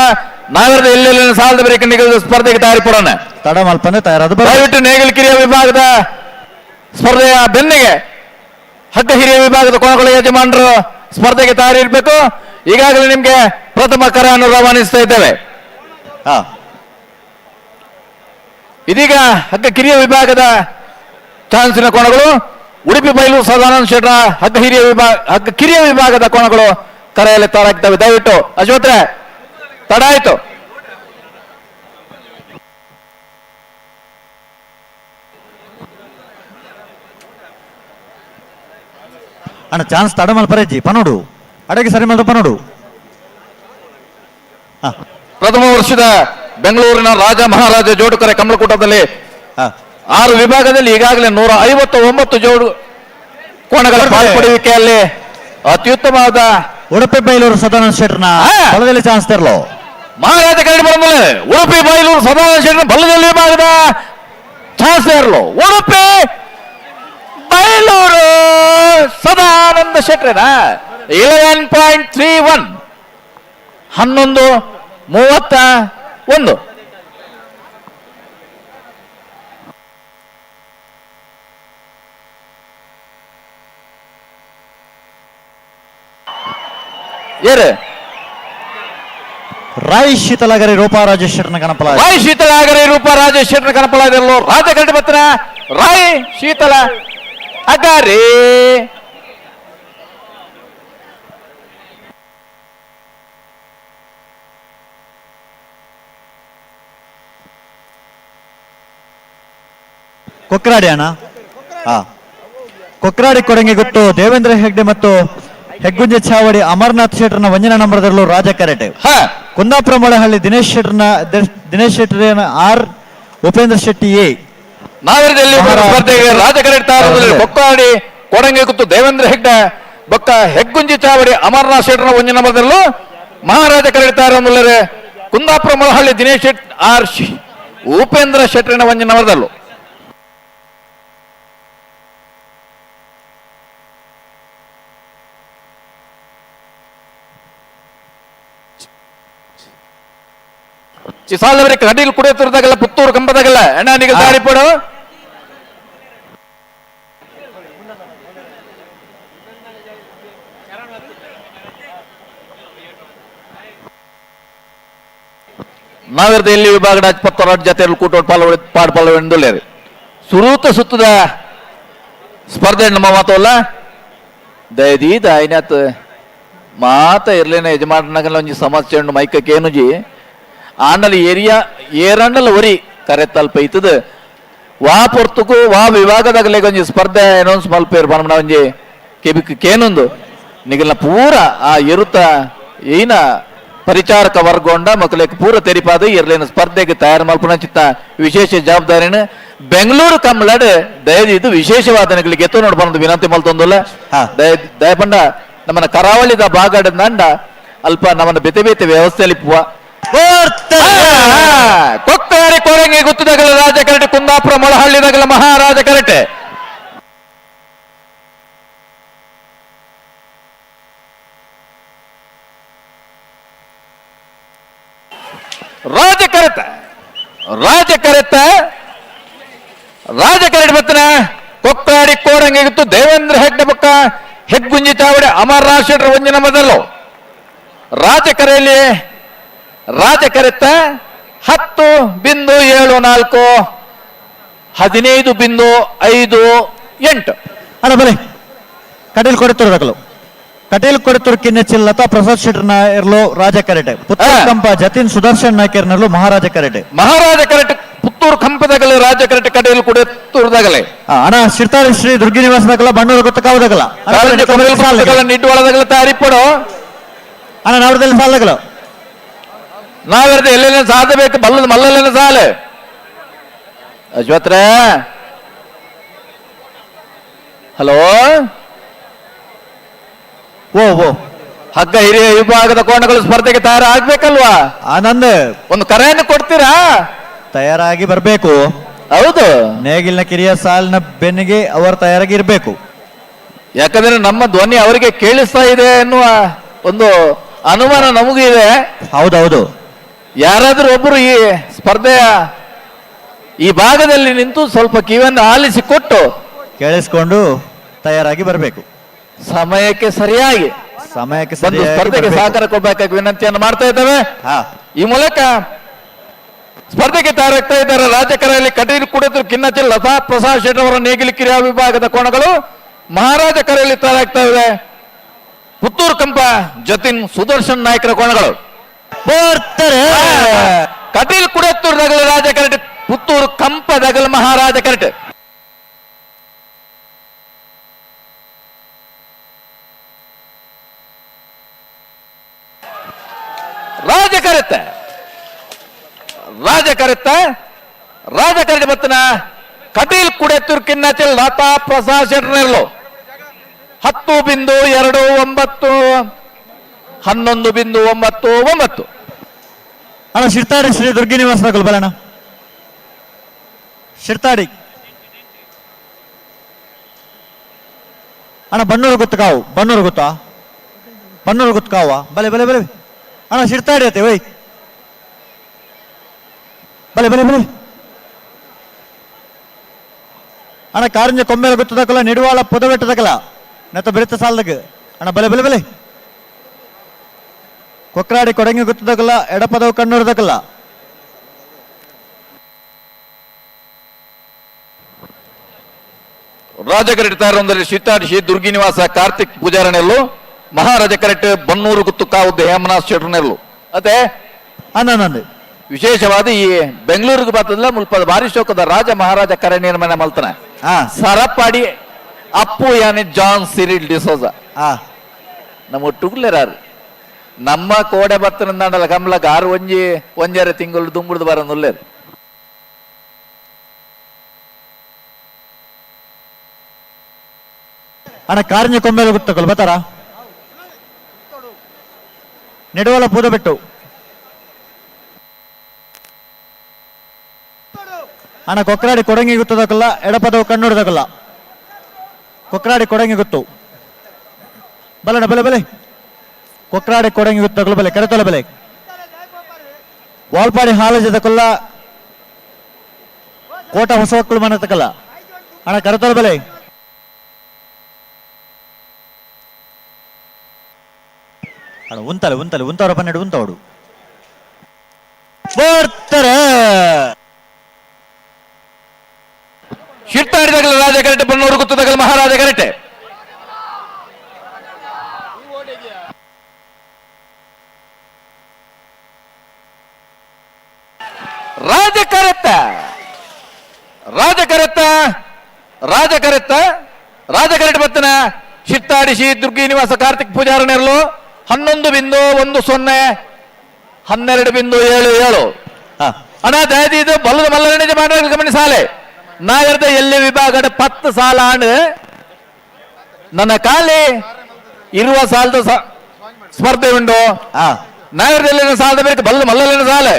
ನಾಗರದ ಎಲ್ಲೆಲ್ಲ ಸಾಲದ ಬೇರೆ ನಿಗದಿತ ಸ್ಪರ್ಧೆಗೆ ತಯಾರಿ ಪಡೋಣ ತಡ ಮಲ್ಪನೆ ತಯಾರಾದ ದಯವಿಟ್ಟು ನೇಗಿಲಕಿರಿಯ ವಿಭಾಗದ ಸ್ಪರ್ಧೆಯ ಬೆನ್ನಿಗೆ ಹಗ್ಗ ಹಿರಿಯ ವಿಭಾಗದ ಕೊನೆಗಳ ಯಜಮಾನರು ಸ್ಪರ್ಧೆಗೆ ತಯಾರಿ ಇರಬೇಕು. ಈಗಾಗಲೇ ನಿಮ್ಗೆ ಪ್ರಥಮ ಕರೆಯನ್ನು ರವಾನಿಸ್ತಾ ಇದ್ದೇವೆ. ಇದೀಗ ಹಗ್ಗ ಕಿರಿಯ ವಿಭಾಗದ ಚಾನ್ಸಿನ ಕೋಣಗಳು ಉಡುಪಿ ಬೈಲೂರು ಸದಾನಂದ ಶೆಟ್ಟರ ಹಗ್ಗ ಕಿರಿಯ ವಿಭಾಗದ ಕೋಣಗಳು ಕರೆಯಲ್ಲಿ ತಯಾರಾಗ್ತವೆ. ದಯವಿಟ್ಟು ಅಶ್ವತ್ರೆ ತಡ ಆಯ್ತು. ಅಣ್ಣ ಚಾನ್ಸ್ ತಡ ಮಲ್ಪರೆಜ್ಜಿ ಪನೋಡು ಅಡಗೆ ಸರಿ ಮಲ್ದ ಪನೋಡು. ಪ್ರಥಮ ವರ್ಷದ ಬೆಂಗಳೂರಿನ ರಾಜ ಮಹಾರಾಜ ಜೋಡುಕರೆ ಕಮಲಕೂಟದಲ್ಲಿ 6 ವಿಭಾಗದಲ್ಲಿ ಈಗಾಗಲೇ 159 ಜೋಡು ಕೋಣಗಳ ಪಾಲ್ಪಡುವಿಕೆಯಲ್ಲಿ ಅತ್ಯುತ್ತಮವಾದ ಉಡುಪಿ ಬೈಲೂರು ಸದಾನಂದ ಶೆಟ್ಟರ್ನ ಬಲದಲ್ಲಿ ಚಾನ್ಸ್ ತೆರಲು ಮಹಾರಾಜ ಕರಡಿ ಬಂದ ಉಡುಪಿ ಬೈಲೂರು ಸದಾನಂದ ಶೆಟ್ಟರ್ ಬಲದಲ್ಲಿ ವಿಭಾಗದ ಚಾನ್ಸ್ ತೆರಲು ಉಡುಪಿ ಬೈಲೂರು ಸದಾನಂದ ಶೆಟ್ಟರ 11.31 11:31. ಏರು ರಾಯ್ ಶೀತಲಗರಿ ರೂಪಾ ರಾಜೇಶ್ ಶೆಟ್ಟರ್ನ ಕಣಪಲ ರಾಯ್ ಶೀತಲಾಗರಿ ರೂಪಾ ರಾಜೇಶ್ ಶೆಟ್ಟರ್ ಕಣಪಲಾದಿರಲು ರಾಜ ಕರಡಿ ಬತ್ತನ ರಾಯ್ ಶೀತಲ ಅಗಾರಿ ಕೊಕ್ರಾಡಿ ಅಣ್ಣ. ಕೊಕ್ರಾಡಿ ಕೊಡಂಗೆ ಗೊತ್ತು ದೇವೇಂದ್ರ ಹೆಗ್ಡೆ ಮತ್ತು ಹೆಗ್ಗುಂಜೆ ಚಾವಡಿ ಅಮರನಾಥ್ ಶೆಟ್ಟರ್ನ ವಂಜನ ನಂಬರ್ದಲ್ಲೂ ರಾಜ ಕರೆಟೆ. ಕುಂದಾಪುರ ಮೊಳಹಳ್ಳಿ ದಿನೇಶ್ ಶೆಟ್ಟರ್ ಆರ್ ಉಪೇಂದ್ರ ಶೆಟ್ಟಿ ಎ. ನಾಗರದಲ್ಲಿ ಸ್ಪರ್ಧೆಗೆ ರಾಜ ಕರೆಡ್ತಾ ಕೊಕ್ರಾಡಿ ಕೊಡಂಗೆ ಗೊತ್ತು ದೇವೇಂದ್ರ ಹೆಗ್ಡೆ ಬೊಕ್ಕ ಹೆಗ್ಗುಂಜಿ ಚಾವಡಿ ಅಮರನಾಥ್ ಶೆಟ್ಟರ್ನ ವಂಜನ ನಂಬರ್ದಲ್ಲೂ ಮಹಾರಾಜ ಕರೆಡ್ತಾ ಇರೋದ್ರೆ ಕುಂದಾಪುರ ಮೊಳಹಳ್ಳಿ ದಿನೇಶ್ ಶೆಟ್ಟಿ ಆರ್ ಉಪೇಂದ್ರ ಶೆಟ್ಟರಿನ ವಂಜನ ನಂಬರ್ದಲ್ಲೂ ಚಿಸಾಲವರಿಗೆ ಕಡೀಲ್ ಕುಡಿಯುತ್ತಿರದಾಗಲ್ಲ ಪುತ್ತೂರು ಕಂಬದಾಗಲ್ಲ ಅಣ್ಣ ನಿಗ ದಾರಿ ಪಡು ನಾಗರದ ಎಲ್ಲಿ ವಿಭಾಗದ 22 ಜೊತೆಯಲ್ಲಿ ಕೂಟೋಟ್ ಪಾಡ್ಪಾಲ್ವೆಂದುಳ್ಳೇರಿ ಸುರೂತ ಸುತ್ತದ ಸ್ಪರ್ಧೆ ನಮ್ಮ ಮಾತವಲ್ಲ ದಯದೀದ ಐನಾತ್ ಮಾತ ಇರ್ಲೇನ ಯಜಮಾನನಾಗಲ್ಲ ಒಂಜಿ ಸಮಸ್ಯೆ ಉಂಡು ಮೈಕಕ್ಕೇನುಜಿ ಆಂಡಲ್ ಏರಿಯಾ ಏರಂಡಲ್ ಒರಿ ಕರೆ ತಲ್ಪ ಇತ್ತದ ವಾ ಪೊರ್ತುಕು ವಾ ವಿಭಾಗದಾಗಲೇ ಒಂಜಿ ಸ್ಪರ್ಧೆ ಅನೌನ್ಸ್ ಮಲ್ಪೇರು ಪನ್ಮನ ಒಂಜಿ ಕೆಬಿಕ್ ಕೇನೊಂದು ನಿಗಲ್ನ ಪೂರ ಆ ಇರುತ್ತ ಏನ ಪರಿಚಾರಕ ವರ್ಗ ಉಂಡ ಮಕ್ಕಳಿಗೆ ಪೂರ ತೆರಿಪಾದು ಇರ್ಲೇನ ಸ್ಪರ್ಧೆಗೆ ತಯಾರು ಮಲ್ಪನ ಚಿತ್ತ ವಿಶೇಷ ಜವಾಬ್ದಾರಿನ ಬೆಂಗಳೂರು ಕಮ್ಮಲಾಡ್ ದಯದಿ ಇದು ವಿಶೇಷವಾದ ಎತ್ತು ನೋಡ್ಬಂದು ವಿನಂತಿ ಮಲ್ತೊಂದಲ್ಲ ದಯಪಂಡ ನಮ್ಮನ್ನ ಕರಾವಳಿದ ಭಾಗದ ನಂಡ ಅಲ್ಪ ನಮ್ಮನ್ನ ಬೆತೆ ಬೆತೆ ವ್ಯವಸ್ಥೆಯಲ್ಲಿ ಪುವ ಕೊಕ್ಕಾರಿ ಕೋರಂಗಿ ಗುತ್ತದಾಗಲ ರಾಜ ಕರಟೆ ಕುಂದಾಪುರ ಮೊಳಹಳ್ಳಿದಾಗಲ ಮಹಾರಾಜ ಕರಟೆ ರಾಜಕರಟೆ ಬತ್ತನ ಕೊಕ್ಕಾಡಿ ಕೋರಂಗಿ ಗುತ್ತು ದೇವೇಂದ್ರ ಹೆಗ್ಡೆ ಬೊಕ್ಕ ಹೆಗ್ಗುಂಜಿ ಚಾವಡೆ ಅಮರ ರಾಷ್ಟ್ರ ವಂಜನ ಮೊದಲು ರಾಜಕರೆಯಲ್ಲಿ ರಾಜಕರೆತ್ತ 10.74 15.58 ಅಲ್ಲ ಬಲೆ ಕಟೀಲ್ ಕೊಡುತ್ತರು ದಕಲು ಕಟೀಲ್ ಕೊಡುತ್ತರು ಕಿನ್ನ ಚಿಲ್ಲತ ಪ್ರಸಾದ್ ಶೆಟ್ಟರ್ನ ಇರ್ಲು ರಾಜ ಕರೆಟೆ ಪುತ್ತೂರು ಕಂಪ ಜತಿನ್ ಸುದರ್ಶನ್ ನಾಯ್ಕರ್ನರ್ಲು ಮಹಾರಾಜ ಕರೆಟೆ ಪುತ್ತೂರು ಕಂಪದಾಗಲೇ ರಾಜ ಕರೆಟೆ ಕಟೀಲ್ ಕೊಡುತ್ತೂರ್ದಾಗಲೇ ಅಣ್ಣ ಶಿರ್ತಾರಿ ಶ್ರೀ ದುರ್ಗಿನಿವಾಸದಾಗಲ ಬಣ್ಣೂರು ಗೊತ್ತಕಾವದಾಗಲ ನಿಟ್ಟುವಳದಾಗಲ ತಯಾರಿಪಡು ಅಣ್ಣ ನಾವ್ರದಲ್ಲಿ ಸಾಲದಾಗಲ ನಾವೆರ್ದು ಎಲ್ಲೆಲ್ಲ ಸಾಧಬೇಕು ಬಲ್ಲದ ಮಲ್ಲಲ್ಲೇನ ಸಾಲ ಅಶ್ವತ್ರ ಹಲೋ ಓ ಹಗ್ಗ ಹಿರಿಯ ವಿಭಾಗದ ಕೋಣಗಳು ಸ್ಪರ್ಧೆಗೆ ತಯಾರಾಗ್ಬೇಕಲ್ವಾ ಆನಂದ್ ಒಂದು ಕರೆಯನ್ನು ಕೊಡ್ತೀರಾ ತಯಾರಾಗಿ ಬರ್ಬೇಕು ಹೌದು ನೇಗಿಲ್ನ ಕಿರಿಯ ಸಾಲಿನ ಬೆನ್ನಿಗೆ ಅವರು ತಯಾರಾಗಿ ಇರ್ಬೇಕು ಯಾಕಂದ್ರೆ ನಮ್ಮ ಧ್ವನಿ ಅವರಿಗೆ ಕೇಳಿಸ್ತಾ ಇದೆ ಎನ್ನುವ ಒಂದು ಅನುಮಾನ ನಮಗೂ ಇದೆ ಹೌದೌದು ಯಾರಾದ್ರೂ ಒಬ್ಬರು ಈ ಸ್ಪರ್ಧೆಯ ಈ ಭಾಗದಲ್ಲಿ ನಿಂತು ಸ್ವಲ್ಪ ಕಿವಿಯನ್ನು ಆಲಿಸಿ ಕೊಟ್ಟು ಕೇಳಿಸ್ಕೊಂಡು ತಯಾರಾಗಿ ಬರಬೇಕು ಸಮಯಕ್ಕೆ ಸರಿಯಾಗಿ ಬಂದು ಸ್ಪರ್ಧೆಗೆ ಸಹಕಾರ ಕೊಡಬೇಕಾಗಿ ವಿನಂತಿಯನ್ನು ಮಾಡ್ತಾ ಇದ್ದೇವೆ ಈ ಮೂಲಕ ಸ್ಪರ್ಧೆಗೆ ತಯಾರಾಗ್ತಾ ಇದ್ದಾರೆ ರಾಜಕರಲ್ಲಿ ಕಟೀಲು ಕುಡಿದ್ರು ಕಿನ್ನಚಿಲ್ ಲತಾ ಪ್ರಸಾದ್ ಶೆಟ್ಟಿ ಅವರ ನೇಗಿಲು ಕಿರಿಯ ವಿಭಾಗದ ಕೋಣಗಳು ಮಹಾರಾಜ ಕರೆಯಲ್ಲಿ ತಯಾರಾಗ್ತಾ ಇವೆ ಪುತ್ತೂರು ಕಂಪ ಜತಿನ್ ಸುದರ್ಶನ್ ನಾಯ್ಕರ ಕೋಣಗಳು ಕಟೀಲ್ ಕುಡತ್ತೂರು ದಗಲ ರಾಜ ಕರಟೆ ಪುತ್ತೂರು ಕಂಪ ದಗಲ ಮಹಾರಾಜ ಕರಟೆ ರಾಜಕರಟೆ ಬತ್ತನ ಕಟೀಲ್ ಕುಡತ್ತೂರು ಕಿನ್ನಚಿಲ್ ಲತಾ ಪ್ರಸಾದ್ ಶೆಟ್ಟರ್ನೆಲ್ಲೋ 10.29 11.99 ಅಣ್ಣ ಶಿರ್ತಾಡಿ ಶ್ರೀ ದುರ್ಗಿನಿವಾಸ ಬಲಣ್ಣ ಶಿರ್ತಾಡಿ ಅಣ್ಣ ಬನ್ನೂರು ಗೊತ್ತಕಾವು ಬನ್ನೂರು ಗೊತ್ತಾ ಬನ್ನೂರು ಗೊತ್ತಕಾವ ಬಲೆ ಬಲೆ ಬಲೆ ಅಣ್ಣ ಶಿರ್ತಾಡಿ ಅತ್ತೆ ಒಯ್ ಬಲೆ ಬಲೆ ಬಲೆ ಅಣ್ಣ ಕಾರಂಜ ಕೊಂಬೆಲ ಗೊತ್ತದಕ್ಕಲ್ಲ ನಿಡುವಾಳ ಪೊದವೆಟ್ಟದಕ್ಕಲ್ಲ ನೆತ್ತ ಬೆಳೆತ ಸಾಲದಾಗ ಅಣ್ಣ ಬಲೆ ಬಲೆ ಬಲೆ ಕೊಕ್ರಾಡಿ ಕೊಡಂಗಿ ಗೊತ್ತದಕ್ಕಲ್ಲ ಎಡಪದವು ಕಣ್ಣೂರದಕ್ಕಲ್ಲ ರಾಜ ಕರೆಟ್ ತಾರೊಂದರಲ್ಲಿ ಶಿರ್ತಾಡಿ ಶ್ರೀ ದುರ್ಗಿನಿವಾಸ ಕಾರ್ತಿಕ್ ಪೂಜಾರನೆಲ್ಲು ಮಹಾರಾಜ ಕರೆಟ್ ಬನ್ನೂರು ಗುತ್ತು ಕಾವುದ್ದು ಹೇಮನಾಥ್ ಶೆಟ್ಟರ್ನೆಲ್ಲು ಅದೇ ಅನ್ನಂದು ವಿಶೇಷವಾದ ಈ ಬೆಂಗಳೂರಿಗೆ ಬರ್ತದಲ್ಲ ಮುಲ್ಪದ ಭಾರಿ ಶೋಕದ ರಾಜ ಮಹಾರಾಜ ಕರೆ ನಿರ್ಮಾಣ ಮಲ್ತಾನೆ ಸರಪಾಡಿ ಅಪ್ಪು ಯಾನೆ ಜಾನ್ ಸಿರಿಲ್ ಡಿಸೋಜ ನಮ್ಮ ಒಟ್ಟುಗ್ಲೇರಾರು ನಮ್ಮ ಕೋಡೆ ಬರ್ತನಂದಾಂಡಲ ಕಮಲಗ ಆರು ಒಂಜರೆ ತಿಂಗಳು ದುಂಬುಡ್ದು ಬರ ನುಲ್ಲೇರು ಅಣ್ಣ ಕಾರಂಜಿ ಕೊಂಬೆಲ ಗೊತ್ತಕ್ಕಲ್ಲ ಬತ್ತಾರ ನೆಡುವಲ ಪೂದ ಬೆಟ್ಟು ಅಣ್ಣ ಕೊಕ್ರಾಡಿ ಕೊಡಂಗಿ ಗೊತ್ತದಕ್ಕಲ್ಲ ಎಡಪದವು ಕಣ್ಣುಡ್ದಕ್ಕಲ್ಲ ಕೊಕ್ರಾಡಿ ಕೊಡಂಗಿ ಗೊತ್ತು ಬಲಣ ಬಲೆ ಬಲೆ ಕೊಕ್ರಾಡಿ ಕೊಡಂಗಿ ಗೊತ್ತಕ್ಕಲ್ಲ ಬಲೆ ಕೆರೆತೊಲ ಬಲೆ ವಾಲ್ಪಾಡಿ ಹಾಲಜದಕ್ಕಲ್ಲ ಕೋಟ ಹೊಸ ಮಕ್ಕಳು ಮನತಕ್ಕಲ್ಲ ಅಣ್ಣ ಕರೆತೊಲ ಬಲೆ ಅಣ್ಣ ಉಂತವರ ಪನ್ನೆರಡು ಉಂತವಡು ಶಿರ್ತಾಡಿದಾಗಲ ರಾಜ ಕರೆಟೆ ಬನ್ನೂರು ಗುತ್ತದಾಗಲ ಮಹಾರಾಜ ಕರೆಟೆ ರಾಜಕರೆಟ್ ಬತ್ತನ ಶಿತ್ತಾಡಿಸಿ ದುರ್ಗಿ ನಿವಾಸ ಕಾರ್ತಿಕ್ ಪೂಜಾರನೆರಲು 11.10 12.77 ಅಣ್ಣ ದಯದೀದು ಬಲ್ಲದ ಮಲ್ಲರಣಿಜ ಮಾಡಿ ಗಮನಿಸಾಲೆ ನಾಯರ್ದ ಎಲ್ಲಿ ವಿಭಾಗದ 10 ಸಾಲ ಆಂಡ್ ನನ್ನ ಖಾಲಿ ಇರುವ ಸಾಲದ ಸ್ಪರ್ಧೆ ಉಂಟು ನಾಯರ್ದಲ್ಲಿನ ಸಾಲದ ಬೇಕು ಬಲ್ಲದ ಮಲ್ಲಲಿನ ಸಾಲೆ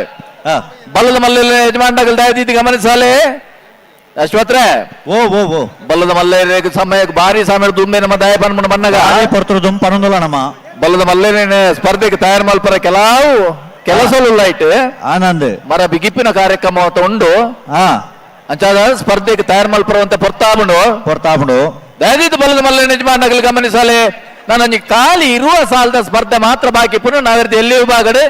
ಬಲ್ಲದ ಮಲ್ಲಲಿನ ಯಜಮಾನಗಳು ದಯದೀತಿ ಗಮನಿಸಾಲೆ ಅಶ್ವತ್ರೆ ಓ ಓ ಓ ಬಲ್ಲದ ಮಲ್ಲೇರಿಗೆ ಸಮಯ ಭಾರಿ ಸಮಯ ದುಂಬೆ ನಮ್ಮ ದಯಪನ್ ಬನ್ನಗ ಪರ್ತರು ದುಮ್ ಪನೊಂದಲ್ಲ ನಮ್ಮ ಬಲ್ಲದ ಮಲ್ಲೇರಿನ ಸ್ಪರ್ಧೆಗೆ ತಯಾರು ಮಲ್ಪರ ಕೆಲಸಲು ಇಟ್ಟು ಆನಂದ್ ಮರ ಬಿಗಿಪ್ಪಿನ ಕಾರ್ಯಕ್ರಮ ಉಂಡು ಅಂಚಾದ ಸ್ಪರ್ಧೆಗೆ ತಯಾರು ಮಲ್ಪರುವಂತ ಪೊರ್ತಾಬುಂಡು ದಯದೀತು ಬಲ್ಲದ ಮಲ್ಲೇರಿನ ಯಜಮಾನಗಳು ಗಮನಿಸಲೆ ನಾನು ಖಾಲಿ ಇರುವ ಸಾಲದ ಸ್ಪರ್ಧೆ ಮಾತ್ರ ಬಾಕಿ ಪುನಃ ನಾವಿರ್ದು ಎಲ್ಲಿ ವಿಭಾಗಡೆ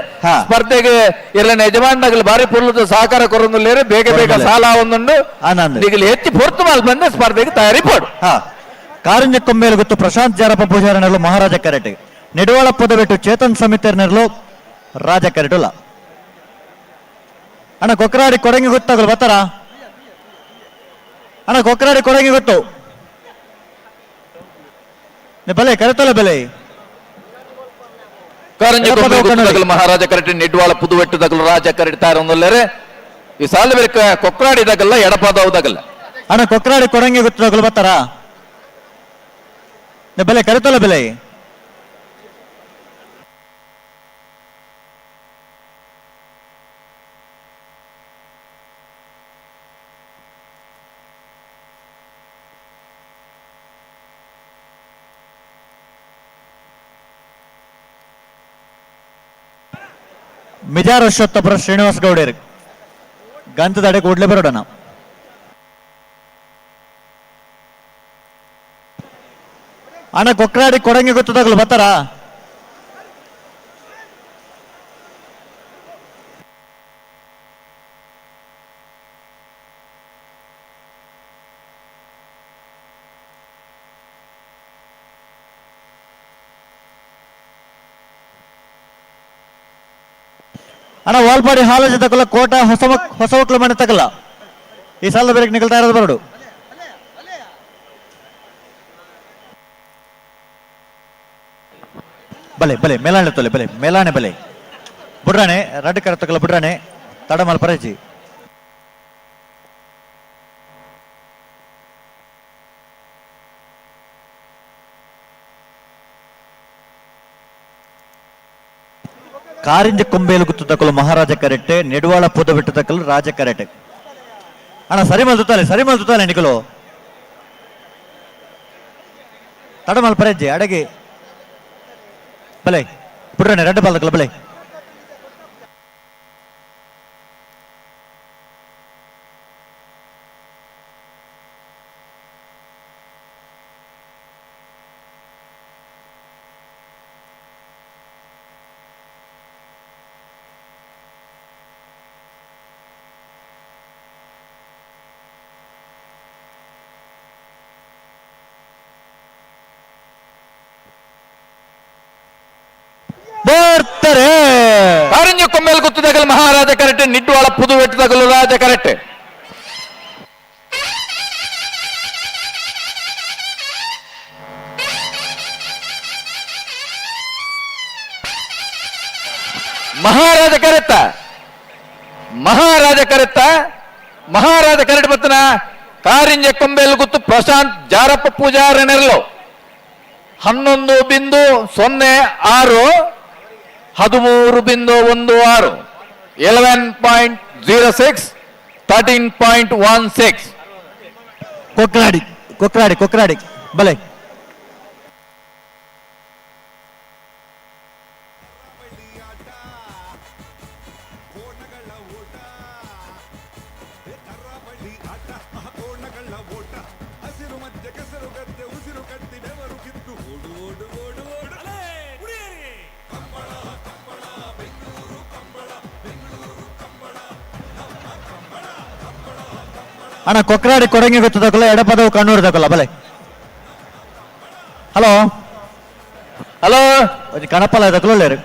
ಸ್ಪರ್ಧೆಗೆ ಎಲ್ಲ ಯಜಮಾನಗಳು ಬಾರಿ ಪುರ್ಲದ ಸಹಕಾರ ಕೊರೊಂದುಲ್ಲೇರೆ ಬೇಗ ಬೇಗ ಸಾಲ ಒಂದುಂಡು ಈಗ ಹೆಚ್ಚು ಪೊರ್ತು ಮಾಲ್ ಬಂದ ಸ್ಪರ್ಧೆಗೆ ತಯಾರಿ ಪೋಡು ಕಾರಿಂಜ ಕೊಂಬೇಲು ಗೊತ್ತು ಪ್ರಶಾಂತ್ ಜಾರಪ್ಪ ಪೂಜಾರನೆರಲು ಮಹಾರಾಜ ಕರೆಟ್ ನೆಡುವಳಪ್ಪದ ಬಿಟ್ಟು ಚೇತನ್ ಸಮಿತಿಯರ್ನೆರಲು ರಾಜ ಕರೆಟುಲ್ಲ ಅಣ್ಣ ಕೊಕ್ಕರಾಡಿ ಕೊಡಂಗಿ ಗೊತ್ತಾಗಲು ಬತ್ತಾರ ಅಣ್ಣ ಕೊಕ್ಕರಾಡಿ ಕೊಡಂಗಿ ಗೊತ್ತು ಬೆಲೆ ಕರೆತಲ್ಲ ಬೆಲೆ ಮಹಾರಾಜ ಕರೆಟ್ ನಿಡ್ವಾಳ ಪುದುವೆಟ್ಟು ತಗಲು ರಾಜ ಕರೆಟ್ ತಾರೊಂದಲ್ಲರೆ ಈ ಸಾಲ ಬೇಕು ಕೊಕ್ಕರಾಡಿದಾಗಲ್ಲ ಎಡಪದವುದಾಗಲ್ಲ ಅಣ್ಣ ಕೊಕ್ಕರಾಡಿ ಕೊಡಂಗಿ ಗೊತ್ತು ತಗಲು ಬತ್ತಾರ ಬೆಲೆ ಕರೆತಲ್ಲ ಬೆಲೆ ಮಿಜಾರ್ ಅಶ್ವತ್ಥಪುರ ಶ್ರೀನಿವಾಸ ಗೌಡರು ಗಂತದಡೆ ಕೂಡ್ಲೆ ಬರೋಣ ಅಣ್ಣ ಕೊಕ್ಕರಾಡಿ ಕೊಡಂಗಿ ಗೊತ್ತದಾಗಲು ಬತ್ತಾರ ಅಣ್ಣ ವಾಲ್ಪಾಡಿ ಹಾಲಜ ತಗಲ ಕೋಟ ಹೊಸ ಮಕ್ಕಳು ಮನೆ ತಗಲ್ಲ ಈ ಸಾಲದ ಬೇರೆ ನಿಗಲ್ತಾ ಇರೋದು ಬರಡು ಬಲೆ ಬಲೆ ಮೇಲಾಣೆ ತೊಲೆ ಬಲೆ ಮೇಲಾಣೆ ಬಲೆ ಬಿಡ್ರಾಣೆ ರಡ್ ಕರ ತಗಲ ಬಿಡ್ರಾಣೆ ತಡ ಮಲ್ ಪರಜಿ ಕಾರಿಂಜ ಕೊಂಬೇಲು ಗುತ್ತು ತಕ್ಕಲು ಮಹಾರಾಜ ಕರೆಟ್ಟೆ ನೆಡುವಾಳ ಪುದ ಬಿಟ್ಟು ತಕ್ಕಲು ರಾಜ ಕರೆಟೆ ಅಣ್ಣ ಸರಿ ಮಲ್ತುತ್ತಾನೆ ನಿಕಲು ತಡಮಲ್ ಪರೆಜ್ಜೆ ಅಡಗಿ ಬಲೆ ಬಿಡ್ರನೆ ರೆಡ್ ಬಾಲ್ ತಕ್ಕಲ ಬಲೆ ಬರ್ತಾರೆ ಕಾರಿಂಜ ಕೊಂಬೇಲು ಗುತ್ತದಾಗಲು ಮಹಾರಾಜ ಕರೆಕ್ಟ್ ನಿಡ್ವಾಳ ಪುದುವೆಟ್ಟದಾಗಲು ರಾಜ ಕರೆಕ್ಟ್ ಮಹಾರಾಜ ಕರೆಕ್ಟ್ ಬತ್ತನ ಕಾರಿಂಜ ಕೊಂಬೇಲು ಗುತ್ತು ಪ್ರಶಾಂತ್ ಜಾರಪ್ಪ ಪೂಜಾರನೆರಲು 11.06 13.16 11.06 13.16 ಕೊಕ್ಕರಾಡಿ ಬಲೆ ಅಣ್ಣ ಕೊಕ್ಕರಾಡಿ ಕೊಡಂಗಿ ಗೊತ್ತದಕ್ಕಲ್ಲ ಎಡಪದವು ಕಣ್ಣೂರು ತಗೊಲ್ಲ ಬಲೆ ಹಲೋ ಕಣಪಲ ತಗೊಳ್ಳೇರು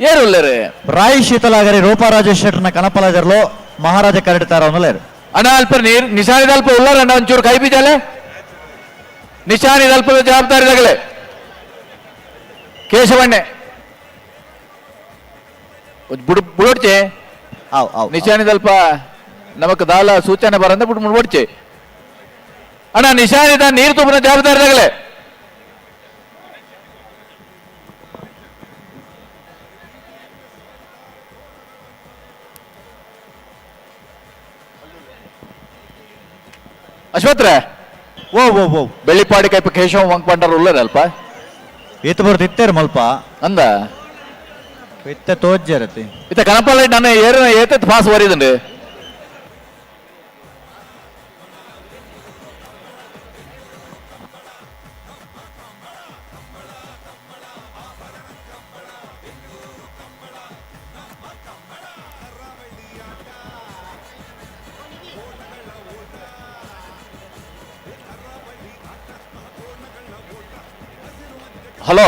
ಏರುಲ್ಲೇರು ರಾಯಿ ಶೀತಲಾಗರಿ ರೂಪರಾಜೇಶ್ವರನ ಕಣಪಲ ಇದರಲು ಮಹಾರಾಜ ಕರೆಡ್ತಾರ ಒಂದಲೇರು ಅಣ್ಣ ಅಲ್ಪ ನೀರು ನಿಶಾನಿದ ಅಲ್ಪ ಉಳ್ಳಾರಣ್ಣ ಒಂಚೂರು ಕೈ ಬೀಜಾಲೆ ನಿಶಾನಿದ ಅಲ್ಪದ ಜವಾಬ್ದಾರಿದಾಗಲೇ ಕೇಶವಣ್ಣೆ ಬುಡೋಡ್ಚೆ ನಿಶಾನಿದಲ್ಪ ನಮಕ್ ದಾಲ ಸೂಚನೆ ಬರಂದ ಬಿಟ್ಟು ಮುಡ್ಬಡ್ಚೆ ಅಣ್ಣ ನಿಶಾನಿದ ನೀರು ತುಂಬಿನ ಜವಾಬ್ದಾರಿದಾಗಲೇ ಅಶ್ವತ್ರೆ ಓ ಬೆಳ್ಳಿಪಾಡಿ ಕೈಪ ಕೇಶವ ಮಂಕ್ ಪಂಡರ್ ಉಳ್ಳರ ಅಲ್ಪ ಈತ ಬರ್ದು ಇತ್ತೇರು ಮಲ್ಪ ಅಂದ ಇತ್ತ ತೋಜ್ಜರತಿ ಇತ್ತ ಕನಪಾಲ ನಾನು ಏತತ್ ಪಾಸ್ ವರಿದುಂಡು ಹಲೋ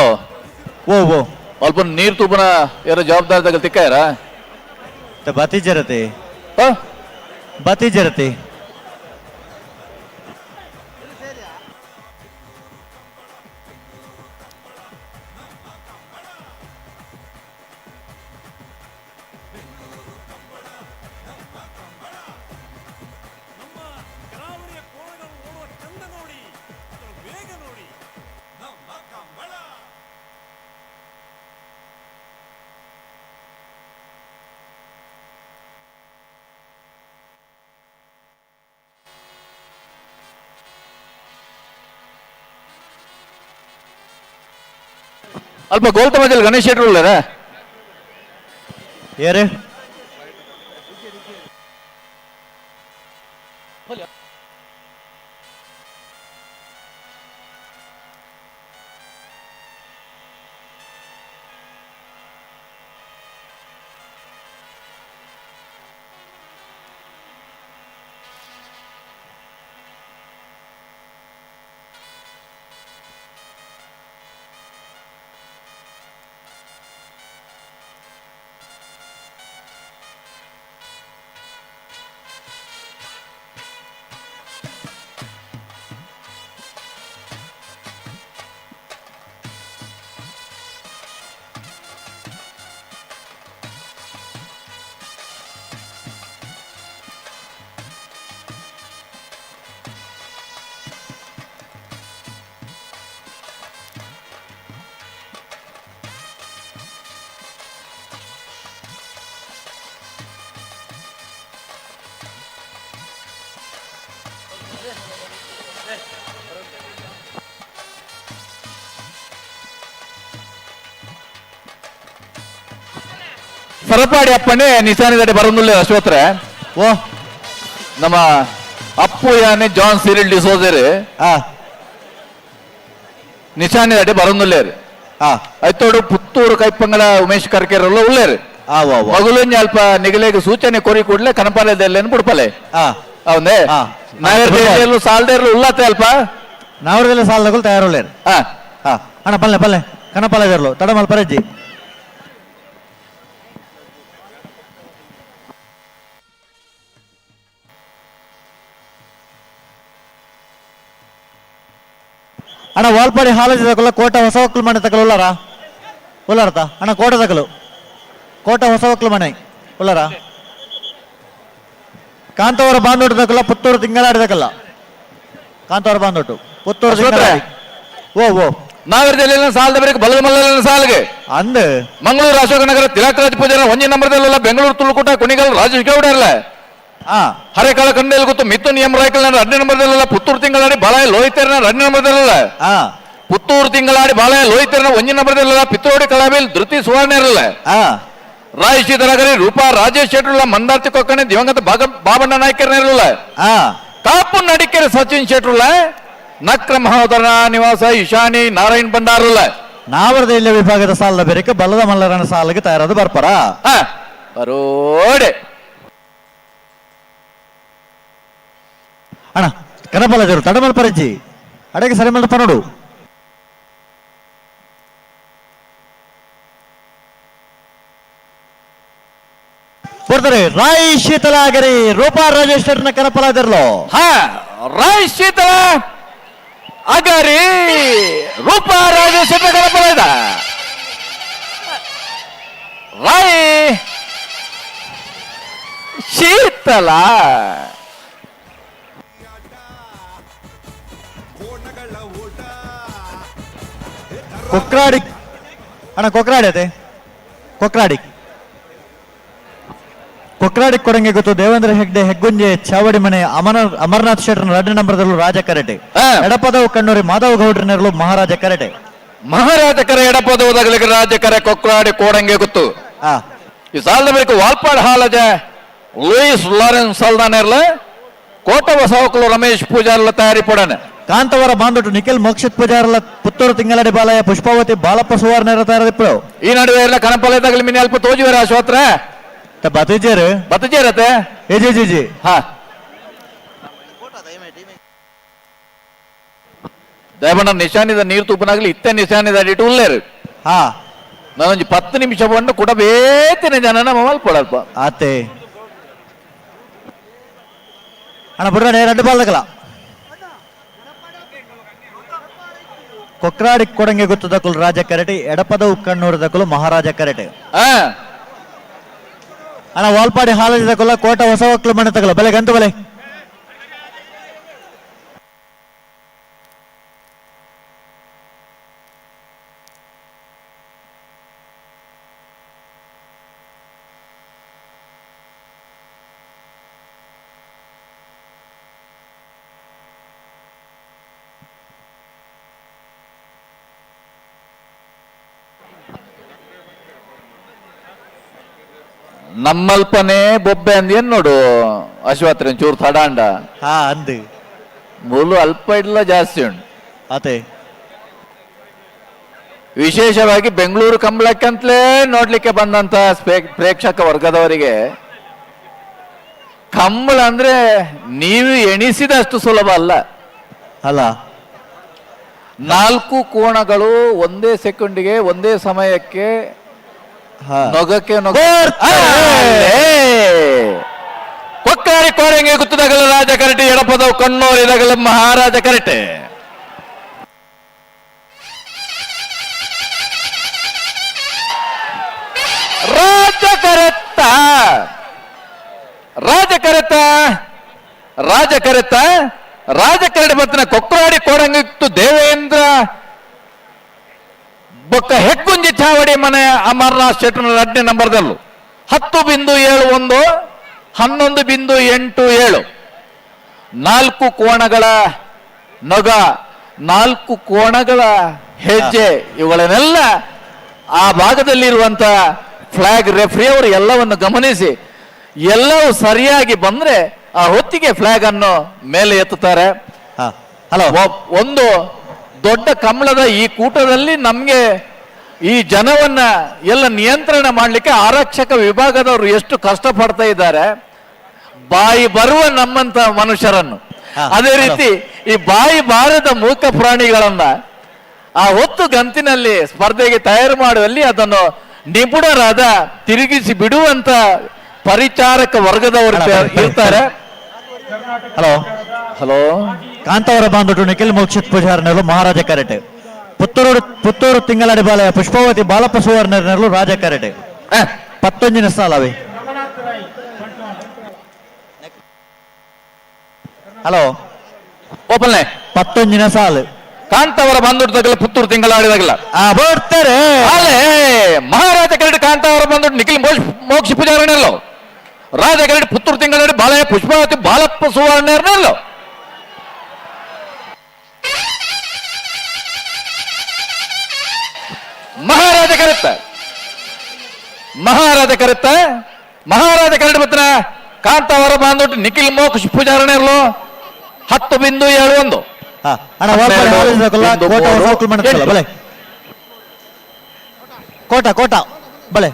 ಓ ಅಲ್ಪ ನೀರು ತೂಪನ ಯಾರ ಜವಾಬ್ದಾರಿದಾಗ ತಿಕ್ಕಾಯರ ಬತಿಜರತಿ ಬತಿಜರತಿ ಅಲ್ಪ ಗೌತಮ ಮಧ್ಯದಲ್ಲಿ ಗಣೇಶ್ ಶೆಟ್ರು ಉಳ್ಳರ ಏರೆ ಸರಪಾಡಿ ಅಪ್ಪನೇ ನಿಶಾನಿದಡಿ ಬರೋದಿಲ್ಲ ಅಶ್ವತ್ರೆ ಓ ನಮ್ಮ ಅಪ್ಪು ಯಾನೆ ಜಾನ್ ಸಿರಿಲ್ ಡಿಸೋಜರ್ ನಿಶಾನಿದಡಿ ಬರೋದಿಲ್ಲ ಐತೋಡು ಪುತ್ತೂರು ಕೈಪಂಗಡ ಉಮೇಶ್ ಕರ್ಕೇರಲ್ಲ ಉಳ್ಳೇರು ಮಗುಲುಂಜ ಅಲ್ಪ ನಿಗಲೆಗೆ ಸೂಚನೆ ಕೊರಿ ಕೂಡಲೇ ಕನಪಾಲದಲ್ಲಿ ಬಿಡ್ಪಲೆ ಅವನೇ ನಾವೆಲ್ಲ ಸಾಲದೇರ್ಲು ಉಳ್ಳತ್ತೆ ಅಲ್ಪ ನಾವ್ರದೆಲ್ಲ ಸಾಲದಗಳು ತಯಾರುಳ್ಳೇರು ಅಣ್ಣ ಪಲ್ಲೆ ಪಲ್ಲೆ ಕನಪಾಲದೇರ್ಲು ತಡಮಲ್ ಪರಜ್ಜಿ ಅಣ್ಣ ವಾಲ್ಪಾಡಿ ಹಾಲಜಿ ತಗೊಳ್ಳ ಕೋಟ ಹೊಸ ಒಕ್ಕಲು ಮನೆ ತಗೊಳ್ಳ ಉಳ್ಳಾರ ಉಳ್ಳಾರತ ಅಣ್ಣ ಕೋಟ ತಗೊಳ್ಳು ಕೋಟ ಹೊಸ ಒಕ್ಕಲು ಮನೆ ಉಳ್ಳಾರ ಕಾಂತವರ ಬಾಂದೋಟ ತಗೊಳ್ಳ ಪುತ್ತೂರು ತಿಂಗಳಾಡಿ ತಗೊಳ್ಳ ಕಾಂತವರ ಬಾಂದೋಟು ಪುತ್ತೂರು ತಿಂಗಳಾಡಿ ಓ ನಾವೆಲ್ಲ ಸಾಲದ ಬರೀ ಬಲದ ಮಲ್ಲ ಸಾಲಿಗೆ ಅಂದ್ ಮಂಗಳೂರು ಅಶೋಕನಗರ ತಿಲಕರಾಜ ಪೂಜಾರ ಒಂಜಿ ನಂಬರ್ದಲ್ಲ ಬೆಂಗಳೂರು ತುಳುಕೂಟ ಕುಣಿಗಲ್ ರಾಜೇಶ್ ಗೌಡ ಇರಲ್ಲ ಹರೇಕಾಳ ಕಂಡೇಲ್ ಗೊತ್ತು ಮಿತ್ತು ನಿಯಮ ರಾಯ್ಕಲ್ ನಾನು 2 ನಂಬರ್ದಲ್ಲ ಪುತ್ತೂರು ತಿಂಗಳಾಡಿ ಬಾಳೆ ಲೋಹಿತೇರ್ 2 ನಂಬರ್ದಲ್ಲ ಪುತ್ತೂರು ತಿಂಗಳಾಡಿ ಬಾಳೆ ಲೋಹಿತೇರ್ನ ಒಂಜಿ ನಂಬರ್ದಲ್ಲ ಪಿತ್ರೋಡಿ ಕಳಾಬಿಲ್ ಧೃತಿ ಸುವರ್ಣ ಇರಲ್ಲ ರಾಯಶ್ರೀಧರಗರಿ ರೂಪಾ ರಾಜೇಶ್ ಶೆಟ್ರುಲ್ಲ ಮಂದಾರ್ತಿ ಕೊಕ್ಕಣೆ ದಿವಂಗತ ಬಾಬಣ್ಣ ನಾಯ್ಕರ್ನ ಇರಲ್ಲ ಕಾಪು ನಡಿಕೆರೆ ಸಚಿನ್ ಶೆಟ್ರುಲ್ಲ ನಕ್ರ ಮಹೋದರ ನಿವಾಸ ಇಶಾನಿ ನಾರಾಯಣ್ ಭಂಡಾರಲ್ಲ ನಾವರದ ಇಲ್ಲ ವಿಭಾಗದ ಸಾಲದ ಬೇರೆಕ್ಕೆ ಬಲದ ಮಲ್ಲರನ ಸಾಲಿಗೆ ತಯಾರಾದ ಬರ್ಪಾರ ಬರೋಡೆ ಅಣ್ಣ ಕನಪಾಲಜರು ತಡಮಲ್ ಪರಜ್ಜಿ ಅಡೆಗೆ ಸರಿ ಮಲ್ಪ ನೋಡು ಬರ್ತಾರೆ ರಾಯ್ ಶೀತಲಾಗರಿ ರೂಪಾ ರಾಜೇಶ್ ಶೆಟ್ಟರ್ನ ಕನಪಲಾದಿರ್ಲು ಹಾ ರಾಯ್ ಶೀತಲ ಅಗರಿ ರೂಪ ರಾಜೇಶ್ ಕನಪದ ರಾಯ್ ಶೀತಲ ಕೋಣಗಳ ಓಟ ಕೊಕ್ರಾಡಿ ಅಣ್ಣ ಕೊಕ್ರಾಡಿ ಅತೆ ಕೊಕ್ರಾಡಿ ಕೊಕ್ರಾಡಿ ಕೊಡಂಗೆ ಗೊತ್ತು ದೇವೇಂದ್ರ ಹೆಗ್ಡೆ ಹೆಗ್ಗುಂಜೆ ಚಾವಡಿ ಮನೆ ಅಮರನಾಥ್ ಶೆಟ್ಟರ್ನ 2 ನಂಬರ್ದಲ್ಲೂ ರಾಜ ಕರಟೆ ಎಡಪದವು ಕಣ್ಣೂರಿ ಮಾಧವ ಗೌಡ್ರನೆರಲು ಮಹಾರಾಜ ಕರಟೆ ಮಹಾರಾಜ ಕರೆ ಎಡಪದವುದಾಗಲಿಕ್ಕೆ ರಾಜ್ಯ ಕರೆ ಕೊಕ್ರಾಡಿ ಕೋಡಂಗೆ ಗೊತ್ತು ಆ ಈ ಸಾಲದ ಬಳಿಕ ವಾಲ್ಪಾಡ್ ಹಾಲಜ ಲೂಯಿಸ್ ಲಾರೆನ್ಸ್ ಸಲ್ದಾನೆರ್ಲ ಕೋಟ ಬಸವಕಲು ರಮೇಶ್ ಪೂಜಾರ್ಲ ತಯಾರಿ ಪಡನೆ ಕಾಂತವರ ಬಾಂಧುಟು ನಿಖಿಲ್ ಮೋಕ್ಷಿತ್ ಪೂಜಾರಲ ಪುತ್ತೂರು ತಿಂಗಳಡಿ ಬಾಲಯ ಪುಷ್ಪಾವತಿ ಬಾಲಪ್ಪ ಸುವರ್ಣರ ತಯಾರಿಪ್ಪಳು ಈ ನಡುವೆ ಎಲ್ಲ ಕಣಪಲೆದಾಗಲಿ ಮಿನಿ ಅಲ್ಪ ತೋಜುವರ ಅಶ್ವತ್ರ ಬತಿಜೇರು ಬತ್ತಜೇರತೆ ಏ ಜಿ ಜಿ ಜಿ ಹಾ ದಯಮಣ್ಣ ನಿಶಾನಿದ ನೀರು ತೂಪನಾಗ್ಲಿ ಇತ್ತೆ ನಿಶಾನಿದ ಅಡಿಟ್ಟು ಉಳ್ಳೇರು ಹಾ ನಾನೊಂದು 10 ನಿಮಿಷ ಬಂದು ಕೊಡಬೇತಿನ ಜನನ ಮಲ್ಪಡಲ್ಪ ಆತೆ ಅಣ್ಣ ಬಿಡ್ರೆ 2 ಬಾಲ್ ತಗಲ ಕೊಕ್ರಾಡಿ ಕೊಡಂಗೆ ಗೊತ್ತದಕ್ಕಲು ರಾಜ ಕರಟೆ ಎಡಪದವು ಕಣ್ಣೂರದಕ್ಕಲು ಮಹಾರಾಜ ಕರಟೆ ಹಾ ಅಣ್ಣ ವಾಲ್ಪಾಡಿ ಹಾಲದಕ್ಕಲ್ಲ ಕೋಟ ಹೊಸ ಒಕ್ಕಲು ಮನೆ ತಗಲ ಬೆಲೆ ಗಂತು ಬೆಲೆ ನಮ್ಮಲ್ಪನೆ ಬೊಬ್ಬೆ ಅಂದೇನ್ ನೋಡು ಅಶ್ವತ್ಥನ್ ಚೂರು ತಡಾಂಡ ಹಾ ಅಂದು ಮೂಲು ಅಲ್ಪ ಇಡ್ಲ ಜಾಸ್ತಿ ಉಂಟು ಆತೆ ವಿಶೇಷವಾಗಿ ಬೆಂಗಳೂರು ಕಂಬಳಕ್ಕಂತಲೇ ನೋಡ್ಲಿಕ್ಕೆ ಬಂದಂತ ಪ್ರೇಕ್ಷಕ ವರ್ಗದವರಿಗೆ ಕಂಬಳ ಅಂದ್ರೆ ನೀವು ಎಣಿಸಿದಷ್ಟು ಸುಲಭ ಅಲ್ಲ ಅಲ್ಲ 4 ಕೋಣಗಳು ಒಂದೇ ಸೆಕೆಂಡಿಗೆ ಒಂದೇ ಸಮಯಕ್ಕೆ ಹಾ ನೊಗಕ್ಕೆ ಕೊಕ್ಕಾರಿ ಕೋರೆಂಗೆ ಗುತ್ತದಾಗಲ ರಾಜ ಕರಟೆ ಎಡಪದವು ಕಣ್ಣೂರಿದಾಗಲ ಮಹಾರಾಜ ಕರಟೆ ರಾಜ ಕರೆತ್ತ ರಾಜ ಕರೆತ ರಾಜ ಕರೆತ ರಾಜ ಕರಟೆ ಬತ್ತನ ಕೊಕ್ರಾಡಿ ಕೋಡಂಗಿತ್ತು ದೇವೇಂದ್ರ ಬೊಕ್ಕ ಹೆಗ್ಗುಂಜಿ ಚಾವಡಿ ಮನೆ ಅಮರನಾಥ್ ಶೆಟ್ಟರ್ನ 2 ನಂಬರ್ದಲ್ಲೂ 10.71 11.87 4 ಕೋಣಗಳ ನೊಗ 4 ಕೋಣಗಳ ಹೆಜ್ಜೆ ಇವುಗಳನ್ನೆಲ್ಲ ಆ ಭಾಗದಲ್ಲಿರುವಂತ ಫ್ಲಾಗ್ ರೆಫ್ರಿ ಅವರು ಎಲ್ಲವನ್ನು ಗಮನಿಸಿ ಎಲ್ಲವೂ ಸರಿಯಾಗಿ ಬಂದ್ರೆ ಆ ಹೊತ್ತಿಗೆ ಫ್ಲಾಗ್ ಅನ್ನು ಮೇಲೆ ಎತ್ತುತ್ತಾರೆ. ಹಲೋ ಒಂದು ದೊಡ್ಡ ಕಂಬಳದ ಈ ಕೂಟದಲ್ಲಿ ನಮ್ಗೆ ಈ ಜನವನ್ನ ಎಲ್ಲ ನಿಯಂತ್ರಣ ಮಾಡ್ಲಿಕ್ಕೆ ಆರಕ್ಷಕ ವಿಭಾಗದವರು ಎಷ್ಟು ಕಷ್ಟಪಡ್ತಾ ಇದ್ದಾರೆ. ಬಾಯಿ ಬರುವ ನಮ್ಮಂತ ಮನುಷ್ಯರನ್ನು ಅದೇ ರೀತಿ ಈ ಬಾಯಿ ಬಾರದ ಮೂಕ ಪ್ರಾಣಿಗಳನ್ನ ಆ ಹೊತ್ತು ಗಂತಿನಲ್ಲಿ ಸ್ಪರ್ಧೆಗೆ ತಯಾರು ಮಾಡುವಲ್ಲಿ ಅದನ್ನು ನಿಪುಣರಾದ ತಿರುಗಿಸಿ ಬಿಡುವಂತ ಪರಿಚಾರಕ ವರ್ಗದವರು ಇರ್ತಾರೆ. ಹಲೋ ಹಲೋ ಕಾಂತವರ ಬಾಂಧುಟು ನಿಖಿಲ್ ಮೋಕ್ಷಿತ್ ಪೂಜಾರನೆರಲು ಮಹಾರಾಜ ಕರಟೆ ಪುತ್ತೂರು ತಿಂಗಳಡಿ ಬಾಲಯ ಪುಷ್ಪಾವತಿ ಬಾಲಪ್ಪ ಸುವರ್ಣನೆರಲು ರಾಜ ಕರಟೆ 11 ಸಾಲವೇ. ಹಲೋ ಓಪನ್ಲೆ 11 ಸಾಲು ಕಾಂತವರ ಬಂದುಟ್ಟದಾಗಲ್ಲ ಪುತ್ತೂರು ತಿಂಗಳಾಡಿದಾಗಲ್ಲ ಬರ್ತಾರೆ ಅಲ್ಲೇ ಮಹಾರಾಜ ಕರಡಿ ಕಾಂತವರ ಬಂದುಟ್ಟು ನಿಖಿಲ್ ಮೋಕ್ಷ ಪೂಜಾರನೆಲ್ಲೋ ರಾಜ ಕರಡಿ ಪುತ್ತೂರು ತಿಂಗಳಾಡಿ ಬಾಲಯ ಪುಷ್ಪಾವತಿ ಬಾಲಪ್ಪ ಸುವರ್ಣನೆಲ್ಲೋ ಮಹಾರಾಜ ಕರಡಿ ಬತ್ತನ ಕಾಂತವರ ಬಂದುಟ್ಟು ನಿಖಿಲ್ ಮೋಕ್ಷ ಪೂಜಾರನೆಲ್ಲೋ 10.71 ಕೋಟ ಬಲೆ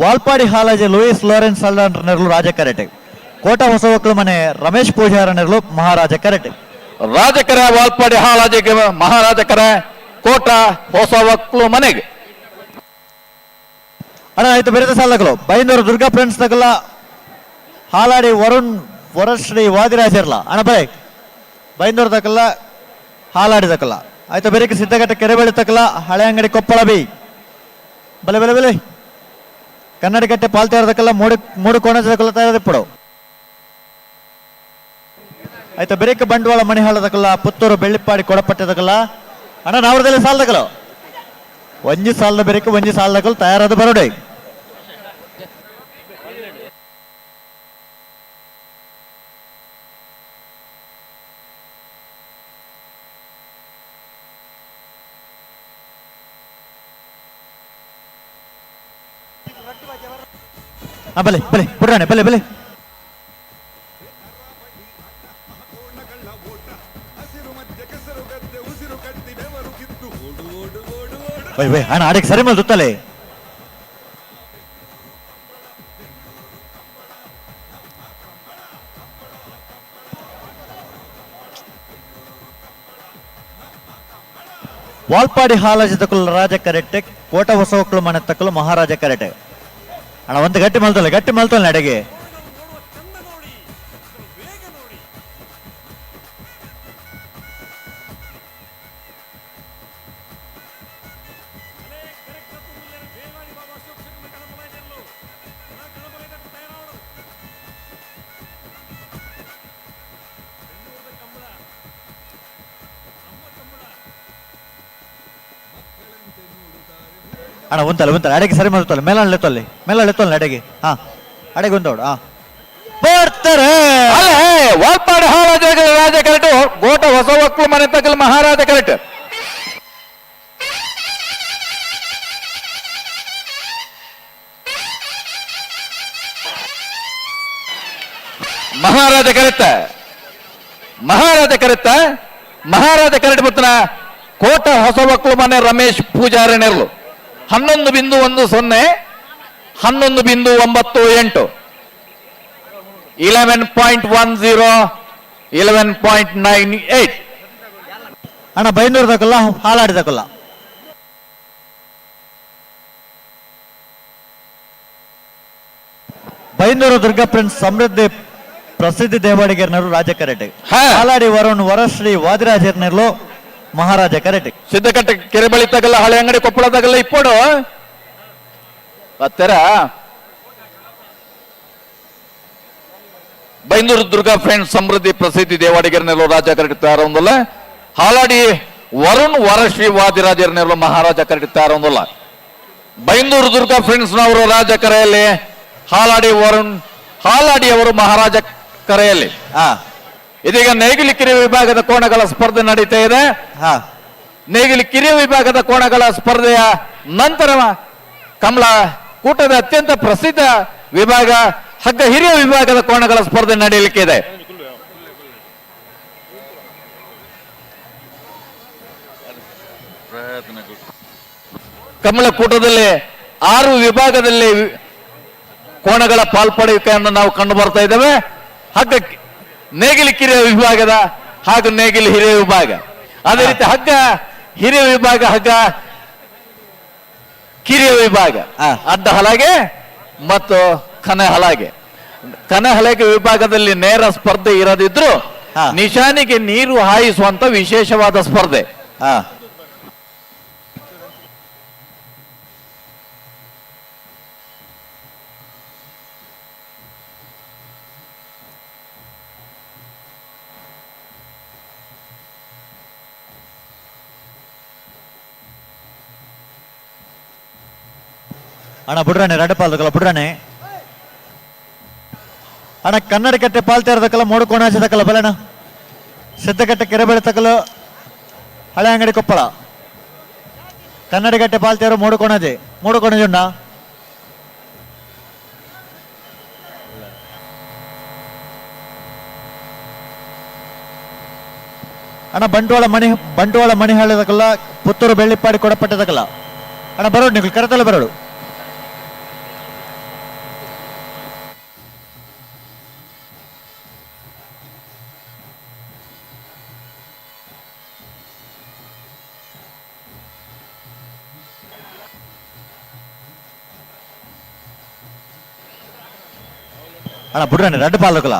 ವಾಲ್ಪಾಡಿ ಹಾಲಾಜೆ ಲೂಯಿಸ್ ಲಾರೆನ್ಸ್ ಸಲ್ದಾನರ್ನೆರಲು ರಾಜ ಕರಟೆ ಕೋಟ ಹೊಸ ಒಕ್ಕಲು ಮನೆ ರಮೇಶ್ ಪೂಜಾರನೆರಲು ಮಹಾರಾಜ ಕರಟೆ ರಾಜಕರ ವಾಲ್ಪಾಡಿ ಹಾಲಾಜೆಗೆ ಮಹಾರಾಜಕರ ಕೋಟ ಹೊಸ ಒಕ್ಕಲು ಮನೆಗೆ ಅಣ್ಣ ಆಯ್ತು ಬೇರೆ ಸಾಲಕಲು ಬೈಂದೂರು ದುರ್ಗಾ ಫ್ರೆಂಡ್ಸ್ ತಕಲ್ಲ ಹಾಲಾಡಿ ವರುಣ್ ವರಶ್ರೀ ವಾದಿರಾಜರ್ಲ ಅಣ್ಣ ಬೈ ಬೈಂದೂರು ತಕಲ್ಲ ಹಾಲಾಡಿ ತಕಲ್ಲ ಆಯ್ತು ಬೇರೆ ಸಿದ್ದಗಟ್ಟೆ ಕೆರೆಬಳಿ ತಕಲ್ಲ ಹಳೆ ಅಂಗಡಿ ಕೊಪ್ಪಳ ಬಿ ಬಲೆ ಬಲೆ ಬಲೆ ಕನ್ನಡಗಟ್ಟೆ ಪಾಲ್ತೇರದಕ್ಕಲ್ಲ ಮೂಡು ಕೋಣದಕ್ಕಲ್ಲ ತಯಾರಿಪಡು ಆಯ್ತು ಬೆರೇಕ ಬಂಡವಾಳ ಮಣಿಹಾಳದಕ್ಕಲ್ಲ ಪುತ್ತೂರು ಬೆಳ್ಳಿಪ್ಪಾಡಿ ಕೊಡಪಟ್ಟದಕ್ಕಲ್ಲ ಅಣ್ಣ ನಾವ್ರದಲ್ಲಿ ಸಾಲದಕ್ಕಲ್ಲ ಒಂಜಿ ಸಾಲದ ಬೆರೇಕ ಒಂಜಿ ಸಾಲದಕ್ಕಲ್ಲ ತಯಾರಾದ ಬರೋಡೆ ಬಲೆ ಬಲೆ ಬಿಡ್ರಾಣೆ ಬಲೆ ಬಲೆ ಕೋಣಗಳ ಓಟ ಹಸಿರು ಮಧ್ಯೆ ಕೆಸರು ಗದ್ದೆ ಉಸಿರು ಕಟ್ಟಿ ಬೆವರು ಕಿತ್ತು ಓಡು ಓಡು ಓಡು ಓಡು ಬೈ ಬೈ ಅಣ್ಣ ಆಡಕ್ಕೆ ಸರಿ ಮೇಲೆ ಸುತ್ತಲೆ ವಾಲ್ಪಾಡಿ ಹಾಲಾಜಿ ತಕ್ಕಲು ರಾಜ ಕರೆಕ್ಟೆ ಕೋಟ ಹೊಸ ಒಕ್ಕಲು ಮನೆ ತಕ್ಕಲು ಮಹಾರಾಜ ಕರೆಕ್ಟೆ ಅಣ್ಣ ಒಂದು ಗಟ್ಟಿ ಮಲ್ತೋಲ್ಲ ನಡೆಗೆ ಅಣ್ಣ ಉಂತಲ್ಲ ಅಡೆಗೆ ಸರಿ ಮಾಡ್ತಲ್ಲ ಮೇಲೆತ್ತಲ್ಲ ಅಡೆಗೆ ಹಾ ಅಡೆಗೆ ಉಂಟೋಡು ಹಾ ಬರ್ತಾರೆ ವಾಲ್ಪಾಡಿ ಹಾಲಾಜ ರಾಜ ಕರೆಕ್ಟು ಗೋಟ ಹೊಸ ಒಕ್ಕಲು ಮನೆ ತಕ್ಕಲು ಮಹಾರಾಜ ಕರೆಕ್ಟ್ ಮಹಾರಾಜ ಕರೆಕ್ಟ್ ಬತ್ತನ ಕೋಟ ಹೊಸ ಒಕ್ಕಲು ಮನೆ ರಮೇಶ್ ಪೂಜಾರಿ ನೆರಳು 11.10 11.98 11.10 11.98 ಅಣ್ಣ ಬೈಂದೂರು ತಕ್ಕಲ್ಲ ಹಾಲಾಡಿ ತಕ್ಕಲ್ಲ ಬೈಂದೂರು ದುರ್ಗಾ ಫ್ರೆಂಡ್ಸ್ ಸಮೃದ್ಧಿ ಪ್ರಸಿದ್ಧಿ ದೇವಾಡಿಗೇರ್ನರು ರಾಜ ಕರೆಟೆ ಹಾಲಾಡಿ ವರುಣ್ ವರಶ್ರೀ ವಾದಿರಾಜರ್ನರ್ಲು ಮಹಾರಾಜ ಕರೆಟೆ ಸಿದ್ದಕಟ್ಟೆ ಕೆರೆ ಬಳಿ ತಗಲ್ಲ ಹಳೆ ಅಂಗಡಿ ಕೊಪ್ಪಳ ತಗಲ್ಲ ಇಪ್ಪಡು ಬತ್ತರ ಬೈಂದೂರು ದುರ್ಗಾ ಫ್ರೆಂಡ್ಸ್ ಸಮೃದ್ಧಿ ಪ್ರಸಿದ್ಧಿ ದೇವಾಡಿಗರ್ನೆಲ್ಲೋ ರಾಜ ಕರೆಕ್ಟಾರೊಂದಲ್ಲ ಹಾಲಾಡಿ ವರುಣ್ ವರಶ್ರೀ ವಾದಿರಾಜರ್ನೆಲ್ಲೋ ಮಹಾರಾಜ ಕರೆಕ್ಟಾರೊಂದಲ್ಲ ಬೈಂದೂರು ದುರ್ಗಾ ಫ್ರೆಂಡ್ಸ್ ನವರು ರಾಜ ಕರೆಯಲ್ಲಿ ಹಾಲಾಡಿ ಅವರು ಮಹಾರಾಜ ಕರೆಯಲ್ಲಿ ಇದೀಗ ನೇಗಿಲಿ ಕಿರಿಯ ವಿಭಾಗದ ಕೋಣಗಳ ಸ್ಪರ್ಧೆ ನಡೀತಾ ಇದೆ ನೇಗಿಲಿ ಕಿರಿಯ ವಿಭಾಗದ ಕೋಣಗಳ ಸ್ಪರ್ಧೆಯ ನಂತರ ಕಮಲ ಕೂಟದ ಅತ್ಯಂತ ಪ್ರಸಿದ್ಧ ವಿಭಾಗ ಹಗ್ಗ ಹಿರಿಯ ವಿಭಾಗದ ಕೋಣಗಳ ಸ್ಪರ್ಧೆ ನಡೆಯಲಿಕ್ಕೆ ಇದೆ ಕಮಲ ಕೂಟದಲ್ಲಿ 6 ವಿಭಾಗದಲ್ಲಿ ಕೋಣಗಳ ಪಾಲ್ಪಡುವಿಕೆಯನ್ನು ನಾವು ಕಂಡು ಬರ್ತಾ ಇದ್ದೇವೆ ಹಗ್ಗ ನೇಗಿಲಿ ಕಿರಿಯ ವಿಭಾಗದ ಹಾಗೂ ನೇಗಿಲಿ ಹಿರಿಯ ವಿಭಾಗ ಅದೇ ರೀತಿ ಹಗ್ಗ ಹಿರಿಯ ವಿಭಾಗ ಹಗ್ಗ ಕಿರಿಯ ವಿಭಾಗ ಅಡ್ಡ ಹಲಗೆ ಮತ್ತು ಕನೆ ಹಲಗೆ ವಿಭಾಗದಲ್ಲಿ ನೇರ ಸ್ಪರ್ಧೆ ಇರದಿದ್ರು ನಿಶಾನಿಗೆ ನೀರು ಹಾಯಿಸುವಂತ ವಿಶೇಷವಾದ ಸ್ಪರ್ಧೆ ಅಣ್ಣ ಬಿಡ್ರಾಣೆ ರೆಡ್ ಪಾಲ್ ತಕಲ್ಲ ಬಿಡ್ರಾಣೆ ಅಣ್ಣ ಕನ್ನಡಕಟ್ಟೆ ಪಾಲ್ ತೇರದಕ್ಕಲ್ಲ ಮೋಡ್ಕೋಣ ಹಚ್ಚದಕ್ಕಲ್ಲ ಬಲಣ್ಣ ಸಿದ್ದಗಟ್ಟೆ ಕೆರೆಬೆಳೆ ತಕಲು ಹಳೆ ಅಂಗಡಿ ಕೊಪ್ಪಳ ಕನ್ನಡಗಟ್ಟೆ ಪಾಲ್ ತೇರೋ ಮೋಡ್ಕೋಣಜೆ ಉಂಡ ಅಣ್ಣ ಬಂಟ್ವಾಳ ಮಣಿಹಾಳದಕ್ಕಲ್ಲ ಪುತ್ತೂರು ಬೆಳ್ಳಿಪ್ಪಾಡಿ ಕೊಡಪಟ್ಟದಕ್ಕಲ್ಲ ಅಣ್ಣ ಬರೋಡು ನೀವು ಕರೆತಲ್ಲ ಬರೋಡು ಅಣ್ಣ ಬಿಡ್ರಾಣಿ ರೆಡ್ ಬಾಲ್ ತಗೊಲ್ಲ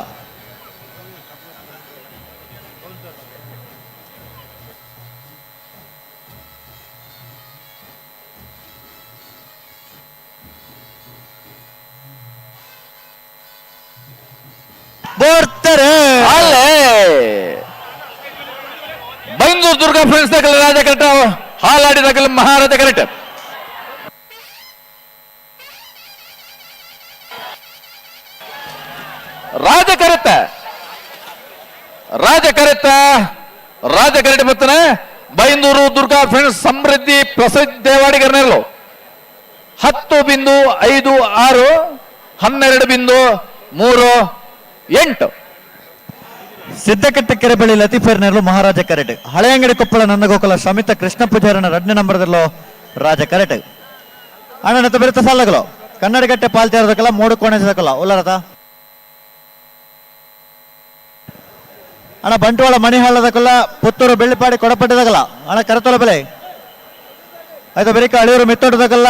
ಬರ್ತಾರೆ ಅಲ್ಲೇ ಬೈಂದೂರು ದುರ್ಗಾ ಫ್ರೆಂಡ್ಸ್ ತಗಲ ರಾಜ ಕರೆಕ್ಟ್ ಹಾಲಾಡಿ ತಗಲ ಮಹಾರಾಜ ಕರೆಕ್ಟ್ ರಾಜ ಕರೆಕ್ಟ್ ಬರ್ತಾನೆ ಬೈಂದೂರು ದುರ್ಗಾ ಫ್ರೆಂಡ್ಸ್ ಸಮೃದ್ಧಿ ಪ್ರಸಿದ್ಧ ದೇವಾಡಿಗರನೆಲ್ಲೋ 10.56 12.38 ಸಿದ್ದಕಟ್ಟೆ ಕೆರೆಬಳಿ ಲತೀಫರ್ನಲ್ಲೂ ಮಹಾರಾಜ ಕರೆಟ್ ಹಳೆ ಅಂಗಡಿ ಕೊಪ್ಪಳ ನಂದಗೋಕುಲ ಶಮಿತ ಕೃಷ್ಣ ಪೂಜಾರನ 2ನೇ ನಂಬರ್ದಲ್ಲೋ ರಾಜ ಕರೆಟ್ ಅಣ್ಣ ಬೆರೆತ ಸಾಲಗಳು ಕನ್ನಡಗಟ್ಟೆ ಪಾಲ್ತಿರೋದಕ್ಕಲ್ಲ 3 ಕೋಣೆ ಸಕಲ್ಲ ಉಲ್ಲರದ ಅಣ್ಣ ಬಂಟ್ವಾಳ ಮಣಿಹಾಳದಕ್ಕಲ್ಲ ಪುತ್ತೂರು ಬೆಳ್ಳಿಪಾಡಿ ಕೊಡಪಟ್ಟಿದಾಗಲ್ಲ ಅಣ್ಣ ಕರೆತೋಲ ಬೆಲೆ ಆಯ್ತು ಬರೀಕ ಅಳಿಯೂರು ಮಿತ್ತೋಟದಾಗಲ್ಲ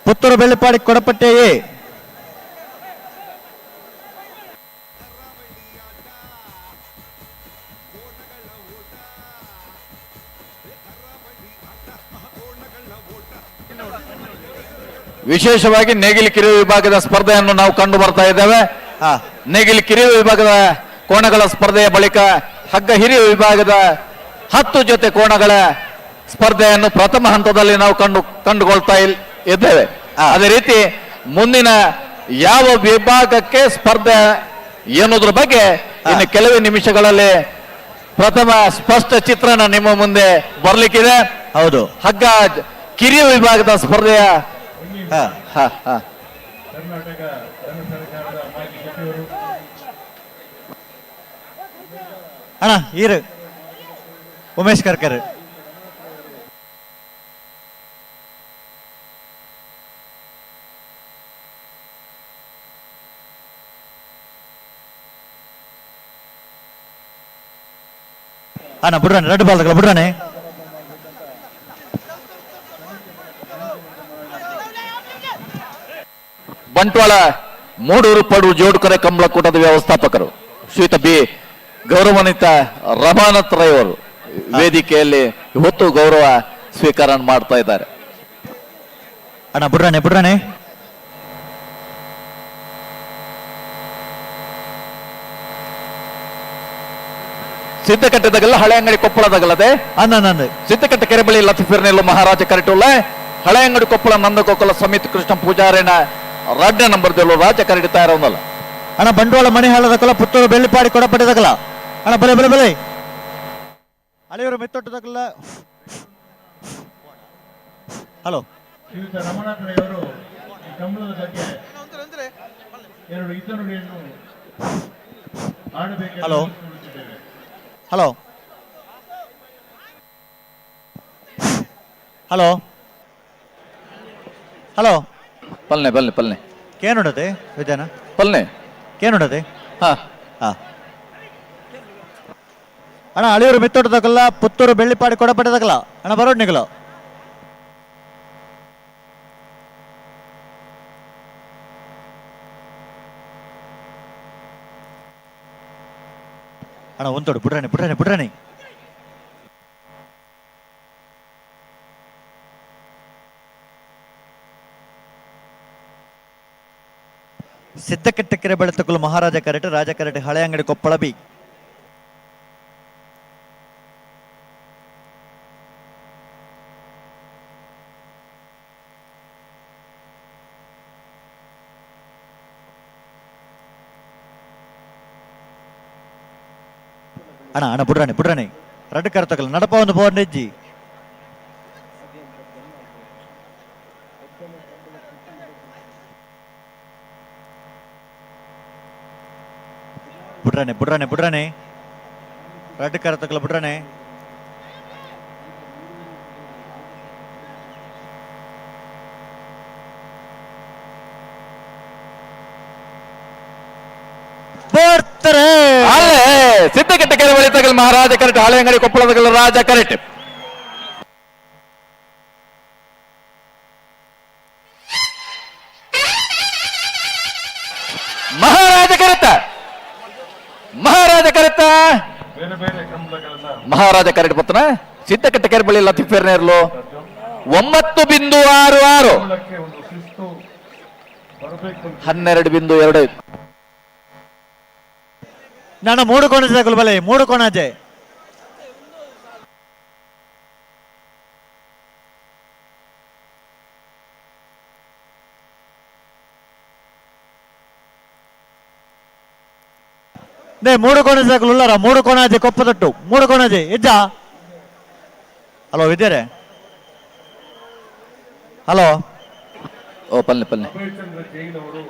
ಪುತ್ತೂರು ಬೆಳ್ಳಿಪಾಡಿ ಕೊಡಪಟ್ಟೆ ವಿಶೇಷವಾಗಿ ನೇಗಿಲು ಕಿರಿಯ ವಿಭಾಗದ ಸ್ಪರ್ಧೆಯನ್ನು ನಾವು ಕಂಡು ಬರ್ತಾ ಇದ್ದೇವೆ. ನೇಗಿಲು ಕಿರಿಯ ವಿಭಾಗದ ಕೋಣಗಳ ಸ್ಪರ್ಧೆಯ ಬಳಿಕ ಹಗ್ಗ ಹಿರಿಯ ವಿಭಾಗದ 10 ಜೊತೆ ಕೋಣಗಳ ಸ್ಪರ್ಧೆಯನ್ನು ಪ್ರಥಮ ಹಂತದಲ್ಲಿ ನಾವು ಕಂಡುಕೊಳ್ತಾ ಇದ್ದೇವೆ. ಅದೇ ರೀತಿ ಮುಂದಿನ ಯಾವ ವಿಭಾಗಕ್ಕೆ ಸ್ಪರ್ಧೆ ಎನ್ನುವುದ್ರ ಬಗ್ಗೆ ಇನ್ನು ಕೆಲವೇ ನಿಮಿಷಗಳಲ್ಲಿ ಪ್ರಥಮ ಸ್ಪಷ್ಟ ಚಿತ್ರಣ ನಿಮ್ಮ ಮುಂದೆ ಬರ್ಲಿಕ್ಕಿದೆ. ಹೌದು, ಹಗ್ಗ ಕಿರಿಯ ವಿಭಾಗದ ಸ್ಪರ್ಧೆಯ ಕರ್ನಾಟಕ ರಾಜ್ಯ ಸರ್ಕಾರದ ಮಾಜಿ ಸಚಿವರು ಅಣ್ಣ ಈರು ಉಮೇಶ್ ಕರ್ಕರ್ ಅಣ್ಣ ಬಿಡ್ರಾನೆ ರೆಡ್ ಬಾಲ್ ಬಿಡ್ರಾನೆ ಬಂಟ್ವಾಳ ಮೂಡೂರು ಪಡು ಜೋಡುಕರೆ ಕಂಬಳಕೂಟದ ವ್ಯವಸ್ಥಾಪಕರು ಶ್ರೀಯುತ ಬಿ ಗೌರವಾನ್ವಿತ ರಮಾನಾಥ್ ರೈ ಅವರು ವೇದಿಕೆಯಲ್ಲಿ ಇವತ್ತು ಗೌರವ ಸ್ವೀಕಾರ ಮಾಡ್ತಾ ಇದ್ದಾರೆ. ಅಣ್ಣ ಬಿಡ್ರಾನೆ ಸಿದ್ದಕಟ್ಟೆದಾಗಲ್ಲ ಹಳೆ ಅಂಗಡಿ ಕೊಪ್ಪಳದಾಗಲ್ಲದೆ ಅನ್ನ ಸಿದ್ದಕಟ್ಟೆ ಕೆರೆಬಳಿ ಲತೀಫಿರ್ನೆಲ್ಲು ಮಹಾರಾಜ ಕರೆಟುಲ್ಲ ಹಳೆ ಅಂಗಡಿ ಕೊಪ್ಪಳ ನಂದಗೋಕುಲ ಸಮಿತಿ ಕೃಷ್ಣ ಪೂಜಾರಿನ 2ನೇ ನಂಬರ್ದಲ್ಲೂ ರಾಜ ಕರೆಡಿತಾ ಇರೋದಲ್ಲ. ಅಣ್ಣ ಬಂಟ್ವಾಳ ಮಣಿಹಾಳದಕ್ಕಲ್ಲ ಪುತ್ತೂರು ಬೆಳ್ಳಿಪಾಡಿ ಕೊಡಪಟ್ಟಿದಾಗಲ್ಲ ಅಣ್ಣ ಬಲೆ ಹಳೆಯವರು ಮೆತ್ತೊಟ್ಟದಾಗಲ್ಲ. ಹಲೋ ಶ್ರೀಯುತ ರಮನಾಥ್ ರೈ ಅವರು ಈ ಕಂಬಳದ ಬಗ್ಗೆ 2 ಇತನುಡಿಯನ್ನು ಆಡಬೇಕು. ಹಲೋ ಹಲೋ ಹಲೋ ಹಲೋ ಪಲ್ನೆ ಕೇನುಡತೆ ವಿಜಯನ ಪಲ್ನೆ ಕೇನುಡತೆ ಹಾ ಅಣ್ಣ ಹಳಿಯೂರು ಮಿತ್ತೋಟದಾಗಲ್ಲ ಪುತ್ತೂರು ಬೆಳ್ಳಿಪಾಡಿ ಕೊಡಪಟ್ಟಿದಾಗಲ್ಲ ಅಣ್ಣ ಬರೋಡ್ ನಿಗಲು ಅಣ್ಣ ಒಂತೋಡು ಬಿಡ್ರಾನೆ ಸಿದ್ದಕಟ್ಟೆ ಕೆರೆ ಬೆಳೆತಕ್ಕಲು ಮಹಾರಾಜ ಕರೆಟ್ ರಾಜ ಕರೆಟ್ ಹಳೆ ಅಂಗಡಿ ಕೊಪ್ಪಳ ಬಿ ಅಣ್ಣ ಬಿಡ್ರಾನೆ ರೆಡ್ ಕರ್ ತಗಲ್ಲ ನಡಪ ಒಂದು ಬೋರ್ ನೆಜ್ಜಿ ಬಿಡ್ರಾನೆ ರೆಡ್ ಕರ್ ತಗಲ್ಲ ಬಿಡ್ರಾನೆ ಅಲ್ಲೇ ಸಿದ್ದಕಟ್ಟೆ ಕೆರೆ ಬಳಿ ತಗಲ್ ಮಹಾರಾಜ ಕರೆಟ್ ಹಳೆ ಅಂಗಡಿ ಕೊಪ್ಪಳದಾಗಲ್ಲ ರಾಜ ಕರೆಟ್ ಕರೆತ ಮಹಾರಾಜ ಕರೆತ ಬೇರೆ ಬೇರೆ ಕಂಬಳಗಳನ್ನ ಮಹಾರಾಜ ಕರೆಟ್ ಬತ್ತನ ಸಿದ್ದಕಟ್ಟೆ ಕೆರೆ ಬಳಿ ಲತೀಫ್ ಫೇರ್ನೇರ್ಲು 9.66 ಕಂಬಳಕ್ಕೆ ಒಂದು ಶಿಸ್ತು ಬರಬೇಕು ಅಂತ 12.25 ನಾನು 3 ಕೋಣ ಜಗಲು ಬಲೆ 3 ಕೋಣ ಅಜಯ್ ನೇ 3 ಕೋಣ ಜಗಲು ಉಳ್ಳಾರ 3 ಕೋಣ ಅಜಯ್ ಕೊಪ್ಪದೊಟ್ಟು 3 ಕೋಣ ಅಜಯ್ ಹೆಜ್ಜ ಹಲೋ ವಿದ್ಯಾರೆ ಹಲೋ ಓ ಪಲ್ಲೆ ಪಲ್ಲೆ ಅಭಯಚಂದ್ರ ಜೈನ್ ಅವರು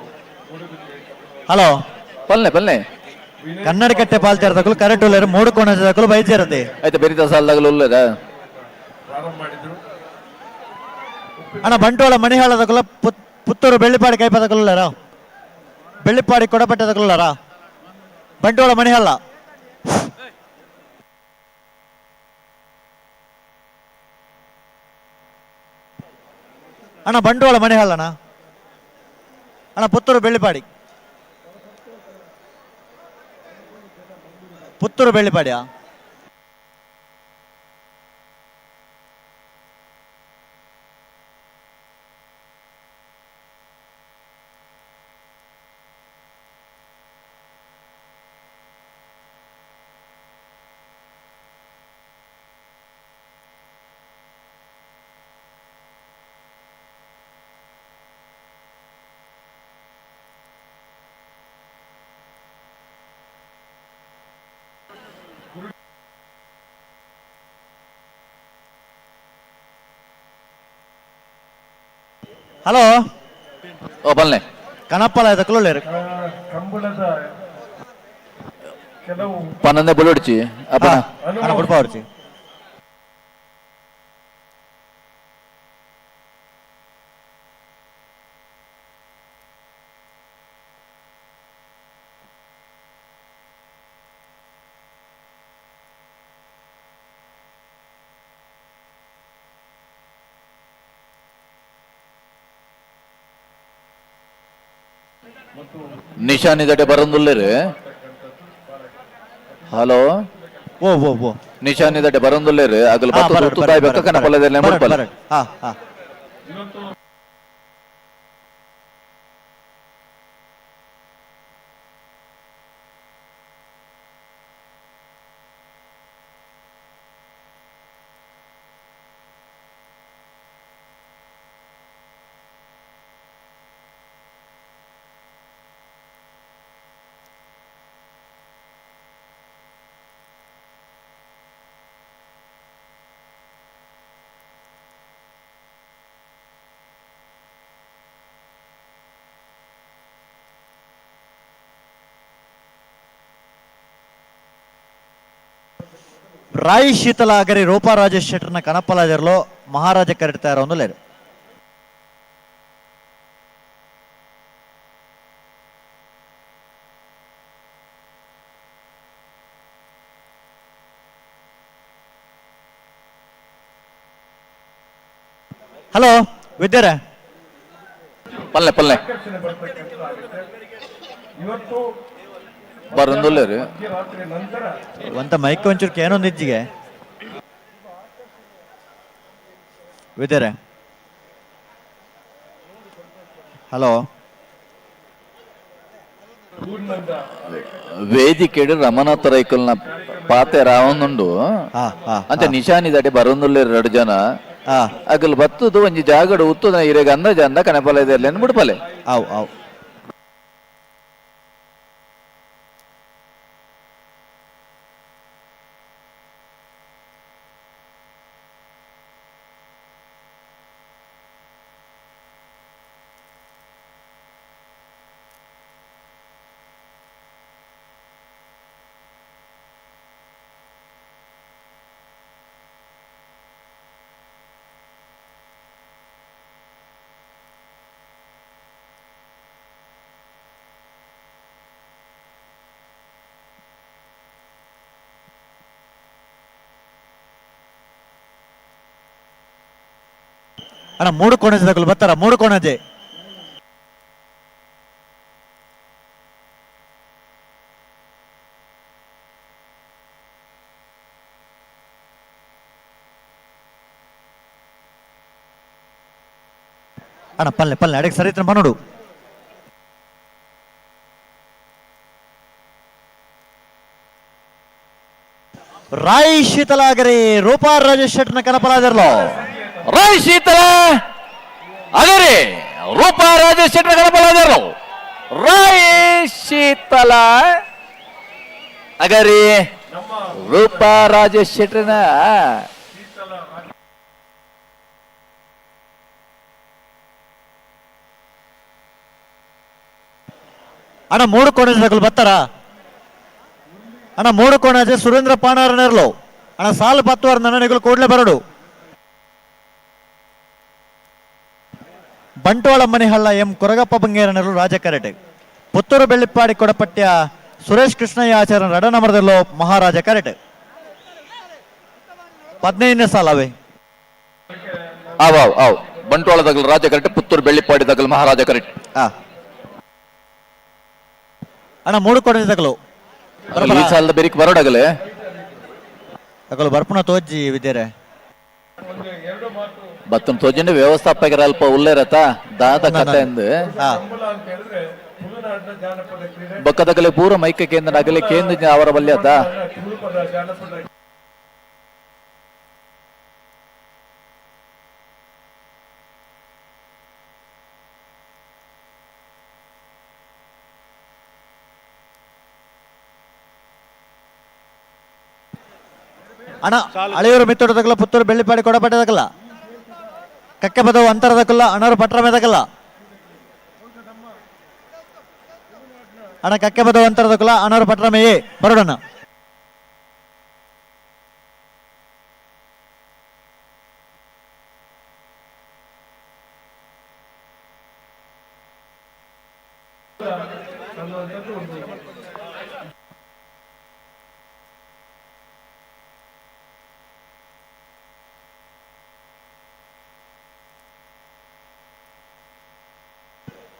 ಹಲೋ ಪಲ್ಲೆ ಪಲ್ಲೆ ಕನ್ನಡಕಟ್ಟೆ ಪಾಲ್ಚಾರದಕ್ಕೂ ಕರೆಕ್ಟ್ ಉಳ್ಳಾರ 3 ಕೋಣ ಜಗಲು ಬೈತಿರತ್ತೆ ಆಯ್ತು ಬೆರಿತ ಸಾಲದಾಗಲು ಉಳ್ಳದ ಪ್ರಾರಂಭ ಮಾಡಿದ್ರು. ಅಣ್ಣ ಬಂಟ್ವಾಳ ಮಣಿಹಾಳದಕ್ಕಲ್ಲ ಪುತ್ತೂರು ಬೆಳ್ಳಿಪಾಡಿ ಕೈಪದಕ್ಕಲ್ಲಾರ ಬೆಳ್ಳಿಪಾಡಿ ಕೊಡಪಟ್ಟದಕ್ಕಲ್ಲಾರ ಬಂಟ್ವಾಳ ಮಣಿಹಾಳ ಅಣ್ಣ ಬಂಟ್ವಾಳ ಮಣಿಹಾಳ ಅಣ್ಣ ಅಣ್ಣ ಪುತ್ತೂರು ಬೆಳ್ಳಿಪಾಡಿ ಪುತ್ತೂರು ಬೆಳ್ಳಿಪಾಡಿಯಾ ಹಲೋ ಓ ಪಲ್ಲೆ ಕನಪ್ಪಲ ಇದಕ್ಕಲ್ಲೇರು ಕಂಬಳದ ಕೆಲವು ಪನ್ನೊಂದೇ ಬುಲ್ಡಿಚಿ ಅಪ್ಪನ ಅಣ್ಣ ಕೊಡ್ಪ ಅವ್ರಿಗೆ ನಿಶಾನ್ ಇದಡೆ ಬರಂದುಲ್ಲೇರು ಹಲೋ ಓ ಓ ಓ ನಿಶಾನ್ ಇದಡೆ ಬರಂದುಲ್ಲೇರು ಆಗಲು ಬತ್ತು ತಾಯಿ ಬೆಕ್ಕ ಕನಪಲ್ಲದಲ್ಲೇ ಮುಡ್ಪಲ್ಲ ಹಾ ಹಾ ರಾಯಿ ಶೀತಲ ಆಗರಿ ರೂಪಾ ರಾಜೇಶ್ ಶೆಟ್ಟರ್ನ ಕನಪಲಾಜರ್లో ಮಹಾರಾಜ ಕರೆಡ್ತಾ ಒಂದು ಲೇರು ಹಲೋ ವಿದ್ಯಾರೆ ಪಲ್ಲೆ ಪಲ್ಲೆ ಆಕರ್ಷಣೆ ಬರ್ತಕ್ಕಂಥದ್ದಾಗುತ್ತೆ. ಇವತ್ತು ಬರಂದುಲ್ಲೇರು ರಾತ್ರಿ ನಂತರ ಒಂತ ಮೈಕ್ ಒಂಚೂರು ಕೇನೊಂದು ಇಜ್ಜಿಗೆ ವಿದ್ಯಾರೆ ಹಲೋ ಊರಿನಿಂದ ವೇದಿಕೆಡು ರಮನಾಥ ರೈಕಲ್ನ ಪಾತೆ ರಾವಣುಂಡು ಹಾ ಹಾ ಅಂತೆ ನಿಶಾನ್ ಇದಡೆ ಬರಂದುಲ್ಲೇರು 2 ಜನ ಹಾ ಆಗಲ್ ಬತ್ತದು ಒಂಜಿ ಜಾಗಡು ಉತ್ತದ ಇರೆಗ ಅಂದಾಜ ಅಂದ ಕನಪಲ ಇದೆಲ್ಲ ಬಿಡ್ಪಲೆ ಅವು ಅವು ಅಣ್ಣ 3 ಕೋಣಜೆ ತಗೊಳ್ಳಿ ಬರ್ತಾರ 3 ಕೋಣಜೆ ಅಣ್ಣ ಪಲ್ಲೆ ಪಲ್ಲೆ ಅಡಿಗೆ ಸರಿ ನೋಡು. ರಾಯ್ ಶೀತಲಾಗರಿ ರೂಪಾ ರಾಜೇಶ್ ಶೆಟ್ನ ಕನಪಲಾದಿರ್ಲು ರಾಯ್ ಶೀತಲ ಅಗರಿ ರೂಪಾ ರಾಜೇಶ್ ಶೆಟ್ಟಿ ಕನಪಲಾದಿರ್ಲು ರಾಯ್ ಶೀತಲ ಅಗರಿ ರೂಪಾ ರಾಜೇಶ್ ಶೆಟ್ಟಿನ ಅಣ್ಣ 3 ಕೋಣೆ ಬರ್ತಾರ ಅಣ್ಣ 3 ಕೋಣೆ ಸುರೇಂದ್ರ ಪಾಣಾರನೇರ್ಲು ಅಣ್ಣ ಸಾಲು 10 ವಾರ ನನಗಳು ಕೂಡಲೇ ಬರಡು. ಬಂಟ್ವಾಳ ಮನಿಹಳ್ಳ ಎಂ ಕೊರಗಪ್ಪ ಬಂಗೇರನರು ರಾಜಕರಟೆ ಪುತ್ತೂರು ಬೆಳ್ಳಿಪ್ಪಾಡಿ ಕೊಡಪಟ್ಯ ಸುರೇಶ್ ಕೃಷ್ಣಯ್ಯ ಆಚಾರ್ಯ ರಡನಮರದಲ್ಲೋ ಮಹಾರಾಜ ಕರಟೆ 15ನೇ ಸಾಲ ಅವೇ ಅವ್ ಬಂಟ್ವಾಳದಾಗಲು ರಾಜ ಕರೆಕ್ಟ್ ಪುತ್ತೂರು ಬೆಳ್ಳಿಪ್ಪಾಡಿದಾಗಲು ಮಹಾರಾಜ ಕರೆಕ್ಟ್ ಅಣ್ಣ 3 ಕೋಣೆ ತಗಲು ಈ ಸಾಲದ ಬೆರಿಕ್ ಬರೋಡಾಗಲೇ ತಗಲು ಬರ್ಪುಣ ತೋಜ್ಜಿ ವಿದ್ಯಾರೆ ಬತ್ತನ ತೋಜಿನ ವ್ಯವಸ್ಥಾಪಕರ ಅಲ್ಪ ಉಲ್ಲೇರತ ದಾದ ಕಥೆ ಎಂದು ಬಕ್ಕದಗಲೆ ಪೂರ ಮೈಕ ಕೇಂದ್ರ ಅಗಲೆ ಕೇಂದ್ರ ಅವರ ಬಲ್ಯತ ಅಣ್ಣ ಹಳೆಯೂರು ಮಿತ್ತೋಟದಕ್ಕಲ್ಲ ಪುತ್ತೂರು ಬೆಳ್ಳಿಪಾಡಿ ಕೊಡಪಟ್ಟದಕ್ಕಲ್ಲ ಕಕ್ಕೆ ಬದವು ಅಂತರದಕ್ಕಲ್ಲ ಅಣ್ಣರು ಪಟ್ರ ಮೇದಕ್ಕಲ್ಲ ಅಣ್ಣ ಕಕ್ಕೆ ಬದವು ಅಂತರದಕ್ಕಲ್ಲ ಅಣ್ಣರು ಪಟ್ರ ಮೇಯೇ ಬರೋಡಣ್ಣ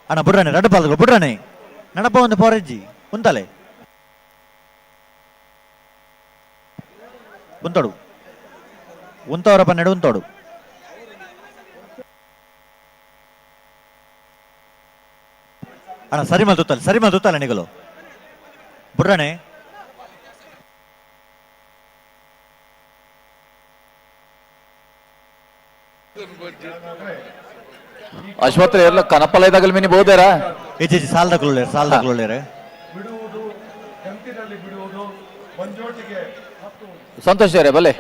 ಅಣ್ಣ ಬಿಡ್ರಾನೆ ರಡ್ಡು ಪಾಲ್ಗಳು ಬಿಡ್ರಾನೆ ನಡಪ ಒಂದು ಪೋರಜ್ಜಿ ಕುಂತಲೆ ಉಂತೋಡು ಉಂತವರಪ್ಪ ನಡು ಉಂತೋಡು ಅಣ್ಣ ಸರಿ ಮಲ್ತುತ್ತಲೆ ನಿಗಲು ಬಿಡ್ರಾನೆ ಆಸ್ಪತ್ರೆ ಎಲ್ಲ ಕನಪಲಯದಾಗಲ್ ಮಿನಿ ಬಹುದೇರಾ ಈಚೆ ಸಾಲದಕ್ಕುಳ್ಳೇರೆ ಬಿಡುವುದು ಗಂತಿನಲ್ಲಿ ಬಿಡುವುದು ಮಂಜೋಟಿಗೆ ಸಂತೋಷ ರೇ ಬಲ್ಲೆ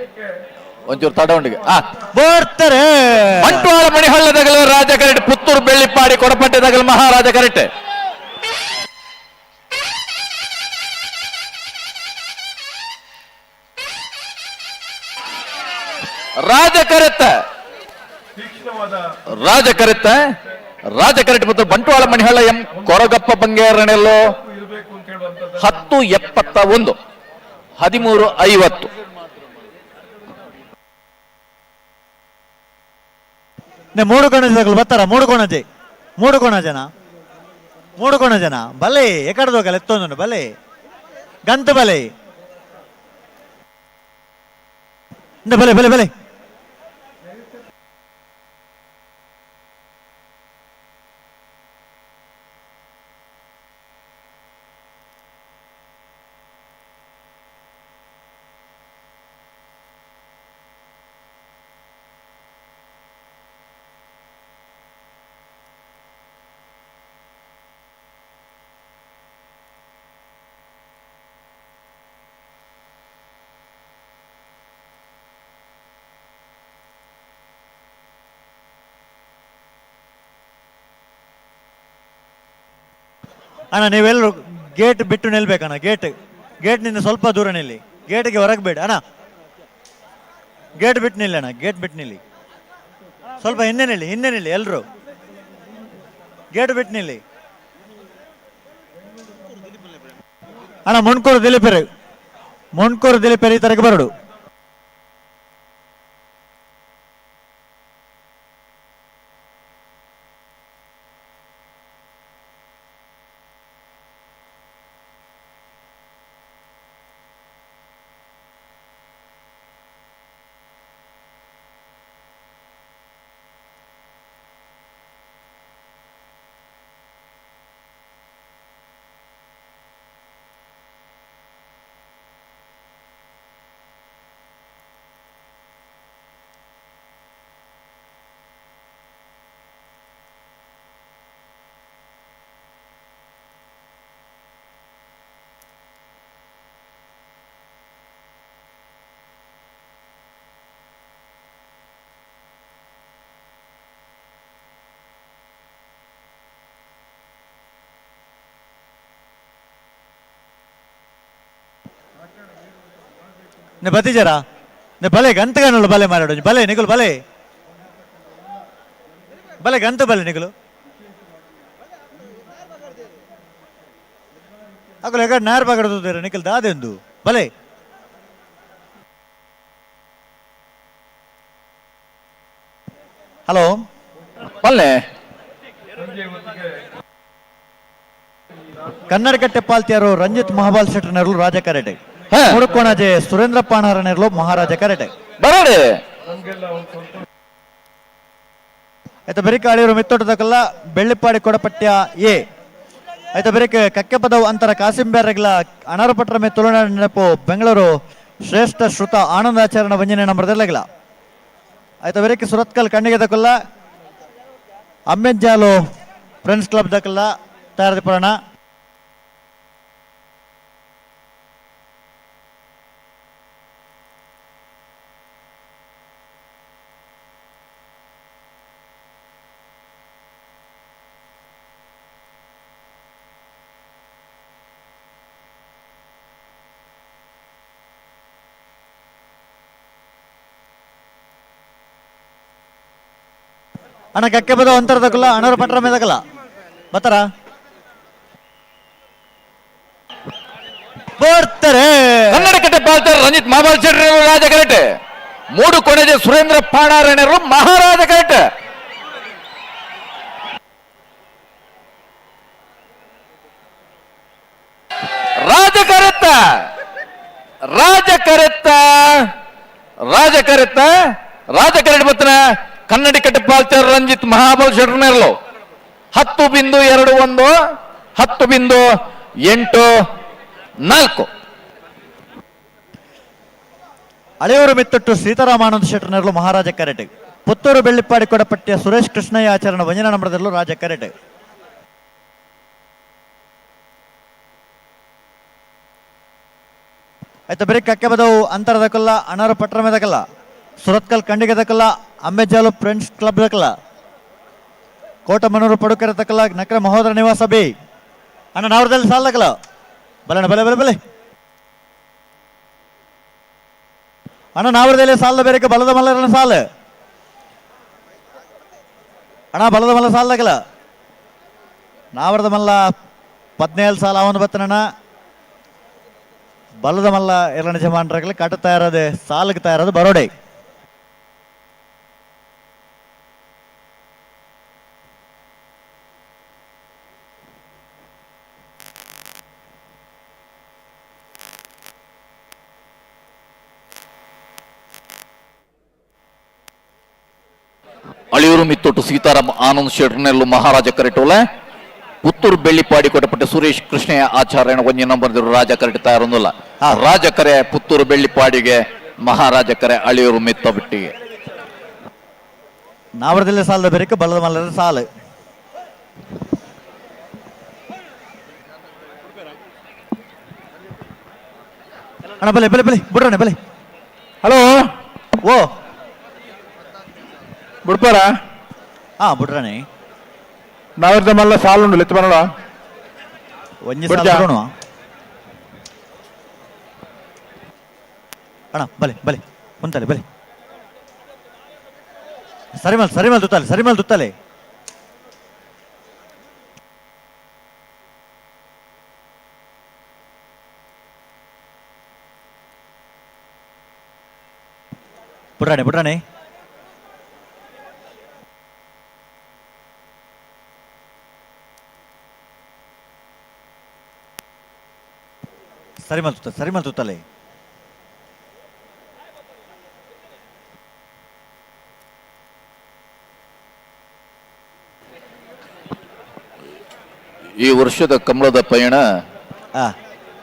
ಒಂಚೂರು ತಡವಂಡಿಗೆ ಬರ್ತಾರೆ ಬಂಟ್ವಾಳ ಮಣಿಹಳ್ಳದಾಗಲು ರಾಜ ಕರೆಕ್ಟ್ ಪುತ್ತೂರು ಬೆಳ್ಳಿಪ್ಪಾಡಿ ಕೊಡಪಟ್ಟೆದಾಗಲು ಮಹಾರಾಜ ಕರೆಕ್ಟ್ ರಾಜ ಕರೆಕ್ಟ್ ಮತ್ತು ಬಂಟ್ವಾಳ ಮಣಿಹಳ್ಳ ಎಂ ಕೊರಗಪ್ಪ ಬಂಗೇರನೆಲ್ಲೋ 10:71 13:50 3 ಕೋಣಜಗಳು ಬರ್ತಾರ 3 ಕೋಣ ಜನ ಬಲೆ ಎಕಡ್ದೋಗಲ್ಲ ಎತ್ತೊಂದು ಬಲೆ ಗಂತ ಬಲೆ ಬಲೆ ಬಲೆ ಬಲೆ ಅಣ್ಣ ನೀವೆಲ್ಲರೂ ಗೇಟ್ ಬಿಟ್ಟು ನಿಲ್ಬೇಕಣ್ಣ ಗೇಟ್ನಿಂದ ಸ್ವಲ್ಪ ದೂರ ನಿಲ್ಲಿ ಗೇಟ್ಗೆ ಹೊರಗೆ ಬೇಡ ಅಣ್ಣ ಗೇಟ್ ಬಿಟ್ಟು ನಿಲ್ಲಿ ಅಣ್ಣ ಗೇಟ್ ಬಿಟ್ಟು ನಿಲ್ಲಿ ಸ್ವಲ್ಪ ಹಿಂದೆ ನಿಲ್ಲಿ ಎಲ್ಲರೂ ಗೇಟ್ ಬಿಟ್ಟು ನಿಲ್ಲಿ ಅಣ್ಣ ಮೊಣ್ಕೂರು ದಿಲೀಪೆರೆ ಈ ತರಕ್ಕೆ ಬರಡು ನೆ ಬತ್ತಿಜಾರಾ ನೆ ಬಲೆ ಗಂತಗನಲ್ಲ ಬಲೆ ಮಾರಾಡು ಬಲೆ ನಿಗುಲು ಬಲೆ ಬಲೆ ಗಂತ ಬಲೆ ನಿಗುಲು ಅಕಲು ಎಗಡ್ ನಾರ್ ಬಗಡದು ನಿಖಿಲ್ ದಾದೆಂದು ಬಲೆ ಹಲೋ ಬಲ್ಲೆ ಕನ್ನಡಕಟ್ಟೆ ಪಾಲ್ತಿಯರು ರಂಜಿತ್ ಮಹಾಬಾಲ್ ಶೆಟ್ಟಿ ನೆರಳು ರಾಜ ಕರೆಟೆ ಮುಡುಕೋಣಜೆ ಸುರೇಂದ್ರ ಪಾಣಾರ ನೆರಳು ಮಹಾರಾಜ ಕರೆಟೆ ಬರಡೆ ಆಯ್ತಾ ಬೆರಿಕ ಅಳಿಯರು ಮಿತ್ತೋಟದಕಲ್ಲ ಬೆಳ್ಳಿಪ್ಪಾಡಿ ಕೊಡಪಟ್ಯ ಎ ಆಯ್ತಾ ಬೆರಿಕ ಕಕ್ಕೆ ಪದವು ಅಂತರ ಕಾಸಿಂಬೇರಗ್ಲ ಅನಾರಪಟ್ರ ಮೇ ತುಳುನಾಡು ನೆನಪು ಬೆಂಗಳೂರು ಶ್ರೇಷ್ಠ ಶ್ರುತ ಆನಂದಾಚರಣ ವಂಜನೆ ನಂಬರ್ದಲ್ಲಗಿಲ್ಲ ಆಯ್ತಾ ಬೆರಿಕ ಸುರತ್ಕಲ್ ಕಣ್ಣಿಗೆ ದಕ್ಕಲ್ಲ ಅಮ್ಮೆಜ್ಜಾಲು ಫ್ರೆಂಡ್ಸ್ ಕ್ಲಬ್ ದಕ್ಕಲ್ಲ ತಯಾರಿ ಪುರಾಣ ಅಣ್ಣ ಕಕ್ಕೆ ಬದ ಅಂತರದಕ್ಕಲ್ಲ ಅಣರ ಪಟ್ರ ಮೇದಕಲ್ಲ ಬತ್ತಾರ ಬರ್ತಾರೆ ಕನ್ನಡಕಟ್ಟೆ ಪಾಲ್ತಾರೆ ರಂಜಿತ್ ಮಹಾಬಾಲ್ ಶೆಟ್ಟಿ ರಾಜ ಕರೆಟೆ ಮೂಡು ಕೊನೆಜೆ ಸುರೇಂದ್ರ ಪಾಣಾರಣರು ಮಹಾರಾಜ ಕರೆಟೆ ರಾಜ ಕರೆತ್ತ ರಾಜ ಕರೆತ್ತ ರಾಜ ಕರೆತ್ತ ರಾಜ ಕರೆಟ್ ಬತ್ತನ ಕನ್ನಡಕಟ್ಟೆ ಪಾಲ್ತಾರೆ ರಂಜಿತ್ ಮಹಾಬಾಲ್ ಶೆಟ್ಟಿ ನೆರಳು 10.21 10.84 ಹಳೆಯೂರು ಮಿತ್ತೊಟ್ಟು ಸೀತಾರಾಮಾನಂದ ಶೆಟ್ಟಿ ನೆರಳು ಮಹಾರಾಜ ಕರೆಟೆ ಪುತ್ತೂರು ಬೆಳ್ಳಿಪ್ಪಾಡಿ ಕೊಡಪಟ್ಟಿಯ ಸುರೇಶ್ ಕೃಷ್ಣಯ್ಯ ಆಚರಣ ವಂಜನ ನಂಬರದಲ್ಲೂ ರಾಜ ಕರೆಟೆ ಆಯ್ತಾ ಬರೀ ಕಕ್ಕೆ ಬದವು ಅಂತರದಕ್ಕಲ್ಲ ಅಣಾರು ಪಟ್ರ ಮೇದಕಲ್ಲ ಸುರತ್ಕಲ್ ಕಂಡಿಗೆ ದಕ್ಕಲ್ಲ ಅಮ್ಮೆಜ್ಜಾಲು ಫ್ರೆಂಡ್ಸ್ ಕ್ಲಬ್ ದಕ್ಕಲ್ಲ ಕೋಟಮನೂರು ಪಡುಕೆರೆ ತಕ್ಕಲ್ಲ ನಕರ ಮಹೋದರ ನಿವಾಸ ಬಿ ಅಣ್ಣ ನಾವ್ರದಲ್ಲಿ ಸಾಲದಕ್ಕಲ್ಲ ಬಲಣ್ಣ ಬಲೆ ಬಲೆ ಬಲೆ ಅಣ್ಣ ನಾವ್ರದಲ್ಲಿ ಸಾಲದ ಬೇರೆ ಬಲದ ಮಲ್ಲರನ್ನ ಸಾಲ ಅಣ್ಣ ಬಲದ ಮಲ್ಲ ಸಾಲದಕ್ಕಲ್ಲ ನಾವರದ ಮಲ್ಲ 17 ಸಾಲ ಅವನು ಬತ್ತನಣ್ಣ ಬಲದ ಮಲ್ಲ ಎರಡನೇ ಜಮಾನ್ರಾಗಲಿ ಕಟ್ಟುತ್ತಾ ಇರೋದು ಸಾಲಗ್ತಾ ಇರೋದು ಬರೋಡೆ ಅಳಿಯೂರು ಮಿತ್ತೊಟ್ಟು ಸೀತಾರಾಮ್ ಆನಂದ್ ಶೆಟ್ಟಿ ನೆರಳು ಮಹಾರಾಜ ಕರೆಟೋಲೆ ಪುತ್ತೂರು ಬೆಳ್ಳಿಪಾಡಿ ಕೊಟ್ಟಪಟ್ಟ ಸುರೇಶ್ ಕೃಷ್ಣಯ್ಯ ಆಚಾರ್ಯನ ವಂಜ ನಂಬರ್ದಿರು ರಾಜ ಕರೆಟ್ ತಯಾರೊಂದಿಲ್ಲ ರಾಜ ಕರೆ ಪುತ್ತೂರು ಬೆಳ್ಳಿಪಾಡಿಗೆ ಮಹಾರಾಜ ಕರೆ ಅಳಿಯೂರು ಮಿತ್ತೊಟ್ಟಿಗೆ ನಾವರದಲ್ಲಿ ಸಾಲದ ಬೇರೆ ಬಲದ ಮಲ್ಲರ ಸಾಲು ಅಣ್ಣ ಬಲೆ ಬಲೆ ಬಲೆ ಬಿಡ್ರಣ್ಣ ಬಲೆ ಹಲೋ ಓ ಬಿಡ್ಪಾರ ಹಾ ಬಿಡ್ರಣ್ಣೆ ನಾವಿರ್ದ ಮಲ್ಲ ಸಾಲು ಉಂಡು ಲೆತ್ತ ಬರೋಣ ಒಂಜಿ ಬಿಡ್ಜಾ? ಸಾಲ ಅಣ್ಣ ಬಲೆ ಬಲೆ ಕುಂತಲೆ ಬಲೆ ಸರಿಮಲ್ ತುತ್ತಲೆ ಬಿಡ್ರಾಣೆ ಸರಿಮಲ್ ತುತ್ತಲೆ ಈ ವರ್ಷದ ಕಮಲದ ಪಯಣ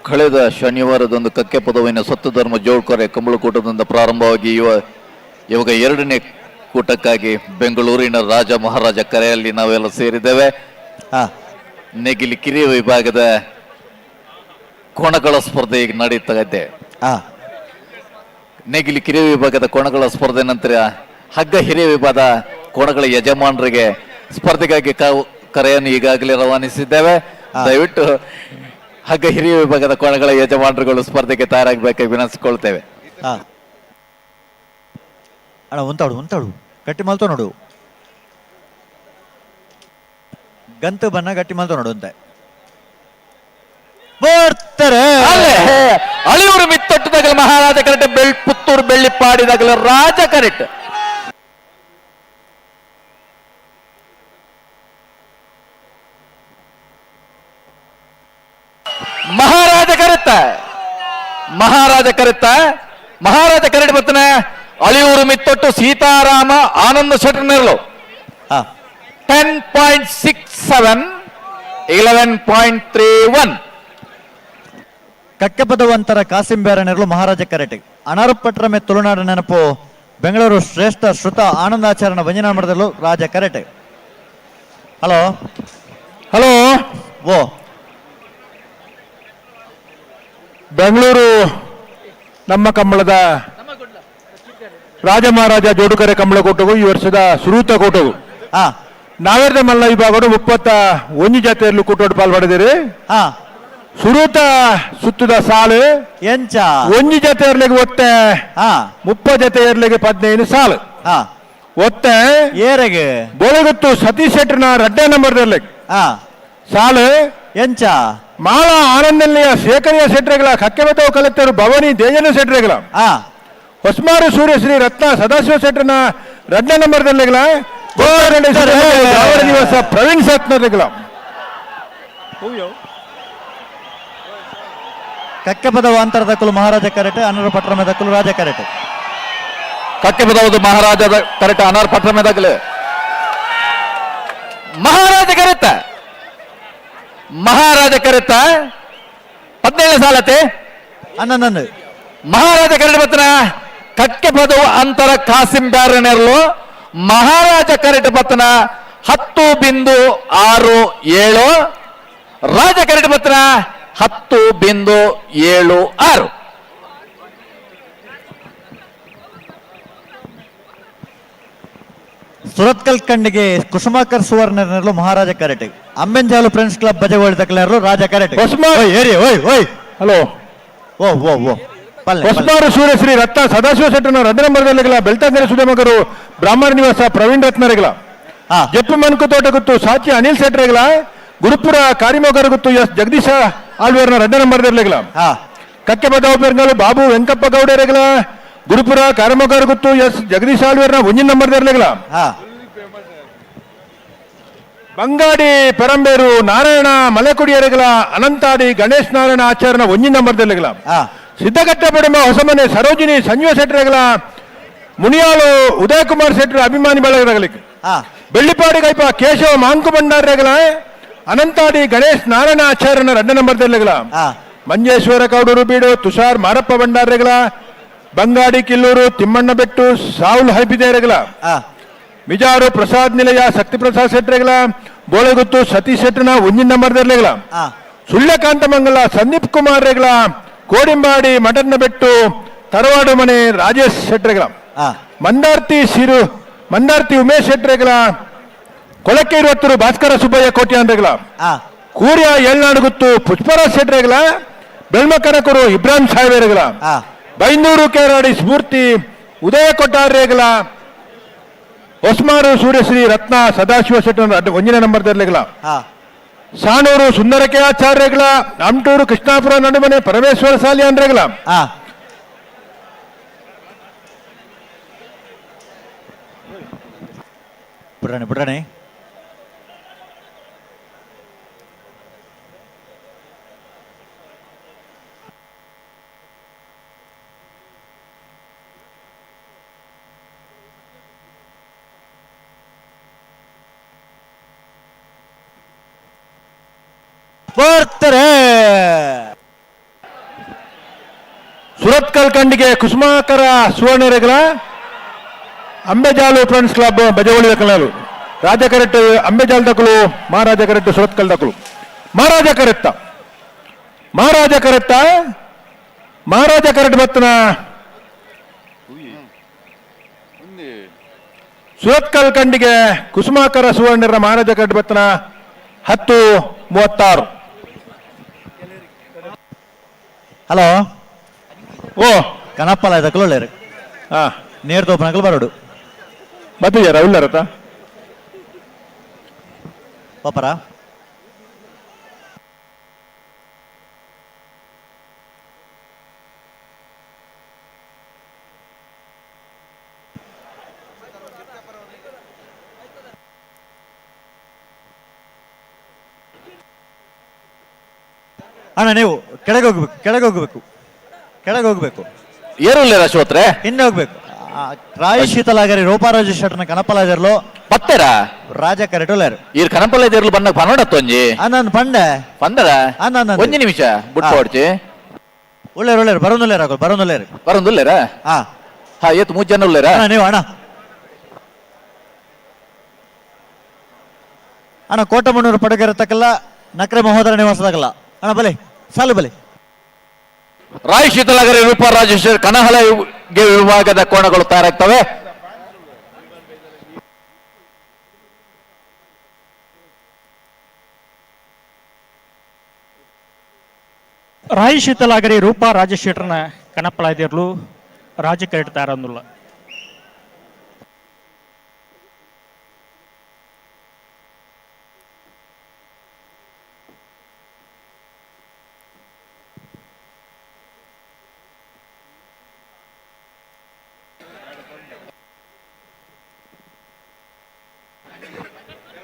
ಕಳೆದ ಶನಿವಾರದಂದು ಕಕ್ಕೆ ಪದವಿನ ಸತ್ತು ಧರ್ಮ ಜೋಳ್ಕೊರೆ ಕಂಬಳಕೂಟದಿಂದ ಪ್ರಾರಂಭವಾಗಿ ಇವಾಗ ಎರಡನೇ ಕೂಟಕ್ಕಾಗಿ ಬೆಂಗಳೂರಿನ ರಾಜ ಮಹಾರಾಜ ಕರೆಯಲ್ಲಿ ನಾವೆಲ್ಲ ಸೇರಿದ್ದೇವೆ. ನೆಗಿಲಿ ಕಿರಿಯ ವಿಭಾಗದ ಕೋಣಗಳ ಸ್ಪರ್ಧೆ ಈಗ ನಡೀತಾ ಇದೆ. ನೆಗಿಲಿ ಕಿರಿಯ ವಿಭಾಗದ ಕೋಣಗಳ ಸ್ಪರ್ಧೆ ನಂತರ ಹಗ್ಗ ಹಿರಿಯ ವಿಭಾಗದ ಕೋಣಗಳ ಯಜಮಾನರಿಗೆ ಸ್ಪರ್ಧೆಗಾಗಿ ಕರೆಯನ್ನು ಈಗಾಗಲೇ ರವಾನಿಸಿದ್ದೇವೆ. ದಯವಿಟ್ಟು ಹಗ್ಗ ಹಿರಿಯ ವಿಭಾಗದ ಕೋಣಗಳ ಯಜಮಾನರುಗಳು ಸ್ಪರ್ಧೆಗೆ ತಯಾರಾಗಬೇಕಾಗಿ ವಿನಂತಿಸಿಕೊಳ್ತೇವೆ. ಹಾ ಅಣ್ಣ ಒಂತಾಡು ಗಟ್ಟಿ ಮಲ್ತು ನೋಡು, ಗಂತು ಬಣ್ಣ ಗಟ್ಟಿ ಮಲ್ತು ನೋಡು ಅಂತೆ ಬರ್ತಾರೆ. ಅಳಿಯೂರು ಮಿತ್ತೊಟ್ಟದಾಗಲ ಮಹಾರಾಜ ಕರೆಟ್ ಪುತ್ತೂರು ಬೆಳ್ಳಿಪ್ಪಾಡಿದಾಗಲ ರಾಜ ಕರೆಟ್. ಮಹಾರಾಜ ಕರೆಟ್ ಬರ್ತನ ಅಳಿಯೂರು ಮಿತ್ತೊಟ್ಟು ಸೀತಾರಾಮ ಆನಂದ ಶೆಟ್ಟರ್ನರ್ಲು 10.67 11.31. ಕಕ್ಕೆಪದವಂತರ ಕಾಸಿಂ ಬೇರನೆರಲು ಮಹಾರಾಜ ಕರೆಟ್ ಅನರ್ಪಟ್ರಮೆ ತುಳುನಾಡು ನೆನಪು ಬೆಂಗಳೂರು ಶ್ರೇಷ್ಠ ಶ್ರುತ ಆನಂದಾಚರಣ ವಂಜನಾ ಮಠದಲ್ಲೂ ರಾಜ ಕರೆಟ್. ಹಲೋ ಓ ಬೆಂಗಳೂರು ನಮ್ಮ ಕಂಬಳದ ರಾಜ ಮಹಾರಾಜ ಜೋಡುಕರೆ ಕಂಬಳ ಕೂಟವು ಈ ವರ್ಷದ ಸುರೂತ ಕೂಟವು ಹಾ ನಾವೇರ್ದ ಮಲ್ಲ ವಿಭಾಗಗಳು 31 ಜಾತಿಯಲ್ಲೂ ಕೂಟೋಡು ಪಾಲ್ಪಡಿದಿರಿ. ಹಾ ಸುರೂತ ಸುತ್ತದ ಸಾಲು ಎಂಚ 1 ಜೊತೆ ಇರ್ಲಿಕ್ಕೆ ಒತ್ತೆ ಹಾ 30 ಜೊತೆ ಇರ್ಲಿಕ್ಕೆ 15 ಸಾಲು ಹಾ ಒತ್ತೆ ಏರೆಗೆ ಬೋಳಗುತ್ತು ಸತೀಶ್ ಶೆಟ್ಟರ್ನ ರಡ್ಡೆ ನಂಬರ್ ಇರ್ಲಿಕ್ಕೆ ಹಾ ಸಾಲು ಎಂಚ ಮಾಳ ಆನಂದಲ್ಲಿಯ ಶೇಖರಿಯ ಶೆಟ್ರೆಗಳ ಕಕ್ಕೆಬತ್ತವು ಕಲೆಕ್ಟರ್ ಭವಾನಿ ದೇಜನ ಶೆಟ್ರೆಗಳ ಹಾ ಹೊಸ್ಮಾರು ಸೂರ್ಯಶ್ರೀ ರತ್ನ ಸದಾಶಿವ ಶೆಟ್ಟರ್ನ ರಡ್ಡೆ ನಂಬರ್ದಲ್ಲಿಗಳ ನಿವಾಸ ಪ್ರವೀಣ್ ಸತ್ನರ್ಗಳ ಕಕ್ಕೆಪದವ ಅಂತರದಕ್ಕಲು ಮಹಾರಾಜ ಕರೆಟ್ ಅನರ ಪಟ್ರಮೆದಕ್ಕಲು ರಾಜ ಕರೆಟ್. ಕಕ್ಕೆಪದವುದು ಮಹಾರಾಜ ಕರೆಟ್ ಅನರ್ ಪಟ್ರಮೆದಾಗಲು ಮಹಾರಾಜ ಕರೆತ 17 ಸಾಲತೆ ಅನ್ನೊಂದು ಮಹಾರಾಜ ಕರೆಟ್ ಬತ್ತನ ಕಕ್ಕೆ ಪದವು ಅಂತರ ಕಾಸಿಂ ಬ್ಯಾರನೆರ್ಲು ಮಹಾರಾಜ ಕರೆಟ್ ಬತ್ತನ 10.67 ರಾಜ ಕರೆಟ್ ಬತ್ತನ 10.76. ಸುರತ್ಕಲ್ ಕಂಡಿಗೆ ಕುಸುಮಾಕರ್ ಸುವರ್ಣನೆರಲು ಮಹಾರಾಜ ಕರೆಟ್ ಅಂಬೆಂಜಾಲು ಫ್ರೆಂಡ್ಸ್ ಕ್ಲಬ್ ಬಜೆಗೋಳಿದಕ್ಲೆರಲು ರಾಜ ಕರೆಟ್. ಹಲೋ ಓ ಓ ಓ ಪಲ್ಲೆ ಹೊಸ್ಮಾರು ಸೂರ್ಯಶ್ರೀ ರತ್ನ ಸದಾಶಿವ ಶೆಟ್ಟರ್ನ ರಡ್ಡೆ ನಂಬರ್ದಲ್ಲಿಗಳ ಬೆಳ್ತಂಗರೆ ಸುಧಮಗರು ಬ್ರಾಹ್ಮಣ ನಿವಾಸ ಪ್ರವೀಣ್ ರತ್ನರೆಗಳ ಹಾ ಜಪ್ಪು ಮನ್ಕು ತೋಟಗುತ್ತು ಸಾಚಿ ಅನಿಲ್ ಶೆಟ್ರೆಗಳ ಗುರುಪುರ ಕಾರಿಮೋಗರ ಗುತ್ತು ಎಸ್ ಜಗದೀಶ ಆಳ್ವೇರ್ನ ರಡ್ಡೆ ನಂಬರ್ದಲ್ಲಿಗಳ ಹಾ ಕಕ್ಕೆ ಬದವ ಪೆರ್ಗಲು ಬಾಬು ವೆಂಕಪ್ಪ ಗೌಡರೆಗಳ ಗುರುಪುರ ಕಾರಿಮೋಗರ ಗುತ್ತು ಎಸ್ ಜಗದೀಶ ಆಳ್ವೇರ್ನ 1 ನಂಬರ್ದಲ್ಲಿಗಳ ಹಾ ಬಂಗಾಡಿ ಪೆರಂಬೇರು ನಾರಾಯಣ ಮಲೆಕುಡಿಯರೆಗಳ ಅನಂತಾಡಿ ಗಣೇಶ್ ನಾರಾಯಣ ಆಚಾರ್ಯನ 1 ನಂಬರ್ದಲ್ಲಿಗಳ ಹಾ ಸಿದ್ದಗಟ್ಟೆ ಪಡೆಂಬ ಹೊಸಮನೆ ಸರೋಜಿನಿ ಸಂಜೀವ ಶೆಟ್ಟರೆಗಳ ಮುನಿಯಾಳು ಉದಯ್ ಕುಮಾರ್ ಶೆಟ್ಟರ ಅಭಿಮಾನಿ ಬಳಗಗಳಿಗೆ ಹಾ ಬೆಳ್ಳಿಪಾಡಿ ಕೈಪ ಕೇಶವ ಮಾಂಕು ಭಂಡಾರಗಳ ಅನಂತಾಡಿ ಗಣೇಶ್ ನಾರಾಯಣ ಆಚಾರ್ಯನ 2 ನಂಬರ್ದಲ್ಲಿಗಳ ಹಾ ಮಂಜೇಶ್ವರ ಕೌಡೂರು ಬೀಡು ತುಷಾರ್ ಮಾರಪ್ಪ ಭಂಡಾರಗಳ ಬಂಗಾಡಿ ಕಿಲ್ಲೂರು ತಿಮ್ಮಣ್ಣ ಬೆಟ್ಟು ಸಾವುಲ್ ಹೈಬಿದೇರೆಗಳ ಹಾ ಮಿಜಾರು ಪ್ರಸಾದ್ ನಿಲಯ ಶಕ್ತಿ ಪ್ರಸಾದ್ ಶೆಟ್ಟರೆಗಳ ಬೋಳೆಗುತ್ತು ಸತೀಶ್ ಶೆಟ್ಟರ್ನ 1 ನಂಬರ್ದಲ್ಲಿಗಳ ಹಾ ಸುಳ್ಯಕಾಂತ ಮಂಗಲ ಸಂದೀಪ್ ಕುಮಾರ್ ರೆಗಳ ಕೋಡಿಂಬಾಡಿ ಮಟನ್ನ ಬೆಟ್ಟು ತರವಾಡು ಮನೆ ರಾಜೇಶ್ ಶೆಟ್ಟರೆಗಳ ಹಾ ಮಂದಾರ್ತಿ ಉಮೇಶ್ ಶೆಟ್ಟರೆಗಳ ಕೊಳಕೆ 20 ಭಾಸ್ಕರ ಸುಬ್ಬಯ್ಯ ಕೋಟ್ಯಾಂದ್ರೆಗಳ ಹಾ ಕೂರ್ಯ ಏಳ್ನಾಡುಗುತ್ತು ಪುಷ್ಪರಾಜ್ ಶೆಟ್ಟರೆಗಳ ಬೆಳ್ಮಕನಕರು ಇಬ್ರಾಹಿಂ ಸಾಹೇಬರೆಗಳ ಹಾ ಬೈಂದೂರು ಕೇರಾಡಿ ಸ್ಫೂರ್ತಿ ಉದಯ ಕೊಟ್ಟಾರೆಗಳ ಹೊಸ್ಮಾರು ಸೂರ್ಯಶ್ರೀ ರತ್ನ ಸದಾಶಿವ ಶೆಟ್ಟರ್ 1 ನಂಬರ್ದಲ್ಲಿಗಳ ಹಾ ಸಾಣೂರು ಸುಂದರಕೆ ಆಚಾರ್ಯಗಳ ಅಮ್ಟೂರು ಕೃಷ್ಣಾಪುರ ನಡುಮನೆ ಪರಮೇಶ್ವರ ಸಾಲಿ ಅಂದ್ರೆಗಳ ಹಾ ಬಿಡ್ರಣೆ ಬರ್ತಾರೆ. ಸುರತ್ಕಲ್ ಕಂಡಿಗೆ ಕುಸುಮಾಕರ ಸುವರ್ಣರೆಗಳ ಅಂಬೆಜಾಲು ಫ್ರೆಂಡ್ಸ್ ಕ್ಲಬ್ ಬಜವಳಿ ದಕ್ಕಲು ರಾಜ ಕರೆಟ್ ಅಂಬೆಜಾಲ್ ದಕ್ಕಲು ಮಹಾರಾಜ ಕರೆಟ್ ಸುರತ್ಕಲ್ ದಕ್ಕಲು ಮಹಾರಾಜ ಕರೆಟ್ ಬತ್ತನ ಸುರತ್ಕಲ್ ಕಂಡಿಗೆ ಕುಸುಮಾಕರ ಸುವರ್ಣರ ಮಹಾರಾಜ ಕರೆಟ್ ಬತ್ತನ 10.36. ಹಲೋ ಓ ಕನಪ್ಪಲ ಇದಕ್ಕಲು ಒಳ್ಳೆಯರು ಹಾ ನೇರ್ ತೋಪನಕಲು ಬರೋಡು ಬತ್ತಿದ್ಯಾರ ಉಳ್ಳಾರತ್ತ ಪಾಪರ ಅಣ್ಣ ನೀವು ಕೆಳಗೆ ಹೋಗ್ಬೇಕು ಏರುಲ್ಲೇರ ಶೋತ್ರೆ ಹಿಂದೆ ಹೋಗ್ಬೇಕು ರಾಯಿ ಶೀತಲಾಗರಿ ರೂಪಾರಾಜ ಶೆಟ್ಟನ ಕನಪಲಾಜರ್ಲು ಪತ್ತೆರ ರಾಜ ಕರೆಟುಲೇರು ಈರ್ ಕನಪಲ್ಲ ಇದಿರ್ಲು ಬಂದಾಗ ಪನ್ನೋಡತ್ತೊಂಜಿ ನಾನು ಪಂಡೆ ಪಂದರ ಅನ್ನ ಒಂಜಿ ನಿಮಿಷ ಬಿಟ್ಟು ಹೊಡ್ಚಿ ಒಳ್ಳೆಯರು ಬರೋನುಲ್ಲೇರು ಬರೊಂದುಲ್ಲೇರ ಹಾ ಹಾ ಏತ್ 3 ಜನ ಉಲ್ಲೇರ ನೀವು ಅಣ್ಣ ಕೋಟಮಣ್ಣೂರು ಪಡುಗೆರೆ ತಕ್ಕಲ್ಲ ನಕ್ರೆ ಮಹೋದರ ನಿವಾಸದಾಗಲ್ಲ ಅಣ್ಣ ಬಲೆ ಸಾಲು ಬಲೆ ರಾಯ್ ಶೀತಲಾಗರಿ ರೂಪ ರಾಜೇಶ್ವರಿ ಕನಹಲಗೆ ವಿಭಾಗದ ಕೋಣಗಳು ತಯಾರಾಗ್ತವೆ. ರಾಯಿ ಶೀತಲಾಗರಿ ರೂಪ ರಾಜಶೇಖರನ ಕನಪ್ಪಳಾದಿರ್ಲು ರಾಜಕೀಯ ತಯಾರಂದುಲ್ಲ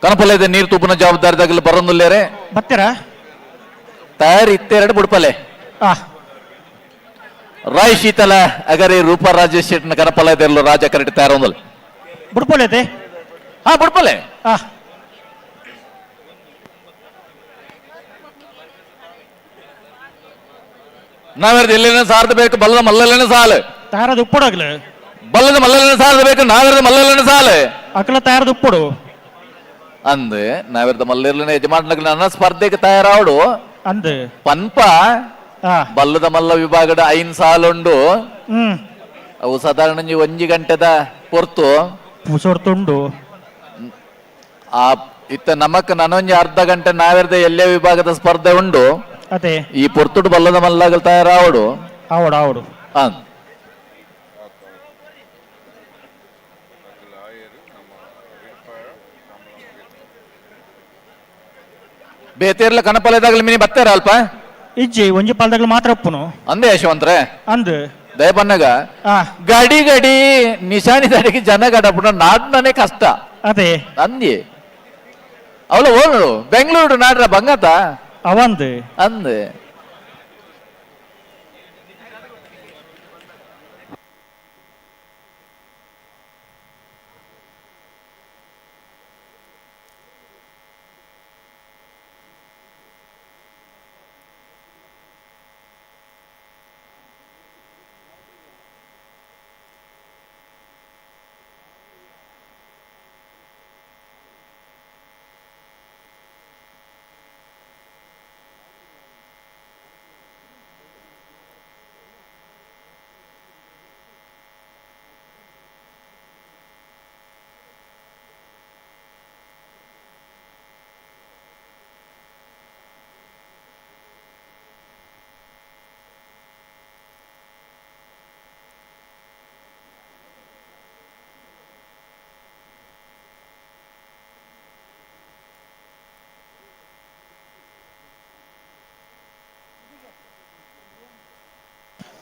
ಕನಪಲ್ಯದ ನೀರು ತೂಪನ ಜವಾಬ್ದಾರಿದಾಗಲು ಬರೋದಿಲ್ಲೇರೆ ಬರ್ತೀರಾ ತಯಾರಿ ಇತ್ತೆರಡು ಬುಡ್ಪಲೆ ರಾಯ್ ಶೀತಲ ಅಗರಿ ರೂಪ ರಾಜೇಶ್ ಶೆಟ್ಟನ ಕನಪಲ್ಯದಲ್ಲೂ ರಾಜ ಕರೆಕ್ಟ್ ತಯಾರೊಂದಲ್ಲ ಬುಡ್ಪೊಳ್ಯತೆ ಹಾ ಬುಡ್ಪಲೆ ನಾವೆರ್ದು ಎಲ್ಲಿನ ಸಾರ್ದ ಬೇಕು ಬಲ್ಲದ ಮಲ್ಲಲ್ಲಿನ ಸಾಲು ತಯಾರದ ಉಪ್ಪುಡಾಗ್ಲ ಬಲ್ಲದ ಮಲ್ಲಲ್ಲಿನ ಸಾರ್ದ ಬೇಕು ನಾವೆರ್ದು ಮಲ್ಲಲ್ಲಿನ ಸಾಲು ಅಕಲ ತಯಾರದ ಉಪ್ಪುಡು ಅಂದ್ ನಾವೆರ್ದ ಮಲ್ಲಿರ್ಲಿನ ಯಜಮಾನ್ಗಳಿಗೆ ನನ್ನ ಸ್ಪರ್ಧೆಗೆ ತಯಾರಾವಡು ಅಂದ್ ಪನ್ಪ ಬಲ್ಲದ ಮಲ್ಲ ವಿಭಾಗದ 5 ಸಾಲುಂಡು ಅವು ಸಾಧಾರಣ 1 ಗಂಟೆದ ಪೊರ್ತು ಪುಸೊಡ್ತುಂಡು ಆ ಇತ್ತ ನಮಕ್ ನನೊಂಜಿ ಅರ್ಧ ಗಂಟೆ ನಾವೆರ್ದ ಎಲ್ಲೇ ವಿಭಾಗದ ಸ್ಪರ್ಧೆ ಉಂಡು ಅದೇ ಈ ಪೊರ್ತುಡು ಬಲ್ಲದ ಮಲ್ಲಗಳು ತಯಾರಾವಡು ಆವಡು ಅಂದ್ ಬೇತೇರ್ಲ ಕನಪಲ್ಯದಾಗಲಿ ಮಿನಿ ಬತ್ತಾರ ಅಲ್ಪ ಇಜ್ಜಿ ಒಂಜಿ ಪಾಲ್ದಾಗ್ಲ ಮಾತ್ರ ಒಪ್ಪುನು ಅಂದೆ ಯಶವಂತ್ರೆ ಅಂದ್ ದಯಪನ್ನಗ ಗಡಿ ಗಡಿ ನಿಶಾನಿ ದಾಡಿಗೆ ಜನ ಗಡಪುಡ ನಾಡ್ನೇ ಕಷ್ಟ ಅದೇ ಅಂದಿ ಅವಳು ಓಡು ಬೆಂಗಳೂರು ನಾಡ್ರ ಬಂಗತ ಅವಂದ್ ಅಂದ್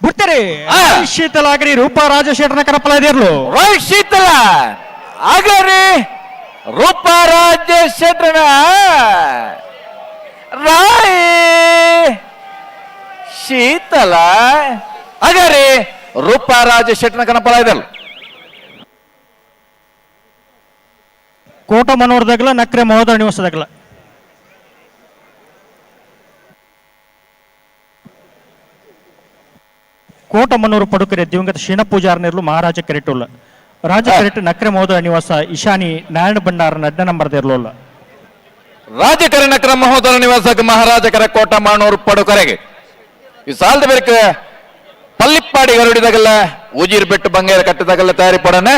ಬಿಡ್ತಾರೆ ಶೀತಲಾಗರಿ ರೂಪ ರಾಜಶೇಖರನ ಕನಪಲಾದಿರ್ಲು ರಾಯ್ ಶೀತಲ ಅಗರಿ ರೂಪ ರಾಜಶೇಖರನ ರಾಯ್ ಶೀತಲ ಅಗರಿ ರೂಪ ರಾಜಶೇಖರನ ಕನಪಲಾದಿರ್ಲು ಕೋಟ ಮನೋರ್ದಾಗಲ ನಕ್ರೆ ಮಹೋದರ ನಿವಾಸದಾಗಲ ಕೋಟಮನ್ನೂರು ಪಡುಕೆರೆ ದಿವಂಗತ ಶೀನ ಪೂಜಾರನಿರ್ಲು ಮಹಾರಾಜ ಕೆರೆಟುಲ್ಲ ರಾಜ ಕೆರೆಟ್ ನಕ್ರೆ ಮಹೋದರ ನಿವಾಸ ಇಶಾನಿ ನಾರಾಯಣ ಭಂಡಾರನ 10 ನಂಬರ್ ಇರಲಿಲ್ಲ ರಾಜಕರ ನಕ್ರ ಮಹೋದರ ನಿವಾಸಕ್ಕೆ ಮಹಾರಾಜಕರ ಕೋಟ ಮಾಣೂರು ಪಡುಕರೆಗೆ ಈ ಸಾಲದ ಬೇರೆ ಪಲ್ಲಿಪ್ಪಾಡಿ ಗರುಡಿದಾಗಲ್ಲ ಉಜಿರ್ ಬೆಟ್ಟು ಬಂಗೇರ ಕಟ್ಟಿದಾಗಲ್ಲ ತಯಾರಿ ಪಡನೆ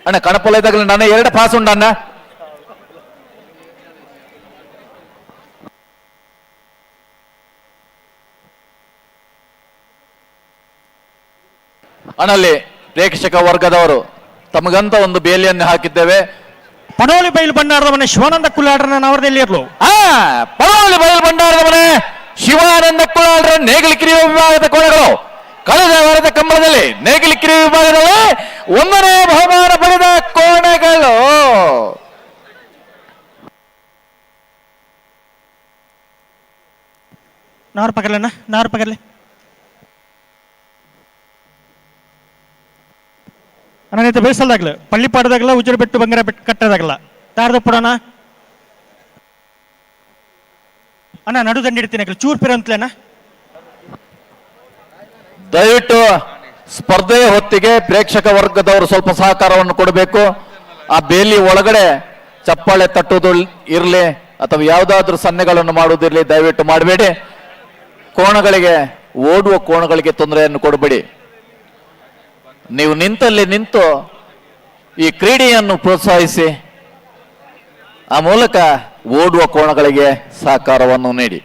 ಅಣ್ಣ ಕಣಪೊಲ ಇದ್ದಾಗಲೇ ನನ್ನ 2 ಪಾಸ್ ಉಂಡಣ್ಣ. ಅಣ್ಣಲ್ಲಿ ಪ್ರೇಕ್ಷಕ ವರ್ಗದವರು ತಮಗಂತ ಒಂದು ಬೇಲಿಯನ್ನು ಹಾಕಿದ್ದೇವೆ. ಪನೋಲಿ ಬೈಲು ಬಂಡಾರದ ಮನೆ ಶಿವಾನಂದ ಕುಲ್ಲಾಡ್ರನ ನವರದಲ್ಲಿ ಇರ್ಲು. ಪನೋಲಿ ಬೈಲು ಬಂಡಾರದ ಮನೆ ಶಿವಾನಂದ ಕುಲ್ಲಾಡ್ರ ನೇಗಿಲಿಕಿರಿ ವಿಭಾಗದ ಕೋಣಗಳು ಕಳೆದ ವಾರದ ಕಂಬಳದಲ್ಲಿ ನೇಗಿಲಿಕಿರಿ ವಿಭಾಗದಲ್ಲಿ 1ನೇ ಬಹುಮಾನ ಪಡೆದ ಕೋಣಗಳು. ನಾರು ಪಕರ್ಲೆ ಅಣ್ಣ ಬೇಸಲ್ದಾಗ್ಲ ಪಳ್ಳಿಪಾಡದಾಗಲ್ಲ ಉಜ್ಜರ ಬೆಟ್ಟು ಬಂಗಾರ ಬೆಟ್ಟು ಕಟ್ಟದಾಗಲ್ಲ ತಾರದ ಪುಡಣ ಅಣ್ಣ ನಡು ದಂಡಿ ಇಡ್ತೀನಿ ಚೂರ್ಪಿರ ಅಂತಲೇನ. ದಯವಿಟ್ಟು ಸ್ಪರ್ಧೆಯ ಹೊತ್ತಿಗೆ ಪ್ರೇಕ್ಷಕ ವರ್ಗದವರು ಸ್ವಲ್ಪ ಸಹಕಾರವನ್ನು ಕೊಡಬೇಕು. ಆ ಬೇಲಿ ಒಳಗಡೆ ಚಪ್ಪಾಳೆ ತಟ್ಟುವುದು ಇರಲಿ ಅಥವಾ ಯಾವುದಾದ್ರೂ ಸನ್ನೆಗಳನ್ನು ಮಾಡುವುದಿರಲಿ, ದಯವಿಟ್ಟು ಮಾಡಬೇಡಿ. ಕೋಣಗಳಿಗೆ ಓಡುವ ಕೋಣಗಳಿಗೆ ತೊಂದರೆಯನ್ನು ಕೊಡಬೇಡಿ. ನೀವು ನಿಂತಲ್ಲಿ ನಿಂತು ಈ ಕ್ರೀಡೆಯನ್ನು ಪ್ರೋತ್ಸಾಹಿಸಿ ಆ ಮೂಲಕ ಓಡುವ ಕೋಣಗಳಿಗೆ ಸಹಕಾರವನ್ನು ನೀಡಿ.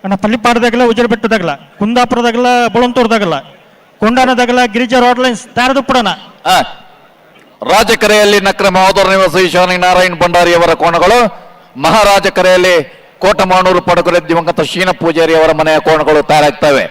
ಅಣ್ಣ ಪಳ್ಳಿಪಾಡದಾಗಲ್ಲ ಉಜ್ಜರ ಬೆಟ್ಟದಾಗಲ್ಲ ಕುಂದಾಪುರದಾಗಲ್ಲ ಬುಳಂತೂರ್ದಾಗಲ್ಲ ಕೊಂಡಾನದಾಗಲ್ಲ ಗಿರಿಜಾ ರೋಡ್ ಲೈನ್ಸ್ ತಾರದು ಪುಡಣ. ರಾಜಕೆರೆಯಲ್ಲಿ ನಕ್ರ ಮಹೋದರ ನಿವಾಸಿ ಶಾನಿ ನಾರಾಯಣ್ ಭಂಡಾರಿಯವರ ಕೋಣಗಳು, ಮಹಾರಾಜಕೆರೆಯಲ್ಲಿ ಕೋಟಮಾಣೂರು ಪಡಗೊರೆ ದಿವಂಗತ ಶೀನ ಪೂಜಾರಿ ಅವರ ಮನೆಯ ಕೋಣಗಳು ತಯಾರಾಗ್ತವೆ.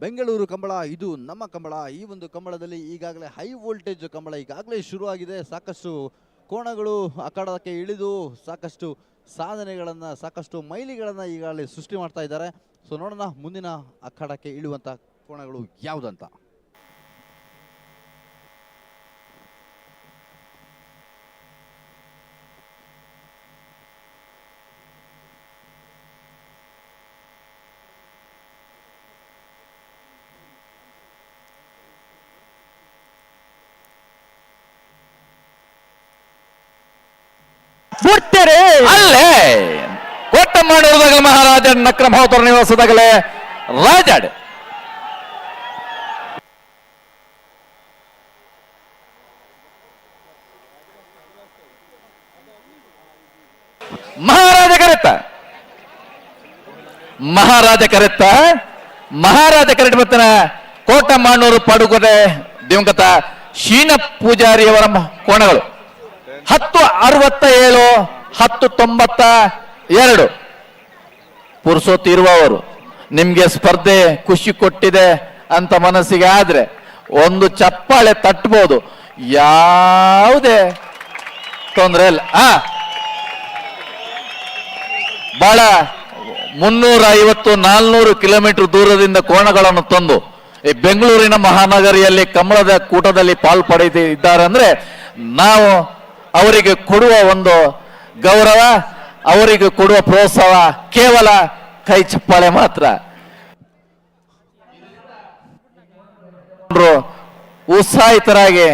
ಬೆಂಗಳೂರು ಕಂಬಳ ಇದು ನಮ್ಮ ಕಂಬಳ. ಈ ಒಂದು ಕಂಬಳದಲ್ಲಿ ಈಗಾಗಲೇ ಹೈ ವೋಲ್ಟೇಜ್ ಕಂಬಳ ಈಗಾಗಲೇ ಶುರುವಾಗಿದೆ. ಸಾಕಷ್ಟು ಕೋಣಗಳು ಅಖಾಡಕ್ಕೆ ಇಳಿದು ಸಾಕಷ್ಟು ಸಾಧನೆಗಳನ್ನು ಸಾಕಷ್ಟು ಮೈಲಿಗಳನ್ನು ಈಗಾಗಲೇ ಸೃಷ್ಟಿ ಮಾಡ್ತಾ ಇದ್ದಾರೆ. ಸೊ ನೋಡೋಣ ಮುಂದಿನ ಅಖಾಡಕ್ಕೆ ಇಳುವಂಥ ಕೋಣಗಳು ಯಾವುದಂತ. ಅಲ್ಲೇ ಕೋಟಮಾಣೂರದಾಗಲ ಮಹಾರಾಜ ನಕ್ರ ಮಹೋದರ ನಿವಾಸದಾಗಲೇ ರಾಜಾಡ್ ಮಹಾರಾಜ ಕರೆತ ಮತ್ತನ ಕೋಟಮಾಣೂರು ಪಡುಗೊರೆ ದಿವಂಗತ ಶೀನ ಪೂಜಾರಿಯವರ ಕೋಣಗಳು 1067 1092 ಪುರುಷೋತ್ತಿ ಇರುವವರು. ನಿಮ್ಗೆ ಸ್ಪರ್ಧೆ ಖುಷಿ ಕೊಟ್ಟಿದೆ ಅಂತ ಮನಸ್ಸಿಗೆ ಆದ್ರೆ ಒಂದು ಚಪ್ಪಾಳೆ ತಟ್ಟಬಹುದು, ಯಾವುದೇ ತೊಂದರೆ ಇಲ್ಲ. ಬಹಳ 350-400 ಕಿಲೋಮೀಟರ್ ದೂರದಿಂದ ಕೋಣಗಳನ್ನು ತಂದು ಈ ಬೆಂಗಳೂರಿನ ಮಹಾನಗರಿಯಲ್ಲಿ ಕಮಲದ ಕೂಟದಲ್ಲಿ ಪಾಲ್ಪಡೆದಿದ್ದಾರೆ ಅಂದ್ರೆ ನಾವು ಅವರಿಗೆ ಕೊಡುವ ಒಂದು ಗೌರವ, ಅವರಿಗೆ ಕೊಡುವ ಪ್ರೋತ್ಸಾಹ ಕೇವಲ ಕೈ ಚಪ್ಪಾಳೆ ಮಾತ್ರ. ಉತ್ಸಾಹಿತರಾಗಿ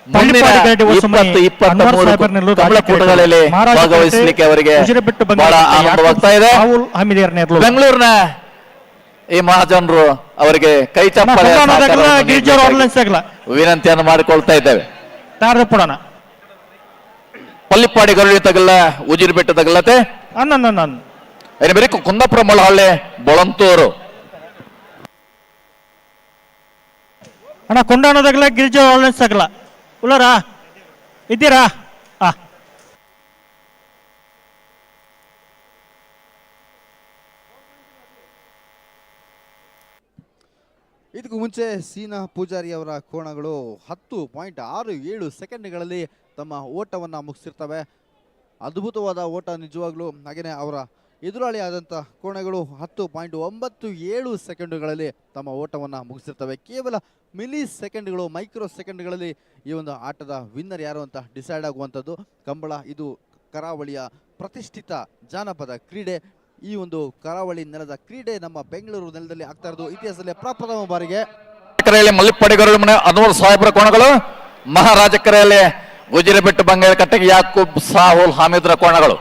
ಮುಂದಿನ 20-23 ಕಮಲ ಕೂಟಗಳಲ್ಲಿ ಭಾಗವಹಿಸಲಿಕ್ಕೆ ಅವರಿಗೆ ಬಹಳ ಆನಂದವಾಗ್ತಾ ಇದೆ. ಬೆಂಗಳೂರಿನ ಈ ಮಹಾಜನರು ಅವರಿಗೆ ಕೈ ಚಪ್ಪಾಳೆ ವಿನಂತಿಯನ್ನು ಮಾಡಿಕೊಳ್ತಾ ಇದ್ದೇವೆ. ಪಲ್ಲಿಪ್ಪಾಡಿ ಗರುಳಿ ತಗಲ್ಲ ಉಜಿರಿ ಬೆಟ್ಟ ತಗಲ್ಲತೆ ಬರೀ ಕುಂದಾಪುರ ಮೊಳಹಳ್ಳಿ ಬೊಳಂತೂರು ಅಣ್ಣ ಕೊಂಡಾಣದಾಗಲ್ಲ ಗಿರಿಜಾ ಆನ್ಲೈನ್ಸ್ ಆಗಲ್ಲ ಉಳ್ಳಾರಾ ಇದ್ದೀರಾ? ಇದಕ್ಕೂ ಮುಂಚೆ ಸೀನಾ ಪೂಜಾರಿ ಅವರ ಕೋಣಗಳು 10.67 ಸೆಕೆಂಡ್ಗಳಲ್ಲಿ ತಮ್ಮ ಓಟವನ್ನು ಮುಗಿಸಿರ್ತವೆ. ಅದ್ಭುತವಾದ ಓಟ ನಿಜವಾಗ್ಲೂ. ಹಾಗೆಯೇ ಅವರ ಎದುರಾಳಿ ಆದಂಥ ಕೋಣಗಳು 10.97 ಸೆಕೆಂಡುಗಳಲ್ಲಿ ತಮ್ಮ ಓಟವನ್ನು ಮುಗಿಸಿರ್ತವೆ. ಕೇವಲ ಮಿಲಿ ಸೆಕೆಂಡ್ಗಳು, ಮೈಕ್ರೋ ಸೆಕೆಂಡ್ಗಳಲ್ಲಿ ಈ ಒಂದು ಆಟದ ವಿನ್ನರ್ ಯಾರು ಅಂತ ಡಿಸೈಡ್ ಆಗುವಂಥದ್ದು. ಕಂಬಳ ಇದು ಕರಾವಳಿಯ ಪ್ರತಿಷ್ಠಿತ ಜಾನಪದ ಕ್ರೀಡೆ. ಈ ಒಂದು ಕರಾವಳಿ ನೆಲದ ಕ್ರೀಡೆ ನಮ್ಮ ಬೆಂಗಳೂರು ನೆಲದಲ್ಲಿ ಆಗ್ತಾ ಇರೋದು ಇತಿಹಾಸದಲ್ಲಿ ಪ್ರಪ್ರಥಮ ಬಾರಿಗೆ. ಮಹಾರಾಜಕೆರೆಯಲ್ಲಿ ಮಲ್ಲಿಪ್ಪಾಡಿ ಗರುಡಿ ಮನೆ ಅನ್ವರ್ ಸಾಹೇಬ್ರ ಕೋಣಗಳು, ಮಹಾರಾಜಕೆರೆಯಲ್ಲಿ ಗುಜಿರಬೆಟ್ಟು ಬಂಗಾಳ ಕಟ್ಟೆಗೆ ಯಾಕೂಬ್ ಸಾಹುಲ್ ಹಾಮಿದ್ರ ಕೋಣಗಳು.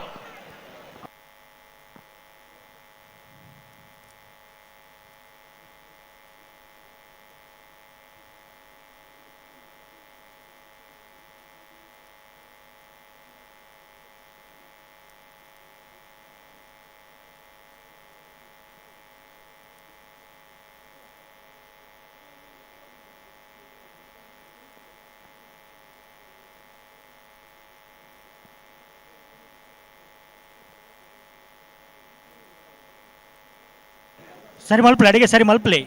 ಸರಿ ಮಲ್ಪಲೆ, ಅಡಿಗೆ ಸರಿ ಮಲ್ಪಲೆ.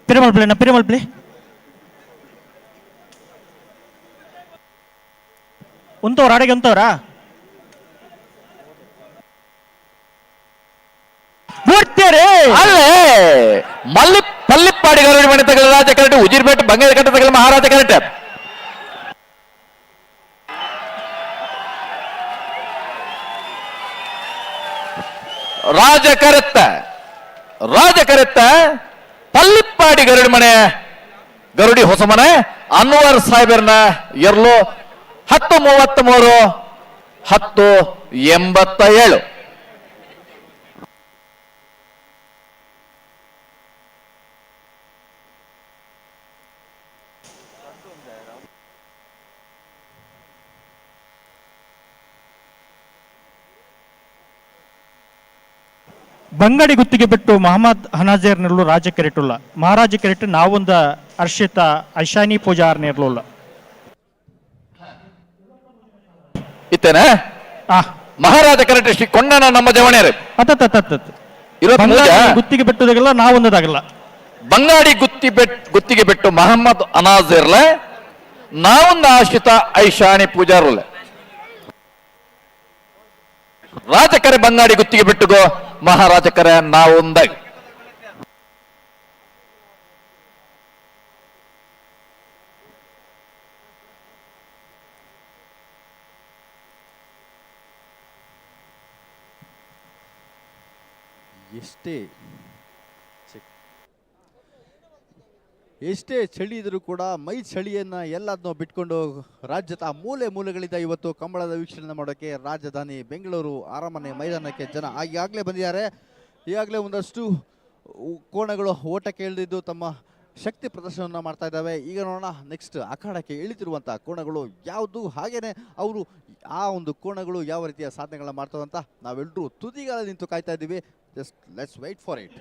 ಪಿರಮಲ್ಪಲೆ ಉಂತವ್ರ ಅಡಿಗೆ ಉಂತವ್ರಾ ಅಲ್ಲೇ ಮಲ್ಲಿಪ್ಪಾಡಿ ಗರುಡಿ ಮನೆ ತಗಲ ರಾಜ ಕರೆಕ್ಟ್, ಉಜಿರ್ಬೇಟು ಬಂಗಾಳ ಕಟ್ಟೆ ತಗಲ ಮಹಾರಾಜ ಕರೆಕ್ಟ್. ರಾಜ ಕರೆತ್ತ ಪಲ್ಲಿಪ್ಪಾಡಿ ಗರುಡಿ ಮನೆ ಗರುಡಿ ಹೊಸ ಮನೆ ಅನ್ವರ್ ಸಾಹೇಬರ್ನ ಎರ್ಲು 10:33 10:87. ಬಂಗಡಿ ಗುತ್ತಿಗೆ ಬಿಟ್ಟು ಮಹಮ್ಮದ್ ಹನಾಜೇರ್ ನಿರ್ಲು ರಾಜ ಕೆರೆಟುಲ್ಲ ಮಹಾರಾಜ ಕೆರೆಟ್ಟು ನಾವೊಂದ ಅರ್ಷಿತ ಐಶಾನಿ ಪೂಜಾರ್ ನಿರ್ಲುಲ್ಲ ಇತ್ತೇನೆ ಮಹಾರಾಜ ಕೆರೆಟ್ಟು ಶ್ರೀ ಕೊಂಡನ ನಮ್ಮ ಜವಣಿಯರು ಗುತ್ತಿಗೆ ಬಿಟ್ಟದಾಗಲ್ಲ ನಾವೊಂದದಾಗಲ್ಲ. ಬಂಗಾಡಿ ಗುತ್ತಿಗೆ ಬಿಟ್ಟು ಮಹಮ್ಮದ್ ಅನಾಜೇರ್ಲ ನಾವೊಂದು ಆಶ್ರಿತ ಐಶಾನಿ ಪೂಜಾರುಲ್ಲ ರಾಜಕರೆ ಬಂಗಾಡಿ ಗುತ್ತಿಗೆ ಬಿಟ್ಟುಗೋ ಮಹಾರಾಜಕರೆ ನಾವೊಂದಾಗಿ. ಎಷ್ಟೇ ಚಳಿ ಇದ್ರೂ ಕೂಡ ಮೈ ಚಳಿಯನ್ನು ಎಲ್ಲದನ್ನೂ ಬಿಟ್ಕೊಂಡು ರಾಜ್ಯದ ಮೂಲೆ ಮೂಲೆಗಳಿಂದ ಇವತ್ತು ಕಂಬಳದ ವೀಕ್ಷಣೆ ಮಾಡೋಕ್ಕೆ ರಾಜಧಾನಿ ಬೆಂಗಳೂರು ಅರಮನೆ ಮೈದಾನಕ್ಕೆ ಜನ ಈಗಾಗಲೇ ಬಂದಿದ್ದಾರೆ. ಈಗಾಗಲೇ ಒಂದಷ್ಟು ಕೋಣಗಳು ಓಟಕ್ಕೆ ಇಳಿದಿದ್ದು ತಮ್ಮ ಶಕ್ತಿ ಪ್ರದರ್ಶನವನ್ನು ಮಾಡ್ತಾ ಇದ್ದಾವೆ. ಈಗ ನೋಡೋಣ ನೆಕ್ಸ್ಟ್ ಅಖಾಡಕ್ಕೆ ಇಳಿತಿರುವಂಥ ಕೋಣಗಳು ಯಾವುದು, ಹಾಗೇನೆ ಅವರು ಆ ಒಂದು ಕೋಣಗಳು ಯಾವ ರೀತಿಯ ಸಾಧನೆಗಳನ್ನ ಮಾಡ್ತಾವೆ ಅಂತ ನಾವೆಲ್ಲರೂ ತುದಿಗಾಲ ನಿಂತು ಕಾಯ್ತಾ ಇದ್ದೀವಿ. Just let's wait for it.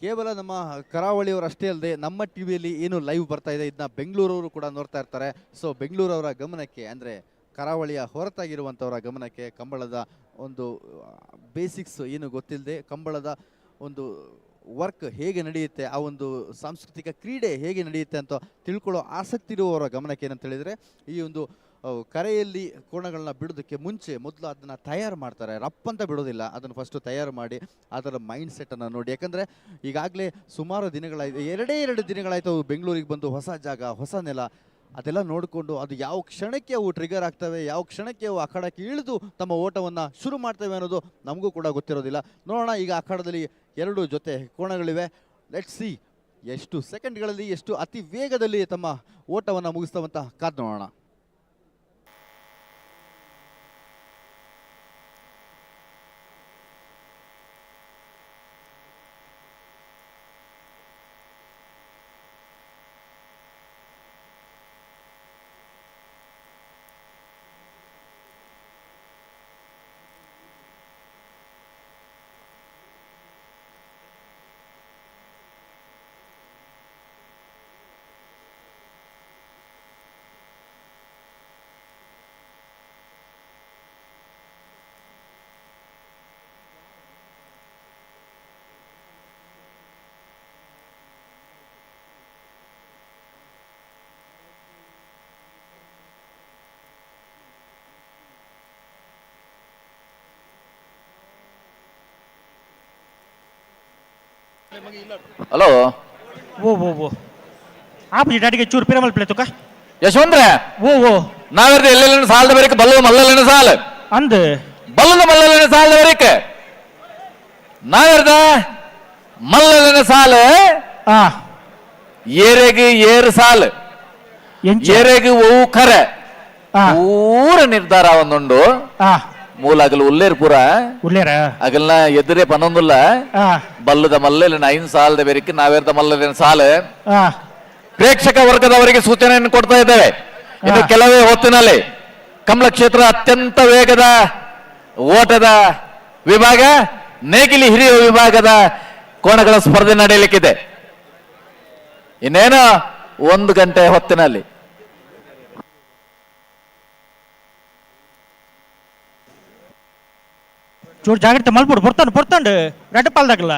ಕೇವಲ ನಮ್ಮ ಕರಾವಳಿಯವರು ಅಷ್ಟೇ ಅಲ್ಲದೆ ನಮ್ಮ ಟಿವಿಯಲ್ಲಿ ಏನು ಲೈವ್ ಬರ್ತಾ ಇದೆ ಇದನ್ನ ಬೆಂಗಳೂರವರು ಕೂಡ ನೋಡ್ತಾ ಇರ್ತಾರೆ. ಸೊ ಬೆಂಗಳೂರವರ ಗಮನಕ್ಕೆ ಅಂದರೆ ಕರಾವಳಿಯ ಹೊರತಾಗಿರುವಂಥವರ ಗಮನಕ್ಕೆ ಕಂಬಳದ ಒಂದು ಬೇಸಿಕ್ಸ್ ಏನು ಗೊತ್ತಿಲ್ಲದೆ ಕಂಬಳದ ಒಂದು ವರ್ಕ್ ಹೇಗೆ ನಡೆಯುತ್ತೆ, ಆ ಒಂದು ಸಾಂಸ್ಕೃತಿಕ ಕ್ರೀಡೆ ಹೇಗೆ ನಡೆಯುತ್ತೆ ಅಂತ ತಿಳ್ಕೊಳ್ಳೋ ಆಸಕ್ತಿ ಇರುವವರ ಗಮನಕ್ಕೆ ಏನಂತ ಹೇಳಿದರೆ ಈ ಒಂದು ಕರೆಯಲ್ಲಿ ಕೋಣಗಳನ್ನ ಬಿಡೋದಕ್ಕೆ ಮೊದಲು ಅದನ್ನು ತಯಾರು ಮಾಡ್ತಾರೆ. ರಪ್ಪಂತ ಬಿಡೋದಿಲ್ಲ, ಅದನ್ನು ಫಸ್ಟು ತಯಾರು ಮಾಡಿ ಅದರ ಮೈಂಡ್ ಸೆಟ್ಟನ್ನು ನೋಡಿ. ಯಾಕಂದರೆ ಈಗಾಗಲೇ ಸುಮಾರು ದಿನಗಳಾಯಿತು, 2 ದಿನಗಳಾಯಿತು ಬೆಂಗಳೂರಿಗೆ ಬಂದು ಹೊಸ ಜಾಗ ಹೊಸ ನೆಲ ಅದೆಲ್ಲ ನೋಡಿಕೊಂಡು ಅದು ಯಾವ ಕ್ಷಣಕ್ಕೆ ಅವು ಟ್ರಿಗರ್ ಆಗ್ತವೆ, ಯಾವ ಕ್ಷಣಕ್ಕೆ ಅವು ಅಖಾಡಕ್ಕೆ ಇಳಿದು ತಮ್ಮ ಓಟವನ್ನು ಶುರು ಮಾಡ್ತವೆ ಅನ್ನೋದು ನಮಗೂ ಕೂಡ ಗೊತ್ತಿರೋದಿಲ್ಲ. ನೋಡೋಣ, ಈಗ ಅಖಾಡದಲ್ಲಿ 2 ಜೊತೆ ಕೋಣಗಳಿವೆ. ಲೆಟ್ಸ್ ಸಿ ಎಷ್ಟು ಸೆಕೆಂಡ್ಗಳಲ್ಲಿ, ಎಷ್ಟು ಅತಿ ವೇಗದಲ್ಲಿ ತಮ್ಮ ಓಟವನ್ನು ಮುಗಿಸ್ತವಂತ ಕಾದು ನೋಡೋಣ. ಹಲೋ ಓ ಆಪೋಸಿಟ್ ಅಡಿಗೆ ಚೂರು ಪಿರಮಲ್ ಪ್ಲೇ ತುಕ ಯಶವಂತ್ರ ಓ ನಾವೆರ್ದು ಎಲ್ಲೆಲ್ಲಿನ ಸಾಲದ ಬರೀಕ ಬಲ್ಲದ ಮಲ್ಲಲ್ಲಿನ ಸಾಲ ಅಂದ್ ಬಲ್ಲದ ಮಲ್ಲಲ್ಲಿನ ಸಾಲದ ಬರೀಕ ನಾವೆರ್ದ ಮಲ್ಲಲ್ಲಿನ ಸಾಲ ಆ ಏರೆಗೆ ಏರು ಸಾಲ ಏರೆಗೆ ಓ ಖರೆ ಪೂರ ನಿರ್ಧಾರ ಒಂದುಂಡು ಮೂಲ ಅಗಲು ಉಲ್ಲೇರ್ ಪೂರ ಉಲ್ಲೇರ ಅಗಲ್ನ ಎದುರೇ ಪನ್ನೊಂದುಲ್ಲ ಬಲ್ಲದ ಮಲ್ಲಲಿನ 5 ಸಾಲದ ಬೇರಿಕೆ ನಾವೆರ್ದ ಮಲ್ಲಲಿನ ಸಾಲ ಪ್ರೇಕ್ಷಕ ವರ್ಗದವರಿಗೆ ಸೂಚನೆಯನ್ನು ಕೊಡ್ತಾ ಇದ್ದೇವೆ. ಇನ್ನು ಕೆಲವೇ ಹೊತ್ತಿನಲ್ಲಿ ಕಮಲ ಕ್ಷೇತ್ರ ಅತ್ಯಂತ ವೇಗದ ಓಟದ ವಿಭಾಗ, ನೇಗಿಲಿ ಹಿರಿಯ ವಿಭಾಗದ ಕೋಣಗಳ ಸ್ಪರ್ಧೆ ನಡೆಯಲಿಕ್ಕಿದೆ. ಇನ್ನೇನು 1 ಗಂಟೆ ಹೊತ್ತಿನಲ್ಲಿ ಚೂರು ಜಾಗ್ರತೆ ಮಲ್ಬಿಡು, ಬರ್ತಾಂಡು ರೆಡ್ ಪಾಲ್ದಾಗಲ್ಲ.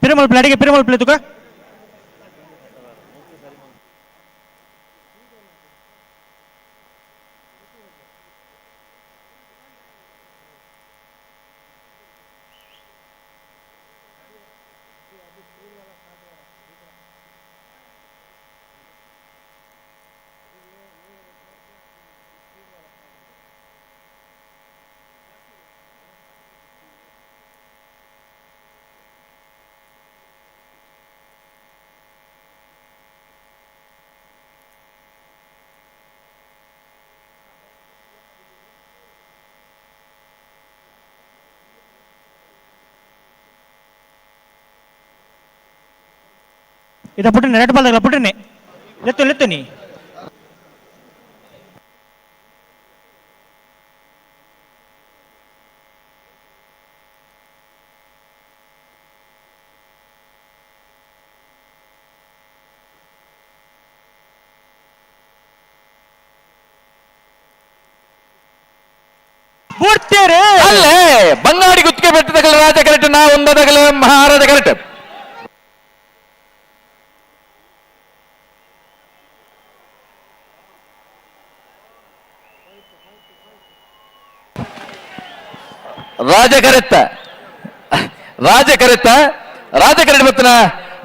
ಪಿರಮಲ್ ಪ್ಲೇ ಅಡಿಗೆ ಪಿರಮಲ್ ಪ್ಲೇ ತುಕ ಇದ ಪುಟ್ಟಿನಿ ರೆಡ್ ಬಾಲ್ದಾಗಲ್ಲ ಪುಟ್ಟಿನಿ ಲೆತ್ತನಿ ಅಲ್ಲೇ ಬಂಗಾಡಿ ಗುತ್ತಿಗೆ ಬೆಟ್ಟದಗಲ ರಾಜ ಕರೆಕ್ಟ್ ನಾ ಒಂದದಗಲ ಮಹಾರಾಜ ಕರೆಕ್ಟ್ ರಾಜಕರೆಕ್ಟ್ ಮತ್ತಿನ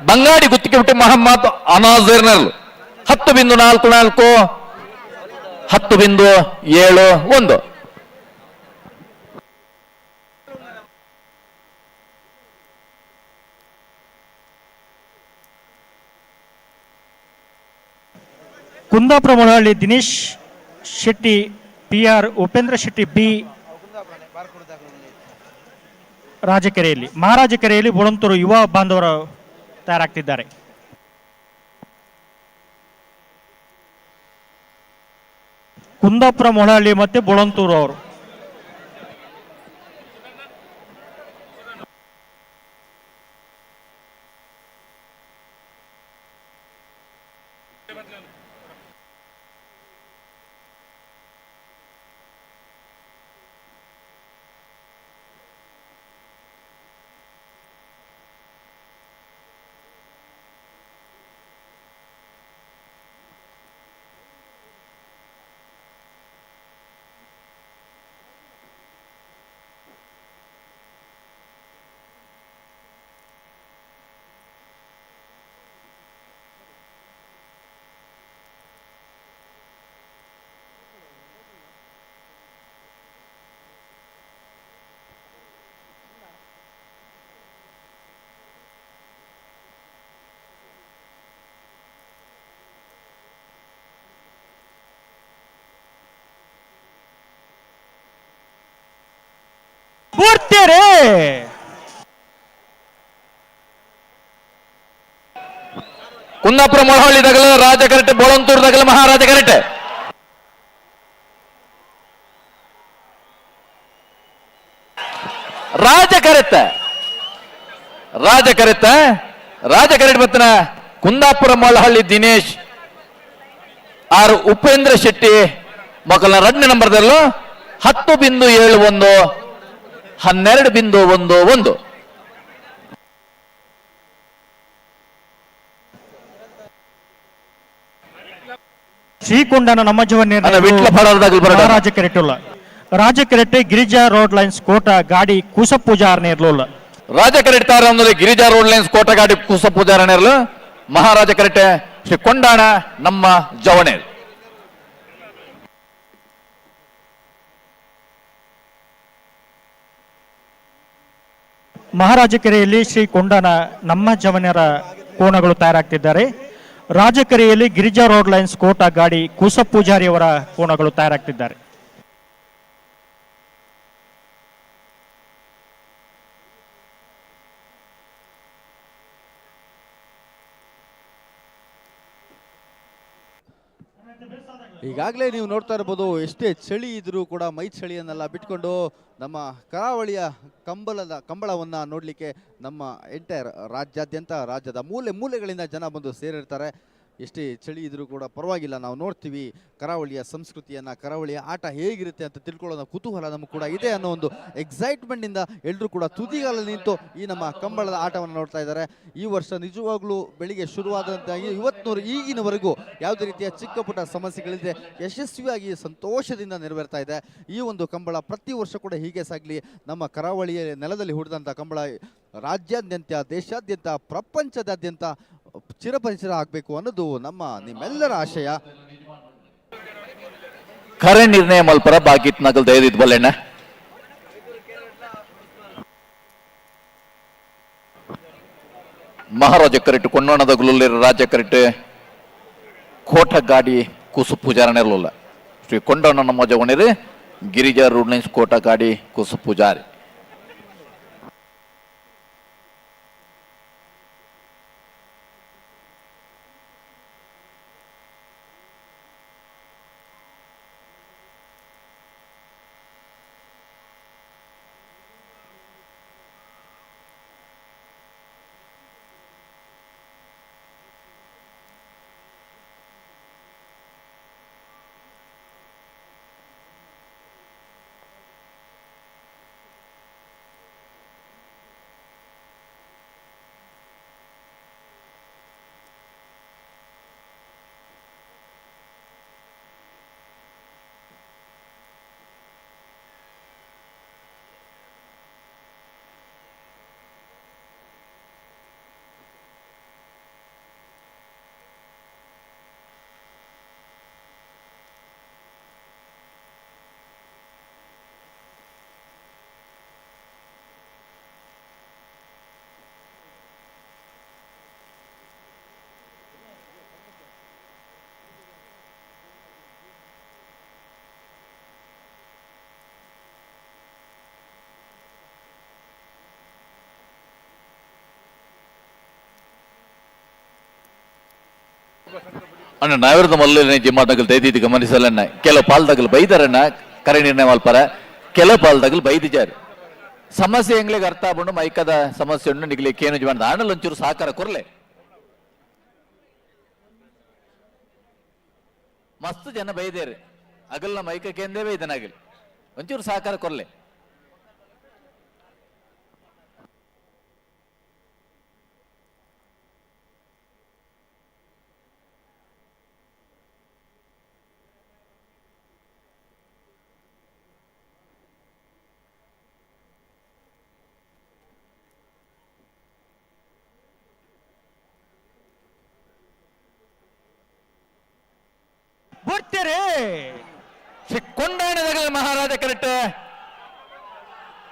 ಬಂಗಾಡಿ ಗುತ್ತಿಗೆ ಬಿಟ್ಟು ಮಹಮ್ಮದ್ ಅನಾಜರ್ನಲ್ 10.44 10.71 ಕುಂದಾಪುರ ಮೊಳಹಳ್ಳಿ ದಿನೇಶ್ ಶೆಟ್ಟಿ PR ಉಪೇಂದ್ರ ಶೆಟ್ಟಿ B ರಾಜಕೆರೆಯಲ್ಲಿ ಮಹಾರಾಜಕೆರೆಯಲ್ಲಿ ಬುಳಂತೂರು ಯುವ ಬಾಂಧವರು ತಯಾರಾಗ್ತಿದ್ದಾರೆ. ಕುಂದಾಪುರ ಮೊಳಹಳ್ಳಿ ಮತ್ತೆ ಬುಳಂತೂರು ಅವರು ಬರ್ತೀರಿ ಕುಂದಾಪುರ ಮೊಳಹಳ್ಳಿ ದಗಲ ರಾಜ ಕರೆಕ್ಟ್, ಬೋಳಂತೂರು ದಗಲ ಮಹಾರಾಜ ಕರೆಕ್ಟ್. ರಾಜ ಕರೆಕ್ಟ್ ಬತ್ತನ ಕುಂದಾಪುರ ಮೊಳಹಳ್ಳಿ ದಿನೇಶ್ ಆರ್ ಉಪೇಂದ್ರ ಶೆಟ್ಟಿ ಮಕ್ಕಳ 2ನೇ ನಂಬರ್ದಲ್ಲೂ 10.71 12.11. ಶ್ರೀಕೊಂಡನ ನಮ್ಮ ಜೀವನ ವಿಟ್ಲ ರಾಜ ಕೆರೆಟ್ಟುಲ್ಲ ರಾಜ ಕೆರೆಟ್ಟೆ ಗಿರಿಜಾ ರೋಡ್ ಲೈನ್ಸ್ ಕೋಟ ಗಾಡಿ ಕುಸ ಪೂಜಾರನೇ ಇರ್ಲಿಲ್ಲ. ರಾಜ ಕರೆಕ್ಟ್ ತಾರ ಅಂದ್ರೆ ಗಿರಿಜಾ ರೋಡ್ ಲೈನ್ಸ್ ಕೋಟ ಗಾಡಿ ಕುಸ ಪೂಜಾರನೇ ಇರಲು ಮಹಾರಾಜ ಕರೆಕ್ಟ್ ಶ್ರೀ ಕೊಂಡಾಣ ನಮ್ಮ ಜವಣೆ. ಮಹಾರಾಜ ಕೆರೆಯಲ್ಲಿ ಶ್ರೀ ಕೊಂಡನ ನಮ್ಮ ಜವನರ ಕೋಣಗಳು ತಯಾರಾಗ್ತಿದ್ದಾರೆ. ರಾಜಕೆರೆಯಲ್ಲಿ ಗಿರಿಜಾ ರೋಡ್ ಲೈನ್ಸ್ ಕೋಟ ಗಾಡಿ ಕುಸ ಪೂಜಾರಿಯವರ ಕೋಣಗಳು ತಯಾರಾಗ್ತಿದ್ದಾರೆ. ಈಗಾಗಲೇ ನೀವು ನೋಡ್ತಾ ಇರ್ಬೋದು, ಎಷ್ಟೇ ಚಳಿ ಇದ್ರೂ ಕೂಡ ಮೈ ಚಳಿಯನ್ನೆಲ್ಲ ಬಿಟ್ಕೊಂಡು ನಮ್ಮ ಕರಾವಳಿಯ ಕಂಬಳವನ್ನು ನೋಡಲಿಕ್ಕೆ ನಮ್ಮ ಎಂಟೈರ್ ರಾಜ್ಯಾದ್ಯಂತ ರಾಜ್ಯದ ಮೂಲೆ ಮೂಲೆಗಳಿಂದ ಜನ ಬಂದು ಸೇರಿರ್ತಾರೆ. ಎಷ್ಟೇ ಚಳಿ ಇದ್ರೂ ಕೂಡ ಪರವಾಗಿಲ್ಲ, ನಾವು ನೋಡ್ತೀವಿ ಕರಾವಳಿಯ ಸಂಸ್ಕೃತಿಯನ್ನು, ಕರಾವಳಿಯ ಆಟ ಹೇಗಿರುತ್ತೆ ಅಂತ ತಿಳ್ಕೊಳ್ಳೋ ಕುತೂಹಲ ನಮಗೆ ಕೂಡ ಇದೆ ಅನ್ನೋ ಒಂದು ಎಕ್ಸೈಟ್ಮೆಂಟಿಂದ ಎಲ್ಲರೂ ಕೂಡ ತುದಿಗಾಲಲ್ಲಿ ನಿಂತು ಈ ನಮ್ಮ ಕಂಬಳದ ಆಟವನ್ನು ನೋಡ್ತಾ ಇದ್ದಾರೆ. ಈ ವರ್ಷ ನಿಜವಾಗ್ಲೂ ಬೆಳಿಗ್ಗೆ ಶುರುವಾದಂಥ ಈಗಿನವರೆಗೂ ಯಾವುದೇ ರೀತಿಯ ಚಿಕ್ಕ ಪುಟ್ಟ ಸಮಸ್ಯೆಗಳಿದೆ ಯಶಸ್ವಿಯಾಗಿ ಸಂತೋಷದಿಂದ ನೆರವೇರ್ತಾ ಇದೆ. ಈ ಒಂದು ಕಂಬಳ ಪ್ರತಿ ವರ್ಷ ಕೂಡ ಹೀಗೆ ಸಾಗಲಿ. ನಮ್ಮ ಕರಾವಳಿಯ ನೆಲದಲ್ಲಿ ಹುಟ್ಟಿದಂಥ ಕಂಬಳ ರಾಜ್ಯಾದ್ಯಂತ, ದೇಶಾದ್ಯಂತ, ಪ್ರಪಂಚದಾದ್ಯಂತ ಚಿರಪರಿಚಿತ ಆಗಬೇಕು ಅನ್ನೋದು ನಿಮ್ಮೆಲ್ಲರ ಆಶಯ. ಖರೆ ನಿರ್ಣಯ ಮಲ್ಪರ ಬಾಕಿತ್ ನಗಲ್ ದಯದಿದ್ ಬಲ್ಲೆಣ್ಣ ಮಹಾರಾಜ ಕರೆಕ್ಟ್ ಕೊಂಡೋಣದ ಗುಲ್ಲೂರಿನ ರಾಜ ಕರೆಕ್ಟ್ ಕೋಟ ಗಾಡಿ ಕುಸು ಪೂಜಾರನೇ ಇರಲಿಲ್ಲ. ಶ್ರೀ ಕೊಂಡೋಣ ನಮ್ಮ ಜವಣಿರಿ ಗಿರಿಜಾ ರೋಡ್ ಲೈನ್ಸ್ ಕೋಟ ಗಾಡಿ ಕುಸು ಪೂಜಾರಿ. ಅಣ್ಣ ನಾವಿರದ ಮೊದಲನೇ ಜಿಮ್ಮಾಟಗಳು ದೈದಿದ್ದು ಗಮನಿಸಲಣ್ಣ. ಕೆಲವು ಪಾಲ್ದಾಗಲು ಬೈದಾರಣ್ಣ ಕರೆ ನಿರ್ಣಯ ಮಲ್ಪಾರ, ಕೆಲವು ಪಾಲ್ದಾಗಲು ಬೈದಿದ್ದಾರೆ. ಸಮಸ್ಯೆ ಹೆಂಗ್ಲಿಗೆ ಅರ್ಥ ಆಗ್ಬಿಟ್ಟು ಮೈಕದ ಸಮಸ್ಯೆ ಉಂಡು ನಿಗ್ಲಿಕ್ಕೆ ಏನು ಜೀವನ ಆಣಲ್ ಒಂಚೂರು ಸಹಕಾರ ಕೊರ್ಲೆ. ಮಸ್ತ್ ಜನ ಬೈದೇರಿ ಅಗಲ್ನ ಮೈಕಕ್ಕೆ ಎಂದೇ ಬೈದನಾಗಲಿ ಒಂಚೂರು ಸಹಕಾರ ಕೊರ್ಲೆ. ಕೊಂಡಾಣದ ಮಹಾರಾಜ ಕರೆಕ್ಟ್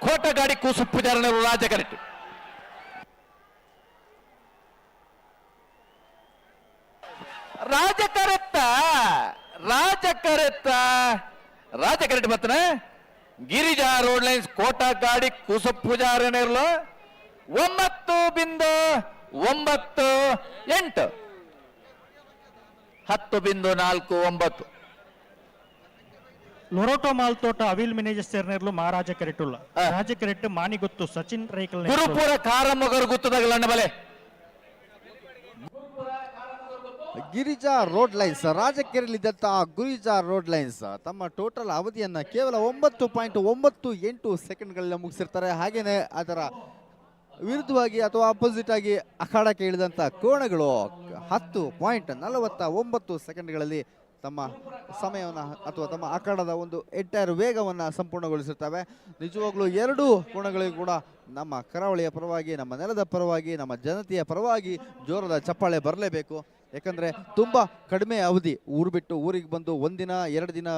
ಕೋಟ ಗಾಡಿ ಕೂಸು ಪೂಜಾರನ ರಾಜ ಕರೆಕ್ಟ್. ರಾಜ ಕರೆಕ್ಟ್ ಬರ್ತನ ಗಿರಿಜಾ ರೋಡ್ ಲೈನ್ಸ್ ಕೋಟ ಗಾಡಿ ಕುಸ ಪೂಜಾರನೇರ್ಲು 9.98 10.49 ಲೊರೋಟೋ ಮಾಲ್ ತೋಟ ಅವಿಲ್ ಮ್ಯಾನೇಜರ್ ಸೇರ್ನೇರ್ಲು ಮಹಾರಾಜ ಕೆರೆಟುಲ್ಲ ರಾಜ ಕೆರೆಟ್ ಮಾನಿಗೊತ್ತು ಸಚಿನ್ ರೈಕಲ್ ಗುರುಪುರ ಕಾರಮ್ಮಗರು ಗುತ್ತದಾಗಲ್ಲ ಬಲೆ ಗಿರಿಜಾ ರೋಡ್ ಲೈನ್ಸ್ ರಾಜಕೆರೆಯಲ್ಲಿದ್ದಂತಹ ಗಿರಿಜಾ ರೋಡ್ ಲೈನ್ಸ್ ತಮ್ಮ ಟೋಟಲ್ ಅವಧಿಯನ್ನ ಕೇವಲ 9.98 ಸೆಕೆಂಡ್ಗಳಲ್ಲಿ ಮುಗಿಸಿರ್ತಾರೆ. ಹಾಗೇನೆ ಅದರ ವಿರುದ್ಧವಾಗಿ ಅಥವಾ ಅಪೋಸಿಟ್ ಆಗಿ ಅಖಾಡಕ್ಕೆ ಇಳಿದಂಥ ಕೋಣಗಳು 10.49 ಸೆಕೆಂಡ್ಗಳಲ್ಲಿ ತಮ್ಮ ಸಮಯವನ್ನು ಅಥವಾ ತಮ್ಮ ಅಖಾಡದ ಒಂದು ಎಂಟೈರ್ ವೇಗವನ್ನು ಸಂಪೂರ್ಣಗೊಳಿಸಿರ್ತವೆ. ನಿಜವಾಗ್ಲೂ ಎರಡೂ ಕೋಣಗಳಿಗೂ ಕೂಡ ನಮ್ಮ ಕರಾವಳಿಯ ಪರವಾಗಿ, ನಮ್ಮ ನೆಲದ ಪರವಾಗಿ, ನಮ್ಮ ಜನತೆಯ ಪರವಾಗಿ ಜೋರದ ಚಪ್ಪಾಳೆ ಬರಲೇಬೇಕು. ಯಾಕಂದರೆ ತುಂಬ ಕಡಿಮೆ ಅವಧಿ, ಊರು ಬಿಟ್ಟು ಊರಿಗೆ ಬಂದು 1 ದಿನ 2 ದಿನ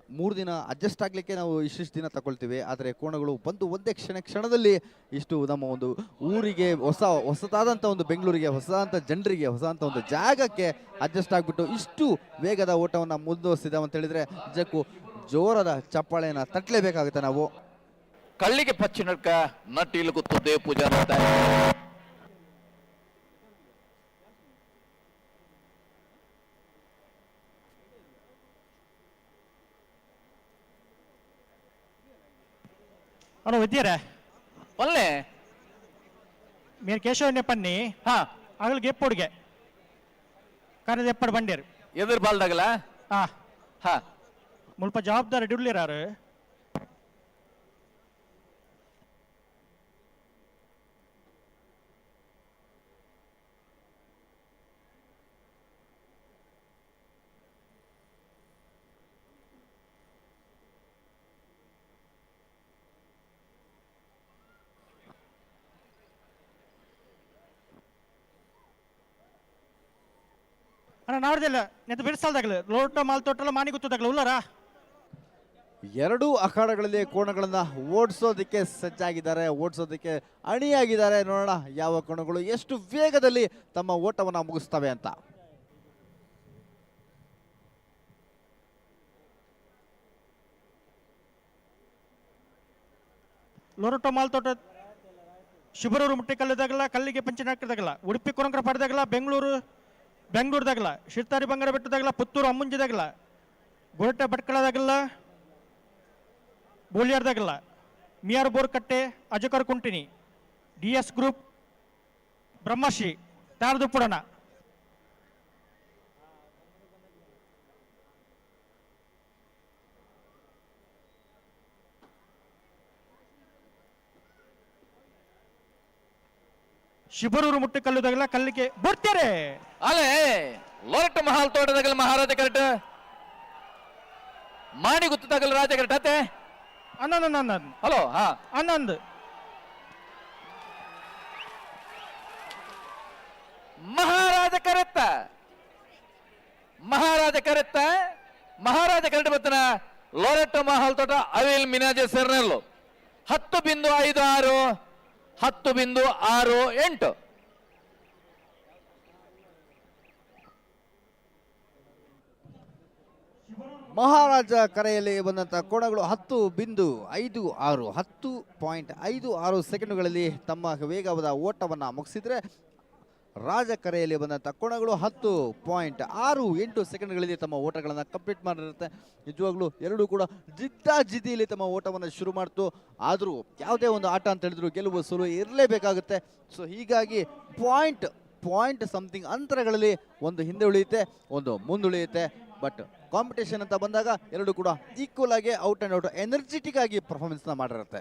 3 ದಿನ ಅಡ್ಜಸ್ಟ್ ಆಗಲಿಕ್ಕೆ ನಾವು ಇಷ್ಟಿಷ್ಟು ದಿನ ತಗೊಳ್ತೀವಿ. ಆದರೆ ಕೋಣಗಳು ಬಂದು ಒಂದೇ ಕ್ಷಣದಲ್ಲಿ ಇಷ್ಟು ನಮ್ಮ ಒಂದು ಊರಿಗೆ ಹೊಸದಾದಂಥ ಒಂದು ಬೆಂಗಳೂರಿಗೆ, ಹೊಸದಾದಂಥ ಜನರಿಗೆ, ಹೊಸದಾದಂಥ ಒಂದು ಜಾಗಕ್ಕೆ ಅಡ್ಜಸ್ಟ್ ಆಗಿಬಿಟ್ಟು ಇಷ್ಟು ವೇಗದ ಓಟವನ್ನು ಮುಂದುವರಿಸಿದಾವೆ ಅಂತ ಹೇಳಿದರೆ ನಿಜಕ್ಕೂ ಜೋರದ ಚಪ್ಪಾಳೆಯನ್ನು ತಟ್ಟಲೇಬೇಕಾಗುತ್ತೆ ನಾವು. ಕಳ್ಳಿಗೆ ಪಚ್ಚಿನಡ್ಕ ನಟ್ಟಿಲು ಗುತ್ತು ದೇವ್ ಪೂಜಾ ಮಾಡ್ತಾ ಅಣ್ಣ ವಿದ್ಯಾರ ಒಳ್ಳೆ మీరు కేశవన్య పన్ని అగలు గెప్పొడిగే కానీ ఎప్పటి బండారు ఎదురు బాల్దాగల ముಲ್ಪ జవాಬ್ದಾರಿ ಡುಳ್ಳಿರಾರು ಅಣ್ಣ ನಾವ್ರದಿಲ್ಲ ನೆತ್ತು ಬಿಡಿಸಲ್ದಾಗಲು ಲೋಟ ಮಾಲ್ ತೋಟಲ್ಲ ಮಾನಿ ಗೊತ್ತದಾಗಲ್ಲ ಉಳ್ಳಾರ ಎರಡೂ ಅಖಾಡಗಳಲ್ಲಿ ಕೋಣಗಳನ್ನು ಓಡಿಸೋದಕ್ಕೆ ಸಜ್ಜಾಗಿದ್ದಾರೆ, ಓಡಿಸೋದಕ್ಕೆ ಅಣಿಯಾಗಿದ್ದಾರೆ. ನೋಡೋಣ ಯಾವ ಕೋಣಗಳು ಎಷ್ಟು ವೇಗದಲ್ಲಿ ತಮ್ಮ ಓಟವನ್ನು ಮುಗಿಸ್ತವೆ ಅಂತ. ಲೋರಟೋ ಮಾಲ್ ತೋಟ ಶಿಬರೂರು ಮುಟ್ಟಿಕಲ್ಲದಾಗಲ್ಲ, ಕಲ್ಲಿಗೆ ಪಂಚನಾಕದಾಗಲ್ಲ, ಉಡುಪಿ ಕೊರಂಕರ ಪಡೆದಾಗಲ್ಲ, ಬೆಂಗಳೂರದಾಗಲ್ಲ, ಶಿರ್ತಾರಿ ಬಂಗಾರ ಬೆಟ್ಟದಾಗಲ್ಲ, ಪುತ್ತೂರು ಅಮ್ಮಂಜಿದಾಗಲ್ಲ, ಗೋರಟೆ ಭಟ್ಕಳದಾಗಲ್ಲ, ಬೋಲಿಯಾರ್ದಾಗಲ್ಲ, ಮಿಯಾರ್ ಬೋರ್ಕಟ್ಟೆ, ಅಜಕರ್ ಕುಂಟಿನಿ, DS ಗ್ರೂಪ್, ಬ್ರಹ್ಮಶ್ರೀ ತಾರದು ಪುಡಣ. ಶಿಬರೂರು ಮುಟ್ಟಿಕಲ್ಲುದಾಗಲ್ಲ, ಕಲ್ಲಿಗೆ ಬರ್ತಾರೆ ಅಲೆ ಲೊರಟ ಮಹಾಲ್ ತೋಟದಾಗಲ್ಲ ಮಹಾರಾಜ ಕರೆಕ್ಟ್ ಮಾಣಿ ಗುತ್ತದಾಗಲ್ಲ ರಾಜ ಕರೆಕ್ಟ್ ಅತ್ತೆ ಅನ್ನೊಂದು ಹಲೋ ಅನ್ನೊಂದು ಮಹಾರಾಜ ಕರೆತ್ತ ಮಹಾರಾಜ ಕರೆಕ್ಟ್ ಬರ್ತನ ಲೊರಟ ಮಹಾಲ್ ತೋಟ ಅವಿಲ್ ಮಿನಾಜೆ ಸರ್ನಲ್ಲು 10.56 10.68 ಮಹಾರಾಜ ಕರೆಯಲ್ಲಿ ಬಂದಂಥ ಕೋಣಗಳು 10.56 10.56 ಸೆಕೆಂಡುಗಳಲ್ಲಿ ತಮ್ಮ ವೇಗವಾದ ಓಟವನ್ನು ಮುಗಿಸಿದರೆ, ರಾಜ ಕರೆಯಲ್ಲಿ ಬಂದಂಥ ಕೋಣಗಳು 10.68 ಸೆಕೆಂಡ್ಗಳಲ್ಲಿ ತಮ್ಮ ಓಟಗಳನ್ನು ಕಂಪ್ಲೀಟ್ ಮಾಡಿರುತ್ತೆ. ನಿಜವಾಗ್ಲೂ ಎರಡೂ ಕೂಡ ಜಿದ್ದಿಯಲ್ಲಿ ತಮ್ಮ ಓಟವನ್ನು ಶುರು ಮಾಡ್ತು. ಆದರೂ ಯಾವುದೇ ಒಂದು ಆಟ ಅಂತ ಹೇಳಿದ್ರು ಗೆಲುವು ಸೋಲು ಇರಲೇಬೇಕಾಗುತ್ತೆ. ಸೊ ಹೀಗಾಗಿ ಪಾಯಿಂಟ್ ಸಮಥಿಂಗ್ ಅಂತರಗಳಲ್ಲಿ ಒಂದು ಹಿಂದೆ ಉಳಿಯುತ್ತೆ, ಒಂದು ಮುಂದುಳಿಯುತ್ತೆ. ಬಟ್ ಕಾಂಪಿಟೇಷನ್ ಅಂತ ಬಂದಾಗ ಎರಡು ಕೂಡ ಈಕ್ವಲ್ ಆಗಿ ಔಟ್ ಆ್ಯಂಡ್ ಔಟ್ ಎನರ್ಜೆಟಿಕ್ ಆಗಿ ಪರ್ಫಾರ್ಮೆನ್ಸ್ನ ಮಾಡಿರುತ್ತೆ.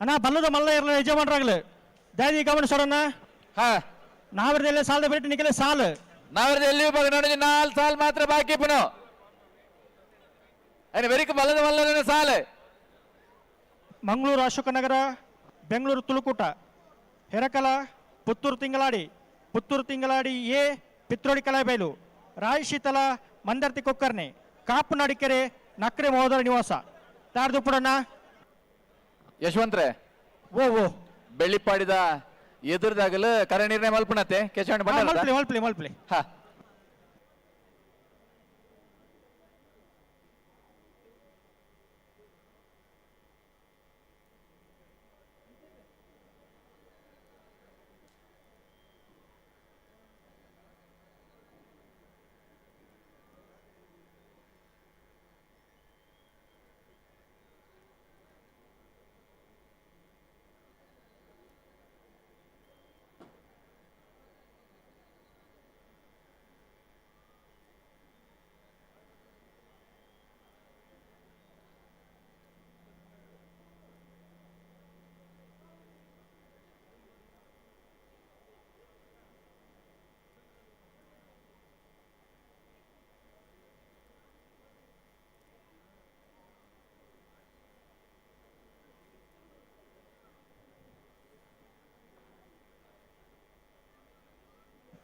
ಅಣ್ಣ ಬಲ್ಲದ ಮಲ್ಲ ಇರಲ್ಲ ಯಜಮಾನ್ರಾಗ್ಲಿ ದಾದಿ ಗಮನಿಸೋಣ. ನಾವರದಲ್ಲೇ ಸಾಲದ ಬಿಟ್ಟು ನಿಖಿಲ ಸಾಲು ನಾವರದಲ್ಲಿ ನೋಡಿ 4 ಸಾಲ್ ಮಾತ್ರ ಬಾಕಿ ಪುನಃ ವೆರಿಕ ಬಲ್ಲದ ಮಲ್ಲನ ಸಾಲು. ಮಂಗಳೂರು ಅಶೋಕನಗರ, ಬೆಂಗಳೂರು ತುಳುಕೂಟ, ಹೆರಕಲ, ಪುತ್ತೂರು ತಿಂಗಳಾಡಿ ಎ, ಪಿತ್ರೋಡಿ ಕಲಾಬೈಲು, ರಾಯಶೀತಲ, ಮಂದರ್ತಿ ಕೊಕ್ಕರ್ನೆ, ಕಾಪುನಾಡಿಕೆರೆ, ನಕ್ರೆ ಮಹೋದರ ನಿವಾಸ ತಾರ್ದು ಪುಡಣ್ಣ. ಯಶವಂತ್ರೆ ಓ ಬೆಳ್ಳಿಪಾಡಿದ ಎದುರ್ದಾಗಲು ಕರೆ ನಿರ್ಣಯ ಮಲ್ಪನತೆ ಕೆಶವಣ್ಣ ಮಲ್ಪಲಿ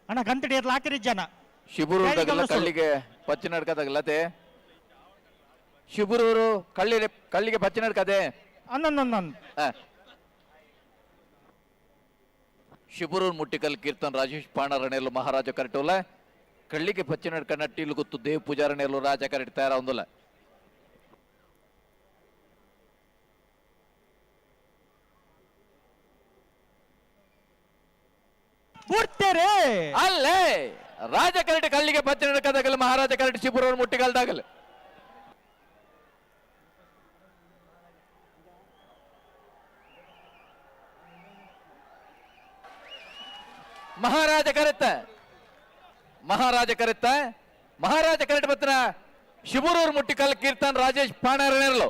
ಅಣ್ಣ ಗಂಟಡಿ ಇರ್ಲ ಹಾಕಿರಿ ಜನ ಶಿಬೂರು ಕಳ್ಳಿಗೆ ಪಚ್ಚಿನಡ್ಕದಾಗಲ್ಲತೆ ಶಿಬೂರೂರು ಕಳ್ಳಿಗೆ ಪಚ್ಚಿನಡ್ಕದೆ ಅನ್ನೊಂದೊಂದೊಂದು ಶಿಬೂರೂರು ಮುಟ್ಟಿಕಲ್ ಕೀರ್ತನ್ ರಾಜೇಶ್ ಪಾಣರಣೆಲು ಮಹಾರಾಜ ಕರೆಟೋಲ ಕಳ್ಳಿಗೆ ಪಚ್ಚಿನಡ್ಕ ನಟ್ಟಿಲು ಗೊತ್ತು ದೇವ್ ಪೂಜಾರಣೆಲು ರಾಜ ಕರೆಟ್ ತಯಾರ ಒಂದಲ್ಲ ಅಲ್ಲೇ ರಾಜ ಕರೆಟ್ ಕಳ್ಳಿಗೆ ಪಚ್ಚಿನಡ್ಕದಾಗಲ್ಲ ಮಹಾರಾಜ ಕರೆಟ್ ಶಿಬೂರೂರು ಮುಟ್ಟಿಕಲ್ದಾಗಲ್ಲ ಮಹಾರಾಜ ಕರೆಕ್ಟ್ ಪತ್ರ ಶಿಬೂರೂರು ಮುಟ್ಟಿಕಲ್ ಕೀರ್ತನ್ ರಾಜೇಶ್ ಪಾಣಾರನೆರ್ಲು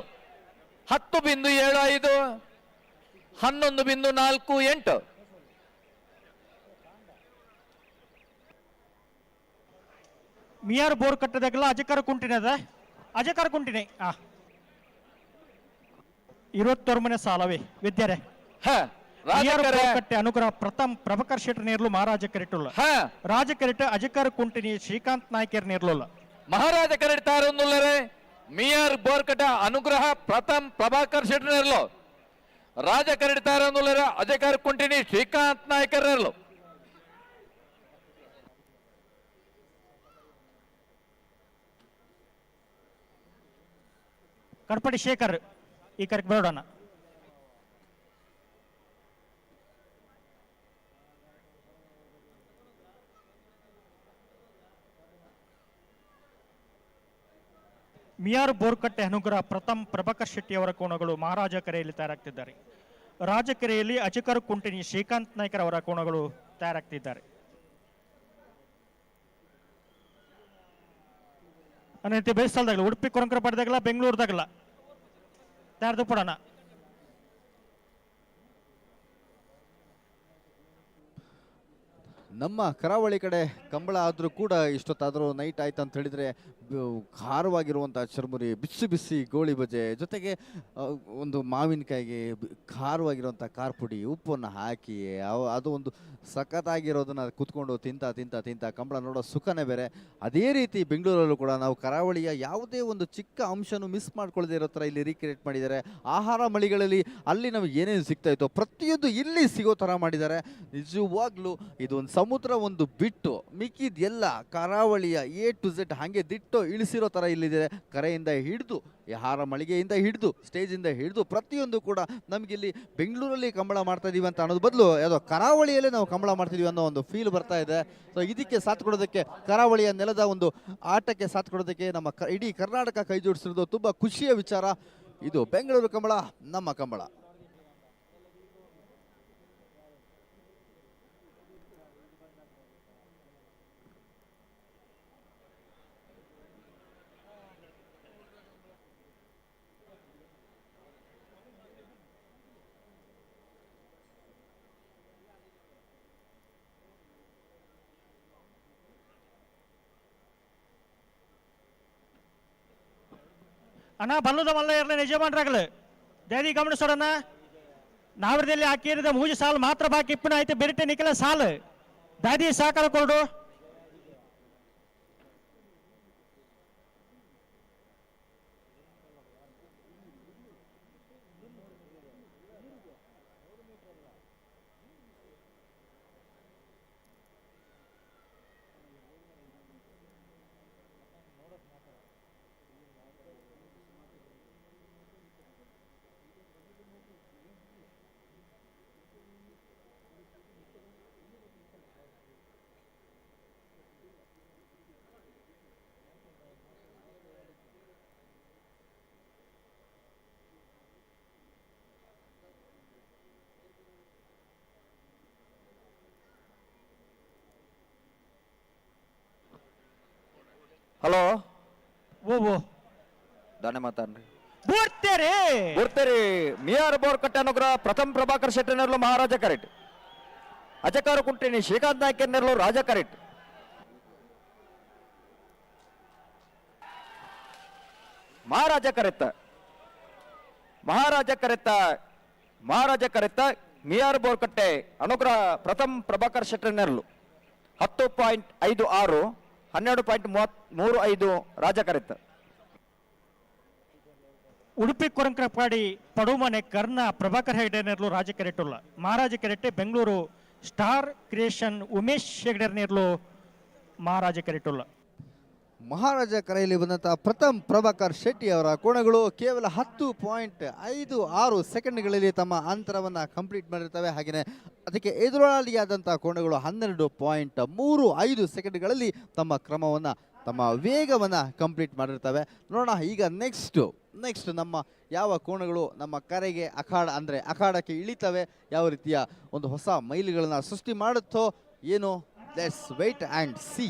10.75 11.48 ಮಿಯಾರ್ ಬೋರ್ ಕಟ್ಟದಾಗಲ್ಲ ಅಜಕಾರ ಕುಂಟಿನಿ 22 ಮನೆ ಸಾಲವೇ ವಿದ್ಯಾರೆ ಕಟ್ಟೆ ಅನುಗ್ರಹ ಪ್ರಥಮ್ ಪ್ರಭಾಕರ್ ಶೆಟ್ಟರ್ ನೇರ್ಲು ಮಹಾರಾಜ ಕರೆಟುಲ್ಲ ರಾಜ ಕರೆಟ್ ಅಜಕಾರ ಕುಂಟಿನಿ ಶ್ರೀಕಾಂತ್ ನಾಯ್ಕರ್ ನೇರ್ಲುಲ್ಲ ಮಹಾರಾಜ ಕರೆಟ್ ತಾರೊಂದುಲ್ಲರೆ ಮಿಯಾರ್ ಬೋರ್ಕಟ ಅನುಗ್ರಹ ಪ್ರಥಮ್ ಪ್ರಭಾಕರ್ ಶೆಟ್ಟರ್ ನೇರ್ಲು ರಾಜ ಕರೆಟ್ ತಾರೊಂದುಲ್ಲರೆ ಅಜಕಾರ ಕುಂಟಿನಿ ಶ್ರೀಕಾಂತ್ ನಾಯ್ಕರ್ ನೇರ್ಲು ಕಡ್ಪಡಿ ಶೇಖರ್ ಈ ಕರೆಕ್ಟ್ ಬೇಡೋಣ ಮಿಯಾರ್ ಬೋರ್ಕಟ್ಟೆ ಅನುಗ್ರಹ ಪ್ರಥಮ್ ಪ್ರಭಾಕರ್ ಶೆಟ್ಟಿ ಅವರ ಕೋಣಗಳು ಮಹಾರಾಜ ಕೆರೆಯಲ್ಲಿ ತಯಾರಾಗ್ತಿದ್ದಾರೆ ರಾಜಕೆರೆಯಲ್ಲಿ ಅಜಕರ್ ಕುಂಟಿನಿ ಶ್ರೀಕಾಂತ್ ನಾಯ್ಕರ್ ಅವರ ಕೋಣಗಳು ತಯಾರಾಗ್ತಿದ್ದಾರೆ ಅನ್ನಂತೆ ಬೇಯಿಸಲ್ದಾಗಲ್ಲ ಉಡುಪಿ ಕೊರಂಕರ ಪಡೆದಾಗಲ್ಲ ಬೆಂಗಳೂರದಾಗಲ್ಲ ತಯಾರ್ದು ಪಡೋಣ ನಮ್ಮ ಕರಾವಳಿ ಕಡೆ ಕಂಬಳ ಆದರೂ ಕೂಡ ಇಷ್ಟೊತ್ತಾದರೂ ನೈಟ್ ಆಯ್ತು ಅಂತ ಹೇಳಿದರೆ ಖಾರವಾಗಿರುವಂಥ ಚರ್ಮುರಿ ಬಿಸಿ ಬಿಸಿ ಗೋಳಿ ಬಜೆ ಜೊತೆಗೆ ಒಂದು ಮಾವಿನಕಾಯಿಗೆ ಖಾರವಾಗಿರುವಂಥ ಖಾರ ಪುಡಿ ಉಪ್ಪನ್ನು ಹಾಕಿ ಅದು ಒಂದು ಸಖತ್ತಾಗಿರೋದನ್ನು ಕುತ್ಕೊಂಡು ತಿಂತ ಕಂಬಳ ನೋಡೋ ಸುಖನೇ ಬೇರೆ. ಅದೇ ರೀತಿ ಬೆಂಗಳೂರಲ್ಲೂ ಕೂಡ ನಾವು ಕರಾವಳಿಯ ಯಾವುದೇ ಒಂದು ಚಿಕ್ಕ ಅಂಶನೂ ಮಿಸ್ ಮಾಡ್ಕೊಳ್ಳದೆ ಇರೋ ಥರ ಇಲ್ಲಿ ರೀಕ್ರಿಯೇಟ್ ಮಾಡಿದ್ದಾರೆ. ಆಹಾರ ಮಳಿಗಳಲ್ಲಿ ಅಲ್ಲಿ ನಮಗೆ ಏನೇನು ಸಿಗ್ತಾ ಇತ್ತೋ ಪ್ರತಿಯೊಂದು ಇಲ್ಲಿ ಸಿಗೋ ಥರ ಮಾಡಿದ್ದಾರೆ. ನಿಜವಾಗ್ಲೂ ಇದು ಒಂದು ಸಮುದ್ರ ಒಂದು ಬಿಟ್ಟು ಮಿಕ್ಕಿದೆಲ್ಲ ಕರಾವಳಿಯ A to Z ಹಾಗೆ ದಿಟ್ಟು ಇಳಿಸಿರೋ ಥರ ಇಲ್ಲಿದೆ. ಕರೆಯಿಂದ ಹಿಡಿದು ಆಹಾರ ಮಳಿಗೆಯಿಂದ ಹಿಡಿದು ಸ್ಟೇಜಿಂದ ಹಿಡಿದು ಪ್ರತಿಯೊಂದು ಕೂಡ ನಮಗಿಲ್ಲಿ ಬೆಂಗಳೂರಲ್ಲಿ ಕಂಬಳ ಮಾಡ್ತಾ ಇದೀವಿ ಅಂತ ಅನ್ನೋದು ಬದಲು ಯಾವುದೋ ಕರಾವಳಿಯಲ್ಲೇ ನಾವು ಕಂಬಳ ಮಾಡ್ತಿದೀವಿ ಅನ್ನೋ ಒಂದು ಫೀಲ್ ಬರ್ತಾ ಇದೆ. ಸೊ ಇದಕ್ಕೆ ಸಾಥ್ ಕೊಡೋದಕ್ಕೆ ಕರಾವಳಿಯ ನೆಲದ ಒಂದು ಆಟಕ್ಕೆ ಸಾಥ್ ಕೊಡೋದಕ್ಕೆ ನಮ್ಮ ಇಡೀ ಕರ್ನಾಟಕ ಕೈ ಜೋಡಿಸಿರೋದು ತುಂಬ ಖುಷಿಯ ವಿಚಾರ. ಇದು ಬೆಂಗಳೂರು ಕಂಬಳ, ನಮ್ಮ ಕಂಬಳ. ಅಣ್ಣ ಬಲ್ಲದ ಮಲ್ಲ ಇರಲಿ ಯಜಮಾನ್ರಾಗಲು ದೇದಿ ಗಮನಿಸೋಣ. ನಾವರದಲ್ಲಿ ಹಾಕಿರಿದ ಮೂಜು ಸಾಲು ಮಾತ್ರ ಬಾಕಿ ಇಪ್ಪನ ಆಯ್ತು ಬೆರಿಟೆ ನಿಖಲ ಸಾಲು ದಾದಿ ಸಾಕಾರ ಕೊಡು. ಹಲೋ ಓ ದಾನೆ ಮಾತಾಡ್ರಿ ಬೂರ್ತೆರಿ ಮಿಯಾರ್ ಬೋರ್ಕಟ್ಟೆ ಅನುಗ್ರಹ ಪ್ರಥಮ್ ಪ್ರಭಾಕರ್ ಶೆಟ್ಟಿ ನೆರಳು ಮಹಾರಾಜ ಕರೆಟ್ ಅಜಕಾರ ಕುಂಟಿನಿ ಶ್ರೀಕಾಂತ್ ನಾಯ್ಕರ್ ನೆರಳು ರಾಜ ಕರೆಟ್ ಮಹಾರಾಜ ಕರೆತ್ತ ಮಿಯಾರ್ ಬೋರ್ಕಟ್ಟೆ ಅನುಗ್ರಹ ಪ್ರಥಮ್ ಪ್ರಭಾಕರ್ ಶೆಟ್ಟಿ ನೆರಳು 10.56, 12.35 ರಾಜಕರಿತ. ಉಡುಪಿ ಕೊರಂಕ್ರಪಾಡಿ ಪಡುಮನೆ ಕರ್ನ ಪ್ರಭಾಕರ್ ಹೆಗ್ಡೆರ್ನೇರ್ಲು ರಾಜಕೆರೆಟ್ಟುಲ್ಲ ಮಹಾರಾಜ ಕೆರೆಟ್ಟೆ ಬೆಂಗಳೂರು ಸ್ಟಾರ್ ಕ್ರಿಯೇಷನ್ ಉಮೇಶ್ ಹೆಗ್ಡೆರ್ನೇರ್ಲು ಮಹಾರಾಜ ಕೆರೆಟ್ಟುಲ್ಲ. ಮಹಾರಾಜ ಕರೆಯಲ್ಲಿ ಬಂದಂತಹ ಪ್ರಥಮ್ ಪ್ರಭಾಕರ್ ಶೆಟ್ಟಿ ಅವರ ಕೋಣಗಳು ಕೇವಲ 10.56 ಸೆಕೆಂಡ್ಗಳಲ್ಲಿ ತಮ್ಮ ಅಂತರವನ್ನು ಕಂಪ್ಲೀಟ್ ಮಾಡಿರ್ತವೆ. ಹಾಗೆಯೇ ಅದಕ್ಕೆ ಎದುರಾಳಿಯಾದಂಥ ಕೋಣಗಳು 12.35 ಸೆಕೆಂಡ್ಗಳಲ್ಲಿ ತಮ್ಮ ಕ್ರಮವನ್ನು ತಮ್ಮ ವೇಗವನ್ನು ಕಂಪ್ಲೀಟ್ ಮಾಡಿರ್ತವೆ. ನೋಡೋಣ ಈಗ ನೆಕ್ಸ್ಟ್ ನಮ್ಮ ಯಾವ ಕೋಣಗಳು ನಮ್ಮ ಕರೆಗೆ ಅಖಾಡಕ್ಕೆ ಇಳಿತವೆ, ಯಾವ ರೀತಿಯ ಒಂದು ಹೊಸ ಮೈಲಿಗಳನ್ನು ಸೃಷ್ಟಿ ಮಾಡುತ್ತೋ ಏನು. Let's wait and see.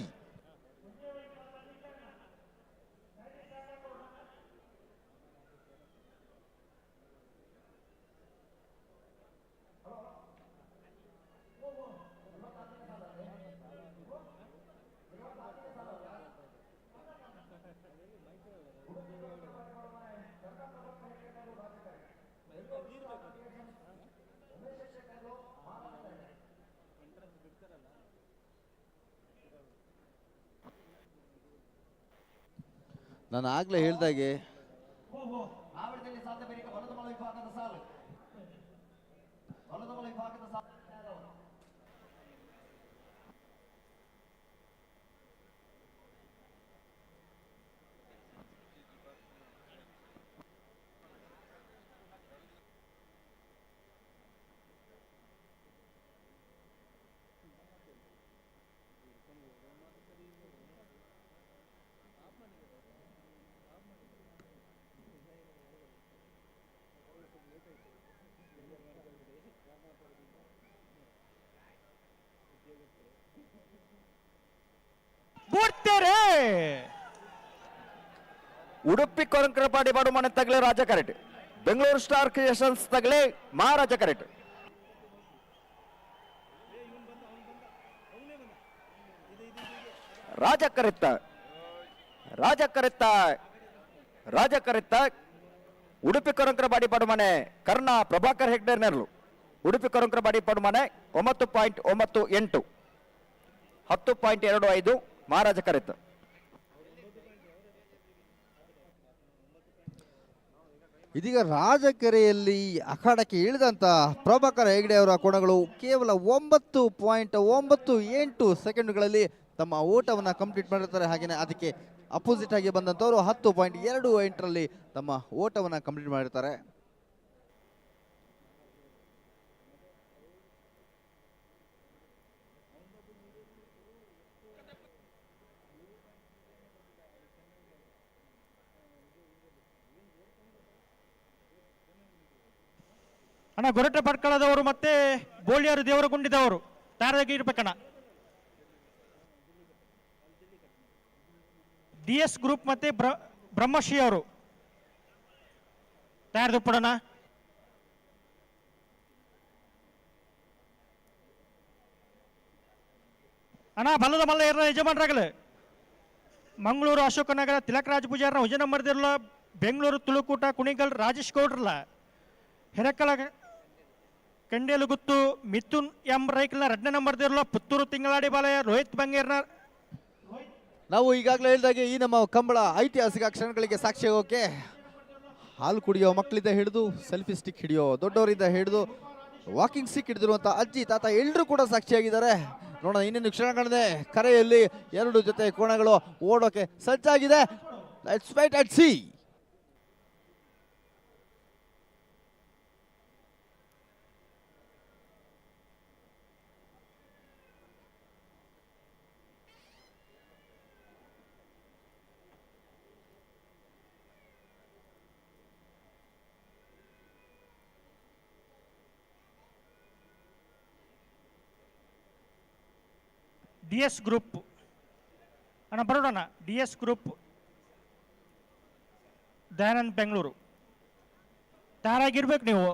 ನಾನು ಆಗಲೇ ಹೇಳ್ದಾಗೆ ಉಡುಪಿ ಕೊರಂಕ್ರಪಾಡಿ ಬಡುಮನೆ ತಗಲೆ ರಾಜ ಕರೆಟ್, ಬೆಂಗಳೂರು ಸ್ಟಾರ್ ಕ್ರಿಯೇಷನ್ಸ್ ತಗಲೆ ಮಹಾರಾಜ ಕರೆಟ್. ರಾಜಕರಿತ್ತ ಉಡುಪಿ ಕೊರಂಕ್ರಪಾಡಿ ಪಡುಮನೆ ಕರ್ಣ ಪ್ರಭಾಕರ್ ಹೆಗ್ಡೆರ್ನರ್ಲು. ಉಡುಪಿ ಕೊರಂಕ್ರಪಾಡಿ ಪಡುಮನೆ 9.98, 10.25 ಮಹಾರಾಜ ಕರೆತ್ತ. ಇದೀಗ ರಾಜಕೆರೆಯಲ್ಲಿ ಅಖಾಡಕ್ಕೆ ಇಳಿದಂಥ ಪ್ರಭಾಕರ್ ಹೆಗ್ಡೆ ಅವರ ಕೋಣಗಳು ಕೇವಲ 9.98 ಸೆಕೆಂಡ್ಗಳಲ್ಲಿ ತಮ್ಮ ಓಟವನ್ನು ಕಂಪ್ಲೀಟ್ ಮಾಡಿರ್ತಾರೆ. ಹಾಗೆಯೇ ಅದಕ್ಕೆ ಅಪೋಸಿಟ್ ಆಗಿ ಬಂದಂಥವರು 10.28ರಲ್ಲಿ ತಮ್ಮ ಓಟವನ್ನು ಕಂಪ್ಲೀಟ್ ಮಾಡಿರ್ತಾರೆ. ಅಣ್ಣ ಗೊರಟೆ ಪಡ್ಕಳದವರು ಮತ್ತೆ ಬೋಳಿಯಾರು ದೇವರಗುಂಡಿದವರು ತಯಾರಾಗಿ ಇರ್ಬೇಕಣ್ಣ. DS ಗ್ರೂಪ್ ಮತ್ತೆ ಬ್ರಹ್ಮಶ್ರೀ ಅವರು ತಯಾರು ಪಡೋಣ. ಅಣ್ಣ ಬಲ್ಲದ ಮಲ್ಲ ಇರೋ ಯಜಮಾನರಾಗಲಿ ಮಂಗಳೂರು ಅಶೋಕನಗರ ತಿಲಕರಾಜ ಪೂಜಾರನ ಹುಜನ ಮರ್ದಿರಲ್ಲ, ಬೆಂಗಳೂರು ತುಳುಕೂಟ ಕುಣಿಗಲ್ ರಾಜೇಶ್ ಗೌಡ್ರಲ್ಲ, ಹಿರಕಲ ಕಂಡೇಲುಗುತ್ತು ಮಿಥುನ್ ಎಂ ರೈಕಲ್ನ 2ನೇ ನಂಬರ್ದಿರಲ್ಲ, ಪುತ್ತೂರು ತಿಂಗಳಾಡಿ ಬಾಲಯ ರೋಹಿತ್ ಬಂಗೇರ್ನ. ನಾವು ಈಗಾಗಲೇ ಹೇಳಿದಾಗೆ ಈ ನಮ್ಮ ಕಂಬಳ ಐತಿಹಾಸಿಕ ಕ್ಷಣಗಳಿಗೆ ಸಾಕ್ಷಿ ಆಗೋಕೆ ಹಾಲು ಕುಡಿಯೋ ಮಕ್ಕಳಿಂದ ಹಿಡಿದು ಸೆಲ್ಫಿ ಸ್ಟಿಕ್ ಹಿಡಿಯೋ ದೊಡ್ಡವರಿಂದ ಹಿಡಿದು ವಾಕಿಂಗ್ ಸ್ಟಿಕ್ ಹಿಡಿದಿರುವಂಥ ಅಜ್ಜಿ ತಾತ ಎಲ್ಲರೂ ಕೂಡ ಸಾಕ್ಷಿಯಾಗಿದ್ದಾರೆ. ನೋಡೋಣ ಇನ್ನೇನು ಕ್ಷಣಗಳಿದೆ. ಕರೆಯಲ್ಲಿ 2 ಜೊತೆ ಕೋಣಗಳು ಓಡೋಕೆ ಸಜ್ಜಾಗಿದೆ. Let's wait and see. DS group ಅಣ್ಣ ಬರೋಣ. DS ಗ್ರೂಪ್ ದಯಾನಂದ್ ಬೆಂಗಳೂರು ತಯಾರಾಗಿರ್ಬೇಕು ನೀವು.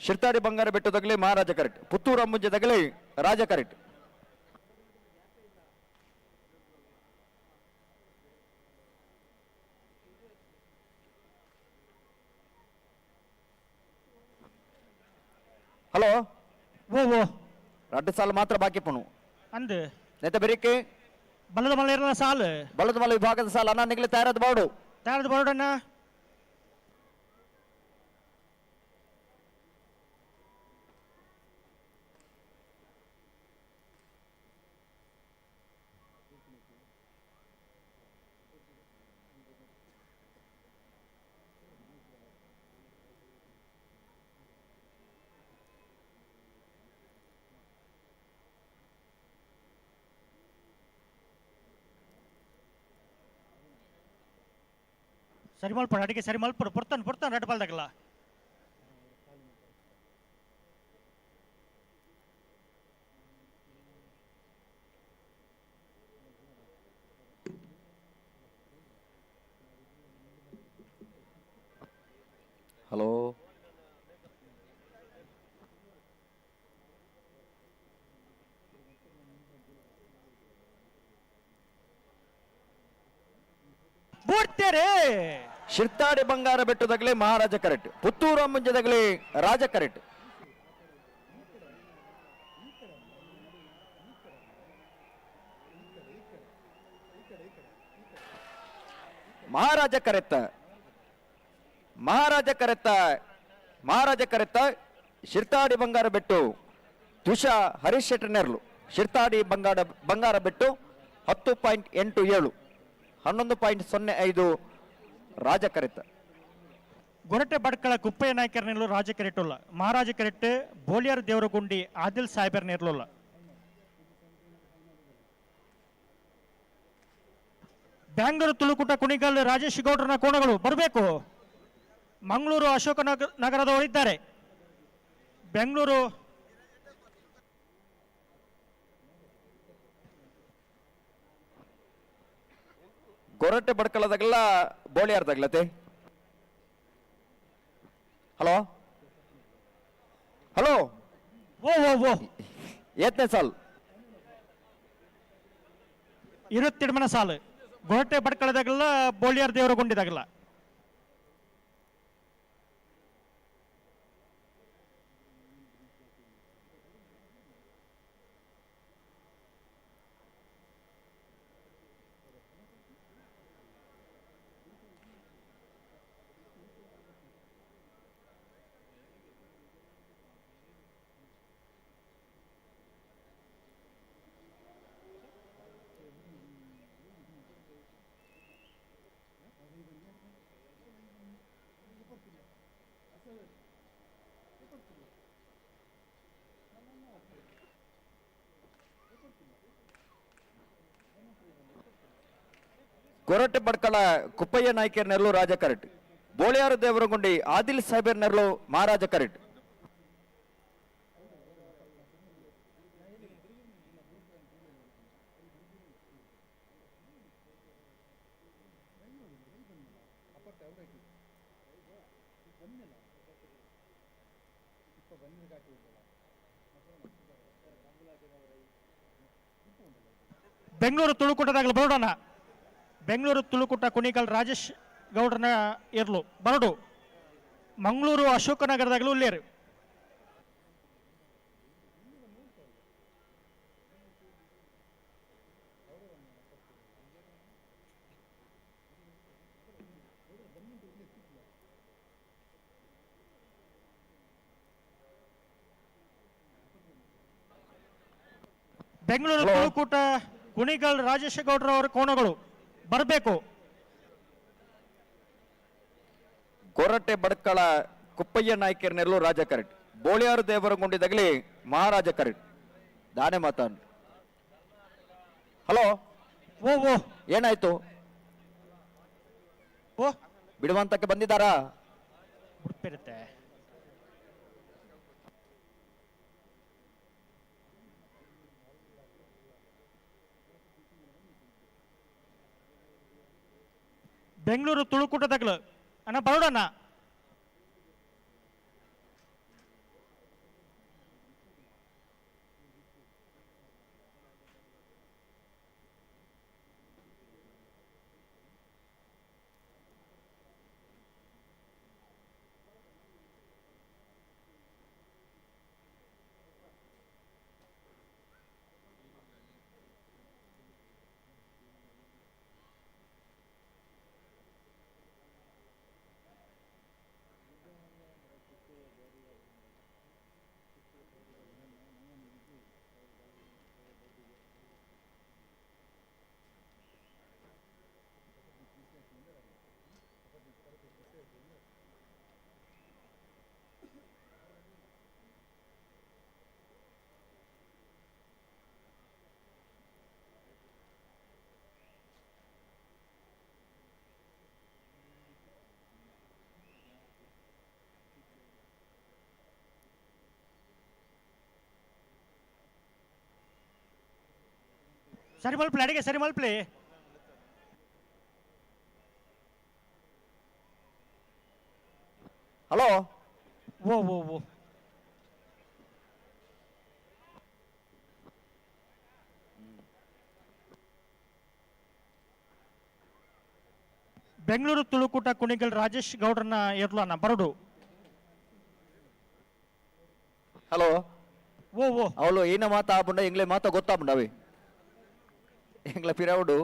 ಶಿರ್ತಾಡಿ ಬಂಗಾರ ಬೆಟ್ಟು ತಗಲಿ ಮಹಾರಾಜ ಕರೆಕ್ಟ್. ಪುತ್ತೂರು ಅಂಬುಂಜೆ ತಗಲಿ ರಾಜ ಕರೆಕ್ಟ್. ಹಲೋ ಓ ಓ 2 ಸಾಲ ಮಾತ್ರ ಬಾಕಿ ಪಣು ಅಂದು ನೆತ್ತ ಬೆರಿಕೆ ಬಲ್ಲದ ಮಲ್ಲ ಇರಲ್ಲ ಸಾಲು ಬಲದ ಮಲ ವಿಭಾಗದ ಸಾಲ ಅನ್ನ ನಿಗ್ಲಿ ತಯಾರಾದ ಬಾಡು ತಾರದ ಬರೋಡಣ್ಣ. ಸರಿ ಮಲ್ಪಡ ಅಡಿಗೆ ಸರಿ ಮಲ್ಪಡು ಪುರ್ತಾನೆ ರೆಡ್ ಬಾಲ್ದಾಗಲ್ಲ. ಹಲೋ ಬೂಡ್ತೇರೆ ಶಿರ್ತಾಡಿ ಬಂಗಾರ ಬೆಟ್ಟು ತಗಲಿ ಮಹಾರಾಜ ಕರೆಕ್ಟ್. ಪುತ್ತೂರು ಅಂಬುಂಜೆ ತಗಲಿ ರಾಜ ಕರೆಕ್ಟ್. ಮಹಾರಾಜ ಕರೆತ್ತ ಶಿರ್ತಾಡಿ ಬಂಗಾರ ಬೆಟ್ಟು ತುಷಾ ಹರೀಶ್ ಶೆಟ್ಟಿ ನೆರ್ಲು. ಶಿರ್ತಾಡಿ ಬಂಗಾರ ಬೆಟ್ಟು 10.87 11.05 ರಾಜ ಕರೆತ್ತ. ಗೊರಟೆ ಬಡ್ಕಳ ಕುಪ್ಪಯ್ಯ ನಾಯ್ಕರ್ ನೆರಳು ರಾಜ ಕೆರೆಟ್ಟುಲ್ಲ. ಮಹಾರಾಜ ಕೆರೆಟ್ಟು ಬೋಲಿಯಾರ್ ದೇವರಗುಂಡಿ ಆದಿಲ್ ಸಾಹೇಬರ್ ನೆರಳುಲ್ಲ. ಬ್ಯಾಂಗ್ಳೂರು ತುಳುಕುಟ ಕುಣಿಗಲ್ ರಾಜೇಶ್ ಗೌಡ್ರನ ಕೋಣಗಳು ಬರಬೇಕು. ಮಂಗಳೂರು ಅಶೋಕ ನಗರದವರಿದ್ದಾರೆ. ಬೆಂಗಳೂರು ಗೊರಟೆ ಬಡ್ಕಳದಾಗಲ್ಲ ಬೋಳಿಯಾರ್ದಾಗ್ಲತೆ. ಹಲೋ ಹಲೋ ಓ ಓ ಓ ಏತ್ನೇ ಸಾಲ್ 22 ಸಾಲು ಗೊರಟೆ ಬಡ್ಕಳದಾಗಲ್ಲ ಬೋಳಿಯಾರ್ ದೇವರಗುಂಡಿದಾಗಲ್ಲ. ಗೊರಟೆ ಬಡ್ಕಳ ಕುಪ್ಪಯ್ಯ ನಾಯ್ಕರ್ ನೆರಳು ರಾಜ ಕರೆಕ್ಟ್. ಬೋಳಿಯಾರು ದೇವರಗುಂಡಿ ಆದಿಲ್ ಸಾಹೇಬರ್ ನೆರಳು ಮಹಾರಾಜ ಕರೆಕ್ಟ್. ಬೆಂಗಳೂರು ತುಳುಕೂಟದಾಗಲು ಬರೋಡಣ. ಬೆಂಗಳೂರು ತುಳುಕೂಟ ಕುಣಿಗಲ್ ರಾಜೇಶ್ ಗೌಡ್ರನ ಇರ್ಲು ಬರಡು. ಮಂಗಳೂರು ಅಶೋಕನಗರದಾಗಲೂ ಇಲ್ಲೇರು. ಬೆಂಗಳೂರು ತುಳುಕೂಟ ಕುಣಿಗಲ್ ರಾಜೇಶ್ ಗೌಡ್ರವರ ಕೋಣಗಳು ಬರಬೇಕು. ಗೊರಟೆ ಬಡ್ಕಳ ಕುಪ್ಪಯ್ಯ ನಾಯ್ಕರ್ ನೆರಳು ರಾಜ ಕರೆಕ್ಟ್. ಬೋಳಿಯಾರು ದೇವರಗುಂಡಿದಾಗಲಿ ಮಹಾರಾಜ ಕರೆಕ್ಟ್. ದಾನೆ ಮಾತಾನ್. ಹಲೋ ಓ ಓ ಏನಾಯ್ತು? ಓ ಬಿಡುವಂತಕ್ಕೆ ಬಂದಿದ್ದಾರಾ? ಉಡುಪಿರುತ್ತೆ. ಬೆಂಗಳೂರು ತುಳುಕೂಟದಾಗಲು ಅಣ್ಣ ಬರೋಡಣ್ಣ. ಸರಿ ಮಲ್ಪ್ಲೆ ಅಡಿಗೆ ಸರಿ ಮಲ್ಪ್ಲೆ. ಹಲೋ ಓ ಓ ಓ ಬೆಂಗಳೂರು ತುಳುಕೂಟ ಕುಣಿಗಲ್ ರಾಜೇಶ್ ಗೌಡ್ರನ್ನ ಇರ್ಲಣ್ಣ ಬರಡು. ಹಲೋ ಓ ಓ ಅವಳು ಏನ ಮಾತಾ ಆಪುಂಡ ಎಂಗ್ಲೆ ಮಾತಾ ಗೊತ್ತಾಪುಂಡ ಅವಿ ಎಂಗ್ಲ ಪಿರವುಡು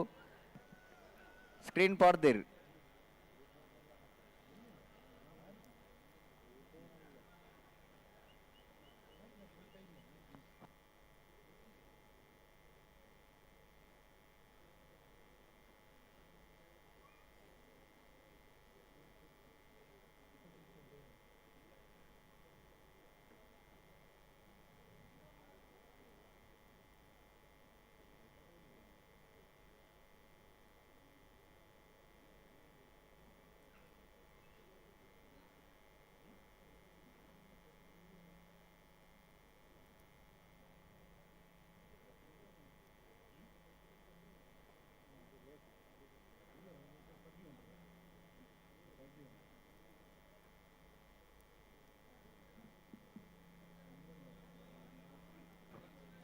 ಸ್ಕ್ರೀನ್ ಪಾಡ್ದೇರು.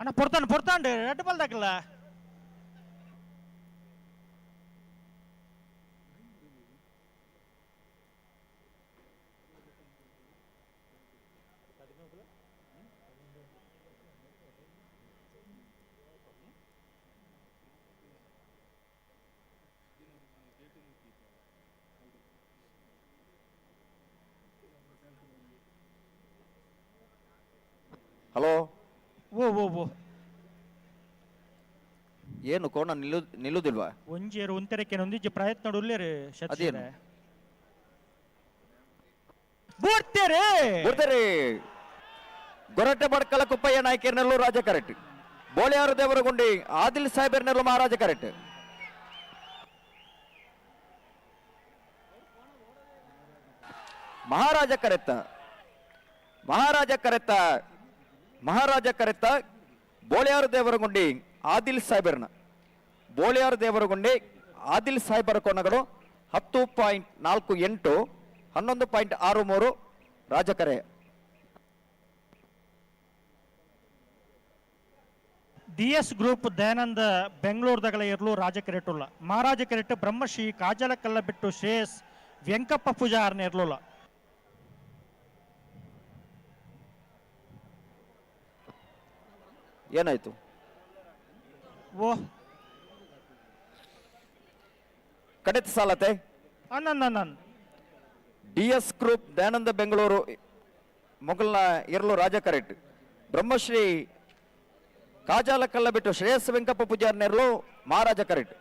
ಅಣ್ಣ ಪೊರ್ತಾಂಡು ರೆಡ್ ಬಾಲ್ ದಾಕಲ್ಲ. ಹಲೋ ಓ ಓ ಓ ಏನು ಕೋಣ ನಿಲ್ಲುದಿಲ್ವಾ? ಒಂಜೇರು ಒಂತೆರಕ್ಕೆ ಒಂದಿಜ್ಜೆ ಪ್ರಯತ್ನ ಉಳ್ಳೇರು ಅದೇನು? ಬೂಡ್ತೇರೆ ಬರ್ತಾರೆ ಗೊರಟೆ ಬಡ್ಕಲ ಕುಪ್ಪಯ್ಯ ನಾಯ್ಕೇರ್ನೆಲ್ಲೂ ರಾಜ ಕರೆಕ್ಟ್. ಬೋಳಿಯಾರು ದೇವರಗುಂಡಿ ಆದಿಲ್ ಸಾಹೇಬರ್ನೆಲ್ಲೂ ಮಹಾರಾಜ ಕರೆಕ್ಟ್. ಮಹಾರಾಜ ಕರೆತ್ತ ಬೋಳಿಯಾರು ದೇವರಗುಂಡಿ ಆದಿಲ್ ಸಾಹೇಬರ್ನ ಬೋಳಿಯಾರು ದೇವರಗುಂಡಿ ಆದಿಲ್ ಸಾಹೇಬರ ಕೋನಗಳು 10.48 11.63 ರಾಜಕರೆ. DS ಗ್ರೂಪ್ ದಯಾನಂದ ಬೆಂಗಳೂರದಾಗಲ ಇರ್ಲು ರಾಜ ಕೆರೆಟುಲ್ಲ ಮಹಾರಾಜ ಕೆರೆಟ್ ಬ್ರಹ್ಮಶ್ರೀ ಕಾಜಲ ಕಲ್ಲ ಬಿಟ್ಟು ಶ್ರೇಯಸ್ ವೆಂಕಪ್ಪ ಪೂಜಾರ್ನ ಇರ್ಲುಲ್ಲ. ಏನಾಯ್ತು? ಓ ಕಡೆತ ಸಾಲತೆ ಅನ್ನ DS ಗ್ರೂಪ್ ದಯಾನಂದ ಬೆಂಗಳೂರು ಮೊಘಲ್ನ ಇರ್ಲು ರಾಜ ಕರೆಕ್ಟ್. ಬ್ರಹ್ಮಶ್ರೀ ಕಾಜಾಲ ಕಲ್ಲ ಬಿಟ್ಟು ಶ್ರೇಯಸ್ ವೆಂಕಪ್ಪ ಪೂಜಾರ್ನೆರ್ಲು ಮಹಾರಾಜ ಕರೆಕ್ಟ್.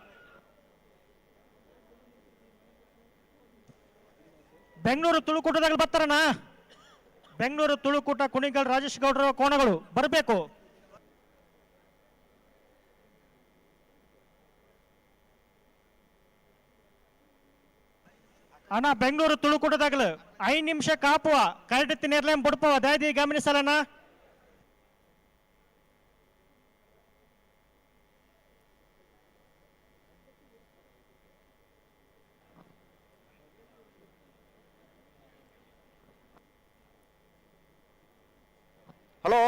ಬೆಂಗಳೂರು ತುಳುಕೂಟದಾಗ ಬರ್ತಾರಣ. ಬೆಂಗಳೂರು ತುಳುಕೂಟ ಕುಣಿಗಲ್ ರಾಜೇಶ್ ಗೌಡ್ರ ಕೋಣಗಳು ಬರಬೇಕು. ಅಣ್ಣ ಬೆಂಗಳೂರು ತುಳುಕೂಟದಾಗಲು 5 ನಿಮಿಷ ಕಾಪುವ ಕರೆಕ್ಟ್ ನೇರ್ಲೇಂ ಬುಡ್ಪವ ದಯದಿ ಗಮನಿಸಲಣ್ಣ. ಹಲೋ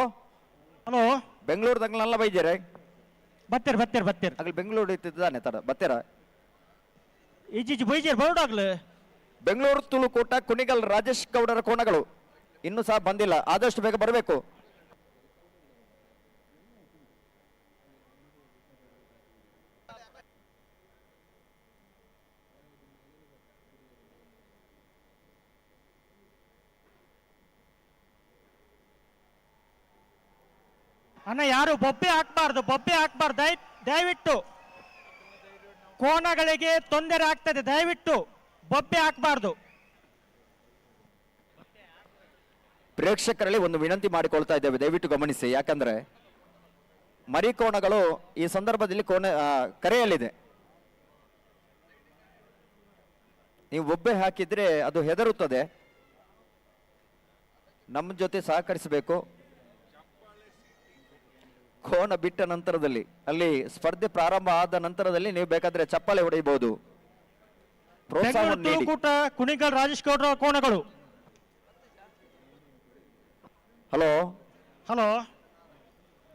ಹಲೋ ಬೆಂಗಳೂರದಾಗಲೆಲ್ಲ ಬೈಜಾರೆ ಬತ್ತೀರ್ ಆಗಲಿ ಬೆಂಗಳೂರು ಇತ್ತಿದ್ದಾನೆ ತಡ ಬತ್ತೀರ ಈಜೀಜಿ ಬೈಜೇರ್ ಬರೋಡಾಗ್ಲು. ಬೆಂಗಳೂರು ತುಳುಕೂಟ ಕುಣಿಗಲ್ ರಾಜೇಶ್ ಗೌಡರ ಕೋಣಗಳು ಇನ್ನೂ ಸಹ ಬಂದಿಲ್ಲ, ಆದಷ್ಟು ಬೇಗ ಬರಬೇಕು. ಅಣ್ಣ ಯಾರು ಬೊಬ್ಬೆ ಹಾಕ್ಬಾರ್ದು ದಯವಿಟ್ಟು ಕೋಣಗಳಿಗೆ ತೊಂದರೆ ಆಗ್ತದೆ, ದಯವಿಟ್ಟು ಬೊಬ್ಬೆ ಹಾಕ್ಬಾರ್ದು. ಪ್ರೇಕ್ಷಕರಲ್ಲಿ ಒಂದು ವಿನಂತಿ ಮಾಡಿಕೊಳ್ತಾ ಇದ್ದೇವೆ, ದಯವಿಟ್ಟು ಗಮನಿಸಿ. ಯಾಕಂದ್ರೆ ಮರಿಕೋಣಗಳು ಈ ಸಂದರ್ಭದಲ್ಲಿ ಕರೆಯಲ್ಲಿದೆ. ನೀವು ಬೊಬ್ಬೆ ಹಾಕಿದ್ರೆ ಅದು ಹೆದರುತ್ತದೆ. ನಮ್ಮ ಜೊತೆ ಸಹಕರಿಸಬೇಕು. ಕೋನ ಬಿಟ್ಟ ನಂತರದಲ್ಲಿ ಅಲ್ಲಿ ಸ್ಪರ್ಧೆ ಪ್ರಾರಂಭ ಆದ ನಂತರದಲ್ಲಿ ನೀವು ಬೇಕಾದ್ರೆ ಚಪ್ಪಾಳೆ ಹೊಡೆಯಬಹುದು. ಪ್ರೋತ್ಸಾಹವನ್ನು ನೀಡಿ. ತುಳುಕೂಟ ಕುಣಿಗಲ್ ರಾಜೇಶ್ ಗೌಡ್ರ ಕೋಣಗಳು. ಹಲೋ ಹಲೋ,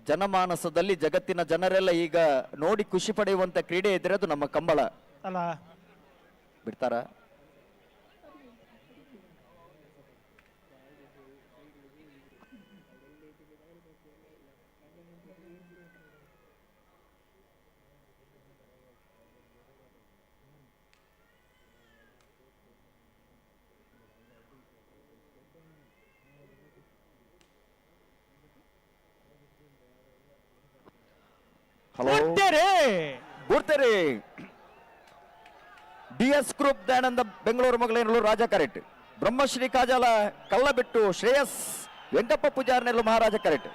ಜನಮಾನಸದಲ್ಲಿ ಜಗತ್ತಿನ ಜನರೆಲ್ಲ ಈಗ ನೋಡಿ ಖುಷಿ ಪಡೆಯುವಂತ ಕ್ರೀಡೆ ಇದ್ರೆ ಅದು ನಮ್ಮ ಕಂಬಳ. ಅಲ್ಲ ಬಿಡ್ತಾರ? ಹಲೋ, ಗುರ್ತೇರಿ DS ಗ್ರೂಪ್ ದಯಾನಂದ ಬೆಂಗಳೂರು ಮಗಳೇನಲ್ಲೂ ರಾಜ ಕರೆಟ್, ಬ್ರಹ್ಮಶ್ರೀ ಕಾಜಾಲ ಕಲ್ಲಬಿಟ್ಟು ಶ್ರೇಯಸ್ ವೆಂಕಪ್ಪ ಪೂಜಾರ್ನೆಲ್ಲು ಮಹಾರಾಜ ಕರೆಟ್,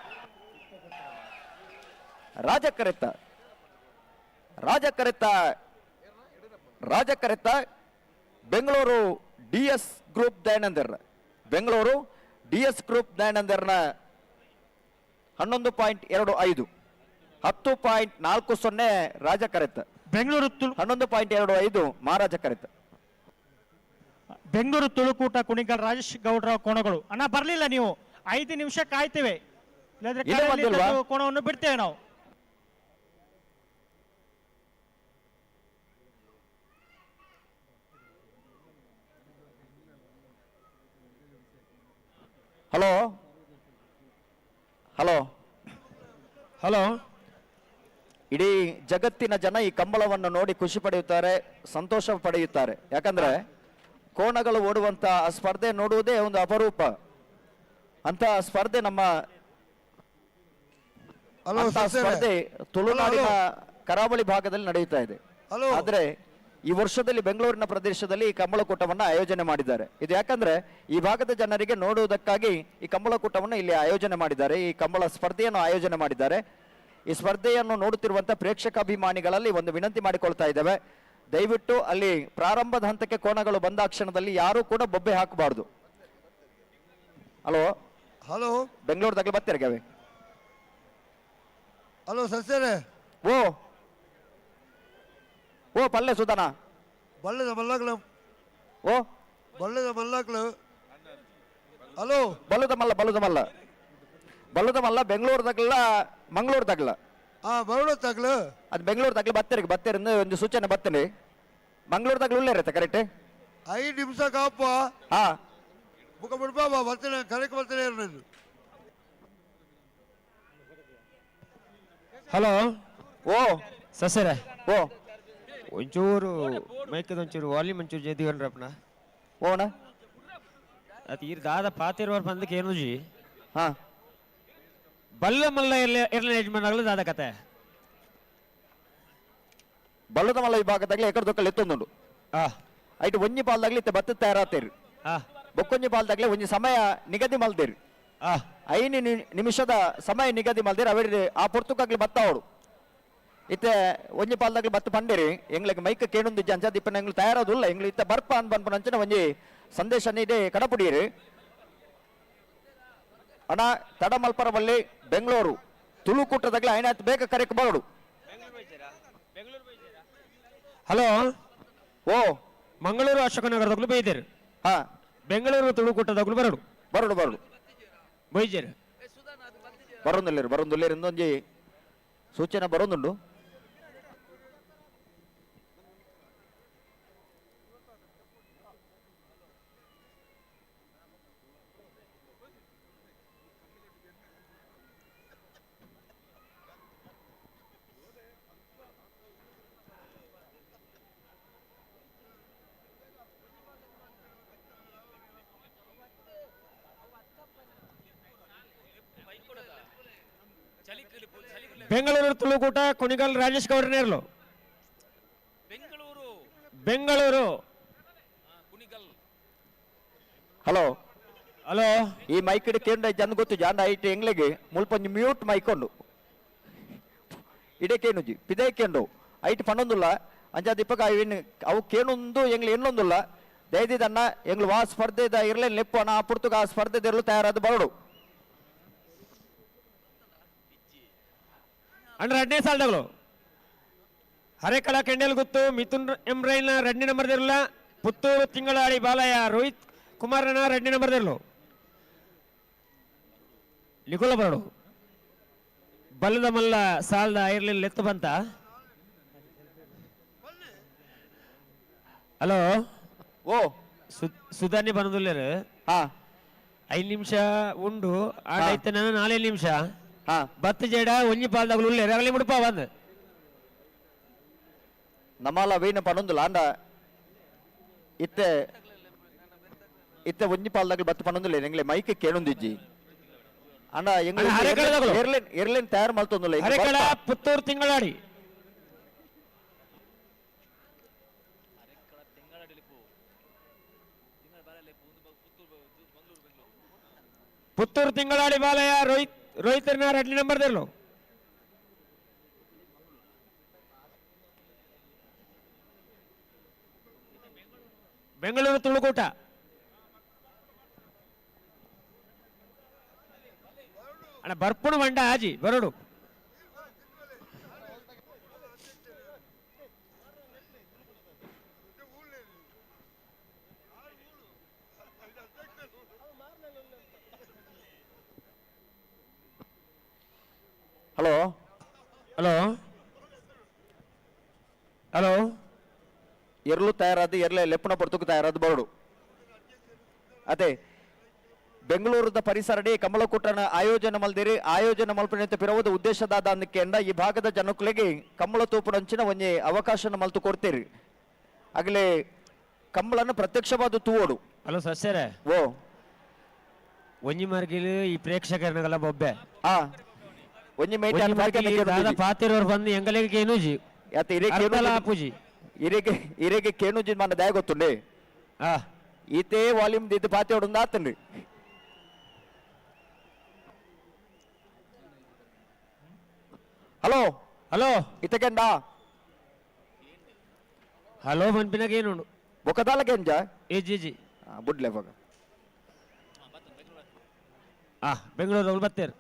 ರಾಜ ಕರೆತ್ತ ರಾಜ ಕರೆತ್ತ ರಾಜ ಕರೆತ್ತ ಬೆಂಗಳೂರು DS ಗ್ರೂಪ್ ದಯಾನಂದರ್, ಬೆಂಗಳೂರು DS ಗ್ರೂಪ್ ದಯಾನಂದರ್ನ 11.25 10.40 ರಾಜ ಕರೆತ್ತ, ಬೆಂಗಳೂರು 11.25 ಮಹಾರಾಜ ಕರೆತ್ತ. ಬೆಂಗಳೂರು ತುಳುಕೂಟ ಕುಣಿಗಲ್ ರಾಜೇಶ್ ಗೌಡ್ರ ಕೋಣಗಳು. ಅಣ್ಣ ಬರ್ಲಿಲ್ಲ, ನೀವು 5 ನಿಮಿಷ ಕಾಯ್ತೇವೆ, ಇಲ್ಲಾಂದ್ರೆ ಇನ್ನೂ ಬಂದಿಲ್ವಾ? ಕೋಣವನ್ನು ಬಿಡ್ತೇವೆ ನಾವು. ಹಲೋ ಹಲೋ ಹಲೋ, ಇಡೀ ಜಗತ್ತಿನ ಜನ ಈ ಕಂಬಳವನ್ನು ನೋಡಿ ಖುಷಿ ಪಡೆಯುತ್ತಾರೆ, ಸಂತೋಷ ಪಡೆಯುತ್ತಾರೆ. ಯಾಕಂದ್ರೆ ಕೋಣಗಳು ಓಡುವಂತ ಆ ಸ್ಪರ್ಧೆ ನೋಡುವುದೇ ಒಂದು ಅಪರೂಪ. ಅಂತ ಸ್ಪರ್ಧೆ ನಮ್ಮ ಅಂತಹ ಸ್ಪರ್ಧೆ ತುಳುನಾಡಿನ ಕರಾವಳಿ ಭಾಗದಲ್ಲಿ ನಡೆಯುತ್ತಾ ಇದೆ. ಆದ್ರೆ ಈ ವರ್ಷದಲ್ಲಿ ಬೆಂಗಳೂರಿನ ಪ್ರದೇಶದಲ್ಲಿ ಈ ಕಂಬಳಕೂಟವನ್ನು ಆಯೋಜನೆ ಮಾಡಿದ್ದಾರೆ. ಇದು ಯಾಕಂದ್ರೆ ಈ ಭಾಗದ ಜನರಿಗೆ ನೋಡುವುದಕ್ಕಾಗಿ ಈ ಕಂಬಳಕೂಟವನ್ನು ಇಲ್ಲಿ ಆಯೋಜನೆ ಮಾಡಿದ್ದಾರೆ, ಈ ಕಂಬಳ ಸ್ಪರ್ಧೆಯನ್ನು ಆಯೋಜನೆ ಮಾಡಿದ್ದಾರೆ. ಈ ಸ್ಪರ್ಧೆಯನ್ನು ನೋಡುತ್ತಿರುವಂತಹ ಪ್ರೇಕ್ಷಕಾಭಿಮಾನಿಗಳಲ್ಲಿ ಒಂದು ವಿನಂತಿ ಮಾಡಿಕೊಳ್ತಾ ಇದ್ದೇವೆ, ದಯವಿಟ್ಟು ಅಲ್ಲಿ ಪ್ರಾರಂಭದ ಹಂತಕ್ಕೆ ಕೋಣಗಳು ಬಂದ ಕ್ಷಣದಲ್ಲಿ ಯಾರು ಕೂಡ ಬೊಬ್ಬೆ ಹಾಕಬಾರ್ದು. ಹಲೋ ಹಲೋ, ಬೆಂಗಳೂರದಾಗಲಿ ಬರ್ತೀರಿ? ಹಲೋ ಸಸ್ಯರೇ. ಓ ಓ ಪಲ್ಲೆ ಸುಧಾನ ಬಲ್ಲದ ಮಲ್ಲಾಕ್ಲು. ಓ ಬಲ್ಲದ ಮಲ್ಲಾಕ್ಲು. ಹಲೋ, ಬಲ್ಲುದ ಮಲ್ಲ ಬೆಂಗಳೂರದಾಗಲ್ಲ ಮಂಗಳೂರದಾಗಲ್ಲ. ಬರೋಣ ತಗ್ಲು. ಅದು ಬೆಂಗಳೂರದಾಗಲಿ ಬತ್ತೇರಿಂದ ಒಂದು ಸೂಚನೆ ಬರ್ತೇನೆ. ಮಂಗಳೂರದಾಗಲಿ ಉಳ್ಳೇ ಇರುತ್ತೆ ಕರೆಕ್ಟ್. 5 ನಿಮಿಷ ಕಾಪ. ಹಾ ಬುಕ್ಕ ಬಿಡ್ಬಾ, ಬರ್ತೇನೆ, ಕರೆಕ್ಟ್ ಬರ್ತೇನೆ. ಹಲೋ ಓ ಸಸರ, ಓ ಒಂಚೂರು ಮೈಕದ ಒಂಚೂರು ವಾಲ್ಯೂಮ್ ಒಂಚೂರು ಜದಿವನ್ರಪ್ಪನ ಓಣ ಅದು ಈರ್ ದಾದ ಪಾತಿರುವರ್ ಬಂದಕ್ಕೆ ಏನು ಜಿ. ಹಾ ಬಲ್ಲ ಮಲ್ಲ ಇರ್ಲ ಯಜಮಾನ್ ಆಗಲು ದಾದ ಕತೆ ಬಲ್ಲದ ಮಲ್ಲ ವಿಭಾಗದಾಗಲಿ ಎಕಡೆ ದೊಕ್ಕಲ್ಲಿ ಎತ್ತೊಂದುಂಡು. ಐಟು ಒಂಜಿ ಪಾಲ್ದಾಗ್ಲಿ ಇತ್ತೆ ಬತ್ತ ತಯಾರಾತೇರಿ, ಬೊಕ್ಕೊಂಜಿ ಪಾಲ್ದಾಗ್ಲಿ ಒಂಜಿ ಸಮಯ ನಿಗದಿ ಮಲ್ದೇರಿ, 5 ನಿಮಿಷದ ಸಮಯ ನಿಗದಿ ಮಲ್ದೇರಿ. ಅವರಿಗೆ ಆ ಪುರ್ತುಕಾಗ್ಲಿ ಬತ್ತ ಅವಳು ಇತ್ತೆ ಒಂಜಿ ಪಾಲ್ದಾಗ್ಲಿ ಬತ್ತ ಪಂಡೇರಿ ಎಂಗ್ಲಿಗೆ ಮೈಕ್ ಕೇಣೊಂದು ಅಂಚ ದಿಪ್ಪನ ಎಂಗ್ಲು ತಯಾರಾದುಲ್ಲ ಎಂಗ್ಲು ಇತ್ತ ಬರ್ಪ ಅನ್ಬನ್ಪನ ಅಂಚನೆ ಒಂಜಿ ಸಂದೇಶ ನೀಡಿ ಕಡಪುಡಿಯರಿ ಅಣ್ಣ ತಡ ಮಲ್ಪರವಲ್ಲಿ ಬೆಂಗಳೂರು ತುಳುಕೂಟದಾಗ್ಲಿ ಐನಾಯ್ತು ಬೇಗ ಕರೆಕ್ ಬರೋಡು. ಹಲೋ ಓ ಮಂಗಳೂರು ಅಶೋಕನಗರದಾಗ್ಲು ಬೈದೇರು. ಹಾ ಬೆಂಗಳೂರು ತುಳುಕೂಟದಾಗ್ಲು ಬರಡು ಬರೋಡು ಬೈಜೇರು ಬರೋದಿಲ್ಲ ಒಂಜಿ ಸೂಚನೆ ಬರೋದುಂಡು. ಬೆಂಗಳೂರು ತುಳುಕೂಟ ಕುಣಿಗಲ್ ರಾಜೇಶ್ ಗೌಡ್ರನೇರ್ಲು. ಬೆಂಗಳೂರು ಹಲೋ ಹಲೋ, ಈ ಮೈಕ್ ಕೇಂದ್ರ ಜನ ಗೊತ್ತು ಜಾಂಡ ಐಟ್ ಎಂಗ್ಲೆಗೆ ಮುಲ್ಪೊಂಜಿ ಮ್ಯೂಟ್ ಮೈಕೊಂಡು ಇಡೆ ಕೇನುಜಿ ಪಿದೆ ಕೇಂಡು ಐಟ್ ಪಣ್ಣೊಂದುಲ್ಲ ಅಂಚ ದಿಪ್ಪಗ ಅವು ಕೇಣೊಂದು ಎಂಗ್ಲು ಎನ್ನೊಂದುಲ್ಲ ದಯದಿದನ್ನ ಎಂಗ್ಲು ವಾ ಸ್ಪರ್ಧೆದ ಇರ್ಲೆ ನೆಪ್ಪಣ ಆ ಪುರ್ತುಗ ಆ ಸ್ಪರ್ಧೆದಿರಲು ತಯಾರಾದ ಬರಡು. ಅಂಡ್ರ 2ನೇ ಸಾಲದಾಗಲು ಹರೇಕಳ ಕೆಂಡಲ್ ಗುತ್ತು ಮಿಥುನ್ ಎಂಬ್ರೈಲ್ನ 2ನೇ ನಂಬರ್ದಿರಲ್ಲ ಪುತ್ತೂರು ತಿಂಗಳಾಡಿ ಬಾಲಯ್ಯ ರೋಹಿತ್ ಕುಮಾರನ 2ನೇ ನಂಬರ್ದಿರಲು ನಿಕೋಲ ಬರಡು ಬಲ್ಲದ ಮಲ್ಲ ಸಾಲದ ಐರ್ಲಿಲ್ಲ ಎತ್ತು ಬಂತ. ಹಲೋ ಓ ಸುಧಾರಣೆ ಬಂದಿಲ್ಲ ಹಾ 5 ನಿಮಿಷ ಉಂಡು ಆಡೈತೆ ನಾನು 4 ನಿಮಿಷ ಹಾ ಬತ್ತು ಜೇಡ ಒಂಜಿ ಪಾಲ್ದಾಗ ಉಳ್ಳೆ ರಗಲಿ ಮುಡುಪ ಬಂದು ನಮ್ಮಲ್ಲ ವೀನ ಪಣೊಂದುಲ್ಲ ಅಂಡ ಇತ್ತೆ ಇತ್ತೆ ಒಂಜಿ ಪಾಲ್ದಾಗ ಬತ್ತು ಪಣೊಂದುಲ್ಲ ಎಂಗ್ಲೆ ಮೈಕ್ ಕೇಳೊಂದಿಜ್ಜಿ ಅಂಡ ಎರ್ಲೇನ್ ತಯಾರು ಮಲ್ತೊಂದುಲ್ಲ ಹರೇಕಳ ಪುತ್ತೂರು ತಿಂಗಳಾಡಿ ಪುತ್ತೂರು ತಿಂಗಳಾಡಿ ಬಾಲಯ್ಯ ರೋಹಿತರ್ನ 2ನೇ ನಂಬರ್ದಿರಲು ಬೆಂಗಳೂರು ತುಳುಕೂಟ ಅಣ್ಣ ಬರ್ಪುಣು ಬಂಡ ಆಜಿ ಬರಡು ಹಲೋ ಹಲೋ ಹಲೋ ಎರ್ಲು ತಯಾರಾದ ಎರ್ಲೆ ಲೆಪ್ಪನ ಪೊರ್ತುಕು ತಯಾರಾದ ಬರಡು ಅದೇ ಬೆಂಗಳೂರದ ಪರಿಸರಡಿ ಕಮಲಕೂಟನ ಆಯೋಜನೆ ಮಲ್ದಿರಿ ಆಯೋಜನೆ ಮಲ್ಪನೆ ಪಿರವುದ ಉದ್ದೇಶದಾದ ಅನ್ನಕ್ಕೆಂಡ ಈ ಭಾಗದ ಜನಕ್ಕಳಿಗೆ ಕಮಲ ತೂಪುನಂಚಿನ ಒಂಜಿ ಅವಕಾಶನ ಮಲ್ತು ಕೊಡ್ತೀರಿ ಆಗಲೇ ಕಂಬಳನ್ನು ಪ್ರತ್ಯಕ್ಷವಾದ ತೂವೋಡು. ಹಲೋ ಸಸ್ಯರೇ ಓ ಒಂಜಿ ಮಾರ್ಗಿಲು ಈ ಪ್ರೇಕ್ಷಕರನಗಲ ಬೊಬ್ಬೆ ಆ ಒಂಜಿ ಮೇಟಿ ಪಾತಿರೋರು ಬಂದು ಎಂಗಲೆಗೆ ಕೇನುಜಿ ಯಾತ ಆಪುಜಿ ಇರೆಗೆ ಕೇನುಜಿ మన ದಯ ಗೊತ್ತುಂಡೆ ಈತೆ ವಾಲ್ಯೂಮ್ ದಿದ್ದು ಪಾತಿ ಹೊಡೊಂದು ಆತನ್ರಿ. ಹಲೋ ಹಲೋ ಇತಕೆಂಡ ಹಲೋ ಮನ್ಪಿನಾಗ ಏನು ಬೊಕದಾಲ ಕೆಂಜ ಏ ಜಿ ಜಿ ಬುಡ್ಲೆ ಬಗ ಬೆಂಗಳೂರು ಬತ್ತೇರು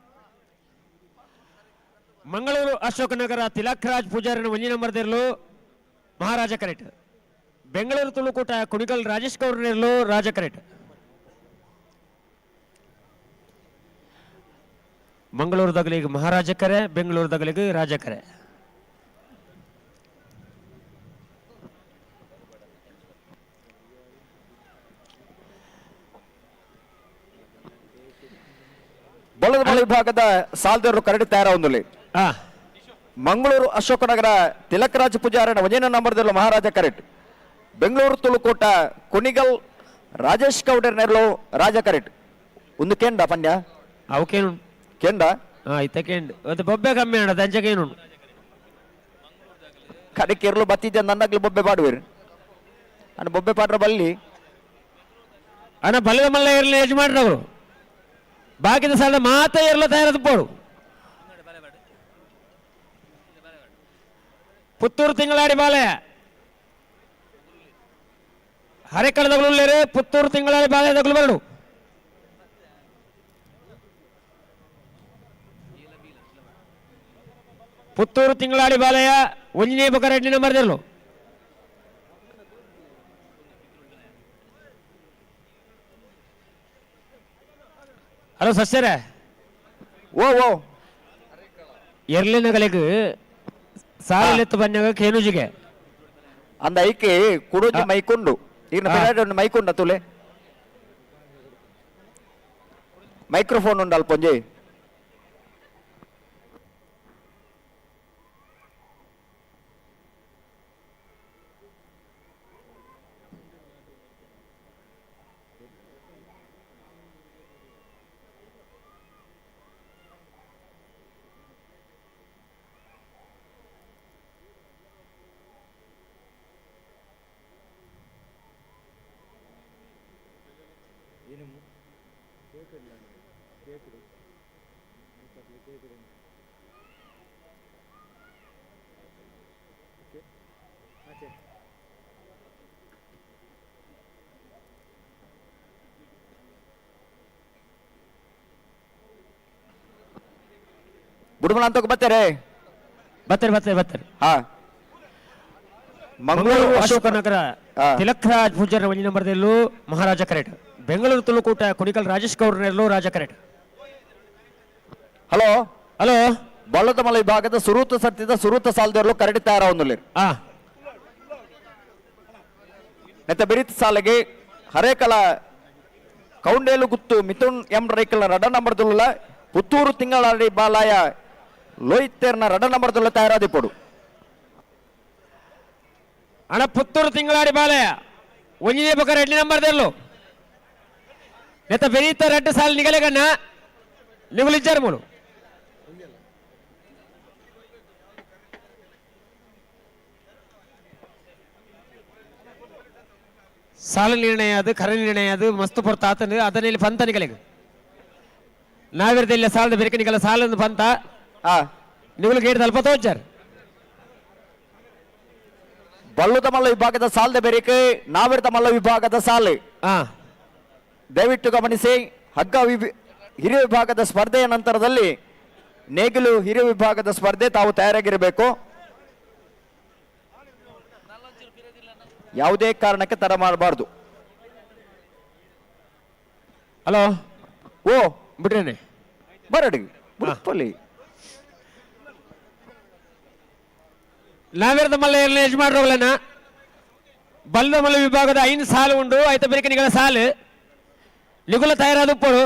ಮಂಗಳೂರು ಅಶೋಕನಗರ ತಿಲಕ್ ರಾಜ್ ಪೂಜಾರಿನ 1ನೇ ನಂಬರ್ದಿರಲು ಮಹಾರಾಜ ಕರೆಟ್. ಬೆಂಗಳೂರು ತುಳುಕೂಟ ಕುಣಿಗಲ್ ರಾಜೇಶ್ ಗೌಡ್ರಿರಲು ರಾಜ ಕರೆಟ್. ಮಂಗಳೂರು ದಗಲಿಗೆ ಮಹಾರಾಜ ಕರೆ, ಬೆಂಗಳೂರು ದಗಲಿಗೆ ರಾಜ ಕರೆ. ಬೊಳದ ವಿಭಾಗದ ಸಾಲದವರು ಕರಡಿ ತಯಾರಾವೊಂದುಲಿ ಮಂಗಳೂರು ಅಶೋಕನಗರ ತಿಲಕ್ ರಾಜ್ ಪೂಜಾರನ 1ನೇ ನಂಬರ್ದಿರಲು ಮಹಾರಾಜ ಕರೆಟ್. ಬೆಂಗಳೂರು ತುಳುಕೂಟ ಕುಣಿಗಲ್ ರಾಜೇಶ್ ಗೌಡರ್ನೆರಲು ರಾಜ ಕರೆಟ್. ಒಂದು ಕೇಂಡ ಪಂಡ್ಯ ಅವಕೇನು ಕೇಂಡ ಇತಕೇಂಡು ಅದು ಬೊಬ್ಬೆ ಕಮ್ಮಿ ಅಣ್ಣ ದಂಚಕೇನು ಕಡೆಗೆ ಎರಲು ಬತ್ತಿದ್ದೆ ನನ್ನಾಗ್ಲಿ ಬೊಬ್ಬೆ ಪಾಡುವೇರು ಅಣ್ಣ ಬೊಬ್ಬೆ ಪಾಡ್ರ ಬಲ್ಲಿ ಅಣ್ಣ ಬಲ್ಲದ ಮಲ್ಲ ಇರಲಿ ಯಜಮಾನ್ರವರು ಬಾಕಿದ ಸಾಲ ಮಾತ ಇರಲ ತಯಾರದ ಪೋಡು. ಪುತ್ತೂರು ತಿಂಗಳಾಡಿ ಬಾಲಯ್ಯ ಹರೇಕಳದಗಳು ಉಳ್ಳೇರೆ ಪುತ್ತೂರು ತಿಂಗಳಾಡಿ ಬಾಲಯ್ಯದಗಳು ಬರಡು. ಪುತ್ತೂರು ತಿಂಗಳಾಡಿ ಬಾಲಯ್ಯ 1ನೇ ಬೊಕ 2ನೇ ನಂಬರ್ದಿರಲು ಹಲೋ ಸಸ್ಯರೇ ಓ ಓ ಎರ್ಲಿನಗಳಿಗೆ ಸಾಲೆತ್ತು ಬನ್ಯಾಗ ಕೇನುಜಿಗೆ ಅಂದ ಐಕೆ ಕುಡೋಜಿ ಮೈಕೊಂಡು ಈಗ ಮೈಕೊಂಡ ತುಲೆ ಮೈಕ್ರೋಫೋನ್ ಉಂಡು ಅಲ್ಪೊಂಜಿ ಬುಡುಮಲ ಅಂತ ಬರ್ತಾರೆ ಬರ್ತಾರೆ ಹಾ ಮಂಗಳೂರು ಅಶೋಕನಗರ ಹಾ. ತಿಲಕ್ ರಾಜ್ ಪೂಜಾರ ಒಂಜಿ ನಂಬರ್ದಲ್ಲೂ ಮಹಾರಾಜ ಕರೆಟ್. ಬೆಂಗಳೂರು ತುಳುಕೂಟ ಕುಣಿಕಲ್ ರಾಜೇಶ್ ಗೌಡ್ರನೆಲ್ಲೂ ರಾಜ ಕರೆಟ್. ಹಲೋ ಹಲೋ ಬಳ್ಳತಮಲ ವಿಭಾಗದ ಸುರೂತ ಸತ್ಯದ ಸುರೂತ ಸಾಲದಲ್ಲೂ ಕರಡಿ ತಯಾರವೊಂದು ಆ ನೆತ್ತ ಬೆರಿತ ಸಾಲಿಗೆ ಹರೇಕಲ ಕೌಂಡೇಲು ಗುತ್ತು ಮಿಥುನ್ ಎಂ ರೈಕಲ ರಡ ನಂಬರ್ದುಲ್ಲ ಪುತ್ತೂರು ತಿಂಗಳಾಡಿ ಬಾಲಾಯ ಲೋಹಿತೇರ್ನ ರಡ ನಂಬರ್ದುಲ್ಲ ತಯಾರಾದಿಪಡು ಅಣ್ಣ ಪುತ್ತೂರು ತಿಂಗಳಾಡಿ ಬಾಲಯ ಒಂಜಿನೇ ಬಕ 2 ನಂಬರ್ದಲ್ಲೂ ನೆತ್ತ ಬೆರೀತ 2 ಸಾಲ ನಿಗಲೆಗಣ್ಣ ನಿಗುಲಿಜ್ಜಾರು ಮೂರು ಸಾಲ ನಿರ್ಣಯ ಅದು ಕರ ನಿರ್ಣಯ ಅದು ಮಸ್ತು ಪೊರ್ತ ಆತನು ಅದನ್ನಲ್ಲಿ ಪಂತ ನಿಗಲೆಗ ನಾವಿರದಿಲ್ಲ ಸಾಲದ ಬೆರಕೆ ನಿಗಲ ಸಾಲದ ಪಂತ ನಿಗುಲು ಗೇಟ್ ತಲ್ಪ ತೋಚಾರು ಬಳ್ಳುದ ಮಲ್ಲ ವಿಭಾಗದ ಸಾಲದ ಬೆರಿಕೆ ನಾವಿರದ ಮಲ್ಲ ವಿಭಾಗದ ಸಾಲೆ ದಯವಿಟ್ಟು ಗಮನಿಸಿ ಹಗ್ಗ ಹಿರಿಯ ವಿಭಾಗದ ಸ್ಪರ್ಧೆಯ ನಂತರದಲ್ಲಿ ನೇಗಿಲು ಹಿರಿಯ ವಿಭಾಗದ ಸ್ಪರ್ಧೆ ತಾವು ತಯಾರಾಗಿರಬೇಕು. ಯಾವುದೇ ಕಾರಣಕ್ಕೆ ತಡ ಮಾಡಬಾರ್ದು. ಹಲೋ ಓ ಬಿಟ್ರೇನೆ ಬರಡಿ ಬಿಡ್ಪಲ್ಲಿ ನಾವಿರದ ಮಲ್ಲ ಯಜಮಾನ್ರೋಗಳನ್ನ ಬಲ್ಲದ ಮಲ್ಲ ವಿಭಾಗದ 5 ಸಾಲು ಉಂಡು ಐತ ಬೆರಕೆ ನಿಗಲ ಸಾಲು ನಿಗುಲ ತಯಾರಾದ ಉಪ್ಪಳು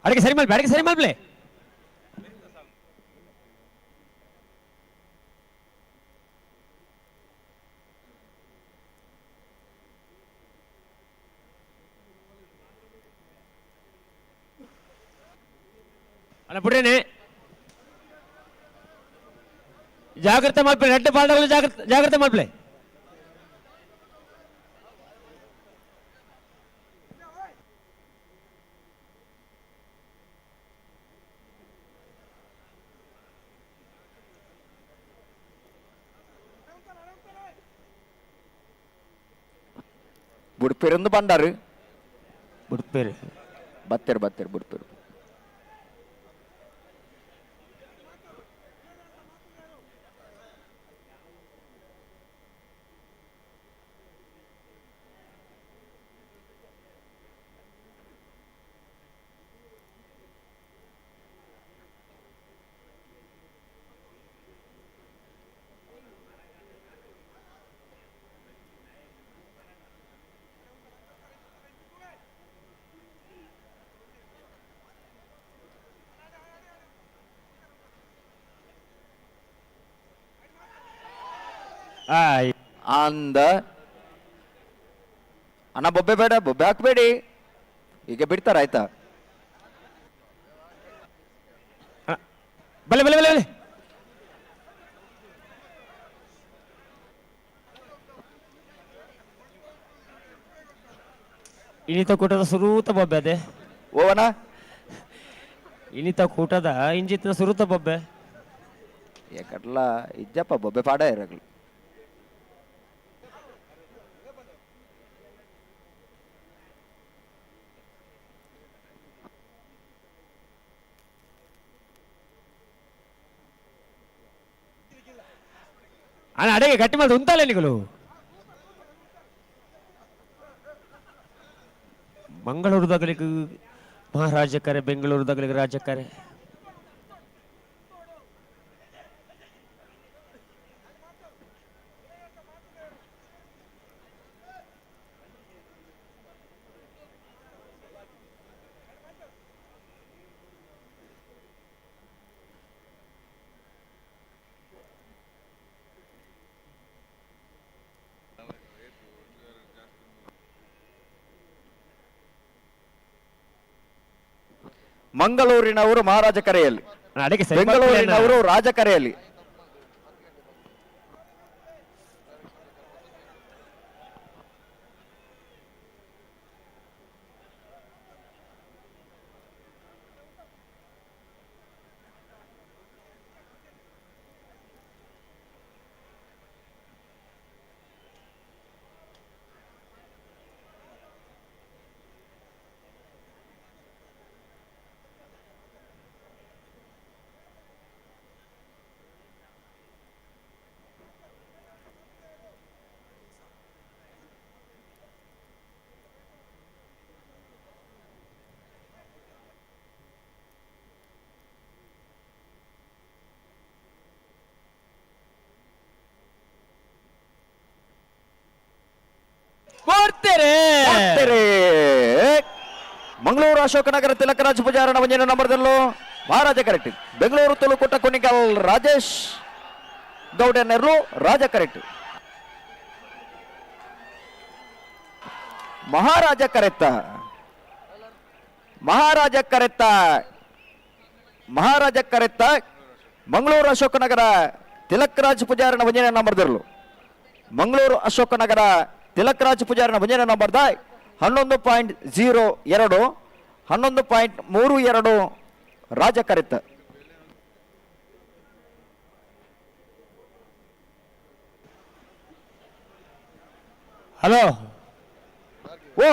ಅಡಿಗೆ ಸರಿ ಮಲ್ಪಲೆ ಅಲ್ಲ ಬಿಡ್ರೇನೆ ಜಾಗ್ರತೆ ಮಲ್ಪಲೆ 2 ಪಾಲ್ಡಗಳು ಜಾಗ್ರತೆ ಮಲ್ಪಲೆ ಬುಡ್ಪೇರೊಂದು ಬಂಡಾರು ಬಿಡ್ಪೇರಿ ಬತ್ತೇರು ಬುಡ್ಪೇರು ಅಂದ ಅಣ್ಣ ಬೊಬ್ಬೆ ಹಾಕ್ಬೇಡಿ ಈಗ ಬಿಡ್ತಾರ ಆಯ್ತಾ ಬಲೆ ಬಲೆ ಬಲೆ ಬಲೆ ಇನಿತ ಕೂಟದ ಸುರೂತ ಬೊಬ್ಬೆ ಅದೇ ಓವನ ಇನಿತ ಕೂಟದ ಇಂಜಿತ್ನ ಸುರೂತ ಬೊಬ್ಬೆ ಯಾಕಟ್ಲ ಇಜ್ಜಪ್ಪ ಬೊಬ್ಬೆ ಪಾಡ ಇರಗ್ಲು ಅಣ್ಣ ಅಡೆಗೆ ಗಟ್ಟಿ ಮಾಡಿ ಉಂಟಲ್ಲ ನಿಗಳು ಮಂಗಳೂರುದಾಗಲಿಗೆ ಮಹಾರಾಜಕರೆ ಬೆಂಗಳೂರುದಾಗಲಿಗೆ ರಾಜಕರೆ ಮಂಗಳೂರಿನವರು ಮಹಾರಾಜ ಕರೆಯಲ್ಲಿ ಅಡಿಗೆ ಸರಿ ಬೆಂಗಳೂರಿನವರು ರಾಜಕರೆಯಲ್ಲಿ. ಮಂಗಳೂರು ಅಶೋಕನಗರ ತಿಲಕರಾಜ್ ಪೂಜಾರನ ಒಂದನೇ ನಂಬರ್ದಲ್ಲೂ ಮಹಾರಾಜ ಕರೆಕ್ಟ್. ಬೆಂಗಳೂರು ತುಳುಕುಟ ಕುಣಿಗಲ್ ರಾಜೇಶ್ ಗೌಡನೆರ್ಲು ರಾಜ ಕರೆಕ್ಟ್. ಮಹಾರಾಜ ಕರೆತ್ತ ಮಂಗಳೂರು ಅಶೋಕನಗರ ತಿಲಕರಾಜ್ ಪೂಜಾರನ ಒಂದನೇ ನಂಬರ್ದಿರ್ಲು. ಮಂಗಳೂರು ಅಶೋಕನಗರ ತಿಲಕರಾಜ್ ಪೂಜಾರನ ಒಂದನೇ ನಂಬರ್ದ 11.02 11.32 ರಾಜ ಕರೆತ್ತ. ಹಲೋ ಓ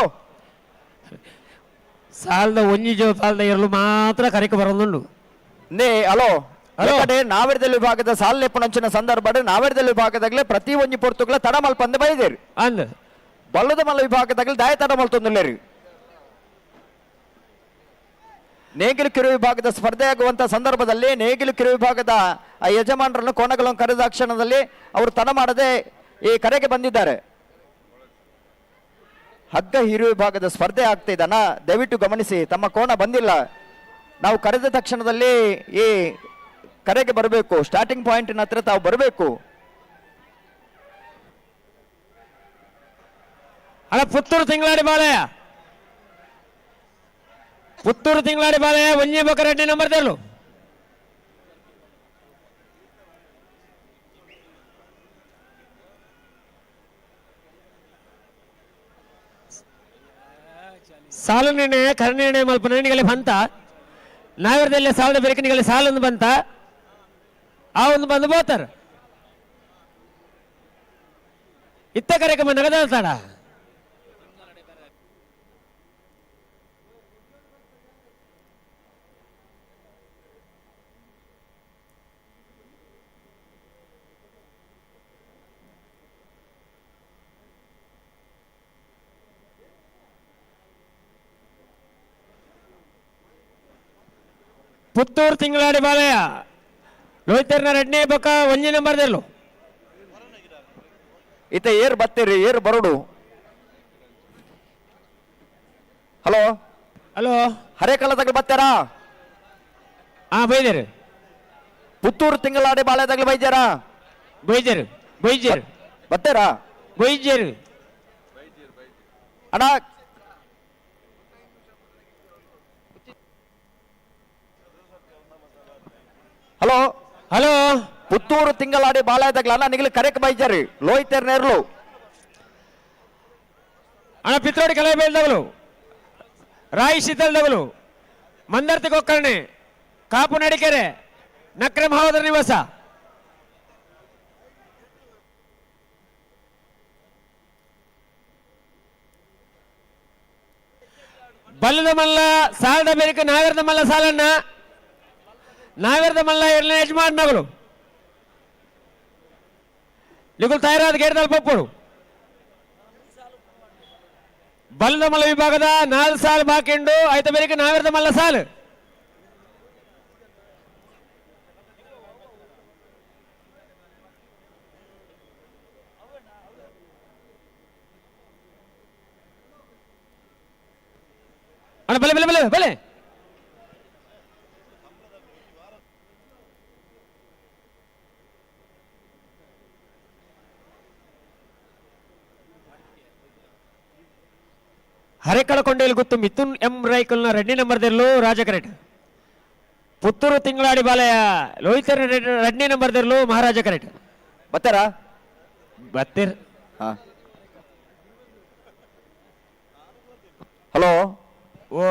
ಸಾಲದ ಒಂಜಿ ಜೋ ಸಾಲದ ಎರಲು ಮಾತ್ರ ಕರೆಕ ಬರೋದುಂಡು ನೇ ಹಲೋ ನಾವೇರ್ದಲ್ಲಿ ವಿಭಾಗದ ಸಾಲ ಪುಣಂಚಿನ ಸಂದರ್ಭ ನಾವೇರ್ದಲ್ಲಿ ವಿಭಾಗದಾಗಲೇ ಪ್ರತಿ ಒಂಜಿ ಪೊರ್ತುಗಳ ತಡ ಮಲ್ಪಂದೆ ಬೈದೇರಿ ಅಂದ ಬಲ್ಲದ ಮಲ್ಲ ವಿಭಾಗದಾಗಲೇ ದಾಯ ತಡ ಮಲ್ತೊಂದಿಲ್ಲೇರಿ. ನೇಗಿಲು ಕಿರು ವಿಭಾಗದ ಸ್ಪರ್ಧೆ ಆಗುವಂತಹ ಸಂದರ್ಭದಲ್ಲಿ ನೇಗಿಲು ಕಿರು ವಿಭಾಗದ ಆ ಯಜಮಾನರನ್ನು ಕೋಣಗಳನ್ನು ಕರೆದ ಕ್ಷಣದಲ್ಲಿ ಅವರು ತಡ ಮಾಡದೆ ಈ ಕರೆಗೆ ಬಂದಿದ್ದಾರೆ. ಹಗ್ಗ ಹಿರು ವಿಭಾಗದ ಸ್ಪರ್ಧೆ ಆಗ್ತಾ ಇದ್ದಾನ ದಯವಿಟ್ಟು ಗಮನಿಸಿ, ತಮ್ಮ ಕೋಣ ಬಂದಿಲ್ಲ, ನಾವು ಕರೆದ ತಕ್ಷಣದಲ್ಲಿ ಈ ಕರೆಗೆ ಬರಬೇಕು, ಸ್ಟಾರ್ಟಿಂಗ್ ಪಾಯಿಂಟಿನ ಹತ್ರ ತಾವು ಬರಬೇಕು. ಅಲ್ಲ ಪುತ್ತೂರು ತಿಂಗಳಾಡಿ ಬಾಲಯ ಒಂಜಿ ಬೊಕ್ಕ 2 ನಂಬರ್ ತೆರಲು. ಸಾಲು ನಿರ್ಣಯ ಕರ ನಿರ್ಣಯ ಮಲ್ಪ ನಿರ್ಣಯಗಳೇ ಬಂತ ನಾಗರದಲ್ಲಿ ಸಾಲದ ಬೆರಕಿನಿಗಳಿಗೆ ಸಾಲೊಂದು ಬಂತ ಆ ಒಂದು ಬಂದು ಬೋತಾರ ಇತ್ತ ಕಾರ್ಯಕ್ರಮ ನಗದಾಡ ಪುತ್ತೂರು ತಿಂಗಳಾಡಿ ಬಾಲಯ್ಯ ಲೋಹಿತರ್ನ 2ನೇ ಬೊಕ್ಕ 1 ನಂಬರ್ ದೆಲ್ಲು ಇತ ಏರ್ ಬತ್ತೀರಿ ಏರ್ ಬರೋಡು. ಹಲೋ ಹಲೋ ಹರೇಕಲದಾಗ ಬತ್ತಾರಾ? ಬೈದೇರು ಪುತ್ತೂರು ತಿಂಗಳಾಡಿ ಬಾಳೆದಾಗಲಿ ಬೈದ್ಯಾರಾ? ಬೈದೇರು ಬತ್ತಾರಾ? ಬೈಜೇರು ಅಣ್ಣ ಹಲೋ ಹಲೋ ಪುತ್ತೂರು ತಿಂಗಳಾಡಿ ಬಾಳೆದಾಗಲ ಅಣ್ಣ ನಿಗಲಿ ಕರೆಕ್ ಬೈಜಾರಿ ಲೋಹಿತರ್ ನೇರ್ಲು ಅಣ್ಣ ಪಿತ್ರೋಡಿ ಕಲೆ ಬೇಲ್ದವಳು ರಾಯಿ ಶೀತಲ್ದವಳು ಮಂದರ್ತಿ ಕೊಕ್ಕರ್ಣೆ ಕಾಪು ನಡಿಕೆರೆ ನಕ್ರೆ ಮಹೋದರ ನಿವಾಸ ಬಲ್ಲದ ಮಲ್ಲ ಸಾಲದ ಬೇರಿಕೆ ನಾಗರದ ಮಲ್ಲ ಸಾಲನ್ನ ನಾಗರದ ಮಲ್ಲ 2ನೇ ಯಜಮಾನಗಳು ನಿಗುಲ್ ತಯಾರಾದ ಗೇಡ್ದಲ್ಲಿ ಪಪ್ಪರು ಬಲ್ಲದ ಮಲ್ಲ ವಿಭಾಗದ 4 ಸಾಲು ಬಾಕಿಂಡು ಐತ ಬೇರಿಕೆ ನಾಗರದ ಮಲ್ಲ ಸಾಲು ಅಣ್ಣ ಬಲೆ ಬಲೆ ಬಲೆ ಬಲೆ ಹರೆಕಳ ಕೊಂಡೆಯಲ್ಲಿ ಗೊತ್ತು ಮಿಥುನ್ ಎಂ ರೈಕಲ್ನ 2ನೇ ನಂಬರ್ ದೆಲ್ಲು ರಾಜ ಕರೆಕ್ಟ್ ಪುತ್ತೂರು ತಿಂಗಳಾಡಿ ಬಾಲಯ ಲೋಹಿತ್ ಎರಡನೇ ನಂಬರ್ದಿರ್ಲು ಮಹಾರಾಜ ಕರೆಕ್ಟ್ ಬರ್ತಾರಾ ಬತ್ತೀರ್. ಹಾ ಹಲೋ ಓ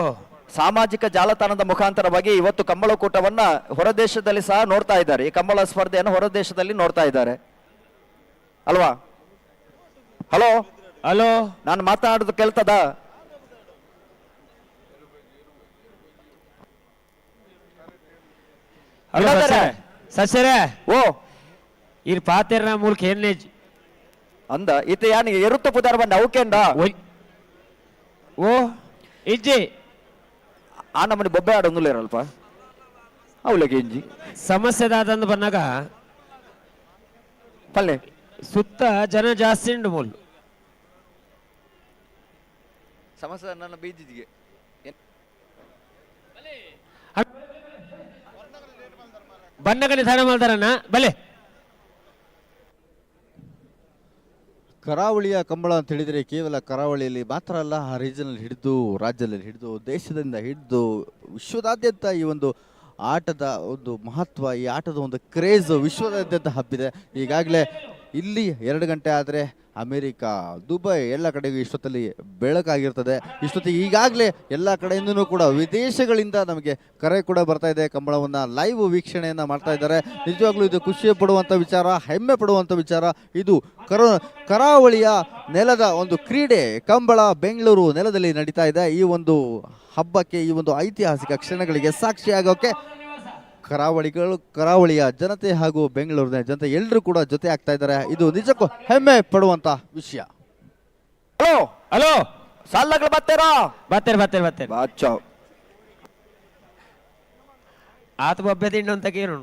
ಸಾಮಾಜಿಕ ಜಾಲತಾಣದ ಮುಖಾಂತರವಾಗಿ ಇವತ್ತು ಕಂಬಳಕೂಟವನ್ನ ಹೊರದೇಶದಲ್ಲಿ ಸಹ ನೋಡ್ತಾ ಇದ್ದಾರೆ. ಈ ಕಂಬಳ ಸ್ಪರ್ಧೆಯನ್ನು ಹೊರದೇಶದಲ್ಲಿ ನೋಡ್ತಾ ಇದ್ದಾರೆ ಅಲ್ವಾ? ಹಲೋ ಹಲೋ ನಾನು ಮಾತಾಡೋದು ಕೇಳ್ತದ? ಹಲೋ ಸಸ್ಯರೇ ಓ ಇರ್ ಪಾತೆರ್ನ ಮೂಲಕ ಏನೇಜ್ ಅಂದ ಇತ ಯಾನ್ ಎರುತ್ತ ಪುದಾರ ಬಂದ ಅವಕೆಂಡ ಓ ಇಜ್ಜಿ ಆ ನಮ್ಮನೆ ಬೊಬ್ಬೆ ಆಡೊಂದುಲ್ಲ ಇರಲ್ಪ ಅವಳಿಗೆ ಇಂಜಿ ಸಮಸ್ಯೆ ದಾದಂದು ಬಂದಾಗ ಪಲ್ಲೆ ಸುತ್ತ ಜನ ಜಾಸ್ತಿ ಉಂಡು ಮೂಲು ಸಮಸ್ಯೆ ನನ್ನ ಬೀದಿಗೆ ಬಣ್ಣಗಲಿ ದಾನ ಮಾಡ್ತಾರಣ್ಣ ಬಲೆ. ಕರಾವಳಿಯ ಕಂಬಳ ಅಂತ ಹೇಳಿದರೆ ಕೇವಲ ಕರಾವಳಿಯಲ್ಲಿ ಮಾತ್ರ ಅಲ್ಲ, ಆ ರೀಜನಲ್ಲಿ ಹಿಡಿದು ರಾಜ್ಯದಲ್ಲಿ ಹಿಡಿದು ದೇಶದಿಂದ ಹಿಡಿದು ವಿಶ್ವದಾದ್ಯಂತ ಈ ಒಂದು ಆಟದ ಒಂದು ಮಹತ್ವ, ಈ ಆಟದ ಒಂದು ಕ್ರೇಜ್ ವಿಶ್ವದಾದ್ಯಂತ ಹಬ್ಬಿದೆ. ಈಗಾಗಲೇ ಇಲ್ಲಿ 2 ಗಂಟೆ ಆದರೆ ಅಮೇರಿಕಾ, ದುಬೈ ಎಲ್ಲ ಕಡೆಗೂ ಇಷ್ಟೊತ್ತಲ್ಲಿ ಬೆಳಕಾಗಿರ್ತದೆ. ಇಷ್ಟೊತ್ತಿಗೆ ಈಗಾಗಲೇ ಎಲ್ಲ ಕಡೆಯಿಂದನೂ ಕೂಡ ವಿದೇಶಗಳಿಂದ ನಮಗೆ ಕರೆ ಕೂಡ ಬರ್ತಾ ಇದೆ. ಕಂಬಳವನ್ನು ಲೈವ್ ವೀಕ್ಷಣೆಯನ್ನು ಮಾಡ್ತಾ ಇದ್ದಾರೆ. ನಿಜವಾಗ್ಲೂ ಇದು ಖುಷಿ ಪಡುವಂಥ ವಿಚಾರ, ಹೆಮ್ಮೆ ಪಡುವಂಥ ವಿಚಾರ. ಇದು ಕರಾವಳಿಯ ನೆಲದ ಒಂದು ಕ್ರೀಡೆ ಕಂಬಳ ಬೆಂಗಳೂರು ನೆಲದಲ್ಲಿ ನಡೀತಾ ಇದೆ. ಈ ಒಂದು ಹಬ್ಬಕ್ಕೆ, ಈ ಒಂದು ಐತಿಹಾಸಿಕ ಕ್ಷಣಗಳಿಗೆ ಸಾಕ್ಷಿಯಾಗೋಕೆ ಕರಾವಳಿಯ ಜನತೆ ಹಾಗೂ ಬೆಂಗಳೂರಿನ ಜನತೆ ಎಲ್ಲರೂ ಕೂಡ ಜೊತೆ ಆಗ್ತಾ ಇದ್ದಾರೆ. ಇದು ನಿಜಕ್ಕೂ ಹೆಮ್ಮೆ ಪಡುವಂತ ವಿಷಯ. ಹಲೋ ಹಲೋ ಸಾಲಗಳು ಬರ್ತೀರಾ? ಬತ್ತೇರ್ ಬಾಚೋ ಆತ ಬೊಬ್ಬೆ ತಿಂಡು ಅಂತ ಕೇಳು.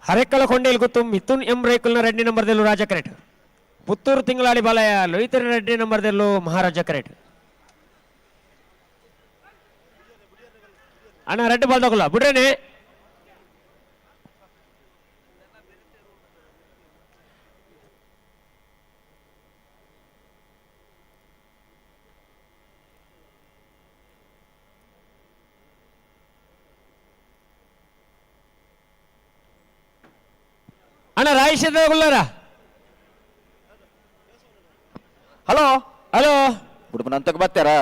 ಹರೆಕ್ಕಳ ಕೊಂಡೇಲಿ ಗೊತ್ತು ಮಿಥುನ್ ಎಂ ರೈಕಲ್ನ 2ನೇ ನಂಬರ್ದಲ್ಲೂ ರಾಜ ಕರೆಕ್ಟ್. ಪುತ್ತೂರು ತಿಂಗಳಾಡಿ ಬಾಲಯ ಲೋಹಿತ್ 2ನೇ ನಂಬರ್ದಲ್ಲೂ ಮಹಾರಾಜ ಕರೆಕ್ಟ್. ಅಣ್ಣ 2 ಬಾಲ್ ತಗೊಲ್ಲ ಬಿಡ್ರೇನೆ. ಅಣ್ಣ ರಾಯೇಶದ ಗುಲ್ಲಾರ. ಹಲೋ ಹಲೋ ಹುಡುಗನ ಅಂತಕ್ಕೆ ಬರ್ತಾರಾ?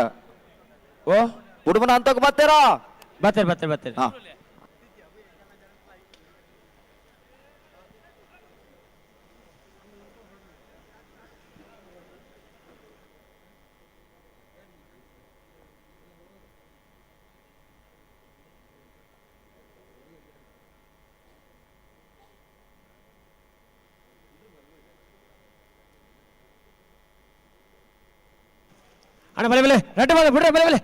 ಓ ಹುಡುಗನ ಅಂತಕ್ಕೆ ಬರ್ತಾರಾ? ಬತ್ತೇರ್ ಹಾ ಅಣ್ಣ ಬಲೆ 2 ಬಾಲ್ ಬಿಡ್ರೆ ಬಲೆ.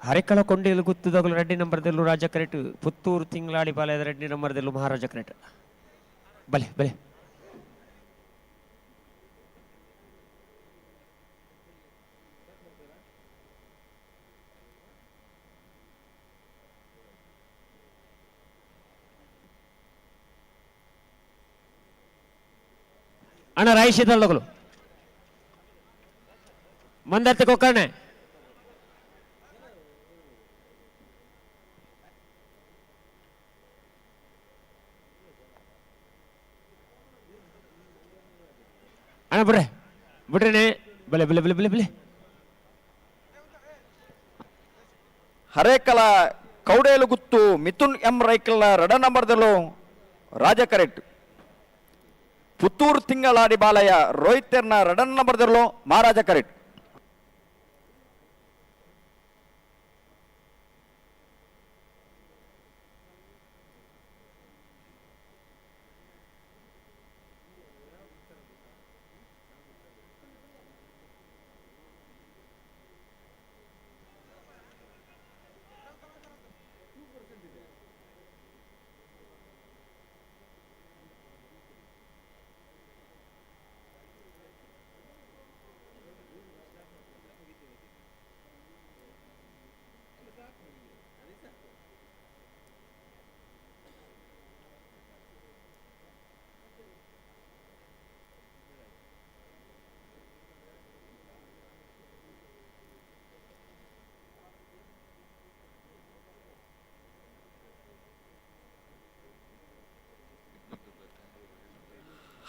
ಹರೆಕ್ಕಳ ಕೊಂಡೇಲು ಗುತ್ತದಾಗಲು 2ನೇ ನಂಬರ್ದಲ್ಲೂ ರಾಜ ಕರೆಕ್ಟ್. ಪುತ್ತೂರು ತಿಂಗಳಾಡಿ ಬಾಲಯದ 2ನೇ ನಂಬರ್ದಲ್ಲೂ ಮಹಾರಾಜ ಕರೆಕ್ಟ್. ಬಲೆ ಅಣ್ಣ ರಾಯಿಸಿ ತಗೊಳು ಮಂದತ್ತೆ ಕೊಕ್ಕಣ್ಣೆ. ಅಣ್ಣ ಬಿಡ್ರೇನೆ ಬಲೆ. ಹರೇಕಲ ಕೌಡೇಲು ಗುತ್ತು ಮಿಥುನ್ ಎಂ ರೈಕಲ್ನ 2ನೇ ನಂಬರ್ದಲ್ಲೂ ರಾಜ ಕರೆಕ್ಟ್. ಪುತ್ತೂರು ತಿಂಗಳಾಡಿ ಬಾಲಯ ರೋಹಿತ್ 2ನೇ ನಂಬರ್ದಲ್ಲೂ ಮಹಾರಾಜ ಕರೆಕ್ಟ್.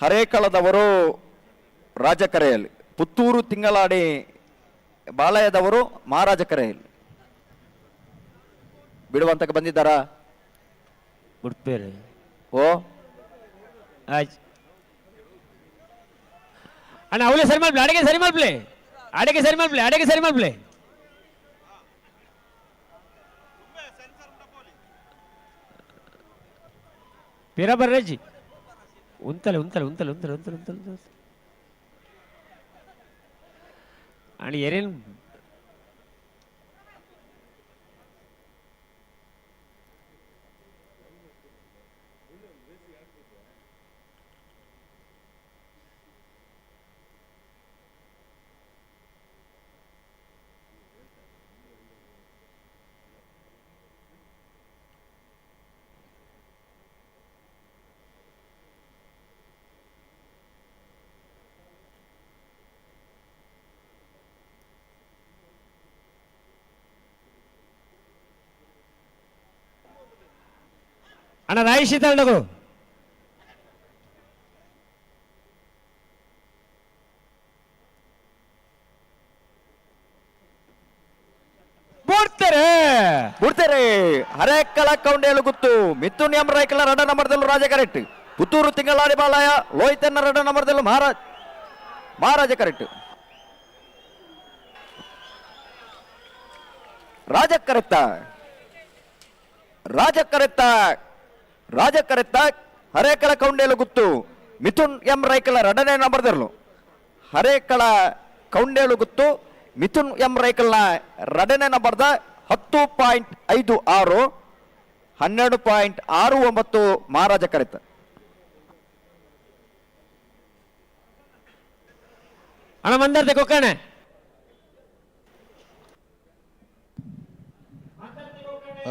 ಹರೇಕಳದವರು ರಾಜಕರೆಯಲ್ಲಿ, ಪುತ್ತೂರು ತಿಂಗಳಾಡಿ ಬಾಲಯದವರು ಮಹಾರಾಜ ಕರೆಯಲ್ಲಿ. ಬಿಡುವಂತಕ್ಕೆ ಬಂದಿದ್ದಾರಾ? ಬಿಡ್ತೇವೆ. ಓ ಆಯ್ತು ಅಣ್ಣ, ಅವಲೇ ಸರಿ ಮಾಡ್ಬಿಡ್ಲೆ, ಅಡಿಗೆ ಸರಿ ಮಾಡ್ಬಿಡ್ಲೆ, ಅಡಿಗೆ ಸರಿ ಮಾಡ್ಬಿಡ್ಲೆ, ಅಡಿಗೆ ಸರಿ ಮಾಡ್ಬಿಡ್ಲೆ. ಪೀರ ಬರ್ರೇಜಿ ಉಂತಲೆ ಉಂತಲೆ ಉಂತಲೆ ಉಂತಲೆ ಉಂತಲೆ ಉಂತಲೆ ಅಣ್ಣ ಏನೇನು ಅಣ್ಣ ರಾಯಿ ಶೀತಳಗು ಬಿಡ್ತಾರೆ. ಹರೇಕಳ ಕೌಂಡೇಲು ಗುತ್ತು, ಮಿಥುನ್ ಎಂ ರೈಕಲ ರಡ ನಂಬರ್ದಲ್ಲೂ ರಾಜ ಕರೆಕ್ಟ್, ಪುತ್ತೂರು ತಿಂಗಳಾಡಿ ಬಾಲಯ ಲೋಹಿತನ್ನ ರಡ ನಂಬರ್ದಲ್ಲೂ ಮಹಾರಾಜ ಕರೆಕ್ಟ್. ರಾಜ ಕರೆಕ್ತ ಹರೇಕಳ ಕೌಂಡೇಲು ಗುತ್ತು, ಮಿಥುನ್ ಎಂ ರೈಕಲ ರಡನೇ ನಂಬರ್ದಲ್ಲೂ ಹರೇಕಳ ಕೌಂಡೇಲು ಗುತ್ತು, ಮಿಥುನ್ ಎಂ ರೈಕಲ್ನ ರಡನೇ ನಂಬರ್ದ 10.56 12.69 ಮಹಾರಾಜ ಕರೆತ. ಅಣ್ಣ ಮಂದರ್ದೆ ಕೊಕ್ಕಣೆ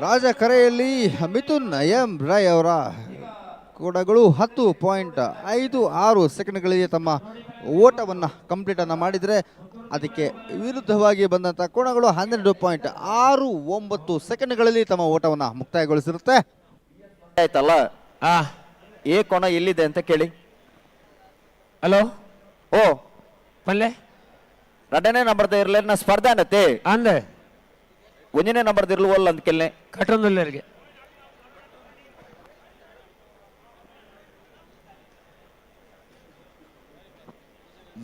ರಾಜ ಕರೆಯಲ್ಲಿ ಮಿಥುನ್ ಎಂ ರೈ ಅವರ ಕೋಣಗಳು 10.56 ಸೆಕೆಂಡ್ಗಳಿಗೆ ತಮ್ಮ ಓಟವನ್ನು ಕಂಪ್ಲೀಟನ್ನು ಮಾಡಿದರೆ, ಅದಕ್ಕೆ ವಿರುದ್ಧವಾಗಿ ಬಂದಂಥ ಕೋಣಗಳು 12.69 ಸೆಕೆಂಡ್ಗಳಲ್ಲಿ ತಮ್ಮ ಓಟವನ್ನು ಮುಕ್ತಾಯಗೊಳಿಸಿರುತ್ತೆ. ಆಯ್ತಲ್ಲ, ಏ ಕೋಣ ಎಲ್ಲಿದೆ ಅಂತ ಕೇಳಿ. ಹಲೋ ಓ ಪಲ್ಲೆ ರಡನೇ ನಂಬರ್ದ ಇರ್ಲೇನ ಸ್ಪರ್ಧೆ ಅನ್ನತ್ತೆ ಅಂದೆ ಒಂದನೇ ನಂಬರ್ದ ಇರ್ಲುವಲ್ಲ ಅಂತ ಕೇಳಿ ಕಟ್ಟೊಂದುಲ್ಲರಿಗೆ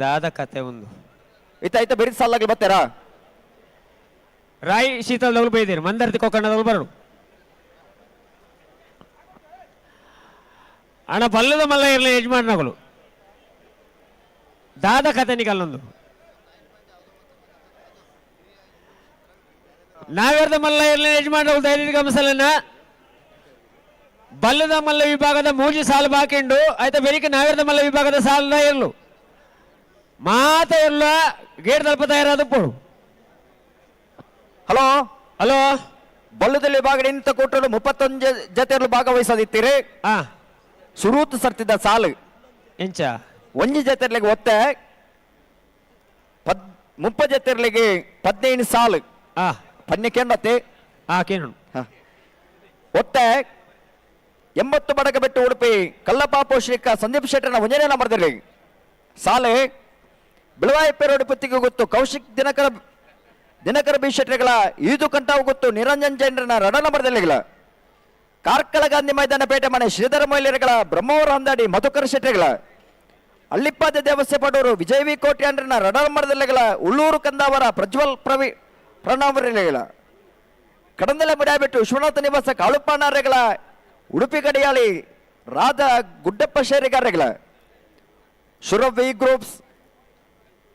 ದಾದ ಕತೆ ಒಂದು ಇತ್ತಾಯ್ತ ಬೇರೆ ಸಾಲಾಗಿ ಬರ್ತಾರಾ? ರಾಯಿ ಶೀತಲದವ್ರು ಬೈದಿರಿ, ಮಂದರ್ತಿ ಕೊಕ್ಕಣ್ಣದವ್ರು ಬರೋರು. ಅಣ್ಣ ಬಲ್ಲದ ಮಲ್ಲ ಇರಲಿ ಯಜಮಾನಗಳು, ದಾದ ಕತೆ ಅಲ್ಲೊಂದು ನಾವ್ಯಾರ್ದ ಮಲ್ಲ ಇರಲಿ ಯಜಮಾನಗಳು ಧೈರ್ಯ ಗಮನಿಸಲನ್ನ ಬಲ್ಲದ ಮಲ್ಲ ವಿಭಾಗದ ಮೂಜಿ ಸಾಲು ಬಾಕಿಂಡು ಆಯ್ತಾ ಬೆರಿಕೆ ನಾವ್ಯಾರ್ದ ಮಲ್ಲ ವಿಭಾಗದ ಸಾಲದ ಇರ್ಲು ಮಾತ ಇಲ್ಲ ಗೇಟ್ ತಲುಪ ತಯಾರಾದ ಪೋಡು. ಹಲೋ ಹಲೋ, ಬಲ್ಲದಲ್ಲಿ ಭಾಗ ಇಂತ ಕೊಟ್ಟರು 31 ಜೊತೆಯಲ್ಲಿ ಭಾಗವಹಿಸೋದಿತ್ತೀರಿ. ಸುರೂತ್ ಸರ್ತಿದ್ದ ಸಾಲು ಎಂಚ ಒಂಜಿ ಜೊತೆರ್ಲಿಗೆ ಒತ್ತೆ 30 ಜೊತೆರ್ಲಿಗೆ 15 ಸಾಲು ಪನ್ಯಕೆಂಡತ್ತೆ ಕೇನು ಒತ್ತೆ 80 ಬಡಗ ಬೆಟ್ಟು ಉಡುಪಿ ಕಲ್ಲಪಾಪು ಶ್ರೀಕ ಸಂದೀಪ್ ಶೆಟ್ಟರ್ನ ಒಂಜನೇ ನಂಬರ್ದಲ್ಲಿ ಸಾಲೆ ಬಿಳವಾಯಿಪೇರೋಡು ಪುತ್ತಿಗೆ ಗೊತ್ತು ಕೌಶಿಕ್ ದಿನಕರ ಬಿ ಶೆಟ್ಟರ್ಗಳ ಈದು ಕಂಟಾವು ಗೊತ್ತು ನಿರಂಜನ್ ಜೈನರನ ರಡ ನಂಬರ್ದಲ್ಲಿಗಳ ಕಾರ್ಕಳ ಗಾಂಧಿ ಮೈದಾನ ಪೇಟೆ ಮನೆ ಶ್ರೀಧರ ಮೊಯ್ಲಿರಗಳ ಬ್ರಹ್ಮವರ ಹೊಂದಾಡಿ ಮಧುಕರ ಶೆಟ್ಟರ್ಗಳ ಅಳ್ಳಿಪ್ಪಾದ ದೇವಸ್ಥೆ ಪಡೂರು ವಿಜಯ್ ವಿ ಕೋಟ್ಯಾಂಡ್ರನ ರಡ ನಂಬರ್ದಲ್ಲಿಗಳ ಉಳ್ಳೂರು ಕಂದಾವರ ಪ್ರಜ್ವಲ್ ಪ್ರಣವರಿಗಳ ಕಡಂದಲೆ ಬಿಡಾಬಿಟ್ಟು ವಿಶ್ವನಾಥ ನಿವಾಸ ಕಾಳುಪ್ಪಣ್ಣರೆಗಳ ಉಡುಪಿ ಗಡಿಯಾಳಿ ರಾಧ ಗುಡ್ಡಪ್ಪ ಶೇರಿಗಾರಗಳ ಶುರವಿ ಗ್ರೂಪ್ಸ್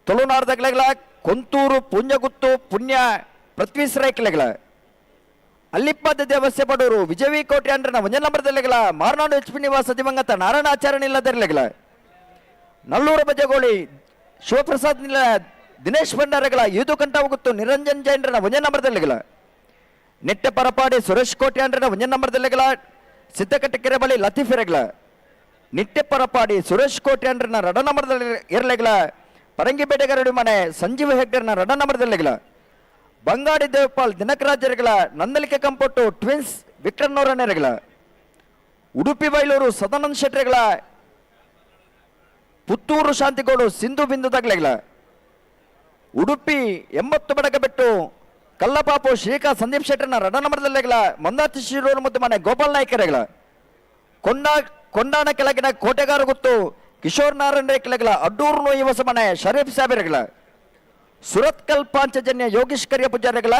ತುಳುನಾಡ್ದಗಳ ಕೊಂತೂರು ಪುಣ್ಯಗುತ್ತು ಪುಣ್ಯ ಪೃಥ್ವೀಶ್ರೈಕ್ಲೆಗಳ ಅಲ್ಲಿಪ್ಪಾದ ದೇವಸ್ಥೆ ಪಡೂರು ವಿಜಯವಿ ಕೋಟೆ ಅಂಡ್ರನ ಒಂಜ ನಂಬರ್ದಲ್ಲಿಗಳ ಮಾರ್ನಾಡು ಎಚ್ ಪಿ ನಿವಾಸ ದಿವಂಗತ ನಾರಾಯಣಾಚಾರ್ಯ ಇಲ್ಲದರ್ಲೆಗಳ ನಲ್ಲೂರು ಬಜಗೋಳಿ ಶಿವಪ್ರಸಾದ್ ನಿಲ್ಲ ದಿನೇಶ್ ಭಂಡಾರಗಳ ಈದು ಕಂಠಗುತ್ತು ನಿರಂಜನ್ ಜೈನರನ ಒಂಜ ನಂಬರ್ದಲ್ಲಿಗಳ ನೆಟ್ಟೆ ಪರಪಾಡಿ ಸುರೇಶ್ ಕೋಟೆ ಅಂಡ್ರನ ಒಂಜ ನಂಬರ್ದಲ್ಲಿಗಳ ಸಿದ್ದಕಟ್ಟೆ ಕೆರೆ ಬಳಿ ಲತೀಫೆರೆಗಳ ನಿಟ್ಟೆ ಪರಪಾಡಿ ಸುರೇಶ್ ಕೋಟೆ ಅಂಡ್ರನ ರಡ ನಂಬರ್ದಲ್ಲಿ ಇರಲೆಗಳ ಪರಂಗಿ ಬೇಟೆಗಾರಡಿ ಮನೆ ಸಂಜೀವ ಹೆಗ್ಡರ್ನ ರಡ ನಂಬರ್ದಲ್ಲಿಗಳ ಬಂಗಾಡಿ ದೇವಪಾಲ್ ದಿನಕರಾಜರುಗಳ ನಂದಲಿಕೆ ಕಂಪೊಟ್ಟು ಟ್ವಿನ್ಸ್ ವಿಕ್ಟರ್ನವರನೆರಗಳ ಉಡುಪಿ ಬೈಲೂರು ಸದಾನಂದ ಶೆಟ್ಟರೆಗಳ ಪುತ್ತೂರು ಶಾಂತಿಗೋಡು ಸಿಂಧು ಬಿಂದು ತಗ್ಲೆಗ್ಲ ಉಡುಪಿ 80 ಬಡಕ ಬಿಟ್ಟು ಕಲ್ಲಪಾಪು ಶ್ರೀಕಾಂತ್ ಸಂದೀಪ್ ಶೆಟ್ಟರ್ನ 2 ನಂಬರ್ದಲ್ಲೆಗ್ಲ ಮಂದಾತಿ ಶಿರೂರು ಮತ್ತು ಮನೆ ಗೋಪಾಲ್ ನಾಯ್ಕರೆಗ್ಲ ಕೊಂಡಾಣ ಕೆಳಗಿನ ಕೋಟೆಗಾರ ಗುತ್ತು ಕಿಶೋರ್ ನಾರಾಯಣ ರೇಖಲೆಗ್ಲ ಅಡ್ಡೂರು ನೋಯಿ ಹೊಸ ಮನೆ ಶರೀಫ್ ಸಾಬಿರೆಗ್ಲ ಸುರತ್ಕಲ್ ಪಾಂಚಜನ್ಯ ಯೋಗೀಶ್ ಕರಿಯ ಪೂಜಾರಿಗಳ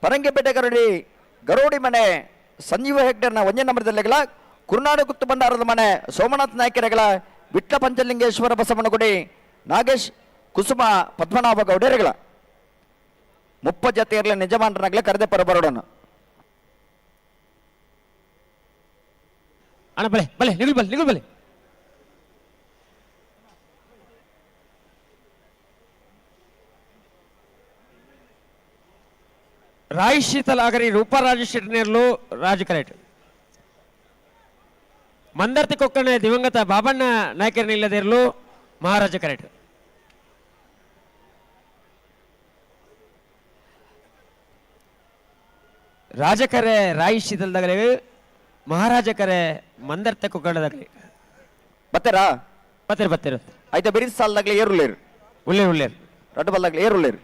ಪರಂಗಿಪೇಟೆಗರಡಿ ಗರೋಡಿ ಮನೆ ಸಂಜೀವ ಹೆಗ್ಡರ್ನ 1 ನಂಬರ್ದಲ್ಲೆಗ್ಲ ಕುರುನಾಡು ಗುತ್ತು ಭಂಡಾರದ ಮನೆ ಸೋಮನಾಥ್ ನಾಯ್ಕರೆಗಳ ವಿಟ್ಲ ಪಂಚಲಿಂಗೇಶ್ವರ ಬಸವನಗುಡಿ ನಾಗೇಶ್ ಕುಸುಮ ಪದ್ಮನಾಭ ಗೌಡರೆಗಳ 30 ಜೊತೆ ಇರಲಿ ನಿಜಮಾನರಾಗಲೇ ಕರೆದೆ ಪರಬರೋಡನ್ನು ಅಣ್ಣ ಬಲೆ ಬಲೆ ನಿಗುಲ್ ಬಲೆ ರಾಯ್ ಶೀತಲ್ ಆಗರಿ ರೂಪರಾಜ ಶೆಟ್ಟನೇರ್ಲು ರಾಜು ಕರೆಕ್ಟ್ ಮಂದರ್ತಿ ಕೊಕ್ಕಣೆ ದಿವಂಗತ ಬಾಬಣ್ಣ ನಾಯಕರನ್ನ ಇಲ್ಲದಿರಲು ಮಹಾರಾಜ ಕರೆಕ್ಟ್ ರಾಜಕರೆ ರಾಯ್ ಶೀತಲ್ದಾಗಲಿ ಮಹಾರಾಜ ಕರೆ ಮಂದರ್ತಿ ಕೊಕ್ಕಣದಾಗಲಿ ಬತ್ತೇರಾ ಬತ್ತೀರ ಆಯ್ತಾ ಬೇರೆ ಸಾಲದಾಗ್ಲಿ ಏರುಳ್ಳೇರು ಉಳ್ಳೇರ್ ರಡ್ಡು ಬಲ್ದಾಗ್ಲಿ ಏರುಳ್ಳೇರು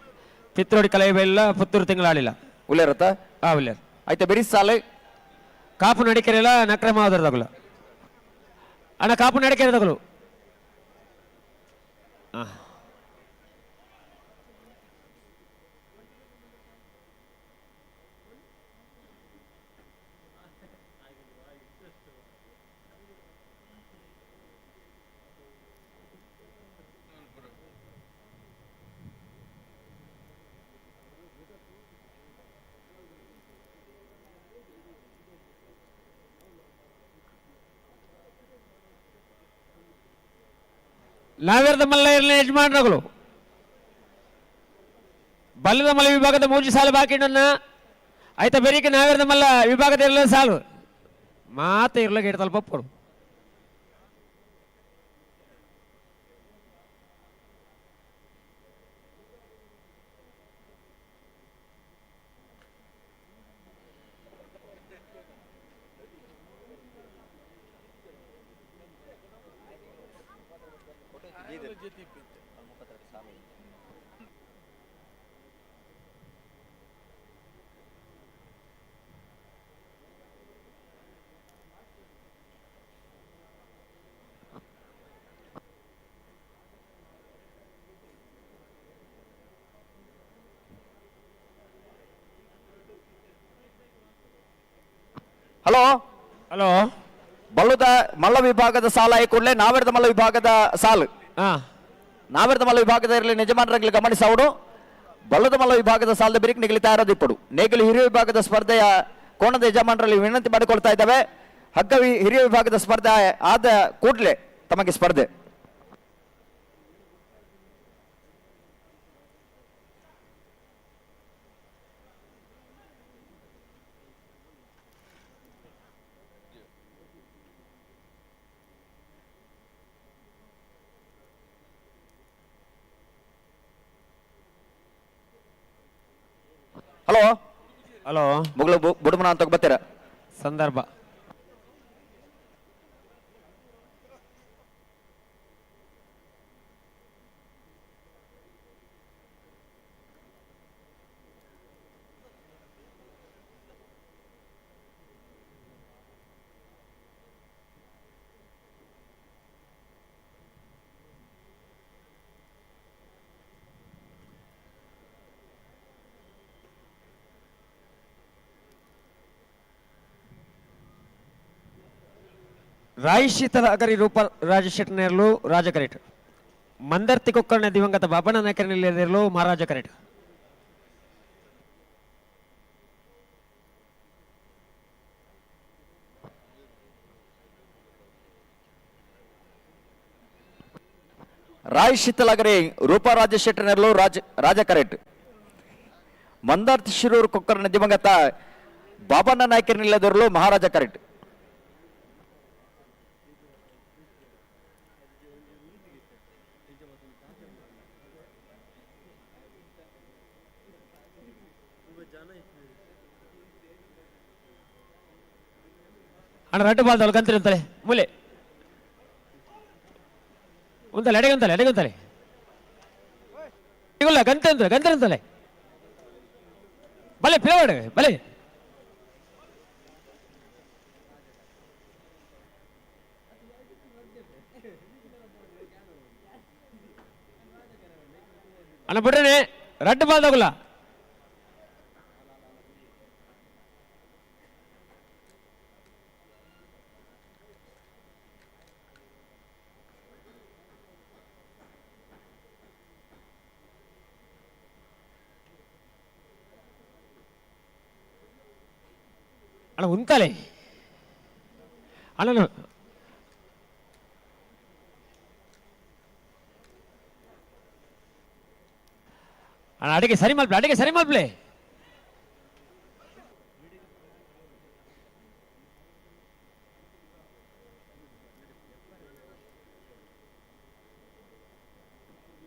ಪಿತ್ರೋಡಿ ಕಲೆಯಲ್ಲ ಪುತ್ತೂರು ತಿಂಗಳಾಳಿಲ್ಲ ಉಳ್ಳೇರತ್ತ ಉಳ್ಳೇರ್ ಆಯ್ತಾ ಬೇರೆ ಸಾಲ ಕಾಪು ನಡಿಕೆರೆಲ್ಲ ನಕ್ರಮ ಆದರದಾಗಲ್ಲ ಅಣ್ಣ ಕಾಪು ನಡಿಕೆರೆದಾಗಲು ನಾವೇರ್ದ ಮಲ್ಲ ಇರಲಿ ಯಜಮಾನರುಗಳು ಬಲ್ಲದ ಮಲ್ಲ ವಿಭಾಗದ 3 ಸಾಲು ಬಾಕಿ ಆಯ್ತಾ ಬೇರೆಗೆ ನಾವೇರ್ದ ಮಲ್ಲ ವಿಭಾಗದ ಇರಲ ಸಾಲು ಮಾತೆ ಇರ್ಲಾಗ ಇಡ್ತಲ್ಲ ಪಪ್ಪರು ಹಲೋ ಹಲೋ ಬಲ್ಲದ ಮಲ್ಲ ವಿಭಾಗದ ಸಾಲ ಆಗಿ ಕೂಡಲೇ ನಾವೆರ್ದ ಮಲ್ಲ ವಿಭಾಗದ ಸಾಲು ನಾವೆರ್ದ ಮಲ್ಲ ವಿಭಾಗದ ಇರಲಿ ನಿಜಮಾನರಾಗಲಿ ಗಮನಿಸವಡು ಬಲ್ಲದ ಮಲ್ಲ ವಿಭಾಗದ ಸಾಲದ ಬಿರಿಕ್ ನಿಗಲಿತಾ ಇರೋದು ಇಪ್ಪಡು ನೇಗಿಲು ಹಿರಿಯ ವಿಭಾಗದ ಸ್ಪರ್ಧೆಯ ಕೋಣದ ಯಜಮಾನರಲ್ಲಿ ವಿನಂತಿ ಮಾಡಿಕೊಳ್ತಾ ಇದ್ದಾವೆ ಹಗ್ಗ ಹಿರಿಯ ವಿಭಾಗದ ಸ್ಪರ್ಧೆ ಆದ ಕೂಡಲೇ ತಮಗೆ ಸ್ಪರ್ಧೆ ಹಲೋ ಹಲೋ ಮುಗಳು ಬುಡುಮನ ಅಂತ ಬರ್ತೀರ ಸಂದರ್ಭ ರಾಯ್ ಶೀತಲ ಅಗರಿ ರೂಪ ರಾಜ ಶೆಟ್ಟನೇರ್ಲು ರಾಜ ಕರೆಕ್ಟ್ ಮಂದರ್ತಿ ಕೊಕ್ಕರ್ಣ ದಿವಂಗತ ಬಾಬಣ್ಣ ನಾಯಕರಲ್ಲಿರಲು ಮಹಾರಾಜ ಕರೆಕ್ಟ್ ರಾಯ್ ಶೀತಲಗರಿ ರೂಪರಾಜ ಶೆಟ್ಟರ್ನೆರಲು ರಾಜ ಕರೆಕ್ಟ್ ಮಂದಾರ್ತಿ ಶಿರೂರು ಕೊಕ್ಕರ್ನ ದಿವಂಗತ ಬಾಬಣ್ಣ ನಾಯಕರಲ್ಲಿರಲು ಮಹಾರಾಜ ಕರೆಕ್ಟ್ ಅಣ್ಣ ರಟ್ಟು ಬಾಲ್ದವ್ರು ಕಂತಿರ್ತಾರೆ ಮೂಲೆ ಉಂತಲೆ ಎಡೆಗುಂತಲೆ ಎಡೆಗುಂತಲೆ ಇಲ್ಲ ಗಂತಂತಲೆ ಬಲೆ ಪಿಲವಾಡ ಬಲೆ ಅಣ್ಣ ಬಿಡ್ರೇನೆ ರಡ್ಡು ಬಾಲ್ ತಗೊಲ್ಲ ಅಣ್ಣ ಉಂತಲೆ ಅಣ್ಣ ಅಣ್ಣ ಅಡಿಗೆ ಸರಿ ಮಲ್ಪ್ಲೆ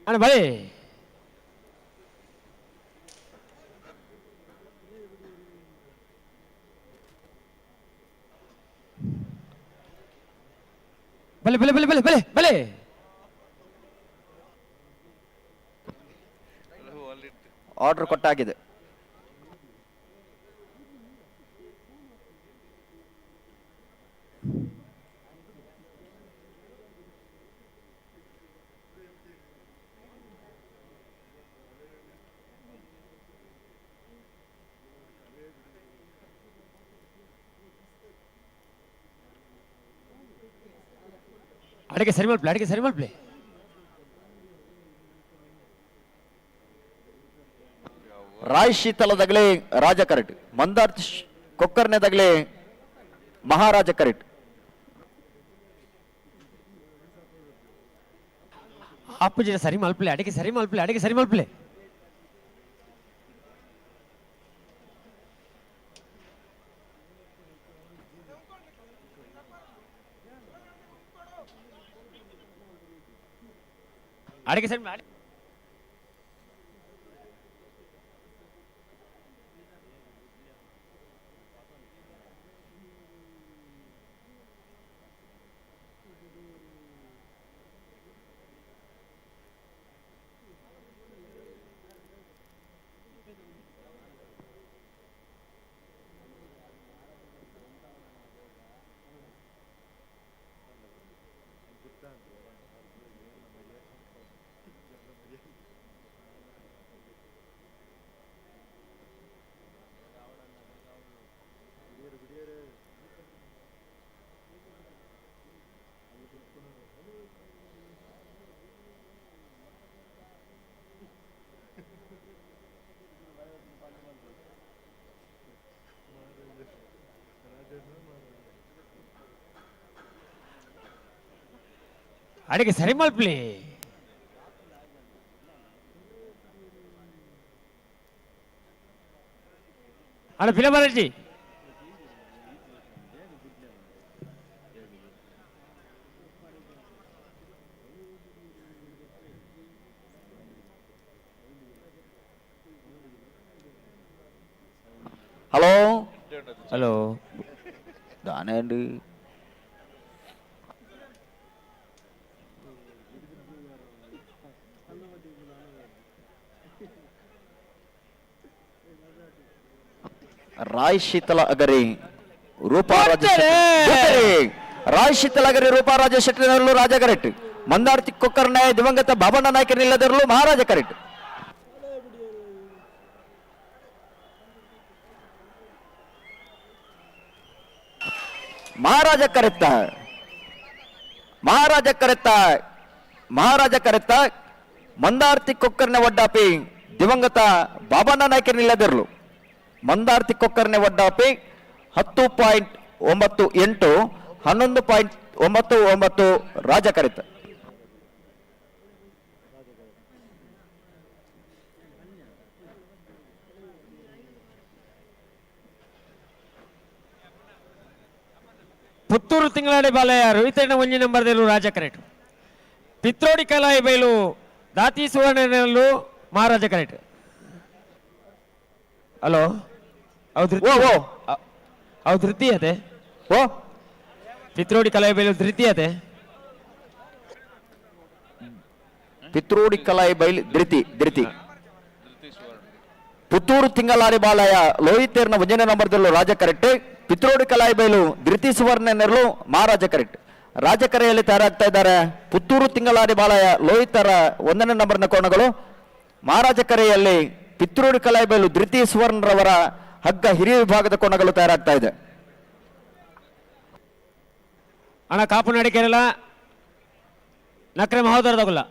ಅಣ್ಣ ಬಳೆ ಬಲೆ ಬಲೆ ಬಲೆ ಬಲೆ ಬಲೆ ಬಲೆ ಆರ್ಡರ್ ಕೊಟ್ಟಾಗಿದೆ. ಅಡಿಗೆ ಸರಿ ಮಲ್ಪ್ಲೆ ರಾಯ್ ಶೀತಲದಾಗಲೇ ರಾಜ ಕರೆಕ್ಟ್, ಮಂದಾರ್ತಿ ಕೊಕ್ಕರ್ನೆದಾಗಲೇ ಮಹಾರಾಜ ಕರೆಕ್ಟ್. ಅಪ್ಪುಜಿನ ಸರಿ ಮಲ್ಪ್ಲೆ ಅಡಿಗೆ ಸರಿ ಮಲ್ಪ್ಲೆ ಅಡಿಗೆ ಸರಿ ಮಲ್ಪ್ಲೆ ಅಣ್ಣ ಫಿಲಮರಜಿ హలో దానేండి ರಾಯ್ ಶೀತಲ ಅಗರಿ ರೂಪಾರಾಜ ರಾಯ್ ಶೀತಲ ಅಗರಿ ರೂಪಾರಾಜ ಶೆಟ್ಟಿನಲ್ಲೂ ರಾಜ ಕರೆಕ್ಟ್, ಮಂದಾರ್ತಿ ಕೊಕ್ಕರ್ನ ದಿವಂಗತ ಬಾಬಣ್ಣ ನಾಯಕರಿಲ್ಲದರಲ್ಲೂ ಮಹಾರಾಜ ಕರೆಕ್ಟ್. ಮಹಾರಾಜ ಕರೆತ್ತ ಮಂದಾರ್ತಿ ಕೊಕ್ಕರ್ನೆ ಒಡ್ಡಾಪಿ ದಿವಂಗತ ಬಾಬಣ್ಣ ನಾಯಕರಿಲ್ಲದಿರಲು ಮಂದಾರ್ತಿ ಕೊಕ್ಕರ್ನೆ ಒಡ್ಡಾಪಿ 10.98 11.99 ರಾಜ ಕರೆತ. ಪುತ್ತೂರು ತಿಂಗಳಾಡಿ ಬಾಲಯ ರೋಹಿತಣ್ಣ ಒಂಜಿ ನಂಬರ್ದಲ್ಲೂ ರಾಜ ಕರೆಕ್ಟ್, ಪಿತ್ರೋಡಿ ಕಲಾಯಿ ಬೈಲು ದಾತಿ ಸುವರ್ಣನಲ್ಲೂ ಮಹಾರಾಜ ಕರೆಕ್ಟ್. ಹಲೋ ಅವು ಧೃತೀಯತೆ ಪಿತ್ರೋಡಿ ಕಲಾಯಿ ಬೈಲು ಧೃತೀಯತೆ ಪಿತ್ರೋಡಿ ಕಲಾಯಿ ಬೈಲ್ ಧೃತಿ ಪುತ್ತೂರು ತಿಂಗಳಾರಿ ಬಾಲಯ ಲೋಹಿತೇರ್ನ 1ನೇ ನಂಬರ್ದಲ್ಲೂ ರಾಜ ಕರೆಕ್ಟ್. ಪಿತ್ರೋಡಿ ಕಲಾಯಿ ಬೈಲು ಧೃತಿ ಸುವರ್ಣನೆರಲು ಮಹಾರಾಜ ಕರೆಕ್ಟ್. ರಾಜಕರೆಯಲ್ಲಿ ತಯಾರಾಗ್ತಾ ಇದ್ದಾರೆ ಪುತ್ತೂರು ತಿಂಗಳಾರಿ ಬಾಲಯ ಲೋಹಿತರ 1ನೇ ನಂಬರ್ನ ಕೋಣಗಳು. ಮಹಾರಾಜ ಕರೆಯಲ್ಲಿ ಪಿತ್ರೋಡಿ ಕಲಾಯಿ ಬೈಲು ಧೃತಿ ಸುವರ್ಣರವರ ಹಗ್ಗ ಹಿರಿಯ ವಿಭಾಗದ ಕೋಣಗಳು ತಯಾರಾಗ್ತಾ ಇದೆ. ಅಣ್ಣ ಕಾಪು ನಡಿಕೆರಲ್ಲ ನಕ್ರೆ ಮಹೋದರದಗುಲ್ಲ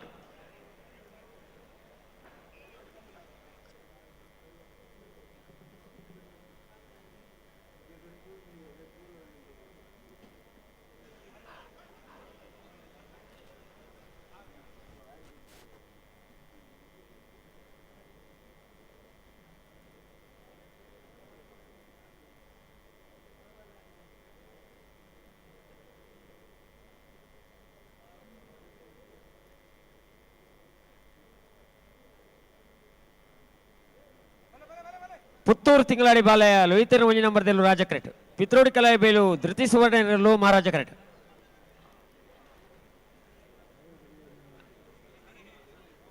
ಪುತ್ತೂರು ತಿಂಗಳಾಡಿ ಬಾಲಯ ಲೋಹಿತನ 1ನೇ ನಂಬರ್ದಲ್ಲೂ ರಾಜ ಕರೆಕ್ಟ್. ಪಿತ್ರೋಡಿ ಕಲಾಯಿ ಬೈಲು ಧೃತಿ ಸುವರ್ಣನೆರಲು ಮಹಾರಾಜ ಕರೆಕ್ಟ್.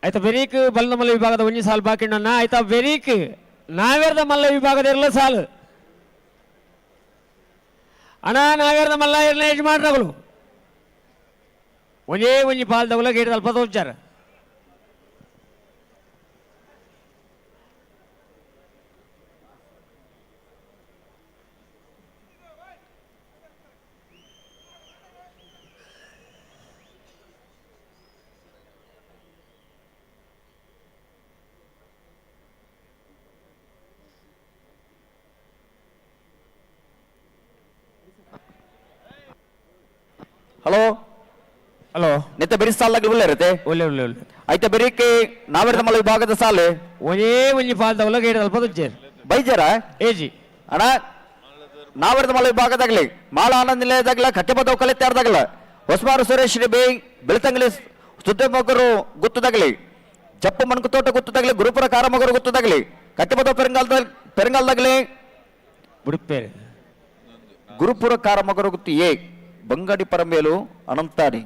ಆಯ್ತಾ ಬೆರೀಕ್ ಬಲ್ಲದ ಮಲ್ಲ ವಿಭಾಗದ 1 ಸಾಲು ಬಾಕಿ ಅಣ್ಣ. ಆಯ್ತಾ ಬೆರೀಕ್ ನಾವೇರ್ದ ಮಲ್ಲ ವಿಭಾಗದ ಇರಲ ಸಾಲು ಅಣ್ಣ ನಾವೇರ್ದ ಮಲ್ಲ ಇರಲ ಯಜಮಾನ್ರಗಳು ಒಂಜಿ ಪಾಲ್ದವಲ ಗೇಟ್ ಅಲ್ಪ ತೋಚಾರ. ಹಲೋ ನಿತ್ಯ ಬೆರಿ ಸಾಲಾಗಿ ಉಳ್ಳ ಇರುತ್ತೆ ಒಳ್ಳೆ ಆಯ್ತಾ ಬೆರೀಕೆ ನಾವೇರ್ದ ಮಲ್ಲ ವಿಭಾಗದ ಸಾಲು ಒಂಜಿ ಪಾಲ್ದವಲ ಗೇಟ್ ಅಲ್ಪ ತೋಚಾರ ಬೈಜಾರ ಏಜಿ ಅಣ್ಣ ನಾವೇರ್ದ ಮಲ್ಲ ವಿಭಾಗದಾಗ್ಲಿ ಮಾಳ ಆನಂದ ನಿಲಯದಾಗ್ಲ ಕಟ್ಟೆಬದ್ದವು ಕಲಿತಾರ್ದಾಗ್ಲ ಹೊಸಮಾರು ಸುರೇಶ್ ಬೇ ಬೆಳ್ತಂಗ್ಲಿ ಸುದ್ದಮಗರು ಗುತ್ತದಾಗ್ಲಿ ಜಪ್ಪ ಮಣ್ಕು ತೋಟ ಗುತ್ತದಾಗ್ಲಿ ಗುರುಪುರ ಕಾರಮಗರು ಗುತ್ತದಾಗ್ಲಿ ಕಟ್ಟೆಬದ್ದವು ಪೆರಂಗಾಲ್ದಾಗ್ಲಿ ಬುಡುಪೇರೆ ಗುರುಪುರ ಕಾರಮಗರು ಗುತ್ತು ಬಂಗಡಿ ಪರಂಬೇಲು ಅನಂತಾಡಿ.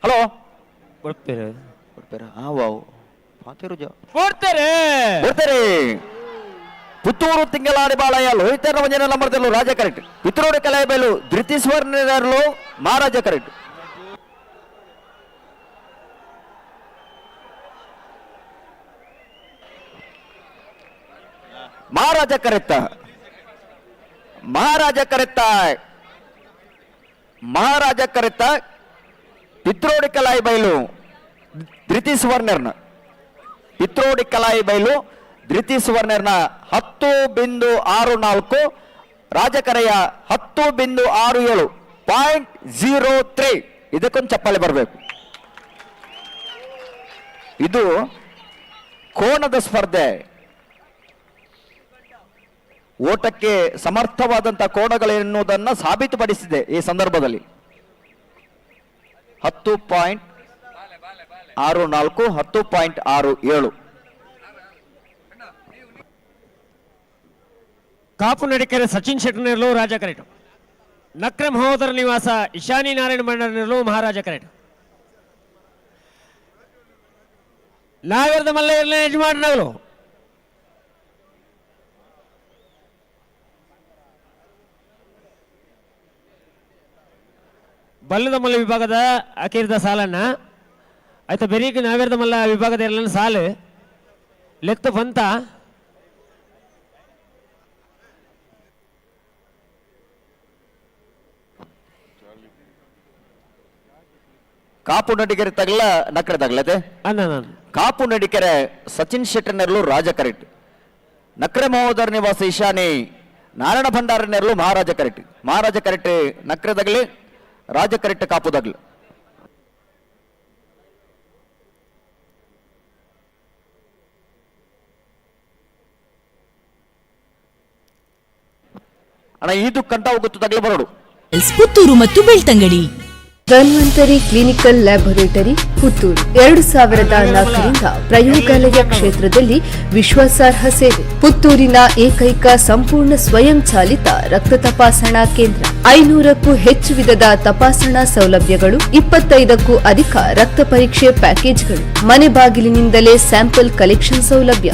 ಹಲೋ ಪುತ್ತೂರು ತಿಂಗಳಾಡಿ ಬಾಳಯ ಲೋಹಿತರ 1ನೇ ನಂಬರ್ದಲ್ಲೂ ರಾಜ ಕರೆಕ್ಟ್. ಪಿತ್ರೋಡಿ ಕಲಾಯಿ ಬೈಲು ಧೃತಿ ಸುವರ್ಣನೆರಲು ಮಹಾರಾಜ ಕರೆಕ್ಟ್. ಮಹಾರಾಜ ಕರೆಕ್ಟ ಪಿತ್ರೋಡಿ ಕಲಾಯಿ ಬೈಲು ಧೃತಿ ಸುವರ್ಣರ್ನ ಧೃತಿ ಸುವರ್ಣರ್ನ 10.64 ರಾಜಕರೆಯ 10.67 0.03. ಇದಕ್ಕೊಂದು ಚಪ್ಪಾಳೆ ಬರಬೇಕು. ಇದು ಕೋಣದ ಸ್ಪರ್ಧೆ. ಓಟಕ್ಕೆ ಸಮರ್ಥವಾದಂತಹ ಕೋಣಗಳೆನ್ನುವುದನ್ನು ಸಾಬೀತುಪಡಿಸಿದೆ ಈ ಸಂದರ್ಭದಲ್ಲಿ. 10 ಪಾಯಿಂಟ್ 10.64 10.67. ಕಾಪು ನಡಿಕೆರೆ ಸಚಿನ್ ಶೆಟ್ಟಿ ನೆರಳು ರಾಜ ಕರೆಕ್ಟ್. ನಕ್ರ ಮಹೋದರ ನಿವಾಸ ಇಶಾನಿ ನಾರಾಯಣ ಮಂಡಲ ನೆರಳು ಮಹಾರಾಜ ಕರೆಕ್ಟ್. ನಾಗರದ ಮಲ್ಲ ಯಜಮಾನಗಳು ಬಲ್ಲದ ಮಲ್ಲ ವಿಭಾಗದ ಅಕೀರ್ದ ಸಾಲನ್ನ ಆಯ್ತಾ ಬೆರೀಗ ನಾವೇರ್ದ ಮಲ್ಲ ವಿಭಾಗದ ಎಲ್ಲ ಸಾಲು ಲೆಕ್ಕ ಬಂತ ಕಾಪು ನಡಿಕೆರೆ ತಗಲ ನಕ್ಕಡೆ ತಗಲತೆ ಅನ್ನ ನಾನು ಕಾಪು ನಡಿಕೆರೆ ಸಚಿನ್ ಶೆಟ್ಟಿ ನೆರಳು ರಾಜ ಕರೆಕ್ಟ್. ನಕ್ರೆ ಮಹೋದರ ನಿವಾಸ ಈಶಾನಿ ನಾರಾಯಣ ಭಂಡಾರ ನೆರಳು ಮಹಾರಾಜ ಕರೆಕ್ಟ್. ಮಹಾರಾಜ ಕರೆಕ್ಟ್ ನಕ್ರೆ ತಗಲಿ ರಾಜ ಕರೆಕ್ಟ್ ಕಾಪು ತಗಲು. ಅಣ್ಣ ಇದು ಕಂಟ ಹೋಗುತ್ತು ತಗಲಿ ಬರೋಡು. ಪುತ್ತೂರು ಮತ್ತು ಬೆಳ್ತಂಗಡಿ. ಧನ್ವಂತರಿ ಕ್ಲಿನಿಕಲ್ ಲ್ಯಾಬೊರೇಟರಿ ಪುತ್ತೂರು 2004ರಿಂದ ಪ್ರಯೋಗಾಲಯ ಕ್ಷೇತ್ರದಲ್ಲಿ ವಿಶ್ವಾಸಾರ್ಹ ಸೇವೆ. ಪುತ್ತೂರಿನ ಏಕೈಕ ಸಂಪೂರ್ಣ ಸ್ವಯಂ ಚಾಲಿತ ರಕ್ತ ತಪಾಸಣಾ ಕೇಂದ್ರ. 500ಕ್ಕೂ ಹೆಚ್ಚು ವಿಧದ ತಪಾಸಣಾ ಸೌಲಭ್ಯಗಳು, 25ಕ್ಕೂ ಅಧಿಕ ರಕ್ತ ಪರೀಕ್ಷೆ ಪ್ಯಾಕೇಜ್ಗಳು, ಮನೆ ಬಾಗಿಲಿನಿಂದಲೇ ಸ್ಯಾಂಪಲ್ ಕಲೆಕ್ಷನ್ ಸೌಲಭ್ಯ,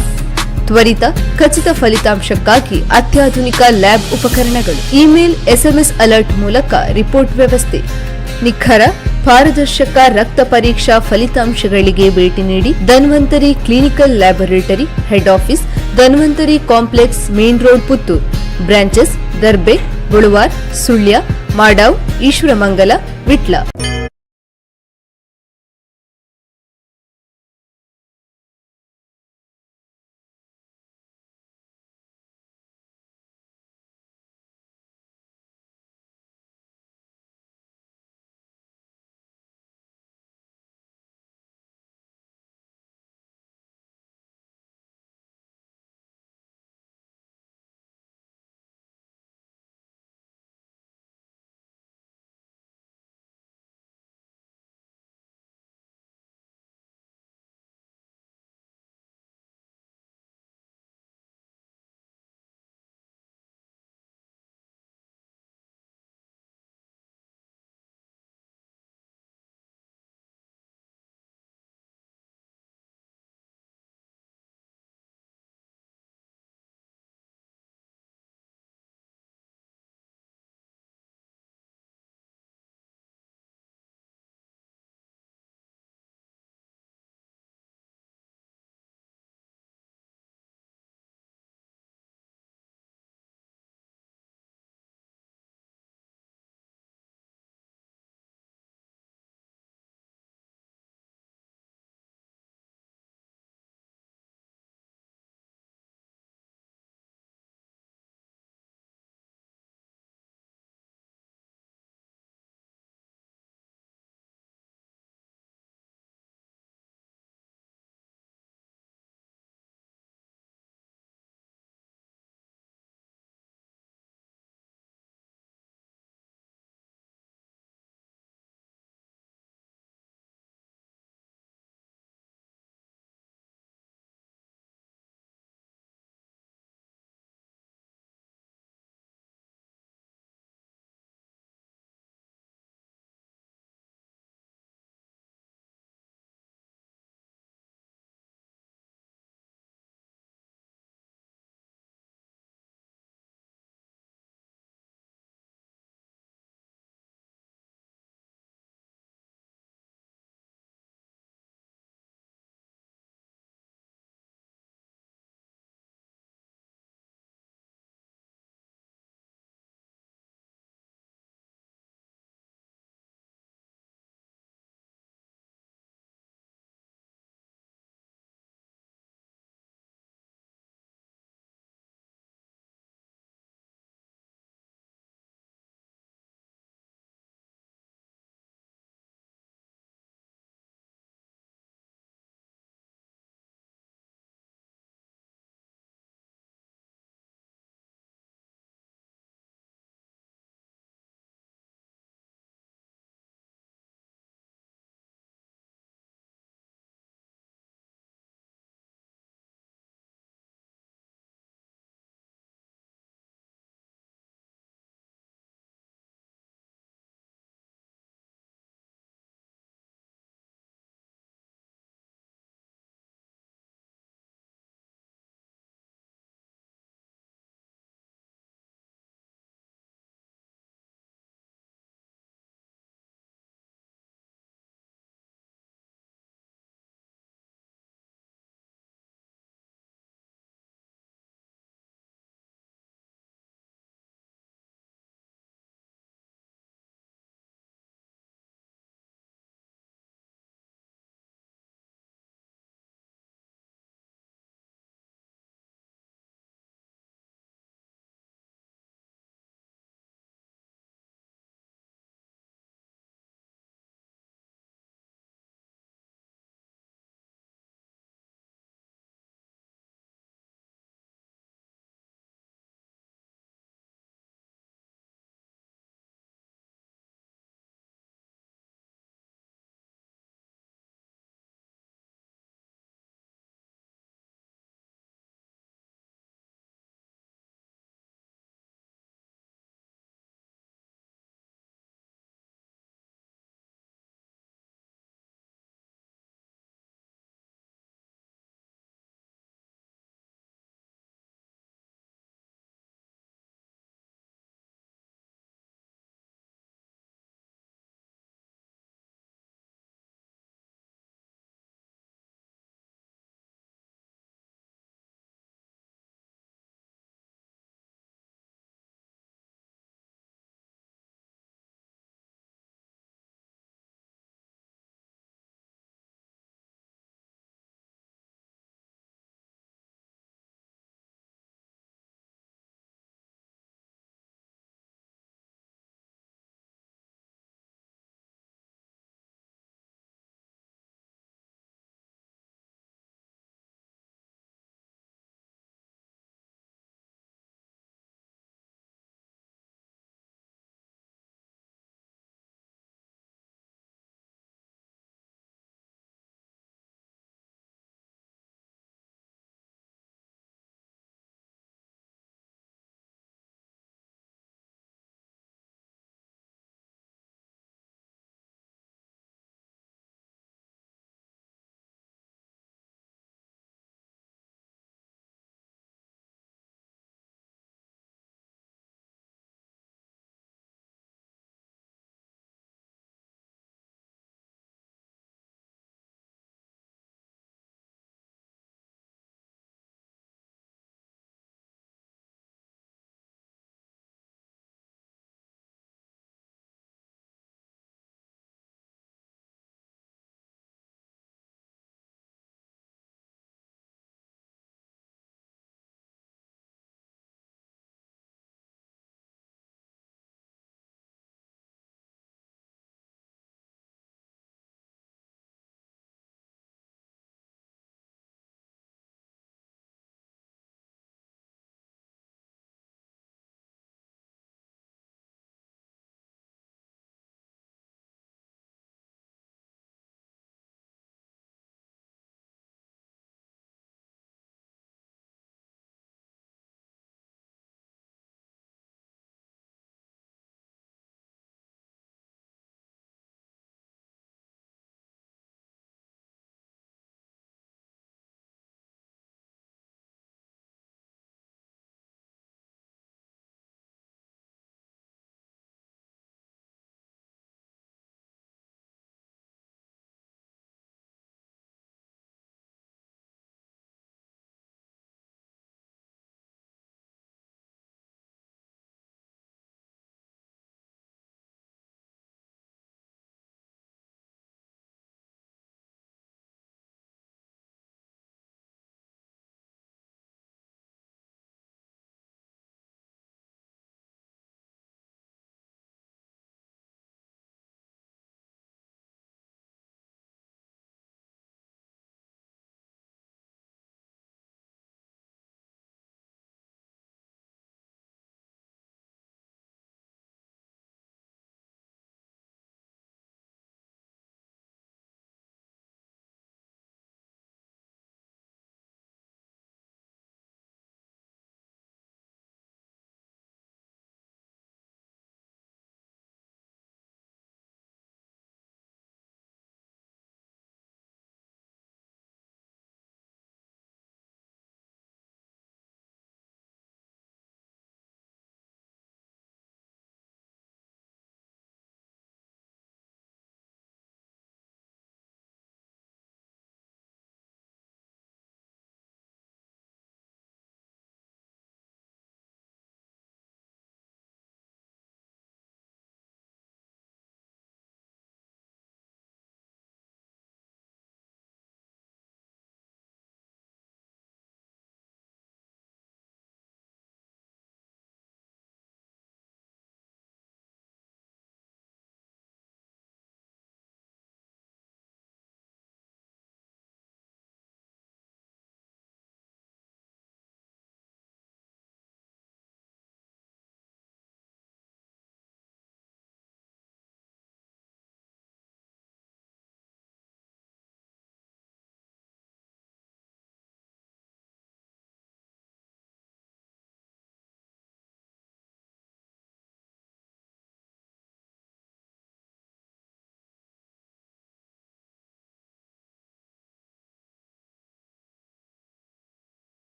ತ್ವರಿತ ಖಚಿತ ಫಲಿತಾಂಶಕ್ಕಾಗಿ ಅತ್ಯಾಧುನಿಕ ಲ್ಯಾಬ್ ಉಪಕರಣಗಳು, ಇಮೇಲ್ SMS ಅಲರ್ಟ್ ಮೂಲಕ ರಿಪೋರ್ಟ್ ವ್ಯವಸ್ಥೆ, ನಿಖರ ಪಾರದರ್ಶಕ ರಕ್ತ ಪರೀಕ್ಷಾ ಫಲಿತಾಂಶಗಳಿಗೆ ಭೇಟಿ ನೀಡಿ. Dhanvantari clinical laboratory, head office Dhanvantari complex, main road, Puttur. Branches Darbe, ಬುಳುವಾರ್, ಸುಳ್ಯ, ಮಾಡಾವ್, ಈಶ್ವರಮಂಗಲ, ವಿಟ್ಲ.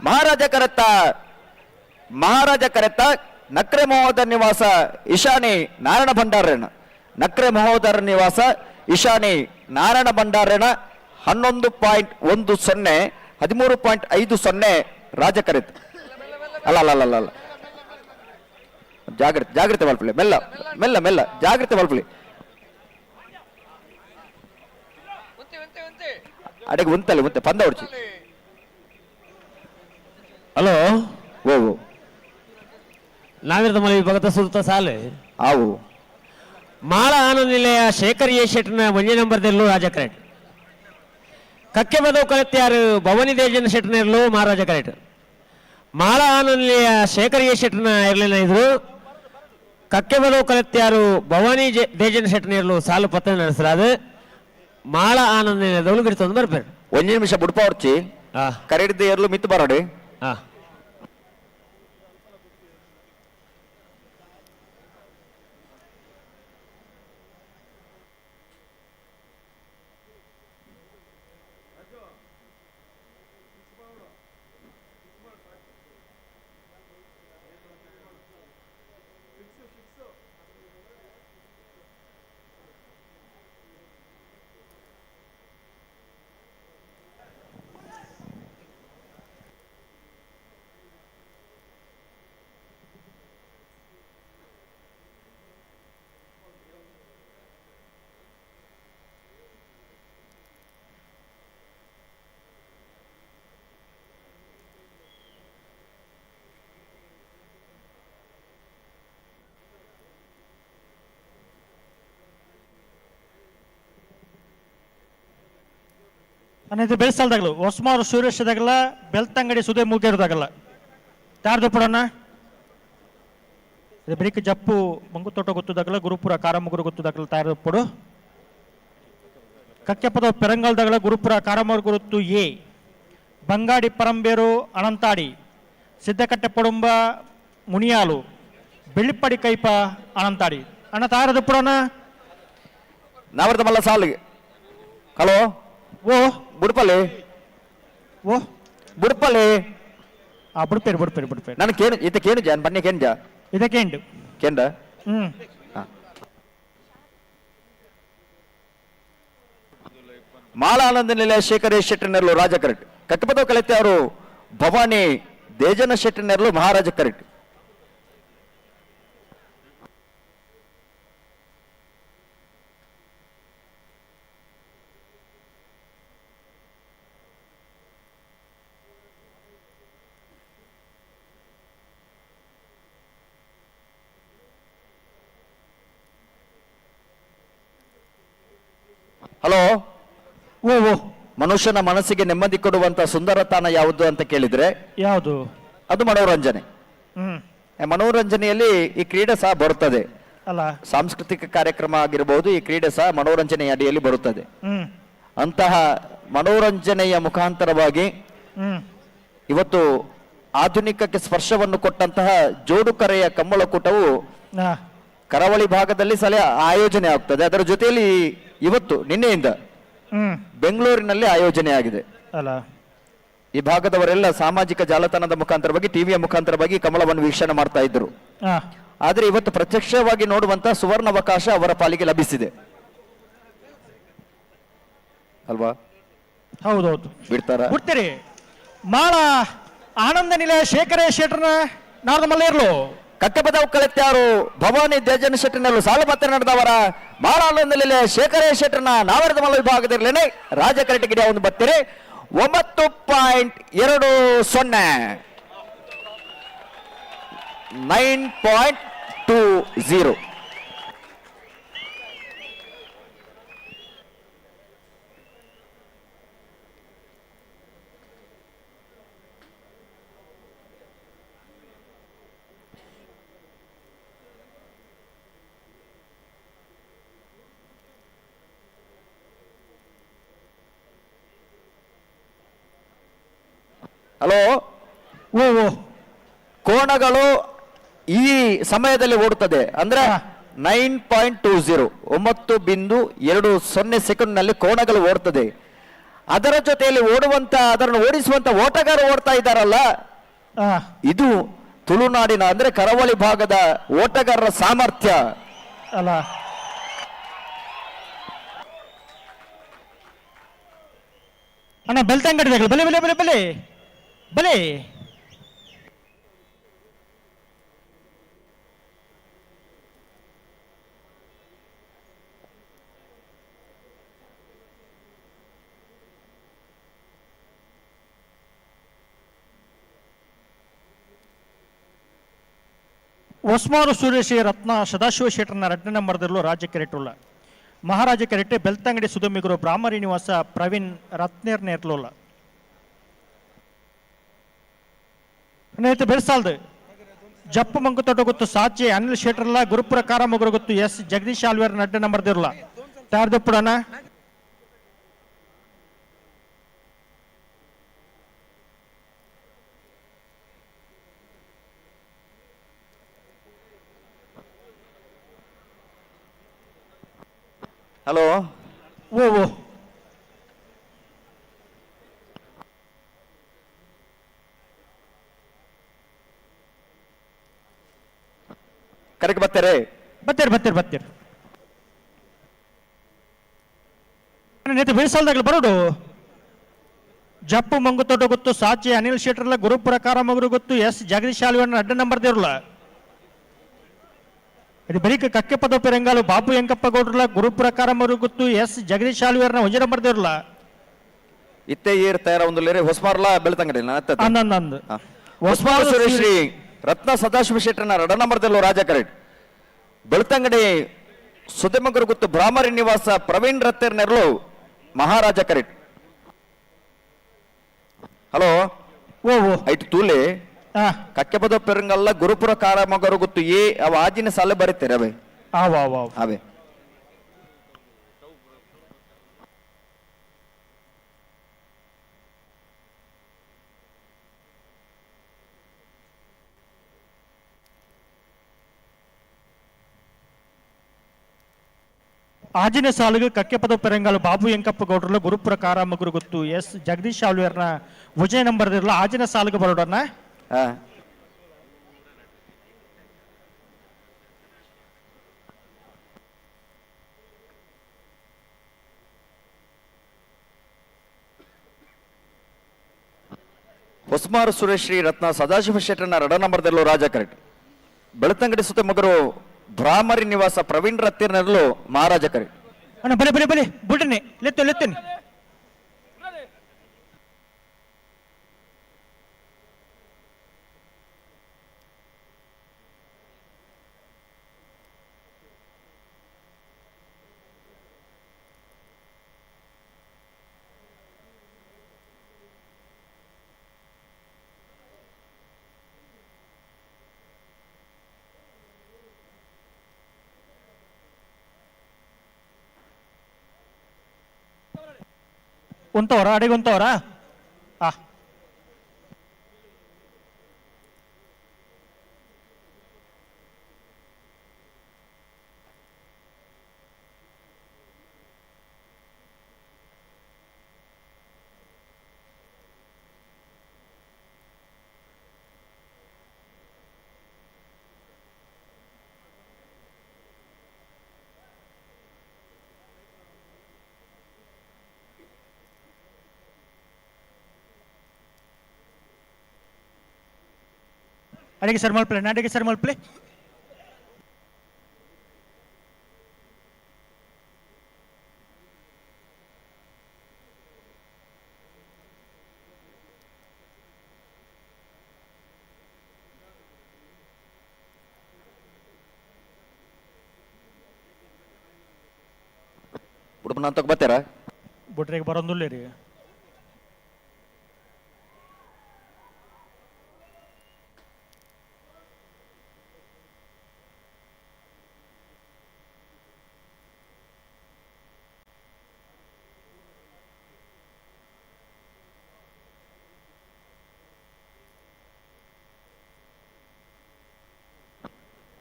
ಮಹಾರಾಜ ಕರೆತ ನಕ್ರೆ ಮಹೋದರ ನಿವಾಸ ಇಶಾನಿ ನಾರಾಯಣ ಭಂಡಾರಣ ನಕ್ರೆ ಮಹೋದರ ನಿವಾಸ ಇಶಾನಿ ನಾರಾಯಣ ಭಂಡಾರಣ 11.10 13.50 ರಾಜ ಕರೆತ ಅಲ್ಲ ಜಾಗ್ರತೆ ಬಲ್ಪಲಿ ಮೆಲ್ಲ ಜಾಗ್ರತೆ ಬಲ್ಪಲಿ ಅಡೆಗೆ ಉಂತೆ ಪಂದ ಹೊಡ್ಚಿ ಹಲೋ ಓ ನಾವಿರದ ಮನೆ ಭಗತ ಸುಲ್ತ ಸಾಲೆ ಆವು ಮಾಳ ಆನಂದ ನಿಲಯ ಶೇಖರ್ ಎ ಶೆಟ್ನ 1 ನಂಬರ್ದಲ್ಲೂ ರಾಜ ಕರೆಟ್ ಕಕ್ಕೆ ಬದವು ಕಲೆತ್ಯಾರು ಭವಾನಿ ದೇಜನ ಶೆಟ್ನರ್ಲು ಮಹಾರಾಜ ಕರೆಟ್ ಮಾಳ ಆನಂದ ನಿಲಯ ಶೇಖರ್ ಎ ಶೆಟ್ನ ಇರ್ಲಿನ ಇದ್ರು ಕಕ್ಕೆ ಬದವು ಕಲೆತ್ಯಾರು ಭವಾನಿ ದೇಜನ ಶೆಟ್ನರ್ಲು ಸಾಲು ಪತ್ರ ನಡೆಸಲಾದ ಮಾಳ ಆನಂದ ನಿಲಯದವಳು ಗಿಡ್ತಂದು ಬರ್ಬೇರು 1 ನಿಮಿಷ ಬುಡ್ಪ ಹೊಡ್ಚಿ ಕರೆಡಿದ್ದ ಏರ್ಲು ಮಿತ್ತು ಬರೋಡಿ ಅನ್ನೋದು ಬೆಳೆಸಲ್ದಾಗಲು ಹೊಸ್ಮಾರು ಸೂರ್ಯಶದಾಗಲ್ಲ ಬೆಳ್ತಂಗಡಿ ಸುದೇ ಮುಗೇರದಾಗಲ್ಲ ಯಾರ್ದು ಪುಡಣ್ಣ ಇದು ಬರೀಕ್ ಜಪ್ಪು ಮಂಗು ತೋಟ ಗೊತ್ತದಾಗಲ್ಲ ಗುರುಪುರ ಕಾರಮಗುರು ಗೊತ್ತದಾಗಲ್ಲ ತಯಾರು ಪಡು ಕಕ್ಕೆಪದ ಪೆರಂಗಲ್ದಾಗಲ ಗುರುಪುರ ಕಾರಮಗುರು ಗುರುತು ಎ ಬಂಗಾಡಿ ಪರಂಬೇರು ಅನಂತಾಡಿ ಸಿದ್ದಕಟ್ಟೆ ಪಡುಂಬ ಮುನಿಯಾಲು ಬೆಳ್ಳಿಪ್ಪಡಿ ಕೈಪ ಅನಂತಾಡಿ ಅಣ್ಣ ತಯಾರದು ಪುಡಣ್ಣ ನಾವರ್ದ ಮಲ್ಲ ಸಾಲಿಗೆ ಹಲೋ ಓ ಬುಡ್ಪಲ್ಲಿ ಬಿಡ್ಪೇರಿ ನಾನು ಕೇನು ಇತ ಕೇನು ಜಾನ್ ಬನ್ನಿ ಕೇನ್ ಜಾ ಇದಕ್ಕೇಂಡು ಕೇಂದ ಮಾಲಾನಂದ ನಿಲಯ ಶೇಖರ ಶೆಟ್ಟಿನರ್ಲು ರಾಜ ಕರೆಕ್ಟ್ ಕಟ್ಟಪದ ಕಲಿತೆ ಅವರು ಭವಾನಿ ದೇಜನ ಶೆಟ್ಟಿನರ್ಲು ಮಹಾರಾಜ ಕರೆಕ್ಟ್ ಹಲೋ ಓ ಮನುಷ್ಯನ ಮನಸ್ಸಿಗೆ ನೆಮ್ಮದಿ ಕೊಡುವಂತ ಸುಂದರ ತಾಣ ಯಾವುದು ಅಂತ ಕೇಳಿದ್ರೆ ಯಾವುದು ಅದು ಮನೋರಂಜನೆ. ಮನೋರಂಜನೆಯಲ್ಲಿ ಈ ಕ್ರೀಡೆ ಸಹ ಬರುತ್ತದೆ ಅಲ್ಲ, ಸಾಂಸ್ಕೃತಿಕ ಕಾರ್ಯಕ್ರಮ ಆಗಿರಬಹುದು, ಈ ಕ್ರೀಡೆ ಸಹ ಮನೋರಂಜನೆಯ ಅಡಿಯಲ್ಲಿ ಬರುತ್ತದೆ. ಅಂತಹ ಮನೋರಂಜನೆಯ ಮುಖಾಂತರವಾಗಿ ಇವತ್ತು ಆಧುನಿಕಕ್ಕೆ ಸ್ಪರ್ಶವನ್ನು ಕೊಟ್ಟಂತಹ ಜೋಡುಕರೆಯ ಕಂಬಳಕೂಟವು ಕರಾವಳಿ ಭಾಗದಲ್ಲಿ ಸಲ ಆಯೋಜನೆ ಆಗ್ತದೆ. ಅದರ ಜೊತೆಯಲ್ಲಿ ಇವತ್ತು ನಿನ್ನೆಯಿಂದ ಬೆಂಗಳೂರಿನಲ್ಲಿ ಆಯೋಜನೆ ಆಗಿದೆ. ಈ ಭಾಗದವರೆಲ್ಲ ಸಾಮಾಜಿಕ ಜಾಲತಾಣದ ಮುಖಾಂತರವಾಗಿ, ಟಿವಿಯ ಮುಖಾಂತರವಾಗಿ ಕಮಲವನ್ನು ವೀಕ್ಷಣೆ ಮಾಡ್ತಾ ಇದ್ರು. ಆದ್ರೆ ಇವತ್ತು ಪ್ರತ್ಯಕ್ಷವಾಗಿ ನೋಡುವಂತ ಸುವರ್ಣಾವಕಾಶ ಅವರ ಪಾಲಿಗೆ ಲಭಿಸಿದೆ ಅಲ್ವಾ? ಹೌದೌದು, ಬಿಡ್ತೀರಿ. ಮಾಳ ಆನಂದ ನಿಲಯ ಶೇಖರ ಶೆಟ್ಟರ್ನ ನಾರದ ಮಲ್ಲೇರ್ಲು ಕಟ್ಟೆಪದ ಕಲೆತ್ಯಾರು ಭವಾನಿ ದೇಜನ ಶೆಟ್ಟರ್ನಲ್ಲೂ ಸಾಲ ಮತ್ತೆ ನಡೆದವರ ಮಾಳ ಆನಂದ ನಿಲಯ ಶೇಖರ ಶೆಟ್ಟರ್ನ ನಾವರದ ಮಲ್ಲ ವಿಭಾಗದಲ್ಲೇನೆ ರಾಜ ಕರೆಟಿಗೆ ಒಂದು ಬತ್ತೀರಿ 9.20 9.20. ಹಲೋ, ಕೋಣಗಳು ಈ ಸಮಯದಲ್ಲಿ ಓಡುತ್ತದೆ ಅಂದ್ರೆ 9.20 9.20 ಸೆಕೆಂಡ್ ನಲ್ಲಿ ಕೋಣಗಳು ಓಡುತ್ತದೆ. ಅದರ ಜೊತೆಯಲ್ಲಿ ಓಡುವಂತ ಅದನ್ನು ಓಡಿಸುವಂತ ಓಟಗಾರ ಓಡ್ತಾ ಇದ್ದಾರಲ್ಲ, ಇದು ತುಳುನಾಡಿನ ಅಂದ್ರೆ ಕರಾವಳಿ ಭಾಗದ ಓಟಗಾರರ ಸಾಮರ್ಥ್ಯ ಅಲ್ಲ. ಅಣ್ಣ ಬೆಳ್ತಂಗಡಿ ಬಲೆ ಬಲೆ ಬಲೆ ಬಲೆ ಬಲೆ ಒಸ್ಮಾರು ಸುರೇಶಿ ರತ್ನ ಸದಾಶಿವ ಶೆಟ್ಟರ್ನ 2ನೇ ನಂಬರ್ದಲ್ಲೂ ರಾಜ್ಯ ಕೆರೆಟುಲ್ಲ ಮಹಾರಾಜ ಕೆರೆಟ್ಟೆ ಬೆಳ್ತಂಗಡಿ ಸುಧುಮಿಗರು ಬ್ರಾಹ್ಮರಿ ನಿವಾಸ ಪ್ರವೀಣ್ ರತ್ನೇರ್ ನೇರ್ಲೋಲ್ಲ ಬೆಳೆಸಾಲ್ದು ಜಪ್ಪು ಮಂಕು ತೊಡಗುತ್ತು ಸಾಚಿ ಅನಿಲ್ ಶೆಟ್ಟರ್ಲ ಗುರುಪುರ ಕಾರಮಗುರು ಗೊತ್ತು ಎಸ್ ಜಗದೀಶ್ ಆಲ್ವೇರ್ 2ನೇ ನಂಬರ್ದಿರಲ್ಲ ತಾರ್ದಪ್ಪುಡನ ಹಲೋ ಓ ಓ ಕರೆಗೆ ಬರ್ತಾರೆ ಬತ್ತೀರಿ ನೇತು ಬೆಳೆಸಾಲ್ದಾಗಲಿ ಬರೋಡು ಜಪ್ಪು ಮಂಗು ತೊಡ ಗೊತ್ತು ಸಾಚಿ ಅನಿಲ್ ಶೆಟ್ಟರ್ಲ ಗುರುಪುರ ಕಾರಮಗುರು ಗೊತ್ತು ಎಸ್ ಜಗದೀಶ್ ಆಲ್ವೇರ್ 2ನೇ ನಂಬರ್ದಿರಲ್ಲ ಇದು ಬರೀ ಕಕ್ಕೆ ಪದಪಿ ರಂಗಾಲು ಬಾಬು ಎಂಕಪ್ಪ ಗೌಡ್ರಲ್ಲ ಗುರುಪುರ ಕಾರಮಗುರು ಗೊತ್ತು ಎಸ್ ಜಗದೀಶ್ ಆಲ್ವೇರ್ನ 1 ನಂಬರ್ದಿರಲ್ಲ ಇತ್ತೆ ಏರ್ತಾರ ಒಂದು ಲೇರೆ ಹೊಸಮಾರ್ಲ ಬೆಳ್ತಂಗಡಿ ಅನ್ನಂದು ಹೊಸಮಾರು ಸುರೇಶ್ರೀ ರತ್ನ ಸದಾಶಿವ ಶೆಟ್ಟರ್ನ 2ನೇ ನಂಬರ್ದಲ್ಲೂ ರಾಜ ಕರೆಕ್ಟ್ ಬೆಳ್ತಂಗಡಿ ಸುಧಮಗರು ಗೊತ್ತು ಬ್ರಾಹ್ಮರಿ ನಿವಾಸ ಪ್ರವೀಣ್ ರತ್ತೇರ್ ನೆರಳು ಮಹಾರಾಜ ಕರೆಕ್ಟ್. ಹಲೋ ಓ ಓ ಐಟು ತೂಲೆ ಕಕ್ಕೆ ಪದ ಪೆರಂಗಲ್ಲ ಗುರುಪುರ ಕಾರಮಗರು ಗೊತ್ತು ಏ ಅವ ಆಜಿನ ಸಾಲೆ ಬರೀತಾರೆ ಅವೇ ಅವೇ ಆಜಿನ ಸಾಲಿಗೆ ಕಕ್ಕೆ ಪದ ಪೆರಂಗಾಲು ಬಾಬು ಎಂಕಪ್ಪ ಗೌಡ್ರಲ್ಲ ಗುರುಪುರ ಕಾರಮಗುರು ಗೊತ್ತು ಎಸ್ ಜಗದೀಶ್ ಆಲ್ವೇರ್ನ 1 ನಂಬರ್ದಿರಲ್ಲ ಆಜಿನ ಸಾಲಿಗೆ ಬರೋಡನ್ನ ಹೊಸಮಾರು ಸುರೇಶ್ರೀ ರತ್ನ ಸದಾಶಿವ ಶೆಟ್ಟರ್ನ 2ನೇ ನಂಬರ್ದಲ್ಲೂ ರಾಜ ಕರೆಕ್ಟ್ ಬೆಳ್ತಂಗಡಿ ಸುತ್ತಮಗರು ಬ್ರಾಹ್ಮರಿ ನಿವಾಸ ಪ್ರವೀಣ್ ರತ್ತೇರ್ ನೆರಳು ಮಹಾರಾಜ ಕರೆಕ್ಟ್. ಅಣ್ಣ ಬಲೆ ಬಲೆ ಬಲೆ ಬಿಡ್ರಿ ಲೆತ್ತೇನೆ ಉಂತವರ ಅಡಿಗೆ ಉಂತವರ ಅಡಿಗೆ ಸರ್ ಮಲ್ಪ್ಲೆ ನಾಡಿಗೆ ಸರ್ ಮಲ್ಪ್ಲೆ ಬುಡ್ಬನ ಅಂತ ಬರ್ತಾರ ಬುಟ್ರಿಗೆ ಬರೋದಿಲ್ಲ ರೀ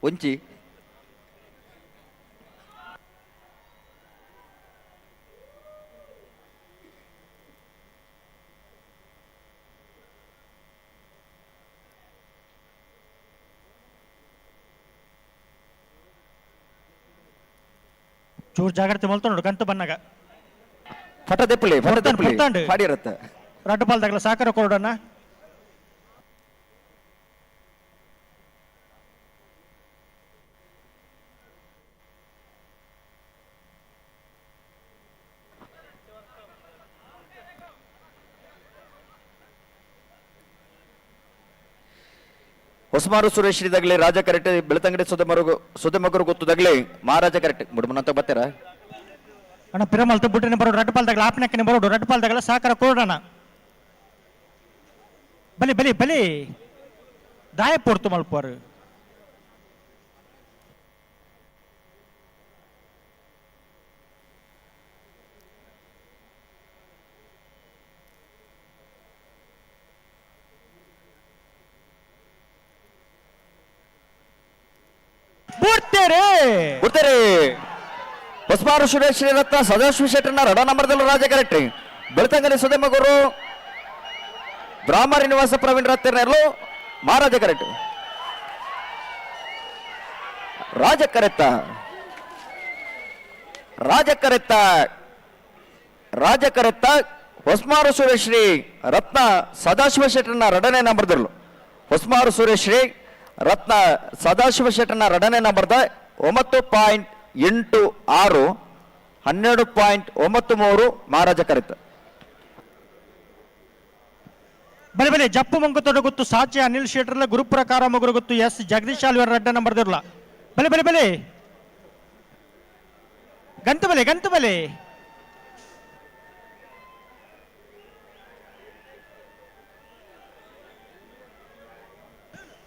ಒಂಚಿ ಚೂರು ಜಾಗ್ರತೆ ಮಲ್ತು ನೋಡು ಕಂತು ಬನ್ನಾಗ ಫಟದೆಪ್ಪಳಿ ಪಡ್ತಾಂಡು. ಪಾಡಿರತ್ತೆ ರಡ್ಡು ಪಾಲ್ದಾಗಲ ಸಾಕಾರ ಕೊರಡನ್ನ ಹೊಸಮಾರು ಸುರೇಶ್ ಶ್ರೀದಾಗ್ಲಿ ರಾಜ ಕರೆಕ್ಟ್ ಬೆಳತಂಗಡಿ ಸುದಮಗರು ಗೊತ್ತದಾಗ್ಲಿ ಮಹಾರಾಜ ಕರೆಕ್ಟ್ ಮುಡ್ಮನಂತ ಬರ್ತಾರ ಅಣ್ಣ ಪಿರಮಲ್ ಬಿಟ್ಟಿನ ಬರೋಡು ರಡ್ಡು ಪಾಲ್ದಾಗಲ ಆಪ್ನಕ್ಕನೆ ಬರೋಡು ರಡ್ಡು ಪಾಲ್ದಾಗಲ ಸಾಕಾರ ಕೊರಡಣ ಬಲಿ ಬಲಿ ಬಲಿ ದಾಯ ಪೊಡ್ತು ಮಲ್ಪರು ಬಿಡ್ತಾರೆ ಹೊಸಮಾರು ಸುರೇಶ್ ಶ್ರೀರತ್ನ ಸದಾಶಿವ ಶೆಟ್ಟರ್ನ ರಡ ನಂಬರ್ದಲ್ಲೂ ರಾಜ ಕರೆಕ್ಟ್ ಬೆಳತಂಗಡಿ ಸುದಮಗರು ಬ್ರಾಹ್ಮಣ ನಿವಾಸ ಪ್ರವೀಣ್ ರತ್ನರ್ಲು ಮಹಾರಾಜ ಕರೆಕ್ಟ್ ರಾಜ ಕರೆತ್ತ ಹೊಸಮಾರು ಸುರೇಶ್ ಶ್ರೀ ರತ್ನ ಸದಾಶಿವ ಶೆಟ್ಟರ್ನ ರಡನೇ ನಂಬರ್ದಲ್ಲೂ ಹೊಸಮಾರು ಸುರೇಶ್ ಶ್ರೀ ರತ್ನ ಸದಾಶಿವ ಶೆಟ್ಟರ್ನ ರಡನೇ ನಂಬರ್ದ 9.86 12.93 ಮಹಾರಾಜ ಕರೆತ ಬಲೆ ಬಲೆ ಜಪ್ಪು ಮಂಗುತೊಡ ಗೊತ್ತು ಸಾಚೆ ಅನಿಲ್ ಶೆಟ್ಟರ್ಲ ಗುರುಪ್ರಕಾರ ಮಗುರು ಗೊತ್ತು ಎಸ್ ಜಗದೀಶ್ ಆಲ್ವರ್ ರಡ್ಡ ನಂಬರ್ದಿರ್ಲ ಬಲೆ ಬಲೆ ಬಲೆ ಗಂತು ಬಲೆ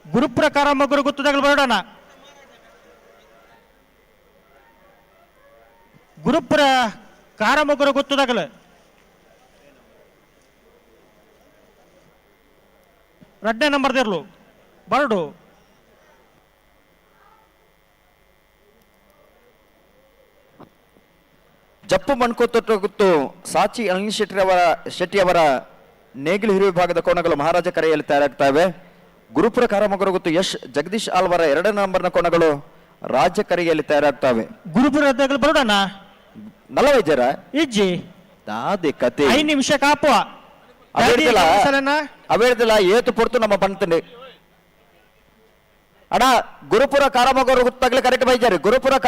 ಗುರುಪ್ರಕಾರ ಮಗುರು ಗೊತ್ತದಾಗಲು ಬರೋಣ ಗುರುಪುರ ಕಾರಮಗುರು ಗೊತ್ತದಾಗಲು ರಡ್ಡೇ ನಂಬರ್ದಿರ್ಲು ಬರಡು ಜಪ್ಪು ಮಣ್ಕೋತೊಟ್ಟು ಗೊತ್ತು ಸಾಚಿ ಅನಿಲ್ ಶೆಟ್ಟಿಯವರ ನೇಗಿಲು ಹಿರಿಯ ವಿಭಾಗದ ಕೋಣಗಳು ಮಹಾರಾಜ ಕರೆಯಲ್ಲಿ ತಯಾರಾಗ್ತವೆ ಗುರುಪುರ ಕಾರಮಗುರು ಗೊತ್ತು ಯಶ್ ಜಗದೀಶ್ ಆಲ್ವರ 2ನೇ ನಂಬರ್ನ ಕೋಣಗಳು ರಾಜ್ಯ ಕರೆಯಲ್ಲಿ ತಯಾರಾಗ್ತವೆ ಗುರುಪುರ ಬರೋಣ ನಲವೈಜರ ಇಜ್ಜಿ ದಾದೆ ಕತೆ 5 ನಿಮಿಷ ಕಾಪುವ ಅವೇಳ್ದಿಲ್ಲ ಏತು ಪೊರ್ತು ನಮ್ಮ ಪಂತಂಡೆ ಅಣ್ಣ ಗುರುಪುರ ಕಾರಮಗರು ಗೊತ್ತಾಗ್ಲಿ ಕರೆಕ್ಟ್ ಬೈಜಾರಿ ಗುರುಪುರ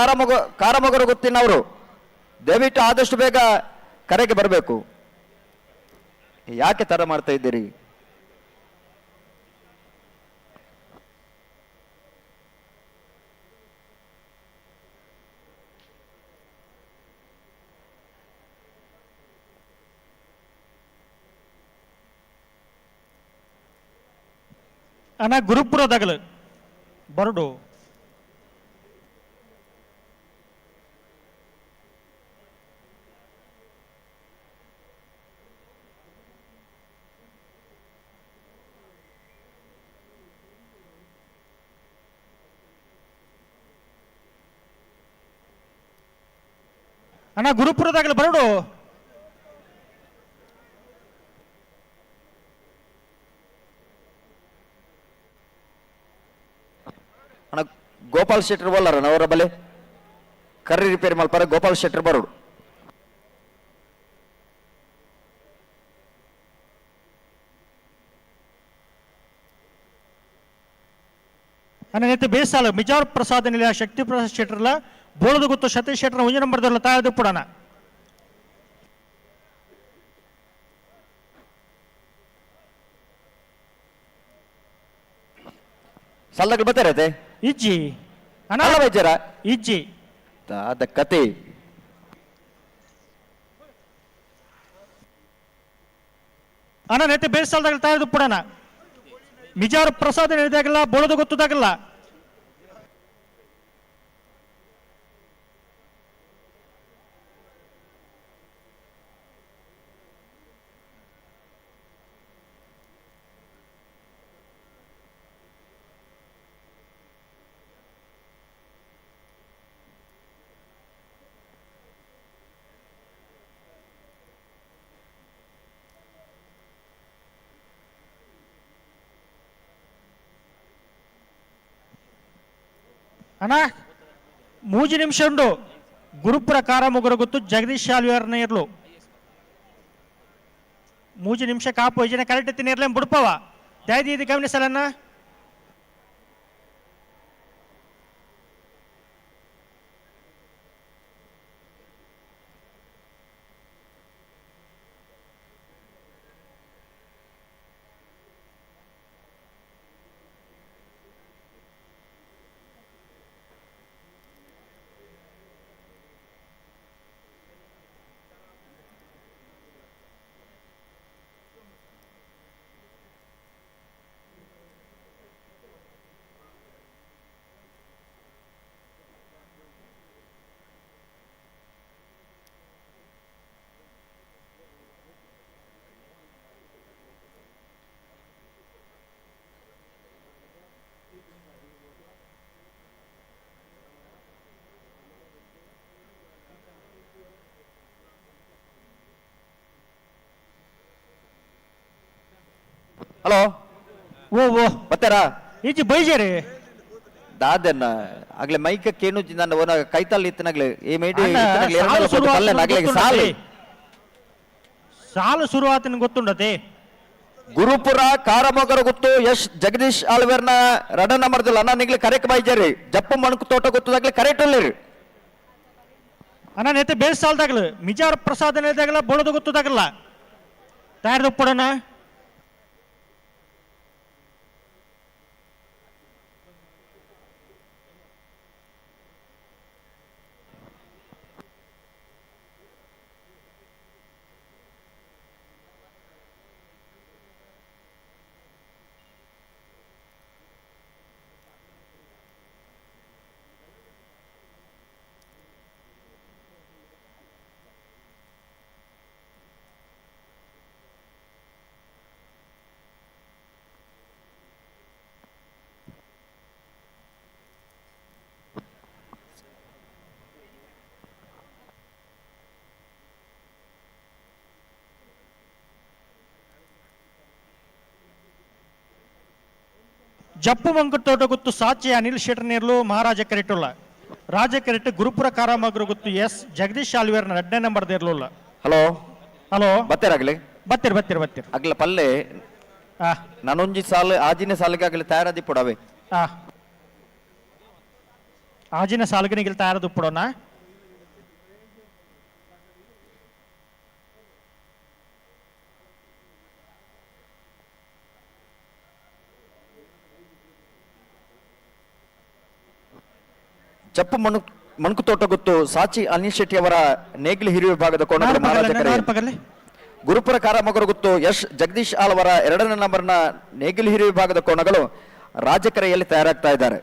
ಕಾರಮಗರು ಗೊತ್ತಿನವರು ದಯವಿಟ್ಟು ಆದಷ್ಟು ಬೇಗ ಕರೆಗೆ ಬರಬೇಕು ಯಾಕೆ ತರ ಮಾಡ್ತಾ ಇದ್ದೀರಿ ಅಣ್ಣ ಗುರುಪುರದಾಗಲು ಬರಡು ಅಣ್ಣ ಗುರುಪುರದಾಗಲು ಬರಡು ಅಣ್ಣ ಗೋಪಾಲ್ ಶೆಟ್ಟರ್ ಬಲ್ಲರ ಅವರ ಬಲೆ ಕರ್ರಿ ರಿಪೇರಿ ಮಲ್ಪಾರ ಗೋಪಾಲ್ ಶೆಟ್ಟರ್ ಬರೋಡು ಅನ್ನ ಬೇಸಾಲ ಮಿಜಾರ್ ಪ್ರಸಾದ ನಿಲಯ ಶಕ್ತಿ ಪ್ರಸಾದ್ ಶೆಟ್ಟರ್ಲ ಬೋಳದು ಗೊತ್ತು ಸತೀಶ್ ಶೆಟ್ಟರ್ 1 ನಂಬರ್ದಲ್ಲ ತಾಯದು ಪುಡಣ ಸಲ್ಲಗಳು ಬರ್ತಾರತೆ ಇಜ್ಜಿ ಅಣ್ಣ ವೈದ್ಯರ ಇಜ್ಜಿ ಅದ ಕತೆ ಅಣ್ಣ ನೆತ್ತೆ ಬೇಸಾಲದಾಗ ತಾಯದು ಪುಡಣ ಮಿಜಾರ್ ಪ್ರಸಾದ ನಿಲಯದಾಗಲ್ಲ ಬೋಳದು ಗೊತ್ತದಾಗಲ್ಲ ಅಣ್ಣ 3 ನಿಮಿಷ ಉಂಡು ಗುರುಪುರ ಕಾರಮುಗುರು ಗೊತ್ತು ಜಗದೀಶ್ ಶಾಲ್ವೇರ್ನ ಇರ್ಲು 3 ನಿಮಿಷ ಕಾಪು ಯೋಜನೆ ಕರೆಕ್ಟ್ ಎತ್ತಿ ಇರ್ಲೇಂ ಬಿಡ್ಪವ ದಯದಿ ಇದು ಗಮನಿಸಲನ್ನ ಹಲೋ ಓ ಬತ್ತಾರಾ ಈಚೆ ಬೈಜೇರಿ ದಾದನ್ನ ಆಗ್ಲೇ ಮೈಕ ಕೇನು ನನ್ನ ಓನ ಕೈತಲ್ ಇತ್ತನಾಗ್ಲೆ ಈ ಮೇಡಿ ಸಾಲು ಶುರುವಾತಿನ ಗೊತ್ತುಂಡತೆ ಗುರುಪುರ ಕಾರಮೊಗರ ಗೊತ್ತು ಯಶ್ ಜಗದೀಶ್ ಆಳ್ವೇರ್ನ ರಡ ನಂಬರ್ದಿಲ್ಲ ಅಣ್ಣ ನಿಗ್ಲಿ ಕರೆಕ್ಟ್ ಬೈಜಾರಿ ಜಪ್ಪು ಮಣಕು ತೋಟ ಗೊತ್ತದಾಗ್ಲಿ ಕರೆಕ್ಟ್ ಅಲ್ಲಿರಿ ಅಣ್ಣ ನೇತೆ ಬೇಸ್ ಸಾಲ್ದಾಗಲು ಮಿಜಾರ್ ಪ್ರಸಾದ ನೇದಾಗಲ್ಲ ಬೋಳದು ಗೊತ್ತದಾಗಲ್ಲ ತಯಾರ್ದು ಪಡೋಣ ಜಪ್ಪು ಮಂಕುತೋಟ ಗೊತ್ತು ಸಾಚಿ ಅನಿಲ್ ಶೆಟ್ಟರ್ ನೇರ್ಲು ಮಹಾರಾಜ ಕೆರೆಟುಲ್ಲ ರಾಜ ಕೆರೆಟ್ ಗುರುಪುರ ಕಾರಾಮಗರು ಗೊತ್ತು ಎಸ್ ಜಗದೀಶ್ ಆಳ್ವೇರ್ನ 2ನೇ ನಂಬರ್ ದೇರ್ಲುಲ್ಲ ಹಲೋ ಹಲೋ ಬತ್ತೇರಾಗ್ಲಿ ಬತ್ತೀರಿ ಆಗ್ಲ ಪಲ್ಲೆ ನಾನೊಂಜಿ ಸಾಲು ಆಜಿನ ಸಾಲಿಗೆ ಆಗ್ಲಿ ತಯಾರಾದಿ ಪುಡವೆ ಆಜಿನ ಸಾಲ್ಗನಿಗೆ ತಯಾರದು ಪುಡೋಣ ಜಪ್ಪು ಮಣಕು ತೋಟ ಗೊತ್ತು ಸಾಚಿ ಅನಿಲ್ ಶೆಟ್ಟಿ ಅವರ ನೇಗಿಲು ಹಿರಿಯ ವಿಭಾಗದ ಕೋಣಗಳು ಮಹಾರಾಜ ಕೆರೆ ಗುರುಪುರ ಕಾರಾಮಗರು ಗೊತ್ತು ಯಶ್ ಜಗದೀಶ್ ಆಳ್ವರ 2ನೇ ನಂಬರ್ನ ನೇಗಿಲು ಹಿರಿಯ ವಿಭಾಗದ ಕೋಣಗಳು ರಾಜಕೆರೆಯಲ್ಲಿ ತಯಾರಾಗ್ತಾ ಇದ್ದಾರೆ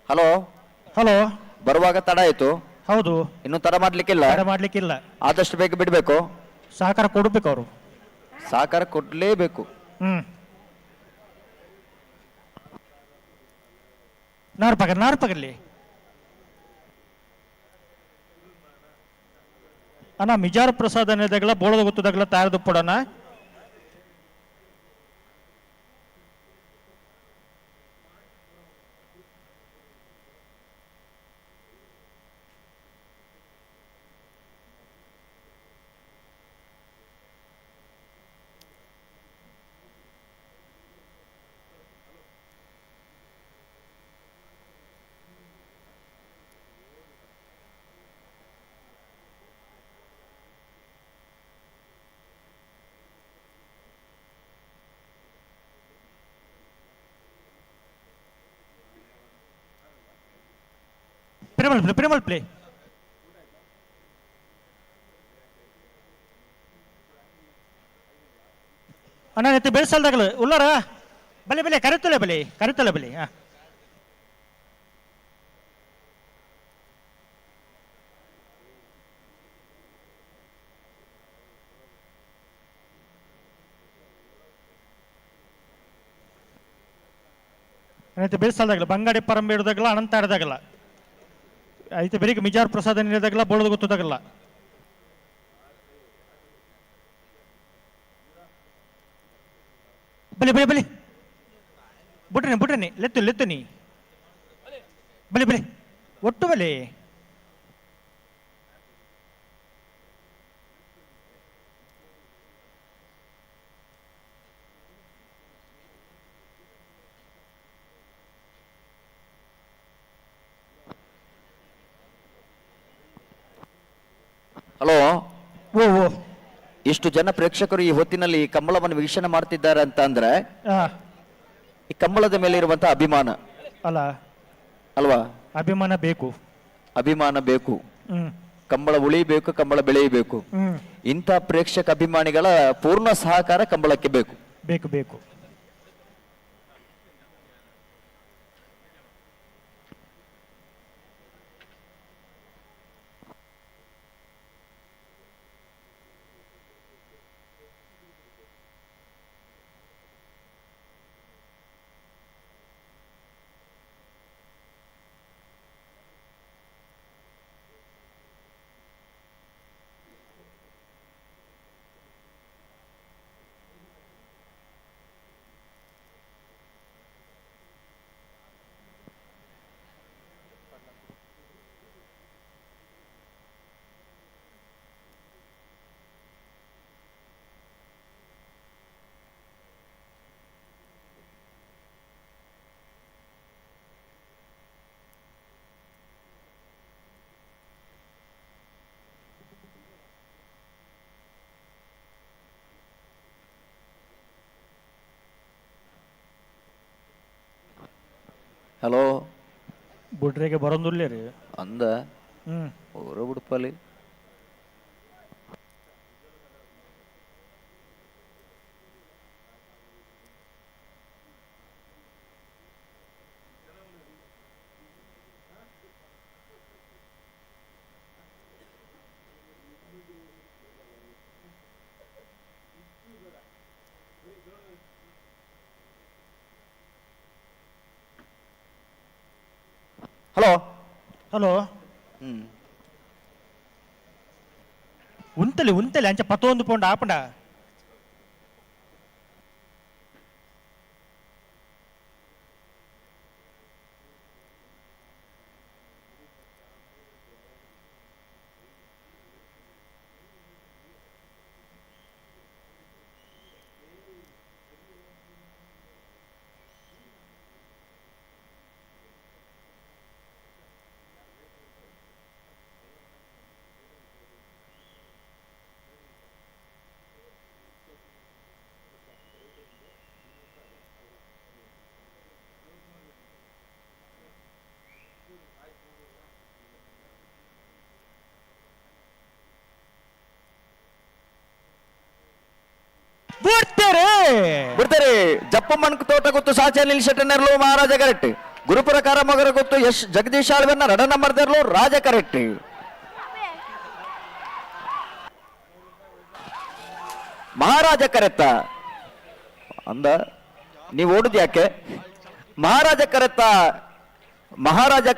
ಹಲೋ ಹಲೋ ಬರುವಾಗ ತಡ ಆಯ್ತು ಹೌದು ಇನ್ನು ತಡ ಮಾಡ್ಲಿಕ್ಕಿಲ್ಲ ಆದಷ್ಟು ಬೇಗ ಬಿಡ್ಬೇಕು ಸಹಕಾರ ಕೊಡ್ಬೇಕು ಅವರು ಸಹಕಾರ ಕೊಡ್ಲೇಬೇಕು ನಾರ್ಪಗಲ್ಲಿ ಅಣ್ಣ ಮಿಜಾರ್ ಪ್ರಸಾದ್ ಅನ್ನೋದಾಗಲ್ಲ ಬೋಳದ ಗೊತ್ತದಾಗಲ್ಲ ತಯಾರದು ಪಡೋಣ ಪ್ರೇಮಲ್ ಪ್ಲೇ ಅಣ್ಣ ನೆತ್ತಿ ಬೆಳೆಸಲ್ದಾಗಲು ಉಳ್ಳಾರ ಬಲೆ ಕರೆತಲೆ ಬಲೆ ನೆತ್ತಿ ಬೆಳೆಸಲ್ದಾಗಲ್ಲ ಬಂಗಾಡಿ ಪರಂಬೆ ಇಡೋದಾಗಲ್ಲ ಅನಂತ ಆಡದಾಗಲ್ಲ ಐತೆ ಬೆಳಿಗ್ಗೆ ಮಿಜಾರ್ ಪ್ರಸಾದ ನೀಡಿದಾಗಲ್ಲ ಬೋಳದು ಗೊತ್ತದಾಗಲ್ಲ ಬಲಿ ಬಿಟ್ರನಿ ಲೆತ್ತುನಿ ಬಲೆ ಒಟ್ಟು ಬಲೆ ಹಲೋ, ಓ ಇಷ್ಟು ಜನ ಪ್ರೇಕ್ಷಕರು ಈ ಹೊತ್ತಿನಲ್ಲಿ ಈ ಕಂಬಳವನ್ನು ವೀಕ್ಷಣೆ ಮಾಡ್ತಿದ್ದಾರೆ ಅಂತ ಅಂದ್ರೆ ಈ ಕಂಬಳದ ಮೇಲೆ ಇರುವಂತಹ ಅಭಿಮಾನ ಅಲ್ಲ ಅಲ್ವಾ? ಅಭಿಮಾನ ಬೇಕು, ಅಭಿಮಾನ ಬೇಕು, ಕಂಬಳ ಉಳಿಬೇಕು, ಕಂಬಳ ಬೆಳೆಯಬೇಕು. ಇಂಥ ಪ್ರೇಕ್ಷಕ ಅಭಿಮಾನಿಗಳ ಪೂರ್ಣ ಸಹಕಾರ ಕಂಬಳಕ್ಕೆ ಬೇಕು. ಬೇಕು ಹಲೋ, ಬುಡ್ರೆಗೆ ಬರೋದಿಲ್ಲ ರೀ ಅಂದ ಊರ ಉಡುಪಲ್ಲಿ ಹಲೋ ಉಂತಲಿ ಅಂಚ 11 ಪೌಂಡ್ ಆಪಂಡ ಬಿಡ್ತಾರೆ. ಜಪ್ಪ ಮಣ್ಕ ತೋಟ ಗೊತ್ತು, ಸಾಚಿ ಅನಿಲ್ ಶೆಟ್ಟನೆರ್ಲು ಮಹಾರಾಜ ಕರೆಕ್ಟ್. ಗುರುಪುರ ಮಗರ ಗೊತ್ತು, ಯಶ್ ಜಗದೀಶ್ ಆಳ್ವೆನ್ನ ರಡ ನಂಬರ್ ತೆರ್ಲು ರಾಜ ಕರೆಕ್ಟ್. ಮಹಾರಾಜ ಕರೆತ್ತ ಅಂದ ನೀವು ಓಡುದು ಯಾಕೆ? ಮಹಾರಾಜ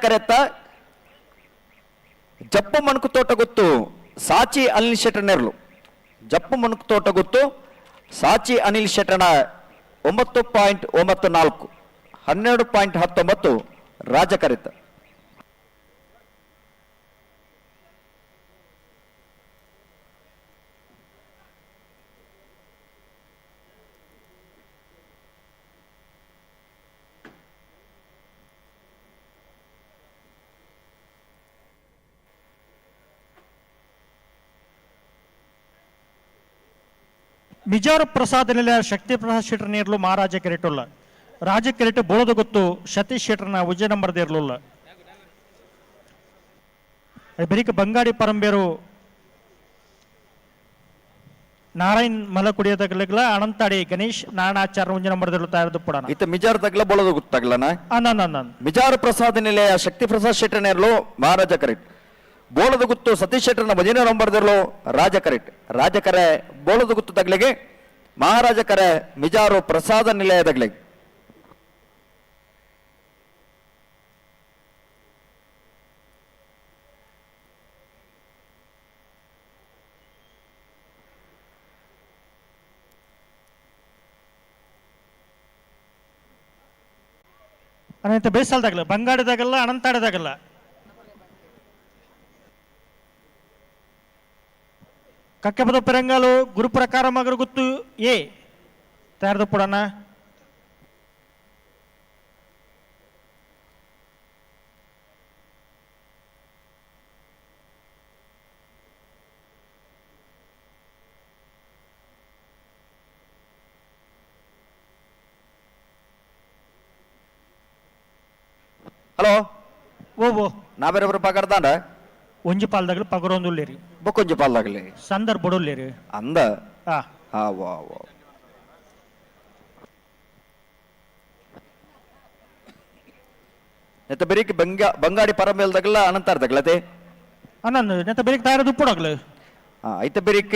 ಕರೆತ್ತ ಜಪ್ಪ ಮಣ್ಕು ತೋಟ ಗೊತ್ತು, ಸಾಚಿ ಅನಿಲ್ ಶೆಟ್ಟನೆರ್ಲು. ಜಪ್ಪ ಮಣ್ಕು ತೋಟ ಗೊತ್ತು, ಸಾಚಿ ಅನಿಲ್ ಶೆಟ್ಟಣ 9.94 12.19 ರಾಜ ಕರೆತ. ಮಿಜಾರು ಪ್ರಸಾದ ನಿಲಯ ಶಕ್ತಿ ಪ್ರಸಾದ್ ಶೆಟ್ಟರ್ ನೀರ್ಲು ಮಹಾರಾಜ ಕೆರೆಟುಲ್ಲ ರಾಜ ಕೆರೆಟು ಬೋಳದು ಗೊತ್ತು ಸತೀಶ್ ಶೆಟ್ಟರ್ನ ಉಜ್ಜ ನಂಬರ್ದ ಇರ್ಲಿಲ್ಲ. ಬೆರಿಕ ಬಂಗಾಡಿ ಪರಂಬೇರು ನಾರಾಯಣ್ ಮಲಕುಡಿಯದಗ್ಲ ಅನಂತಾಡಿ ಗಣೇಶ್ ನಾರಾಯಣಾಚಾರ್ಯ ಉಂಜ ನಂಬರ್ದ ತಯಾರದು ಪುಡಾನ ಇತ್ತ ಮಿಜಾರ್ ತಗ್ಲ ಬೋಳದು ಗೊತ್ತಾಗ್ಲನ ಮಿಜಾರು ಪ್ರಸಾದ ನಿಲಯ ಶಕ್ತಿ ಪ್ರಸಾದ್ ಶೆಟ್ಟರ್ ನೇರ್ಲು ಮಹಾರಾಜ ಕರೆಟ್. ಬೋಳದು ಗುತ್ತು ಸತೀಶ್ ಶೆಟ್ಟರ್ನ ಭಜನೆ ನಂಬರ್ದಿರ್ಲು ರಾಜ ಕರೆಟ್. ರಾಜಕರೆ ಬೋಳದು ಗುತ್ತು ತಗ್ಲಿಗೆ, ಮಹಾರಾಜ ಕರೆ ಮಿಜಾರು ಪ್ರಸಾದ ನಿಲಯದಗ್ಲಿಗೆ. ಅನಂತ ಬೇಸಲ್ದಾಗಲ್ಲ, ಬಂಗಾಡದಾಗಲ್ಲ, ಅನಂತಾಡದಾಗಲ್ಲ. ಕಕ್ಕೆಪದ ಪೆರಂಗಾಲು ಗುರು ಪ್ರಕಾರ ಮಗರು ಗುತ್ತು ಎ ತಯಾರದು ಪುಡನ ಹಲೋ ಓ ನಾ ಬೇರೆ ಪಕಡ್ತಾಂಡ ಒಂಜಿ ಪಾಲ್ದಾಗಲು ಪಗರೊಂದುಲ್ಲೇರಿ ಬೊಕ್ಕೊಂಜಿ ಪಾಲ್ದಾಗಲಿ ಸಂದರ್ ಬಡೋಲ್ಲೇರಿ ಅಂದ ಆ ಹಾ ವಾ ವಾ ನೆತ್ತ ಬೆರಿಕ್ ಬಂಗಾಡಿ ಪರಮೇಲ್ದಾಗಲ್ಲ ಅನಂತಾರ್ದಾಗಲತೆ ಅನ್ನೊಂದು ನೆತ್ತ ಬೆರಿಕ್ ತಯಾರದು ಉಪ್ಪುಡಾಗ್ಲು ಐತ ಬೆರಿಕ್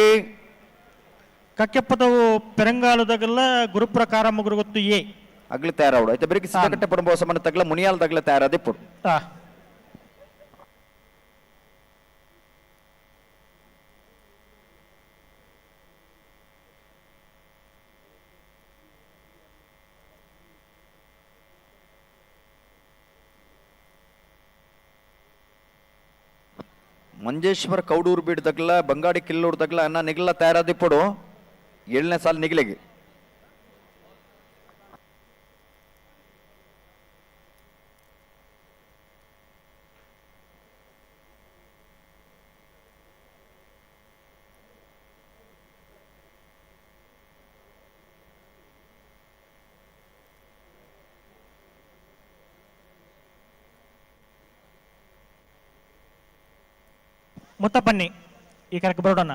ಕಕ್ಕೆಪ್ಪದವು ಪೆರಂಗಾಲದಾಗಲ್ಲ ಗುರು ಪ್ರಕಾರ ಮಗರು ಗೊತ್ತು ಎ ಅಗ್ಲಿ ತಯಾರಾವಡು ಐತ ಬೆರಿಕ್ ಸಿದ್ದಕಟ್ಟೆ ಪುಡುಂಬೋಸ ಮನ ತಗ್ಲ ಮುನಿಯಾಲ್ದಾಗಲ ತಯಾರಾದೆ ಪುಡು ಆ ಮಂಜೇಶ್ವರ ಕೌಡೂರು ಬೀಡ್ದಾಗಲ ಬಂಗಾಡಿ ಕಿಲ್ಲೂರ್ದಾಗಲ ಅನ್ನ ನಿಗಲ ತಯಾರಾದೆ ಪುಡು 7ನೇ ಸಾಲ ನಿಗಲಿಗೆ ಮುತ್ತಪ್ಪನ್ನಿ ಈ ಕರೆಕ್ಟ್ ಬರೋಣ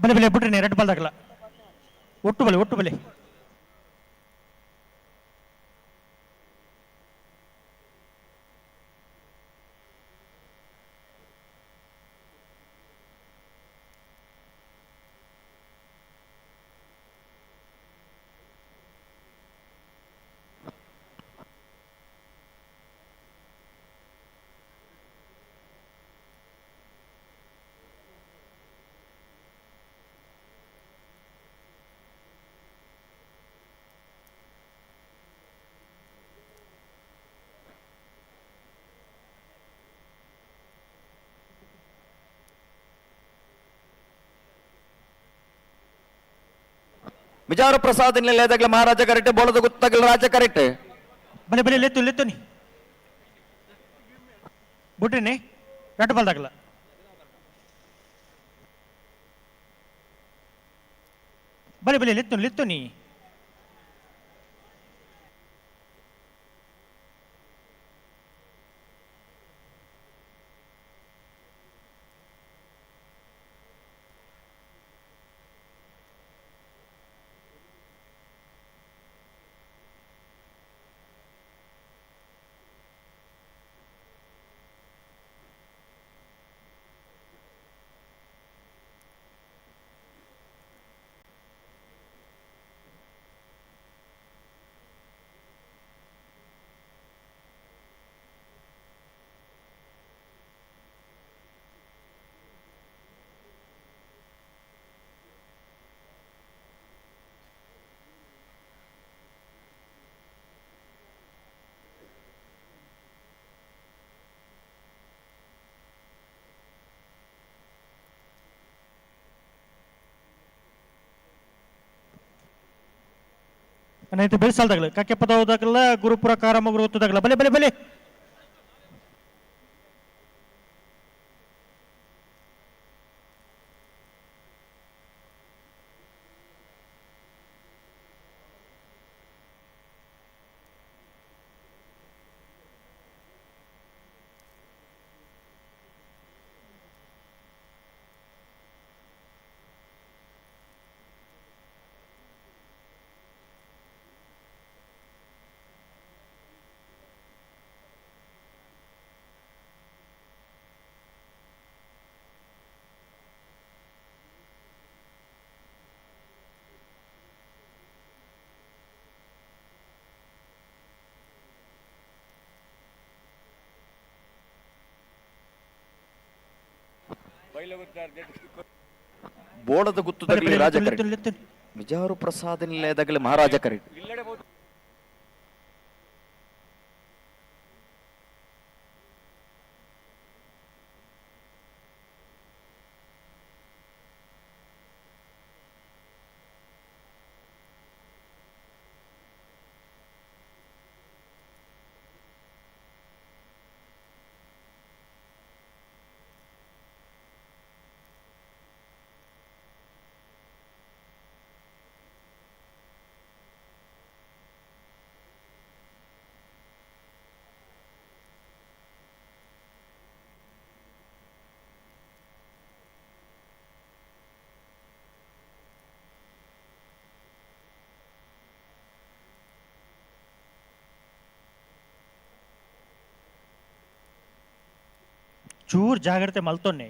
ಬಲೆ ಬಲೆ ಬಿಟ್ರಿ ರೆಡ್ ಬಾಲ್ದಾಗಲ್ಲ ಒಟ್ಟು ಬಲೆ ವಿಜಾರ ಪ್ರಸಾದ್ ಲೇದಾಗಲ ಮಹಾರಾಜ ಕರೆಕ್ಟ್ ಬೋಳದ ಗೊತ್ತಾಗಲ್ಲ ರಾಜ ಕರೆಕ್ಟ್ ಬಲೆ ಲೆತ್ತು ನೀ ಬಿಟ್ರಿನಿ ರೆಡ್ ಬಾಲ್ದಾಗಲ್ಲ ಬಲೆ ಲೆತ್ತು ನೀ ನೈತೆ ಬೆಳೆಸಾಲ್ದಾಗಲ ಕಕ್ಕೆ ಪದವುದಾಗಲ್ಲ ಗುರುಪುರ ಕಾರಮಗುರು ಗೊತ್ತದಾಗಲ್ಲ ಬಲೆ ಬಲೆ ಬಲೆ ಬೋಳದ ಗುತ್ತುದಾಗಲಿ ರಾಜ ಕರೆಕ್ಟ್ ಮಿಜಾರು ಪ್ರಸಾದ ನಿಲಯದಾಗಲಿ ಮಹಾರಾಜ ಕರೆಕ್ಟ್ ಚೂರ್ ಜಾಗ್ರತೆ ಮಲ್ತೊನ್ನೆ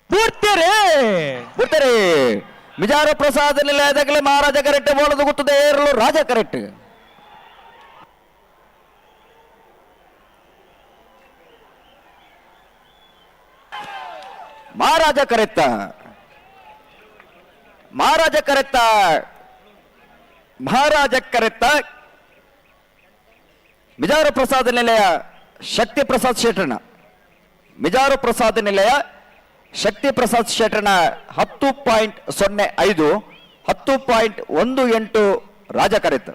ಬಿಡ್ತಾರೆ ಮಿಜಾರು ಪ್ರಸಾದ ನಿಲಯದಾಗಲಿ ಮಹಾರಾಜ ಕರೆಕ್ಟ್ ಬೋಳದ ಗುತ್ತದ ಏರಲು ರಾಜ ಕರೆಕ್ಟ್ ಮಹಾರಾಜ ಕರೆಕ್ಟ ಮಹಾರಾಜ ಕರೆಕ್ಟ ಮಹಾರಾಜ ಕರೆಕ್ಟ ಮಿಜಾರು ಪ್ರಸಾದ ನಿಲಯ ಶಕ್ತಿ ಪ್ರಸಾದ್ ಶೆಟ್ಟಣ್ಣ ಮಿಜಾರು ಪ್ರಸಾದ ನಿಲಯ ಶಕ್ತಿ ಪ್ರಸಾದ್ ಶೆಟ್ಟಣ್ಣ 10.05 10.18 ರಾಜ ಕರೆಕ್ಟ್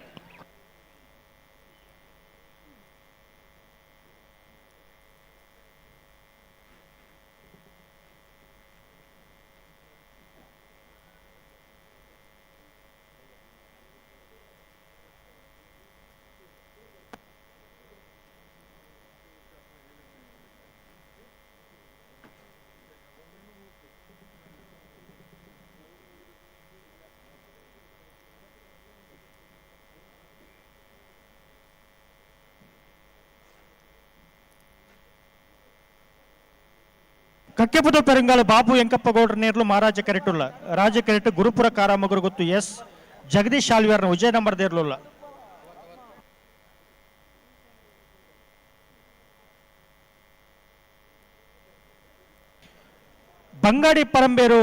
ಕಕ್ಕೆಪುದ ಪೆರಂಗಾಲ ಬಾಬು ಎಂಕಪ್ಪ ಗೌಡ್ರ ನೇರ್ಲು ಮಹಾರಾಜ ಕರೆಟುಲ್ಲ ರಾಜ ಕರೆಟ್ ಗುರುಪುರ ಕಾರಾಮಗುರು ಗೊತ್ತು ಎಸ್ ಜಗದೀಶ್ ಶಾಲ್ವಿಯರ್ನ ವಿಜಯ ನಂಬರ್ ದೇರ್ಲುಲ್ಲ ಬಂಗಾಡಿ ಪರಂಬೇರು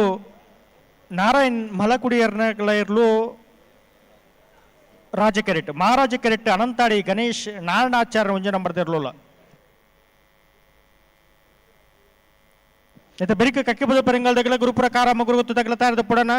ನಾರಾಯಣ್ ಮಲಕುಡಿಯರ್ನ ಇರ್ಲು ರಾಜ ಕೆರೆಟ್ ಮಹಾರಾಜ ಕೆರೆಟ್ ಅನಂತಾಡಿ ಗಣೇಶ್ ನಾರಾಯಣಾಚಾರ್ಯ ವಿಜಯ ನಂಬರ್ ದೇರ್ಲುಲ್ಲ అయితే బెరిక కక్కిపద పరింగల్ దగ్గర గురుపుర కారమ్మ గురుగుత్తు దగ్గర తారద పుడన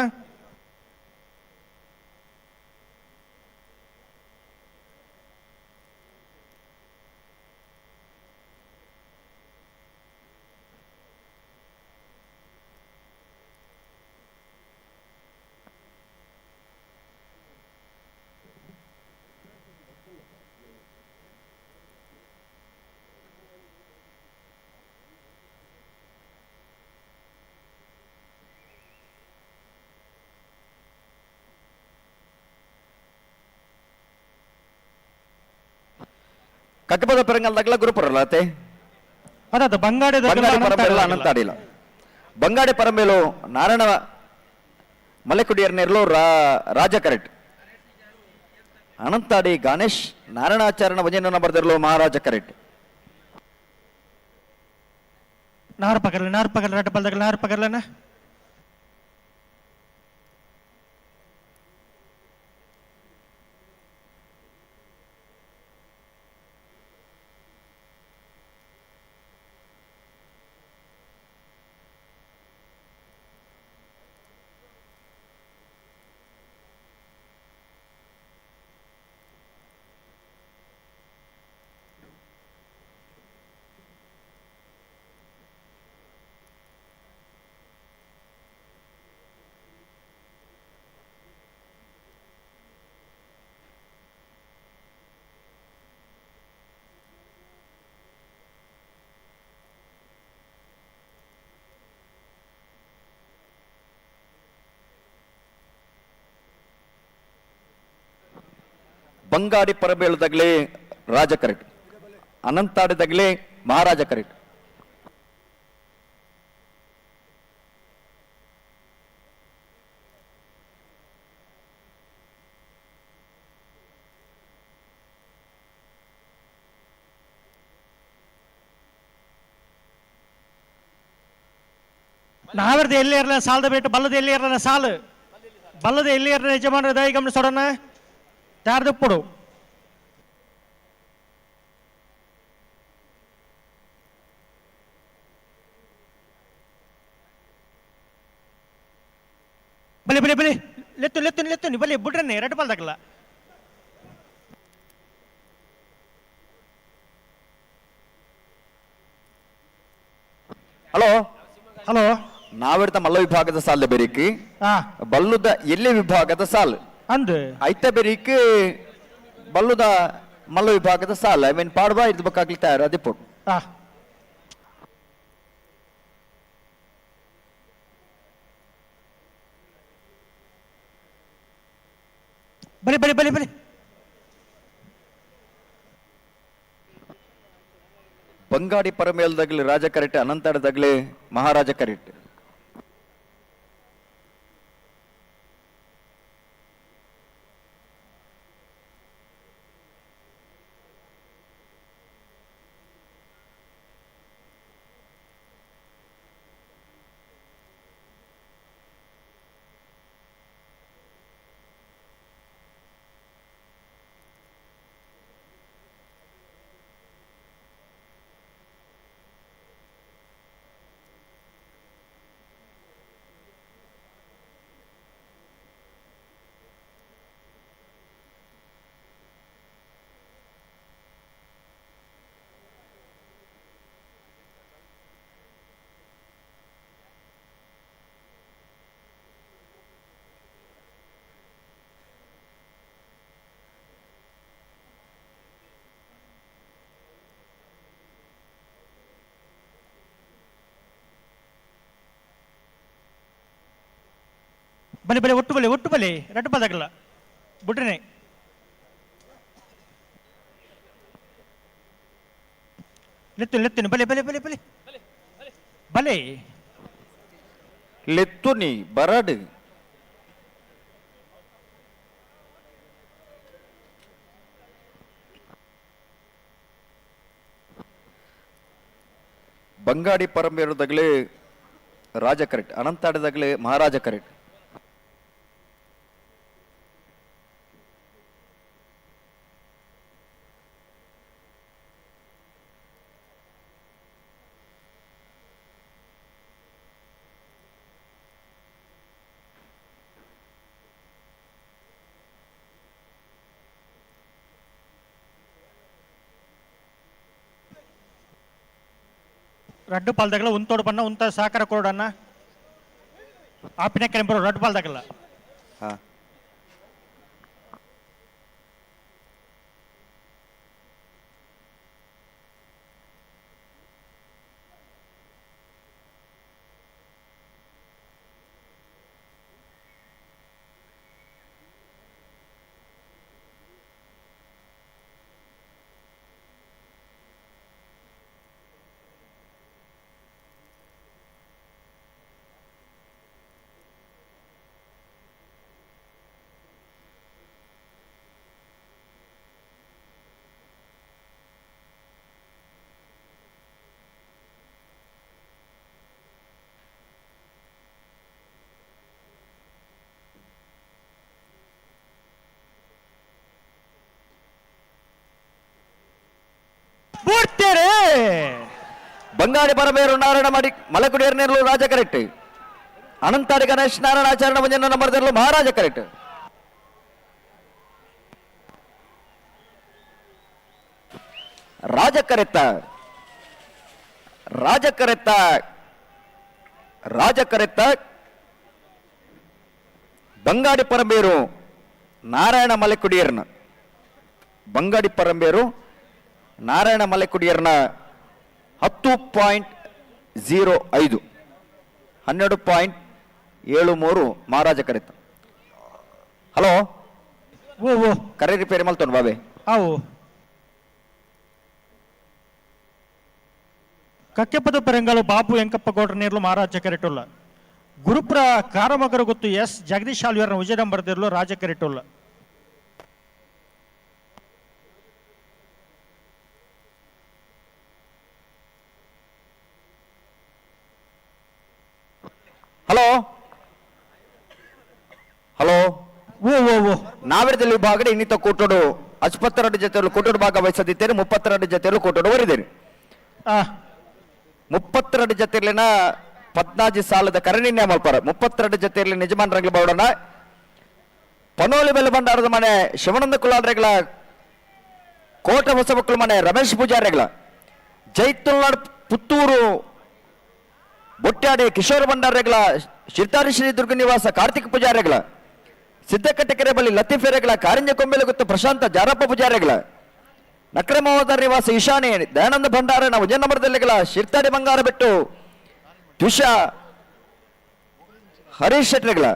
ಕಕ್ಕಪದ ಪೆರಂಗಲ್ದಾಗಲ ಗುರುಪುರಲ್ಲತೆ ಅದ ಬಂಗಾಡಿ ಅನಂತಾಡಿಲ್ಲ ಬಂಗಾಡಿ ಪರಂಬೇಲು ನಾರಾಯಣ ಮಲೆಕುಡಿಯರ್ನೇರ್ಲು ರಾಜ ಕರೆಕ್ಟ್ ಅನಂತಾಡಿ ಗಣೇಶ್ ನಾರಾಯಣಾಚಾರ್ಯನ ವಜನ ಬರ್ದಿರ್ಲು ಮಹಾರಾಜ ಕರೆಕ್ಟ್ नार पकड़ रट पल तक नार पकड़ लेना ಬಂಗಾಡಿ ಪರಬೇಳದಾಗಲೇ ರಾಜ ಕರೆಕ್ಟ್, ಅನಂತಾಡಿದಾಗಲೇ ಮಹಾರಾಜ ಕರೆಕ್ಟ್. ನಾವರ್ದು ಎಲ್ಲಿ ಇರಲ್ಲ ಸಾಲದ ಬಿಟ್ಟು ಬಲ್ಲದ ಎಲ್ಲಿ ಇರಲ್ಲ ಸಾಲು ಬಲ್ಲದ ಎಲ್ಲಿ ಇರಲ್ಲ ಯಜಮಾನರ ದಯ ಗಮನಿಸೋಣ ಯಾರ್ದಪ್ಪಡು ಬಲಿ ಬಲಿ ಬಲಿ ಲೆತ್ತು ಬಲಿ ಬಿಡ್ರನ್ನೇ ಎರಡು ಪಾಲ್ದಾಗಲ್ಲ ಹಲೋ ಹಲೋ ನಾವಿಡ್ತ ಮಲ್ಲ ವಿಭಾಗದ ಸಾಲ ಬೆರೀಕಿ ಬಲ್ಲುದ ಎಲ್ಲಿ ವಿಭಾಗದ ಸಾಲು ಅಂದು ಐತ ಬೆರೀಕಿ ಬಲ್ಲುದ ಮಲ್ಲ ವಿಭಾಗದ ಸಾಲ ಐ ಮೀನ್ ಪಾಡ್ಬಾ ಇದು ಬೇಕಾಗ್ಲಿ ತಯಾರು ಅದೇ ಪೋಟ್ ಬಲಿ ಬಲಿ ಬಲಿ ಬಲಿ ಬಂಗಾಡಿ ಪರಮೇಲ್ದಾಗ್ಲಿ ರಾಜ ಕರೆಕ್ಟ್, ಅನಂತಾಡದಾಗ್ಲಿ ಮಹಾರಾಜ ಕರೆಕ್ಟ್. ಬಲಿ ಬಲಿ ಒಟ್ಟು ಬಲಿ ಎರಡು ಪಾಲ್ದಾಗಲ್ಲ ಬಿಡ್ರನೆ ಲೆತ್ತು ಬಲಿ ಬಲಿ ಬಲಿ ಬಲಿ ಬಲಿ ಲೆತ್ತು ನೀ ಬರಡು ಬಂಗಾಡಿ ಪರಮೇರದಾಗಲೇ ರಾಜ ಕರೆಕ್ಟ್, ಅನಂತಾಡದಾಗಲೇ ಮಹಾರಾಜ ಕರೆಕ್ಟ್. రెడ్డు పాల దగ్గర ఉంతోడు పన్న ఉంత సాకర కోడు అన్న ఆపిన కెంపరు రెడ్డు పాల దగ్గర ಬಂಗಾಡಿ ಪರಬೇರು ನಾರಾಯಣ ಮಲಕುಡಿಯರ್ ನೆರಳು ರಾಜ ಕರೆಕ್ಟ್. ಅನಂತಾಡಿ ಗಣೇಶ್ ನಾರಾಯಣ ಆಚರಣ ಮುಂಜಾನೆ ನಂಬರ್ ನೆರಳು ಮಹಾರಾಜ ಕರೆಕ್ಟ್. ರಾಜ ಕರೆತ್ತ ರಾಜ ಕರೆತ್ತ ರಾಜ ಕರೆತ್ತ ಬಂಗಾಡಿ ಪರಂಬೇರು ನಾರಾಯಣ ಮಲೆಕುಡಿಯರ್ನ ಬಂಗಾಡಿ ಪರಂಬೇರು ನಾರಾಯಣ ಮಲೆಕುಡಿಯರ್ನ 10.05 12.73 ಮಹಾರಾಜ ಕರೆತ. ಹಲೋ ಓ ಓ ಕರೆ ರಿಪೇರಿ ಮಲ್ತೋಣ ಬಾಬೆ. ಅವು ಕಕ್ಕೆಪದ ಪೆರಂಗಾಲು ಬಾಬು ಎಂಕಪ್ಪ ಗೌಡ್ರ ನೇರ್ಲು ಮಹಾರಾಜ ಕೆರೆಟುಲ್ಲ. ಗುರುಪುರ ಕಾರಮಗರ ಗೊತ್ತು ಎಸ್ ಜಗದೀಶ್ ಆಳ್ವಿಯರ್ನ ವಿಜಯಂ ಬರೆದಿರಲು ರಾಜ ಕೆರೆಟುಲ್ಲ. ಹಲೋ ಹಲೋ ಓ ಓ ಓ ನಾವಿರದಲ್ಲಿ ವಿಭಾಗದ ಇನ್ನಿತ ಕೂಟೋಡು 52 ಜೊತೆಯಲ್ಲಿ ಕೂಟೋಡು ಭಾಗವಹಿಸದಿದ್ದೇನೆ. 32 ಜೊತೆಯಲ್ಲೂ ಕೂಟೋಡು ಬರಿದ್ದೇನೆ. 32 ಜೊತೆಯಲ್ಲಿನ 14 ಸಾಲದ ಕರಣಿನ್ಯ ಮಲ್ಪರ 32 ಜೊತೆಯಲ್ಲಿ ನಿಜಮಾನ್ ರಂಗ್ಲ ಬೌಡನ ಪನೋಲಿ ಬೆಲ್ಲ ಭಂಡಾರದ ಮನೆ ಶಿವಾನಂದ ಕುಲಾಲ್ರೆಗಳ ಕೋಟ ಹೊಸ ಮಕ್ಕಳ ಮನೆ ರಮೇಶ್ ಪೂಜಾರಿಗಳ ಜೈತುಲ್ನಾಡ್ ಪುತ್ತೂರು ಬೊಟ್ಟಾಡಿ ಕಿಶೋರ ಭಂಡಾರೆಗಳ ಶಿರ್ತಾರಿ ಶ್ರೀ ದುರ್ಗ ನಿವಾಸ ಕಾರ್ತಿಕ್ ಪೂಜಾರಿಗಳ ಸಿದ್ದಕಟ್ಟೆ ಕೆರೆ ಬಳಿ ಲತೀಫೆರೆಗಳ ಕಾರಿಂಜ ಕೊಂಬೆಲೆ ಗೊತ್ತು ಪ್ರಶಾಂತ ಜಾರಪ್ಪ ಪೂಜಾರಿಗಳ ನಕ್ರಮೋದರ ನಿವಾಸ ಈಶಾನಿ ದಯಾನಂದ ಭಂಡಾರನ ಉಜನಮರದಲ್ಲಿಗಳ ಶಿರ್ತಾಡಿ ಬಂಗಾರ ಬಿಟ್ಟು ದ್ವಿಷ ಹರೀಶ್ ಶೆಟ್ರಿಗಳ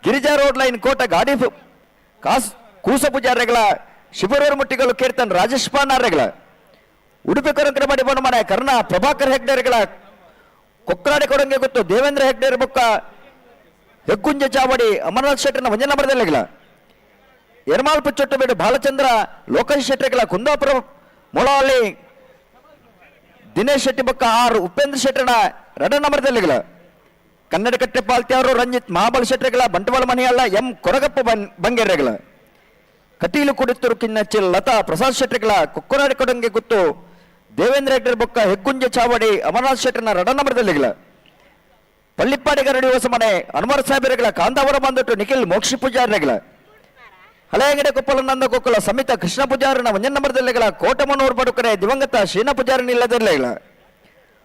ಗಿರಿಜಾ ರೋಡ್ ಲೈನ್ ಕೋಟ ಗಾಡಿ ಕೂಸ ಪೂಜಾರಿಗಳ ಶಿವರೂರು ಮುಟ್ಟಿಗಳು ಕೀರ್ತನ್ ರಾಜೇಶ್ ಪಾನಾರೆಗಳ ಉಡುಪಿ ಕೊರಂಕರ ಮಾಡಿ ಬಂದು ಮನೆ ಕರ್ಣ ಪ್ರಭಾಕರ್ ಹೆಗ್ಡೇರ್ಗಳ ಕೊಕ್ಕರಾಡಿ ಕೊಡಂಗೆ ಗೊತ್ತು ದೇವೇಂದ್ರ ಹೆಗ್ಡೇರ್ ಬೊಕ್ಕ ಹೆಗ್ಗುಂಜ ಚಾವಡಿ ಅಮರನಾಥ್ ಶೆಟ್ಟರ್ನ ವಂಜನ ಮರದಲ್ಲಿಗಳ ಯರ್ಮಾಲ್ ಪುಚ್ಚೊಟ್ಟು ಬೇಡು ಬಾಲಚಂದ್ರ ಲೋಕೇಶ್ ಶೆಟ್ಟಿಗಳ ಕುಂದಾಪುರ ಮೊಳಹಳ್ಳಿ ದಿನೇಶ್ ಶೆಟ್ಟಿ ಬೊಕ್ಕ ಆರ್ ಉಪೇಂದ್ರ ಶೆಟ್ಟರ್ನ ರಡ ನಂಬರ್ದಲ್ಲಿಗಳ ಕನ್ನಡ ಕಟ್ಟೆ ಪಾಲ್ತಿಯವರು ರಂಜಿತ್ ಮಹಾಬಲ ಶೆಟ್ಟರಿಗಳ ಬಂಟ್ವಾಳ ಮನೆಯಲ್ಲ ಎಂ ಕೊರಗಪ್ಪ ಬಂಗೇರೆಗಳ ಕಟೀಲು ಕುಡಿತೂರು ಕಿನ್ನಚ್ಚಿಲ್ ಲತಾ ಪ್ರಸಾದ್ ಶೆಟ್ಟಿಗಳ ಕೊಕ್ಕರಾಡಿ ಕೊಡಂಗೆ ಗೊತ್ತು ದೇವೇಂದ್ರ ಹೆಗ್ಡರ್ ಬೊಕ್ಕ ಹೆಗ್ಗುಂಜ ಚಾವಡಿ ಅಮರನಾಥ್ ಶೆಟ್ಟರ್ನ ರಡ ನಂಬರ್ದಲ್ಲಿಗಳ ಪಳ್ಳಿಪ್ಪಾಡಿ ಗರಡಿ ಹೊಸ ಮನೆ ಹನುಮಾರ ಸಾಹೇಬರಿಗಳ ಕಾಂತಾವರ ಬಂದಟ್ಟು ನಿಖಿಲ್ ಮೋಕ್ಷಿ ಪೂಜಾರಿಗಳ ಹಳೆಯಂಗಡೆ ಕೊಪ್ಪಲ ನಂದ ಕೊಕ್ಕಲ ಸಮಿತ ಕೃಷ್ಣ ಪೂಜಾರಿನ ವಂಜನ ನಂಬರ್ದಲ್ಲಿಗಳ ಕೋಟಮನೂರು ಬಡುಕರೆ ದಿವಂಗತ ಶ್ರೀನ ಪೂಜಾರಿ ನಿಲ್ಲದಲ್ಲಿಗಳ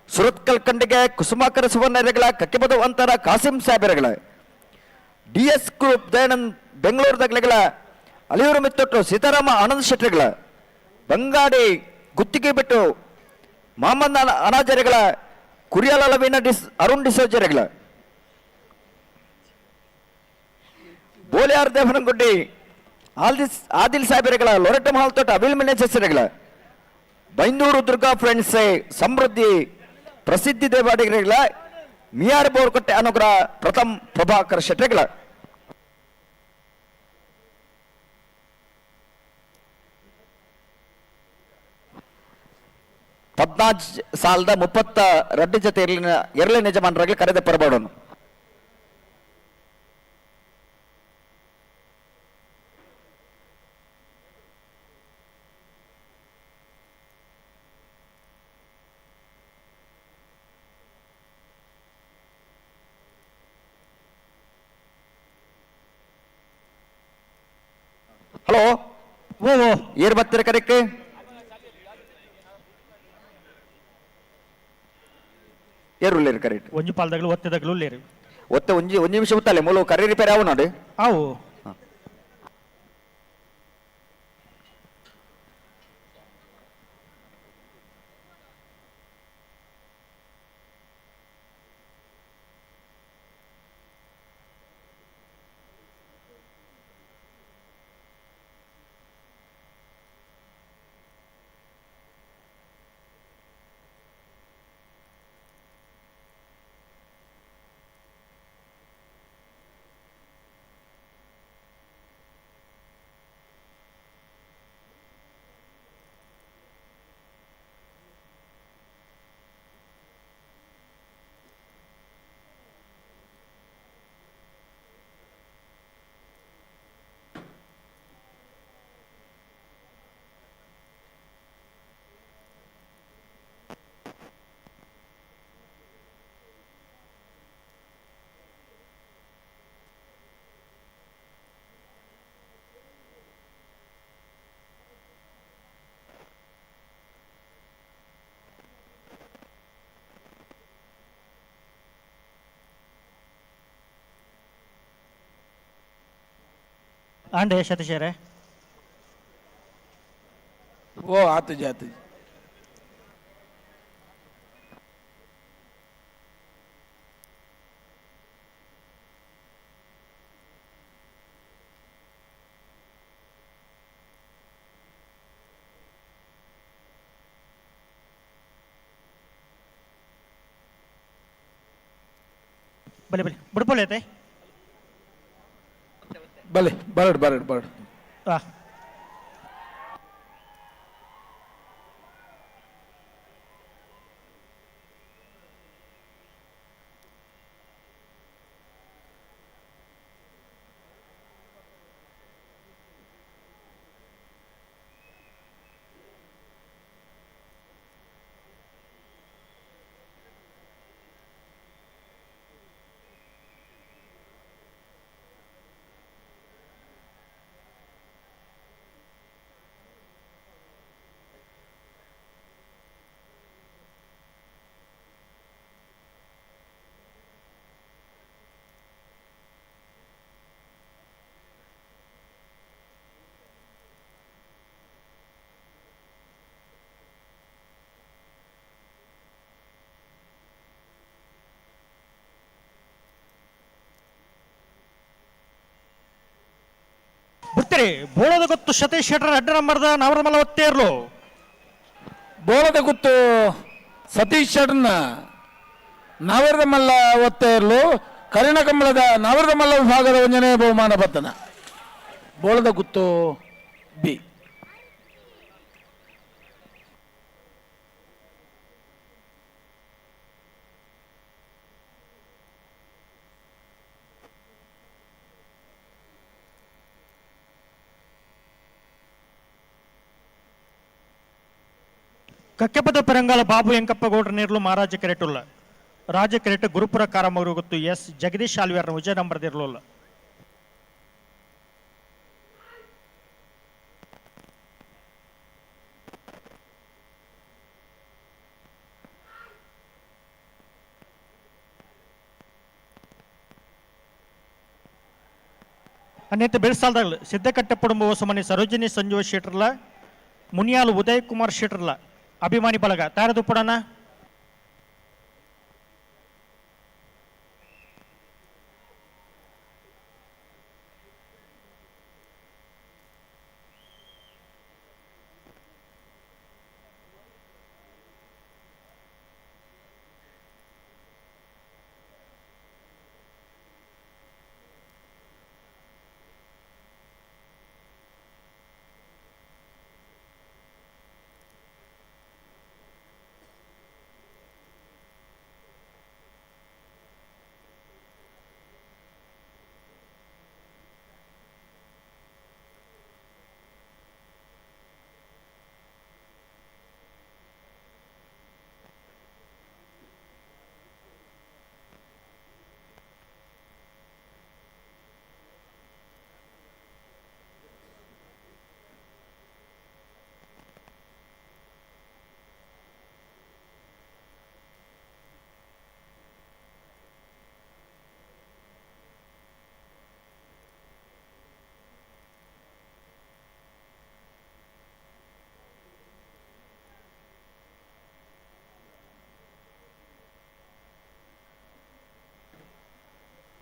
ಸುರತ್ಕಲ್ ಕಂಡಿಗೆ ಕುಸುಮಾಕರ ಸುವರ್ಣರೆಗಳ ಕಕ್ಕೆಬದು ಅಂತರ ಕಾಸಿಂ ಸಾಹೇಬರಗಳ ಡಿಎಸ್ ಗ್ರೂಪ್ ದಯಾನಂದ್ ಬೆಂಗಳೂರದಗಳ ಅಲಿಯೂರು ಮಿತ್ತೊಟ್ಟು ಸೀತಾರಾಮ ಆನಂದ್ ಶೆಟ್ಟಿಗಳ ಬಂಗಾಡಿ ಗುತ್ತಿಗೆ ಬಿಟ್ಟು ಮಹಮ್ಮದ್ ಅನಾಜರಿಗಳ ಕುರಿಯಾಲವಿನ ಅರುಣ್ ಡಿಸೋಜರಿಗಳ ಬೋಲಿಯಾರ್ ದೇವನಗುಡ್ಡಿ ಆದಿಲ್ ಸಾಹೇಬರಿಗಳ ಲೊರೆಟ ಮಹಲ್ ತೋಟ ಅಬಿಲ್ ಮಿನೇಸರಿಗಳ ಬೈಂದೂರು ದುರ್ಗಾ ಫ್ರೆಂಡ್ಸ್ ಸಮೃದ್ಧಿ ಪ್ರಸಿದ್ಧಿ ದೇವಾಡಿಗರಿಗಳ ಮಿಯಾರ್ ಬೋರ್ಕೊಟ್ಟೆ ಅನುಗ್ರಹ ಪ್ರಥಮ್ ಪ್ರಭಾಕರ್ ಶೆಟ್ಟಿಗಳ ಸಾಲದ 32 ಜೊತೆ ಎರಡನೇ ಯಜಮಾನರಾಗಲಿ ಕರೆದ ಪರಬಾಡೋನು. ಹಲೋ ಓ ಓ ಏರ್ ಬರ್ತೀರ ಕರೆಕ್ಟ್ ಏರುಳ್ಳೇರು ಕರೆಕ್ಟ್ ಒಂಜಿ ಪಾಲ್ದಾಗಲು ಒತ್ತೆದಾಗಲು ಲೇರು ಒತ್ತೆ ಒಂಜಿ ನಿಮಿಷ ಗೊತ್ತಲ್ಲ ಮೂಲ ಕರೆ ರಿಪೇರಿ ಅವು ನೋಡಿ ಅವು ಆಂಡೆ ಸತೀಶರೇ ಓ ಆತಜಿ ಆತಜಿ ಬಲೆ ಬಲೆ ಬಿಡ್ಕೊಳ್ಳಿ ಐತೆ ಬಲೆ ಬರಡ್ ಬರಡ್ ಬರಡ್ ಹಾಂ ಬಿಡ್ತೀರಿ ಬೋಳದ ಗೊತ್ತು ಸತೀಶ್ ಶೆಟ್ಟರ್ 2 ನಂಬರ್ದ 440 ಬೋಳದ ಗುತ್ತು ಸತೀಶ್ ಶೆಟ್ಟರ್ನ ನಾವರದ ಮಲ್ಲ ಒತ್ತೇ ಇರಲು ಕರಿಣ ಕಂಬಳದ ನಾವರದ ಮಲ್ಲ ವಿಭಾಗದ ಒಂದನೇ ಬಹುಮಾನ ಬರ್ತನ ಬೋಳದ ಗುತ್ತು ಬಿ ಕಕ್ಕೆಪದ ಪೆರಂಗಾಲ ಬಾಬು ಎಂಕಪ್ಪ ಗೌಡ್ರ ನೇರ್ಲು ಮಹಾರಾಜ ಕೆರೆಟುಲ್ಲ ರಾಜ ಕೆರೆಟ್ ಗುರುಪುರ ಕಾರಮಗರು ಗೊತ್ತು ಎಸ್ ಜಗದೀಶ್ ಆಲ್ವಿಯರ್ನ ವಿಜಯ ನಂಬರ್ ಇರಲಿಲ್ಲ ಅನ್ನೆತ್ತೆ ಬೆಳೆಸಾಲ್ದಾಗಲು ಸಿದ್ದಕಟ್ಟೆ ಪುಡುಂಬ ಹೊಸಮನೆ ಸರೋಜಿನಿ ಸಂಜೀವ ಶೆಟ್ರಲ್ಲ ಮುನಿಯಾಲು ಉದಯ್ ಕುಮಾರ್ ಶೆಟ್ರಲ್ಲ ಅಭಿಮಾನಿ ಬಳಗ ತಾರದು ಪುಡನ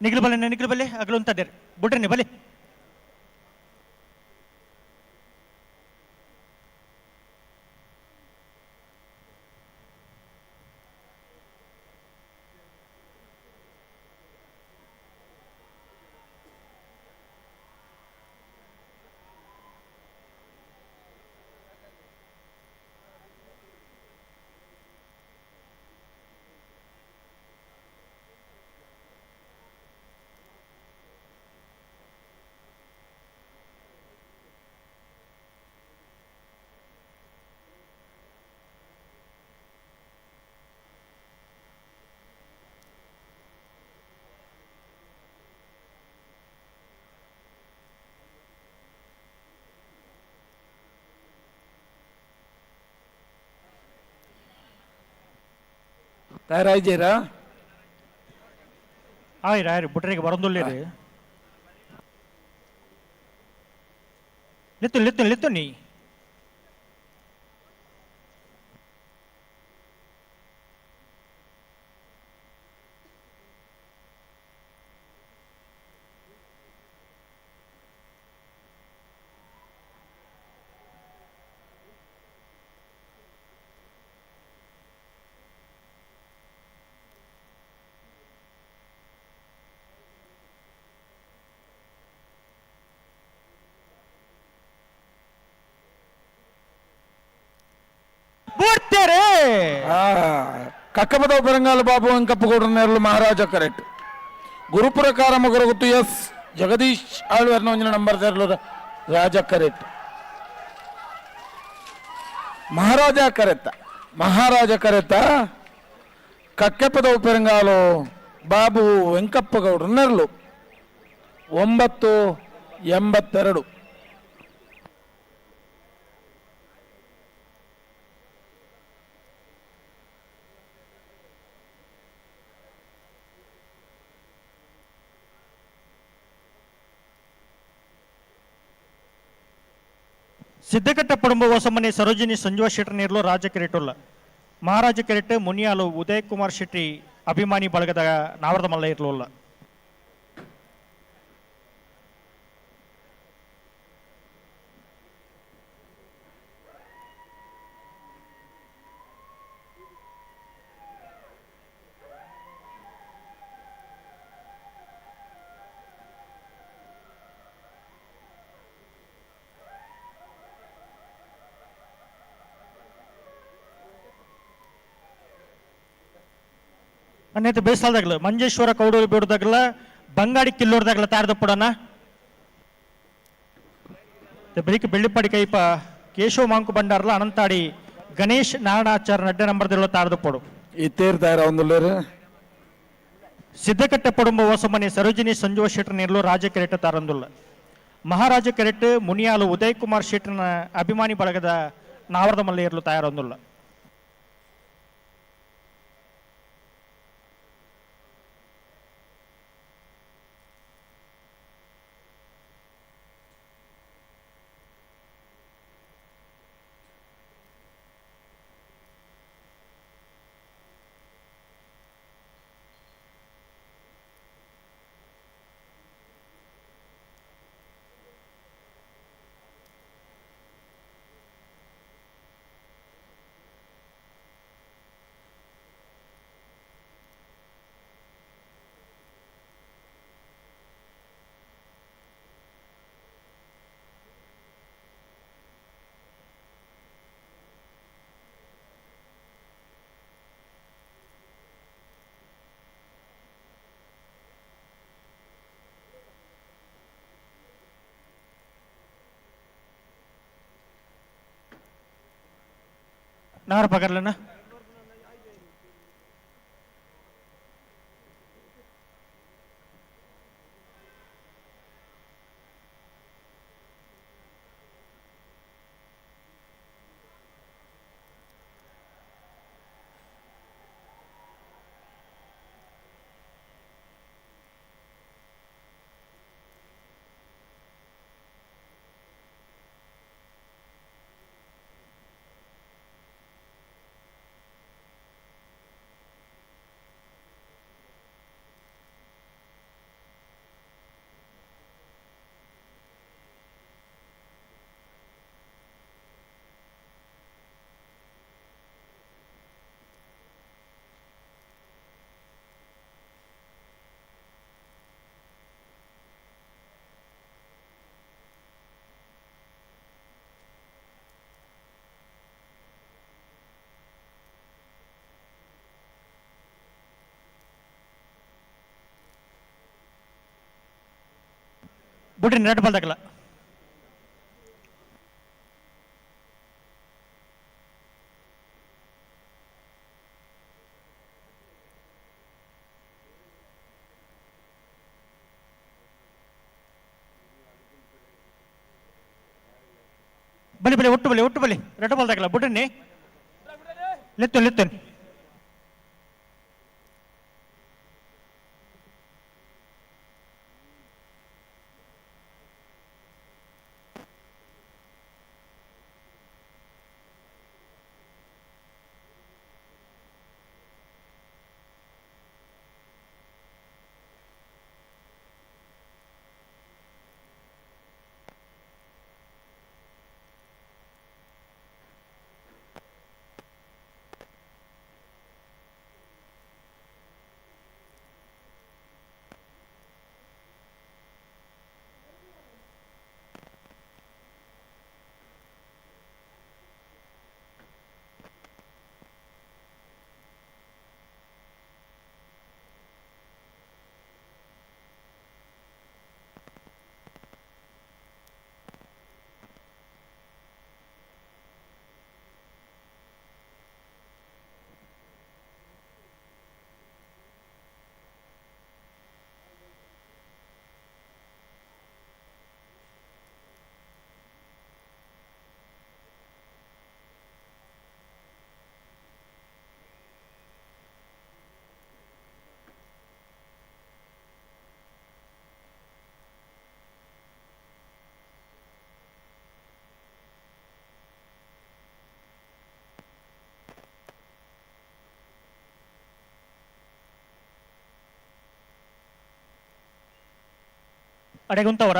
ನಿಗ್ಲು ಬಲ್ಲೆ ಅಗಲು ಅಂತ ಬಿಡ್ರಿ ಬಲೆ ತಯಾರಾಯ್ತೀರಾ ಆಯ್ರಿ ಬಿಟ್ರಿಗೆ ಬರೋದಿಲ್ಲ ರೀ ಲಿತ್ತು ನೀ కక్కపదవ పెరంగాల బాబు వెంకప్పగౌడ నేర్లు మహారాజ కరెక్ట్ గురుపురకార మొగరగుతు ఎస్ జగదీಶ్ ఆಳ್వారిನ ಒಂದಿನ ನಂಬರ್ ತೆರಲು ರಾಜ ಕರೆಕ್ಟ್ ಮಹಾರಾಜ ಕರೆತ್ತ ಕಕ್ಕೆಪದವ ಪೆರಂಗಾಲು ಬಾಬು ವೆಂಕಪ್ಪಗೌಡರು ನೆರಳು 982. ಸಿದ್ದಕಟ್ಟ ಪಡುಂಬ ಹೊಸಮನೆ ಸರೋಜಿನಿ ಸಂಜುವ ಶೆಟ್ಟರ್ ನೇರ್ಲು ರಾಜ ಕೆರೆಟುಲ್ಲ ಮಹಾರಾಜ ಕೆರೆಟ್ ಮುನಿಯಾಲು ಉದಯ್ ಕುಮಾರ್ ಶೆಟ್ಟಿ ಅಭಿಮಾನಿ ಬಳಗದ ನಾವರದ ಮಲ್ಲ ಇರಲಿಲ್ಲ. ಅನ್ನೈತೆ ಬೇಸಾಲ್ದಾಗಲ ಮಂಜೇಶ್ವರ ಕೌಡೂರು ಬೇಡದಾಗಲ ಬಂಗಾಡಿ ಕಿಲ್ಲೋರ್ದಾಗಲ ತಾರ್ದ ಪುಡನ ಬರೀಕ್ ಬೆಳ್ಳಿಪಾಡಿ ಕೈಪ ಕೇಶವ ಮಾಂಕು ಬಂಡಾರ್ಲ ಅನಂತಾಡಿ ಗಣೇಶ್ ನಾರಾಯಣಾಚಾರ್ಯ ನಡ್ಡೆ ನಂಬರ್ದಿರೋ ತಾರ್ದ ಪೊಡು ಇತ್ತೇರ್ತಾರ ಒಂದುಲ್ಲೇರು ಸಿದ್ದಕಟ್ಟೆ ಪಡುಂಬ ಹೊಸಮನೆ ಸರೋಜಿನಿ ಸಂಜುವ ಶೆಟ್ಟರ್ ನೇರ್ಲು ರಾಜ ಕೆರೆಟ ತಾರಂದುಲ್ಲ ಮಹಾರಾಜ ಕೆರೆಟ್ ಮುನಿಯಾಲು ಉದಯ್ ಕುಮಾರ್ ಶೆಟ್ಟರ್ನ ಅಭಿಮಾನಿ ಬಳಗದ ನಾವರದ ಮಲ್ಲ ಇರಲು ತಯಾರೊಂದುಲ್ಲ. नार पकड़ लेना बुढ़ी नेट बल तकला बली बली उट्टु बली रेट बल तकला बुढ़ी लित्तु लित्तु ಅಡೆಗುಂತವರ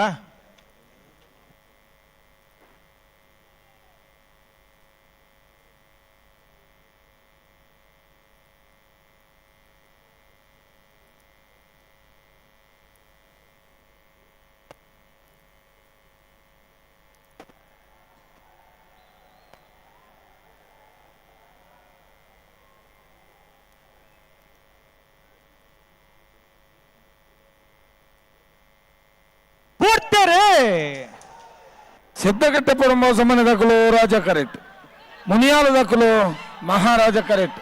సిద్ధగట్ట పొడమో సమన దక్కులు రాజా కరెక్ట్ మునియాల దక్కులు మహారాజా కరెక్ట్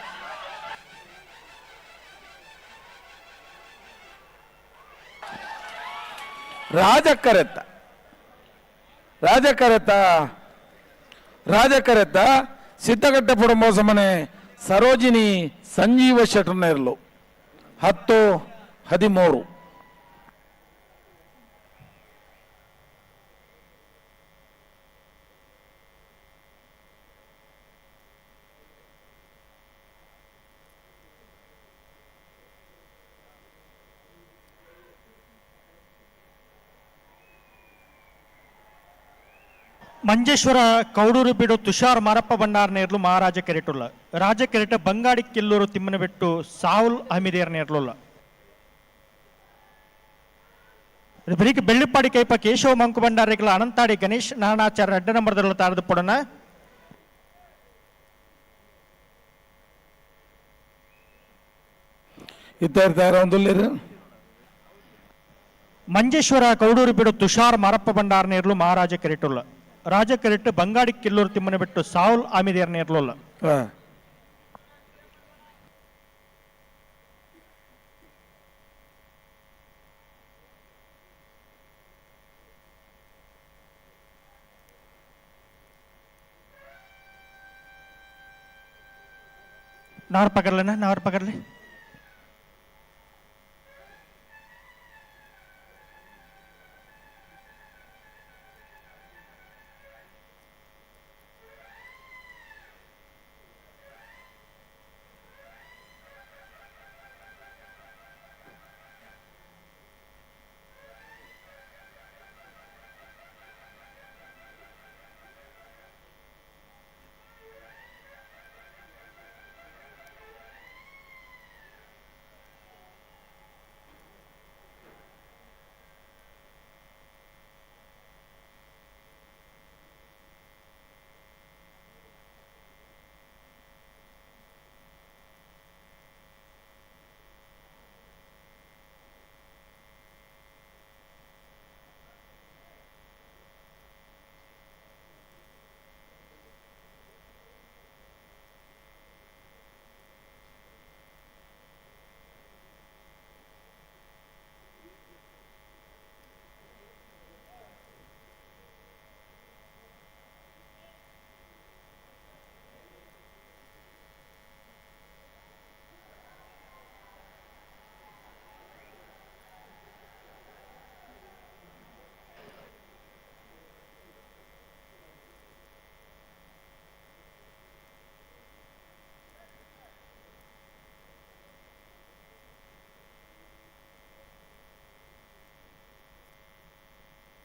ರಾಜಕರೆತ್ತ ಸಿದ್ದಗಟ್ಟ ಪುಡಂಬೋ ಸಮನೆ ಸರೋಜಿನಿ ಸಂಜೀವ ಶೆಟ್ಟರ್ನೇರ್ಲು 10-13. ಮಂಜೇಶ್ವರ ಕೌಡೂರು ಬಿಡು ತುಷಾರ್ ಮಾರಪ್ಪ ಬಂಡಾರ ನೇರ್ಲು ಮಹಾರಾಜ ಕೆರೆಟುಲ್ಲ ರಾಜ ಕೆರೆಟ ಬಂಗಾಡಿ ಕಿಲ್ಲೂರು ತಿಮ್ಮನಬೆಟ್ಟು ಸಾವುಲ್ ಅಹಮಿದೇರ್ ನೇರ್ಲುಲ್ಲ ಬರೀಕ್ ಬೆಳ್ಳಿಪ್ಪಾಡಿ ಕೈಪ ಕೇಶವ ಮಂಕು ಬಂಡಾರಿಗಳ ಅನಂತಾಡಿ ಗಣೇಶ್ ನಾರಾಯಣಾಚಾರ್ಯ 2 ನಂಬರ್ದಲ್ಲ ತಾರದು ಪೊಡನ ಮಂಜೇಶ್ವರ ಕೌಡೂರು ಬಿಡು ತುಷಾರ್ ಮಾರಪ್ಪ ಬಂಡಾರ ನೇರ್ಲು ಮಹಾರಾಜ ಕೆರೆಟುಲ್ಲ ರಾಜ ಕೆರೆಟ್ ಬಂಗಾಡಿ ಕಿಲ್ಲೂರು ತಿಮ್ಮನಬೆಟ್ಟು ಸಾವುಲ್ ಆಮಿದೇರ್ ನೇರ್ಲುಲ್ಲ नावर पकड़ लेना नावर पकड़ ले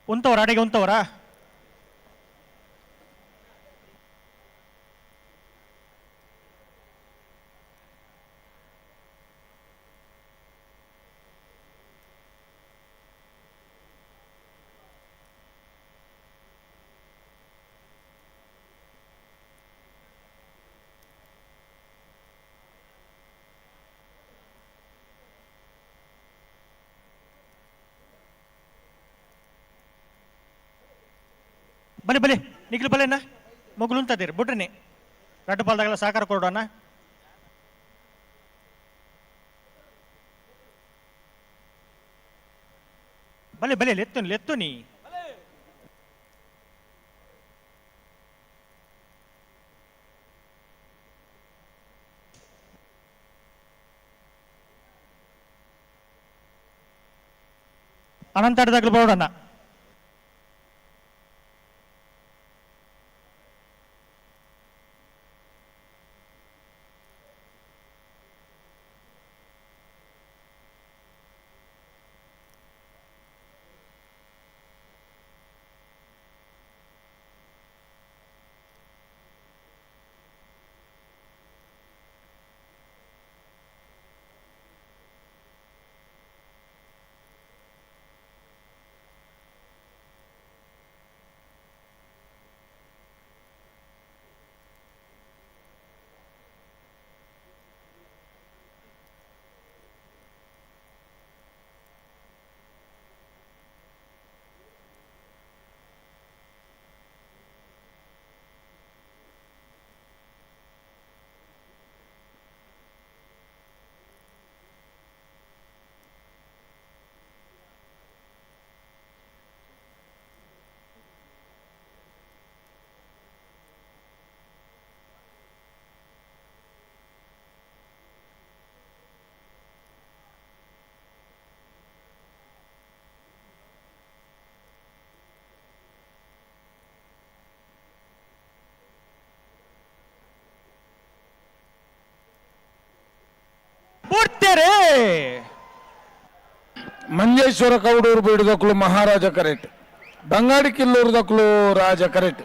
ಉಂತವರ ಅಡೆಗೆ ಉಂತವರ ಬಲೆ ಬಲೆ ನಿಖಿಲ್ ಬಲೆನ ಮಗುಲು ಅಂತದಿರಿ ಬಿಟ್ರಿ ರಡ್ಡಪಾಲ್ದಾಗೆಲ್ಲ ಸಹಕಾರ ಕೊಡೋಣ ಬಲೆ ಬಲೆ ಲೆತ್ತು ನೀ ಅನಂತಾಡದಾಗಲು ಬರೋಣ ಮಂಜೇಶ್ವರ ಕೌಡೂರು ಬೀಡುದಕ್ಕಲು ಮಹಾರಾಜ ಕರೆಟ್, ಬಂಗಾಡಿ ಕಿಲ್ಲೂರುದಕ್ಕಲು ರಾಜ ಕರೆಟ್.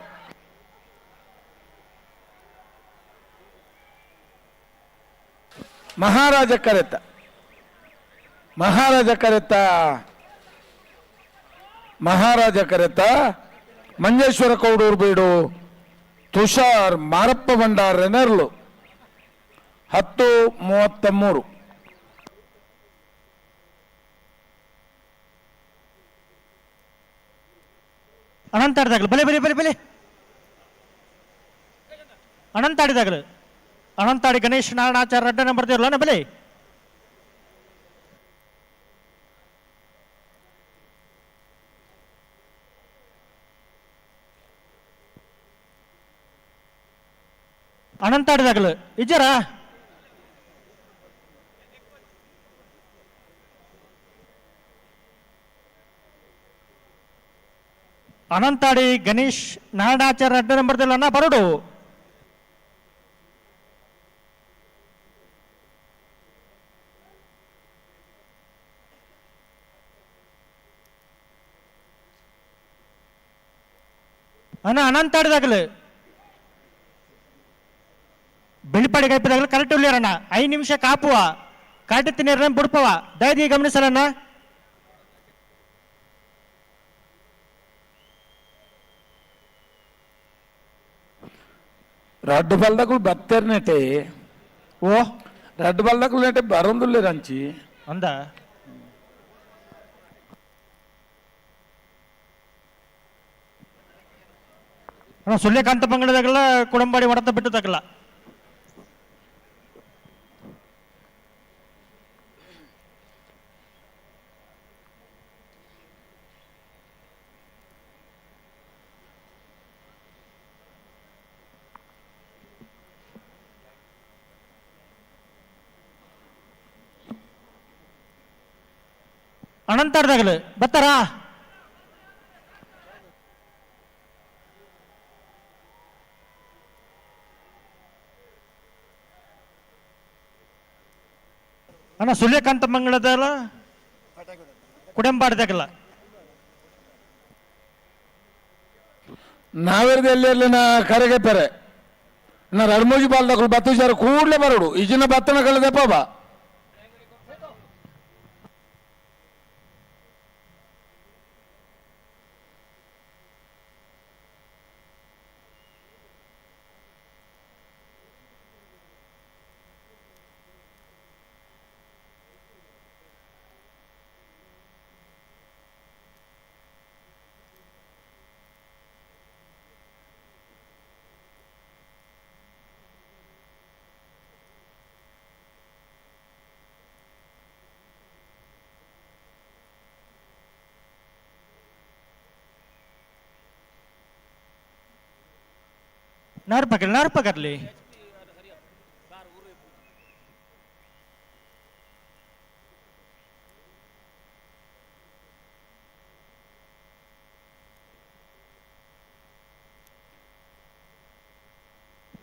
ಮಹಾರಾಜ ಕರೆತ ಮಂಜೇಶ್ವರ ಕೌಡೂರು ಬೀಡು ತುಷಾರ್ ಮಾರಪ್ಪ ಭಂಡಾರ ನೆರಳು 10:33. ಅನಂತಾಡಿದಾಗಲು ಬಲೆ ಬಲೆ ಬಲೆ ಬಲೆ ಅನಂತಾಡಿದಾಗಲು ಅನಂತಾಡಿ ಗಣೇಶ್ ನಾರಾಯಣಾಚಾರ್ಯ ಅಡ್ಡ ನಂಬರ್ ಇರಲ್ಲ ಬಲೆ ಅನಂತಾಡಿದಾಗಲು ಇಜ್ಜರ ಅನಂತಾಡಿ ಗಣೇಶ್ ನಾರಾಯಣಾಚಾರ್ಯ ಅಡ್ಡ ನಂಬರ್ದಿಲ್ಲ ಅಣ್ಣ ಬರಡು ಅಣ್ಣ ಅನಂತಾಡಿದಾಗಲು ಬೆಳಿಪಾಡಿ ಕೈಪದಾಗಲು ಕರೆಕ್ಟ್ ಉಳ್ಳಿಯರಣ್ಣ 5 ನಿಮಿಷ ಕಾಪುವ ಕಾಟುತ್ತೀನಿ ಬಿಡ್ಪವ ದಯದಿ ಗಮನಿಸಲಣ್ಣ. రెడ్ బల్దకులు బత్తేరినట్టే ఓ రెడ్ బల్దకులు అంటే బరుందులే రంచి ಅಂದ ಸೂರ್ಯಕಾಂತ ಪಂಗಡದಾಗಲ್ಲ ಕುಡಂಬಾಡಿ ಹೊಡೆತ ಬಿಟ್ಟದಾಗಲ್ಲ ಅನಂತಾಡ್ದಾಗಲು ಬತ್ತಾರಾ ಅಣ್ಣ ಸೂರ್ಯಕಾಂತ ಮಂಗಳದಲ್ಲ ಕುಡೆಂಬಾಡ್ದಾಗಲ್ಲ ನಾವೇರ್ದು ಎಲ್ಲಿ ನಾ ಕರೆಗೆ ಪೆರೆ ನಾ ರಡ್ಮೂಜಿ ಬಾಲ್ದಕ್ಕಳು ಬತ್ತು ಕೂಡಲೇ ಬರೋಡು ಈಜಿನ ಬತ್ತನ ಕಳೆದಪ್ಪ ಬಾ ನಾರ್ಪಕರ್ಲಿ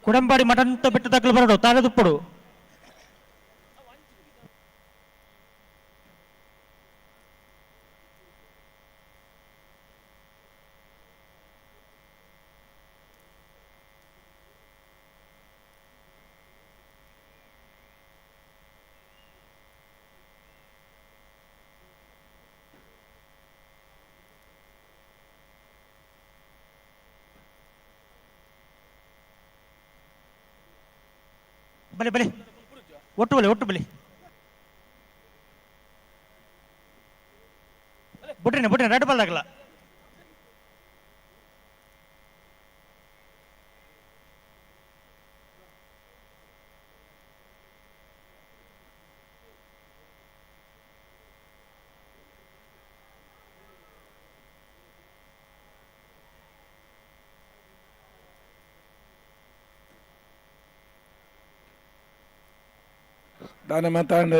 ಕುಡಂಬಾಡಿ ಮಠಂತ ಬಿಟ್ಟದಾಗಲು ಬರಡು ತಾಳದುಪ್ಪಡು ಬಲೆ ಬಲೆ ಒಟ್ಟು ಬಲೆ ಬಿಟ್ರಿ ರೆಡ್ ಬಾಲ್ ಆಗಲ್ಲ దాని మాట్లాడు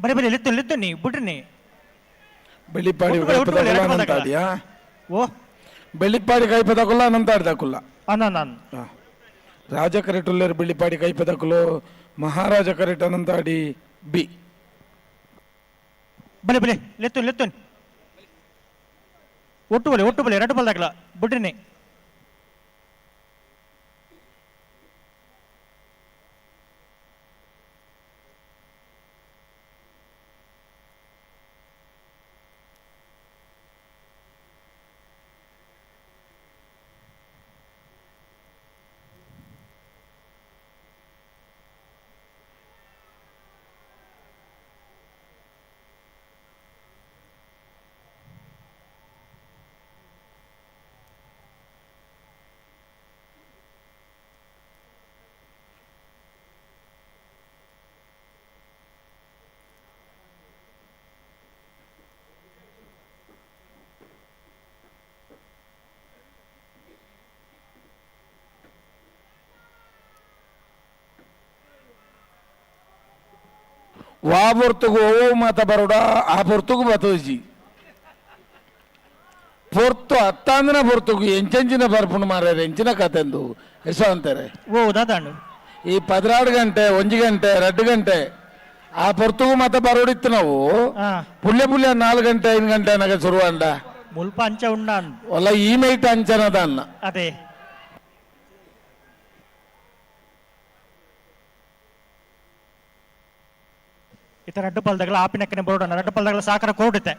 ಬರೀ ಲಿತ್ತು ನೀ ಬಿಟ್ರಿ ಬೆಳ್ಳಿಪಾಡಿ ಅನಂತಾಡಿಯಾ ಓ ಬೆಳ್ಳಿಪಾಡಿ ಕೈಪದಕುಲ್ಲ ಅನಂತಾಡ್ದಕುಲ್ಲ ನಾನು ರಾಜ ಕರೆಟುಲ್ಲೇರು ಬಿಳ್ಳಿಪಾಡಿ ಕೈಪದಕುಲು ಮಹಾರಾಜ ಕರೆಟ್ ಅನಂತಾಡಿ ಬಿ. ಬಲೆ ಬಲೆ ಲೆತ್ತುನ್ ಲೆತ್ತುನ್ ಒಟ್ಟು ಬಲೆ 2 ಬಾಲ್ ದಾಖಲ ಬಿಡ್ರಿನಿ. ವಾ ಪೊರ್ತುಗು ಓ ಮಾತ ಬರೋಡ ಆ ಪೊರ್ತುಗು ಬತೋಜಿ ಪೊರ್ತು ಹತ್ತಾಂದಿನ ಪೊರ್ತುಗು ಎಂಚೆಂಚಿನ ಬರ್ಪುಂಡು ಮಾರ್ಯಾರ ಎಂಚಿನ ಕತೆಂದು ಎಸೋ ಅಂತಾರೆ. ಓ ದಾದಾಂಡು ಈ 16 ಗಂಟೆ 1 ಗಂಟೆ 2 ಗಂಟೆ ಆ ಪೊರ್ತುಗು ಮಾತ ಬರೋಡಿತ್ತು ನಾವು ಪುಲ್ಯ 4 ಗಂಟೆ 5 ಗಂಟೆ ನನಗೆ ಶುರು ಅಂಡ ಮುಲ್ಪ ಅಂಚ ಉಂಡಾನ್ ಒಲ್ಲ ಈ ಮೈಟ್ ಅಂಚನದ ಅನ್ನ ಅದೇ ಇತ 2 ಬಾಲ್ದಾಗಲ ಆಪಿನಕ್ಕನೆ ಬರೋಡನ 2 ಬಾಲ್ದಾಗಲ ಸಾಕರ ಕೋಡಿತೆ.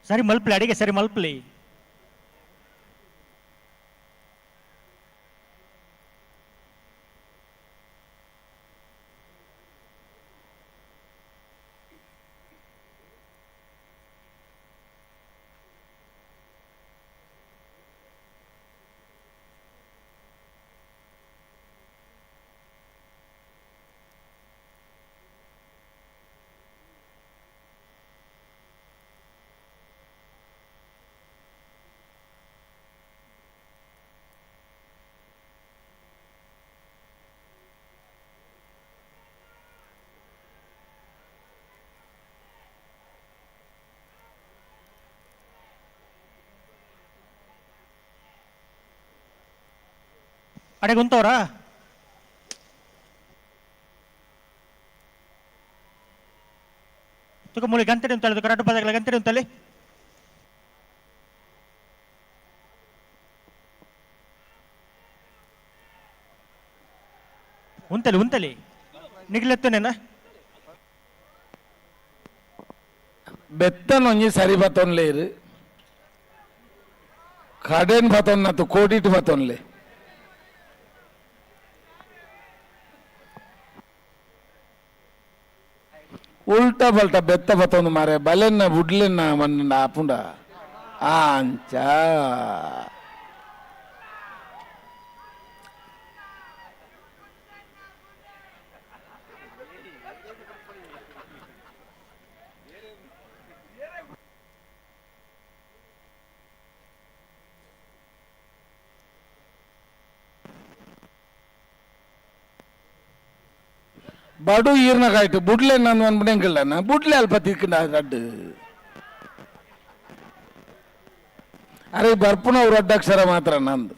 ಸರಿ ಮಲ್ಪಲಿ ಅಡಿಗೆ ಸರಿ ಮಲ್ಪಲಿ. ಅಡೆ ಗುಂತವ್ರ ತುಕ ಮೂಲಿ ಗಂಟೆ ಉಂಟಲ್ಲ ತುಕ 2 ಬಾಲ್ದಾಗಲ ಗಂಟೆ ಉಂಟಲ್ಲಿ ಉಂಟಲಿ ನಿಗ್ಲೆತ್ತನೇನ ಬೆತ್ತನ ಒಂಜಿ ಸರಿ ಬತ್ತೊನ್ಲೇರು ಕಡೆನ್ ಬತ್ತೊನ್ ನತ್ತು ಕೋಡಿಟ್ ಬತ್ತೊನ್ಲೆ ಉಲ್ಟಾ ಬಲ್ಟ ಬೆತ್ತ ಬತ್ತೊಂದು ಮಾರೆ ಬಲೆನ್ನ ಬುಡ್ಲೆನ್ನ ಮಣ್ಣ ಆಪುಂಡ ಅಂಚ ಬಡು ಈರ್ನಾಗಾಯ್ತು ಬುಡ್ಲೆ ನಾನು ಅನ್ಬಿಡಂಗಿಲ್ಲ ಬುಡ್ಲೆ ಅಲ್ಪ ತಿಕ್ಕಿನ ರಡ್ಡು ಅರೆ ಬರ್ಪುನ ಅವ್ರ ಅಡ್ಡಾಕ್ಷರ ಮಾತ್ರ ನಂದು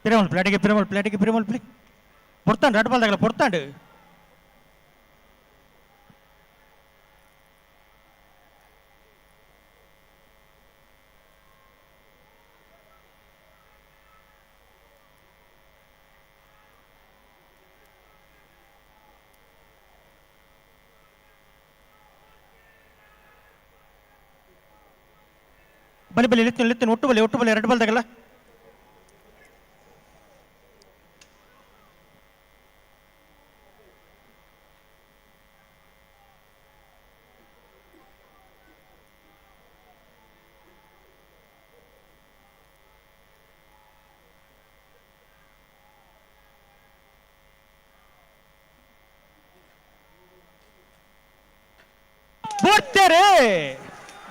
పిరమల్ ప్లేట్కి పిరమల్ ప్లే పొడతాండు రెడ్ బాల్ దగ్గర పొడతాండు. ಬಲಿ ಲಿತ್ತಿನ ಒಟ್ಟು ಬಲಿ red ball ತಗಲ್ಲ.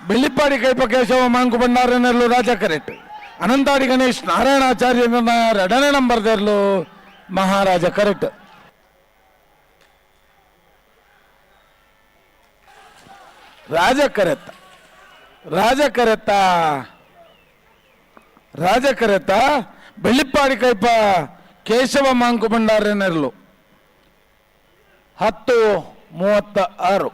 Bellippady ಕೈಪ Keshava Monk ಬಂಡಾರನೆರ್ಲು ರಾಜ ಕರೆಟ್ ಅನಂತಾಡಿ ಗಣೇಶ್ ನಾರಾಯಣಾಚಾರ್ಯ ಎರಡನೇ ನಂಬರ್ದೆರ್ಲು ಮಹಾರಾಜ ಕರೆಟ್. ರಾಜ ಕರೆತ ಬೆಳ್ಳಿಪ್ಪಾಡಿ ಕೈಪ ಕೇಶವ ಮಾಂಕು ಬಂಡಾರನೆರ್ಲು 10:36.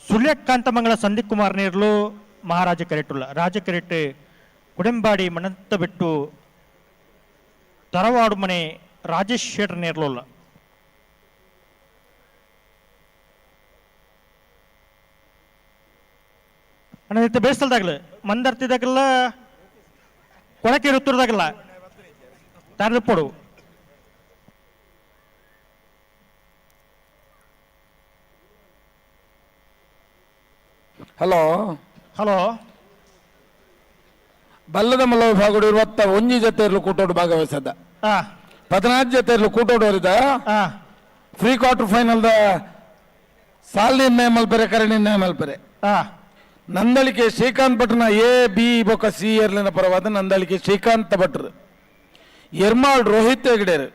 ಸುಳ್ಯಕಾಂತಮಂಗಲ ಸಂದೀಪ್ ಕುಮಾರ್ ನೇರ್ಲು ಮಹಾರಾಜ ಕೆರೆಟ್ಟುಲ್ಲ ರಾಜ ಕೆರೆಟ್ ಕುಡೆಂಬಾಡಿ ಮಣಂತ ಬಿಟ್ಟು ತರವಾಡು ಮನೆ ರಾಜೇಶ್ ಶೇಟರ್ ನೇರ್ಲೋಲ್ಲ. ಅಣ್ಣ ಬೇಯಿಸಲ್ದಾಗಲ್ಲ ಮಂದರ್ತಿದಾಗಲ್ಲ ಕೊಳಕೆ ಋತುರ್ದಾಗಲ್ಲ ತಾರದಪ್ಪಡು. ಹಲೋ ಬಲ್ಲದ ಮಲ್ಲ ಭಾಗಡು 21 ಜೊತೆಯಲ್ಲೂ ಕೂಟೋಡು ಭಾಗವಹಿಸದ 14 ಜೊತೆಯಲ್ಲೂ ಕೂಟೋಡು ಅವರಿದ ಫ್ರೀ ಕ್ವಾರ್ಟರ್ ಫೈನಲ್ ಸಾಲಿ ಮಲ್ಪೆರೆ ಕರಣಿ ಮಲ್ಪೆರೆ ನಂದಳಿಕೆ ಶ್ರೀಕಾಂತ್ ಭಟ್ರನ A-B ಬೊಕ್ಕ C ಏರ್ಲಿನ ಪರವಾದ ನಂದಳಿಕೆ ಶ್ರೀಕಾಂತ್ ಭಟ್ರು ಎರ್ಮಾಳ್ ರೋಹಿತ್ ಹೆಗ್ಡೇರ್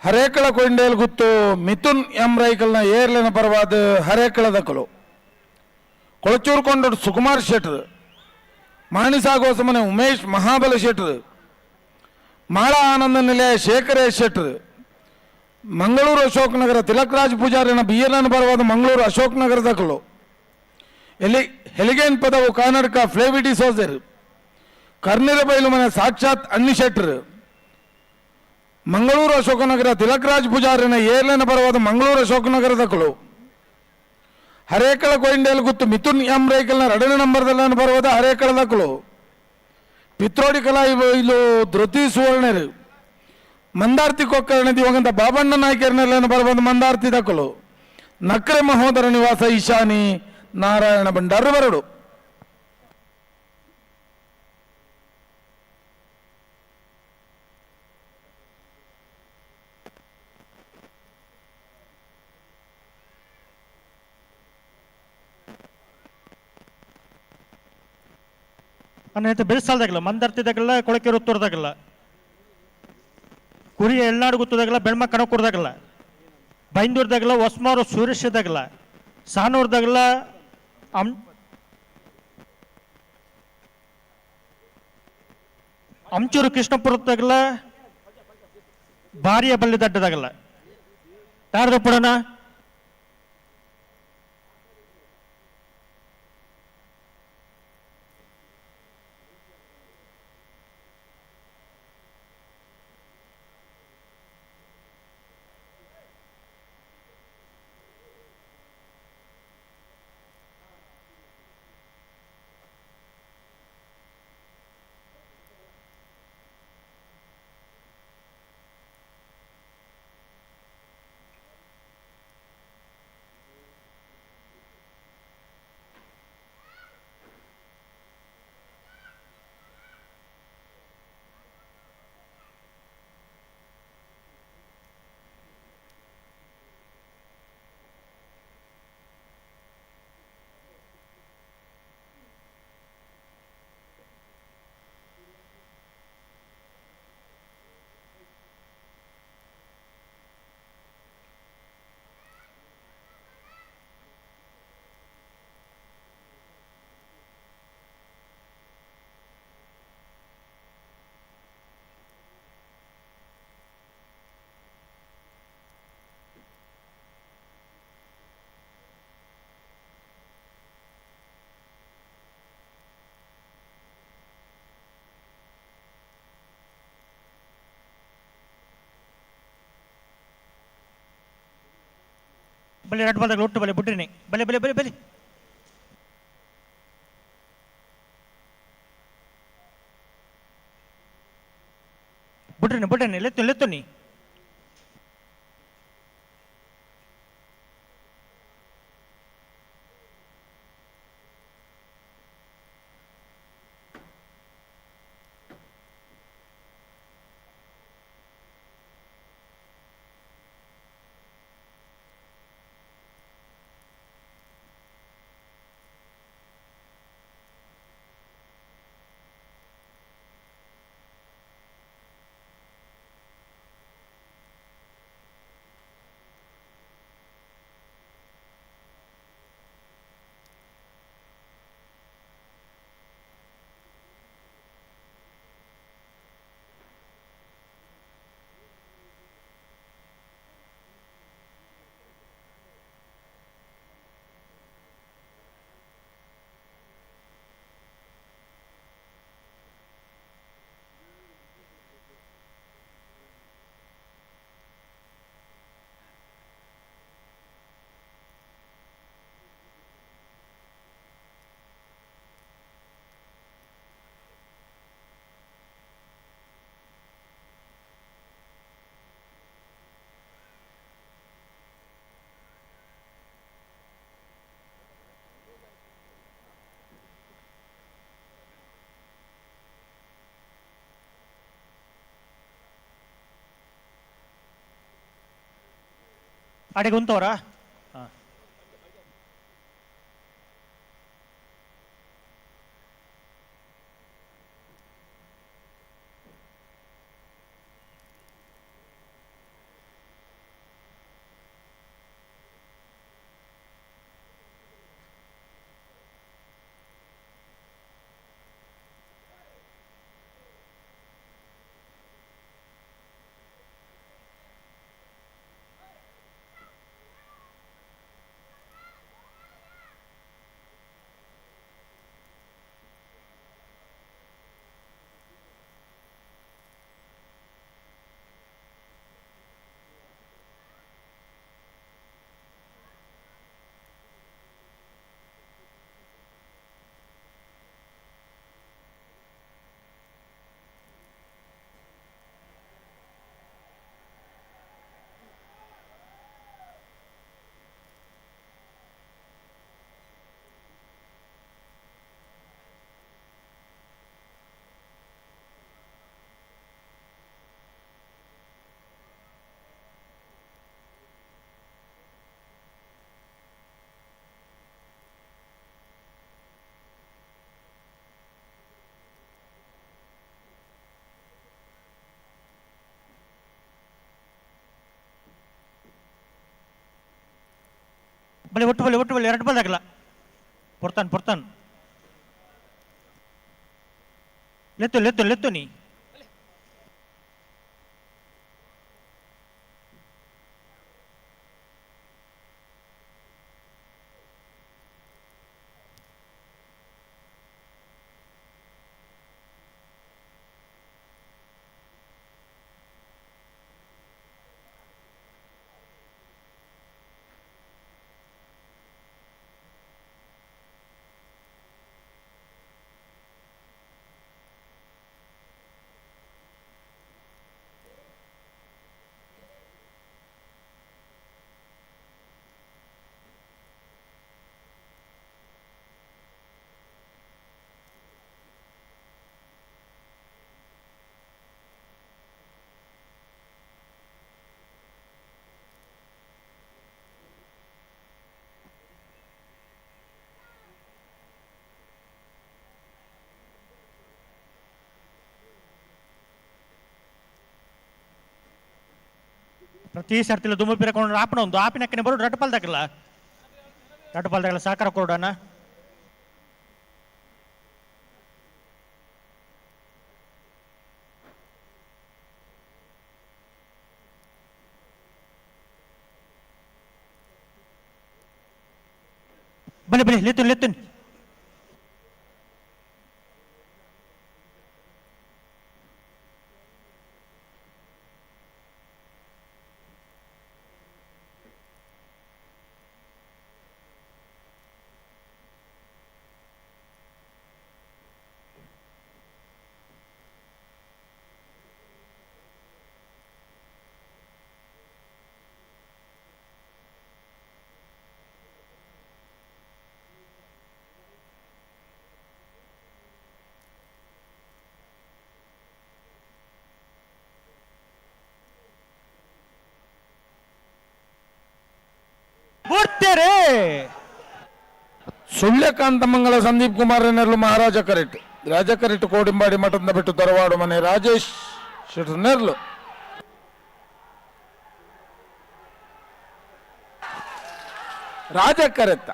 ಹರೇಕಳ ಕೊಂಡೇಲ್ ಗುತ್ತು ಮಿಥುನ್ ಎಂ ರೈಕಲ್ನ ಏರ್ಲಿನ ಪರವಾದ ಹರೇಕಳ ದಕ್ಕಲು ಕೊಳಚೂರು ಕೊಂಡೋಡು ಸುಕುಮಾರ್ ಶೆಟ್ರ್ ಮಾಣಿಸಾಗೋಸ ಮನೆ ಉಮೇಶ್ ಮಹಾಬಲ ಶೆಟ್ರ್ ಮಾಳ ಆನಂದ ನಿಲಯ ಶೇಖರೇಶ್ ಶೆಟ್ರ್ ಮಂಗಳೂರು ಅಶೋಕ್ ನಗರ ತಿಲಕರಾಜ್ ಪೂಜಾರಿನ ಬಿಯರ್ನ ಪರವಾದ ಮಂಗಳೂರು ಅಶೋಕ್ ನಗರ ದಕ್ಕಲು ಹೆಲಿಗೇನ್ ಪದವು ಕಾನಡ್ಕ ಫ್ಲೇವಿಡಿ ಸೋಜರ್ ಕರ್ನಿರ ಬೈಲು ಮನೆ ಸಾಕ್ಷಾತ್ ಅನ್ನಿ ಶೆಟ್ರ್ ಮಂಗಳೂರು ಅಶೋಕನಗರ ತಿಲಕರಾಜ್ ಪೂಜಾರಿನ ಏರ್ಲಿನ ಪರವಾದ ಮಂಗಳೂರು ಅಶೋಕನಗರ ದಕ್ಕಲು ಹರೇಕಳ ಕೊಯಿಂಡೇಲ್ ಗುತ್ತು ಮಿಥುನ್ ಎಂ ರೈಕಲ್ನ 2ನೇ ನಂಬರ್ದಲ್ಲ ಪರವಾದ ಹರೇಕಳ ದಕ್ಕಲು ಪಿತ್ರೋಡಿ ಕಲಾ ಇಲು ಧೃತಿ ಸುವರ್ಣರು ಮಂದಾರ್ತಿ ಕೊಕ್ಕರಣ ದಿವಂಗತ ಬಾಬಣ್ಣ ನಾಯ್ಕರ್ನೆಲ್ಲ ಪರವಾದ ಮಂದಾರ್ತಿ ದಕ್ಕಲು ನಕ್ರೆ ಮಹೋದರ ನಿವಾಸ ಈಶಾನಿ ನಾರಾಯಣ ಭಂಡಾರ ಬರಡು. ಅನ್ನೈತೆ ಬೆಳೆಸಾಲ್ದಾಗಲ್ಲ ಮಂದರ್ತಿದಾಗಲ್ಲ ಕೊಳಕೆ ಋತುರ್ದಾಗಲ್ಲ ಕುರಿ ಎಳ್ನಾಡು ಗುತ್ತದಾಗಲ್ಲ ಬೆಳ್ಮ ಕಣಕೂರ್ದಾಗಲ್ಲ ಬೈಂದೂರ್ದಾಗಲ್ಲ ಹೊಸ್ಮಾರು ಸೂರ್ಯದಾಗಲ್ಲ ಸಾನೂರ್ದಾಗಲ್ಲ ಅಂಚೂರು ಕೃಷ್ಣಪುರದಾಗಲ್ಲ ಬಾರಿಯ ಬಳ್ಳಿ ದಡ್ಡದಾಗಲ್ಲ ಯಾರ್ದು ಪಡೋಣ ಬಲೆ ರೆಡ್ ಬಾಲ್ದಾಗ ಒಟ್ಟು ಬಲೆ ಬಿಟ್ರಿನಿ ಬಲೆ ಬಲೆ ಬಲೆ ಬಲೆ ಬಿಟ್ರಿನಿ ಲೆತ್ತು ನೀ ಅಡೆಗೆ ಉಂತವರಾ ಬಲೆ ಒಟ್ಟು ಬಲೆ ಎರಡು ಬಾಲ್ ಆಗಲ್ಲ ಪೊರ್ತಾನ್ ಲೆತ್ತು ನೀ ಪ್ರತಿ ಸರ್ತಿಲ್ಲ ದುಮ್ಮು ಪಿರಕೊಂಡು ಆಪಣ ಒಂದು ಆಪಿನಕ್ಕನೆ ಬರೋದು ರಟ್ಟಪಾಲ್ದಾಗಲ್ಲ ಸಾಕಾರ ಕೊಡೋಣ ಬಲೆ ಲೆತ್ತುನ್ ಸುಳ್ಯಕಾಂತಮಂಗಲ ಸಂದೀಪ್ ಕುಮಾರ್ ನೆರಳು ಮಹಾರಾಜ ಕರೆಟ್ ರಾಜ ಕರೆಟ್ ಕೋಡಿಂಬಾಡಿ ಮಠದಿಂದ ಬಿಟ್ಟು ತರವಾಡು ಮನೆ ರಾಜೇಶ್ ಶೆಟ್ರು ನೆರಳು ರಾಜ ಕರೆತ್ತ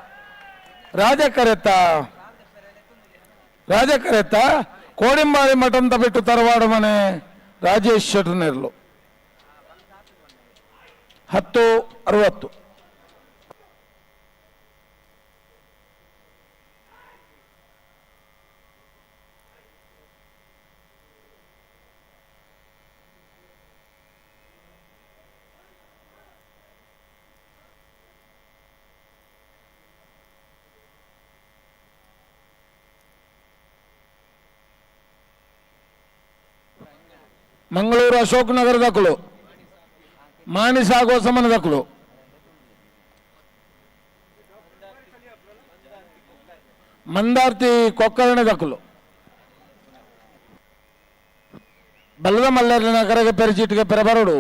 ಕೋಡಿಂಬಾಡಿ ಮಠದಿಂದ ಬಿಟ್ಟು ತರವಾಡು ಮನೆ ರಾಜೇಶ್ ಶೆಟ್ರು ನೆರಳು 10:60. ಮಂಗಳೂರು ಅಶೋಕ್ ನಗರದಕ್ಕಳು ಮಾಣಿಸಾಗೋ ಸಮನದಕ್ಕಳು ಮಂದಾರ್ತಿ ಕೊಕ್ಕರಣದಕ್ಕಳು ಬಲ್ಲದ ಮಲ್ಲರ ನಗರಗೆ ಪೆರಚಿಟ್ಟಿಗೆ ಪೆರಬರಡು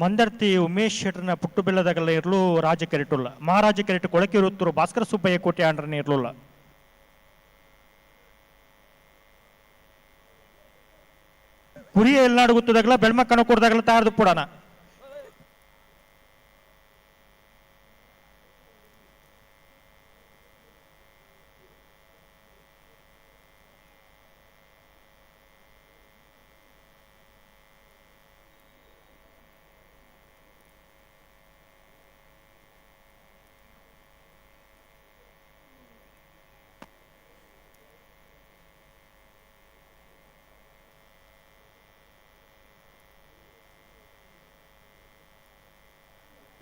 ಮಂದರ್ತಿ ಉಮೇಶ್ ಶೆಟ್ರನ ಪುಟ್ಟು ಬೆಲ್ಲದಾಗಲ್ಲ ಇರಲು ರಾಜ ಕೆರೆಟುಲ್ಲ ಮಹಾರಾಜ ಕೆರೆಟ್ ಕೊಳಕೆ ಇರುತ್ತರು ಭಾಸ್ಕರ ಸುಬ್ಬಯ್ಯ ಕೋಟೆ ಆಂಡ್ರನೇ ಇರಲಿಲ್ಲ ಕುರಿಯ ಎಲ್ಲಾಡು ಗುತ್ತದಾಗಲ ಬೆಳ್ಮಕ್ಕನ ಕೊಡ್ದಾಗಲ ತಾರ್ದು ಪುಡಾನ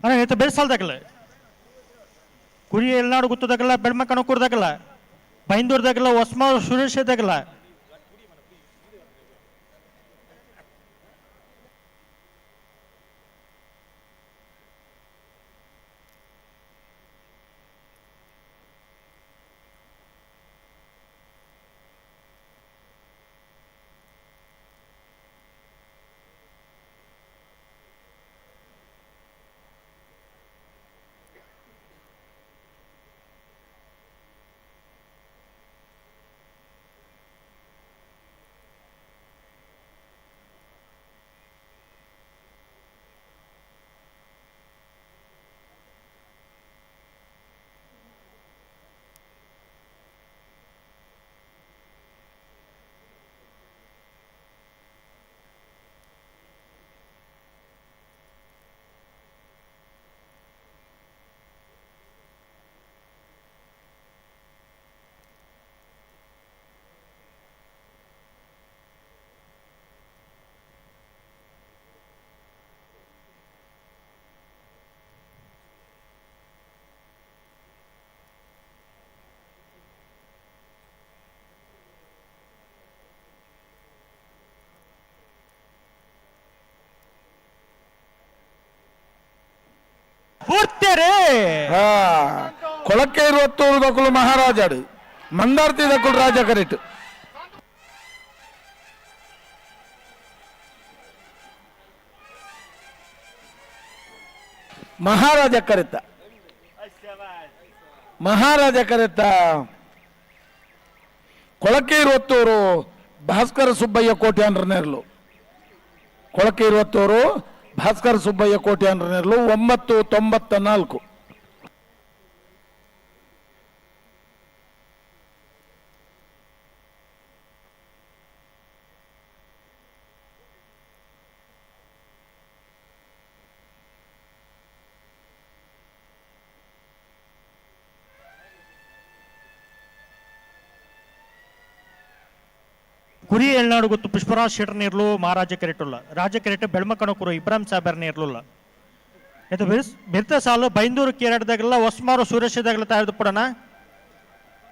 ಅಣ್ಣ ಬೇರೆ ಸಾಲದಾಗಲ್ಲ ಕುರಿ ಎಲ್ನಾಡು ಗುತ್ತದಾಗಲ್ಲ ಬೆಳ್ಮಕ್ಕನ ಕೊಡ್ದಾಗಲ್ಲ ಬೈಂದೂರ್ದಾಗಲ್ಲ ಹೊಸ್ಮ ಸುರೇಶದಾಗಲ್ಲ ಕೊಳಕ್ಕೆ 20 ದಕ್ಕಲು ಮಹಾರಾಜಾಡು ಮಂದಾರ್ತಿ ದಕ್ಕಲು ರಾಜ ಕರೆಟ್ ಮಹಾರಾಜ ಕರೆತ ಕೊಳಕ್ಕೆ 20 ಭಾಸ್ಕರ ಸುಬ್ಬಯ್ಯ ಕೋಟೆ ಅಂಡ್ರನೇರ್ಲು ಕೊಳಕ್ಕೆ 20 ಭಾಸ್ಕರ ಸುಬ್ಬಯ್ಯ ಕೋಟೆ ಅಂಡ್ರನೇರ್ಲು 9:94. ಕುರಿ ಎಳ್ನಾಡು ಗೊತ್ತು ಪುಷ್ಪರಾಜ್ ಶೆಟ್ರನ ಇರ್ಲು ಮಹಾರಾಜ ಕೆರೆಟುಲ್ಲ ರಾಜ ಕೆರೆಟ್ ಬೆಳ್ಮಕ್ಕನ ಕುರು ಇಬ್ರಾಹಿಂ ಸಾಬರ್ನ ಇರ್ಲಿಲ್ಲ ಇದು ಬೆರ್ತ ಸಾಲು ಬೈಂದೂರು ಕೇರಳದಾಗೆಲ್ಲ ಹೊಸ್ಮಾರು ಸೂರೇಶದಾಗೆಲ್ಲ ತಯಾರಿದು ಪಡೋಣ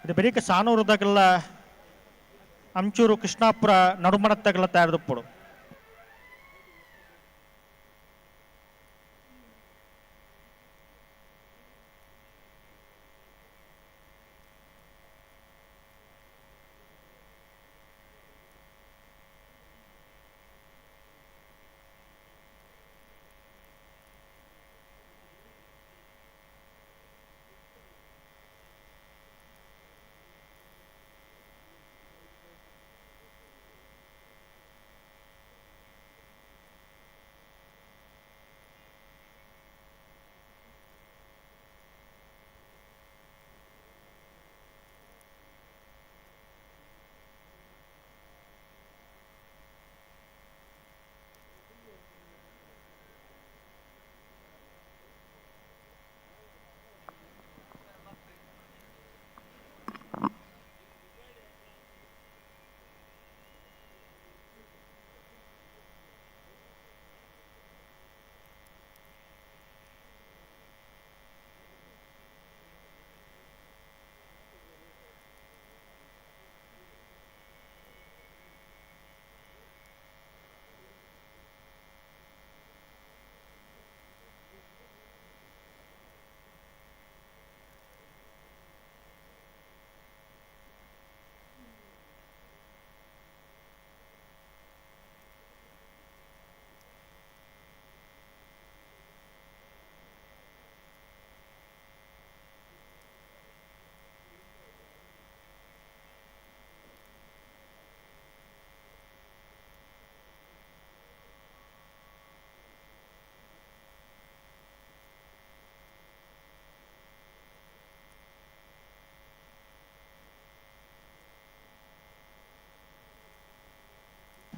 ಇದು ಬರೀಕ ಸಾನೂರದಾಗೆಲ್ಲ ಅಂಚೂರು ಕೃಷ್ಣಾಪುರ ನಡುಮಣತ್ತಾಗೆಲ್ಲ ತಯಾರಿದು ಪಡು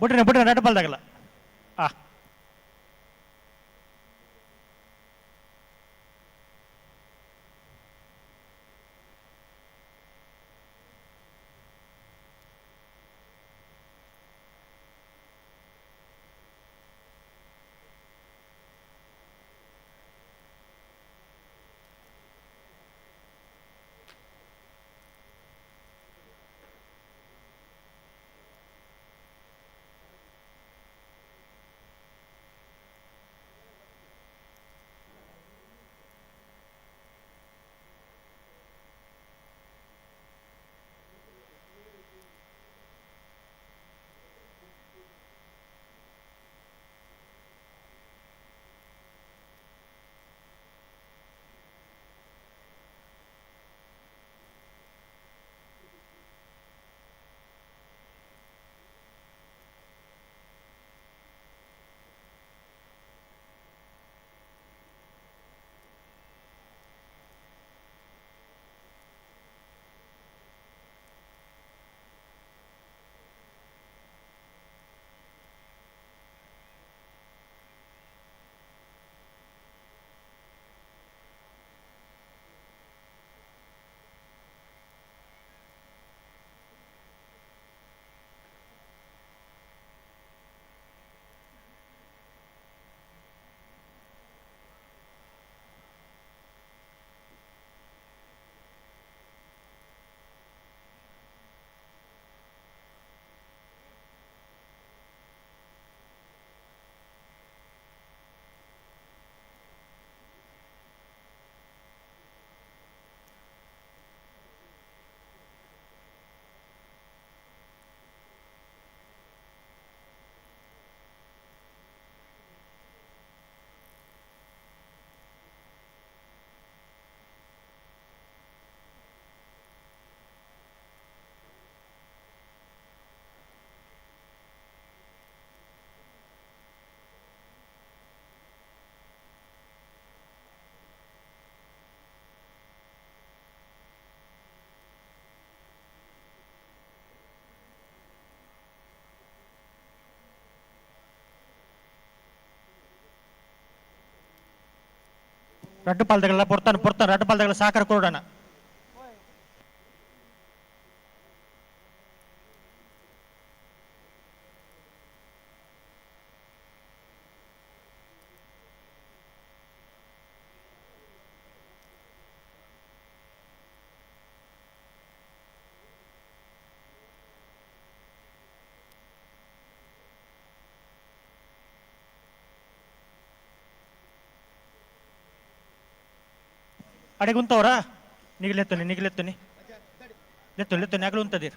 ಬಿಟ್ರೆ ರೆಡ್ ಬಾಲ್ದಾಗಲ್ಲ ಆ రెడ్ పాలదగల పొడతాను రెడ్ పాలదగల సాకర కురుడన అడిగుంతవరా నిగిలెత్తని లెత్తని అక్కడ ఉంటుంది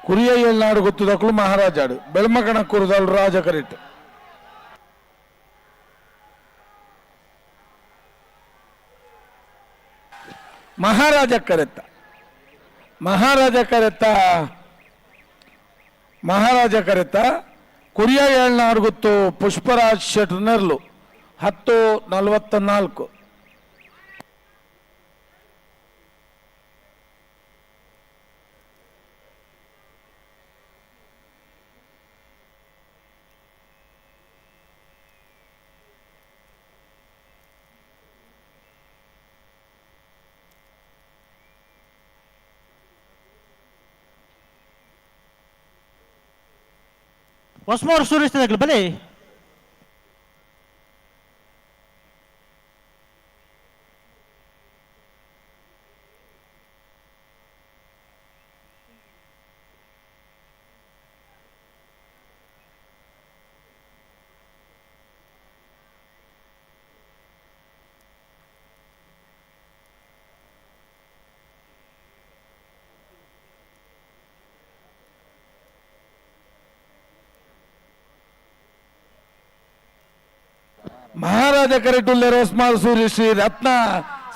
ಕುರಿಯ ಏಳ್ನಾಡು ಗೊತ್ತುದಕ್ಕಳು ಮಹಾರಾಜಾಡು ಬೆಳ್ಮಕಣ ಕುರುದಲ್ ರಾಜ ಕರೆಟ್ ಮಹಾರಾಜ ಕರೆತ ಕುರಿಯ ಏಳ್ನಾಡು ಗೊತ್ತು ಪುಷ್ಪರಾಜ್ ಶೆಟ್ ನೆರ್ಲು 10:44 ಹೊಸ್ಮೋರ್ ಸೂರಿಸ್ತದಾಗಲಿ ಬಲಿ ಮಹಾರಾಜ ಕರೆಟುಲ್ಲೆ ಉಸ್ಮಾನ್ ಸೂರಿ ಶ್ರೀ ರತ್ನ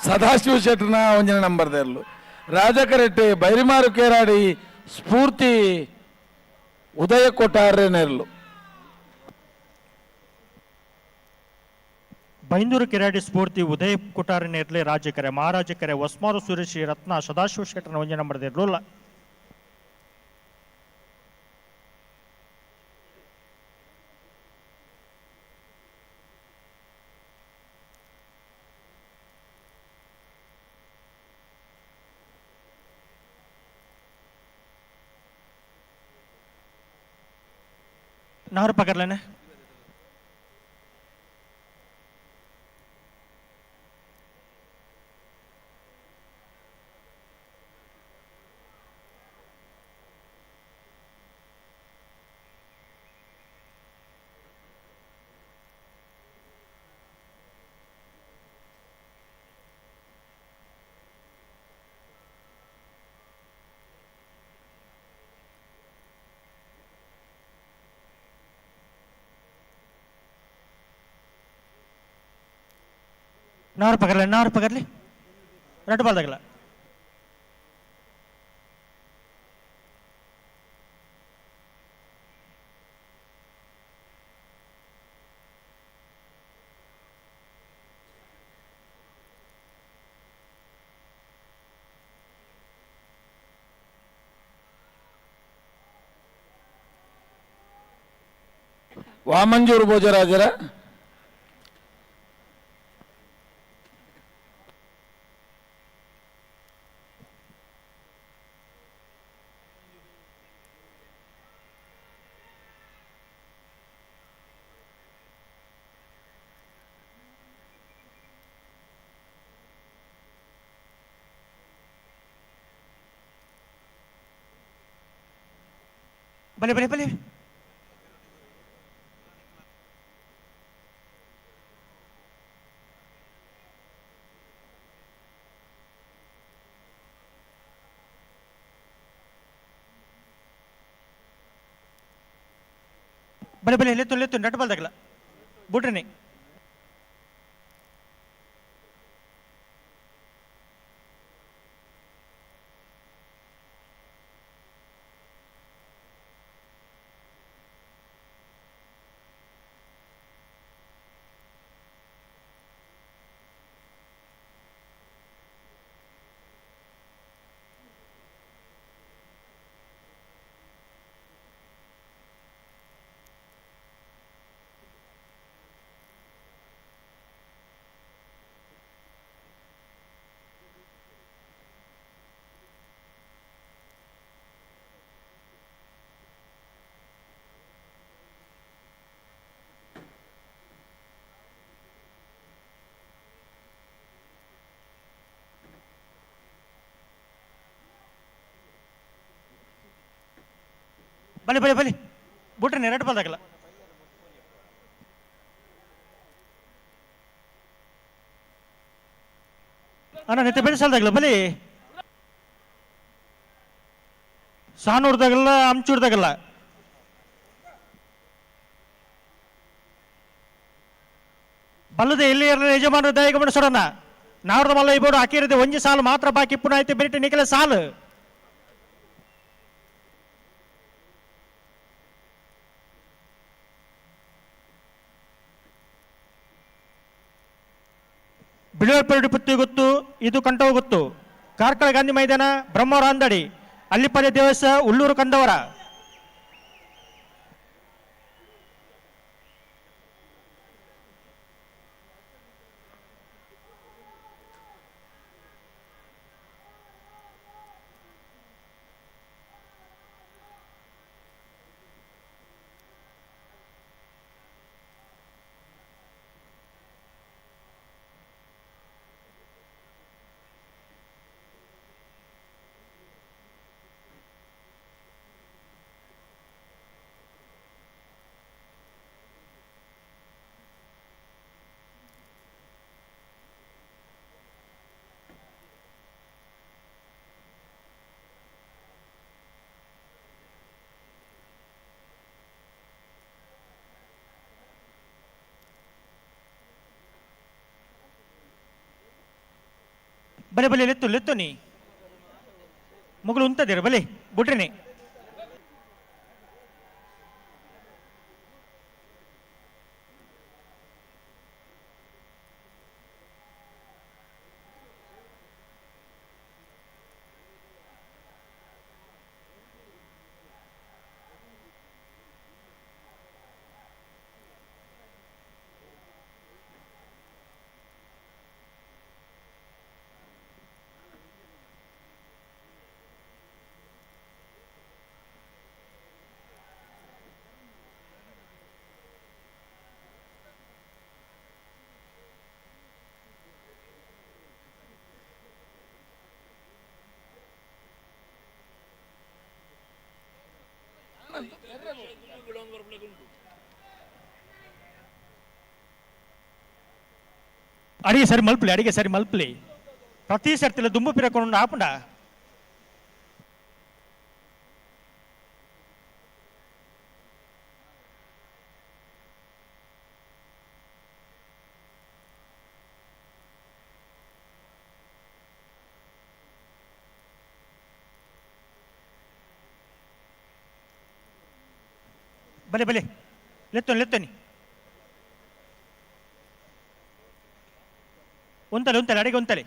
ಸದಾಶಿವ ಶೆಟ್ರನ ಒಂಜನ ನಂಬರ್ದೆರ್ಲು ರಾಜಕರೆಟ್ಟು ಬೈರಿಮಾರು ಕೇರಾಡಿ ಸ್ಫೂರ್ತಿ ಉದಯ ಕೊಟ್ಟಾರೆನೆರ್ಲು ಬೈಂದೂರು ಕೆರಾಡಿ ಸ್ಫೂರ್ತಿ ಉದಯ ಕುಟಾರ ನೇರ್ಲೆ ರಾಜಕರೆ ಮಹಾರಾಜಕರೆ ಒಸ್ಮಾರು ಸುರೇಶಿ ರತ್ನ ಸದಾಶಿವ ಶೆಟ್ಟರ್ನ ಒಂಜ ನಂಬರ್ ಇರಲಿಲ್ಲ. नाहर पकड़ लेने नाहर पकड़ ले रट बाल तगला ವಾಮಂಜೂರು ಭೋಜರಾಜರ भले भले भले भले भले ले तो नट बल तगला बूट नहीं भले भले भले बूट नहीं रट बल तगला अना नेते बेटे साल तगला भले सानूर तगला अमचूर तगला ಬಲ್ಲದೆ ಎಲ್ಲಿ ಇರಲಿ ಯಜಮಾನರು ದಯಗೆ ಮನಸರನ್ನ ನಾರದ ಮಲ್ಲ ಇಬೋಡು ಹಾಕಿರದೆ ಒಂಜಿ ಸಾಲು ಮಾತ್ರ ಬಾಕಿ ಪುನಃ ಐತೆ ಬೆರಿಟೆ ನಿಕಲ ಸಾಲು ಬಿಳಿಯಪರಡಿ ಪುತ್ತಿ ಗೊತ್ತು ಇದು ಕಂಠವು ಗೊತ್ತು ಕಾರ್ಕಳ ಗಾಂಧಿ ಮೈದಾನ ಬ್ರಹ್ಮವರ ಅಂದಡಿ ಅಲ್ಲಿಪದೆ ದೇವಸ ಉಳ್ಳೂರು ಕಂದವರ ಬಲೆ ಬಲೆ ಲೆತ್ತು ಲೆತ್ತು ನೀ ಮಗಳು ಉಂತದಿರ ಬಲೆ ಬುಟ್ರೆನೆ ಅಡಿಗೆ ಸರಿ ಮಲ್ಪಲಿ ಪ್ರತಿ ಸರ್ತಿಲ್ಲ ದುಂಬು ಪಿರಕೊಂಡು ಆಪುಂಡ ಬಲೆ ಬಲೆ ಲೆತ್ತೋನಿ ಉಂತಲೆ ಅಡಿಗೆ ಉಂತಲೆ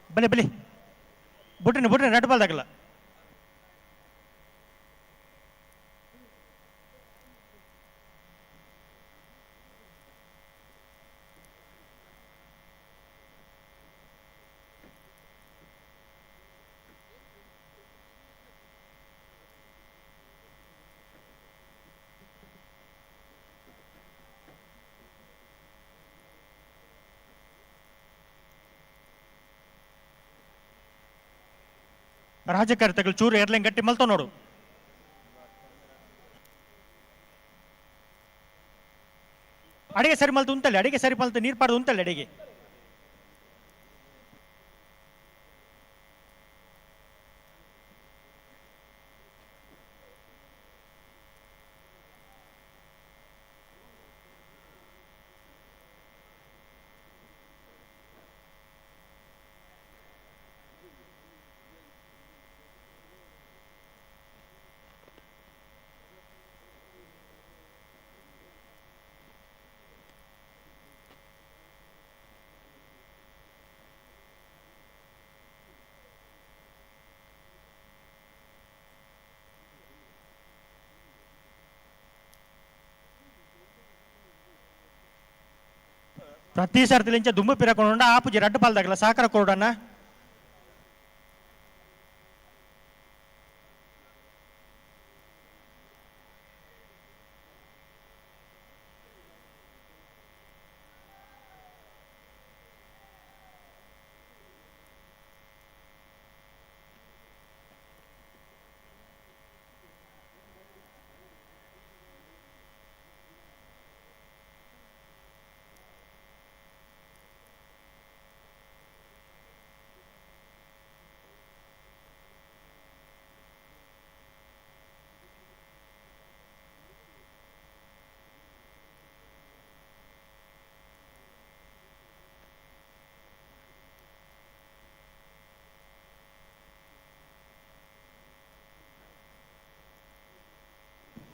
ಬಲೆ ಬಲೆ ಬುಟ್ರೆ ನಡ್ಬಾಲ್ದಾಗಲ್ಲ ರಾಜಕಾರಿಗಳು ಚೂರು ಏರ್ಲೈನ್ ಗಟ್ಟಿ ಮಲ್ತಾವ ನೋಡು ಅಡಿಗೆ ಸರಿ ಮಲ್ತು ಉಂತಲೆ ಅಡಿಗೆ ಸರಿ ಮಲ್ತು ನೀರು ಪಾಡು ಉಂತಲೆ ಅಡಿಗೆ ಪ್ರತಿ ಸರ್ತಿಲಿಂಚ ದುಂಬು ಪಿರಕೊಂಡು ಆಪುಜಿ ರಡ್ಡು ಪಾಲ್ದಾಗಲ್ಲ ಸಾಕರ ಕೊಡೋಣ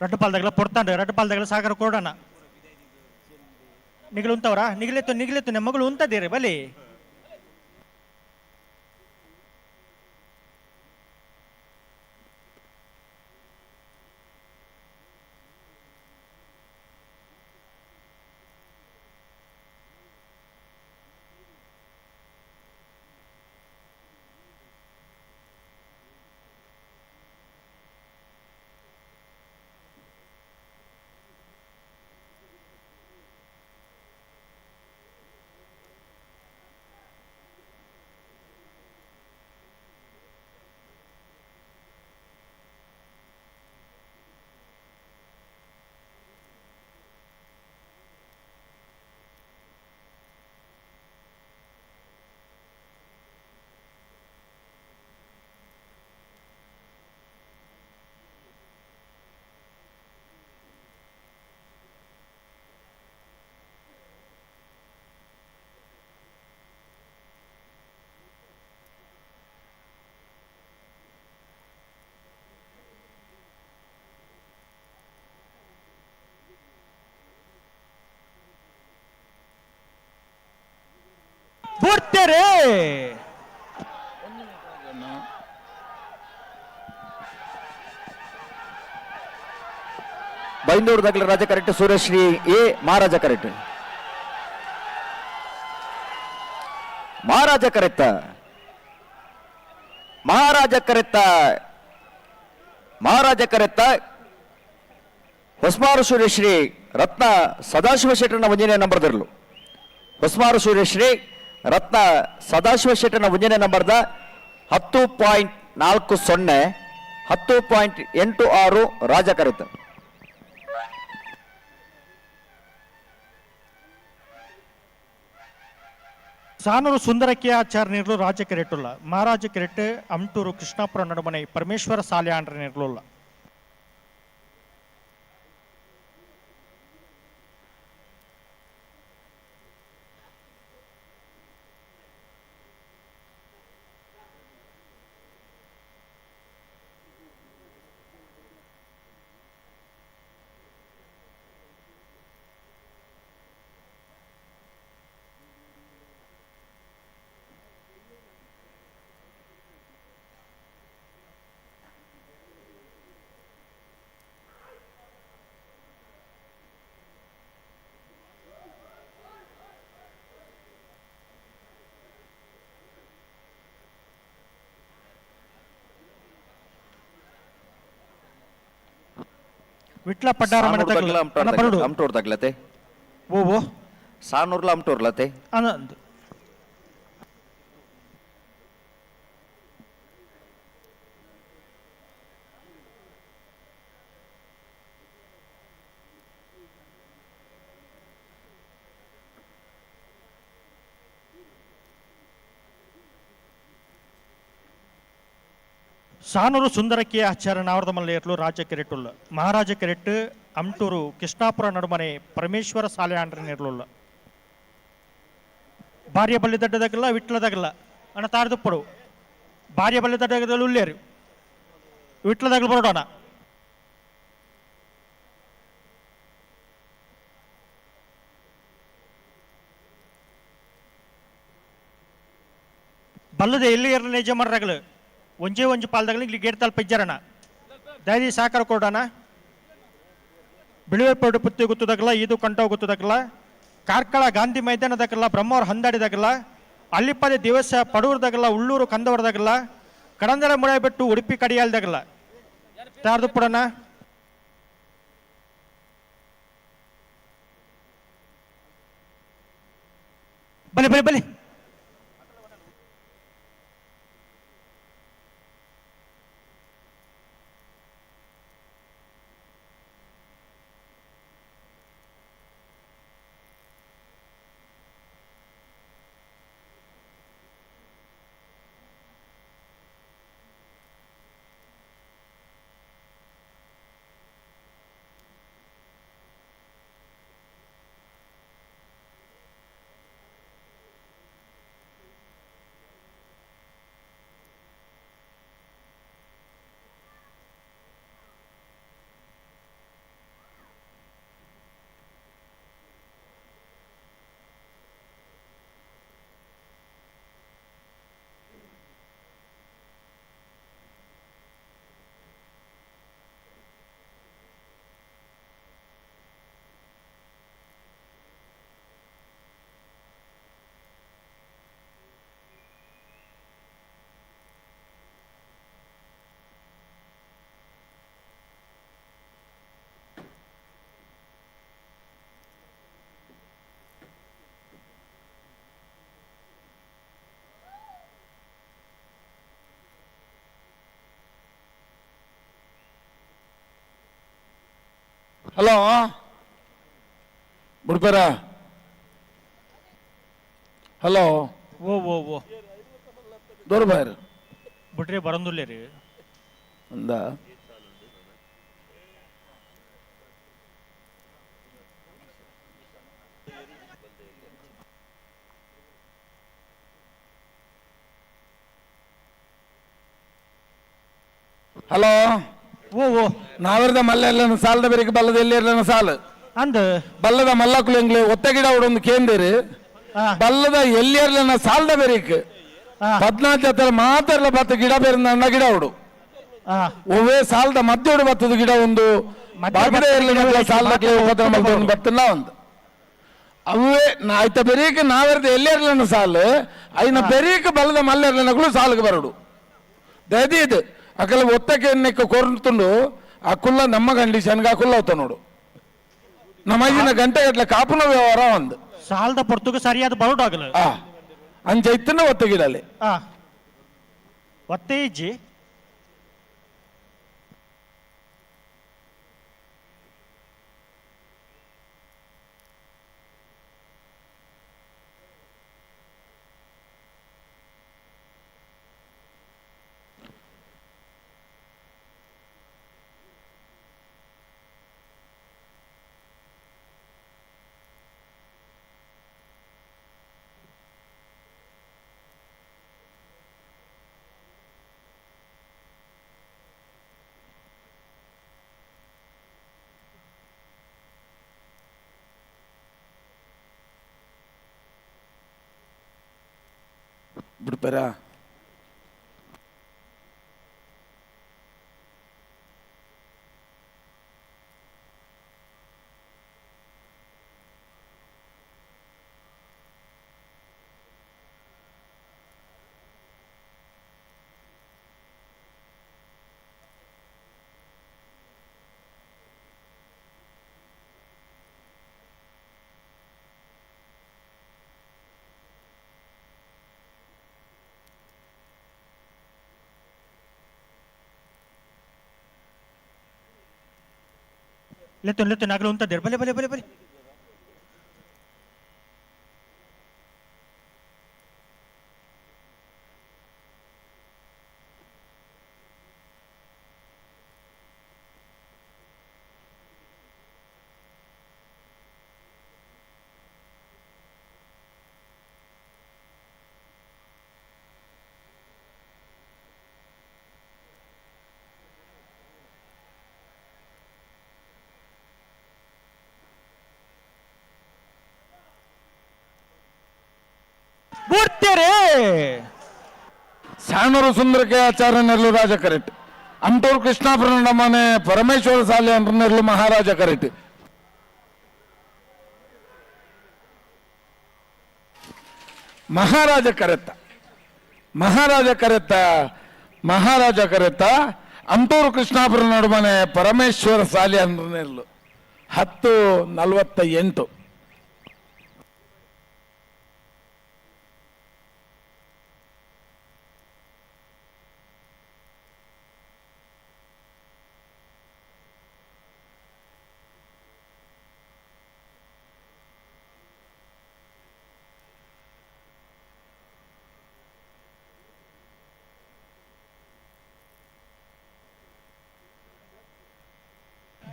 ರಡ್ಡು ಪಾಲ್ದಾಗಲ್ಲ ಪೊಡ್ತಾಂಡ್ರೆ ರಡ್ಡು ಪಾಲ್ದಾಗಲ್ಲ ಸಾಗರ ಕೊಡೋಣ ನಿಗಲು ಉಂತವ್ರ ನಿಗಲೆತ್ತು ನಮ್ಮ ಮಗಳು ಉಂತದೇರಿ ಬಲಿ ಅತ್ತೇರೆ ಬೈಂದೂರು ದಗಲ ರಾಜ ಕರೆಕ್ಟ್ ಸೂರ್ಯಶ್ರೀ ಎ ಮಹಾರಾಜ ಕರೆಕ್ಟ್ ಮಹಾರಾಜ ಕರೆಕ್ಟ ಹೊಸ್ಮಾರು ಸೂರ್ಯಶ್ರೀ ರತ್ನ ಸದಾಶಿವ ಶೆಟ್ಟರ್ನ ಮುಂಜಾನೆ ನಂಬರ್ದಿರಲು ಹೊಸ್ಮಾರು ಸೂರ್ಯಶ್ರೀ ರತ್ನ ಸದಾಶಿವ ಶೆಟ್ಟರ್ನ ಮುಂಜಾನೆ ನಂಬರ್ದ 10.40 10.86 ರಾಜ ಕರೆತ ಸಾನೂರು ಸುಂದರಕ್ಕೆ ಆಚಾರ ನಿರ್ಲು ರಾಜ ಕೆರೆಟ್ಟುಲ್ಲ ಮಹಾರಾಜ ಕೆರೆಟ್ ಅಮಟೂರು ಕೃಷ್ಣಾಪುರ ನಡುಮನೆ ಪರಮೇಶ್ವರ ಸಾಲೆ ಆಂಡ್ರ ನಿರ್ಲುಲ್ಲ ವಿಟ್ಲ ಪಡ್ಡಾರ ಮನೆ ತಗಲ ಅಮಟೂರ್ ತಗ್ಲತೆ ಓ ಸಾನೂರ್ಲ ಅಮಟೂರ್ಲತೆ ಆನಂದ್ ಸಾನೂರು ಸುಂದರಕ್ಕೆ ಆಚಾರ ನಾವರದ ಮಲ್ಲೇರ್ಲು ರಾಜ ಕೆರೆಟ್ಟುಲ್ಲ ಮಹಾರಾಜ ಕೆರೆಟ್ ಅಮಟೂರು ಕೃಷ್ಣಾಪುರ ನಡುಮನೆ ಪರಮೇಶ್ವರ ಸಾಲೆ ಆಂಡ್ರ ನಿರ್ಲುಲ್ಲ ಭಾರ್ಯ ಬಲ್ಲಿ ದಡ್ಡದಾಗಲ್ಲ ವಿಟ್ಲದಾಗಲ್ಲ ಅಣ್ಣ ತಾರ್ದುಪ್ಪಡು ಭಾರ್ಯ ಬಲ್ಲಿ ದಡ್ಡದಲ್ಲಿ ಉಳ್ಳೇರು ವಿಟ್ಲದಾಗಲು ಬರೋಣ ಬಲ್ಲದೆ ಎಲ್ಲಿ ಎರಡನೇ ಯಜಮಾನರಾಗಲು ಒಂಜೆ ಪಾಲ್ದಾಗಲಿ ಇಲ್ಲಿ ಗೇಟ್ ತಲುಪ ಇಜ್ಜಾರಣ ದಯದಿ ಸಾಕಾರ ಕೊಡೋಣ ಬಿಳುವೆಪೇಟೆ ಪುತ್ತಿ ಗೊತ್ತದಾಗಲ್ಲ ಇದು ಕಂಠ ಗೊತ್ತದಾಗಲ್ಲ ಕಾರ್ಕಳ ಗಾಂಧಿ ಮೈದಾನದಾಗಲ್ಲ ಬ್ರಹ್ಮವ್ರ ಹಂದಾಡಿದಾಗಲ್ಲ ಅಲ್ಲಿಪದೆ ದಿವಸ ಪಡೂರ್ದಾಗಲ್ಲ ಉಳ್ಳೂರು ಕಂದವರದಾಗಲ್ಲ ಕಡಂದರ ಮುಳೆ ಬಿಟ್ಟು ಉಡುಪಿ ಕಡಿಯಾಲ್ದಾಗಲ್ಲ ತಾರ್ದು ಪುಡಣ ಬಲಿ ಹಲೋ ಬುಡ್ಪೇರ ಹಲೋ ಓ ದೂರ ಬಾಯ್ರು ಬಿಟ್ರೆ ಬರಂದುಲ್ಲೇ ರೀ ಅಂದ ಹಲೋ ಓ ನಾವರದ ಮಲ್ಲೆಲ್ಲ ಸಾಲದ ಬೇರೆ ಬಲ್ಲದ ಎಲ್ಲಿ ಸಾಲು ಅಂದ ಬಲ್ಲದ ಮಲ್ಲಕ್ಕಳು ಎಂಗ್ಲೆ ಒತ್ತ ಗಿಡ ಒಂದು ಕೇಂದಿರು ಬಲ್ಲದ ಎಲ್ಲಿಯರ್ಲನ ಸಾಲದ ಬೆರೀಕ್ 14 ಜೊತೆ ಮಾತಾಡಲ ಬತ್ತ ಗಿಡ ಬೇರೆ ಅಣ್ಣ ಗಿಡ ಹುಡು ಒವೇ ಸಾಲದ ಮಧ್ಯ ಬತ್ತದ ಗಿಡ ಒಂದು ಸಾಲಕ್ಕೆ ಬತ್ತಲ್ಲ ಒಂದು ಅವೇ ಆಯ್ತ ಬೆರೀಕ್ ನಾವೆರ್ದ ಎಲ್ಲಿಯರ್ಲನ ಸಾಲು అయిన ಬೆರೀಕ್ ಬಲ್ಲದ ಮಲ್ಲೆರ್ಲನಗಳು ಸಾಲಿಗೆ ಬರಡು ದಯದಿ ಇದು ಅಕಲ ಒತ್ತಕ್ಕೆ ಎಣ್ಣೆಕ್ಕೆ ಕೊರ್తుండు ಆ ಕುಲ್ಲ ನಮ್ಮ ಕಂಡೀಷನ್ಗೆ ಆ ಕುಲ್ಲ ಹೋತ ನೋಡು ನಮ್ಮ ಗಂಟೆ ಗಟ್ಲೆ ಕಾಪುನ ವ್ಯವಹಾರ ಒಂದು ಸಾಲದ ಪೊರ್ತುಗೆ ಸರಿಯಾದ ಬರೋಡು ಆಗಲ್ಲ ಅಂಚ ಇತ್ತನ ಒತ್ತಗಿಡಲಿ ಒತ್ತೇ ಇಜ್ಜಿ ಬಿಡ್ತಾರಾ लेतो नागलो उंता देर भले भले भले भले ಸಾಣೂರು ಸುಂದರಕೆ ಆಚಾರ್ಯ ನೆರಳು ರಾಜ ಕರೆಕ್ಟ್ ಅಂಟೂರು ಕೃಷ್ಣಾಪುರ ನಮ್ಮನೆ ಪರಮೇಶ್ವರ ಸಾಲೆ ಅಂದ್ರ ನೆರಳು ಮಹಾರಾಜ ಕರೆಕ್ಟ್ ಮಹಾರಾಜ ಕರೆತ್ತ ಅಂಟೂರು ಕೃಷ್ಣಾಪುರ ನಡುಮನೆ ಪರಮೇಶ್ವರ ಸಾಲೆ ಅಂದ್ರ ನೆರಳು 10:48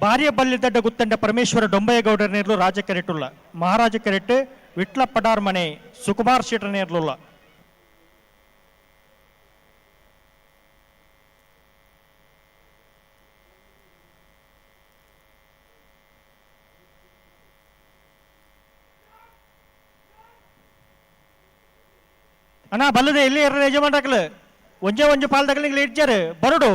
ಭಾರ್ಯ ಬಲ್ಲಿದ್ದಡ್ಡ ಗುತ್ತಂಡ ಪರಮೇಶ್ವರ ಡೊಂಬಯ್ಯಗೌಡರ ನೇರ್ಲು ರಾಜ ಕೆರೆಟುಲ್ಲ ಮಹಾರಾಜ ಕೆರೆಟ್ ವಿಟ್ಲ ಪಡಾರ್ ಮನೆ ಸುಕುಮಾರ್ ಶೆಟ್ರ ನೇರ್ಲುಲ್ಲ ಅಣ್ಣ ಬಲ್ಲದೆ ಎಲ್ಲಿ ಯಜಮಾನ್ರಾಕಲು ಒಂಜೆ ಪಾಲ್ದಾಗಲಿ ಇಡ್ಚಾರು ಬರಡು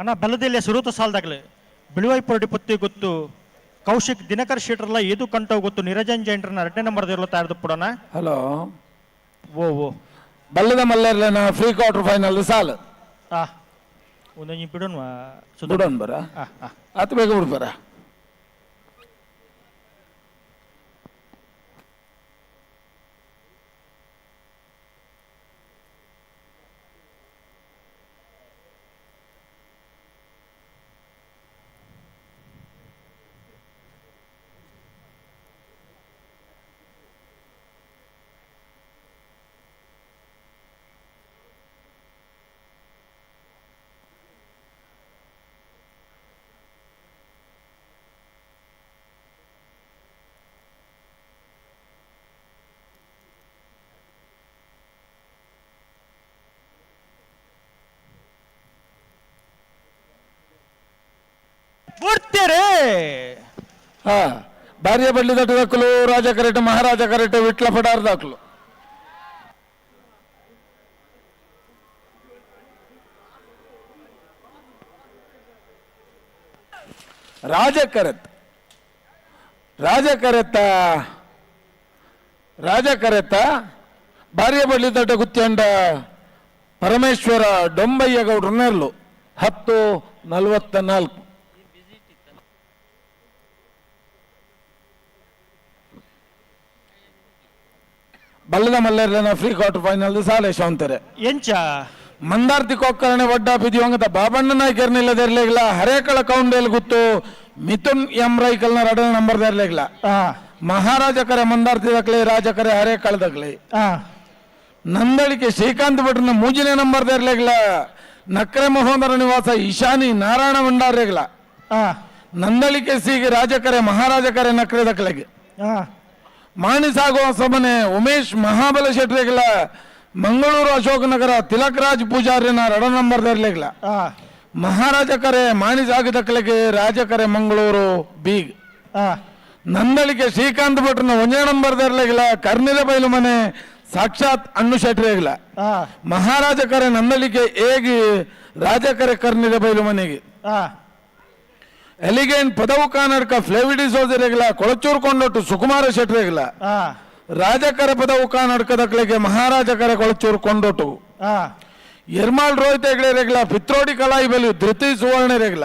ಅಣ್ಣ ಬಲ್ಲದಲ್ಲೇ ಸುರುತ ಸಾಲದಾಗಲೇ ಬಿಳುವೈ ಪೊರಡಿ ಪೊತ್ತಿ ಗೊತ್ತು ಕೌಶಿಕ್ ದಿನಕರ್ ಶೀಟ್ರಲ್ಲ ಏದು ಕಂಟೋ ಗೊತ್ತು ನಿರಂಜನ್ ಜೈಂಟ್ರನ್ನ 2ನೇ ನಂಬರ್ ಇರಲ್ಲ ತಾರ್ದು ಪುಡಣ ಹಲೋ ಓ ಬಲ್ಲದ ಮಲ್ಲೆರ್ಲನ ಫ್ರೀ ಕ್ವಾರ್ಟರ್ ಫೈನಲ್ ಸಾಲು ಒಂದೊಂದು ಬಿಡೋಣ ಬಿಡೋಣ ಬರ ಆತ ಬೇಗ ಬಿಡ್ಬರ ಬತ್ತೇರಿ ಹಾ ಬಾರಿಯ ಬಳ್ಳಿ ದಟ್ಟ ದಾಖಲು ರಾಜ ಕರೆಟ್ ಮಹಾರಾಜ ಕರೆಟ್ ವಿಟ್ಲ ಪಡಾರ್ ದಾಖಲು ರಾಜ ಕರೆತ ಬಾರಿಯ ಬಳ್ಳಿ ದಡ್ಡ ಗುತ್ಯಂಡ ಪರಮೇಶ್ವರ ಡೊಂಬಯ್ಯ ಗೌಡ್ರು ನೆರ್ಲು 10:44. ಬಲ್ಲದ ಮಲ್ಲೇರ್ಲನ ಫ್ರೀ ಕ್ವಾರ್ಟರ್ ಫೈನಲ್ ಸಾಲೇಶ ಅಂತಾರೆ ಎಂಚ ಮಂದಾರ್ತಿ ಕೊಕ್ಕರಣೆ ಒಡ್ಡ ಪಿದಿವಂಗದ ಬಾಬಣ್ಣ ನಾಯ್ಕರ್ನಿಲ್ಲದಿರ್ಲಿಲ್ಲ ಹರೇಕಳ ಕೌಂಡೇಲ್ ಗುತ್ತು ಮಿಥುನ್ ಎಂ ರೈಕಲ್ನ ರಡಲ್ ನಂಬರ್ ದರ್ಲಿಲ್ಲ ಮಹಾರಾಜ ಕರೆ ಮಂದಾರ್ತಿ ದಕ್ಲೆ ರಾಜ ಕರೆ ಹರೇಕಳ ದಕ್ಲೆ ನಂದಳಿಕೆ ಶ್ರೀಕಾಂತ್ ಭಟ್ರನ ಮೂಜಿನ ನಂಬರ್ ದರ್ಲಿಲ್ಲ ನಕ್ರೆ ಮಹೋದರ ನಿವಾಸ ಈಶಾನಿ ನಾರಾಯಣ ಭಂಡಾರ್ರೆಗ್ಲ ನಂದಳಿಕೆ ಸಿಗೆ ರಾಜ ಕರೆ ಮಹಾರಾಜ ಕರೆ ನಕ್ರೆ ದಕ್ಲೆಗೆ ಮಾಣಿಸಾಗುವ ಸಮನೆ ಉಮೇಶ್ ಮಹಾಬಲ ಶೆಟ್ರಿಗ್ಲ ಮಂಗಳೂರು ಅಶೋಕನಗರ ತಿಲಕ್ ರಾಜ್ ಪೂಜಾರಿನ ರಡ ನಂಬರ್ ದರ್ಲಿಗ್ಲ ಮಹಾರಾಜ ಕರೆ ಮಾಣಿಸಾಗಿ ದಕ್ಲೆಗೆ ರಾಜ ಕರೆ ಮಂಗಳೂರು ಬೀಗ್ ನಂದಳಿಕೆ ಶ್ರೀಕಾಂತ್ ಭಟ್ರನ ಒಂಜೇ ನಂಬರ್ ದರ್ಲಿಗ್ಲ ಕರ್ನಿಲ ಬೈಲು ಮನೆ ಸಾಕ್ಷಾತ್ ಅಣ್ಣು ಶೆಟ್ರಿಗ್ಲ ಮಹಾರಾಜ ಕರೆ ನಂದಳಿಕೆ ಏಗಿ ರಾಜ ಕರೆ ಕರ್ನಿಲ ಬೈಲು ಮನೆಗೆ ಎಲಿಗೆಂಟ್ ಪದವು ಕಾನಡ್ಕ ಫ್ಲೇವಿಡಿ ಸೋದರಿಗಳ ಕೊಳಚೂರು ಕೊಂಡೊಟ್ಟು ಸುಕುಮಾರ ಶೆಟ್ರಿಗಳ ರಾಜಕರ ಪದವು ಕಾನಡ್ಕದಕ್ಳಿಗೆ ಮಹಾರಾಜ ಕರೆ ಕೊಳಚೂರು ಕೊಂಡೊಟ್ಟು ಎರ್ಮಾಳ್ ರೋಹಿತ ಹೆಗ್ಡೆರೆಗ್ಲ ಪಿತ್ರೋಡಿ ಕಲಾಯಿ ಬೈಲು ಧೃತಿ ಸುವರ್ಣ ರೆಗ್ಲ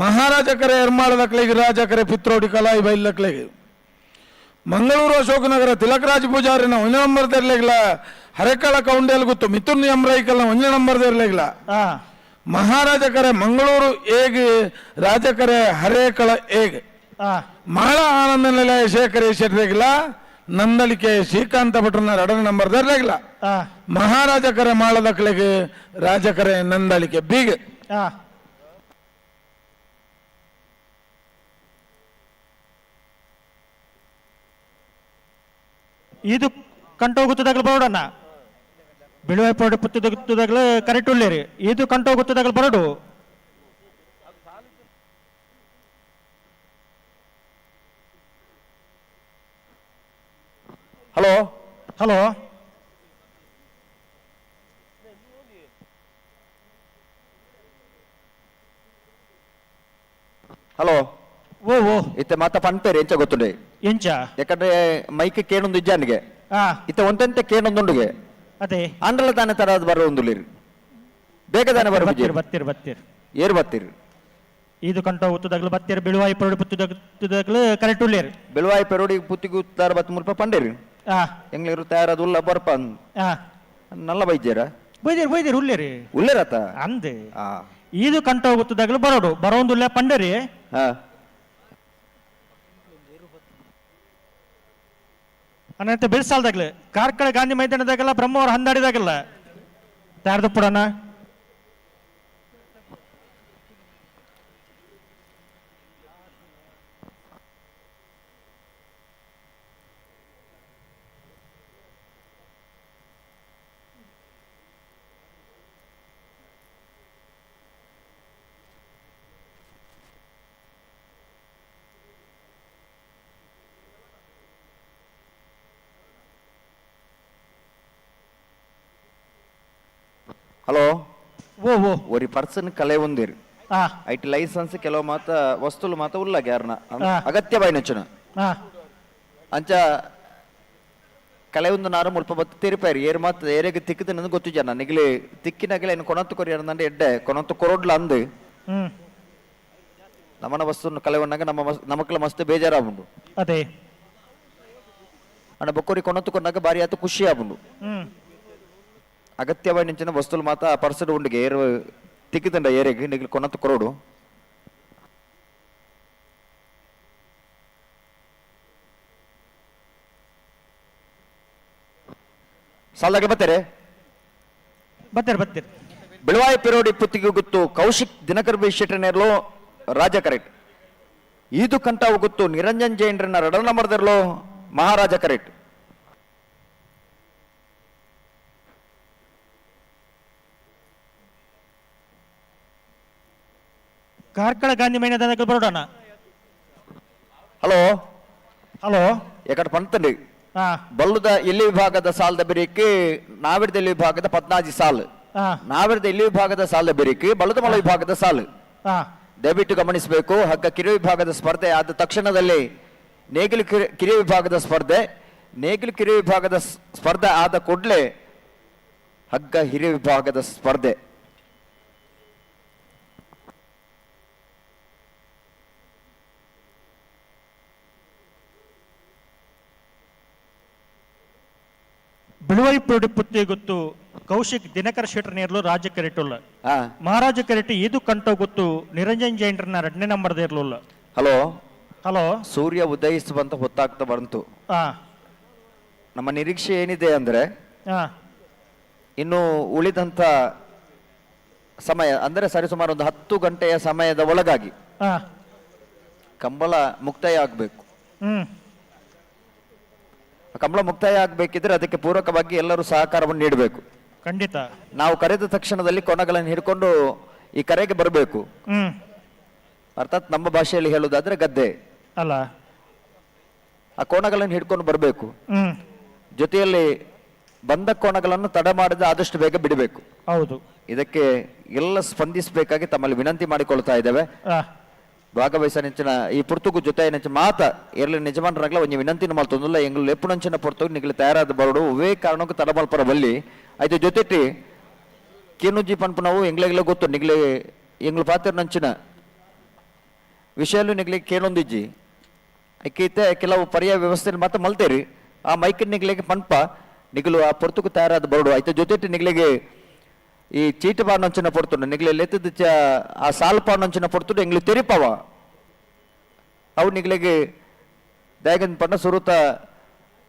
ಮಹಾರಾಜ ಕರೆ ಎರ್ಮಾಳ ದಕ್ಳಿಗೆ ರಾಜ ಕರೆ ಪಿತ್ರೋಡಿ ಕಲಾಯಿ ಬೈಲ್ ದಕ್ಳಿಗೆ ಮಂಗಳೂರು ಅಶೋಕನಗರ ತಿಲಕರಾಜ್ ಪೂಜಾರಿನ 1 ನಂಬರ್ ದರ್ಲೆಗ್ಲ ಹರೆಕಳ ಕೌಂಡೇಲ್ ಗುತ್ತು ಮಿಥುನ್ ಎಂ ರೈಕಲ್ನ 1 ನಂಬರ್ ದರ್ಲೆಗ್ಲ ಮಹಾರಾಜ ಕರೆ ಮಂಗಳೂರು ಏಗ್ ರಾಜ ಕರೆ ಹರೇಕಳ ಏಗ್ ಮಾಳ ಆನಂದ ನಿಲಯ ಶೇಖರ ಶೆಟ್ರಿಗ್ಲ ನಂದಳಿಕೆ ಶ್ರೀಕಾಂತ ಭಟ್ರನ ರಡ ನಂಬರ್ ದರ್ಲೆಗ್ಲ ಮಹಾರಾಜ ಕರೆ ಮಾಳ ದಕ್ಳಿಗೆ ರಾಜ ಕರೆ ನಂದಳಿಕೆ ಬೀಗ್ ಇದು ಕಂಟೋಗುತ್ತದಾಗಲು ಬರೋಡಣ್ಣ ಬಿಳುವಾಯಿ ಪೌಡ ಪುತ್ತದಾಗಲು ಕರೆಕ್ಟ್ ಉಳ್ಳೇರಿ ಇದು ಕಂಟೋಗುತ್ತದಾಗಲು ಬರೋಡು ಹಲೋ ಹಲೋ ಹಲೋ ಓ ಓ ಇತ್ತೆ ಮಾತ ಪನ್ಪೇರಿ ಎಂಚ ಗೊತ್ತುಂಡೆ ಎಂಚ ಯಾಕಂದ್ರೆ ಮೈಕ್ ಕೇಳೊಂದು ಇಜ್ಜಾನಿಗೆ ಇತ್ತೆ ಒಂತೆಂತೆ ಕೇಳೊಂದುಂಡುಗೆ ಅದೇ ಅಂಡಲ ತಾನೆ ತರದ್ ಬರೋ ಒಂದುಲಿರಿ ಬೇಗ ತಾನೆ ಬರೋ ಬತ್ತೀರಿ ಬತ್ತೀರಿ ಏರು ಬತ್ತೀರಿ ಇದು ಕಂಟೋಗುತ್ತದಾಗಲು ಬತ್ತೀರಿ ಬಿಳುವಾಯಿ ಪೌಡ ಪುತ್ತದಾಗಲು ಕರೆಕ್ಟ್ ಉಳ್ಳೇರಿ ಬೆಳುವಾಯಿ ಪೆರೋಡಿ ಪುತ್ತಿಗೂ ತಾರ 13 ರೂಪಾಯಿ ಪಂಡೇರಿ ಎಂಗ್ಲಿರು ತಯಾರದು ಉಲ್ಲ ಬರ್ಪ ನಲ್ಲ ಬೈದ್ಯರ ಬೈದಿರಿ ಉಳ್ಳೇರಿ ಉಲ್ಲೇರತ ಅಂದೆ ಇದು ಕಂಟೋಗುತ್ತದಾಗಲು ಬರೋಡು ಬರೋಂದುಲ್ಲ ಪಂಡರಿ ಅನ್ನಂತೆ ಬೆಳ್ಸಾಲ್ದಾಗ್ಲೆ ಕಾರ್ಕಳ ಗಾಂಧಿ ಮೈದಾನದಾಗಲ್ಲ ಬ್ರಹ್ಮವರ ಹಂದಾಡಿದಾಗಲ್ಲ ತಾರ್ದು ಪುಡಣ ಹಲೋ ಓ ಓ ಒರಿ ಪರ್ಸನ್ ಕಲೆ ಒಂದಿರಿ ಐಟಿ ಲೈಸೆನ್ಸ್ ಕೆಲವು ಮಾತ ವಸ್ತುಲು ಮಾತ ಉಲ್ಲ ಗ್ಯಾರ್ನ ಅಗತ್ಯ ಬಾಯಿನಚ್ಚನ ಅಂಚ ಕಲೆ ಒಂದು ನಾರು ಮುಲ್ಪ ಬತ್ತು ತೆರಿಪಾರಿ ಏರ್ ಮಾತ ಏರೆಗೆ ತಿಕ್ಕದ ಗೊತ್ತು ಜನ ನಿಗಲಿ ತಿಕ್ಕಿನಾಗಲೇ ಏನು ಕೊನತ್ತು ಕೊರಿಯರ್ನಂಡೆ ಎಡ್ಡೆ ಕೊನತ್ತು ಕೊರೋಡ್ಲ ಅಂದು ನಮ್ಮನ ವಸ್ತು ಕಲೆ ಒಂದಾಗ ನಮಕ್ಲ ಮಸ್ತ್ ಬೇಜಾರಾಗುಂಡು ಅದೇ ಅಣ್ಣ ಬೊಕ್ಕೋರಿ ಕೊನತ್ತು ಕೊನ್ನಾಗ ಬಾರಿ ಆತು ಖುಷಿ ಆಗುಂಡು ಅಗತ್ಯವಾಗಿ ನಿಂಚಿನ ವಸ್ತುಲು ಮಾತ ಪರ್ಸಡ್ ಉಂಡಿಗೆ ಏರು ತಿಕ್ಕಿದಂಡ ಏರೆಗೆ ನಿಗಲಿ ಕೊನತ್ತು ಕೊರೋಡು ಸಾಲ್ದಾಗೆ ಬತ್ತಾರೆ ಬೆಳವಾಯಿ ಪೆರೋಡಿ ಪುತ್ತಿಗೆ ಗುತ್ತು ಕೌಶಿಕ್ ದಿನಕರ್ ಬಿ ಶೆಟ್ರನೇರ್ಲು ರಾಜ ಕರೆಕ್ಟ್ ಈದು ಕಂಟಾವು ಗುತ್ತು ನಿರಂಜನ್ ಜೈನ್ರನ್ನ ರಡ ನಂಬರ್ದರ್ಲು ಮಹಾರಾಜ ಕರೆಕ್ಟ್ ಕಾರ್ಕಳ ಗಾಂಧಿ ಮೈದಾನಕ್ಕೆ ಬರೋಣ. ಹಲೋ ಹಲೋ ಎಕಡೆ ಪಂತಂಡಿ ಹಾ ಬಲ್ಲುದ ಎಲ್ಲಿ ವಿಭಾಗದ ಸಾಲದ ಬೆರಿಕೆ ನಾವಿಡದ ಎಲ್ಲಿ ವಿಭಾಗದ 14 ಸಾಲು ಹಾ ನಾವಿಡದ ಎಲ್ಲಿ ವಿಭಾಗದ ಸಾಲದ ಬೆರಿಕೆ ಬಲ್ಲದ ಮಲ ವಿಭಾಗದ ಸಾಲು ಹಾ ದಯವಿಟ್ಟು ಗಮನಿಸಬೇಕು. ಹಗ್ಗ ಕಿರಿಯ ವಿಭಾಗದ ಸ್ಪರ್ಧೆ ಆದ ತಕ್ಷಣದಲ್ಲಿ ನೇಗಿಲು ಕಿರಿಯ ವಿಭಾಗದ ಸ್ಪರ್ಧೆ, ನೇಗಿಲು ಕಿರಿಯ ವಿಭಾಗದ ಸ್ಪರ್ಧೆ ಆದ ಕೂಡಲೇ ಹಗ್ಗ ಹಿರಿಯ ವಿಭಾಗದ ಸ್ಪರ್ಧೆ. ಬಿಳುವೈಪುಡಿ ಪುತ್ತಿ ಗೊತ್ತು ಕೌಶಿಕ್ ದಿನಕರ ಶೆಟ್ಟರ್ ನೇರ್ಲು ರಾಜ್ಯ ಕೆರೆಟುಲ್ಲ ಹಾ ಮಹಾರಾಜ ಕೆರೆಟಿ ಇದು ಕಂಟ ಗೊತ್ತು ನಿರಂಜನ್ ಜೈಂಟ್ರನ 2ನೇ ನಂಬರ್ ಇರ್ಲಿಲ್ಲ. ಹಲೋ ಹಲೋ ಸೂರ್ಯ ಉದಯಿಸುವಂತ ಹೊತ್ತಾಗ್ತಾ ಬಂತು. ಹಾ ನಮ್ಮ ನಿರೀಕ್ಷೆ ಏನಿದೆ ಅಂದ್ರೆ ಹಾ ಇನ್ನು ಉಳಿದಂತ ಸಮಯ ಅಂದರೆ ಸರಿಸುಮಾರು ಒಂದು 10 ಗಂಟೆಯ ಸಮಯದ ಒಳಗಾಗಿ ಹಾ ಕಂಬಳ ಮುಕ್ತಾಯ ಆಗಬೇಕು. ಹ್ಮ್ ಕಂಬಳ ಮುಕ್ತಾಯ ಆಗಬೇಕಿದ್ರೆ ಅದಕ್ಕೆ ಪೂರಕವಾಗಿ ಎಲ್ಲರೂ ಸಹಕಾರವನ್ನು ನೀಡಬೇಕು. ಖಂಡಿತ. ನಾವು ಕರೆದ ತಕ್ಷಣದಲ್ಲಿ ಕೊಣಗಳನ್ನು ಹಿಡ್ಕೊಂಡು ಈ ಕರೆಗೆ ಬರಬೇಕು. ಹ್ಮ್ ಅರ್ಥಾತ್ ನಮ್ಮ ಭಾಷೆಯಲ್ಲಿ ಹೇಳುವುದಾದ್ರೆ ಗದ್ದೆ ಅಲ್ಲ ಆ ಕೋಣಗಳನ್ನು ಹಿಡ್ಕೊಂಡು ಬರಬೇಕು. ಹ್ಮ್ ಜೊತೆಯಲ್ಲಿ ಬಂದ ಕೋಣಗಳನ್ನು ತಡ ಮಾಡದೆ ಆದಷ್ಟು ಬೇಗ ಬಿಡಬೇಕು. ಹೌದು. ಇದಕ್ಕೆ ಎಲ್ಲ ಸ್ಪಂದಿಸಬೇಕಾಗಿ ತಮ್ಮಲ್ಲಿ ವಿನಂತಿ ಮಾಡಿಕೊಳ್ತಾ ಇದ್ದೇವೆ. ಭಾಗವಹಿಸನಿಂಚಿನ ಈ ಪುರ್ತುಗು ಜೊತೆ ನೆಂಚ ಮಾತ ಎರ್ಲಿ ನಿಜಮಾನರಾಗ್ಲ ಒಂಜಿ ವಿನಂತಿನ ಮಲ್ತೊಂದುಲ್ಲ ಎಂಗ್ಲು ಲೆಪ್ಪುನಂಚಿನ ಪುರ್ತುಗು ನಿಗ್ಲು ತಯಾರಾದ ಬರೋಡು ಒವೇ ಕಾರಣಕ್ಕೂ ತಡಮಲ್ಪರ ಬಲ್ಲಿ ಐದು ಜೊತೆಟಿ ಕೇನುಜಿ ಪನ್ಪುನವು ಎಂಗ್ಲೆಗ್ಲ ಗೊತ್ತು ನಿಗ್ಲೆ ಎಂಗ್ಲು ಪಾತ್ರ ನಂಚಿನ ವಿಷಯಲ್ಲೂ ನಿಗ್ಲಿಗೆ ಕೇಳೊಂದಿಜ್ಜಿ ಐಕೈತೆ ಕೆಲವು ಪರ್ಯಾಯ ವ್ಯವಸ್ಥೆ ಮಾತ್ರ ಮಲ್ತೇರಿ ಆ ಮೈಕಿನ ನಿಗ್ಲಿಗೆ ಪನ್ಪ ನಿಗ್ಲು ಆ ಪುರ್ತುಗು ತಯಾರಾದ ಬರೋಡು ಐತೆ ಜೊತೆಟಿ ನಿಗ್ಲಿಗೆ ಈ ಚೀಟ ಪಾನಂಚಿನ ಪೊಡ್ತುಂಡು ನಿಗ್ಲೆ ಲೆತ್ತದ ಆ ಸಾಲ್ ಪಾನಂಚಿನ ಪೊಡ್ತುಂಡು ಎಂಗ್ಲು ತೆರಿಪವ ಅವು ನಿಗ್ಲಿಗೆ ದಯಗನ್ ಪಂಡ ಸುರುತ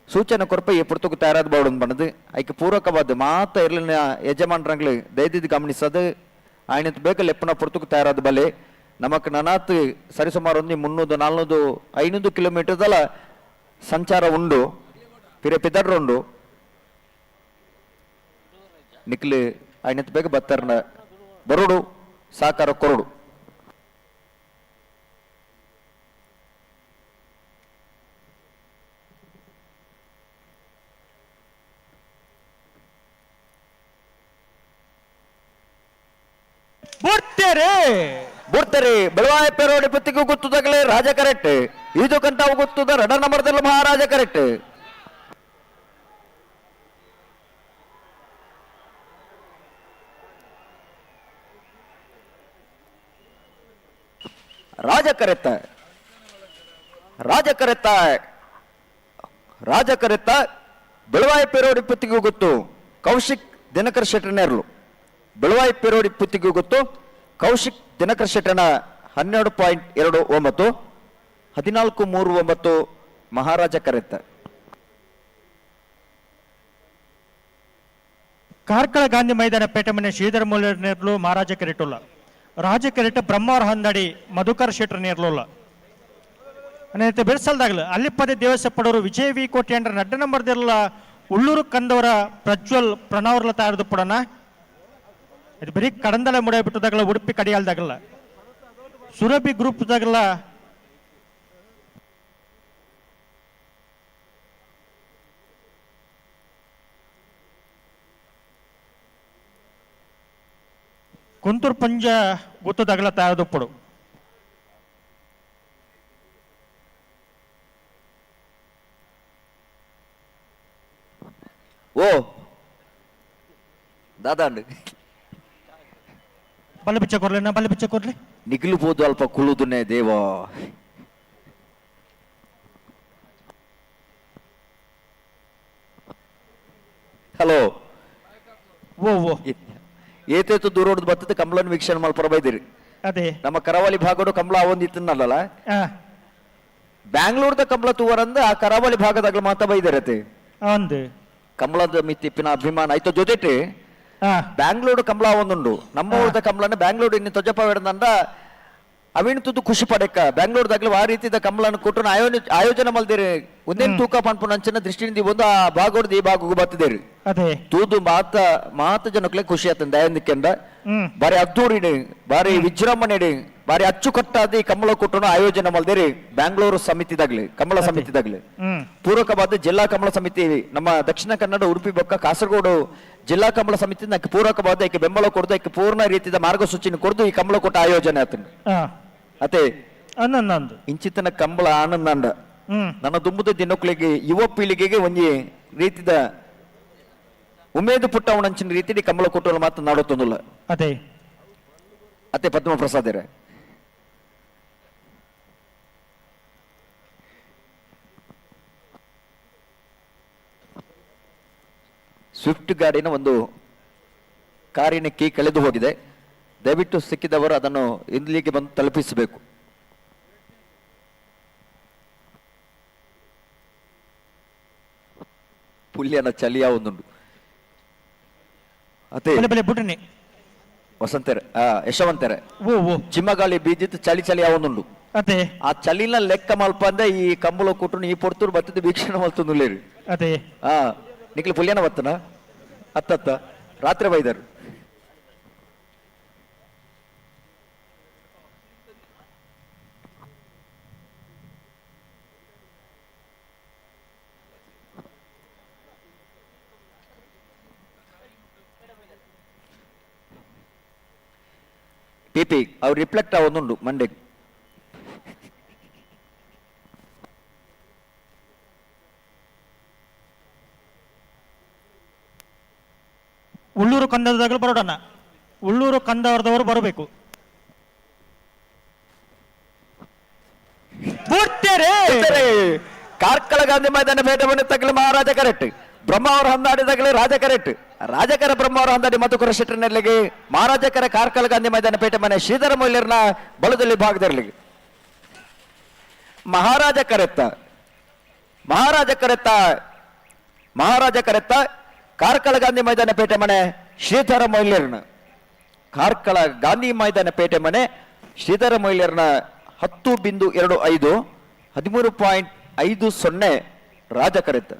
ಸೂಚನೆ ಕೊರಪ ಈ ಪುರ್ತುಗು ತಯಾರಾದ ಬರೋಡು ಪಂಡದು ಐಕೆ ಪೂರಕವಾದ ಮಾತ ಇರ್ಲಿನ ಯಜಮಾನ್ರಂಗ್ಲು ದಯದಿದ್ದು ಗಮನಿಸದು ಆಯ್ನತ್ ಬೇಗ ಲೆಪ್ಪನ ಪುರ್ತುಗು ತಯಾರಾದ ಬಲೆ ನಮಕ್ ನನಾತ್ ಸರಿಸುಮಾರು ಒಂದು 300-400-500 ಕಿಲೋಮೀಟರ್ದಲ ಸಂಚಾರ ಉಂಡು ಪಿರೆ ಪಿದಡ್ರು ಉಂಡು ನಿಕ್ಲಿ ಆಯ್ನತ್ ಬೇಗ ಬತ್ತರ್ನ ಬರೋಡು ಸಾಕಾರ ಕೊರಡು ಬುಡ್ತೇರಿ ಬೆಳವಾಯ ಪೆರೋಡಿ ಪುತ್ತಿಗೂ ಗೊತ್ತುದಾಗಲೇ ರಾಜ ಕರೆಕ್ಟ್ ಇದು ಕಂಟಾವು ಗೊತ್ತುದ ರಡ ನಂಬರ್ದಲ್ಲಿ ಮಹಾರಾಜ ಕರೆಕ್ಟ್ ರಾಜ ಕರೆತ್ತ ಬೆಳವಾಯಿ ಪೆರೋಡಿ ಪುತ್ತಿಗೂ ಗೊತ್ತು ಕೌಶಿಕ್ ದಿನಕರ್ ಶೆಟ್ಟರ್ನೇರ್ಲು ಬೆಳವಾಯಿ ಪೆರೋಡಿ ಪುತ್ತಿಗೂ ಗೊತ್ತು ಕೌಶಿಕ್ ದಿನಕರ್ ಶೆಟ್ಟರ್ನ 12.29 14.39 ಮಹಾರಾಜ ಕರೆತ್ತ ಕಾರ್ಕಳ ಗಾಂಧಿ ಮೈದಾನ ಪೇಟೆ ಮನೆ ಶ್ರೀಧರ ಮೂಲ್ಯರ್ನೇರ್ಲು ಮಹಾರಾಜ ಕೆರೆಟುಲ್ಲ ರಾಜ ಕೆರೆಟ ಬ್ರಹ್ಮವರ ಹಂದಡಿ ಮಧುಕರ್ ಶೆಟ್ಟರ್ ನೇರ್ಲೋಲ್ಲ ಅನ್ನೈತೆ ಬೆಳೆಸಲ್ದಾಗಲ ಅಲ್ಲಿಪ್ಪದೆ ದೇವಸ್ಥ ಪಡೋರು ವಿಜಯ ವಿ ಕೋಟೆ ಅಂಡ್ರ 2 ನಂಬರ್ದೆಲ್ಲ ಉಳ್ಳೂರು ಕಂದವರ ಪ್ರಜ್ವಲ್ ಪ್ರಣವ್ರಲ ತಯಾರದು ಪಡೋಣ ಇದು ಬರೀ ಕಡಂದಲೆ ಮುಡಿಬಿಟ್ಟದಾಗಲ್ಲ ಉಡುಪಿ ಕಡಿಯಾಲ್ದಾಗಲ್ಲ ಸುರಭಿ ಗ್ರೂಪ್ದಾಗಲ್ಲ ಕುಂತೂರು ಪಂಜ ಗೊತ್ತದಾಗಲ್ಲ ತಯಾರದು ಪಡು ಓ ದಾದಾಂಡು ಬಲ್ಲ ಬಿಚ್ಚ ಕೊರ್ಲಿ ನಿಗಿಲುಬೋದು ಅಲ್ಪ ಕುಳುದುನೆ ದೇವ ಹಲೋ ಓ ಏತೇತು ದೂರ ಹೊಡೆದು ಬರ್ತದೆ ಕಂಬಳನ್ನು ವೀಕ್ಷಣೆ ಮಲ್ಪರ ಬೈದಿರಿ ಅದೇ ನಮ್ಮ ಕರಾವಳಿ ಭಾಗಡು ಕಂಬಳ ಅವೊಂದಿತ್ತನ್ನಲ್ಲ ಬ್ಯಾಂಗ್ಳೂರ್ದ ಕಂಬಳ ತೂವರಂದ ಆ ಕರಾವಳಿ ಭಾಗದಾಗ್ಲ ಮಾತ ಬೈದಿರತ್ತೆ ಒಂದು ಕಂಬಳದ ಮಿತ್ತಿಪ್ಪಿನ ಅಭಿಮಾನ ಆಯ್ತು ಜೊತೆಟಿ ಬ್ಯಾಂಗ್ಳೂರು ಕಂಬಳ ಒಂದುಂಡು ನಮ್ಮ ಊರದ ಕಂಬಳನ ಬ್ಯಾಂಗ್ಳೂರು ಇನ್ನು ತೊಜಪ ಹಿಡ್ದಂಡ ಅವಿನ ತುದು ಖುಷಿ ಪಡಕ ಬೆಂಗಳೂರದಾಗ್ಲಿ ಆ ರೀತಿದ ಕಂಬಳನ್ನು ಕೊಟ್ಟು ಆಯೋಜನೆ ಮಲ್ದಿರಿ ಒಂದೇನು ತೂಕ ಪನ್ಪುನ ಅಂಚನ ದೃಷ್ಟಿಯಿಂದ ಒಂದು ಆ ಭಾಗವರ್ದು ಈ ಭಾಗಕ್ಕೆ ಬತ್ತಿದೇರಿ ಅದೇ ತೂದು ಮಾತ ಜನಕ್ಲೆ ಖುಷಿ ಆತಂದ ದಯಂದಿಕ್ಕೆಂಡ ಬಾರಿ ಅದ್ದೂರಿಡಿ ಬಾರಿ ವಿಜೃಂಭಣೆಡಿ ಬಾರಿ ಅಚ್ಚುಕಟ್ಟಾದ ಈ ಕಂಬಳ ಕೊಟ್ಟು ಆಯೋಜನೆ ಮಲ್ದಿರಿ ಬ್ಯಾಂಗ್ಳೂರು ಸಮಿತಿದಾಗ್ಲಿ ಕಂಬಳ ಸಮಿತಿದಾಗ್ಲಿ ಪೂರಕವಾದ ಜಿಲ್ಲಾ ಕಂಬಳ ಸಮಿತಿ ನಮ್ಮ ದಕ್ಷಿಣ ಕನ್ನಡ ಉಡುಪಿ ಬೊಕ್ಕ ಕಾಸರಗೋಡು ಜಿಲ್ಲಾ ಕಂಬಳ ಸಮಿತಿ ನಕ್ಕೆ ಪೂರಕವಾದ ಈಕೆ ಬೆಂಬಲ ಕೊಡ್ದು ಈಕೆ ಪೂರ್ಣ ರೀತಿಯ ಮಾರ್ಗಸೂಚಿನ ಕೊಡ್ದು ಈ ಕಂಬಳ ಕೊಟ್ಟ ಆಯೋಜನೆ ಆತನ ಅತೆ ಅನ್ನೊಂದು ಇಂಚಿತನ ಕಂಬಳ ಆನಂದ ನನ್ನ ದುಂಬುದ ದಿನಕ್ಕಳಿಗೆ ಯುವ ಪೀಳಿಗೆಗೆ ಒಂಜಿ ರೀತಿದ ಉಮೇದು ಪುಟ್ಟವನಂಚಿನ ರೀತಿ ಕಂಬಳ ಕೊಟ್ಟು ಮಾತನಾಡುತ್ತೊಂದಿಲ್ಲ ಅದೇ ಅತೆ ಪದ್ಮ ಪ್ರಸಾದರ ಸ್ವಿಫ್ಟ್ ಗಾಡಿನ ಒಂದು ಕಾರಿನ ಕೀ ಕಳೆದು ಹೋಗಿದೆ. ದಯವಿಟ್ಟು ಸಿಕ್ಕಿದವರು ಅದನ್ನು ಇಲ್ಲಿಗೆ ಬಂದು ತಲುಪಿಸಬೇಕು. ಪುಲ್ಯನ ಚಲಿಯ ಒಂದುಂಡು ಅದೇ ವಸಂತರ ಯಶವಂತರ ಚಿಮ್ಮಗಾಳಿ ಬೀಜಿತ್ತು ಚಳಿ ಚಳಿ ಯಾವೊಂದುಂಡು ಅದೇ ಆ ಚಲಿನ ಲೆಕ್ಕ ಮಲ್ಪ ಅಂದ್ರೆ ಈ ಕಂಬಳ ಕೊಟ್ಟು ಈ ಪೊರ್ತೂರು ಬತ್ತಿದ್ದು ವೀಕ್ಷಣೆ ಮಲ್ತುಂದುಲ್ಲೇರಿ ಅದೇ ನಿಕ್ಲಿ ಪುಲ್ಯನ ಬತ್ತನ ಅತ್ತತ್ತ ರಾತ್ರಿ ಬೈದರು ಪಿಪಿ ಅವ್ರು ರಿಫ್ಲೆಕ್ಟ್ ಆವೊಂದುಂಡು ಮಂಡೆ ಉಳ್ಳೂರು ಕಂದವರದಾಗಲು ಬರೋಡಣ್ಣ ಉಳ್ಳೂರು ಕಂದವರದವರು ಬರಬೇಕು. ಕಾರ್ಕಳ ಗಾಂಧಿ ಮೈದಾನ ಭೇಟ ಬನ್ನಿ ತಗಲಿ ಮಹಾರಾಜ ಕರೆಕ್ಟ್ ಬ್ರಹ್ಮಾವರ ಹಂದಾಡಿದಾಗಲೇ ರಾಜ ಕರೆಕ್ಟ್ ರಾಜಕರ ಬ್ರಹ್ಮಾವರ ಹಂದಾಡಿ ಮತ್ತು ಕುರಶೆಟ್ಟರ್ನಲ್ಲಿಗೆ ಮಹಾರಾಜಕರ ಕಾರ್ಕಳ ಗಾಂಧಿ ಮೈದಾನ ಪೇಟೆ ಮನೆ ಶ್ರೀಧರ ಮೊಯ್ಲರ್ನ ಬಲದಲ್ಲಿ ಭಾಗದಲ್ಲಿ ಮಹಾರಾಜ ಕರೆತ್ತ ಕಾರ್ಕಳ ಗಾಂಧಿ ಮೈದಾನ ಪೇಟೆ ಮನೆ ಶ್ರೀಧರ ಮೊಯ್ಲರ್ನ ಕಾರ್ಕಳ ಗಾಂಧಿ ಮೈದಾನ ಪೇಟೆ ಮನೆ ಶ್ರೀಧರ ಮೊಯ್ಲರ್ನ 10.25 13.50 ರಾಜ ಕರೆತ್ತ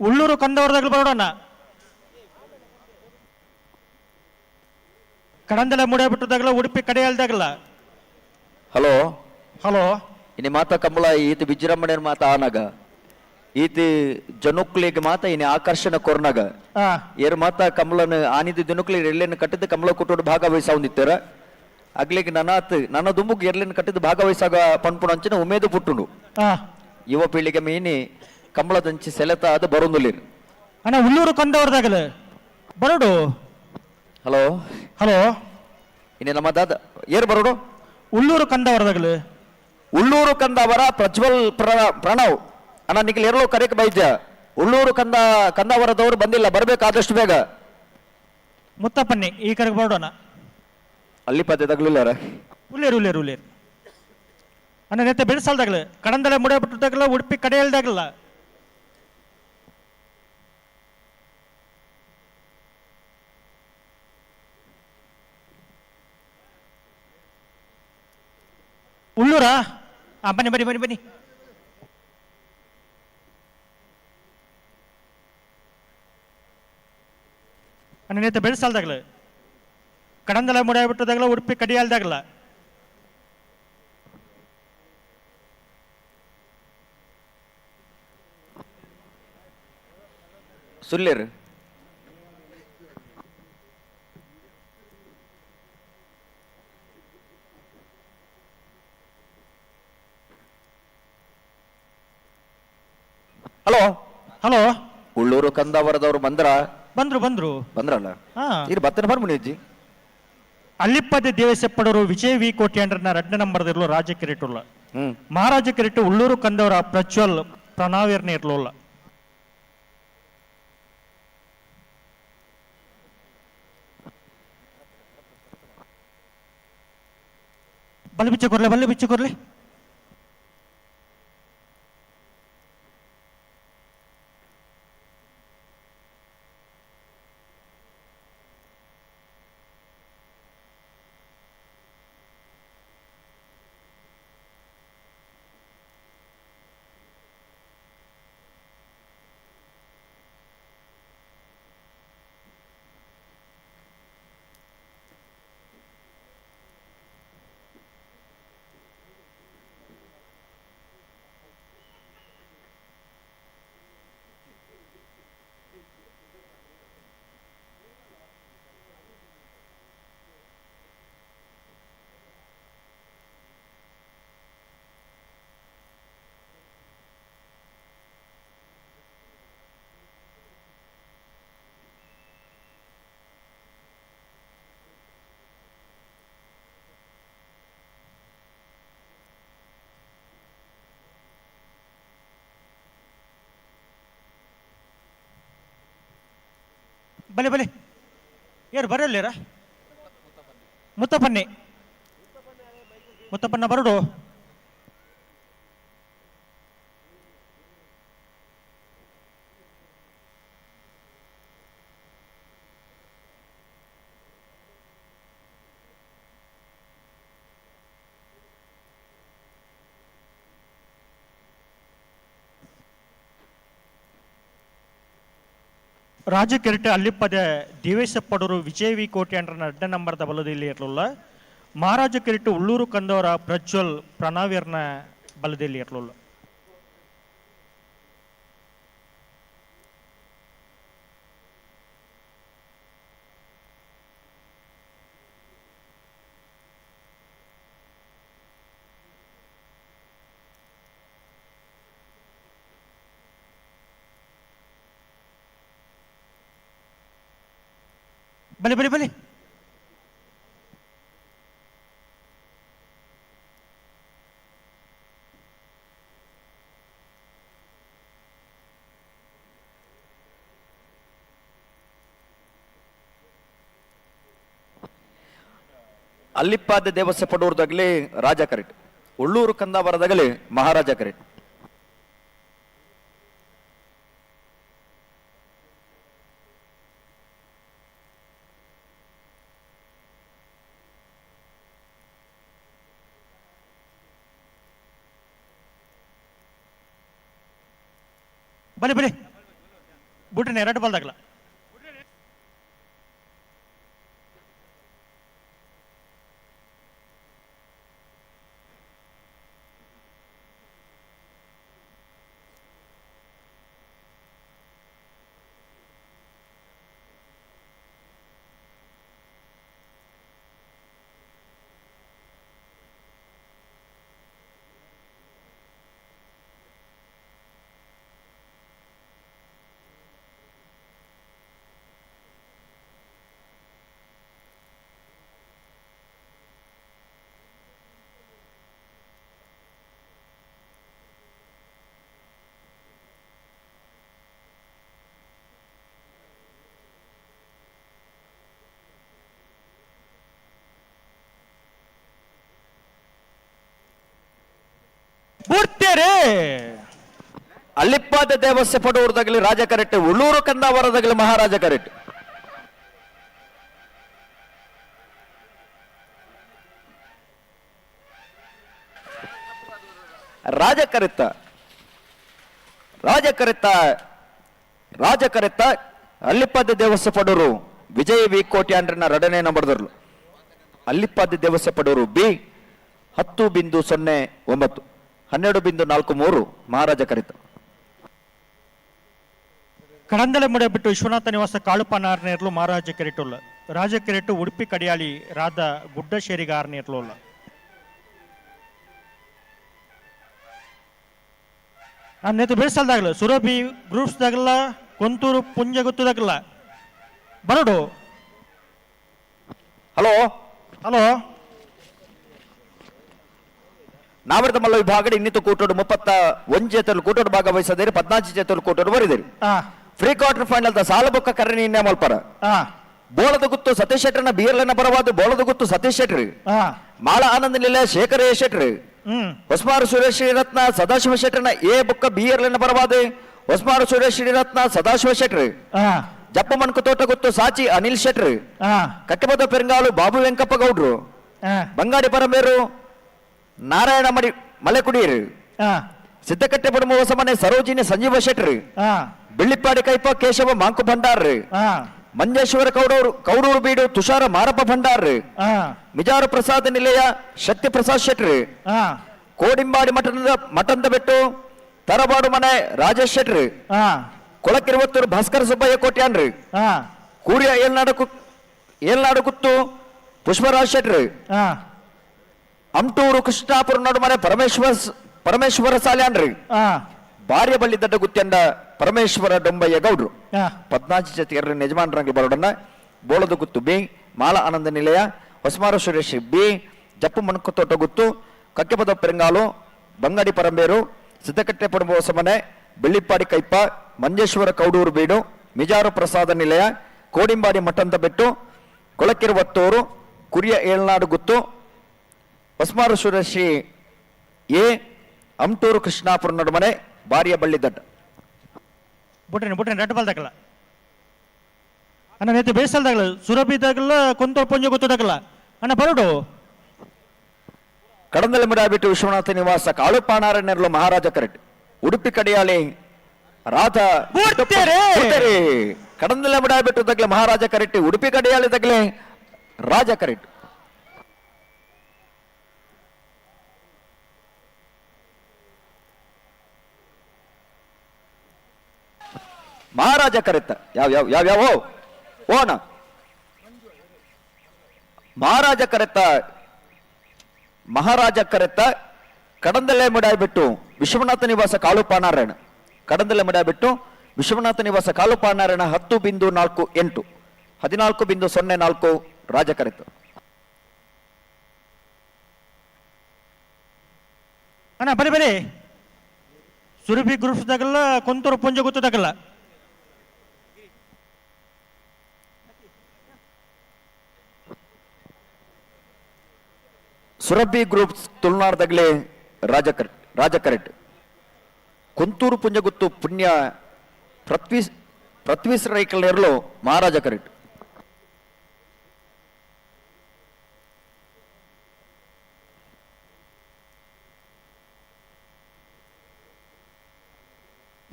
ಉಳ್ಳೂರು ಕಂದವರದಾಗಲು ಬರೋಡಣ್ಣ ಕಡಂದಲ ಮುಡಿಯಬಿಟ್ಟದಾಗಲ ಉಡುಪಿ ಕಡೆಯಲ್ದಾಗಲ್ಲ. ಹಲೋ ಹಲೋ ಇನಿ ಮಾತ ಕಂಬಳ ಈತ ವಿಜೃಂಭಣೆಯ ಮಾತ ಆನಾಗ ಈತಿ ಜನುಕ್ಲಿಗೆ ಮಾತ ಇನಿ ಆಕರ್ಷಣ ಕೊರ್ನಾಗ ಏರ್ ಮಾತ ಕಂಬಳನ ಆನಿದ ಜನುಕ್ಲಿ ಎರ್ಲೆನ ಕಟ್ಟಿದ ಕಂಬಳ ಕೊಟ್ಟು ಭಾಗವಹಿಸಾವಂದಿತ್ತಾರ ಅಗ್ಲಿಗೆ ನನ್ನ ದುಂಬುಗ್ ಎರ್ಲೆನ ಕಟ್ಟಿದ ಭಾಗವಹಿಸಾಗ ಪನ್ಪುಣ ಅಂಚಿನ ಉಮೇದು ಪುಟ್ಟುಂಡು ಯುವ ಪೀಳಿಗೆ ಮೀನಿ ಕಂಬಳದಂಚಿ ಸೆಲೆತ ಅದು ಬರೋದಿಲ್ಲ ಅಣ್ಣ ಉಳ್ಳೂರು ಕಂದವರದಾಗಲ ಬರೋಡು. ಹಲೋ ಹಲೋ ಇನ್ನು ನಮ್ಮ ದಾದ ಏರ್ ಬರೋಡು ಉಳ್ಳೂರು ಕಂದವರದಾಗಲು ಉಳ್ಳೂರು ಕಂದವರ ಪ್ರಜ್ವಲ್ ಪ್ರಣವ್ ಅಣ್ಣ ನಿಖಿಲ್ ಎರಲೋ ಕರೆಕ್ ಬೈದ್ಯ ಉಳ್ಳೂರು ಕಂದಾವರದವರು ಬಂದಿಲ್ಲ ಬರ್ಬೇಕಾದಷ್ಟು ಬೇಗ ಮುತ್ತಪ್ಪನ್ನಿ ಈ ಕರೆಗೆ ಬರೋಣ ಅಲ್ಲಿ ಪದ್ಯದಾಗ್ಲಿಲ್ಲ ಉಳ್ಳೇರು ಅಣ್ಣ ನೆತ್ತೆ ಬೆಳೆಸಲ್ದಾಗಲ ಕಡಂದಲೆ ಮುಡಿಯಬಿಟ್ಟದಾಗಲ್ಲ ಉಡುಪಿ ಕಡೆಯಲ್ದಾಗಲ್ಲ. ಉಳ್ಳೂರಾ ಬನ್ನಿ ಅಣ್ಣ ನೆತ್ತೆ ಬೆಳೆಸಲ್ದಾಗಲ ಕಡಂದಲೆ ಮುಡಿಯಬಿಟ್ಟದಾಗಲ್ಲ ಉಡುಪಿ ಕಡೆಯಲ್ದಾಗಲ್ಲ. ಸುಳ್ಳೇರು ಹಲೋ ಹಲೋ ಉಳ್ಳೂರು ಕಂದಾವರದವರು ಬಂದ್ರಲ್ಲ ಇದು ಬತ್ತನ ಬರ್ಮುನಿಜ್ಜಿ ಅಲ್ಲಿಪ್ಪದೆ ದೇವಸೆಪ್ಪಡರು ವಿಜಯ ವಿ ಕೋಟಿ ಅಂಡ್ರನ 2 ನಂಬರ್ದಿರ್ಲು ರಾಜ ಕಿರೀಟುಲ್ಲ ಮಹಾರಾಜ ಕಿರೀಟ ಉಳ್ಳೂರು ಕಂದವರ ಪ್ರಜ್ವಲ್ ಪ್ರಣಾವಿರ್ನ ಇರ್ಲೋಲ್ಲ. ಬಲ್ಲಿ ಬಿಚ್ಚ ಕೊರ್ಲೆ. ಬಲೆ ಬಲೆ ಯಾರು ಬರಲ್ಲೇರ ಮುತ್ತಪ್ಪನ್ನಿ ಮುತ್ತಪ್ಪನ್ನ ಬರಡು ರಾಜಕೆರೆಟೆ ಅಲ್ಲಿಪ್ಪದೆ ದೇವೇಶಪ್ಪಡೂರು ವಿಜಯ್ ವಿ ಕೋಟೆ ಅಂಡ್ರನ ಅಡ್ಡ ನಂಬರ್ದ ಬಲದಲ್ಲಿ ಇರಲಿಲ್ಲ ಮಹಾರಾಜ ಕೆರೆಟು ಉಳ್ಳೂರು ಕಂದವರ ಪ್ರಜ್ವಲ್ ಪ್ರಣಾವಿಯರ್ನ ಬಲದಲ್ಲಿ ಇರಲಿಲ್ಲ ಬಲೆ ಬಲೆ ಬಲೆ ಅಲ್ಲಿಪ್ಪಾದ ದೇವಸ್ಯ ಪಡೂರ್ದಾಗಲಿ ರಾಜ ಕರೆಟ್, ಉಳ್ಳೂರು ಕಂದಾವರದಾಗಲಿ ಮಹಾರಾಜ ಕರೆಟ್. ಬಲೆ ಬಲೆ ಬಿಟ್ರೆ ಎರಡು ಬಲ್ದಾಗಲ್ಲ ಬಿಡ್ತೇರೆ. ಅಲ್ಲಿಪ್ಪಾದ ದೇವಸ್ಯ ಪಡೂರ್ದಾಗಲಿ ರಾಜ ಕರೆಟ್, ಉಳ್ಳೂರು ಕಂದಾವರದಾಗಲಿ ಮಹಾರಾಜ ಕರೆಟ್. ರಾಜ ಕರೆತ್ತ ಅಲ್ಲಿಪ್ಪಾದ ದೇವಸ್ಯ ಪಡೂರು ವಿಜಯ ವಿ ಕೋಟಿ ಅಂಡ್ರನ ಎರಡನೇ ನಂಬರ್ದರ್ಲು. ಅಲ್ಲಿಪ್ಪಾದ ದೇವಸ್ಯ ಪಡೂರು ಬಿ 10.09 12.43 ಮಹಾರಾಜ ಕರೆತ. ಕಡಂದಲೆ ಮುಡೆ ಬಿಟ್ಟು ವಿಶ್ವನಾಥ ನಿವಾಸ ಕಾಳುಪನಾರ್ನೇರ್ಲು ಮಹಾರಾಜ ಕೆರೆಟುಲ್ಲ ರಾಜ ಕೆರೆಟು ಉಡುಪಿ ಕಡಿಯಾಳಿ ರಾಧ ಗುಡ್ಡಶೇರಿಗೆ ಆರ್ನೇರ್ಲುಲ್ಲ. ನಾನು ನೇತು ಬೆಳೆಸಲ್ದಾಗಲ್ಲ ಸುರಭಿ ಗ್ರೂಪ್ಸ್ದಾಗಲ್ಲ ಕೊಂತೂರು ಪುಂಜ ಗೊತ್ತದಾಗಲ್ಲ ಬರಡು. ಹಲೋ ಹಲೋ ನಾವರ್ತ ಮಲ್ಲ ವಿಭಾಗದ ಇನ್ನಿತು ಕೂಟೋಡು 31 ಜೇತಲು ಕೂಟೋಡು ಭಾಗವಹಿಸದೇರಿ 14 ಜೇತಲು ಕೂಟೋಡು ಬರಿದೇರಿ. ಫ್ರೀ ಕ್ವಾರ್ಟರ್ ಫೈನಲ್ ದ ಸಾಲಬೊಕ್ಕ ಕರಣಿ ಇನ್ನೇ ಮಲ್ಪರ ಬೋಳದ ಗುತ್ತು ಸತೀಶ್ ಶೆಟ್ರನ ಬೀರ್ಲನ ಬರವಾದ ಬೋಳದ ಗುತ್ತು ಸತೀಶ್ ಶೆಟ್ರಿ ಮಾಳ ಆನಂದ ನಿಲಯ ಶೇಖರ ಎ ಶೆಟ್ರಿ ಹೊಸ್ಮಾರು ಸುರೇಶ್ ಶ್ರೀರತ್ನ ಸದಾಶಿವ ಶೆಟ್ರನ ಎ ಬುಕ್ಕ ಬೀರ್ಲನ ಬರವಾದ ಹೊಸ್ಮಾರು ಸುರೇಶ್ ಶ್ರೀರತ್ನ ಸದಾಶಿವ ಶೆಟ್ರಿ ಜಪ್ಪ ಮಣ್ಕು ತೋಟ ಗುತ್ತು ಸಾಚಿ ಅನಿಲ್ ಶೆಟ್ರಿ ಕಟ್ಟೆಬದ ಪೆರಂಗಾಲು ಬಾಬು ವೆಂಕಪ್ಪ ಗೌಡ್ರು ಬಂಗಾಡಿ ಪರಮೇರು ನಾರಾಯಣ ಮಡಿ ಮಲೆಕುಡಿಯರು ಸಿದ್ದಕಟ್ಟೆ ಪಡುವ ಹೊಸ ಮನೆ ಸರೋಜಿನಿ ಸಂಜೀವ ಶೆಟ್ರಿ ಬೆಳ್ಳಿಪ್ಪಾಡಿ ಕೈಪ ಕೇಶವ ಮಾಂಕು ಭಂಡಾರ್ರಿ ಮಂಜೇಶ್ವರ ಕೌಡೂರು ಬೀಡು ತುಷಾರ ಮಾರಪ್ಪ ಭಂಡಾರ್ರಿ ಮಿಜಾರು ಪ್ರಸಾದ ನಿಲಯ ಶಕ್ತಿ ಪ್ರಸಾದ್ ಶೆಟ್ರಿ ಕೋಡಿಂಬಾಡಿ ಮಠದ ಬೆಟ್ಟು ತರಬಾಡು ಮನೆ ರಾಜೇಶ್ ಶೆಟ್ರಿ ಕೊಳಕಿರುವತ್ತೂರು ಭಾಸ್ಕರ ಸುಬ್ಬಯ್ಯ ಕೋಟ್ಯಾನ್ರಿ ಕೂರಿಯ ಏಳ್ನಾಡು ಕುತ್ತು ಪುಷ್ಪರಾಜ್ ಶೆಟ್ರಿ ಅಮ್ಟೂರು ಕೃಷ್ಣಾಪುರ ನಡು ಮನೆ ಪರಮೇಶ್ವರ ಸಾಲ್ಯಾನ್ರಿ ಭಾರ್ಯ ಬಳ್ಳಿ ದಡ್ಡ ಗುತ್ಯಂಡ ಪರಮೇಶ್ವರ ಡೊಂಬಯ್ಯ ಗೌಡ್ರು 14 ಜೊತೆ ಯಜಮಾನರಂಗಿ ಬರೋಡನ್ನ ಬೋಳದ ಗುತ್ತು ಬಿ ಮಾಳ ಆನಂದ ನಿಲಯ ಹೊಸಮಾರ ಸುರೇಶ್ ಬಿ ಜಪ್ಪು ಮಣಕು ತೋಟ ಗುತ್ತು ಕಕ್ಕೆಪದ ಪೆರಂಗಾಲು ಬಂಗಾಡಿ ಪರಂಬೇರು ಸಿದ್ದಕಟ್ಟೆ ಪಡುವ ಹೊಸ ಮನೆ ಬೆಳ್ಳಿಪ್ಪಾಡಿ ಕೈಪ ಮಂಜೇಶ್ವರ ಕೌಡೂರು ಬೀಡು ಮಿಜಾರು ಪ್ರಸಾದ ನಿಲಯ ಕೋಡಿಂಬಾಡಿ ಮಠಂತ ಬೆಟ್ಟು ಕೊಳಕಿರುವತ್ತೂರು ಕುರಿಯ ಏಳ್ನಾಡು ಗುತ್ತು ಹೊಸಮಾರು ಶ್ರೀ ಎ ಅಮ್ಟೂರು ಕೃಷ್ಣಾಪುರ ನಡುಮನೆ ಬಾರಿಯ ಬಳ್ಳಿ ದಡ್ಡ ಬುಟ್ರೆ ರೆಡ್ ಬಾಲ್ ತಗಲ ಅಣ್ಣ ನೇತಿ ಬೇಸಲ್ ತಗಲ ಸುರಭಿ ತಗಲ ಕೊಂತ ಪೊಂಜ ಗೊತ್ತು ತಗಲ ಅಣ್ಣ ಬರಡು ಕಡಂದಲೆ ಮುಡಾಬಿಟ್ಟು ವಿಶ್ವನಾಥ ನಿವಾಸ ಕಾಳುಪಾಣಾರಣ್ಯರ್ಲು ಮಹಾರಾಜ ಕರೆಟ್ ಉಡುಪಿ ಕಡಿಯಾಳಿ ರಾಧ ಕಡಂದಲೆ ಮುಡಾಬಿಟ್ಟು ತಗಲೆ ಮಹಾರಾಜ ಕರೆಟ್ಟಿ ಉಡುಪಿ ಕಡಿಯಾಳಿ ತಗಲೆ ರಾಜ ಕರೆಟ್ ಮಹಾರಾಜ ಕರೆತ್ತ ಯಾವ ಓನ ಮಹಾರಾಜ ಕರೆತ್ತ ಕಡಂದಲೆ ಮುಡಾಯ್ಬಿಟ್ಟು ವಿಶ್ವನಾಥ ನಿವಾಸ ಕಾಳುಪಾನಾರಾಯಣ ಕಡಂದಲೆ ಮುಡಾಯ್ಬಿಟ್ಟು ವಿಶ್ವನಾಥ ನಿವಾಸ ಕಾಳುಪಾನಾರಾಯಣ 10.48 14.04 ರಾಜ ಕರೆತ್ತ ಅಣ್ಣ ಬರೀ ಸುರಭಿ ಗ್ರೂಪ್ಸ್ ತಗಲ್ಲ ಕೊಂತೂರು ಪುಂಜ ಗೊತ್ತು ತಗಲ್ಲ ಸುರಭಿ ಗ್ರೂಪ್ಸ್ ತುಳುನಾಡದಾಗಲೇ ರಾಜ ಕರೆಟ್ ಕೊಂತೂರು ಪುಂಜಗುತ್ತು ಪುಣ್ಯ ಪೃಥ್ವೀಸ್ ರೈಕಲ್ನೇರ್ಲು ಮಹಾರಾಜ ಕರೆಟ್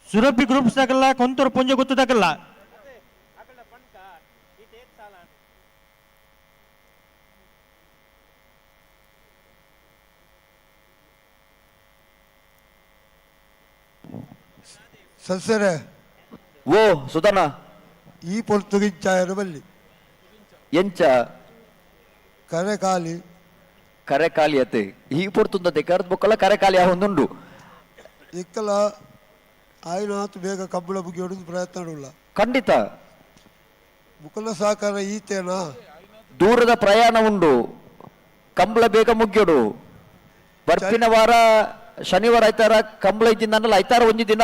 ಸುರಭಿ ಗ್ರೂಪ್ಸ್ ತಗಲ್ಲ ಕೊಂತೂರು ಪುಂಜ ಗೊತ್ತು ತಗಲ್ಲ ಸಲ್ಸರೆ ಓ ಸುಧನ ಈ ಪೊರ್ತುಗಿಂಚಾಯರು ಬಲ್ಲಿ ಎಂಚ ಕರೆ ಅತ್ತೆ ಈ ಪೊರ್ತುಂದತೆ ಕರೆದ ಬುಕ್ಕಲ್ಲ ಕರೆಕಾಲಿ ಹೊಂದುಂಡು ಇಕ್ಕಲ ಆಯ್ನಾತು ಬೇಗ ಕಬ್ಬಳ ಬುಗಿ ಹೊಡೆದು ಪ್ರಯತ್ನ ಖಂಡಿತ ಬುಕ್ಕಲ ಸಹಕಾರ ಈತೇನಾ ದೂರದ ಪ್ರಯಾಣ ಉಂಡು ಕಂಬಳ ಬೇಗ ಮುಗ್ಯೋಡು ಬರ್ಪಿನ ವಾರ ಶನಿವಾರ ಐತಾರ ಕಂಬಳ ಇದ್ದಿದ್ದಲ್ಲ ಐತಾರ ಒಂಜಿ ದಿನ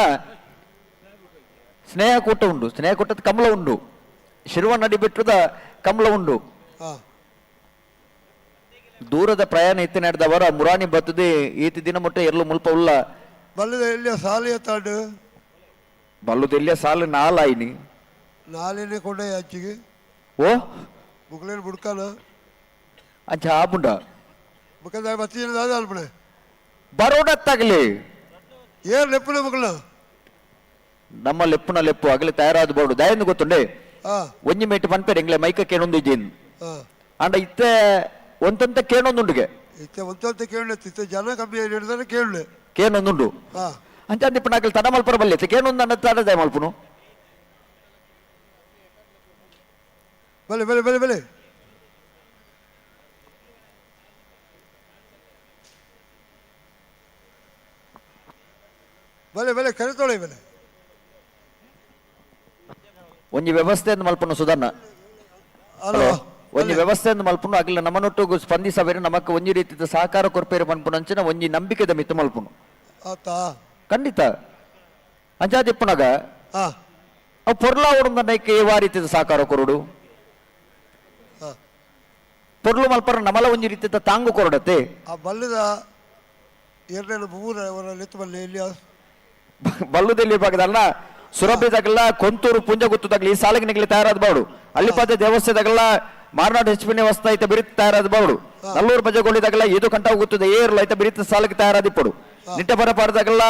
ಸ್ನೇಹಕೂಟ ಉಂಡು ಸ್ನೇಹಕೂಟದ ಕಂಬಳ ಉಂಡು ಶಿರುವ ನಡಿ ಬಿಟ್ಟದ ಕಂಬಳ ಉಂಡು ದೂರದ ಪ್ರಯಾಣ ಇತ್ತು ನಡೆದವರ ಮುರಾಣಿ ಬತ್ತದೆ ಈತಿ ದಿನ ಮುಟ್ಟ ಎರಲು ಮುಲ್ಪ ಉಲ್ಲ ಬಲ್ಲದ ಎಲ್ಲಿಯ ಸಾಲಿ ಎತ್ತಾಡು ಬಲ್ಲುದು ಎಲ್ಲಿಯ ಸಾಲು ನಾಲಾಯಿನಿ ನಾಲೇನೆ ಕೊಂಡ ಅಚ್ಚಿಗೆ ಓ ಬುಕ್ಲೇನು ಬುಡ್ಕಾನ ಅಂಚ ಆಬುಂಡ ಬುಕ್ಕದ ಬತ್ತಿನ ಅಲ್ಪಣೆ ಬರೋಡತ್ತಾಗಲಿ ಏನ್ ಲೆಪ್ಪನ ಮಕ್ಕಳ ನಮ್ಮ ಲೆಪ್ಪು ಆಗಲಿ ತಯಾರಾದ ಬೋಡು ದಯಂದು ಗೊತ್ತುಂಡೆ ಒಂಜಿ ಮೇಟ್ ಪನ್ಪೇರು ಎಂಗ್ಲೆ ಮೈಕ ಕೇಳೊಂದು ಇದ್ದೀನಿ ಅಂಡ ಇತ್ತೆ ಒಂತಂತ ಕೇಳೊಂದುಂಡುಗೆ ಇತ್ತೆ ಒಂತಂತ ಕೇಳತ್ತೆ ಜನ ಕಮ್ಮಿ ಹಿಡಿದ್ರೆ ಕೇಳಲೆ ಕೇಳೊಂದುಂಡು ಅಂಚ ಅಂದಿಪ್ಪನ ಆಗಲಿ ತಡ ಮಲ್ಪರ ಬಲ್ಲೆ ಕೇಳೊಂದು ಅನ್ನ ತಡ ದಯ ಮಲ್ಪನು ಬಲೆ ಬಲೆ ಬಲೆ ಬಲೆ ಬಲೆ ಬಲೆ ಕರೆತೋಳೆ ಬಲೆ ಒಂಜಿ ವ್ಯವಸ್ಥೆಯನ್ನು ಮಲ್ಪನು ಸುಧರ್ಣ ಒಂಜಿ ವ್ಯವಸ್ಥೆಯನ್ನು ಮಲ್ಪನು ಆಗಲಿಲ್ಲ ನಮ್ಮನೊಟ್ಟು ಸ್ಪಂದಿಸಬೇರೆ ನಮಕ್ ಒಂಜಿ ರೀತಿಯ ಸಹಕಾರ ಕೊರ್ಪೇರು ಪನ್ಪುನ ಅಂಚಿನ ಒಂಜಿ ನಂಬಿಕೆದ ಮಿತ್ತು ಮಲ್ಪನು ಖಂಡಿತ ಅಂಚಾದಿಪ್ಪುನಗ ಅವು ಪೊರ್ಲ ಓಡುಂದ ನೈಕೆ ಯಾವ ರೀತಿಯ ಸಹಕಾರ ಕೊರುಡು ಪೊರ್ಲು ಮಲ್ಪರ ನಮಲ ಒಂಜಿ ರೀತಿಯ ತಾಂಗು ಕೊರಡತೆ ಆ ಬಲ್ಲದ ಎರಡನೇ ಮೂರ ಲೆತ್ತು ಬಲ್ಲೆ ಎಲ್ಲಿ ಬಲ್ಲುದಲ್ಲಿ ಭಾಗದಲ್ಲ ಸುರಭಿದಾಗಲ್ಲ ಕೊಂತೂರು ಪುಂಜಗುತ್ತದಾಗಲಿ ಈ ಸಾಲಿಗೆ ನಿಗಲಿ ತಯಾರಾದ ಬಾಡು ಅಲ್ಲಿಪಾದ ದೇವಸ್ಥಾನದಾಗಲ್ಲ ಮಾರ್ನಾಡು ಹೆಚ್ಚಿನ ವಸ್ತ ಐತೆ ಬಿರಿತ ತಯಾರಾದ ಬಾಡು ನಲ್ಲೂರು ಬಜೆಗೊಳಿದಾಗಲ್ಲ ಇದು ಕಂಟ ಹೋಗುತ್ತದೆ ಏರ್ಲು ಐತೆ ಬಿರಿತ ಸಾಲಿಗೆ ತಯಾರಾದಿಪ್ಪಡು ನಿಟ್ಟಪರ ಪಾಡದಾಗಲ್ಲ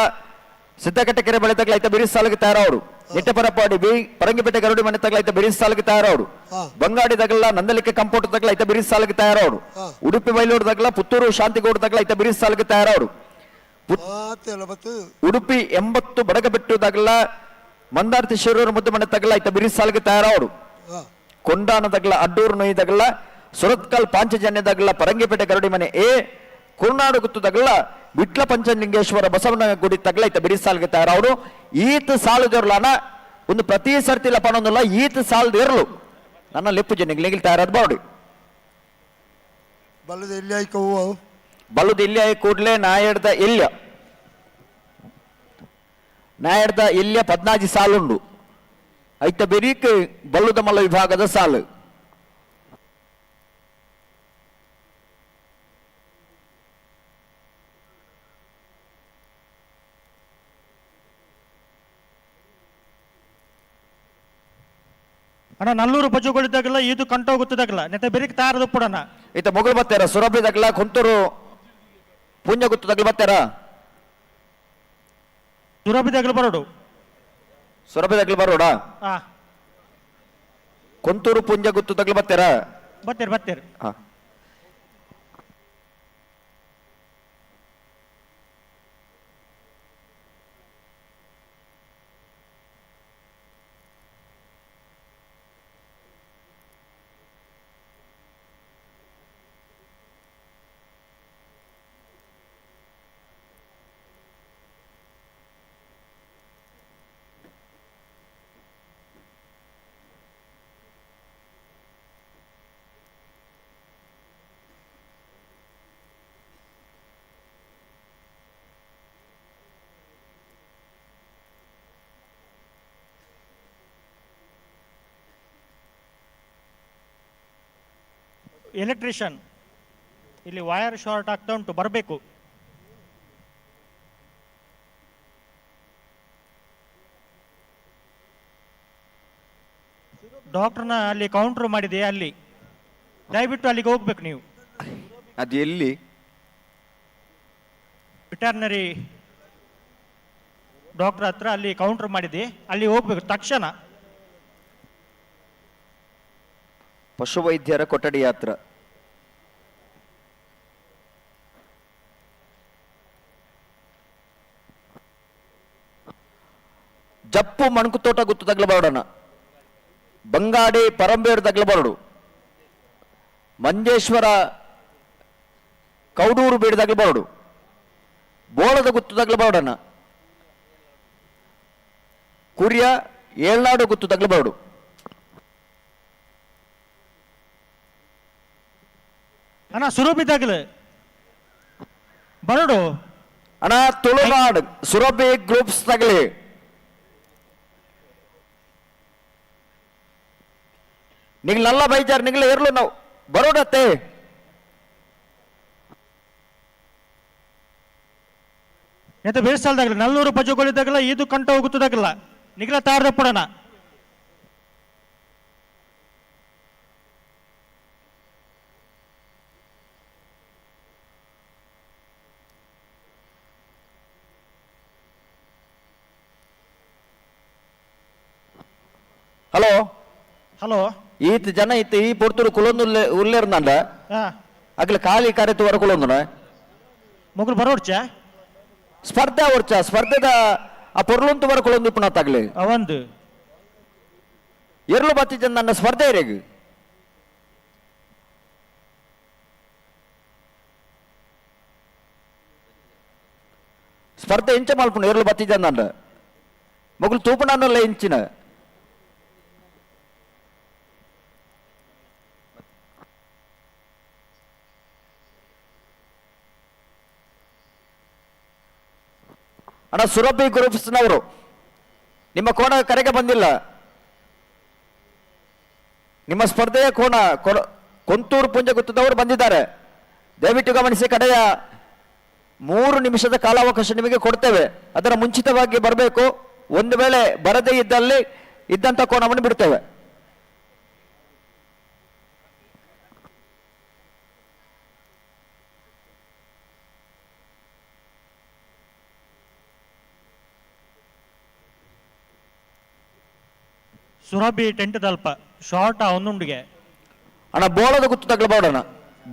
ಸಿದ್ದಕಟ್ಟೆ ಕೆರೆ ಬೆಳೆದಾಗಲ ಐತೆ ಬಿರಿತ ಸಾಲಿಗೆ ತಯಾರವರು ನಿಟ್ಟಪರ ಪಾಡಿ ಪರಂಗಿಪೇಟೆ ಗರುಡಿ ಮನೆ ತಗಲ ಐತೆ ಬಿರಿತ ಸಾಲಿಗೆ ತಯಾರವರು ಬಂಗಾಡಿದಾಗಲ್ಲ ನಂದಲಿಕೆ ಕಂಪೌಂಡ್ ತಗಲ ಐತೆ ಬಿರಿತ ಸಾಲಿಗೆ ತಯಾರವರು ಉಡುಪಿ ಬೈಲೂರದಾಗಲ್ಲ ಪುತ್ತೂರು ಶಾಂತಿಗೌಡದಾಗಲ ಐತೆ ಬಿರಿತ ಸಾಲಿಗೆ ತಯಾರವರು ಉಡುಪಿ 80 ಬಡಗಬೆಟ್ಟುದಾಗಲ್ಲ ಮಂದಾರ್ತಿ ಶಿರೂರು ಮುದ್ದು ಮನೆ ತಗಲ ಐತ ಬಿರಿಸ್ ಸಾಲಿಗೆ ತಯಾರವರು ಕೊಂಡಾನದಾಗಲ ಅಡ್ಡೂರು ನೊಯ್ದಾಗಲ್ಲ ಸುರತ್ಕಲ್ ಪಾಂಚಜನ್ಯದಾಗಲ್ಲ ಪರಂಗಿಪೇಟೆ ಗರುಡಿ ಮನೆ ಕುರುನಾಡು ಗುತ್ತದಾಗಲ್ಲ ವಿಟ್ಲ ಪಂಚಲಿಂಗೇಶ್ವರ ಬಸವನ ಗುಡಿ ತಗಲ ಐತ ಬಿರಿಸ್ ಸಾಲಿಗೆ ತಯಾರವರು ಈತ ಸಾಲದಿರಲಾನ ಒಂದು ಪ್ರತಿ ಸರ್ತಿ ಲಪನೊಂದಲ್ಲ ಈತ ಸಾಲದಿರಲು ನನ್ನ ಲೆಪ್ಪು ಜನಿಗೆ ತಯಾರಾದ ಬಾಡಿ ಬಲ್ಲದ ಎಲ್ಲಿ ಆಯ್ಕವು ಬಲ್ಲುದು ಇಲ್ಲಿ ಆಯ್ ಕೂಡ್ಲೆ ನಾಯಡ್ದ ಇಲ್ಯ 14 ಸಾಲುಂಡು ಐತ ಬೆರೀಕ್ ಬಲ್ಲುದ ಮಲ್ಲ ವಿಭಾಗದ ಸಾಲು. ಅಣ್ಣ ನಲ್ಲೂರು ಬಜುಗಳಿದ್ದಾಗಲ್ಲ ಇದು ಕಂಟೋಗುತ್ತದಾಗಲ್ಲ ನೆತ್ತ ಬೆರಿಕ್ ತಾರದು ಪುಡಣ ಈತ ಮೊಗಲು ಬತ್ತಾರ ಸುರಭಿದಾಗಲ ಕುಂತೂರು ಪುಂಜ ಗುತ್ತದಾಗಲ ಬತ್ತಾರ ಸುರಭಿದಾಗಲು ಬರೋಡು ಸುರಭಿದಾಗಲ ಬರೋಡ ಹಾ ಕುಂತೂರು ಪುಂಜ ಗುತ್ತದಾಗಲ ಬತ್ತಾರ ಬತ್ತೇರಿ ಹಾ. ಎಲೆಕ್ಟ್ರಿಷಿಯನ್ ಇಲ್ಲಿ ವೈರ್ ಶಾರ್ಟ್ ಆಗ್ತಾ ಉಂಟು ಬರಬೇಕು. ಡಾಕ್ಟರ್ನ ಅಲ್ಲಿ ಕೌಂಟರ್ ಮಾಡಿದೆ, ಅಲ್ಲಿ ದಯವಿಟ್ಟು ಅಲ್ಲಿಗೆ ಹೋಗ್ಬೇಕು ನೀವು. ಅದು ಎಲ್ಲಿ? ವೆಟರ್ನರಿ ಡಾಕ್ಟರ್ ಹತ್ರ ಅಲ್ಲಿ ಕೌಂಟರ್ ಮಾಡಿದೆ, ಅಲ್ಲಿ ಹೋಗ್ಬೇಕು ತಕ್ಷಣ. ಪಶುವೈದ್ಯರ ಕೊಠಡಿ ಹತ್ರ. ಜಪ್ಪು ಮಣಕು ತೋಟ ಗುತ್ತು ತಗ್ಲಬಾರಡನ, ಬಂಗಾಡಿ ಪರಂಬೇರು ತಗ್ಲಬಾರಡು, ಮಂಜೇಶ್ವರ ಕೌಡೂರು ಬೇಡಿ ತಗ್ಲಬಾರಡು, ಬೋಳದ ಗುತ್ತು ತಗ್ಲಬಾರಡನ, ಕುರಿಯ ಏಳ್ನಾಡು ಗುತ್ತು ತಗ್ಲಬಾರಡು. ಅಣ್ಣ ಸುರಭಿದಾಗಲು ಬರಡು ಅಣ್ಣ ತುಳುನಾಡು ಸುರಭಿ ಗ್ರೂಪ್ಸ್ ತಗಲಿ. ನಿಗ್ಲೆಲ್ಲ ಬೈಜಾರ್ ನಿಗ್ಲೆ ಇರ್ಲು ನಾವು ಬರೋಡತ್ತೆ. ಎಂತ ಬೇಸಲ್ದಾಗಲ್ಲ ನಲ್ಲೂರು ಪಜುಗಳಿದ್ದಾಗಲ್ಲ ಇದು ಕಂಟ ಹೋಗುತ್ತದಾಗಲ್ಲ ನಿಗ್ಲ ತಾರ್ದ ಪಡಣ. ಹಲೋ ಹಲೋ ಈತ್ ಜನ ಇತ್ತು ಈ ಪೊರ್ತೂರು ಕುಲೊಂದು ಉಲ್ಲೇರ್ನಂಡ ಹಾ ಅಗ್ಲ ಖಾಲಿ ಕಾರ್ಯತ್ತು ವರ ಕುಲೊಂದುನ ಮುಗ್ಲು ಬರೋಡ್ಚ ಸ್ಪರ್ಧೆ ಅವರ್ಚ ಸ್ಪರ್ಧೆದ ಆ ಪೊರ್ಲೊಂದು ವರ ಕುಲೊಂದು ಇಪ್ಪುನ ತಗ್ಲಿ ಅವಂದು ಎರ್ಲು ಬತ್ತಿದ್ದ ನನ್ನ ಸ್ಪರ್ಧೆ ಇರೇಗು ಸ್ಪರ್ಧೆ ಇಂಚ ಮಲ್ಪುಣ ಎರ್ಲು ಬತ್ತಿದ್ದ ನಂಡ ಮಗುಲು ತೂಪುಣಲ್ಲ ಇಂಚಿನ ಅಣ್ಣ ಸುರಭಿ ಗ್ರೂಪ್ಸ್ನವರು ನಿಮ್ಮ ಕೋಣ ಕರೆಗೆ ಬಂದಿಲ್ಲ. ನಿಮ್ಮ ಸ್ಪರ್ಧೆಯ ಕೋಣ ಕೊಂತೂರು ಪುಂಜ ಗುತ್ತದವರು ಬಂದಿದ್ದಾರೆ. ದಯವಿಟ್ಟು ಗಮನಿಸಿ, ಕಡೆಯ 3 ನಿಮಿಷದ ಕಾಲಾವಕಾಶ ನಿಮಗೆ ಕೊಡ್ತೇವೆ. ಅದರ ಮುಂಚಿತವಾಗಿ ಬರಬೇಕು. ಒಂದು ವೇಳೆ ಬರದೇ ಇದ್ದಲ್ಲಿ ಇದ್ದಂಥ ಕೋಣವನ್ನು ಬಿಡ್ತೇವೆ. ಸುರಭಿ ಟೆಂಟ್ ದಲ್ಪ ಶಾರ್ಟ್ ಒಂದುಂಡಿಗೆ ಅಣ್ಣ ಬೋಳದ ಗುತ್ತು ತಗಲಬೋಡಣ,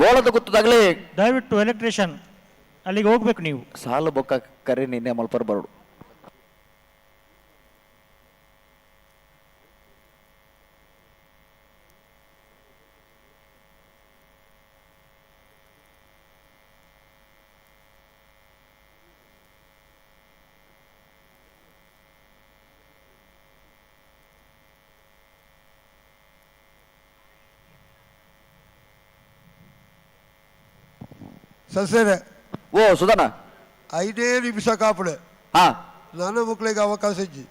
ಬೋಳದ ಗುತ್ತು ತಗಲಿ. ದಯವಿಟ್ಟು ಎಲೆಕ್ಟ್ರಿಷಿಯನ್ ಅಲ್ಲಿಗೆ ಹೋಗ್ಬೇಕು ನೀವು. ಸಾಲು ಬೊಕ್ಕ ಕರೆ ನಿನ್ನೆ ಮಲ್ಪರ್ ಬರೋಡು. ಸಸ್ಯರೇ ಓ ಸುಧಾನ 5 ನಿಮಿಷ ಕಾಪುಡೆ ಹಾ ನನ್ನ ಮಕ್ಕಳಿಗೆ ಅವಕಾಶ ಇಜ್ಜಿ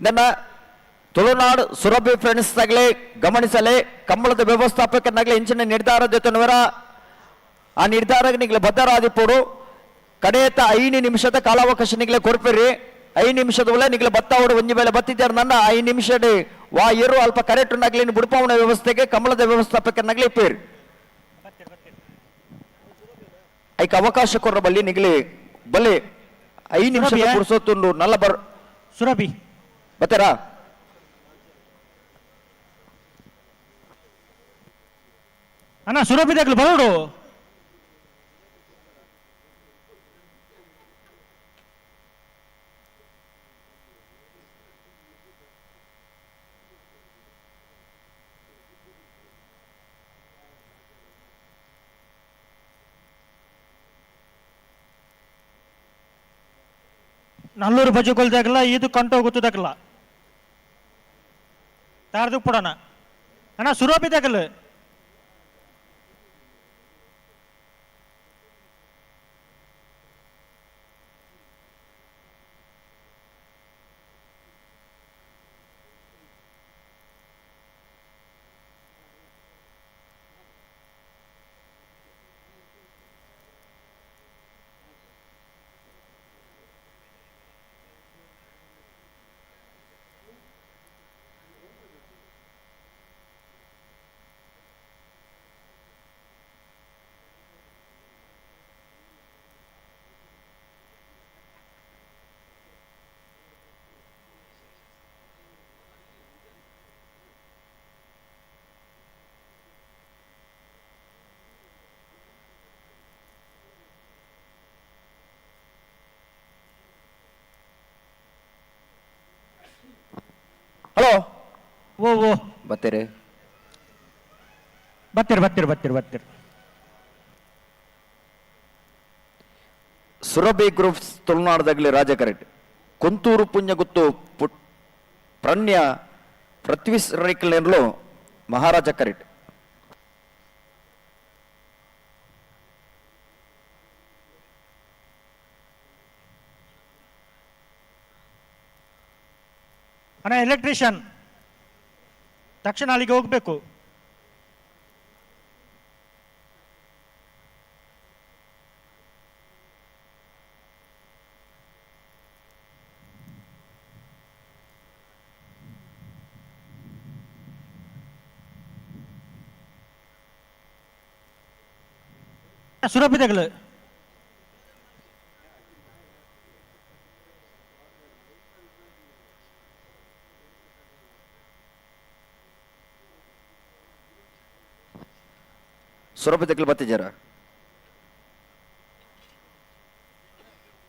ನನ್ನ ತುಳುನಾಡು ಸುರಭಿ ಫ್ರೆಂಡ್ಸ್ ತಗಲಿ ಗಮನಿಸಲಿ ಕಂಬಳದ ವ್ಯವಸ್ಥಾಪಕನಾಗಲಿ ಇಂಚಿನ ನಿರ್ಧಾರ ಜೊತೆನವರ ಆ ನಿರ್ಧಾರ ನಿಗ್ಲೆ ಬದ್ಧರಾದಿಪ್ಪೋಡು ಕಡೆಯತ್ತ 5 ನಿಮಿಷದ ಕಾಲಾವಕಾಶ ನಿಗ್ಲೆ ಕೊಡ್ಪಿರಿ 5 ನಿಮಿಷದ ಒಲೆ ನಿಗ್ಲೆ ಬತ್ತಾವಡು ಒಂಜಿ ಬೇಲೆ ಬತ್ತಿದ್ದಾರೆ ನನ್ನ 5 ನಿಮಿಷ ವಾ ಇರು ಅಲ್ಪ ಕರೆಕ್ಟ್ ನಾಗ್ಲಿ ಬುಡ್ಪಾವಣ ವ್ಯವಸ್ಥೆಗೆ ಕಂಬಳದ ವ್ಯವಸ್ಥಾಪಕನಾಗ್ಲಿ ಇಪ್ಪಿರಿ ಐಕ್ ಅವಕಾಶ ಕೊಡ್ರ ಬಲ್ಲಿ ನಿಗ್ಲಿ ಬಲ್ಲಿ 5 ನಿಮಿಷ ಪುರ್ಸೊತ್ತುಂಡು ನಲ್ಲ ಬರ್ ಸುರಭಿ ಬತ್ತಾರಾ ಅಣ್ಣ ಸುರಭಿ దగ్గర ಬರೋಡು నల్లూరు బజ్జుకోల దగ్గర ఈదు కంటో గుర్తు దగ్గర తారదు పొడన అన్న సురభి దగ్గర ಹಲೋ ಓ ಓ ಬತ್ತೀರಿ ಬತ್ತೀರಿ ಸುರಭಿ ಗ್ರೂಪ್ಸ್ ತುಳುನಾಡದಾಗಲಿ ರಾಜ ಕರೆಕ್ಟ್ ಕೊಂತೂರು ಪುಣ್ಯಗುತ್ತು ಪ್ರಣ್ಯ ಪೃಥ್ವಿಸ್ರೈಕಲ್ನೆರ್ಲು ಮಹಾರಾಜ ಕರೆಕ್ಟ್ ಅಣ್ಣ ಎಲೆಕ್ಟ್ರಿಷಿಯನ್ ತಕ್ಷಣ ಅಲ್ಲಿಗೆ ಹೋಗ್ಬೇಕು ಸುರಭಿ దగ్గర ಸುರಭಿ దగ్గర ಬತ್ತಿದ್ದಾರ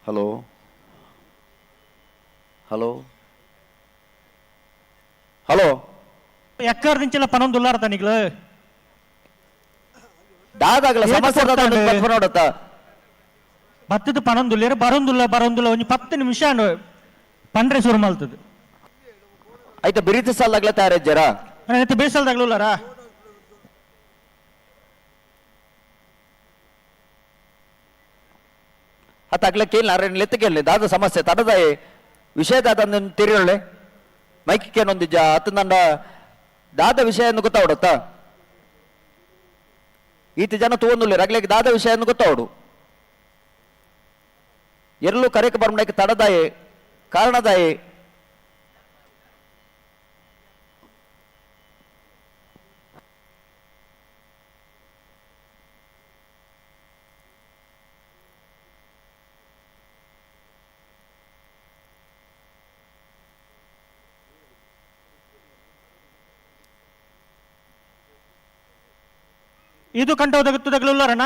ಹಲೋ ಹಲೋ ಹಲೋ ఎక్కడి నుంచి పనందుల్లారు తనికులు దాదాగల సమస్య ನೋಡತ್ತ ಬತ್ತದ ಪನೊಂದುಲ್ಲೇರು ಬರೊಂದುಲ್ಲ ಒಂಜಿ 10 ನಿಮಿಷ ಪಂಡ್ರೆ ಶುರು ಮಲ್ತದ ಆಯ್ತಾ ಬಿರಿತ ಸಾಲಾಗ್ಲ ತಯಾರಿದ್ದಾರ ಎತ್ತ ಬೇಸಲ್ದಾಗ್ಲುಲ್ಲಾರ ಅತ್ತಾಗ್ಲ ಕೇಳಿ ನಾರಾಯಣ ಲೆತ್ತ ಕೇಳಿ ದಾದ ಸಮಸ್ಯೆ ತಡದ ವಿಷಯ ದಾದ ತಿರಿಯೊಳ್ಳೆ ಮೈಕೇನೊಂದಿಜ್ಜ ಅತ್ತ ನಂಡ ದಾದ ವಿಷಯ ಗೊತ್ತಾವಡತ್ತ ಈತ ಜನ ತಗೊಂಡುಲ್ಲ ರಗ್ಲಿಕ್ಕೆ ದಾದ ವಿಷಯ ಗೊತ್ತಾವಡು ಎಲ್ಲೂ ಕರೆಗೆ ಬರ್ಮಡಕ್ಕೆ ತಡದಾಯೆ ಕಾರಣದಾಯೆ ಇದು ಕಂಟ ಹೋಗುತ್ತದಾಗಲುಲ್ಲಾರಣ್ಣ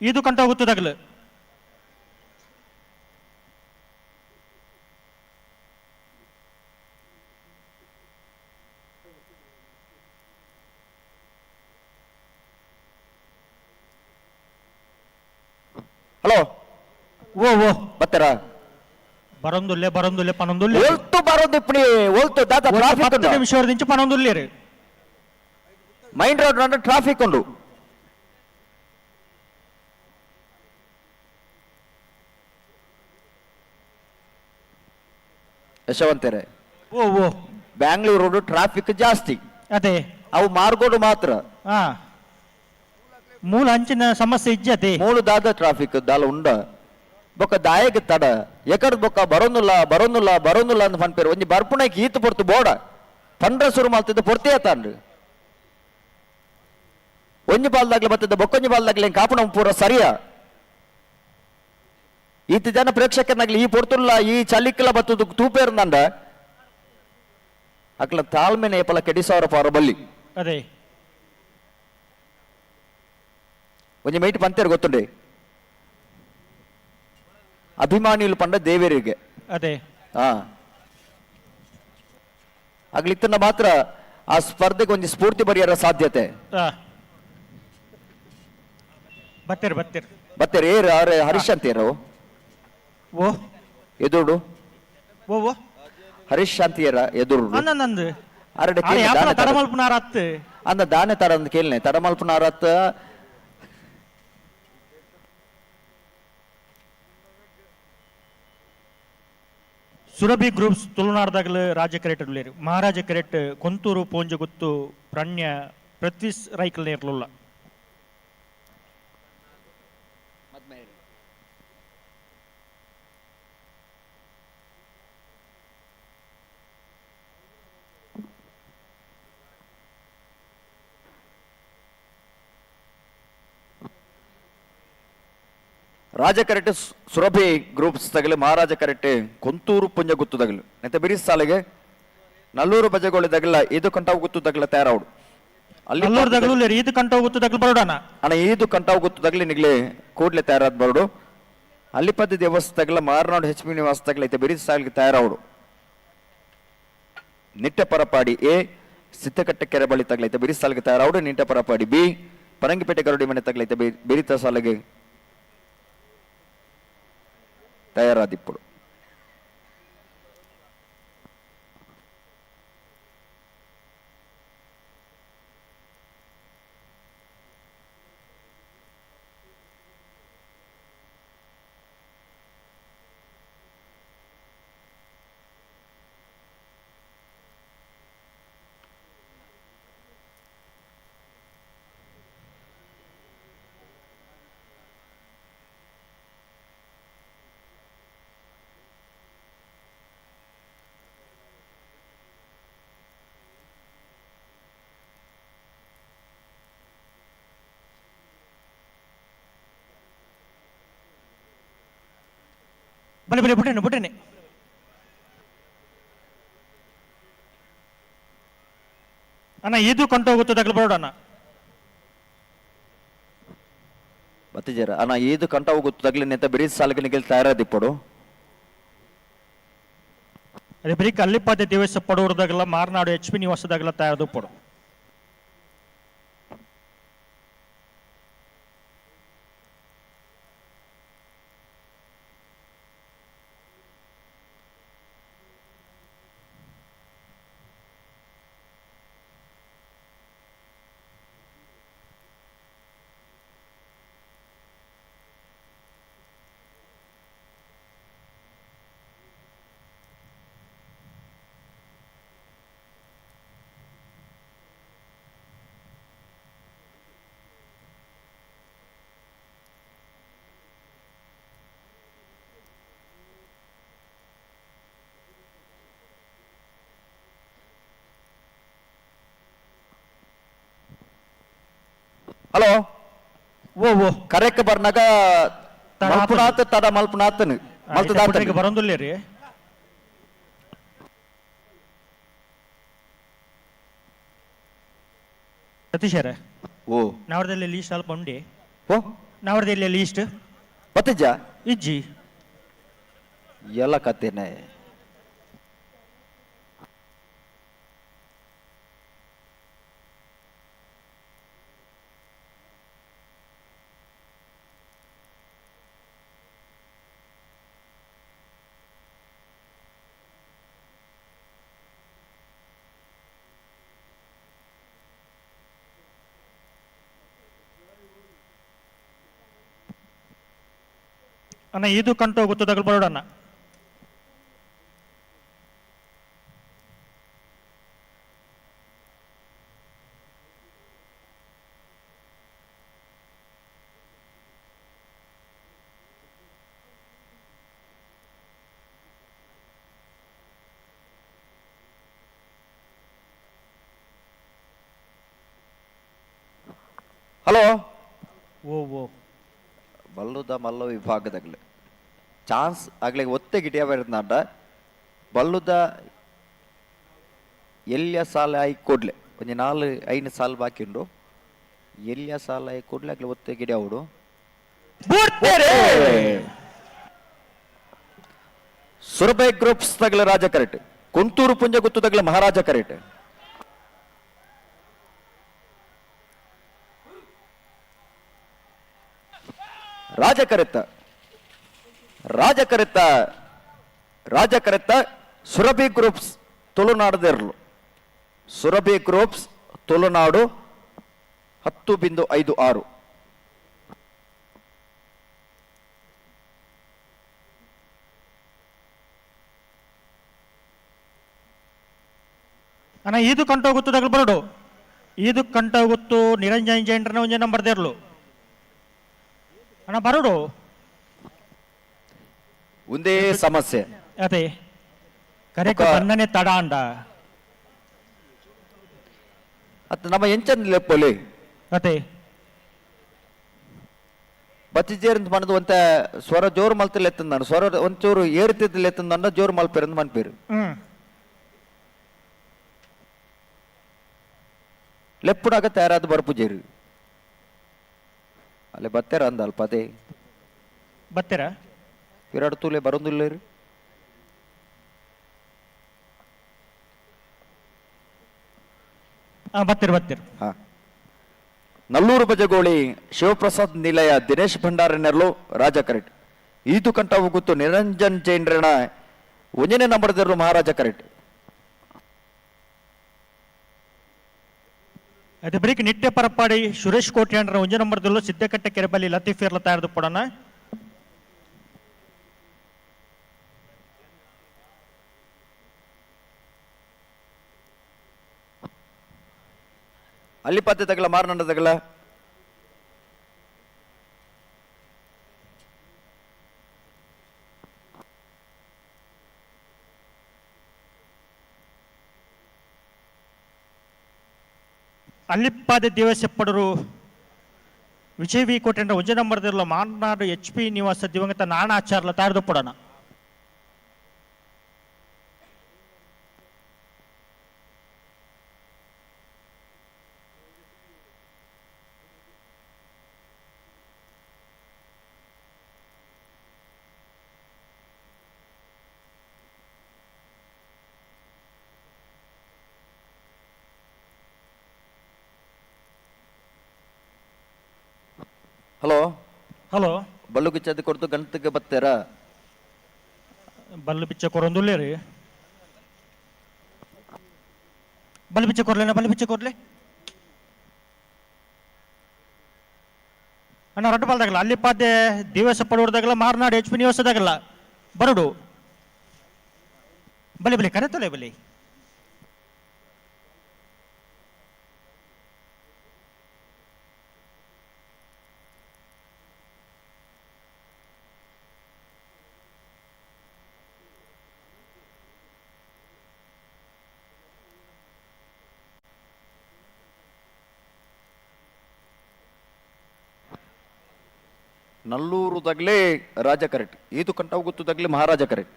ಇದು ಕಂಟ ಹೋಗುತ್ತದಾಗಲು ಹಲೋ ಓ ಓ ಬತ್ತಾರ ಬರೊಂದುಲ್ಲೆ ಪನೊಂದುಲ್ಲೆ ಒಲ್ತು ಬರೋದು ಇಪ್ಪಣಿ ಒಲ್ತು ದಾದ ಟ್ರಾಫಿಕ್ 10 ನಿಮಿಷ ದಿಂಚು ಪನೊಂದುಲ್ಲೇರು ಮೈನ್ ರೋಡ್ ನಂಡು ಟ್ರಾಫಿಕ್ ಉಂಡು ಯಶವಂತರೇ ಓ ಓ ಬ್ಯಾಂಗ್ಳೂರ್ ರೋಡ್ ಟ್ರಾಫಿಕ್ ಜಾಸ್ತಿ, ಅದೇ ಅವು ಮಾರ್ಗೋಡು ಮಾತ್ರ ಹಾ ಮೂಲ ಅಂಚಿನ ಸಮಸ್ಯೆ ಇಜ್ಜತೆ ಮೂಳು ದಾದ ಟ್ರಾಫಿಕ್ ದಾಲ ಉಂಡ ಬೊಕ್ಕ ದಾಯಗೆ ತಡ ಎಕಡ್ ಬೊಕ್ಕ ಬರೋನುಲ್ಲ ಅಂತ ಪನ್ಪೇರು ಒಂಜಿ ಬರ್ಪುಣಕ್ಕೆ ಈತು ಪೊರ್ತು ಬೋಡ ಪಂಡ್ರ ಸುರು ಮಲ್ತಿದ್ದ ಪೊರ್ತೆ ತಾಂಡ್ರು ಒಂಜಿ ಪಾಲ್ದಾಗ್ಲಿ ಬತ್ತಿದ್ದ ಬೊಕ್ಕೊಂಜಿ ಪಾಲ್ದಾಗ್ಲಿ ಕಾಪುಣ ಪೂರ ಸರಿಯ ಈತ ಜನ ಪ್ರೇಕ್ಷಕನಾಗ್ಲಿ ಈ ಪೊರ್ತುಲ್ಲ ಈ ಚಲಿಕ್ಕಲ ಬತ್ತದ ತೂಪೇರ್ನಂಡ ಅಕ್ಲ ತಾಳ್ಮೆನೆ ಏಪಲ ಕೆಡಿಸವರ ಪಾರ ಬಲ್ಲಿ ಅದೇ ಒಂಜಿ ಮೈಟ್ ಪಂತೇರು ಗೊತ್ತುಂಡೆ ಅಭಿಮಾನಿಗಳು ಪಂಡ ದೇವೇರಿಗೆ ಅದೇ ಹಾ ಆಗ್ಲಿತ್ತನ್ನ ಮಾತ್ರ ಆ ಸ್ಪರ್ಧೆಗೆ ಒಂದು ಸ್ಫೂರ್ತಿ ಬರೆಯರ ಸಾಧ್ಯತೆ ಬತ್ತೇರು ಬತ್ತೇರು ಏರು ಹರೀಶ್ ಅಂತೀರು ಓ ಎದುರು ಓ ಓ ಹರೀಶ್ ಅಂತೀರ ಎದುರು ನಂದು ಅರಡೆ ತಡಮಲ್ಪನಾರತ್ ಅಂದ ದಾನೆ ತರ ಅಂತ ಕೇಳನೆ ತಡಮಲ್ಪನಾರತ್ ಸುರಭಿ ಗ್ರೂಪ್ಸ್ ತುಳುನಾಡದಾಗಲು ರಾಜ್ಯ ಕೆರೆಟ್ ಉಳ್ಳೇರು ಮಹಾರಾಜ ಕೆರೆಟ್ ಕೊಂತೂರು ಪೋಂಜಗುತ್ತು ಪ್ರಣ್ಯ ಪ್ರತ್ವಿಸ್ ರೈಕಲ್ ನೇರ್ಲುಲ್ಲ ರಾಜ ಕರೆಕ್ಟ್ ಸುರಭಿ ಗ್ರೂಪ್ಸ್ ತಗಲು ಮಹಾರಾಜ ಕರೆಕ್ಟ್ ಕೊಂತೂರು ಪುಂಜ ಗುತ್ತು ತಗಲು ನೆತ್ತ ಬಿರಿಸ್ ಸಾಲಿಗೆ ನಲ್ಲೂರು ಬಜೆಗೋಳಿ ತಗಲ ಈದು ಕಂಟಾವು ಗುತ್ತು ತಗಲ ತಯಾರವಡು ಅಲ್ಲಿ ಈದು ಕಂಟಾವು ಗುತ್ತು ತಗಲು ಬರೋಡಣ ಅಣ್ಣ ಈದು ಕಂಟಾವು ಗುತ್ತು ತಗಲಿ ನಿಗ್ಲೆ ಕೂಡ್ಲೆ ತಯಾರಾದ ಬರೋಡು ಅಲ್ಲಿಪದ್ದಿ ದೇವಸ್ಥೆ ತಗಲ ಮಾರನಾಡು HP ನಿವಾಸ ತಗಲ ಐತೆ ಬಿರಿಸ್ ಸಾಲಿಗೆ ತಯಾರವಡು ನಿಟ್ಟೆ ಪರಪಾಡಿ ಎ ಸಿದ್ದಕಟ್ಟೆ ಕೆರೆ ಬಳಿ ತಗಲೈತೆ ಬಿರಿಸ್ ಸಾಲಿಗೆ ತಯಾರವಡು ನಿಟ್ಟೆ ಪರಪಾಡಿ ಬಿ ಪರಂಗಿಪೇಟೆ ಗರುಡಿ ಮನೆ ತಗಲೈತೆ ಬಿರಿತ ಸಾಲಿಗೆ ತಯಾರಾದಿಪ್ಪಡು ಬಲೆ ಬಿಟ್ಟೇನೆ ಅಣ್ಣ ಇದು ಕಂಟೋಗುತ್ತೆ ತಗಲು ಬರೋಡಣ್ಣ ಬತ್ತಿಜರ ಅಣ್ಣ ಈದು ಕಂಟಾವು ಗುತ್ತು ತಗಲಿ ನೆತ್ತ ಬಿರಿಸ್ ಸಾಲಿಗೆ ನಿಗಲ್ ತಯಾರಾದಿಪ್ಪಡು ಅದೇ ಬರೀ ಅಲ್ಲಿಪಾದೆ ದೇವಸ್ಥ ಪಡೋರ್ದಾಗಲ್ಲ ಮಾರ್ನಾಡು HP ನಿವಾಸದಾಗಲ್ಲ ತಯಾರದು ಪಡು ಹಲೋ ಓ ಓ ಕರೆಕ್ಟ್ ಬರ್ನಾಗ ಮಲ್ಪುನಾತ್ ತಡ ಮಲ್ಪುನಾಥನ್ ಮಲ್ತದಾತ ಬರೋದಿಲ್ಲ ರೀ ಸತೀಶರ ಓ ನಾವರದಲ್ಲಿ ಲೀಸ್ಟ್ ಸ್ವಲ್ಪ ಉಂಡಿ ಓ ನಾವರದಲ್ಲಿ ಲೀಸ್ಟ್ ಬತ್ತಿಜ್ಜ ಇಜ್ಜಿ ಎಲ್ಲ ಕತ್ತೇನೆ ಅಣ್ಣ ಇದು ಕಂಟು ಗೊತ್ತದಾಗಲು ಬರೋಡಣ್ಣ ಹಲೋ ಓ ಓ ಬಲ್ಲುದ ಮಲ್ಲ ವಿಭಾಗದಾಗಲಿ ಚಾನ್ಸ್ ಆಗ್ಲಿ ಒತ್ತೆ ಗಿಟಿಯ ಬರುತ್ತಾಡ ಬಲ್ಲುದ ಎಲ್ಲಿಯ ಸಾಲ ಆಯಿ ಕೊಡ್ಲೆ ಒಂದು 4-5 ಸಾಲ ಬಾಕಿ ಉಂಡು ಎಲ್ಲಿಯ ಸಾಲ ಆಯಿ ಕೊಡ್ಲೆ ಆಗ್ಲಿ ಒತ್ತೆ ಗಿಡಿಯ ಅವಡು ಸುರಬೈ ಗ್ರೂಪ್ಸ್ ತಗಲ ರಾಜ ಕರೆಕ್ಟ್ ಕುಂತೂರು ಪುಂಜ ಗುತ್ತು ತಗಲ ಮಹಾರಾಜ ಕರೆಕ್ಟ್ ರಾಜ ಕರೆತ್ತ ಸುರಭಿ ಗ್ರೂಪ್ಸ್ ತುಳುನಾಡದಿರಲು ಸುರಭಿ ಗ್ರೂಪ್ಸ್ ತುಳುನಾಡು 10.56 ಅಣ್ಣ ಇದು ಕಂಟೋಗುತ್ತು ತಗಲು ಬರಡು ಇದು ಕಂಟೋಗುತ್ತು ನಿರಂಜನ್ ಜೈನ್ರನ್ನ ಒಂಜೆ ನಂಬರ್ ದೇರ್ಲು ಅಣ್ಣ ಬರಡು ಒಂದೇ ಸಮಸ್ಯೆ ಅದೇ ಕರೆಕ ಬನ್ನನೆ ತಡ ಅಂಡ ಅತ್ತ ನಮ್ಮ ಎಂಚನ್ ಲೆಪ್ಪೊಲಿ ಅದೇ ಬಚ್ಚಿಜೇರಿಂದ ಮನದು ಒಂತ ಸ್ವರ ಜೋರು ಮಲ್ತಿಲ್ಲ ಎತ್ತಂದ ಸ್ವರ ಒಂಚೂರು ಏರ್ತಿದ್ದಿಲ್ಲ ಎತ್ತಂದ ಜೋರು ಮಲ್ಪೇರಂದು ಮನ್ಪೇರು ಲೆಪ್ಪುಡಾಗ ತಯಾರಾದ ಬರ್ಪುಜೇರು ಅಲ್ಲೇ ಬತ್ತೇರ ಅಂದ ಅಲ್ಪ ಅದೇ ಬತ್ತೀರ ಎರಡು ತೂಲೆ ಬರೋದಿಲ್ಲ ರೀ ಬತ್ತೀರ ಹಾ ನಲ್ಲೂರು ಬಜಗೋಳಿ ಶಿವಪ್ರಸಾದ್ ನಿಲಯ ದಿನೇಶ್ ಭಂಡಾರನೆರ್ಲು ರಾಜ ಕರೆಕ್ಟ್ ಈದು ಕಂಟ ಹೋಗುತ್ತು ನಿರಂಜನ್ ಜೈನ್ರಣ ಒಂಜನೇ ನಂಬರ್ದಿರ್ಲು ಮಹಾರಾಜ ಕರೆಕ್ಟ್ ಅದೇ ಬರೀಕ್ ನಿಟ್ಯ ಪರಪಾಡಿ ಸುರೇಶ್ ಕೋಟ್ಯಾಂಡ್ರ ಒಂಜೆ ನಂಬರ್ದಲ್ಲೂ ಸಿದ್ದಕಟ್ಟೆ ಕೆರೆಬಲ್ಲಿ ಲತೀಫಿಯರ್ಲ ತಯಾರ್ದು ಪಡೋಣ ಅಲ್ಲಿ ಪತ್ತೆ ತಗಲ ಮಾರನಂಡ ತಗಲ ಅಲ್ಲಿಪ್ಪಾದ ದಿವಸ ಪಡರು ವಿಜಯ್ ವಿ ಕೋಟೆಂಡ್ರ ಒಂಜೆ ನಂಬರ್ದಿರಲ್ಲ ಮಾರ್ನಾಡು HP ನಿವಾಸ ದಿವಂಗತ ನಾಣಾಚಾರ್ಲ ತಯಾರ್ದು ಪಡೋಣ ಹಲೋ ಹಲೋ ಬಲ್ಲು ಕಿಚ್ಚದ ಕೊಡ್ತು ಗಣತಿಗೆ ಬತ್ತೇರ ಬಲ್ಲು ಪಿಚ್ಚ ಕೊರೊಂದುಲ್ಲೇ ರೀ ಬಲ್ಲು ಪಿಚ್ಚ ಕೊರ್ಲೆ ಅಣ್ಣ ರಟ್ಟು ಬಾಲ್ದಾಗಲ್ಲ ಅಲ್ಲಿ ಪಾದ್ಯ ದಿವಸ ಪಡೋದಾಗಲ್ಲ ಮಾರ್ನಾಡು HP ನಿವಾಸದಾಗಲ್ಲ ಬರಡು ಬಲಿ ಕರೆತೊಲೆ ಬಲಿ ನಲ್ಲೂರು ತಗಲೇ ರಾಜ ಕರೆಕ್ಟ್ ಈದು ಕಂಟ ಹೋಗುತ್ತು ತಗಲಿ ಮಹಾರಾಜ ಕರೆಕ್ಟ್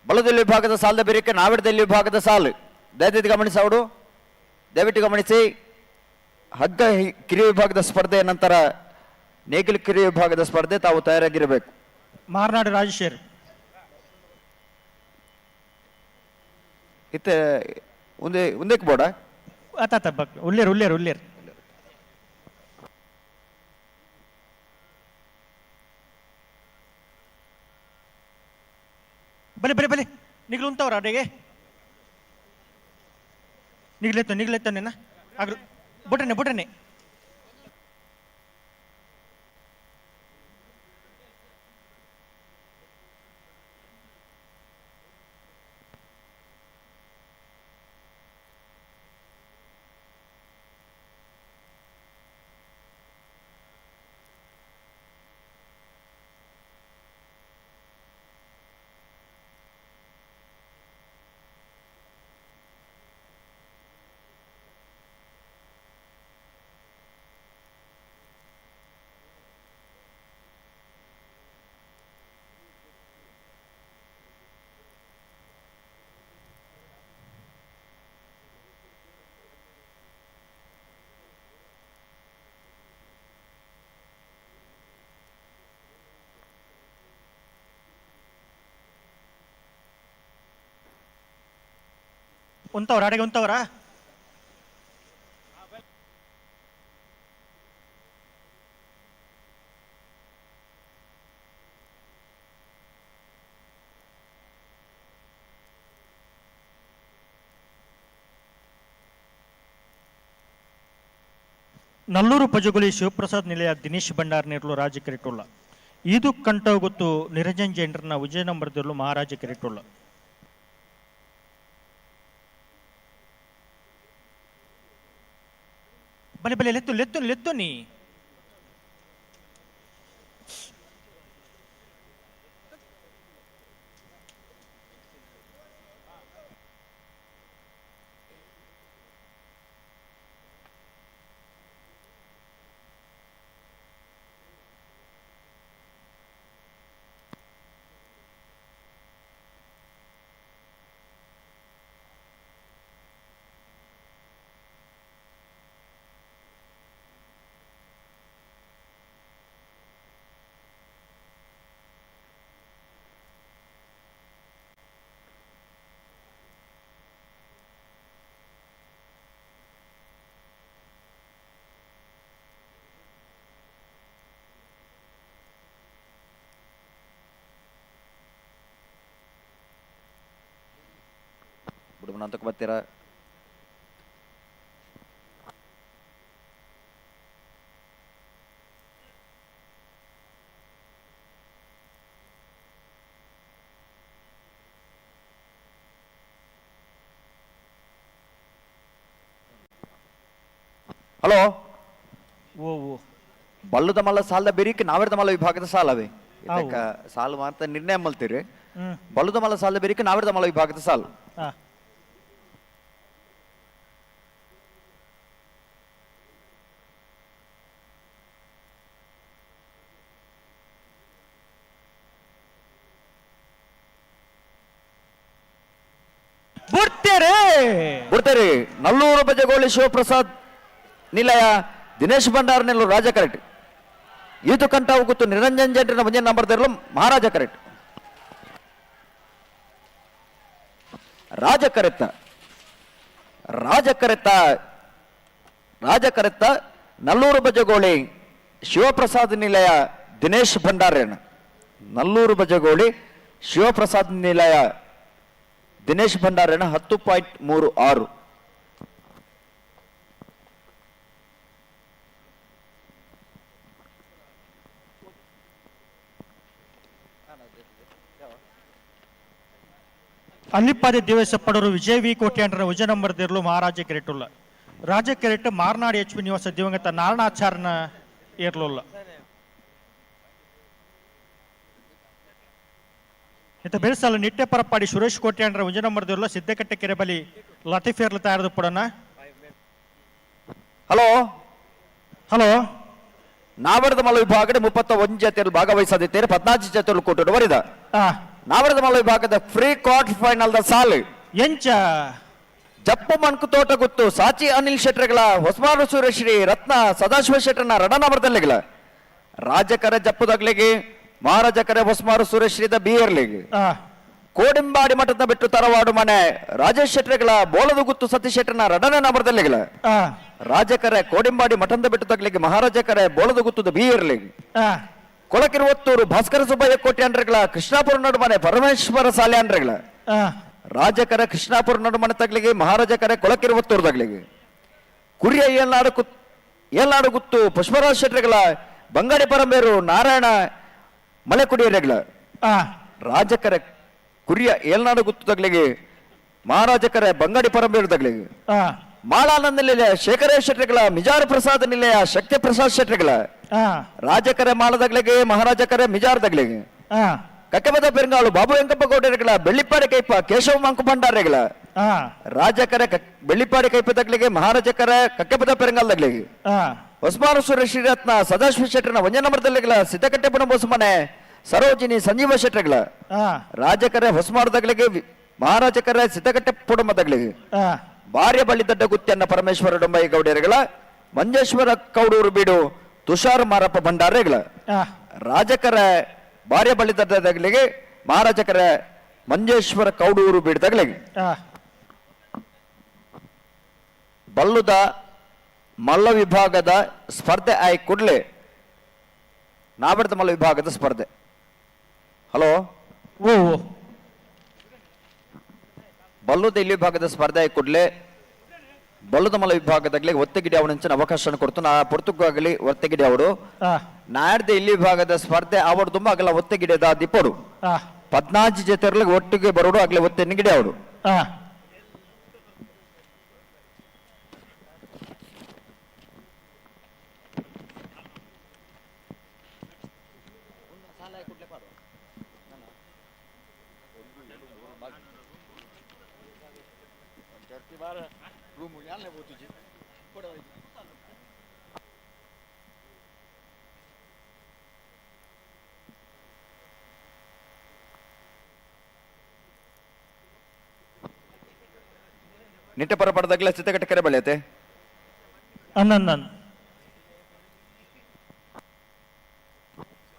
ಬಲದಲ್ಲಿ ವಿಭಾಗದ ಸಾಲದ ಬೇರಿಕೆ ನಾವಿಡದಲ್ಲಿ ವಿಭಾಗದ ಸಾಲು ದಯವಿಟ್ಟು ಗಮನಿಸಿ ಅವಡು ದಯವಿಟ್ಟು ಗಮನಿಸಿ ಹಗ್ಗ ಕಿರಿಯ ವಿಭಾಗದ ಸ್ಪರ್ಧೆ ನಂತರ ನೇಗಿಲು ಕಿರಿಯ ವಿಭಾಗದ ಸ್ಪರ್ಧೆ ತಾವು ತಯಾರಾಗಿರಬೇಕು ಮಾರ್ನಾಡು ರಾಜಶೇರ್ ಇತ್ತೆ ಒಂದೇ ಬೋಡ ಉಲ್ಲೇರ್ ಬಲೆ ಬಲೆ ಬಲೆ ನಿಗ್ಲು ಉಂತವ್ರ ಅಡೆಗೆ ನಿಗ್ಲೆತ್ತ ನಿನ್ನ ಆಗ್ಲು ಬುಟನೆ ಉಂತವ್ರ ಅಡೆಗೆ ಉಂತವ್ರ ನಲ್ಲೂರು ಪಜಗುಲಿ ಶಿವಪ್ರಸಾದ್ ನಿಲಯ ದಿನೇಶ್ ಭಂಡಾರ್ ನೇರ್ಲು ರಾಜ ಕೆರೆಟುಳ್ಳ ಇದು ಕಂಟ ಗೊತ್ತು ನಿರಂಜನ್ ಜೈಂಡ್ರನ ವಿಜಯ ನಂಬರ್ದಿರ್ಲು ಮಹಾರಾಜ ಕೆರೆಟುಳ್ಳ ಬಲೆ ಬಲೆ ಲೆತ್ತು ನೀ ಅಂತಕ್ಕೆ ಬರ್ತೀರಾ ಹಲೋ ಓ ಬಲ್ಲುದ ಮಲ್ಲ ಸಾಲದ ಬೇರಿಕೆ ನಾವೆರ್ದ ಮಲ್ಲ ವಿಭಾಗದ ಸಾಲವೇ ಸಾಲು ಮಾತ್ರ ನಿರ್ಣಯ ಮಲ್ತೀರಿ ಬಲ್ಲುದ ಮಲ್ಲ ಸಾಲದ ಬೇರಿಕೆ ನಾವೆರ್ದ ಮಲ್ಲ ವಿಭಾಗದ ಸಾಲು ಬಿಡ್ತೇರಿ ನಲ್ಲೂರು ಬಜಗೋಳಿ ಶಿವಪ್ರಸಾದ್ ನಿಲಯ ದಿನೇಶ್ ಭಂಡಾರ್ ನೆಲ್ಲೂರು ರಾಜ ಕರೆಕ್ಟ್ ಈತು ಕಂಠ ಹೋಗುತ್ತು ನಿರಂಜನ್ ಜಂಟಿನ ಮುಂಜೆ ನಂಬರ್ ತೆರಲು ಮಹಾರಾಜ ಕರೆಕ್ಟ್ ರಾಜ ಕರೆತ್ತ ನಲ್ಲೂರು ಬಜಗೋಳಿ ಶಿವಪ್ರಸಾದ್ ನಿಲಯ ದಿನೇಶ್ ಭಂಡಾರೇನ ನಲ್ಲೂರು ಬಜಗೋಳಿ ಶಿವಪ್ರಸಾದ್ ನಿಲಯ ದಿನೇಶ್ ಭಂಡಾರೇನ 10.36 ಅಲ್ಲಿಪ್ಪಾದೆ ದೇವಸಪ್ಪಡರು ವಿಜಯ ವಿ ಕೋಟ್ಯಾಂಡ್ರ ವಿಜಯ ನಂಬರ್ ದೇರ್ಲು ಮಹಾರಾಜ ಕೆರೆಟುಲ್ಲ ರಾಜ ಕೆರೆಟ್ ಮಾರ್ನಾಡಿ ಎಚ್ ಪಿ ನಿವಾಸ ದಿವಂಗತ ನಾರಾಯಣಾಚಾರ್ಯನ ಏರ್ಲುಲ್ಲ ಇಂಥ ಬೆಳೆಸಲು ನಿಟ್ಟೆ ಪರಪ್ಪಾಡಿ ಸುರೇಶ್ ಕೋಟ್ಯಾಂಡ್ರ ವಿಜಯ ನಂಬರ್ ದೇರ್ಲು ಸಿದ್ದಕಟ್ಟೆ ಕೆರೆ ಬಲಿ ಲತೀಫ್ ಏರ್ಲು ತಯಾರದು ಪಡೋಣ ಹಲೋ ನಾವರದ ಮಲ್ಲ ವಿಭಾಗದ 31 ಜತೆಯಲ್ಲಿ ಭಾಗವಹಿಸದಿದ್ದೇನೆ 14 ಜತೆಯಲ್ಲಿ ಕೊಟ್ಟು ಬರಿದ ನಾವರದ ಮಲ್ಲ ವಿಭಾಗದ ಫ್ರೀ ಕ್ವಾರ್ಟರ್ ಫೈನಲ್ ದ ಸಾಲು ಎಂಚ ಜಪ್ಪು ಮಣ್ಕು ತೋಟ ಗೊತ್ತು ಸಾಚಿ ಅನಿಲ್ ಶೆಟ್ರಗಳ ಹೊಸಮಾರು ಸುರೇಶ್ರೀ ರತ್ನ ಸದಾಶಿವ ಶೆಟ್ರನ ರಣನಬರದಲ್ಲಿಗಳ ರಾಜಕರ ಜಪ್ಪುದಗ್ಲಿಗೆ ಮಹಾರಾಜಕರ ಹೊಸಮಾರು ಸುರೇಶ್ರೀದ ಬಿಯರ್ಲಿಗೆ ಕೋಡಿಂಬಾಡಿ ಮಠದ ಬಿಟ್ಟು ತರವಾಡು ಮನೆ ರಾಜೇಶ್ ಶೆಟ್ರಗಳ ಬೋಳದು ಗುತ್ತು ಸತೀಶ್ ಶೆಟ್ರನ ರಡನ ನಬರದಲ್ಲಿಗಳ ರಾಜಕರೆ ಕೋಡಿಂಬಾಡಿ ಮಠದ ಬಿಟ್ಟು ತಗ್ಲಿಗೆ ಮಹಾರಾಜಕರೆ ಬೋಳದು ಗುತ್ತದ ಬಿಯರ್ಲಿಗೆ ಕೊಳಕಿರುವತ್ತೂರು ಭಾಸ್ಕರ ಸುಬ್ಬಯ್ಯ ಕೋಟೆ ಅಂಡ್ರೆಗಳ ಕೃಷ್ಣಾಪುರ ನಡುಮನೆ ಪರಮೇಶ್ವರ ಸಾಲೆ ಅಂಡ್ರೆಗಳ ರಾಜಕರ ಕೃಷ್ಣಾಪುರ ನಡುಮನೆ ತಗ್ಲಿಗೆ ಮಹಾರಾಜಕರ ಕೊಳಕಿರುವತ್ತೂರು ತಗ್ಲಿಗೆ ಕುರಿಯ ಏಲ್ನಾಡು ಗುತ್ತು ಪುಷ್ಪರಾಜ್ ಶೆಟ್ರಿಗಳ ಬಂಗಾಡಿ ಪರಂಬೇರು ನಾರಾಯಣ ಮಲೆಕುಡಿಯರೆಗಳ ರಾಜಕರ ಕುರಿಯ ಏಲ್ನಾಡು ಗುತ್ತು ತಗ್ಲಿಗೆ ಮಹಾರಾಜಕರ ಬಂಗಾಡಿ ಪರಂಬೇರು ತಗ್ಲಿಗೆ ಮಾಳಾನಂದ ನಿಲಯ ಶೇಖರೇಶ್ ಶೆಟ್ರಿಗಳ ಮಿಜಾರ್ ಪ್ರಸಾದ್ ನಿಲಯ ಶಕ್ತಿ ಪ್ರಸಾದ್ ಶೆಟ್ರಿಗಳ ರಾಜಕರ ಮಾಳದಗ್ಲಿಗೆ ಮಹಾರಾಜಕರ ಮಿಜಾರ್ ತಗ್ಲಿಗೆ ಕಕ್ಕೆಬದ ಪೆರಂಗಾಳು ಬಾಬು ವೆಂಕಪ್ಪ ಗೌಡರೆಗಳ ಬೆಳ್ಳಿಪ್ಪಾಡಿ ಕೈಪ ಕೇಶವ ಮಂಕು ಭಂಡಾರೆಗಳ ರಾಜಕರ ಬೆಳ್ಳಿಪ್ಪಾಡಿ ಕೈಪ ತಗ್ಲಿಗೆ ಮಹಾರಾಜಕರ ಕಕ್ಕೆಬದ ಪೆರಂಗಾಲ್ ತಗ್ಲಿಗೆ ಉಸ್ಮಾನ ಸುರೇಶ್ ಶ್ರೀರತ್ನ ಸದಾಶಿವ ಶೆಟ್ಟರ್ನ ಒಂಜ ನಂಬರ್ದಲ್ಲಿಗಳ ಸಿದ್ದಕಟ್ಟೆ ಪುಣಬೋಸು ಮನೆ ಸರೋಜಿನಿ ಸಂಜೀವ ಶೆಟ್ಟರ್ಗಳ ರಾಜಕರ ಹೊಸಮಾಡದಗ್ಲಿಗೆ ಮಹಾರಾಜಕರ ಸಿದ್ದಕಟ್ಟೆ ಪುಡಂಬದಗ್ಲಿಗೆ ಭಾರ್ಯ ಬಳ್ಳಿ ದಡ್ಡ ಗುತ್ಯನ್ನ ಪರಮೇಶ್ವರ ಡೊಂಬೈ ಗೌಡರೆಗಳ ಮಂಜೇಶ್ವರ ಕೌಡೂರು ಬೀಡು ತುಷಾರ್ ಮಾರಪ್ಪ ಭಂಡಾರೆಗಳ ರಾಜಕರ ಭಾರ್ಯ ಬಳ್ಳಿ ದಡ್ಡದಗ್ಲಿಗೆ ಮಹಾರಾಜಕರ ಮಂಜೇಶ್ವರ ಕೌಡೂರು ಬೀಡು ತಗ್ಲಿಗೆ ಬಲ್ಲುದ ಮಲ್ಲ ವಿಭಾಗದ ಸ್ಪರ್ಧೆ ಆಯ್ ಕೂಡಲೇ ನಾವೆಡ್ದ ಮಲ್ಲ ವಿಭಾಗದ ಸ್ಪರ್ಧೆ. ಹಲೋ ಬಲ್ಲುದ ಇಲ್ಲಿ ವಿಭಾಗದ ಸ್ಪರ್ಧೆ ಆಯ್ ಕೂಡಲೇ ಬಲ್ಲುದ ಮಲ್ಲ ವಿಭಾಗದಾಗಲಿ ಒತ್ತಗಿಡಿ ಅವನಿಂಚಿನ ಅವಕಾಶ ಕೊಡ್ತು ನಾ ಪೊರ್ತುಗಾಗಲಿ ಒತ್ತಗಿಡಿ ಅವರು ನಾಡ್ದ ಇಲ್ಲಿ ವಿಭಾಗದ ಸ್ಪರ್ಧೆ ಅವರು ತುಂಬ ಆಗಲ್ಲ ಒತ್ತಗಿಡಿದ ದಿಪ್ಪರು 14 ಜೊತೆ ಒಟ್ಟಿಗೆ ಬರೋಡು ಆಗ್ಲೇ ಒತ್ತೆನ್ನಿಗಿಡಿ ಅವರು ನಿಟ್ಟೆ ಪರ ಪಡೆದಾಗಲೇ ಚಿತ್ತಗಟ್ಟೆ ಕೆರೆ ಬೆಳೆಯತ್ತೆ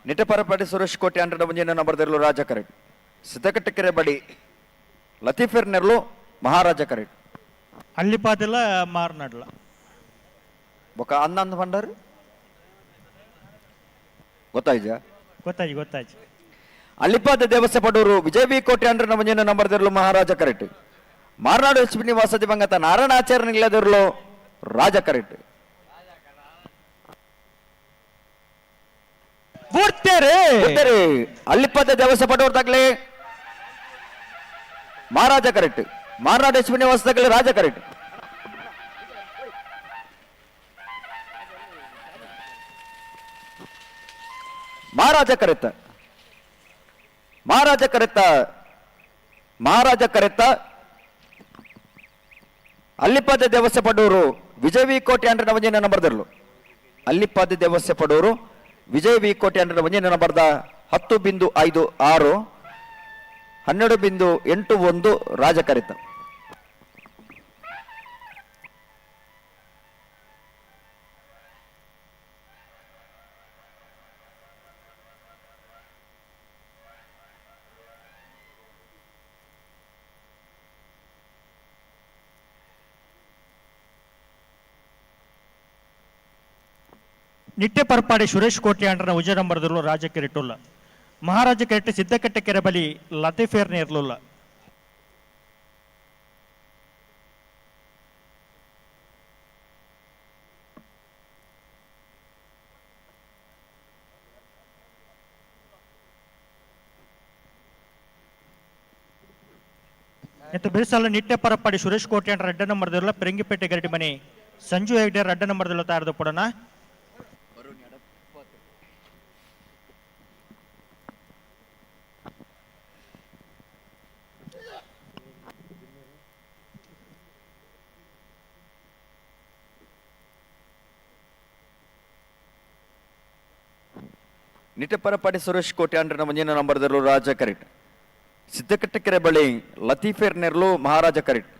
ನಿಟ್ಟೆ ಪರಪಡಿ ಸುರೇಶ್ ಕೋಟೆ ಅಂಡ್ರೆ ಮುಂಜಿನ ನಂಬರ್ದಿರಲು ರಾಜ ಕರೆಕ್ಟ್ ಸಿದ್ದಕಟ್ಟೆ ಕೆರೆ ಬಡಿ ಲತೀಫಿರ್ ನೆರ್ಲು ಮಹಾರಾಜ ಕರೆಕ್ಟ್ ಅಳ್ಳಿಪಾದಿಲ್ಲ ಮಾರ್ನಾಡ್ಲ ಬೊಕ ಅನ್ನಂದು ಭಂಡಾರಿ ಗೊತ್ತಾಯ್ತಾ ಗೊತ್ತಾಯ್ತು ಅಳ್ಳಿಪಾದ ದೇವಸ್ಥೆ ಪಡೂರು ವಿಜಯ ಬಿ ಕೋಟೆ ಅಂಡ್ರೆ ಮುಂಜಿನ ನಂಬರ್ದಿರಲು ಮಹಾರಾಜ ಕರೆಕ್ಟ್ ಮಾರ್ನಾಡು ಎಚ್ ಪಿ ನಿವಾಸ ದಿವಂಗತ ನಾರಾಯಣ ಆಚಾರ್ಯ ನಿಲ್ಲದಿರಲು ರಾಜ ಕರೆಕ್ಟ್ ಅಳ್ಳಿಪಾದ ದೇವಸ್ಥೆ ಪಡೋರ್ದಾಗ್ಲಿ ಮಹಾರಾಜ ಕರೆಕ್ಟ್ ಮಾರ್ನಾಡು ಎಚ್ ಪಿ ನಿವಾಸದಾಗಲಿ ರಾಜ ಕರೆಕ್ಟ್ ಮಹಾರಾಜ ಕರೆತ್ತ ಅಲ್ಲಿಪಾದ ದೇವಸ್ಥೆ ಪಡೂರು ವಿಜಯ ವಿ ಕೋಟೆ ಅಂಡ್ರೆ ನವಜನ ನಂಬರ್ದರ್ಲು ಅಲ್ಲಿಪಾದ ದೇವಸ್ಥೆ ಪಡೂರು ವಿಜಯ ವಿ ಕೋಟೆ ಅಂಡ್ರೆ ನವಜನ ನಂಬರ್ದ 10.56 12.81 ರಾಜ ಕರೆತ ನಿಟ್ಟೆ ಪರಪಾಡಿ ಸುರೇಶ್ ಕೋಟೆ ಅಂಡ್ರ ಉಜಯ ನಂಬರ್ದಲ್ಲೂ ರಾಜ ಕೆರೆಟ್ಟುಲ್ಲ ಮಹಾರಾಜ ಕೆರೆಟ್ಟೆ ಸಿದ್ದಕಟ್ಟೆ ಕೆರೆ ಬಲಿ ಲತೀಫೇರ್ನೇ ಇರಲಿಲ್ಲ ಎಂತ ಬಿರುಸಲ್ಲ ನಿಟ್ಟೆ ಪರಪಾಡಿ ಸುರೇಶ್ ಕೋಟೆ ಅಂಡ್ರ ರೆಡ್ಡ ನಂಬರ್ದಲ್ಲ ಪೆರಂಗಿಪೇಟೆ ಗರಡಿ ಮನೆ ಸಂಜು ಹೆಗ್ಡೆ ರೆಡ್ಡ ನಂಬರ್ದಲ್ಲ ತಾರದು ಪುಡನ ನಿಟ್ಟೆ ಪರಪಾಡಿ ಸುರೇಶ್ ಕೋಟೆ ಅಂಡ್ರೆ ಮುಂಜಿನ ನಂಬರ್ದಲ್ಲೂ ರಾಜ ಕರೆಕ್ಟ್ ಸಿದ್ದಕಟ್ಟೆ ಕೆರೆ ಬಳಿ ಲತೀಫೇರ್ ನೆರ್ಲು ಮಹಾರಾಜ ಕರೆಕ್ಟ್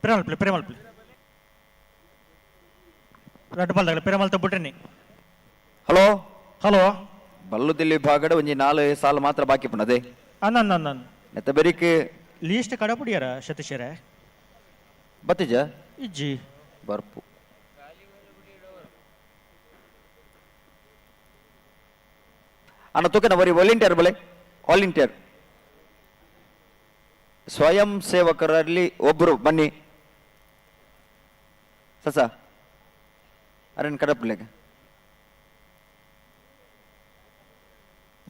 ಪ್ರೇಮಲ್ ಪ್ಲೇ ರೆಡ್ ಬಾಲ್ ತಗಲಿ ಪ್ರೇಮಲ್ ಬಿಟ್ರಿ. ಹಲೋ ಹಲೋ ಬಲ್ಲುದಿಲ್ಲಿ ಭಾಗಡ ಒಂಜಿ 4 ಸಾಲು ಮಾತ್ರ ಬಾಕಿ ಪುನದೆ ಅನ್ನ ನೆತ್ತ ಬೆರಿಕ್ ಲೀಸ್ಟ್ ಕಡಪುಡಿಯಾರ ಸತೀಶರ ಬತ್ತಿಜ ಇಜ್ಜಿ ಬರ್ಪು ಅಣ್ಣ ತೂಕನ ಬರೀ ವಾಲಂಟಿಯರ್ ಬಲೆ ವಾಲಂಟಿಯರ್ ಸ್ವಯಂ ಸೇವಕರಲ್ಲಿ ಒಬ್ಬರು ಬನ್ನಿ ಸಸ ಅರನ್ ಕಡಪಲೆಗ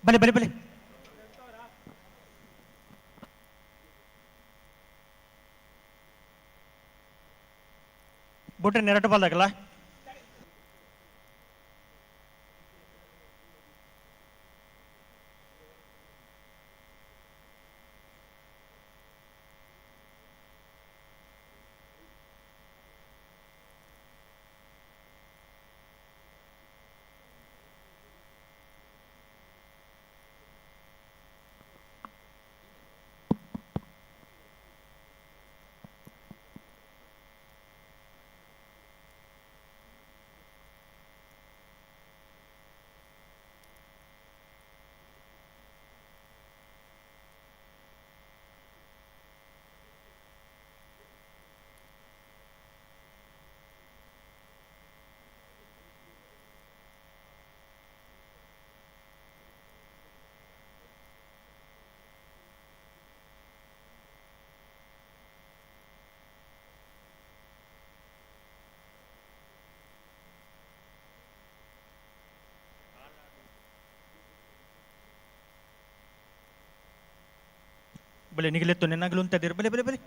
ಬಲೆ ಬಿಟ್ರಿ ನೆರಟು ಬಾಲ್ದಾಗಲ್ಲ ಬಲೆ ನಿಗಲೆತ್ತು ನೆನ್ನಾಗಲು ಅಂತ ಇದ್ದೀರಿ ಬಲೆ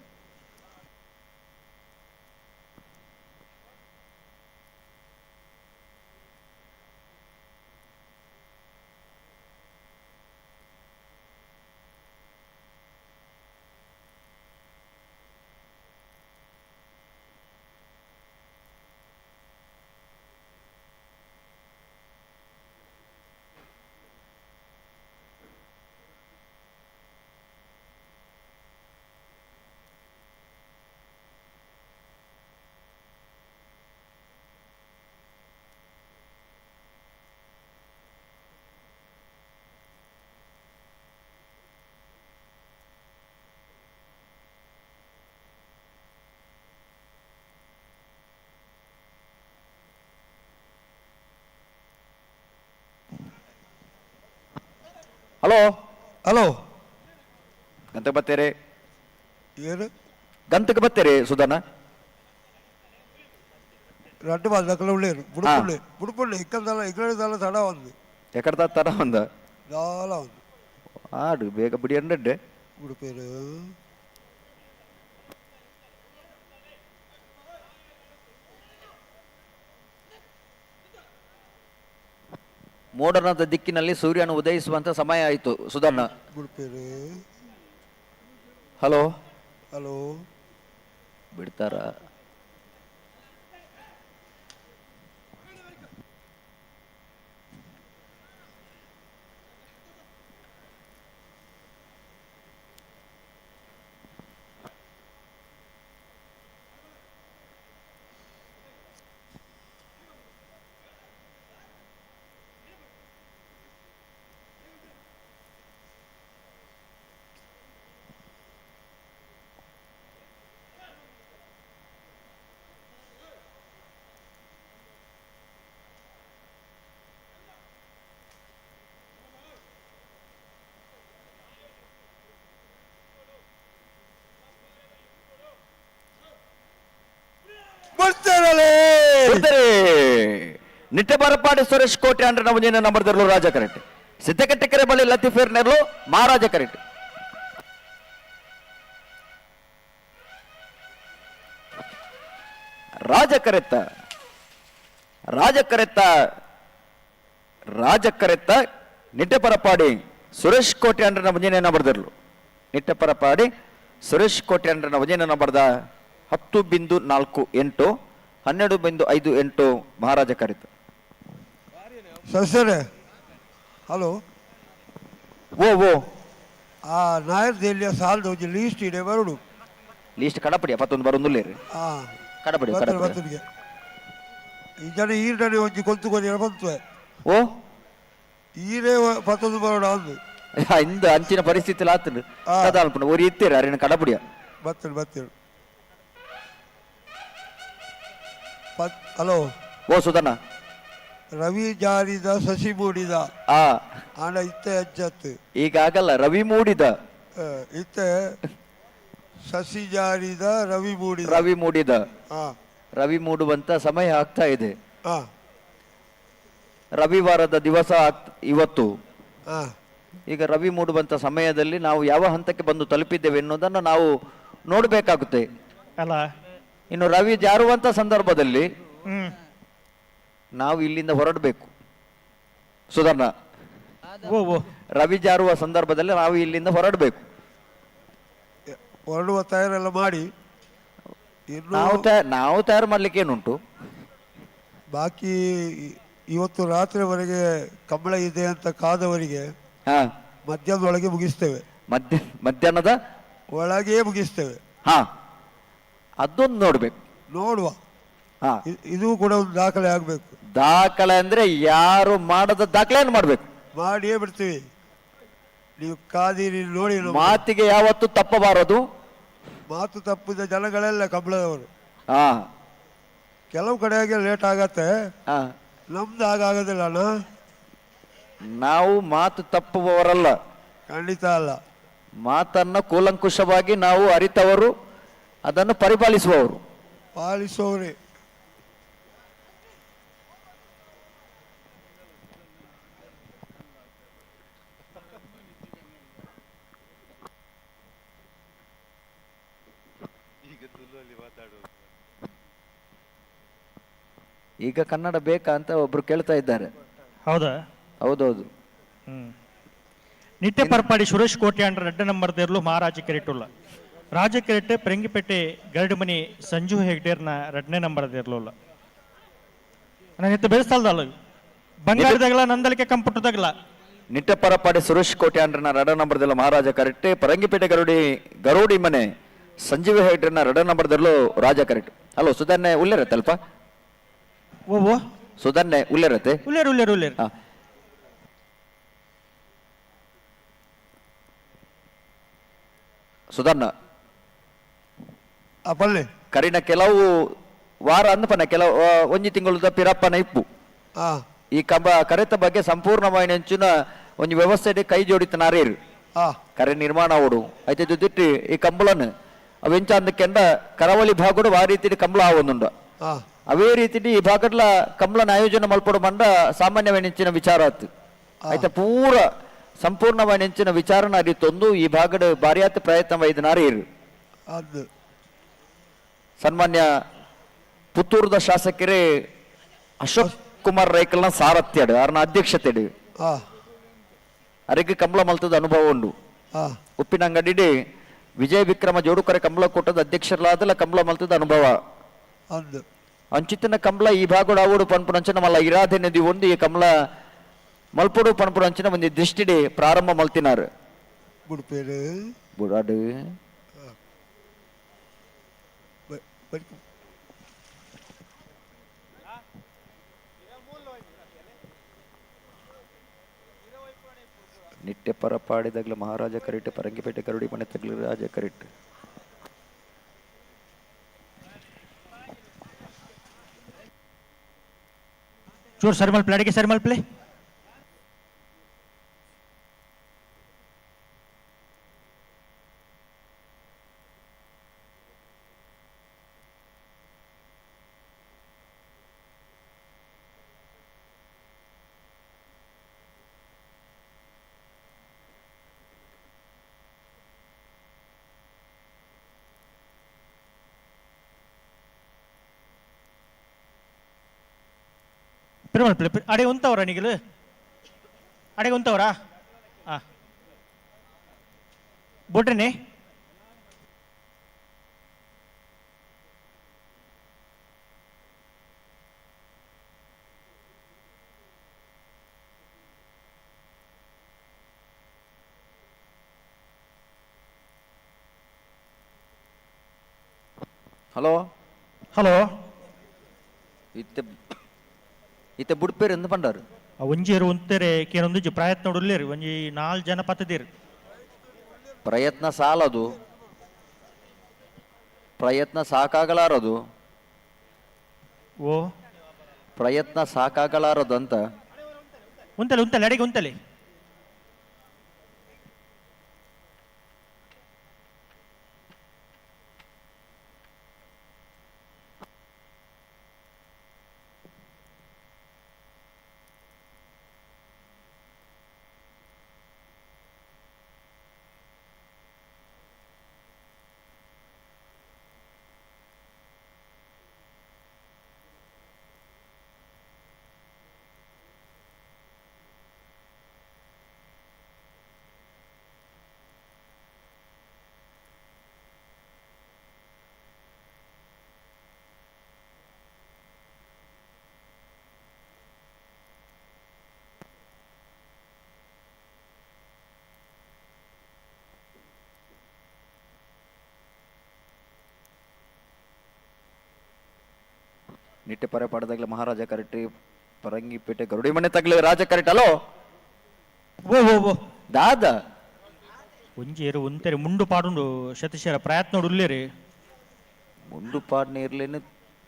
ಹಲೋ ಹಲೋ ಗಂತಕ್ಕೆ ಬತ್ತೇರೆ ಏನು ಗಂತಕ್ಕೆ ಬತ್ತೇರೆ ಸುಧಾನ ரெண்டு பால் தக்கல உள்ளே புடுப்புள்ளு இக்கந்தால இக்கடால தடா வந்து ఎక్కడ తర ఉందా చాలా ఉంది ఆడు ಬೇಗ ಬಿಡಿ ಅಂಡಡ್ಡೆ ఇప్పుడు పేరు ಮೋಡರ್ನದ ದಿಕ್ಕಿನಲ್ಲಿ ಸೂರ್ಯನು ಉದಯಿಸುವಂತ ಸಮಯ ಆಯಿತು ಸುಧರ್ಣ ఇప్పుడు పేరు ಹಲೋ హలో ಬಿಡ್ತಾರ ನಿಟ್ಟೆ ಬರಪಾಡಿ ಸುರೇಶ್ ಕೋಟೆ ಅಂದ್ರೆ ನಾವು ಮುಂದಿನ ನಂಬರ್ ತರಲು ರಾಜ ಕರೆಕ್ಟ್ ಸಿದ್ದಕಟ್ಟೆ ಕೆರೆ ಬಳಿ ಲತೀಫೇರ್ ನೆರಲು ಮಹಾರಾಜ ಕರೆಕ್ಟ್ ರಾಜ ಕರೆತ್ತ ನಿಟ್ಟೆ ಪರಪಾಡಿ ಸುರೇಶ್ ಕೋಟೆ ಅಂದ್ರೆ ನಾವು ಮುಂದಿನ ನಂಬರ್ ತರಲು ನಿಟ್ಟೆ ಪರಪಾಡಿ ಸುರೇಶ್ ಕೋಟೆ ಅಂದ್ರೆ ನಾವು ಮುಂದಿನ ನಂಬರ್ದ 10.48 12.58 ಮಹಾರಾಜ ಕರೆತ ಸರ್ ಹಲೋ ಓ ಆ ನಾಯರ್ ದೇಲಿಯ ಸಾಲದ ಒಂದು ಲೀಸ್ಟ್ ಇದೆ ಬರುಡು ಲೀಸ್ಟ್ ಕಡಪಡಿ 11 ಬರೊಂದುಲ್ಲೆ ರೀ ಆ ಕಡಪಡಿ ಬತ್ತಲು ಕಡಪಡಿ ಬತ್ತಲಿಗೆ ಈ ಜನ ಈರನೇ ಒಂಜಿ ಕೊಂತುకొని ಬಂತು ಓ ಈರೇ 11 ಬರೋಣ ಅಂದು ಇಂದು ಅಂಚಿನ ಪರಿಸ್ಥಿತಿ ಆತನು ಕದಾಲ್ಪುಣ ಒರಿ ಇತ್ತೀರ ಅರಿನ ಕಡಪಡಿಯ ಬತ್ತಲು ಬತ್ತಲು ಹಲೋ ಓ ಸುಧನ ರವಿ ಜಾರಿದ ಸಸಿ ಮೂಡಿದ ಆ ಆಂಡ ಇತ್ತೆ ಅಜ್ಜತ್ತು ಈಗ ಆಗಲ್ಲ ರವಿ ಮೂಡಿದ ಇತ್ತೆ ಸಸಿ ಜಾರಿದ ರವಿ ಮೂಡಿದ ರವಿ ಮೂಡಿದ ಹಾ ರವಿ ಮೂಡುವಂತ ಸಮಯ ಆಗ್ತಾ ಇದೆ ಹಾ ರವಿವಾರದ ದಿವಸ ಇವತ್ತು ಹಾ ಈಗ ರವಿ ಮೂಡುವಂತ ಸಮಯದಲ್ಲಿ ನಾವು ಯಾವ ಹಂತಕ್ಕೆ ಬಂದು ತಲುಪಿದ್ದೇವೆ ಎನ್ನುವುದನ್ನು ನಾವು ನೋಡಬೇಕಾಗುತ್ತೆ ಅಲ್ಲ ಇನ್ನು ರವಿ ಜಾರುವಂತ ಸಂದರ್ಭದಲ್ಲಿ ನಾವು ಇಲ್ಲಿಂದ ಹೊರಡಬೇಕು ಸುಧರ್ಣ ರವಿ ಜಾರುವ ಸಂದರ್ಭದಲ್ಲಿ ನಾವು ಇಲ್ಲಿಂದ ಹೊರಡಬೇಕು ಹೊರಡುವ ತಯಾರೆಲ್ಲ ಮಾಡಿ ನಾವು ತಯಾರು ಮಾಡ್ಲಿಕ್ಕೆ ಏನುಂಟು ಬಾಕಿ ಇವತ್ತು ರಾತ್ರಿವರೆಗೆ ಕಂಬಳ ಇದೆ ಅಂತ ಕಾದವರಿಗೆ ಮಧ್ಯಾಹ್ನದೊಳಗೆ ಮುಗಿಸ್ತೇವೆ ಮಧ್ಯಾಹ್ನದ ಒಳಗೆ ಮುಗಿಸ್ತೇವೆ ಹಾ ಅದೊಂದು ನೋಡ್ಬೇಕು ನೋಡುವ ಹಾ ಇದು ಕೂಡ ಒಂದು ದಾಖಲೆ ಆಗ್ಬೇಕು ದಾಖಲೆ ಅಂದ್ರೆ ಯಾರು ಮಾಡದ ದಾಖಲೆಯನ್ನು ಮಾಡ್ಬೇಕು ಮಾಡಿಯೇ ಬಿಡ್ತೀವಿ ನೀವು ಕಾದಿರಿ ನೋಡಿ ಮಾತಿಗೆ ಯಾವತ್ತು ತಪ್ಪಬಾರದು ಮಾತು ತಪ್ಪಿದ ಜನಗಳೆಲ್ಲ ಕಂಬಳದವರು ಹಾ ಕೆಲವು ಕಡೆಗೆ ಲೇಟ್ ಆಗತ್ತೆ ನಮ್ದು ಆಗೋದಿಲ್ಲ ಅಣ್ಣ ನಾವು ಮಾತು ತಪ್ಪುವವರಲ್ಲ ಖಂಡಿತ ಅಲ್ಲ ಮಾತನ್ನ ಕೂಲಂಕುಷವಾಗಿ ನಾವು ಅರಿತವರು ಅದನ್ನು ಪರಿಪಾಲಿಸುವವರು ಪಾಲಿಸುವವರೇ ಈಗ ಕನ್ನಡ ಬೇಕಾ ಅಂತ ಒಬ್ರು ಕೇಳ್ತಾ ಇದ್ದಾರೆ ಹೌದಾ ಹೌದೌದು ನಿತ್ಯ ಪರ್ಪಾಡಿ ಸುರೇಶ್ ಕೋಟೆ ಅಂಡ್ರ 2 ನಂಬರ್ ದೇರ್ಲು ಮಹಾರಾಜ ಕೆರೆಟುಲ್ಲ ರಾಜ ಕೆರೆಟ್ಟೆ ಪೆರಂಗಿಪೇಟೆ ಗರಡುಮನಿ ಸಂಜು ಹೆಗ್ಡೇರ್ನ 2ನೇ ನಂಬರ್ ದೇರ್ಲುಲ್ಲ ನಾನು ಎತ್ತು ಬೆಳೆಸ್ತಲ್ದಲ್ಲ ಬಂಗಾರದಾಗಲ ನಂದಲಿಕೆ ಕಂಪುಟದಾಗಲ ನಿತ್ಯ ಪರಪಾಡಿ ಸುರೇಶ್ ಕೋಟೆ ಅಂಡ್ರನ 2 ನಂಬರ್ದಲ್ಲ ಮಹಾರಾಜ ಕರೆಕ್ಟೆ ಪರಂಗಿಪೇಟೆ ಗರುಡಿ ಮನೆ ಸಂಜೀವ ಹೆಗ್ಡೇರ್ನ 2 ನಂಬರ್ದಲ್ಲೂ ರಾಜ ಕರೆಕ್ಟ್ ಹಲೋ ಸುಧನ್ನೆ ಉಲ್ಲೇರತ್ತೆ ಅಲ್ಪ ಓ ಸುಧನ್ನೆ ಉಲ್ಲೇರತ್ತೆ ಉಲ್ಲೇರು ಸುಧನ್ನ ಪಲ್ಲೆ ಕರಿನ ಕೆಲವು ವಾರ ಅಂದಪನ ಕೆಲವು ಒಂಜಿ ತಿಂಗಳು ಪಿರಪ್ಪನ ಇಪ್ಪು ಈ ಕರೆತ ಬಗ್ಗೆ ಸಂಪೂರ್ಣವಾಗಿ ನೆಂಚಿನ ಒಂದು ವ್ಯವಸ್ಥೆ ಕೈ ಜೋಡಿತನಾರೇರು ಕರೆ ನಿರ್ಮಾಣ ಓಡು ಐತೆ ದುಡ್ಡಿಟ್ಟು ಈ ಕಂಬಳನ್ನು ಅವೆಂಚ ಅಂದಕ್ಕೆಂಡ ಕರಾವಳಿ ಭಾಗಡು ಆ ರೀತಿ ಕಂಬಳ ಆವೊಂದುಂಡ ಅವೇ ರೀತಿ ಈ ಭಾಗಡ್ಲ ಕಂಬಳನ ಆಯೋಜನೆ ಮಲ್ಪಡು ಮಂಡ ಸಾಮಾನ್ಯವಾಗಿ ನೆಂಚಿನ ವಿಚಾರ ಆತು ಆಯ್ತಾ ಪೂರ ಸಂಪೂರ್ಣವಾಗಿ ನೆಂಚಿನ ವಿಚಾರನ ಅರಿತೊಂದು ಈ ಭಾಗದ ಭಾರಿಯಾತ ಪ್ರಯತ್ನ ವೈದ್ಯನಾರೇರು ಸನ್ಮಾನ್ಯ ಪುತ್ತೂರದ ಶಾಸಕರೇ ಅಶೋಕ್ ಕುಮಾರ್ ರೈಕಲ್ನ ಸಾರಥ್ಯಡು ಅವ್ರನ್ನ ಅಧ್ಯಕ್ಷತೆಡು ಅರಿಗೆ ಕಂಬಳ ಮಲ್ತದ ಅನುಭವ ಉಂಡು ಉಪ್ಪಿನಂಗಡಿ ವಿಜಯ ವಿಕ್ರಮ ಜೋಡುಕರೆ ಕಂಬಳ ಕೊಟ್ಟದ ಅಧ್ಯಕ್ಷರಲಾದಲ್ಲ ಕಂಬಳ ಮಲ್ತದ ಅನುಭವ ಅಂಚಿತ್ತಿನ ಕಂಬಳ ಈ ಭಾಗಡು ಆವಡು ಪನ್ಪುರಂಚನ ಮಲ್ಲ ಇರಾಧೆ ನದಿ ಒಂದು ಈ ಕಂಬಳ ಮಲ್ಪಡು ಪನ್ಪುರಂಚನ ಒಂದು ದೃಷ್ಟಿಡಿ ಪ್ರಾರಂಭ ಮಲ್ತಿನಾರು ಬುಡಾಡು ನಿತ್ಯ ಪರಪಾಡಿದಾಗಲ ಮಹಾರಾಜ ಕರಿಟ್ಟು ಪರಂಗಿಪೇಟೆ ಕರುಡಿ ಮನೆ ತಗ್ಲು ರಾಜ ಕರಿಟ್ಟು ಚೂರು ಸರಿ ಮಲ್ಪ್ಲೆ ಅಡಿಗೆ ಸರಿ ಮಲ್ಪ್ಲೆ అడే ఉంతవరా నీకు అడే ఉంతవరా బొట్టని ಹಲೋ ಹಲೋ ಇತ್ತೆ ಇತ್ತೆ ಬುಡ್ಪೇರು ಎಂದು ಪಂಡಾರು ಒಂಜೇರು ಒಂತೆರೆ ಕೇನೊಂದು ಪ್ರಯತ್ನ ಉಳ್ಳೇರಿ ಒಂಜಿ 4 ಜನ ಪತ್ತದೇರಿ ಪ್ರಯತ್ನ ಸಾಲದು, ಪ್ರಯತ್ನ ಸಾಕಾಗಲಾರದು, ಓ ಪ್ರಯತ್ನ ಸಾಕಾಗಲಾರದು ಅಂತ. ಉಂತಲೆ ಉಂತಲೆ ಅಡಿಗೆ ಉಂತಲೆ ನಿಟ್ಟೆ ಪರೆ ಪಡೆದಾಗಲೇ ಮಹಾರಾಜ ಕರೆಕ್ಟಿ ಪರಂಗಿಪೇಟೆ ಗರುಡಿ ಮನೆ ತಗ್ಲಿ ರಾಜ ಕರೆಕ್ಟ್. ಹಲೋ ಓ ಓ ಓ ದಾದ ಒಂಜೇರು ಒಂತೆರೆ ಮುಂಡು ಪಾಡುಂಡು ಶತಶರ ಪ್ರಯತ್ನ ಉಳ್ಳೇರಿ ಮುಂಡು ಪಾಡ್ನೆ ಇರ್ಲೇನು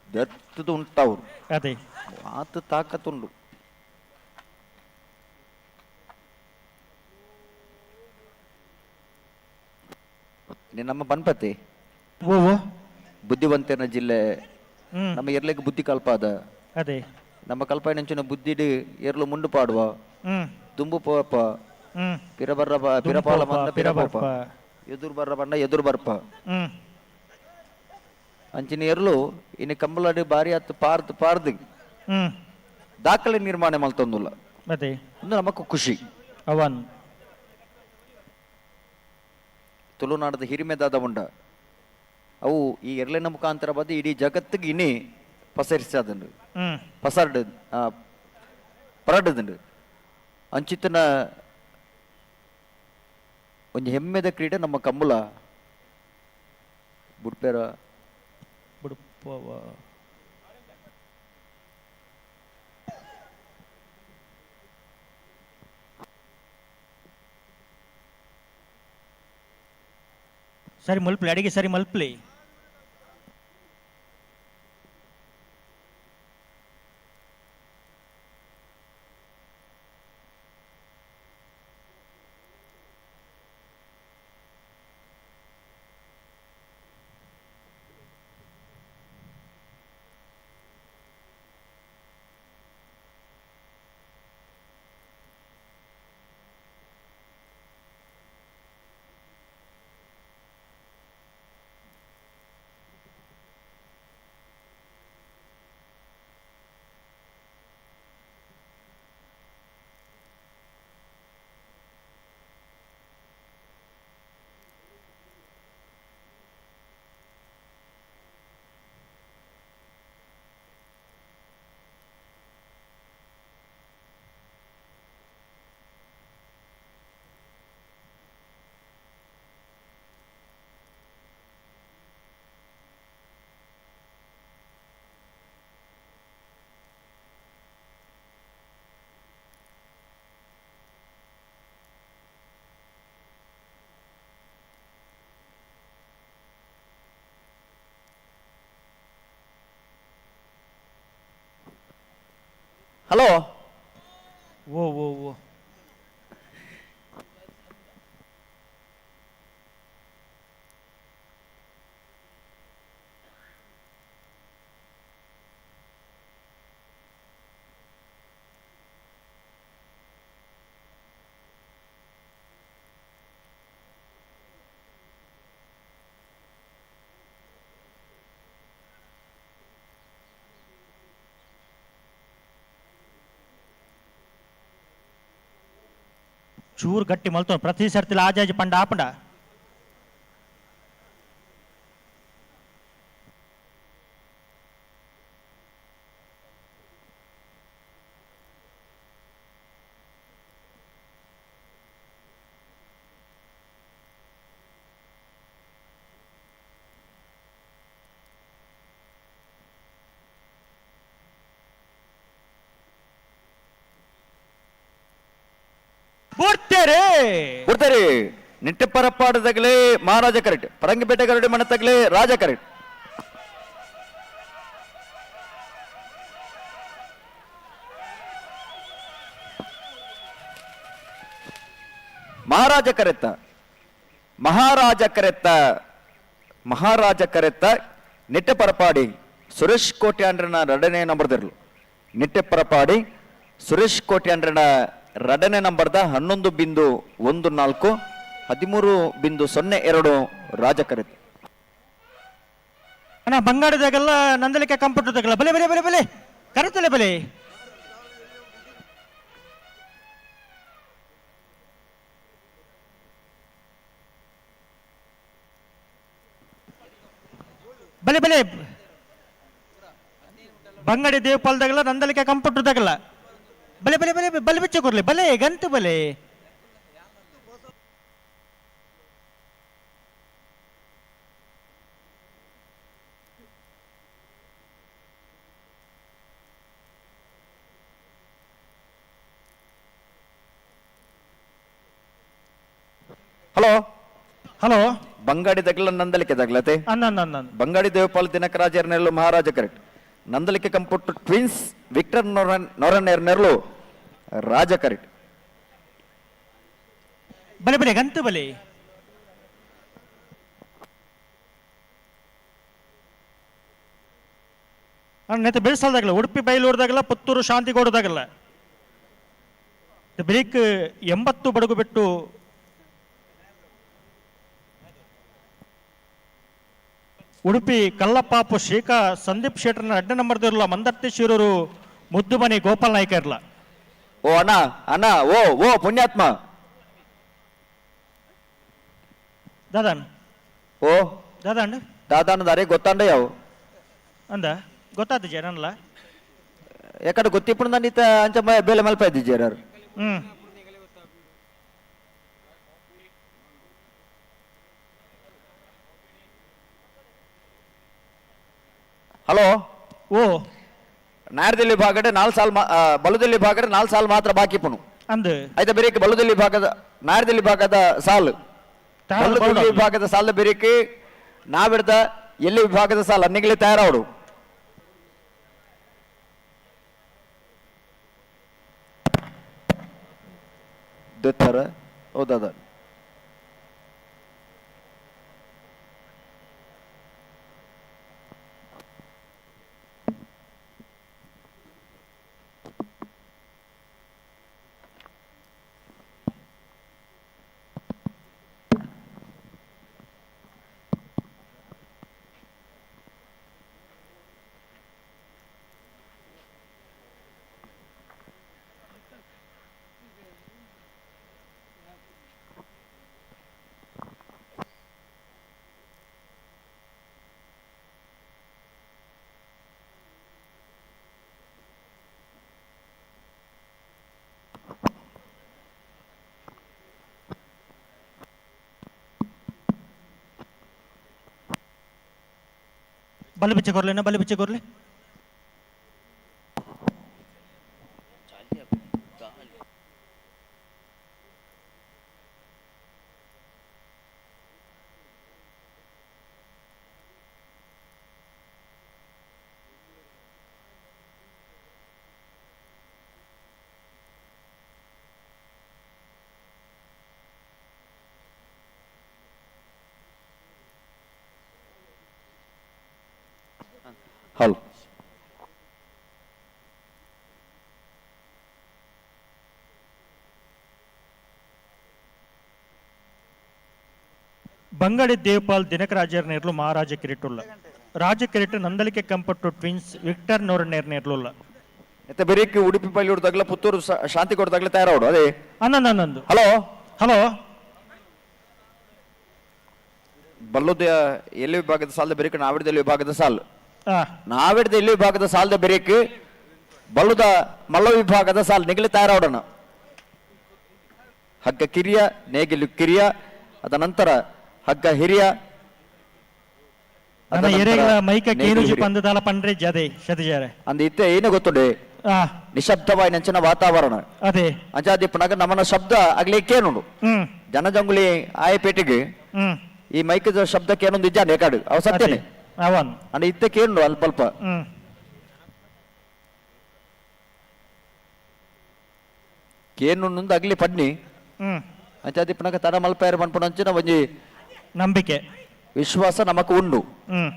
ದರ್ತದು ಉಂಟವ್ರು ಅದೇ ಆತ ತಾಕತ್ತುಂಡು. ನಮ್ಮ ಬನ್ಪತಿ ಓ ಓ ಬುದ್ಧಿವಂತನ ಜಿಲ್ಲೆ ನಮ್ಮ ಎರ್ಲೆಗೆ ಬುದ್ಧಿ ಕಲ್ಪ ಅದ. ಅದೇ ನಮ್ಮ ಕಲ್ಪನೆಂಚಿನ ಬುದ್ಧಿಡ್ ಎರ್ಲು ಮುಂಡು ಪಾಡುವ ದುಂಬು ಪೋಪ ಪಿರಬರ್ರ ಪಿರಪಾಲ ಬಂದ ಪಿರಪೋಪ ಎದುರು ಬರ್ರ ಬಂಡ ಎದುರು ಬರ್ಪ ಅಂಚಿನ ಎರ್ಲು ಇನ್ನು ಕಂಬಲಾಡಿ ಬಾರಿ ಹತ್ತು ಪಾರ್ದು ಪಾರ್ದು ದಾಖಲೆ ನಿರ್ಮಾಣ ಮಲ್ತೊಂದುಲ್ಲ. ಅದೇ ಒಂದು ನಮಕ್ ಖುಷಿ. ಅವನ್ ತುಳುನಾಡದ ಹಿರಿಮೆದಾದ ಉಂಡ ಅವು ಈ ಎರ್ಲೆನ ಮುಖಾಂತರ ಬದ್ದು ಇಡೀ ಜಗತ್ತಿಗೆ ಇನ್ನೇ ಪಸರಿಸದಂಡು ಪಸರ್ಡ್ ಪರಡದಂಡು ಅಂಚಿತನ ಒಂದು ಹೆಮ್ಮೆದ ಕ್ರೀಡೆ ನಮ್ಮ ಕಮ್ಮುಲ ಬುಡ್ಪೇರ ಬುಡುಪವ ಸರಿ ಮಲ್ಪ್ಲಿ ಅಡಿಗೆ ಸರಿ ಮಲ್ಪ್ಲಿ ಹಲೋ ಓ ಓ ಓ ಚೂರು ಗಟ್ಟಿ ಮಲ್ತೋ ಪ್ರತಿ ಸರ್ತಿಲ ಆಜಾಜಿ ಪಂಡ ಆಪಂಡ ಬಿಡ್ತಾರೆ ನಿಟ್ಟೆಪರಪ್ಪಾಡು ತಗಲೆ ಮಹಾರಾಜ ಕರೆಕ್ಟ್ ಪರಂಗಿಪೇಟೆ ಗರಡಿ ಮನೆ ತಗಲೆ ರಾಜ ಕರೆಕ್ಟ್ ಮಹಾರಾಜ ಕರೆತ್ತ ನಿಟ್ಟೆಪರಪಾಡಿ ಸುರೇಶ್ ಕೋಟ್ಯಾಂಡ್ರನ 2ನೇ ನಂಬರ್ದಿರ್ಲು ನಿಟ್ಟೆಪರಪಾಡಿ ಸುರೇಶ್ ಕೋಟ್ಯಾಂಡ್ರನ 2ನೇ ನಂಬರ್ದ 11.14 13.02 ರಾಜ ಕರೆತ್ತ ಅಣ್ಣ ಬಂಗಾಡದಾಗೆಲ್ಲ ನಂದಲಿಕೆ ಕಂಪ್ಯೂಟರ್ ತಗಲ್ಲ ಬಲೆ ಬಲೆ ಬಲೆ ಬಲೆ ಕರೆತಲೆ ಬಲೆ ಬಲೆ ಬಲೆ ಬಂಗಡಿ ದೇವಪಾಲದಾಗಲ್ಲ ನಂದಲಿಕೆ ಕಂಪ್ಯೂಟರ್ದಾಗಲ್ಲ ಬಲೆ ಬಲೆ ಬಲೆ ಬಲೆ ಬಿಚ್ಚ ಕೊರ್ಲಿ ಬಲೆ ಗಂತು ಬಲೆ ಹಲೋ ಹಲೋ ಬಂಗಾಡಿ ತಗಲ ನಂದಲಿಕೆ ತಗಲತೆ ಬಂಗಾಡಿ ದೇವಪಾಲ್ ದಿನಕರಾಜರ್ನೆರ್ಲು ಮಹಾರಾಜ correct Nandalike computer twins Victor ನೊರನ್ನೆರ್ನೆರ್ಲು ರಾಜ ಕರೆಕ್ಟ್ ಬಲೆ ಬಲೆ ಗಂತು ಬಲೆ ನೆತ್ತ ಬೆಳೆಸಲ್ದಾಗಲ್ಲ ಉಡುಪಿ ಬೈಲೂರ್ದಾಗಲ್ಲ ಪುತ್ತೂರು ಶಾಂತಿಗೌಡದಾಗಲ್ಲ ಬ್ರೇಕ್ 80 ಬಡಗು ಬಿಟ್ಟು ಉಡುಪಿ ಕಲ್ಲಪ್ಪಾಪು ಶೇಖ ಸಂದೀಪ್ ಶೇಟ್ರನ 2ನೇ ನಂಬರ್ದಿರಲ್ಲ ಮಂದರ್ತಿ ಶಿರೂರು ಮುದ್ದುಮನಿ ಗೋಪಾಲ್ ನಾಯ್ಕ ಇರ್ಲ ಓ ಅಣ್ಣ ಅಣ್ಣ ಓ ಓ ಪುಣ್ಯಾತ್ಮ ದಾದಾನ್ ಓ ದಾದಾಂಡ್ ದಾದಾನ ದಾರಿ ಗೊತ್ತಾಂಡ ಯಾವ ಅಂದ ಗೊತ್ತಾದ ಜನಲ್ಲ ಯಾಕಡೆ ಗೊತ್ತಿಪ್ಪು ನಂದಿತ ಅಂಚ ಬೇಲೆ ಮಲ್ಪ ಇದ್ದಿಜ್ಜಾರ ಹಲೋ ಓ ನಾರ್ದಲ್ಲಿ ಭಾಗಡೆ 4 ಸಾಲ್ ಬಲದಲ್ಲಿ ಭಾಗಡೆ 4 ಸಾಲ್ ಮಾತ್ರ ಬಾಕಿ ಪುನು ಅಂದ ಆಯ್ತಾ ಬೇರೆ ಬಲದಲ್ಲಿ ಭಾಗದ ನಾರ್ದಲ್ಲಿ ಭಾಗದ ಸಾಲು ಬಲದಲ್ಲಿ ವಿಭಾಗದ ಸಾಲ ಬೇರೆಕ್ಕೆ ನಾವಿಡ್ದ ಎಲ್ಲಿ ವಿಭಾಗದ ಸಾಲ ಅನ್ನಿಗಲೇ ತಯಾರವಡು ದತ್ತರ ಹೌದಾದ बल पीछे कर लेना बल पीछे कर ले ಹಲೋ ಬಂಗಡಿ ದೇವಪಾಲ್ ದಿನಕರಾಜರ್ ನೇರ್ಲು ಮಹಾರಾಜ ಕಿರೀಟುಲ್ಲ ರಾಜ ಕಿರೀಟ ನಂದಲಿಕೆ ಕಂಪಟ್ಟು ಟ್ವಿನ್ಸ್ ವಿಕ್ಟರ್ ನೂರನೇರ್ನೇರ್ಲುಲ್ಲ ಮತ್ತೆ ಬೇರೆಕ್ಕೆ ಉಡುಪಿ ಪಲ್ಲಿ ಹೊಡೆದಾಗಲ ಪುತ್ತೂರು ಶಾಂತಿ ಕೊಡದಾಗಲ ತಯಾರವಡು ಅದೇ ಅನ್ನಂದು ಹಲೋ ಹಲೋ ಬಲ್ಲುದ ಎಲ್ಲಿ ವಿಭಾಗದ ಸಾಲದ ಬೇರೆಕ್ಕೆ ನಾವಿಡ್ದಲ್ಲಿ ವಿಭಾಗದ ಸಾಲು ನಾವಿಡ್ದ ಎಲ್ಲಿ ವಿಭಾಗದ ಸಾಲದ ಬೇರೆಕ್ಕೆ ಬಲ್ಲುದ ಮಲ್ಲ ವಿಭಾಗದ ಸಾಲು ನಿಗಲಿ ತಯಾರವಡಣ ಹಗ್ಗ ಕಿರಿಯ ನೇಗಿಲು ಕಿರಿಯ ಅದ ನಂತರ ಹಗ್ಗ ಹಿರಿಯ ಮೈಕ ಕೇರುಜಿ ಪಂದದಾಲ ಪಂಡ್ರೆ ಜದೆ ಶತಜಾರೆ ಅಂದ ಇತ್ತೆ ಏನೇ ಗೊತ್ತುಂಡೆ ಆ, ನಿಶಬ್ದವಾಯಿ ನಂಚಿನ ವಾತಾವರಣ ಅದೇ ಅಂಚಾದಿಪ್ಪನಾಗ ನಮ್ಮನ ಶಬ್ದ ಆಗ್ಲಿಕ್ಕೇನುಂಡು ಹ್ಮ್ ಜನಜಂಗುಳಿ ಆಯಪೇಟೆಗೆ ಹ್ಮ್ ಈ ಮೈಕ್ ಶಬ್ದಕ್ಕೆ ಏನೊಂದು ಇದ್ದಾನೆ ಕಾಡು ಅವ ಸತ್ಯನೇ ಅವನ್ ಅಂದ್ರೆ ಇತ್ತಕ್ಕೇನು ಅಲ್ಪ ಅಲ್ಪ ಹ್ಮ್ ಕೇನುಂದು ಅಗ್ಲಿ ಪಡ್ನಿ ಹ್ಮ್ ಅಂಚಾದಿಪ್ಪನಾಗ ತರ ಮಲ್ಪೇರು ಮನ್ಪುಣಂಚಿನ ಒಂಜಿ ನಂಬಿಕೆ ವಿಶ್ವಾಸ ನಮಕ್ ಉಂಡು ಹ್ಮ್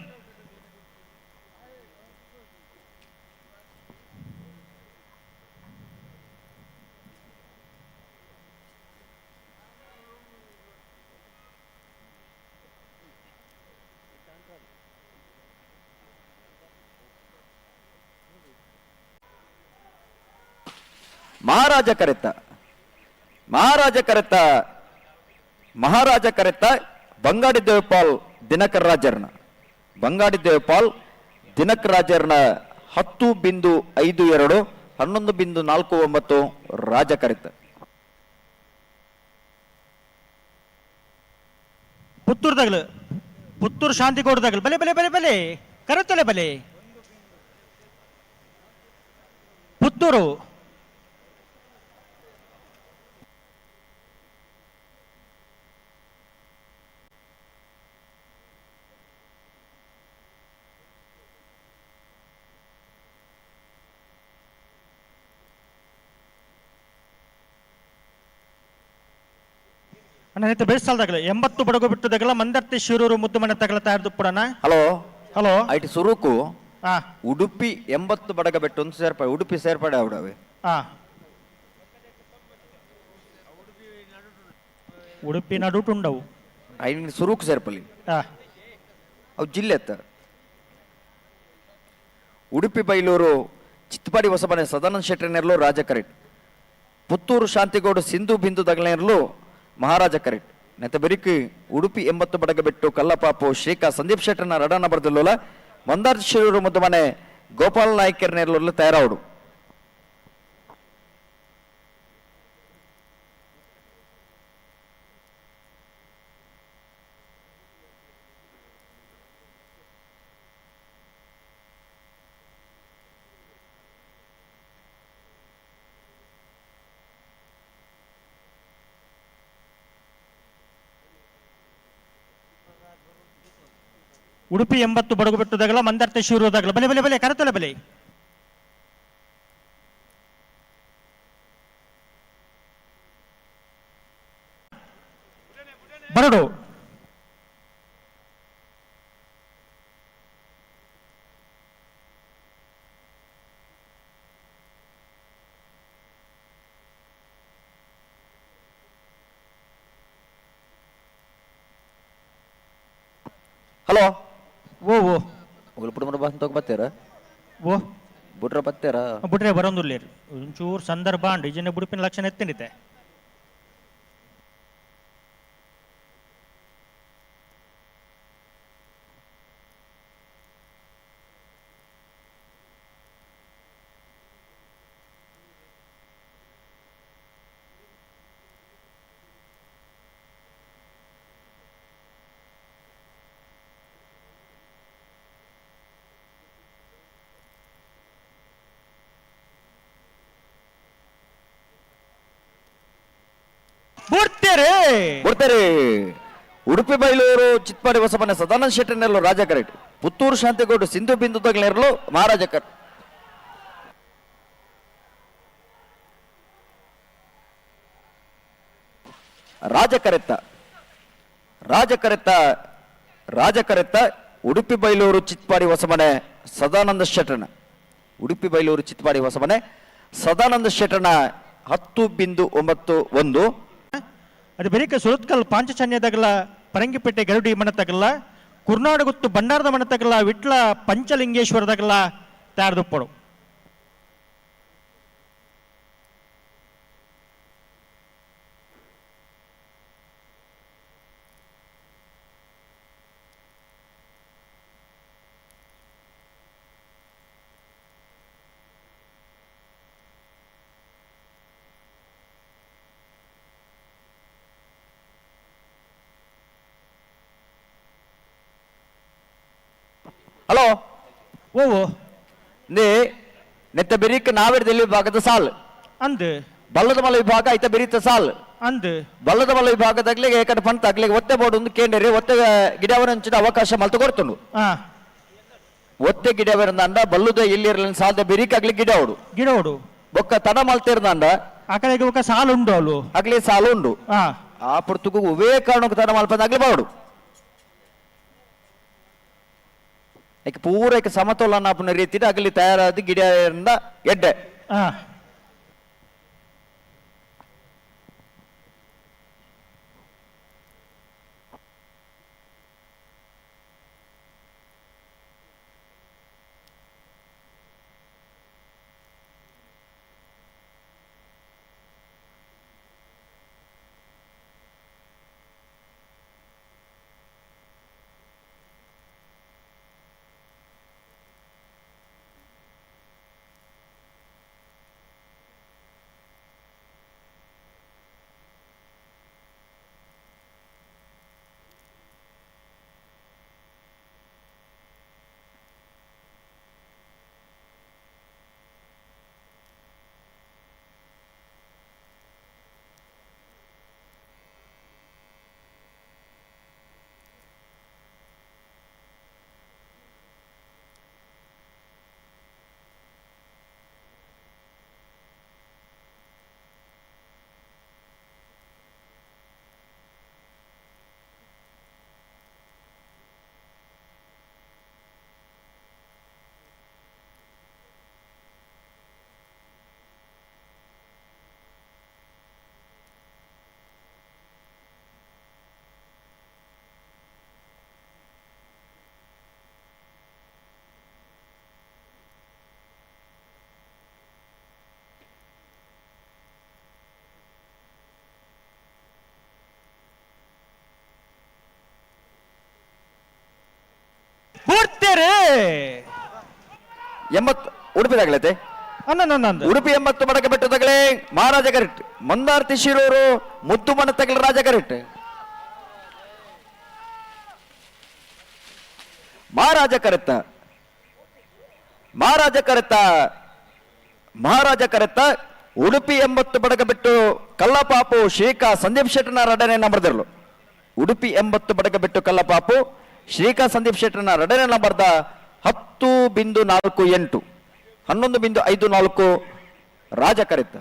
ಮಹಾರಾಜ ಕರೆತ ಮಹಾರಾಜ ಕರೆತ ಬಂಗಾಡಿ ದೇವಪಾಲ್ ದಿನಕರ್ ರಾಜರ್ನ ಬಂಗಾಡಿ ದೇವಪಾಲ್ ದಿನಕರ್ ರಾಜರ್ನ 10.52 11.49 ರಾಜ ಕರೆತ ಪುತ್ತೂರ್ದಾಗಲು ಪುತ್ತೂರು ಶಾಂತಿಗೌಡದಾಗಲು ಬಲೆ ಬಲೆ ಬಲೆ ಬಲೆ ಕರೆತಲೆ ಬಲೆ ಪುತ್ತೂರು ಅಣ್ಣ ಬೇಯಿಸಲ್ದಾಗಲ 80 ಬಡಗು ಬಿಟ್ಟದಾಗಲ ಮಂದರ್ತಿ ಶಿರೂರು ಮುದ್ದು ಮನೆ ತಗಲ ತಯಾರ್ದು ಪುಡನ ಹಲೋ ಹಲೋ ಐಟಿ ಸುರುಕು ಆ ಉಡುಪಿ 80 ಬಡಗ ಬೆಟ್ಟು ಒಂದು ಸೇರ್ಪಡೆ ಉಡುಪಿ ಸೇರ್ಪಡೆ ಅವಡವೆ ಆ ಉಡುಪಿ ನಡುಟುಂಡವು ಐನ್ ಸುರುಕು ಸೇರ್ಪಲ್ಲಿ ಆ ಅವು ಜಿಲ್ಲೆ ಎತ್ತ ಉಡುಪಿ ಬೈಲೂರು ಚಿತ್ತಪಾಡಿ ಹೊಸಮನೆ ಸದಾನಂದ ಶೆಟ್ಟರ್ನೆರ್ಲು ರಾಜ ಕರೆಟ್ ಪುತ್ತೂರು ಶಾಂತಿಗೌಡ ಸಿಂಧು ಬಿಂದು ದಗಲನೆರ್ಲು ಮಹಾರಾಜ ಕರೆಟ್ ನೆತ್ತ ಬೆರಿಕ್ ಉಡುಪಿ 80 ಬಡಗ ಬೆಟ್ಟು ಕಲ್ಲಪಾಪು ಶ್ರೀಕಾ ಸಂದೀಪ್ ಶೆಟ್ಟರ್ನ ರಡನ ಬರೆದಿಲ್ಲ ಮಂದಾರ್ ಶಿರೂರು ಮುದ್ದು ಮನೆ ಗೋಪಾಲ್ ನಾಯ್ಕರ್ನೆರ್ಲು ತಯಾರಾವಡು ಉಡುಪಿ 80 ಬಡಗು ಬಿಟ್ಟದಾಗಲ ಮಂದರ್ತಿ ಶಿರೂರದಾಗಲ ಬಲೆ ಬಲೆ ಬಲೆ ಕರೆತಲೆ ಬಲೆ ಬರಡು ಹಲೋ ಓ ಓ ಉಲ್ಪುಡ ಬಂತ ಬತ್ತೀರ ಓ ಬಿಟ್ರ ಬತ್ತೀರ ಬಿಟ್ರೆ ಬರೋದಿಲ್ಲ ಒಂಚೂರು ಸಂದರ್ಭ ಡಿಜಿನ ಬುಡುಪಿನ ಲಕ್ಷಣ ಎತ್ತಿನಿತೆ ಬಿಡ್ತಾರೆ ಉಡುಪಿ ಬೈಲೂರು ಚಿತ್ತಪಾಡಿ ಹೊಸಮನೆ ಸದಾನಂದ ಶೆಟ್ಟರ್ನೆರ್ಲು ರಾಜ ಕರೆಟ್ ಪುತ್ತೂರು ಶಾಂತಿಗೌಡ ಸಿಂಧು ಬಿಂದು ದಗಲನೆರ್ಲು ಮಹಾರಾಜ ಕರೆಟ್ ರಾಜ ಕರೆತ್ತ ಉಡುಪಿ ಬೈಲೂರು ಚಿತ್ತಪಾಡಿ ಹೊಸಮನೆ ಸದಾನಂದ ಶೆಟ್ಟರ್ನ ಉಡುಪಿ ಬೈಲೂರು ಚಿತ್ತಪಾಡಿ ಹೊಸಮನೆ ಸದಾನಂದ ಶೆಟ್ಟರ್ನ 10.91 ಅದು ಬೆರಿಕೆ ಸುರತ್ಕಲ್ ಪಾಂಚಚನ್ಯದಾಗಲ ಪರಂಗಿಪೇಟೆ ಗರುಡಿ ಮನೆ ತಗಲ ಕುರ್ನಾಡಗುತ್ತು ಬಂಡಾರದ ಮನೆ ತಗಲ ವಿಟ್ಲ ಪಂಚಲಿಂಗೇಶ್ವರದಾಗಲ ತಯಾರ್ದು ಪಡು ಹಲೋ ಓ ನೇ ನೆತ್ತ ಬೆರಿಕ್ ನಾವೆಡ್ದಲ್ಲಿ ವಿಭಾಗದ ಸಾಲ್ ಅಂದ್ ಬಲ್ಲದ ಮಲ ವಿಭಾಗ ಐತ ಬೆರೀತ ಸಾಲ್ ಅಂದ್ ಬಲ್ಲದ ಮಲ ವಿಭಾಗದಾಗ್ಲಿ ಏಕಡೆ ಪಂತ ಆಗ್ಲಿಗೆ ಒತ್ತೆ ಬೋರ್ಡ್ ಒಂದು ಕೇಂದ್ರ ಒತ್ತೆ ಗಿಡವರಂಚಿನ ಅವಕಾಶ ಮಲ್ತು ಕೊಡ್ತುಂಡು ಹಾ ಒತ್ತೆ ಗಿಡವರಂದ ಬಲ್ಲುದ ಎಲ್ಲಿರಲಿ ಸಾಲದ ಬೆರಿಕ್ ಆಗ್ಲಿ ಗಿಡ ಓಡು ಬೊಕ್ಕ ತಡ ಮಲ್ತಿರ್ದಂಡ ಆ ಕಡೆಗೆ ఒక ಸಾಲು ಉಂಡು ಅಲ್ಲು ಆಗ್ಲಿ ಸಾಲು ಉಂಡು ಹಾ ಆ ಪುರ್ತುಗು ಉವೇ ಕಾರಣಕ್ಕೆ ತಡ ಮಲ್ಪದ ಆಗ್ಲಿ ಬಾಡು ಈಗ ಪೂರ ಸಮತೋಲನ ಆಪನ ರೀತಿ ಆಗ್ಲಿ ತಯಾರಾದ ಗಿಡದಿಂದ ಎಡ್ಡೆ ಹಾ ಕೂಡ್ತೇರೆ 80 ಉಡುಪಿದಾಗ್ಲತೆ ಉಡುಪಿ 80 ಮಡಕ ಬೆಟ್ಟದಾಗಲೇ ಮಹಾರಾಜ ಕರೆಕ್ಟ್ ಮಂದಾರ್ತಿ ಶಿರೂರು ಮುದ್ದು ಮನ ತಗಲ ರಾಜ ಕರೆಕ್ಟ್ ಮಹಾರಾಜ ಕರೆತ್ತ ಉಡುಪಿ 80 ಬಡಗ ಬಿಟ್ಟು ಕಲ್ಲಪಾಪು ಶ್ರೀಕಾ ಸಂದೀಪ್ ಶೆಟ್ಟನ ರಡನೆ ನಂಬರ್ದಿರ್ಲು ಉಡುಪಿ 80 ಬಡಗ ಬಿಟ್ಟು ಕಲ್ಲಪಾಪು ಶ್ರೀಕಾ ಸಂದೀಪ್ ಶೆಟ್ಟನ ರಡನೆ ನಂಬರ್ದ 10.48 11.54 ರಾಜ ಕರೆತ್ತ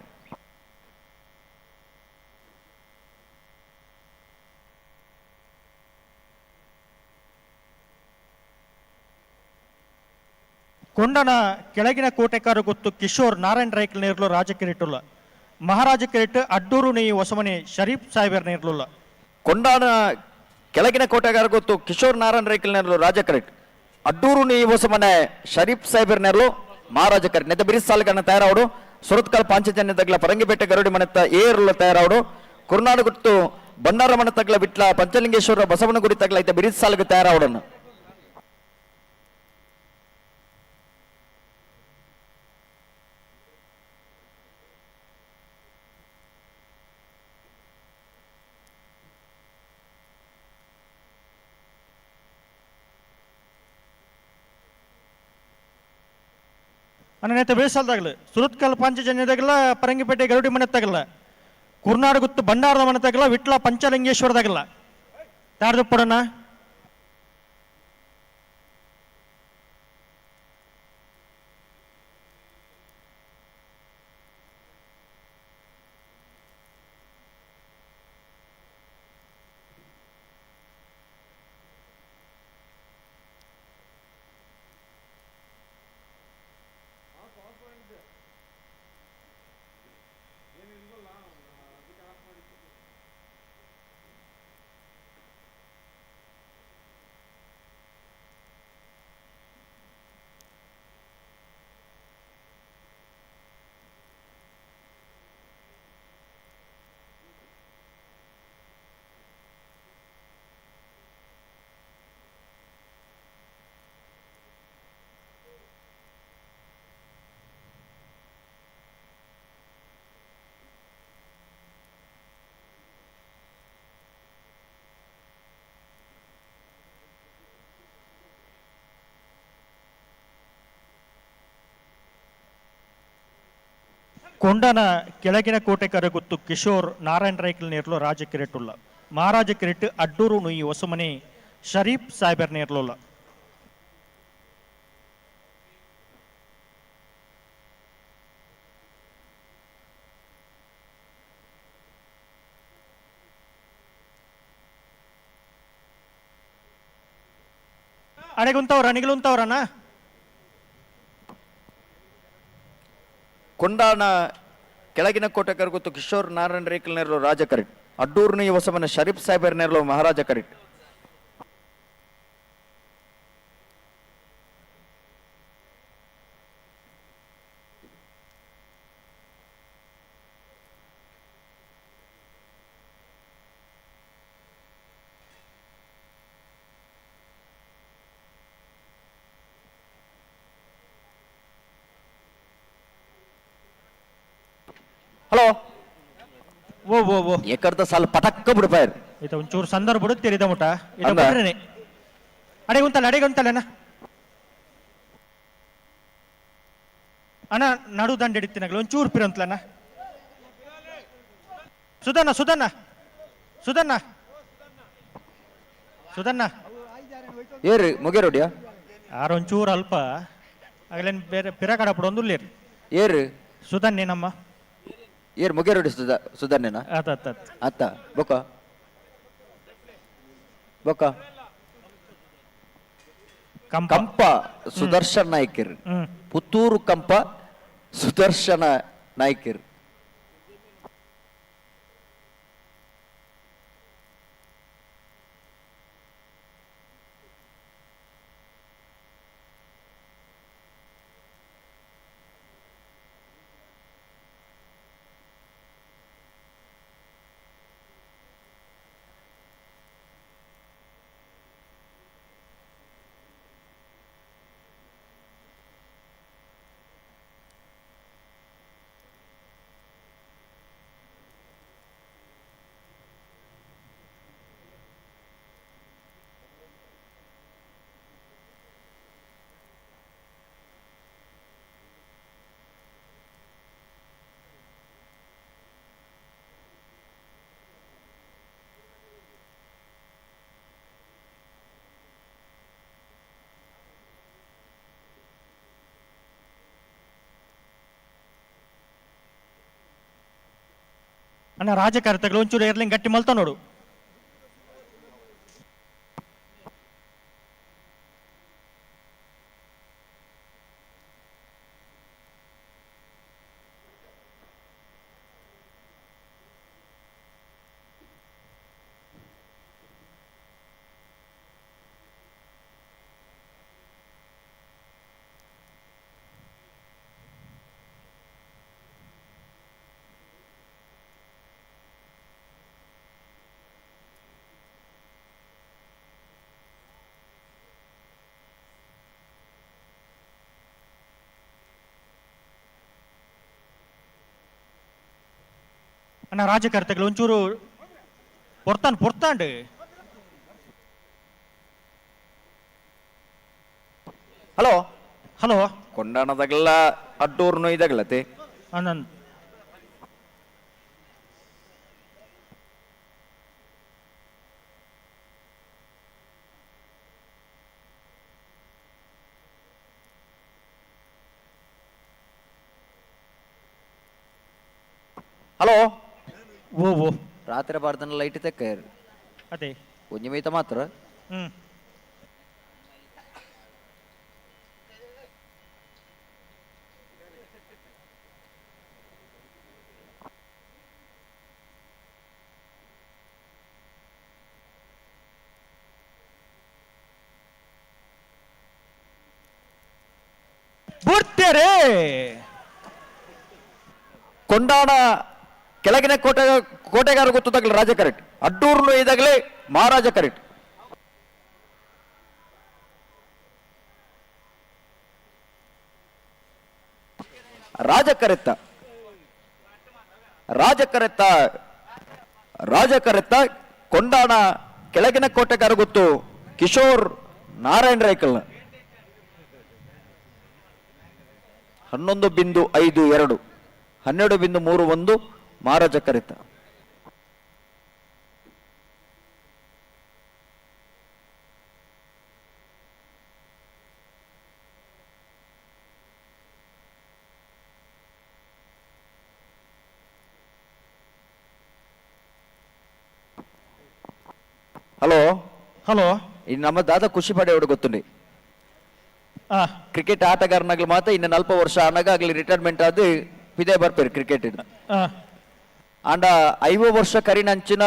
ಕೊಂಡನ ಕೆಳಗಿನ ಕೋಟೆಕಾರ ಗೊತ್ತು ಕಿಶೋರ್ ನಾರಾಯಣ್ ರೈಕಲ್ ನೇರ್ಲು ರಾಜ ಕಿರೀಟುಲ್ಲ ಮಹಾರಾಜ ಕಿರೀಟ್ ಅಡ್ಡೂರು ನೀ ಹೊಸಮನೆ ಶರೀಫ್ ಸಾಹೇಬರ್ ನೇರ್ಲುಲ್ಲ ಕೊಂಡಾನ ಕೆಳಗಿನ ಕೋಟೆಗಾರ ಗೊತ್ತು ಕಿಶೋರ್ ನಾರಾಯಣ್ ರೈಕಲ್ ನೇರ್ಲು ರಾಜ ಕರೆಕ್ಟ್ ಅಡ್ಡೂರು ನೀ ಹೊಸಮನೆ ಶರೀಫ್ ಸಾಹೇಬರ್ ನೇರ್ಲು ಮಹಾರಾಜ ಕರೆಕ್ಟ್ ನೆತ್ತ ಬಿರಿಸ್ ಸಾಲ್ಗನ್ನ ತಯಾರಾವಡು ಸುರತ್ಕಲ್ ಪಾಂಚಜನ್ಯ ತಗ್ಲ ಪರಂಗಿಪೇಟೆ ಗರುಡಿ ಮನೆತ್ತ ಏರುಲ್ಲ ತಯಾರಾವಡು ಕುರ್ನಾಡು ಗೊತ್ತು ಬಂಡಾರ ಮನೆ ತಗ್ಲ ಬಿಟ್ಲ ಪಂಚಲಿಂಗೇಶ್ವರ ಬಸವನಗುಡಿ ತಗ್ಲ ಐತೆ ಬಿರಿಸ್ ಸಾಲ್ಗೆ ತಯಾರಾವಡನ್ನು ಅನ್ನೇತ ಬೇಸಾಲ್ದಾಗಲ ಸುರತ್ಕಲ್ ಪಾಂಚಜನ್ಯದಾಗಲ ಪರಂಗಿಪೇಟೆ ಗರುಡಿ ಮನೆ ತಗಲ್ಲ ಕುರ್ನಾಡು ಗುತ್ತು ಬಂಡಾರದ ಮನೆ ತಗಲ್ಲ ವಿಟ್ಲ ಪಂಚಲಿಂಗೇಶ್ವರದಾಗಲ್ಲ ಯಾರ್ದು ಪಡೋಣ కొండన ಕೆಳಗಿನ ಕೋಟೆ ಕರಗುತ್ತು ಕಿಶೋರ್ ನಾರಾಯಣ ರೈಕಲ್ ನೇರ್ಲು ರಾಜ ಕಿರೀಟುಲ್ಲ ಮಹಾರಾಜ ಕಿರೀಟ್ ಅಡ್ಡೂರು ನುಯಿ ಹೊಸಮನೆ ಶರೀಫ್ ಸಾಹೇಬರ್ ನೇರ್ಲುಲ್ಲ ಅಣೆಗುಂತವ್ರ ಅಣಿಗಲುಂತವ್ರಣ್ಣ ಕೊಂಡಾನ ಕೆಳಗಿನ ಕೋಟೆ ಕರಗುತ್ತು ಕಿಶೋರ್ ನಾರಾಯಣ ರೇಕಲ್ ನೇರ್ಲು ರಾಜ ಕರಿಟ್ ಅಡ್ಡೂರ್ನಿ ಹೊಸಮನ ಶರೀಫ್ ಸಾಹೇಬರ್ ನೇರ್ಲು ಮಹಾರಾಜ ಕರಿಟ್ ಹಲೋ ಓ ಓ ಓ ಏಕರ್ದ ಸಾಲ ಪಟಕ್ಕ ಬಿಡ್ಪಾಯರ್ ಇದು ಒಂಚೂರು ಸಂದರ್ಭ ಬಿಡುತ್ತೀರಿ ಇದ ಮುಟ ಅಂದ? ಅಡೆಗುಂತಲ್ಲ ಅಣ್ಣ ನಡು ದಂಡ ಹಿಡಿತೀನಾಗಲಿ ಒಂಚೂರು ಪಿರಂತಲಣ್ಣ ಸುಧನ್ನ ಏರಿ ಮುಗೇರೋಡಿಯಾ ಆರೊಂಚೂರು ಅಲ್ಪ ಆಗಲೇನು ಬೇರೆ ಪಿರ ಕಡಪಡ ಒಂದು ಏರು ಸುಧನ್ನೇನಮ್ಮ ಏರ್ ಮುಗೇರೋಡಿ ಸುಧಾರ್ನೇನ ಆತ ಅತ್ತ ಬೊಕ್ಕ ಕಂಪ ಸುದರ್ಶನ್ ನಾಯ್ಕರ್ ಪುತ್ತೂರು ಕಂಪ ಸುದರ್ಶನ ನಾಯ್ಕರ್ ಅಣ್ಣ ರಾಜಕಾರ್ಯಗಳು ಒಂಚೂರು ಏರ್ಲಿಂಗ್ ಗಟ್ಟಿ ಮಲ್ತ ನೋಡು ಅಣ್ಣ ರಾಜಕಾರ್ಯಗಳು ಒಂಚೂರು ಪೊರ್ತಾಂಡು ಹಲೋ ಕೊಂಡಾಣದಾಗಲ್ಲ ಅಡ್ಡೂರ್ನು ಇದಾಗಲತೆ ಅಣ್ಣ ಹಲೋ ಓ ರಾತ್ರಿ ಬಾರ್ದನ ಲೈಟ್ ತೆಕ್ಕ ಅದೇ ಒಂಜಿ ಮೈತ ಮಾತ್ರ ಬಿಡ್ತೇರೆ ಕೊಂಡಾಣ ಕೆಳಗಿನ ಕೋಟೆಗಾರ ಗೊತ್ತಾಗಲಿ ರಾಜ ಕರೆಕ್ಟ್ ಅಡ್ಡೂರ್ನು ಇದಾಗಲೇ ಮಹಾರಾಜ ಕರೆಕ್ಟ್ ರಾಜ ಕರೆತ್ತ ಕೊಂಡಾಣ ಕೆಳಗಿನ ಕೋಟೆಗಾರ ಗೊತ್ತು ಕಿಶೋರ್ ನಾರಾಯಣ ರೈಕಲ್ 11.52 12.31 ಮಹಾರಾಜ ಕರಿತ. హలో ಹಲೋ ఇది ನಮ್ಮ ದಾದ ಖುಷಿ ಪಡೆಯೋಡು ಗೊತ್ತುಂಡಿ ಕ್ರಿಕೆಟ್ ಆಟಗಾರನಾಗ್ಲಿ ಮಾತ್ರ ಇನ್ನು 40 ವರ್ಷ ಆನಾಗ ಆಗ್ಲಿ ರಿಟೈರ್ಮೆಂಟ್ ಆದು ಇದೇ ಬರ್ಪೇರು ಕ್ರಿಕೆಟ್ ಆಂಡ 5 ವರ್ಷ ಕರಿನಂಚಿನ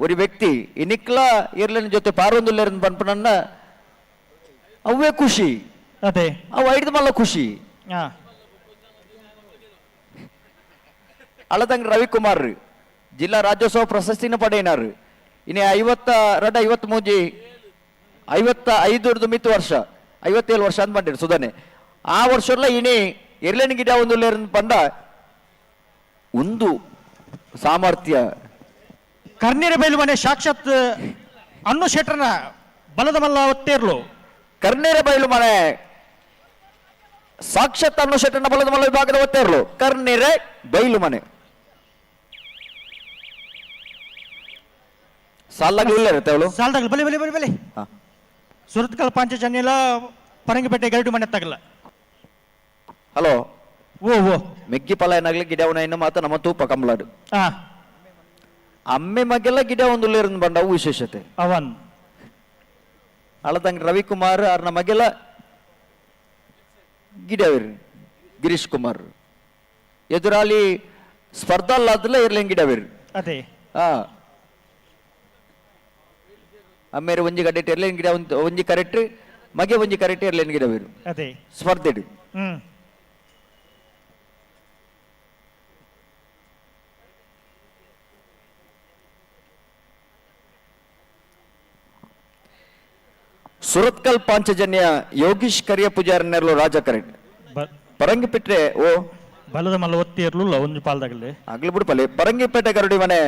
ಒಂದು ವ್ಯಕ್ತಿ ಇನ್ನಿಕ್ಲ ಇರ್ಲಿನ ಜೊತೆ ಪಾರೊಂದುಲ್ಲೇರನ್ ಬನ್ಪನನ್ನ ಅವೇ ಖುಷಿ ಅದೇ ಅವು ಐದು ಮಲ್ಲ ಖುಷಿ ಅಳದಂಗ ರವಿಕುಮಾರ್ ಜಿಲ್ಲಾ ರಾಜ್ಯೋತ್ಸವ ಪ್ರಶಸ್ತಿನ ಪಡೆಯಿನಾರು ಇನ್ನು 53 55 ಮಿತ್ತು ವರ್ಷ 57 ವರ್ಷ ಅಂತ ಮಾಡಿರು ಸುಧಾನೆ ಆ ವರ್ಷಲ್ಲ ಇನಿ ಎರ್ಲೆನ್ ಗಿಡ ಒಂದು ಪಂಡ ಒಂದು ಸಾಮರ್ಥ್ಯ ಕರ್ನೀರ ಬೈಲು ಮನೆ ಸಾಕ್ಷಾತ್ ಅನ್ನು ಶೆಟ್ರನ ಬಲದ ಮಲ್ಲ ಒತ್ತೇರ್ಲು ಕರ್ನೇರ ಬೈಲು ಮನೆ ಸಾಕ್ಷಾತ್ ಅನ್ನು ಶೆಟ್ಟನ ಬಲದ ಮಲ್ಲ ವಿಭಾಗದ ಒತ್ತೇರ್ಲು ಕರ್ನೇರೆ ಬೈಲು ಮನೆ ಸಾಲಾಗ್ಲಿ ಇಲ್ಲ ಇರುತ್ತೆ ಅವಳು ಸಾಲದಾಗಲಿ ಬಲಿ ಬಲಿ ಬಲಿ ಬಲಿ ಸುರತ್ಕಲ್ ಪಾಂಚಜನ್ಯಲ ಪರಂಗಿಪೇಟೆ ಗರಡಿ ಮನೆ ತಗಲ ಹಲೋ ಓ ಮೆಗ್ಗಿ ಪಲ ಏನಾಗ್ಲಿ ಗಿಡ ಇನ್ನು ಮಾತ್ರ ನಮ್ಮ ತೂಪ ಕಂಬಲಾಡು ಅಮ್ಮೆ ಮಗೆಲ್ಲ ಗಿಡ ಒಂದು ಇருந்து ಬಂಡ ಅವು ವಿಶೇಷತೆ ಅವನ್ ಅಳದಂಗ ರವಿಕುಮಾರ್ ಅವ್ರನ್ನ ಮಗೆಲ್ಲ ಗಿಡವಿರು ಗಿರೀಶ್ ಕುಮಾರ್ ಎದುರಾಳಿ ಸ್ಪರ್ಧಾಲ್ಲಾದಲ್ಲ ಇರ್ಲೇನ್ ಗಿಡವಿರು ಅದೇ ಅಮ್ಮೇರು ಒಂಜಿ ಗಡ್ಡೆ ಇರ್ಲೇನ್ ಗಿಡ ಒಂಜಿ ಕರೆಕ್ಟ್ ಮಗೆ ಒಂಜಿ ಕರೆಕ್ಟ್ ಇರ್ಲೇನ್ ಗಿಡವಿರು ಅದೇ ಸ್ಪರ್ಧೆ ಸುರತ್ಕಲ್ ಪಾಂಚಜನ್ಯ ಯೋಗೀಶ್ ಕರಿಯ ಪೂಜಾರನ್ನೆರಲು ರಾಜ ಕರೆಕ್ಟ್ ಪರಂಗಿಪೇಟೆ ಓ ಬಲದ ಮಲ್ಲ ಒತ್ತಿ ಇರ್ಲಿಲ್ಲ ಒಂದು ಪಾಲ್ದಾಗಲಿ ಆಗ್ಲಿ ಬಿಡ್ಪಲ್ಲಿ ಪರಂಗಿಪೇಟೆ ಗರುಡಿ ಮನೆ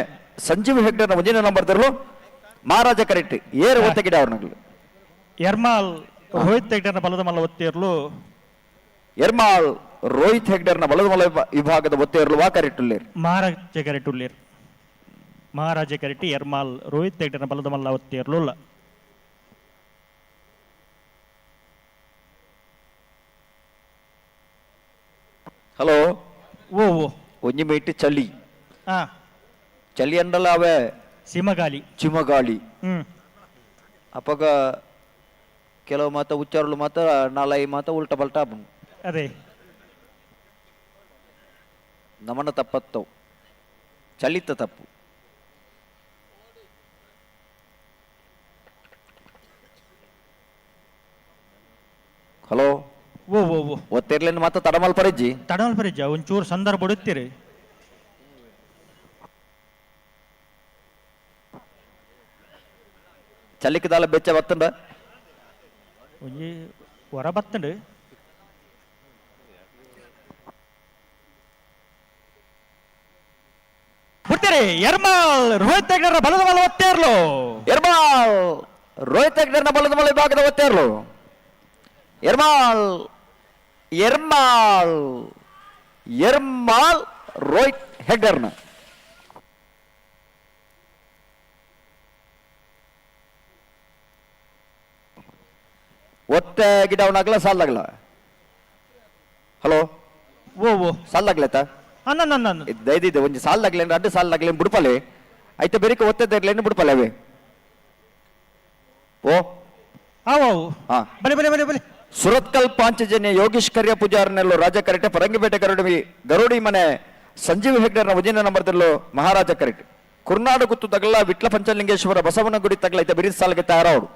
ಸಂಜೀವ್ ಹೆಗ್ಡರ್ನ ಮುಂದಿನ ನಂಬರ್ ತರಲು ಮಹಾರಾಜ ಕರೆಕ್ಟ್ ಏರ್ ಒತ್ತ ಗಿಡ ಅವ್ರನಾಗ್ಲಿ ಎರ್ಮಾಲ್ ರೋಹಿತ್ ಹೆಗ್ಡರ್ನ ಬಲದ ಮಲ್ಲ ಒತ್ತಿ ಇರ್ಲು ಎರ್ಮಾಲ್ ರೋಹಿತ್ ಹೆಗ್ಡರ್ನ ಬಲದ ಮಲ್ಲ ವಿಭಾಗದ ಒತ್ತ ಇರಲು ವಾ ಕರೆಕ್ಟ್ ಮಹಾರಾಜ ಕರೆಕ್ಟ್ ಉಳ್ಳೇರ್ ಮಹಾರಾಜ ಕರೆಕ್ಟ್ ಎರ್ಮಾಲ್ ರೋಹಿತ್ ಹೆಗ್ಡರ್ನ ಬಲದ ಮಲ್ಲ ಒತ್ತಿ ಇರ್ಲಿಲ್ಲ ಹಲೋ ಓ ಒಂಜಿ ಮೀಟ್ ಚಳಿ ಚಳಿ ಅಂಡಲ್ಲ ಅವೇ ಚಿಮಗಾಳಿ ಅಪ್ಪಗ ಕೆಲವು ಮಾತ ಉಚ್ಚಾರಲು ಮಾತ್ರ ನಾಲೈ ಮಾತ ಉಲ್ಟ ಪಲ್ಟ ಅದೇ ನಮನ ತಪ್ಪತ್ತವು ಚಲಿತ ತಪ್ಪು ಹಲೋ ಓ ಒತ್ತಿರ್ಲೇನು ಮಾತ್ರ ತಡಮಲ್ಪರಿಜ್ಜಿ ಒಂಚೂರು ಸಂದರ್ಭ ಬಿಡುತ್ತೀರಿ ಚಲಿಕದಾಲ ಬೆಚ್ಚ ಬತ್ತಂಡ ಒಂಜಿ ಹೊರ ಬತ್ತಂಡು ಬಿಡ್ತೀರಿ ಎರ್ಮಾಲ್ ರೋಹಿತ್ ಹೆಗ್ಡರ್ನ ಬಲದ ಮಲ್ಲ ಒತ್ತೇರ್ಲು ಎರ್ಮಾಲ್ ರೋಹಿತ್ ಹೆಗ್ಡರ್ನ ಬಲದ ಮಲ್ಲ ವಿಭಾಗದ ಒತ್ತೇರ್ಲು ಎರ್ಮಾಲ್ ಎರ್ಮಾಲ್ ಎರ್ಮಾಲ್ ರೋಹಿತ್ ಹೆಗ್ಡರ್ನ ಒತ್ತೆ ಗಿಡ ಅವನಾಗ್ಲ ಸಾಲಾಗ್ಲ ಹಲೋ ಓ ಸಾಲಾಗ್ಲತ್ತ ದೈದಿದೆ ಒಂಜಿ ಸಾಲಾಗ್ಲೇನು ಅಡ್ಡು ಸಾಲಾಗ್ಲೇನು ಬಿಡ್ಪಲೆ ಐತೆ ಬೇರಿಕೆ ಒತ್ತದ ಇರ್ಲೇನು ಬಿಡ್ಪಲೆ ಅವೇ ಓ ಬಲಿ ಬಲಿ ಬಲಿ ಬಲಿ ಸುರತ್ಕಲ್ ಪಾಂಚಜನ್ಯ ಯೋಗೀಶ್ ಕರಿಯ ಪೂಜಾರನೆಲ್ಲೋ ರಾಜ ಕರೆಕ್ಟ್ ಪರಂಗಿಪೇಟೆ ಗರುಡಿ ಮನೆ ಸಂಜೀವ್ ಹೆಗ್ಡರ್ನ ಉಜಿನ ನಂಬರ್ದಲ್ಲೂ ಮಹಾರಾಜ ಕರೆಕ್ಟ್ ಕುರ್ನಾಡು ಗುತ್ತು ತಗಲ ವಿಟ್ಲ ಪಂಚಲಿಂಗೇಶ್ವರ ಬಸವನ ಗುಡಿ ತಗಲ ಐತೆ ಬಿರಿಸ್ ಸಾಲ್ಗೆ ತಯಾರವಡು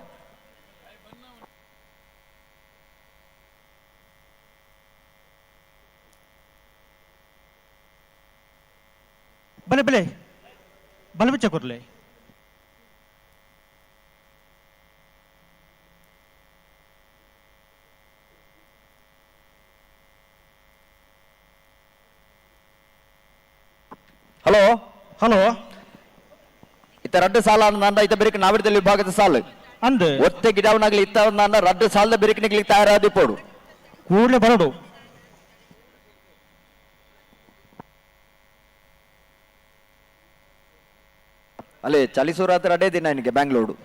ಬಲೆ ಬಲೆ ಬಲಬಿಚ್ಚ ಕೊರ್ಲೆ ಹಲೋ ಹಲೋ ಇತ್ತ ರಡ್ಡು ಸಾಲ ಅಂದ ಇತ್ತ ಬೆರಿಕ ನಾವಿಡದಲ್ಲಿ ವಿಭಾಗದ ಸಾಲು ಅಂದು ಒತ್ತೆ ಗಿಡವನಾಗ್ಲಿ ಇತ್ತ ಅಂದ ರಡ್ಡು ಸಾಲದ ಬೆರಿಕನಿಗ್ಲಿಕ್ಕೆ ತಯಾರಾದಿಪ್ಪೋಡು ಕೂಡಲೇ ಬರಡು ಅಲ್ಲೇ ಚಲಿಸೂರಾತ್ರ ಅಡೇ ದಿನ ನಿನಗೆ ಬ್ಯಾಂಗ್ಳೂರು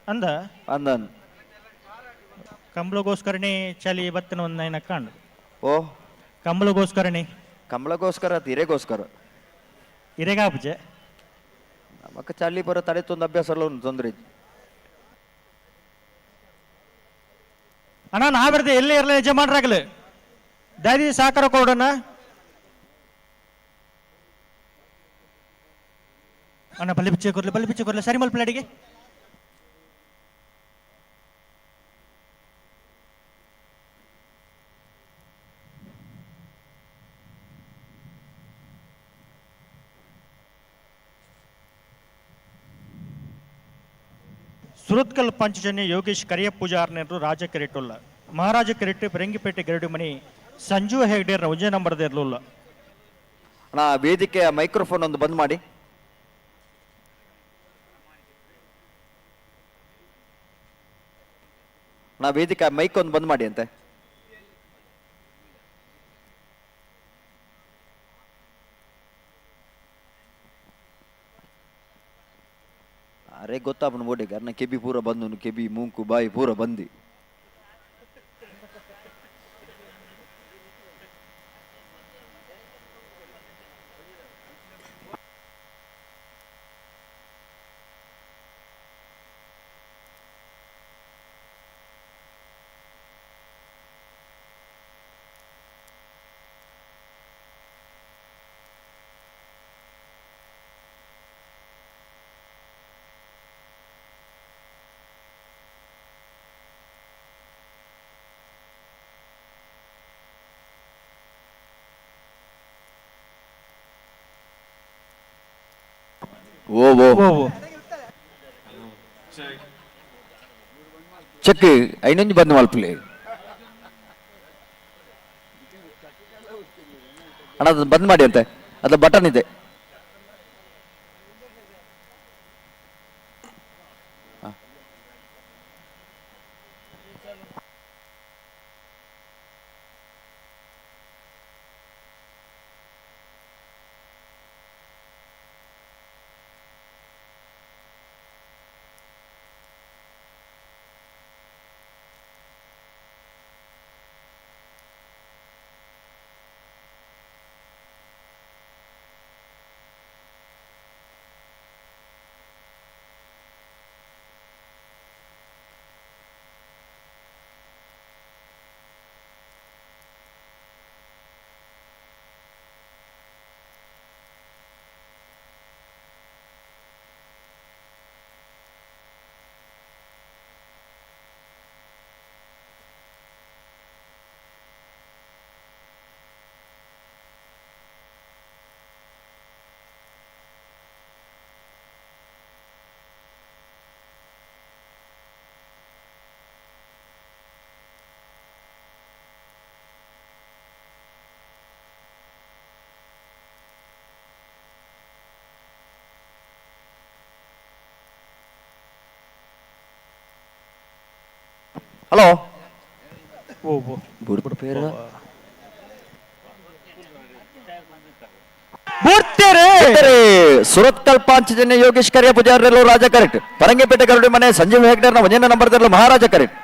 ಅಂದ ಅಂದನ್ ಕಂಬಳಗೋಸ್ಕರನೇ ಚಲಿ ಬತ್ತಿನ ಒಂದು ನೈನ ಕಾಂಡು ಓ ಕಂಬಳಗೋಸ್ಕರನೇ ಕಂಬಳಗೋಸ್ಕರ ಹಿರೇಗೋಸ್ಕರ ಇರೆಗಾಪುಜೆ ನಮಕ್ ಚಲಿ ಬರೋ ತಡೆತೊಂದು ಅಭ್ಯಾಸ ಎಲ್ಲ ಒಂದು ತೊಂದರೆ ಅಣ್ಣ ನಾ ಬರ್ದೆ ಎಲ್ಲೇ ಇರಲಿ ಯಜಮಾನ್ರಾಗಲಿ ದಾದಿ ಸಾಕಾರ ಕೊಡೋಣ ಅಣ್ಣ ಬಲ್ಲಿ ಬಿಚ್ಚೆ ಕೊರ್ಲಿ ಸರಿ ಮಲ್ ಪ್ಲೇಟಿಗೆ ಸುರತ್ಕಲ್ ಪಂಚಜನ್ಯ ಯೋಗೇಶ್ ಕರಿಯ ಪೂಜಾರ್ನೇರು ರಾಜ ಕೆರೆಟ್ಟುಲ್ಲ ಮಹಾರಾಜ ಕೆರೆಟ್ಟು ಬೆರಂಗಿಪೇಟೆ ಗೆರಡು ಮನಿ ಸಂಜು ಹೆಗ್ಡೇರ್ ಉಜಯ ನಂಬರ್ದ ಇರಲಿಲ್ಲ ಅಣ್ಣ ವೇದಿಕೆಯ ಮೈಕ್ರೋಫೋನ್ ಒಂದು ಬಂದ್ ಮಾಡಿ ನಾ ವೇದಿಕೆ ಮೈಕ್ ಒಂದು ಬಂದ್ ಮಾಡಿ ಅಂತೆ ಅರೆ ಗೊತ್ತಾಪನ ಬೋಡಿಗೆ ಅನ್ನ ಕೆಬಿ ಪೂರ ಬಂದು ಕೆಬಿ ಮೂಂಕು ಬಾಯಿ ಪೂರ ಬಂದಿ ಓ ಓ ಚೆಕ್ ಐನೊಂದು ಬಂದು ಮಲ್ಪಲಿ ಅಣ್ಣ ಅದನ್ನು ಬಂದ್ ಮಾಡಿ ಅಂತೆ ಅದು ಬಟನ್ ಇದೆ ಹಲೋ ಬುಡ್ಬುಡ್ ಪೇರ ಸುರತ್ಕಲ್ ಪಾಂಚಜನ್ಯ ಯೋಗೇಶ್ ಕರಿಯ ಪೂಜಾರರು ರಾಜ ಕರೆಕ್ಟ್ ಪರಂಗಿಪೇಟೆ ಗರುಡಿ ಮನೆ ಸಂಜೀವ್ ಹೆಗ್ಡೇರ್ ನ ಒಂದನೇ ನಂಬರ್ ಮಹಾರಾಜ ಕರೆಕ್ಟ್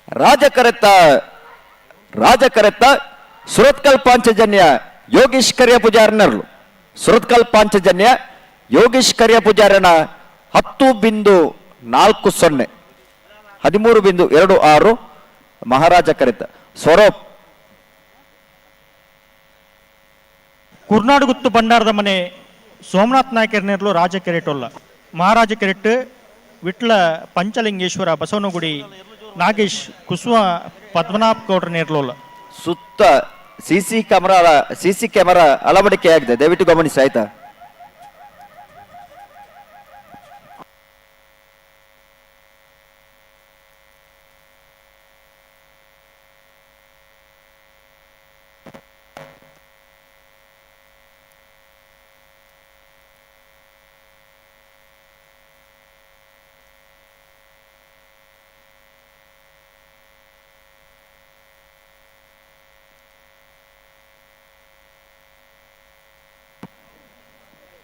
ರಾಜ ಕರೆತ್ತ ಸುರತ್ಕಲ್ ಪಾಂಚಜನ್ಯ ಯೋಗೀಶ್ ಕರಿಯ ಪೂಜಾರನರು ಸುರತ್ಕಲ್ ಪಾಂಚಜನ್ಯ ಯೋಗೀಶ್ ಕರಿಯ ಪೂಜಾರನ 10.40 13.26 ಮಹಾರಾಜ ಕರೆತ ಸ್ವರೂಪ್ ಕುರ್ನಾಡುಗುತ್ತು ಭಂಡಾರದ ಮನೆ ಸೋಮನಾಥ್ ನಾಯಕರ್ನೇರ್ಲು ರಾಜ ಕೆರೆಟೊಲ್ಲ ಮಹಾರಾಜ ಕೆರೆಟ್ಟು ವಿಟ್ಲ ಪಂಚಲಿಂಗೇಶ್ವರ ಬಸವನಗುಡಿ ನಾಗೇಶ್ ಕುಸುವ ಪದ್ಮನಾಭ್ ಗೌಡ್ರ ನೇರ್ಲೋಲ್ಲ ಸುತ್ತ ಸಿಸಿ ಕ್ಯಾಮೆರಾ ಅಳವಡಿಕೆ ಆಗಿದೆ ದಯವಿಟ್ಟು ಗಮನಿಸಿ ಆಯ್ತಾ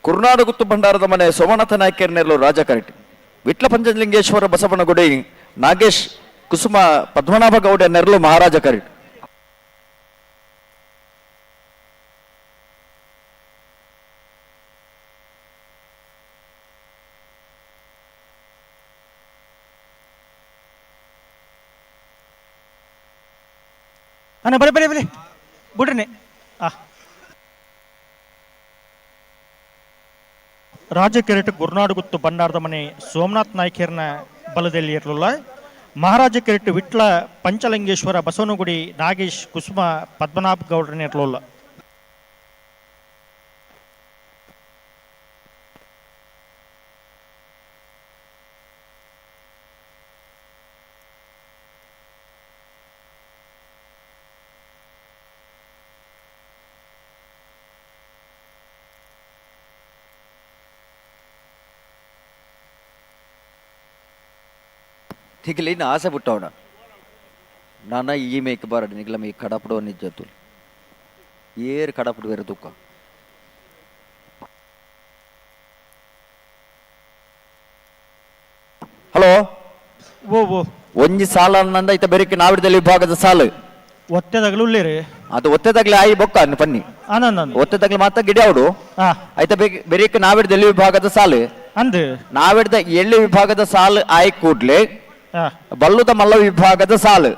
ಕುರುನಾಡುಗುತ್ತು ಭಂಡಾರದ ಮನೆ ಸೋಮನಾಥ ನಾಯ್ಕರ್ನೆರಲು ರಾಜಕರಟಿ ವಿಟ್ಲ ಪಂಚಲಿಂಗೇಶ್ವರ ಬಸವನಗುಡಿ ನಾಗೇಶ್ ಕುಸುಮ ಪದ್ಮನಾಭ ಗೌಡ ನೆರಳು ಮಹಾರಾಜ ಕರಟಿ. ಅಣ್ಣ ಬರೀ ಬರೀ ಬರೀ ಬಿಡ್ರಿ ರಾಜ ಕೆರೆಟ್ ಗುರುನಾಡುಗುತ್ತು ಬಂಡಾರದ ಮನೆ ಸೋಮನಾಥ್ ನಾಯ್ಕರ್ನ ಬಲದಲ್ಲಿ ಇರಲಿಲ್ಲ. ಮಹಾರಾಜ ಕೆರೆಟ್ ವಿಟ್ಲ ಪಂಚಲಿಂಗೇಶ್ವರ ಬಸವನಗುಡಿ ನಾಗೇಶ್ ಕುಸುಮ ಪದ್ಮನಾಭ ಗೌಡ್ರನ್ನ ಇರಲಿಲ್ಲ. ತಿಗ್ಲಿ ನಾ ಆಸೆ ಬಿಟ್ಟವನ ನಾನ ಈ ಮೇಕ್ ಬಾರಡು ನಿಗ್ಲ ಮೇ ಕಡಪಡು ನಿಜ್ಜತ್ತು ಏರ್ ಕಡಪಡು ಬೇರೆ ದುಃಖ. ಹಲೋ ಓ ಓ ಒಂಜಿ ಸಾಲ ಅನ್ನಂದ ಇತ್ತ ಬೆರಿಕೆ ನಾವಿಡದಲ್ಲಿ ವಿಭಾಗದ ಸಾಲು ಒತ್ತೆದಾಗಲೇ ಅದು ಒತ್ತೆದಾಗ್ಲಿ ಆಯಿ ಬೊಕ್ಕ ಅನ್ನು ಪನ್ನಿ ಒತ್ತೆದಾಗ್ಲಿ ಮಾತ ಗಿಡ ಅವಡು ಆಯ್ತ ಬೆರಿಕೆ ನಾವಿಡದಲ್ಲಿ ವಿಭಾಗದ ಸಾಲು ಅಂದ್ ನಾವಿಡ್ದ ಎಳ್ಳಿ ವಿಭಾಗದ ಸಾಲು ಆಯ್ ಕೂಡ್ಲೆ ಬಲ್ಲುದ ಮಲ್ಲ ವಿಭಾಗದ ಸಾಲು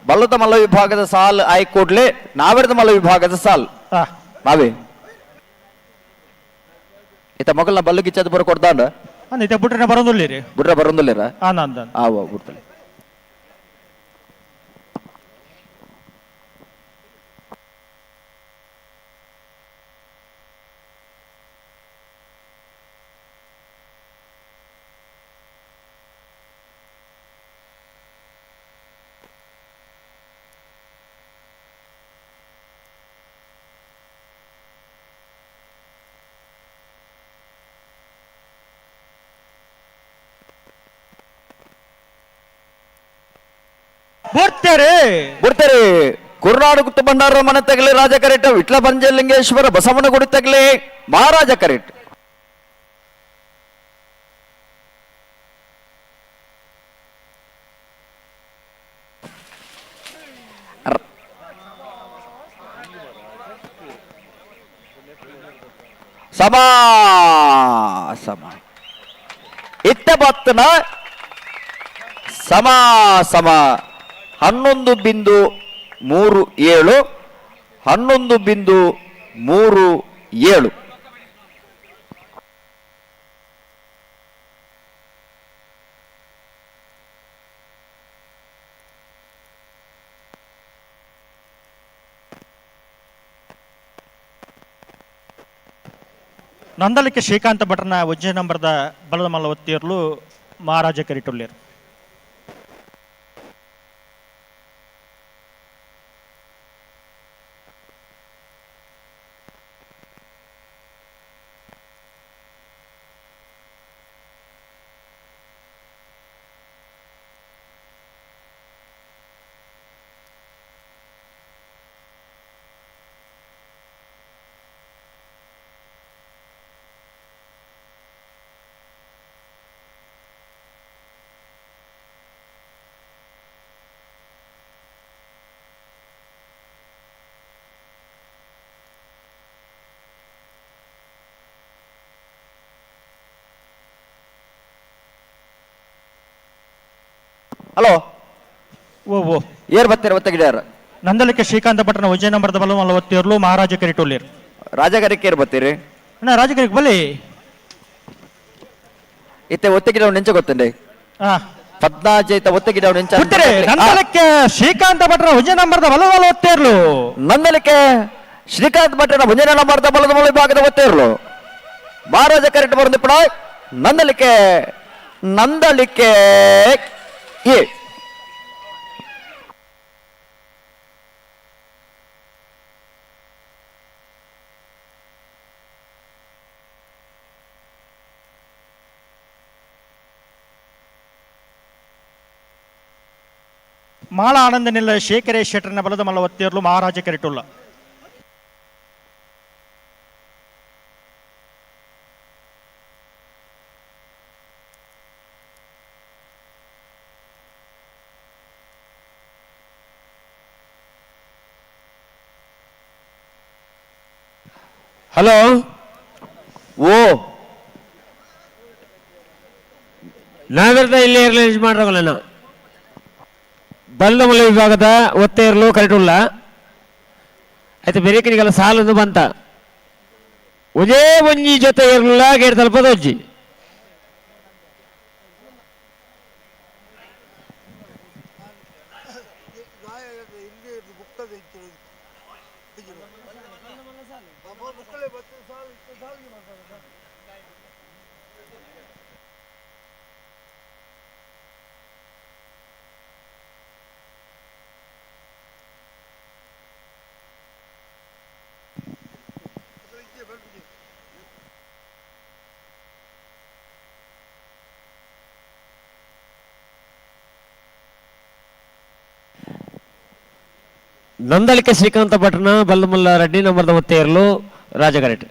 ಬಲ್ಲುದ ಮಲ್ಲ ವಿಭಾಗದ ಸಾಲು ಆಯ್ ಕೂಡ್ಲೆ ನಾವಿಡ್ದ ಮಲ್ಲ ವಿಭಾಗದ ಸಾಲು ನಾವೇ ಇತ್ತ ಮೊಗಲ್ನ ಬಲ್ಲು ಗಿಚ್ಚದ ಬರ ಕೊಡ್ದಾಂಡ ಬಿಟ್ರೆ ಬರೋದಿಲ್ಲ ಬಿಟ್ರೆ ಬರೋದಿಲ್ಲ ಬಿಡ್ತಲೆ. ಬಿಡ್ತಾರೆ ಕುರುನಾಡುಗುತ್ತು ಭಂಡಾರ ಮನೆ ತಗಲಿ ರಾಜ ಕರೆಟ್ ವಿಟ್ಲ ಪಂಚಲಿಂಗೇಶ್ವರ ಬಸವನಗುಡಿ ತಗಲಿ ಮಹಾರಾಜ ಕರೆಟ್. ಸಮಾ ಸಮ ಇತ್ತ ಬತ್ತನ ಸಮ ಸಮ 11.37 11.37. ನಂದಲಿಕೆ ಶ್ರೀಕಾಂತ ಭಟ್ರನ ಒಜ್ಜೆ ನಂಬರ್ದ ಬಲದ ಮಲ್ಲ ಒತ್ತಿಯರ್ಲು ಮಹಾರಾಜ ಕರಿಟುಲ್ಲೇರು. ಹಲೋ ಓ ಓ ಏರ್ ಬರ್ತಾರೆ ಒತ್ತಗಿಡ್ಯಾರ ನಂದಲಿಕೆ ಶ್ರೀಕಾಂತ ಭಟ್ರನ ಒಜ್ಜೆ ನಂಬರ್ದ ಬಲ ಮಲ್ಲ ಒತ್ತಿಯರ್ಲು ಮಹಾರಾಜ ಕರಿಟುಲ್ಲೇರು. ರಾಜಗಾರಿಕೆ ಏರ್ ಬರ್ತೀರಿ ಅಣ್ಣ ರಾಜಕೀಯಕ್ಕೆ ಬಲ್ಲಿ ಇತ್ತೆ ಒತ್ತಗಿಡ ನೆಂಚ ಗೊತ್ತಂಡೆ 15 ಒತ್ತಗಿಡ ನೆಂಚ ನಂದಲಿಕೆ ಶ್ರೀಕಾಂತ ಭಟ್ರ ಒಜ್ಜೆ ನಂಬರ್ದ ಬಲ ಮಲ್ಲ ಒತ್ತಿಯರ್ಲು ನಂದಲಿಕೆ ಶ್ರೀಕಾಂತ್ ಭಟ್ರನ ಒಜ್ಜೆ ನಂಬರ್ದ ಬಲದ ಮಲ್ಲ ವಿಭಾಗದ ಒತ್ತಿಯರ್ಲು ಮಹಾರಾಜ ಕರೆಟ್ ಬರಂದು ಪಡ ನಂದಲಿಕೆ ನಂದಲಿಕೆ ಏ ಮಾಳ ಆನಂದನಿಲ್ಲ ಶೇಖರೇ ಶೆಟ್ಟರ್ನ ಬಲದ ಮಲ್ಲ ಒತ್ತಿಯರ್ಲು ಮಹಾರಾಜ ಕರಿಟುಲ್ಲ. ಹಲೋ ಓ ನಾವಿರ್ದ ಇಲ್ಲಿ ರಿಲೀಸ್ ಮಾಡ್ರಲ್ಲ ನಾ ಬಲ್ಲಮಲ್ಲ ವಿಭಾಗದ ಒತ್ತೇರ್ಲು ಕರೆಕ್ಟ್ ಉಲ್ಲ అయితే ಬೆರೇಕನಿಗೆಲ್ಲ ಸಾಲೊಂದು ಬಂತ ಒಂದೇ ಒಂಜಿ ಜೊತೆ ಇರಲಿಲ್ಲ ಗೇಟ್ ತಲುಪದ ಒಜ್ಜಿ ನಂದಳಿಕೆ ಶ್ರೀಕಾಂತ ಭಟ್ನ ಬಲ್ಲಮಲ್ಲ ರೆಡ್ಡಿ ನಂಬರ್ದ ಒತ್ತೇರ್ಲು ರಾಜಗರೆಟ್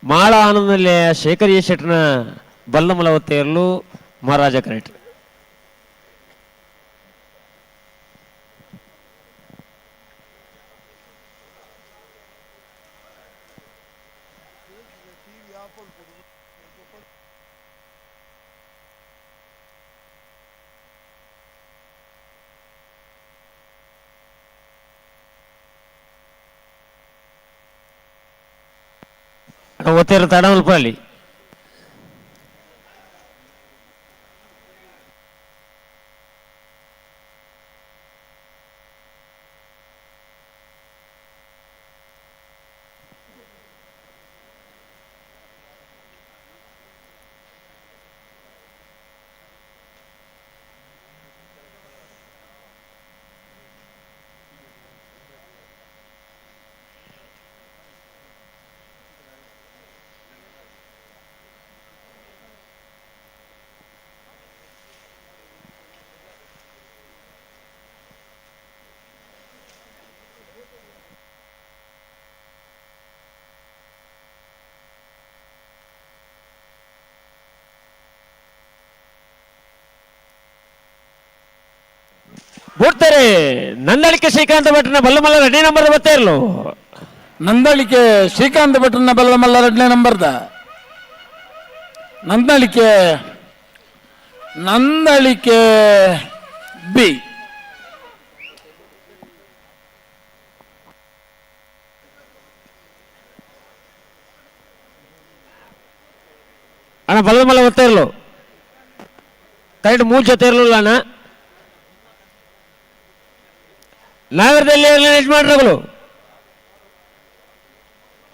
ಮಾಳ ಆನಂದಲ್ಲಿಯ ಶೇಖರ್ ಎ ಶೆಟ್ನ ಬಲ್ಲಮಲ್ಲ ಒತ್ತೇರ್ಲು ಮಹಾರಾಜ ಕರೆಟ್ ಒತ್ತೇರು ತಡಮಲ್ಪಲ್ಲಿ ಬಿಡ್ತಾರೆ ನಂದಳಿಕೆ ಶ್ರೀಕಾಂತ ಭಟ್ನ ಬಲ್ಲಮಲ್ಲ ರೆಡ್ಡಿ ನಂಬರ್ ಬತ್ತೇ ಇರ್ಲು ನಂದಳಿಕೆ ಶ್ರೀಕಾಂತ್ ಭಟ್ರನ ಬಲ್ಲಮಲ್ಲ 2ನೇ ನಂಬರ್ದ ನಂದಳಿಕೆ ಬಿ ಅಣ್ಣ ಬಲ್ಲಮಲ್ಲ ಬತ್ತೇ ಇರ್ಲು ಕರೆಕ್ಟ್ 3 ಜೊತೆ ಇರ್ಲಿಲ್ಲ ಅಣ್ಣ ನಾಗರದಲ್ಲಿ ರಿಲೀಸ್ ಮಾಡ್ರಗಳು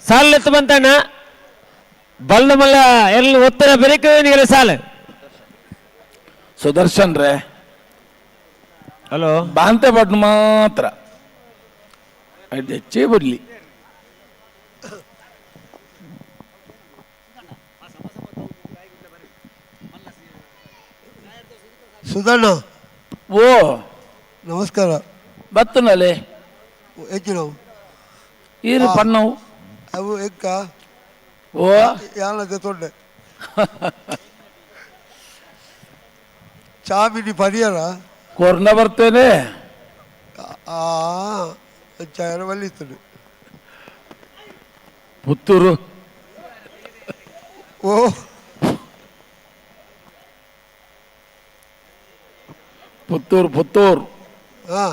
ಸಾಲೆತ್ತು ಬಂತಣ್ಣ ಬಲ್ಲಮಲ್ಲ ಎಲ್ಲಿ ಒತ್ತರ ಬೆರೇಕನಿಗೆಲ್ಲ ಸಾಲ ಸುದರ್ಶನ್ ರೇ ಹಲೋ ಬಾಂತೆ ಭಟ್ ಮಾತ್ರ ಹೆಚ್ಚೇ ಬಿಡ್ಲಿ ಸುಧಣ್ಣ ಓ ನಮಸ್ಕಾರ ಬತ್ತನಲೆ ಹೆಚ್ಚಿನವು ಈರು ಪಣ್ಣವು ಅವು ಎಕ್ಕ ಓ ಯಾನದ ತೊಂಡೆ ಚಾಮಿನಿ ಪರಿಯರ ಕೊರ್ನ ಬರ್ತೇನೆ ಚಾಯರ ಬಲ್ಲಿತ್ತು ಪುತ್ತೂರು ಓ ಪುತ್ತೂರು ಹಾ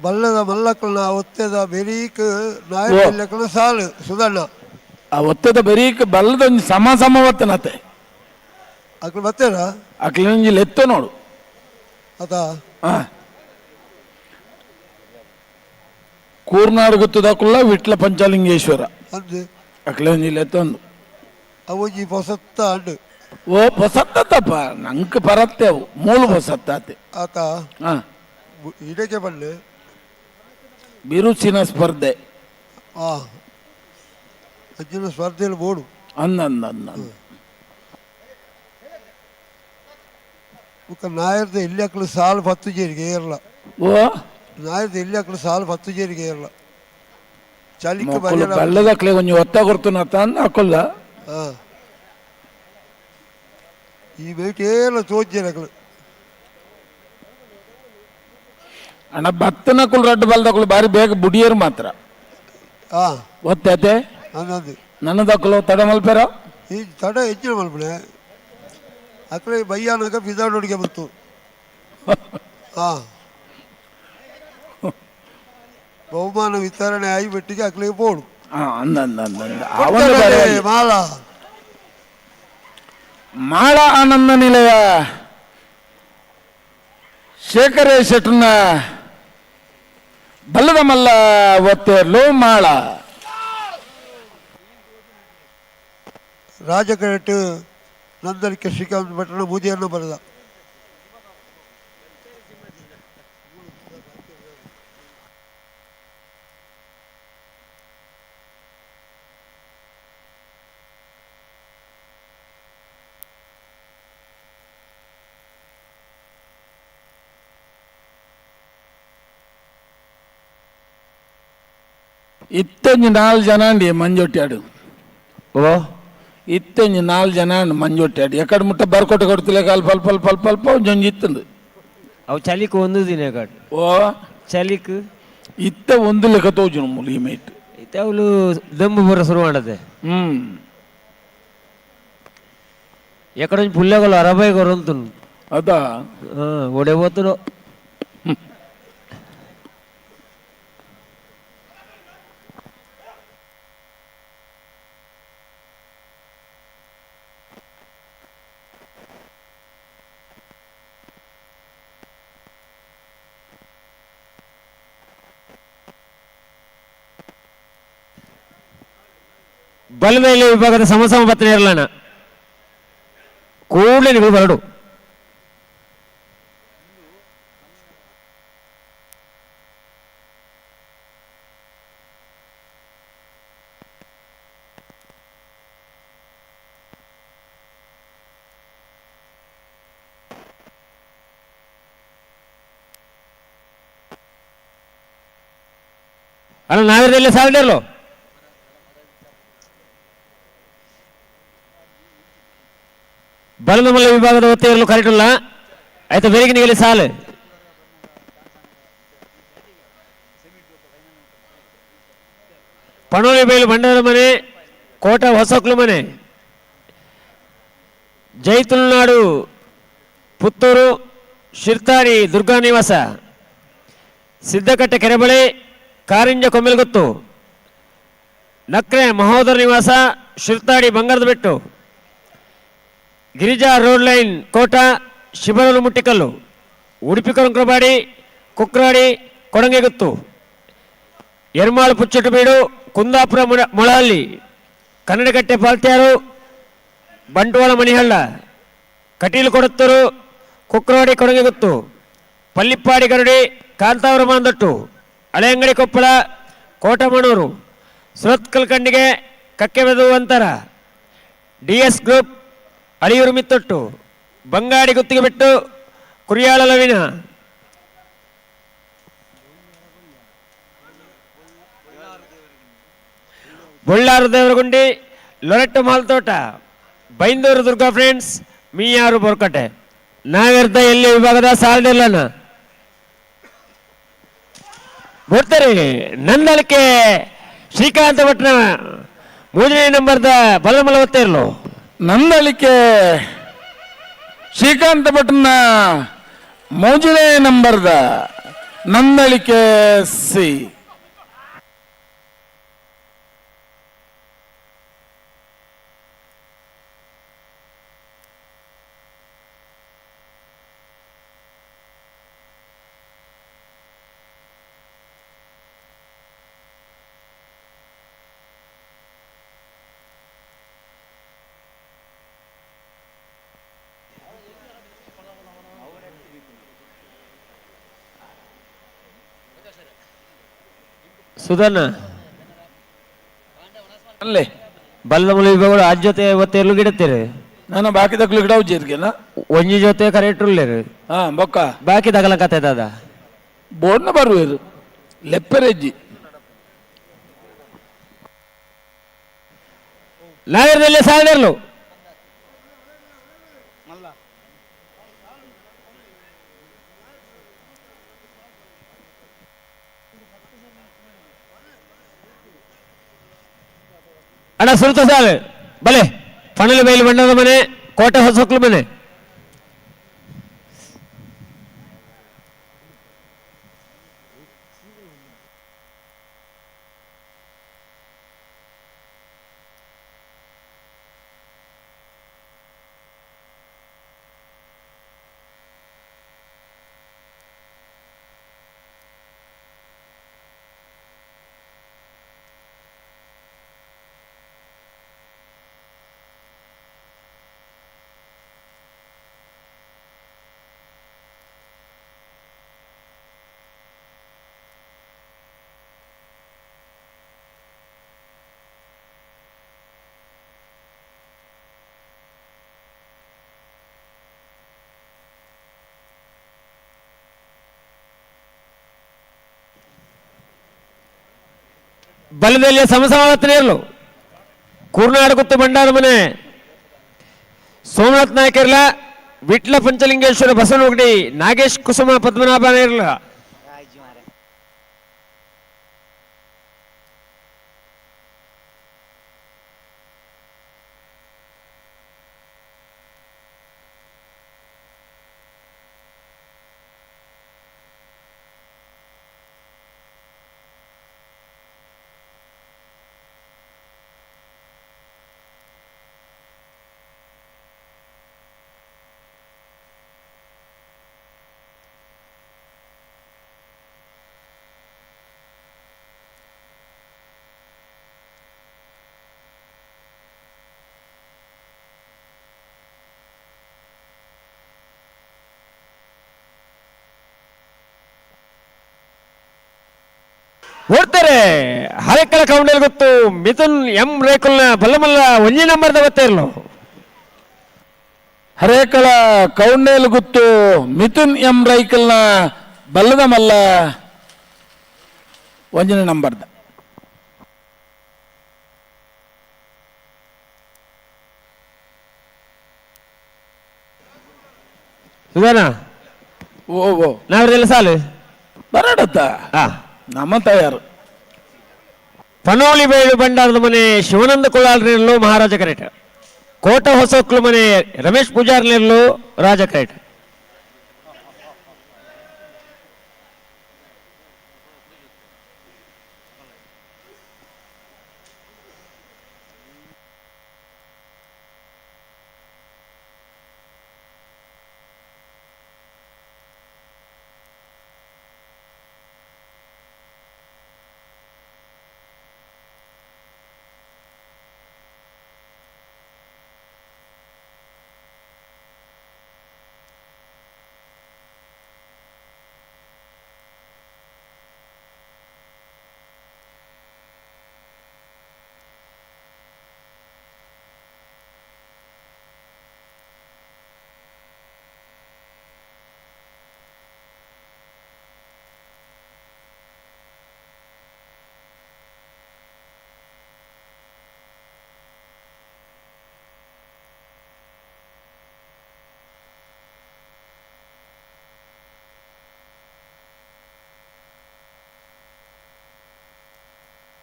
ಬಲ್ಲದ ಮಲ್ಲಕ್ಕನ ಒತ್ತೆದ ಬೆರೀಕ್ ನಾಯಕನ ಸಾಲು ಸುಧಣ್ಣ ಆ ಒತ್ತದ ಬರೀಕ್ ಬಲ್ಲದೊಂದು ಸಮ ಒತ್ತನತೆ ಅಕ್ಳು ಬತ್ತೇನ ಅಕ್ಲಿನ ಎತ್ತೋ ನೋಡು ಅದ ಕೂರ್ನಾಡು ಗೊತ್ತದಕ್ಕುಲ್ಲ ವಿಟ್ಲ ಪಂಚಲಿಂಗೇಶ್ವರ ಅಂದು ಅಕ್ಲಿನ ಎತ್ತೊಂದು ಅವಜಿ ಹೊಸತ್ತ ಅಂಡು ಓ ಹೊಸತ್ತಪ್ಪ ನಂಗೆ ಬರತ್ತೆ ಅವು ಮೂಲ ಹೊಸತ್ತಾತೆ ಆತ ಇದಕ್ಕೆ ಬಲ್ಲೆ ಬಿರುಸಿನ ಸ್ಪರ್ಧೆ ಅಜ್ಜಿನ ಸ್ಪರ್ಧೆಯಲ್ಲಿ ಬೋಡು ಅಂದ നായരുടെ എല്ലാക്കളും സാൽ 10 ചേരി കേരള ಓ നായരുടെ എല്ലാക്കളും സാൽ 10 ചേരി കേരള ചലിക്ക് ಬಲ್ಲದಕ್ಲೆ ಕೊಂಚ ಒತ್ತ ಕೊಡ್ತಾನ ತಂದು ಹಾಕೊಲ್ಲ ಈ ವೇಟ್ ಎಲ್ಲ ತೋಜನಗಳು ಅಣ್ಣ ಭತ್ತನಕ್ಕಳು ರಡ್ಡು ಬಲ್ದಕ್ಕಳು ಬಾರಿ ಬೇಗ ಬುಡಿಯರು ಮಾತ್ರ ಒತ್ತೈತೆ ಅನ್ನೋದು ನನ್ನದಕ್ಕಳು ತಡ ಮಲ್ಪೇರ ಈ ತಡ ಹೆಚ್ಚಿನ ಮಲ್ಪನೆ ಅಕ್ಕಡೆ ಬಯ್ಯಾನಕ ಪಿದಾಡೋಡಿಗೆ ಬಂತು ಬಹುಮಾನ ವಿತರಣೆ ಆಗಿ ಬೆಟ್ಟಿಗೆ ಅಕ್ಕಳಿಗೆ ಪೋಡು ಮಾಲ ಮಾಳ ಆನಂದ ನಿಲಯ ಶೇಖರ ಶೆಟ್ಟನ ಬಲ್ಲದ ಮಲ್ಲ ಒತ್ತೇರ್ಲು ಮಾಳ ರಾಜಕರೆಟ್ಟು ನಂದಲಿಕೆ ಶ್ರೀಕಾಂತ್ ಭಟ್ರನ ಬೂದಿಯನ್ನು ಬರೆದ ಇತ್ತಂಜು 4 ಜನ ಅಂಡಿ ಮಂಜೊಟ್ಟಾಡು ಓ ಇತ್ತಂಜು 4 ಜನ ಅಂಡು ಮಂಜೊಟ್ಟಾಡು ಎಕಡೆ ಮುಟ್ಟ ಬರ್ಕೊಟ್ಟು ಕೊಡ್ತಿಲ್ಲ ಕಾಲ್ ಪಲ್ಪ ಪಲ್ಪ ಪಲ್ಪ ಒಂಜೊಂಜು ಇತ್ತಂದು ಅವು ಚಲಿಕ್ ಒಂದು ದಿನ ಕಟ್ ಓ ಚಲಿಕ್ ಇತ್ತ ಒಂದು ಲೆಕ್ಕ ತೋಜು ಮುಲಿ ಮೇಟ್ ಇತ್ತ ಅವಳು ದಮ್ಮು ಬರ ಶುರು ಮಾಡದೆ ಎಕಡೆ ಪುಲ್ಲೆಗಳು ಅರಬೈ ಕೊರಂತು ಅದಾ ಒಡೆ ಹೋತು ಬಲಮೇಲೆ ವಿಭಾಗದ ಸಮಸಮ ಪತ್ನಿ ಇರಲಣ್ಣ ಕೂಡಲೇ ನೀವು ಬರಡು ಅಲ್ಲ ನಾವಿರಲಿಲ್ಲ ಸಾಲಿಡರ್ಲು ಬಲದ ಮಲ್ಲ ವಿಭಾಗದ ಒತ್ತೆ ಇರಲು ಕರೆಕ್ಟ್ ಇಲ್ಲ ಆಯ್ತು ಬೇರೆ ನಿಗಲಿ ಸಾಲು ಪಣೋಲಿ ಬೈಲು ಬಂಡಾರ ಮನೆ ಕೋಟ ಹೊಸಕ್ಲು ಮನೆ ಜೈತುಲ್ನಾಡು ಪುತ್ತೂರು ಶಿರ್ತಾರಿ ದುರ್ಗಾ ನಿವಾಸ ಸಿದ್ದಕಟ್ಟೆ ಕೆರೆಬಳಿ ಕಾರಿಂಜ ಕೊಮ್ಮೆಲ್ಗೊತ್ತು ನಕ್ರೆ ಮಹೋದರ ನಿವಾಸ ಶಿರ್ತಾಡಿ ಬಂಗಾರದ ಬೆಟ್ಟು ಗಿರಿಜಾ ರೋಡ್ ಲೈನ್ ಕೋಟ ಶಿಬರಲು ಮುಟ್ಟಿಕಲ್ಲು ಉಡುಪಿ ಕೊಂಕ್ರಬಾಡಿ ಕುಕ್ರಾಡಿ ಕೊಡಂಗೆಗುತ್ತು ಎರ್ಮಾಳು ಪುಚ್ಚಟ್ಟು ಬೀಡು ಕುಂದಾಪುರ ಮೊಳಹಳ್ಳಿ ಕನ್ನಡಗಟ್ಟೆ ಪಾಲ್ತ್ಯಾರು ಬಂಟ್ವಾಳ ಮಣಿಹಳ್ಳ ಕಟೀಲು ಕೊಡತ್ತೂರು ಕುಕ್ರವಾಡಿ ಕೊಡಂಗೆಗುತ್ತು ಪಲ್ಲಿಪ್ಪಾಡಿ ಗರುಡಿ ಕಾಂತಾವರ ಮಾಂದಟ್ಟು ಹಳೆಯಂಗಡಿ ಕೊಪ್ಪಳ ಕೋಟಮಣೂರು ಸುರತ್ಕಲ್ ಕಂಡಿಗೆ ಕಕ್ಕೆಬೆದು ಅಂತರ DS ಗ್ರೂಪ್ ಅಳಿಯೂರು ಮಿತ್ತೊಟ್ಟು ಬಂಗಾಡಿ ಗುತ್ತಿಗೆ ಬಿಟ್ಟು ಕುರಿಯಾಳ ಲವಿನ ಬೊಳ್ಳಾರು ದೇವರಗುಂಡಿ ಲೊರೆಟ್ಟು ಮಾಲ್ತೋಟ ಬೈಂದೂರು ದುರ್ಗಾ ಫ್ರೆಂಡ್ಸ್ ಮೀಯಾರು ಬೋರ್ಕಟ್ಟೆ ನಾಗರ್ದ ಎಲ್ಲಿ ವಿಭಾಗದ ಸಾಲ್ಡಿಲ್ಲನ ಬರ್ತಾರೆ ನಂದಳಿಕೆ ಶ್ರೀಕಾಂತ ಭಟ್ನ 3ನೇ ನಂಬರ್ದ ಬಲಮಲ ಒತ್ತೆ ಇರಲು ನಂದಳಿಕೆ ಶ್ರೀಕಾಂತ ಭಟ್ನ 3ನೇ ನಂಬರ್ದ ನಂದಳಿಕೆ ಸಿ ಸುಧನ್ ಅಲ್ಲೇ ಬಲ್ಲದ ಮೂಲ ವಿಭಾಗಗಳು ಆಜ್ ಜೊತೆ ಇವತ್ತು ಎಲ್ಲೂ ಗಿಡುತ್ತೀರಿ ನಾನು ಬಾಕಿ ತಗ್ಲು ಗಿಡ ಉಜ್ಜಿರ್ಗೆನ ಒಂಜಿ ಜೊತೆ ಕರೆಕ್ಟ್ ಉಳ್ಳೇರು ಹಾ ಬೊಕ್ಕ ಬಾಕಿ ತಗಲ ಕತೆ ದಾದ ಬೋರ್ನ ಬರುವೇರು ಲೆಪ್ಪರೆಜ್ಜಿ ನಾಗರದಲ್ಲಿ ಸಾಲಿರ್ಲು ಅಣ್ಣ ಸುಲ್ತ ಸಾಲ್ ಬಲೆ ಪಣಲು ಬೈಲು ಬಣ್ಣದ ಮನೆ ಕೋಟೆ ಹೊಸಕ್ಲು ಮನೆ ಬಲದಲ್ಲಿ ಸಮಸಮಾವರ್ತನೆಯರು ಕೂರ್ನಾಡು ಗುತ್ತು ಭಂಡಾರ ಮನೆ ಸೋಮನಾಥ್ ನಾಯಕ ಇರಲ ವಿಟ್ಲ ಪಂಚಲಿಂಗೇಶ್ವರ ಬಸವನಗುಡಿ ನಾಗೇಶ್ ಕುಸುಮ ಪದ್ಮನಾಭನ ಇರಲ ಓಡ್ತಾರೆ ಹರೆಕಳ ಕೌಂಡಲ್ ಗೊತ್ತು ಮಿಥುನ್ ಎಂ ರೇಕುಲ್ನ ಬಲ್ಲಮಲ್ಲ ಒಂಜಿ ನಂಬರ್ ದವತ್ತೇ ಇರ್ಲು ಹರೇಕಳ ಕೌಂಡೇಲು ಗುತ್ತು ಮಿಥುನ್ ಎಂ ರೈಕಲ್ನ ಬಲ್ಲದ ಮಲ್ಲ ಒಂಜನೇ ನಂಬರ್ದ ಸುಧಾನ ಓ ನಾವ್ರೆಲ್ಲ ಸಾಲು ಬರಡತ್ತ ನಮ್ಮ ತಯಾರು ಪನೋಳಿ ಬೈಲು ಭಂಡಾರದ ಮನೆ ಶಿವಾನಂದ ಕುಳಾಲ್ರಿರ್ಲು ಮಹಾರಾಜ ಕರೇಟ ಕೋಟ ಹೊಸಕ್ಲು ಮನೆ ರಮೇಶ್ ಪೂಜಾರ್ನಿರ್ಲು ರಾಜ ಕರೇಟ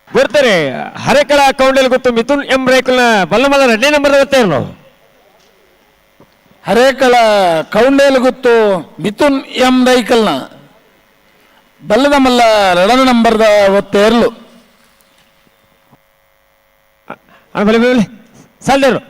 ಬರ್ತಾರೆ ಹರೆಕಳ ಕೌಂಡಲ್ ಗೊತ್ತು ಮಿಥುನ್ ಎಂ ರೇಕುಲ್ನ ಬಲ್ಲಮಲ್ಲ 2ನೇ ನಂಬರ್ ದವತ್ತೇ ಇರ್ಲು ಹರೇಕಳ ಕೌಂಡೇಲು ಗುತ್ತು ಮಿಥುನ್ ಎಂ ರೈಕಲ್ನ ಬಲ್ಲದ ಮಲ್ಲ 2ನೇ ನಂಬರ್ದ ಒತ್ತೇರ್ಲು ಸಾಲ್ದೇರು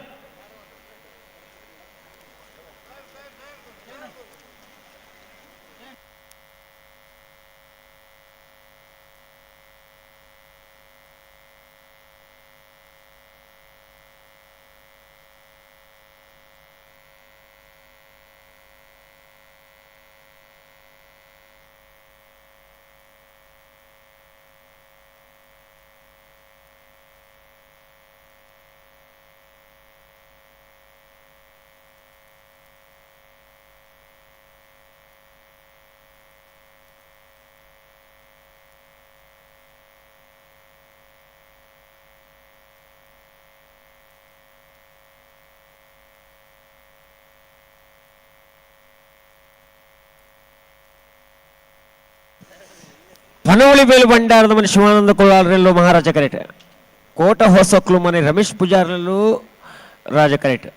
ಹನವಳಿ ಬೇಲು ಭಂಡಾರದ ಮನೆ ಶಿವಾನಂದ ಕುಲಾಲರಲ್ಲೂ ಮಹಾರಾಜ ಕರೆಟ್. ಕೋಟ ಹೊಸಕ್ಲು ಮನೆ ರಮೇಶ್ ಪೂಜಾರಲ್ಲೂ ರಾಜ ಕರೆಟ್.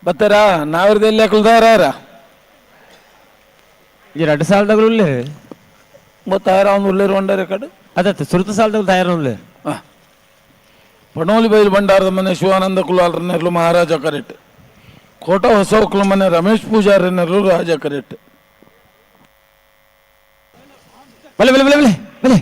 ಬತ್ತಾರ ನಾವಿರ್ದೆಲ್ಲ ಕುಲ್ದಾರ ಈ 2 ಸಾಲದಾಗಲೂ ತಯಾರ ಅವ್ನು ಉಳ್ಳೇರು ಹೊಂಡಾರೆ ಕಡೆ ಅದತ್ತೆ ಸುರತ ಸಾಲದಾಗ ತಯಾರಲ್ಲ. ಪಣೋಲಿ ಬೈಲು ಭಂಡಾರದ ಮನೆ ಶಿವಾನಂದ ಕುಲಾಲರನ್ನೆರಲು ಮಹಾರಾಜ ಕರೆಟ್. ಕೋಟ ಹೊಸಕ್ಲು ಮನೆ ರಮೇಶ್ ಪೂಜಾರನ್ನೆರಲು ರಾಜ ಕರೆಟ್. ಬಲೆ ಬಲೆ ಬಲೆ ಬಲೆ ಬಲೆ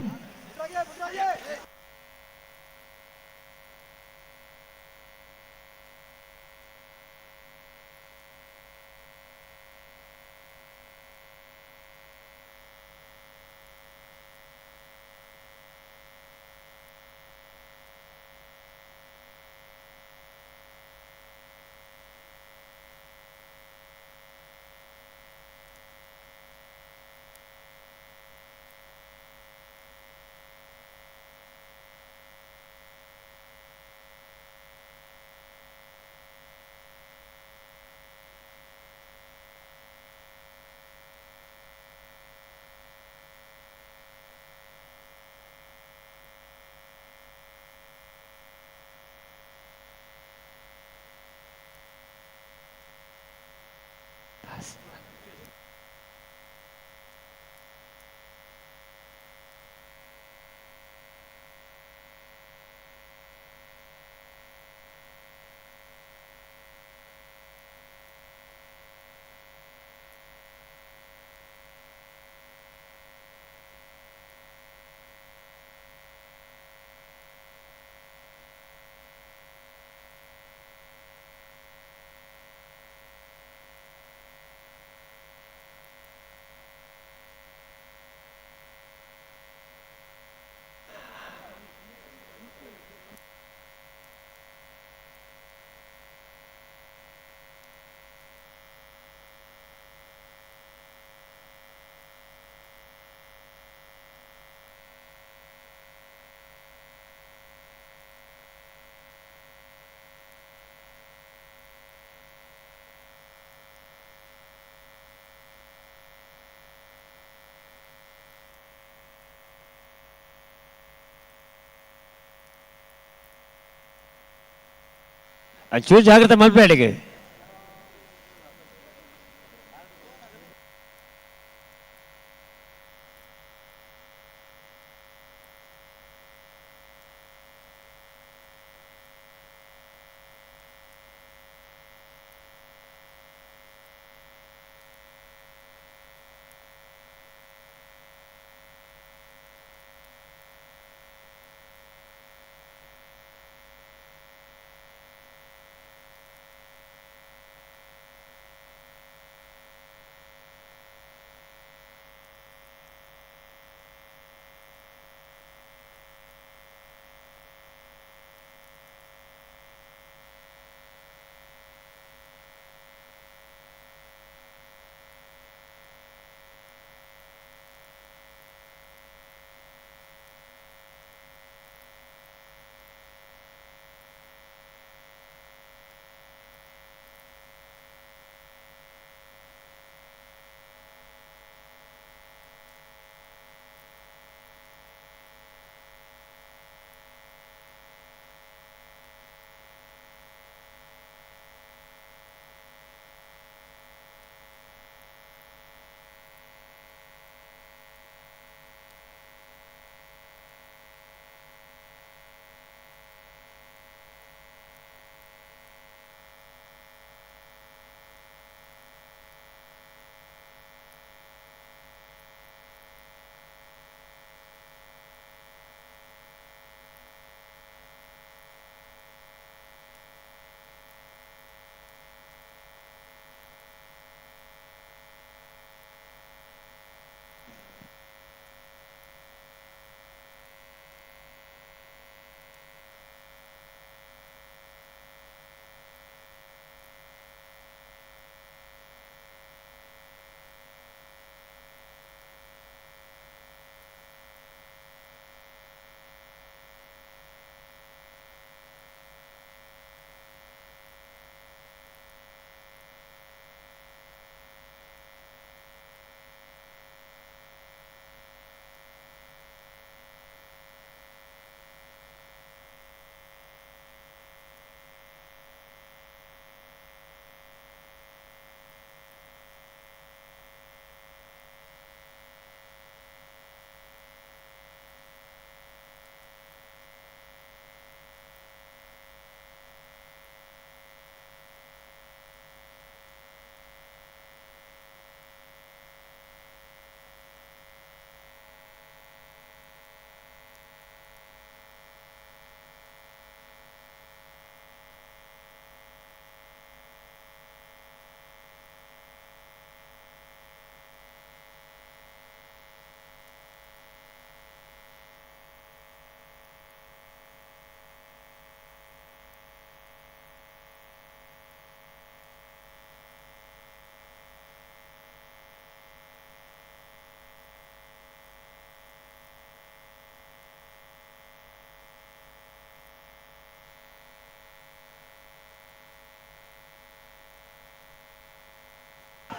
ಒಂಚೂರು ಜಾಗ್ರತೆ ಮಲ್ಪೇಡಿಗೆ.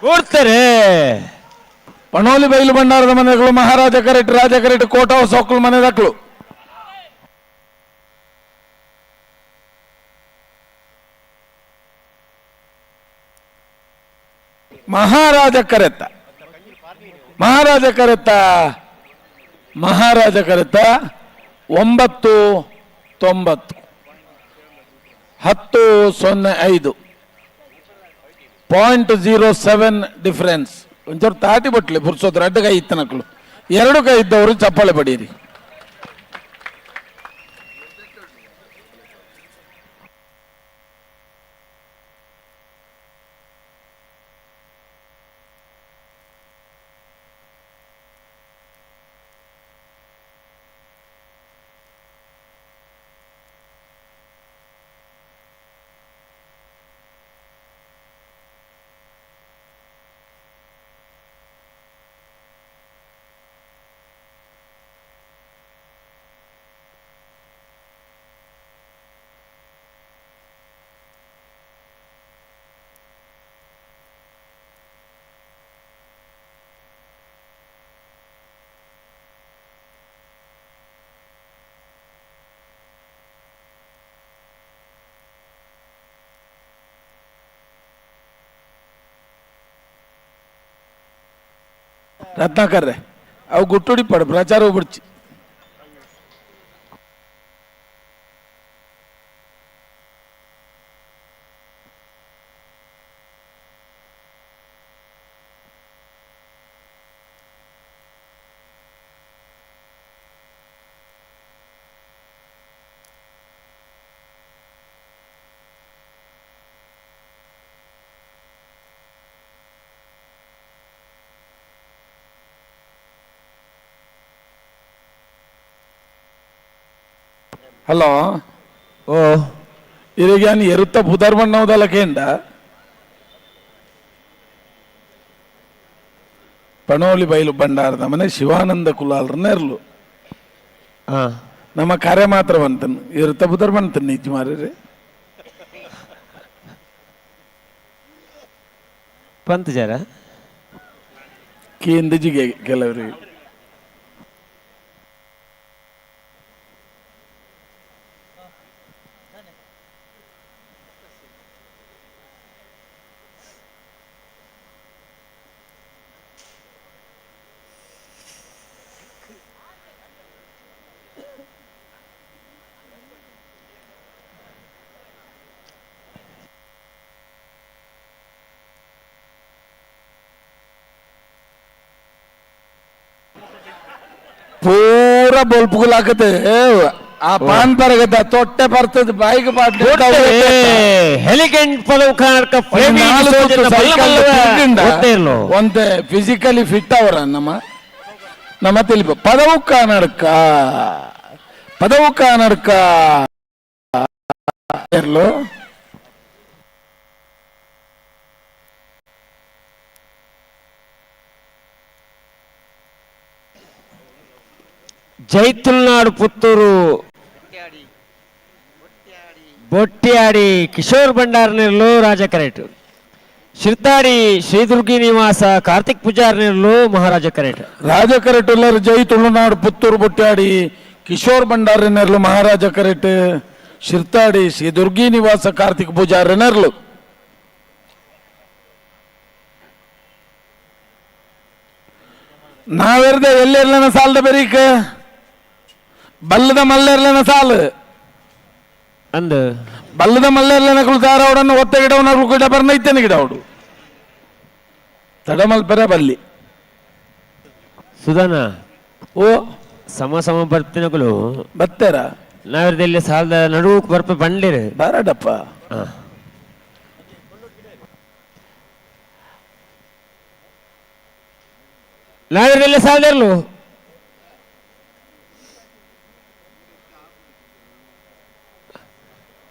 ಓಡ್ತಾರೆ. ಪಣೋಲಿ ಬೈಲು ಭಂಡಾರದ ಮನೆಗಳು ಮಹಾರಾಜ ಕರೆಟ್ ರಾಜ ಕರೆಟ್ ಕೋಟ ಸೊಕ್ಕಲು ಮನೆ ದಕ್ಕಳು. ಮಹಾರಾಜ ಕರೆತ 9-90 10-05 0.07 ಡಿಫರೆನ್ಸ್. ಒಂಚೂರು ತಾಟಿ ಬಟ್ಲಿ ಬುರ್ಸೋದ್ರ ಅಡ್ಡ ಕೈ ಇತ್ತನಕ್ಳು 2 ಕೈ ಇದ್ದವರು ಚಪ್ಪಾಳೆ ಪಡೀರಿ. ರತ್ನಾಕರ್ರೆ ಅವು ಗುಟ್ಟುಡಿ ಪಡ ಪ್ರಚಾರ ಬಿಡ್ಚಿ. ಹಲೋ ಓ ಇರಿಗಾನಿ ಎರುತ್ತ ಬುಧರ್ಮಣ್ಣವದಲ್ಲಕೇಂಡ ಪಣೋಲಿ ಬೈಲು ಭಂಡಾರದ ಮನೆ ಶಿವಾನಂದ ಕುಲಾಲ್ರನ್ನೆರ್ಲು ನಮ್ಮ ಕಾರ್ಯ ಮಾತ್ರ ಬಂತನು ಇರುತ್ತ ಬುಧರ್ ಬಂತನ್ ನಿಜ ಮಾರ್ರಿ ಪಂತ ಜರ ಕೇಂದ್ರಜಿಗೆ ಕೆಲವರಿಗೆ ಪೂರ ಬೊಲ್ಪುಗುಲಾಕತೆ ಆ ಪಾನ್ ಪರಗದ ತೊಟ್ಟೆ ಬರ್ತದ ಬಾಯಿಗೆ ಒಂದೇ ಫಿಸಿಕಲಿ ಫಿಟ್ ಅವರ ನಮ್ಮ ತಿಳಿಪ ಪದವು ಕಾನಡ್ಕ ಇರ್ಲು ಜೈತುಲ್ನಾಡು ಪುತ್ತೂರು ಬೊಟ್ಟಿಯಾಡಿ ಕಿಶೋರ್ ಭಂಡಾರನೆರ್ಲು ರಾಜ ಕರೆಟ್ ಶಿರ್ತಾಡಿ ಶ್ರೀದುರ್ಗಿ ನಿವಾಸ ಕಾರ್ತಿಕ್ ಪೂಜಾರ್ನೆರ್ಲು ಮಹಾರಾಜ ಕರೆಟ್ ರಾಜ ಕರೆಟ್ ಜೈ ತುಳುನಾಡು ಪುತ್ತೂರು ಬೊಟ್ಟಿಯಾಡಿ ಕಿಶೋರ್ ಭಂಡಾರನೆರ್ಲು ಮಹಾರಾಜ ಕರೆಟ್ ಶಿರ್ತಾಡಿ ಶ್ರೀ ದುರ್ಗಿ ನಿವಾಸ ಕಾರ್ತಿಕ್ ಪೂಜಾರನೆರ್ಲು ನಾವೆರ್ದ ಎಲ್ಲೆರ್ಲನ ಸಾಲದ ಬೆರೀಕ ಬಲ್ಲದ ಮಲ್ಲೆರ್ಲನ ಸಾಲು ಅಂದ ಬಲ್ಲದ ಮಲ್ಲೆರ್ಲನ ಕುಳಿತಾರವಡನ್ನು ಒತ್ತ ಗಿಡವನ್ನ ಗಿಡ ಬರ್ನೈತೇನೆ ಗಿಡ ಅವಡು ತಡಮಲ್ಪೆರ ಬಲ್ಲಿ ಸುಧಾನ ಓ ಸಮ ಬರ್ತಿನಗಳು ಬತ್ತೇರ ನಾವೆರ್ದಲ್ಲಿ ಸಾಲದ ನಡುವು ಬರ್ಪ ಬಂಡ್ಲಿರು ಬಾರಡಪ್ಪ ನಾವೆರ್ದಲ್ಲಿ ಸಾಲದಿರ್ಲು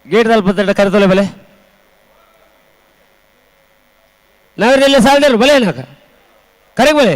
ಗೇಟ್ ತಲುಪತ್ತ ಕರೆತೊಲೆ ಬಲೆ ನಾವೆರ್ದಲ್ಲಿ ಸಾಲದಿರ್ಲು ಬಲೆ ನಾಕ ಕರೆಗೆ ಬಲೆ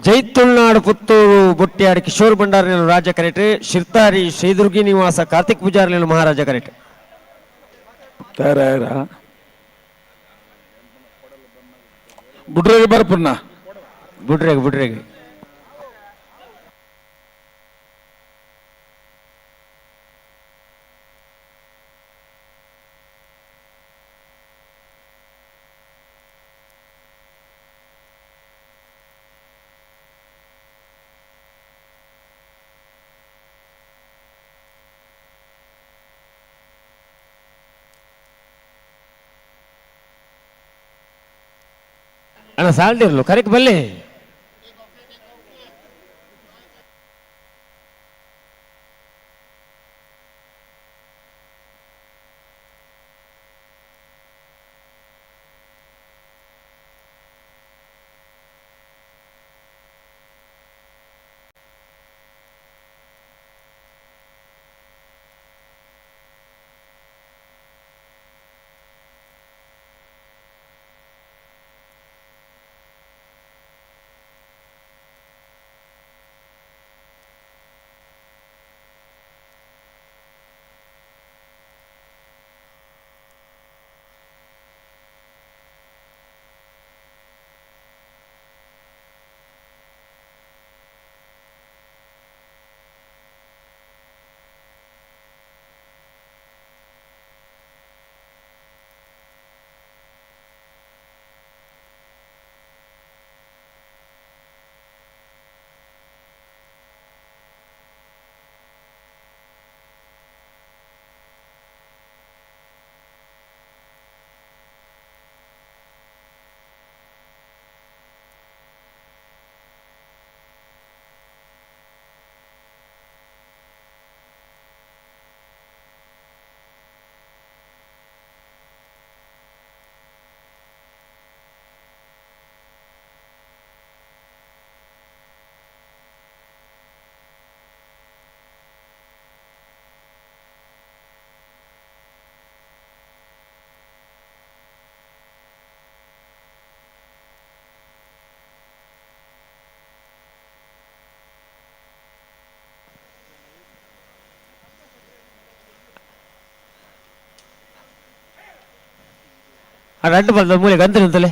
ಜೈತುಳ್ನಾಡು ಪುತ್ತೂರು ಬೊಟ್ಟ್ಯಾಡಿ ಕಿಶೋರ್ ಭಂಡಾರಿನ ರಾಜ ಕರೆಟ್, ಶಿರ್ತಾರಿ ಶ್ರೀದುರ್ಗಿ ನಿವಾಸ ಕಾರ್ತಿಕ್ ಪೂಜಾರಿ ಮಹಾರಾಜ ಕರೆಟ್. ಬುಡ್ರೆಗೆ ಬರ್ಪುನ್ನ ಬುಡ್ರೆಗೆ ಅಣ್ಣ ಸಾಲ್ದಿರ್ಲು ಕರೆಕ್ಟ್ ಬಲ್ಲಿ ಅಡ್ಡ ಬಂದ ಮೂಲೆ ಗಂತಲೆ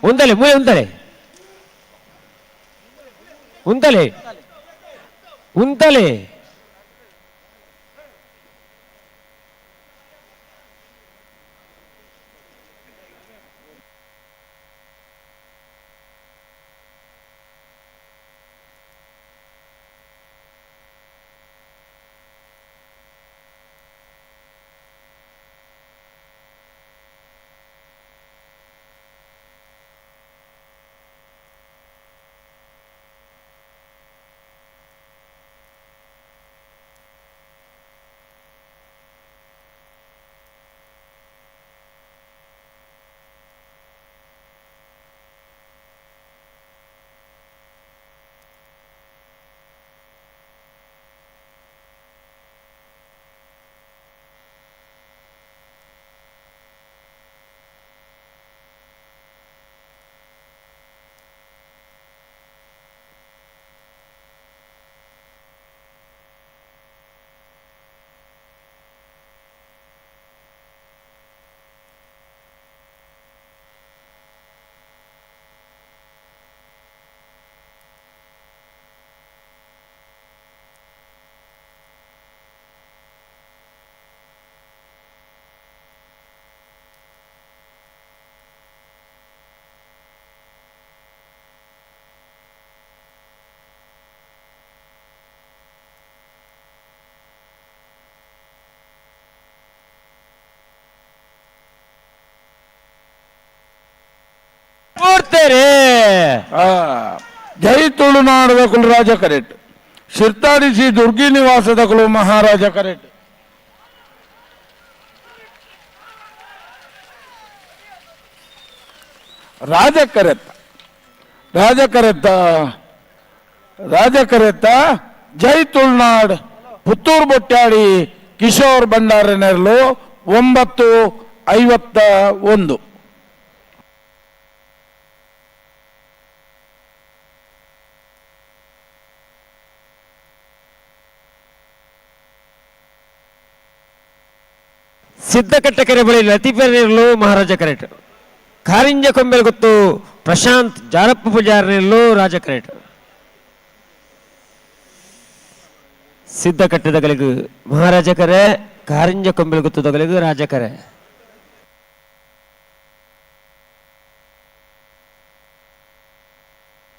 ಉಂತಲೆ ಮೂಲೆ ಉಂತಲೆ ಜೈ ತುಳುನಾಡದ ಕುಲರಾಜ ಕರೆಟ್, ಶಿರ್ತಾಡಿ ಶ್ರೀ ದುರ್ಗಿ ನಿವಾಸದ ಕುಲು ಮಹಾರಾಜ ಕರೆಟ್. ರಾಜಕರೆತ್ತ ಜೈ ತುಳುನಾಡ್ ಪುತ್ತೂರು ಬೊಟ್ಟ್ಯಾಡಿ ಕಿಶೋರ್ ಭಂಡಾರನೆರಲು 9:51. ಸಿದ್ದಕಟ್ಟೆ ಕೆರೆ ಬಳಿ ಲತೀಫರ್ನಿರಲು ಮಹಾರಾಜ ಕರೆಟ್. ಕಾರಿಂಜ ಕೊಂಬೆಲ್ ಗೊತ್ತು ಪ್ರಶಾಂತ್ ಜಾರಪ್ಪ ಪೂಜಾರನಿರಲು ರಾಜ ಕರೆಟ್. ಸಿದ್ದಕಟ್ಟೆ ತಗಲಿಗು ಮಹಾರಾಜ ಕರೆ, ಕಾರಿಂಜ ಕೊಂಬೆಲ್ ಗೊತ್ತು ತಗಲಿಗು ರಾಜ ಕರೆ.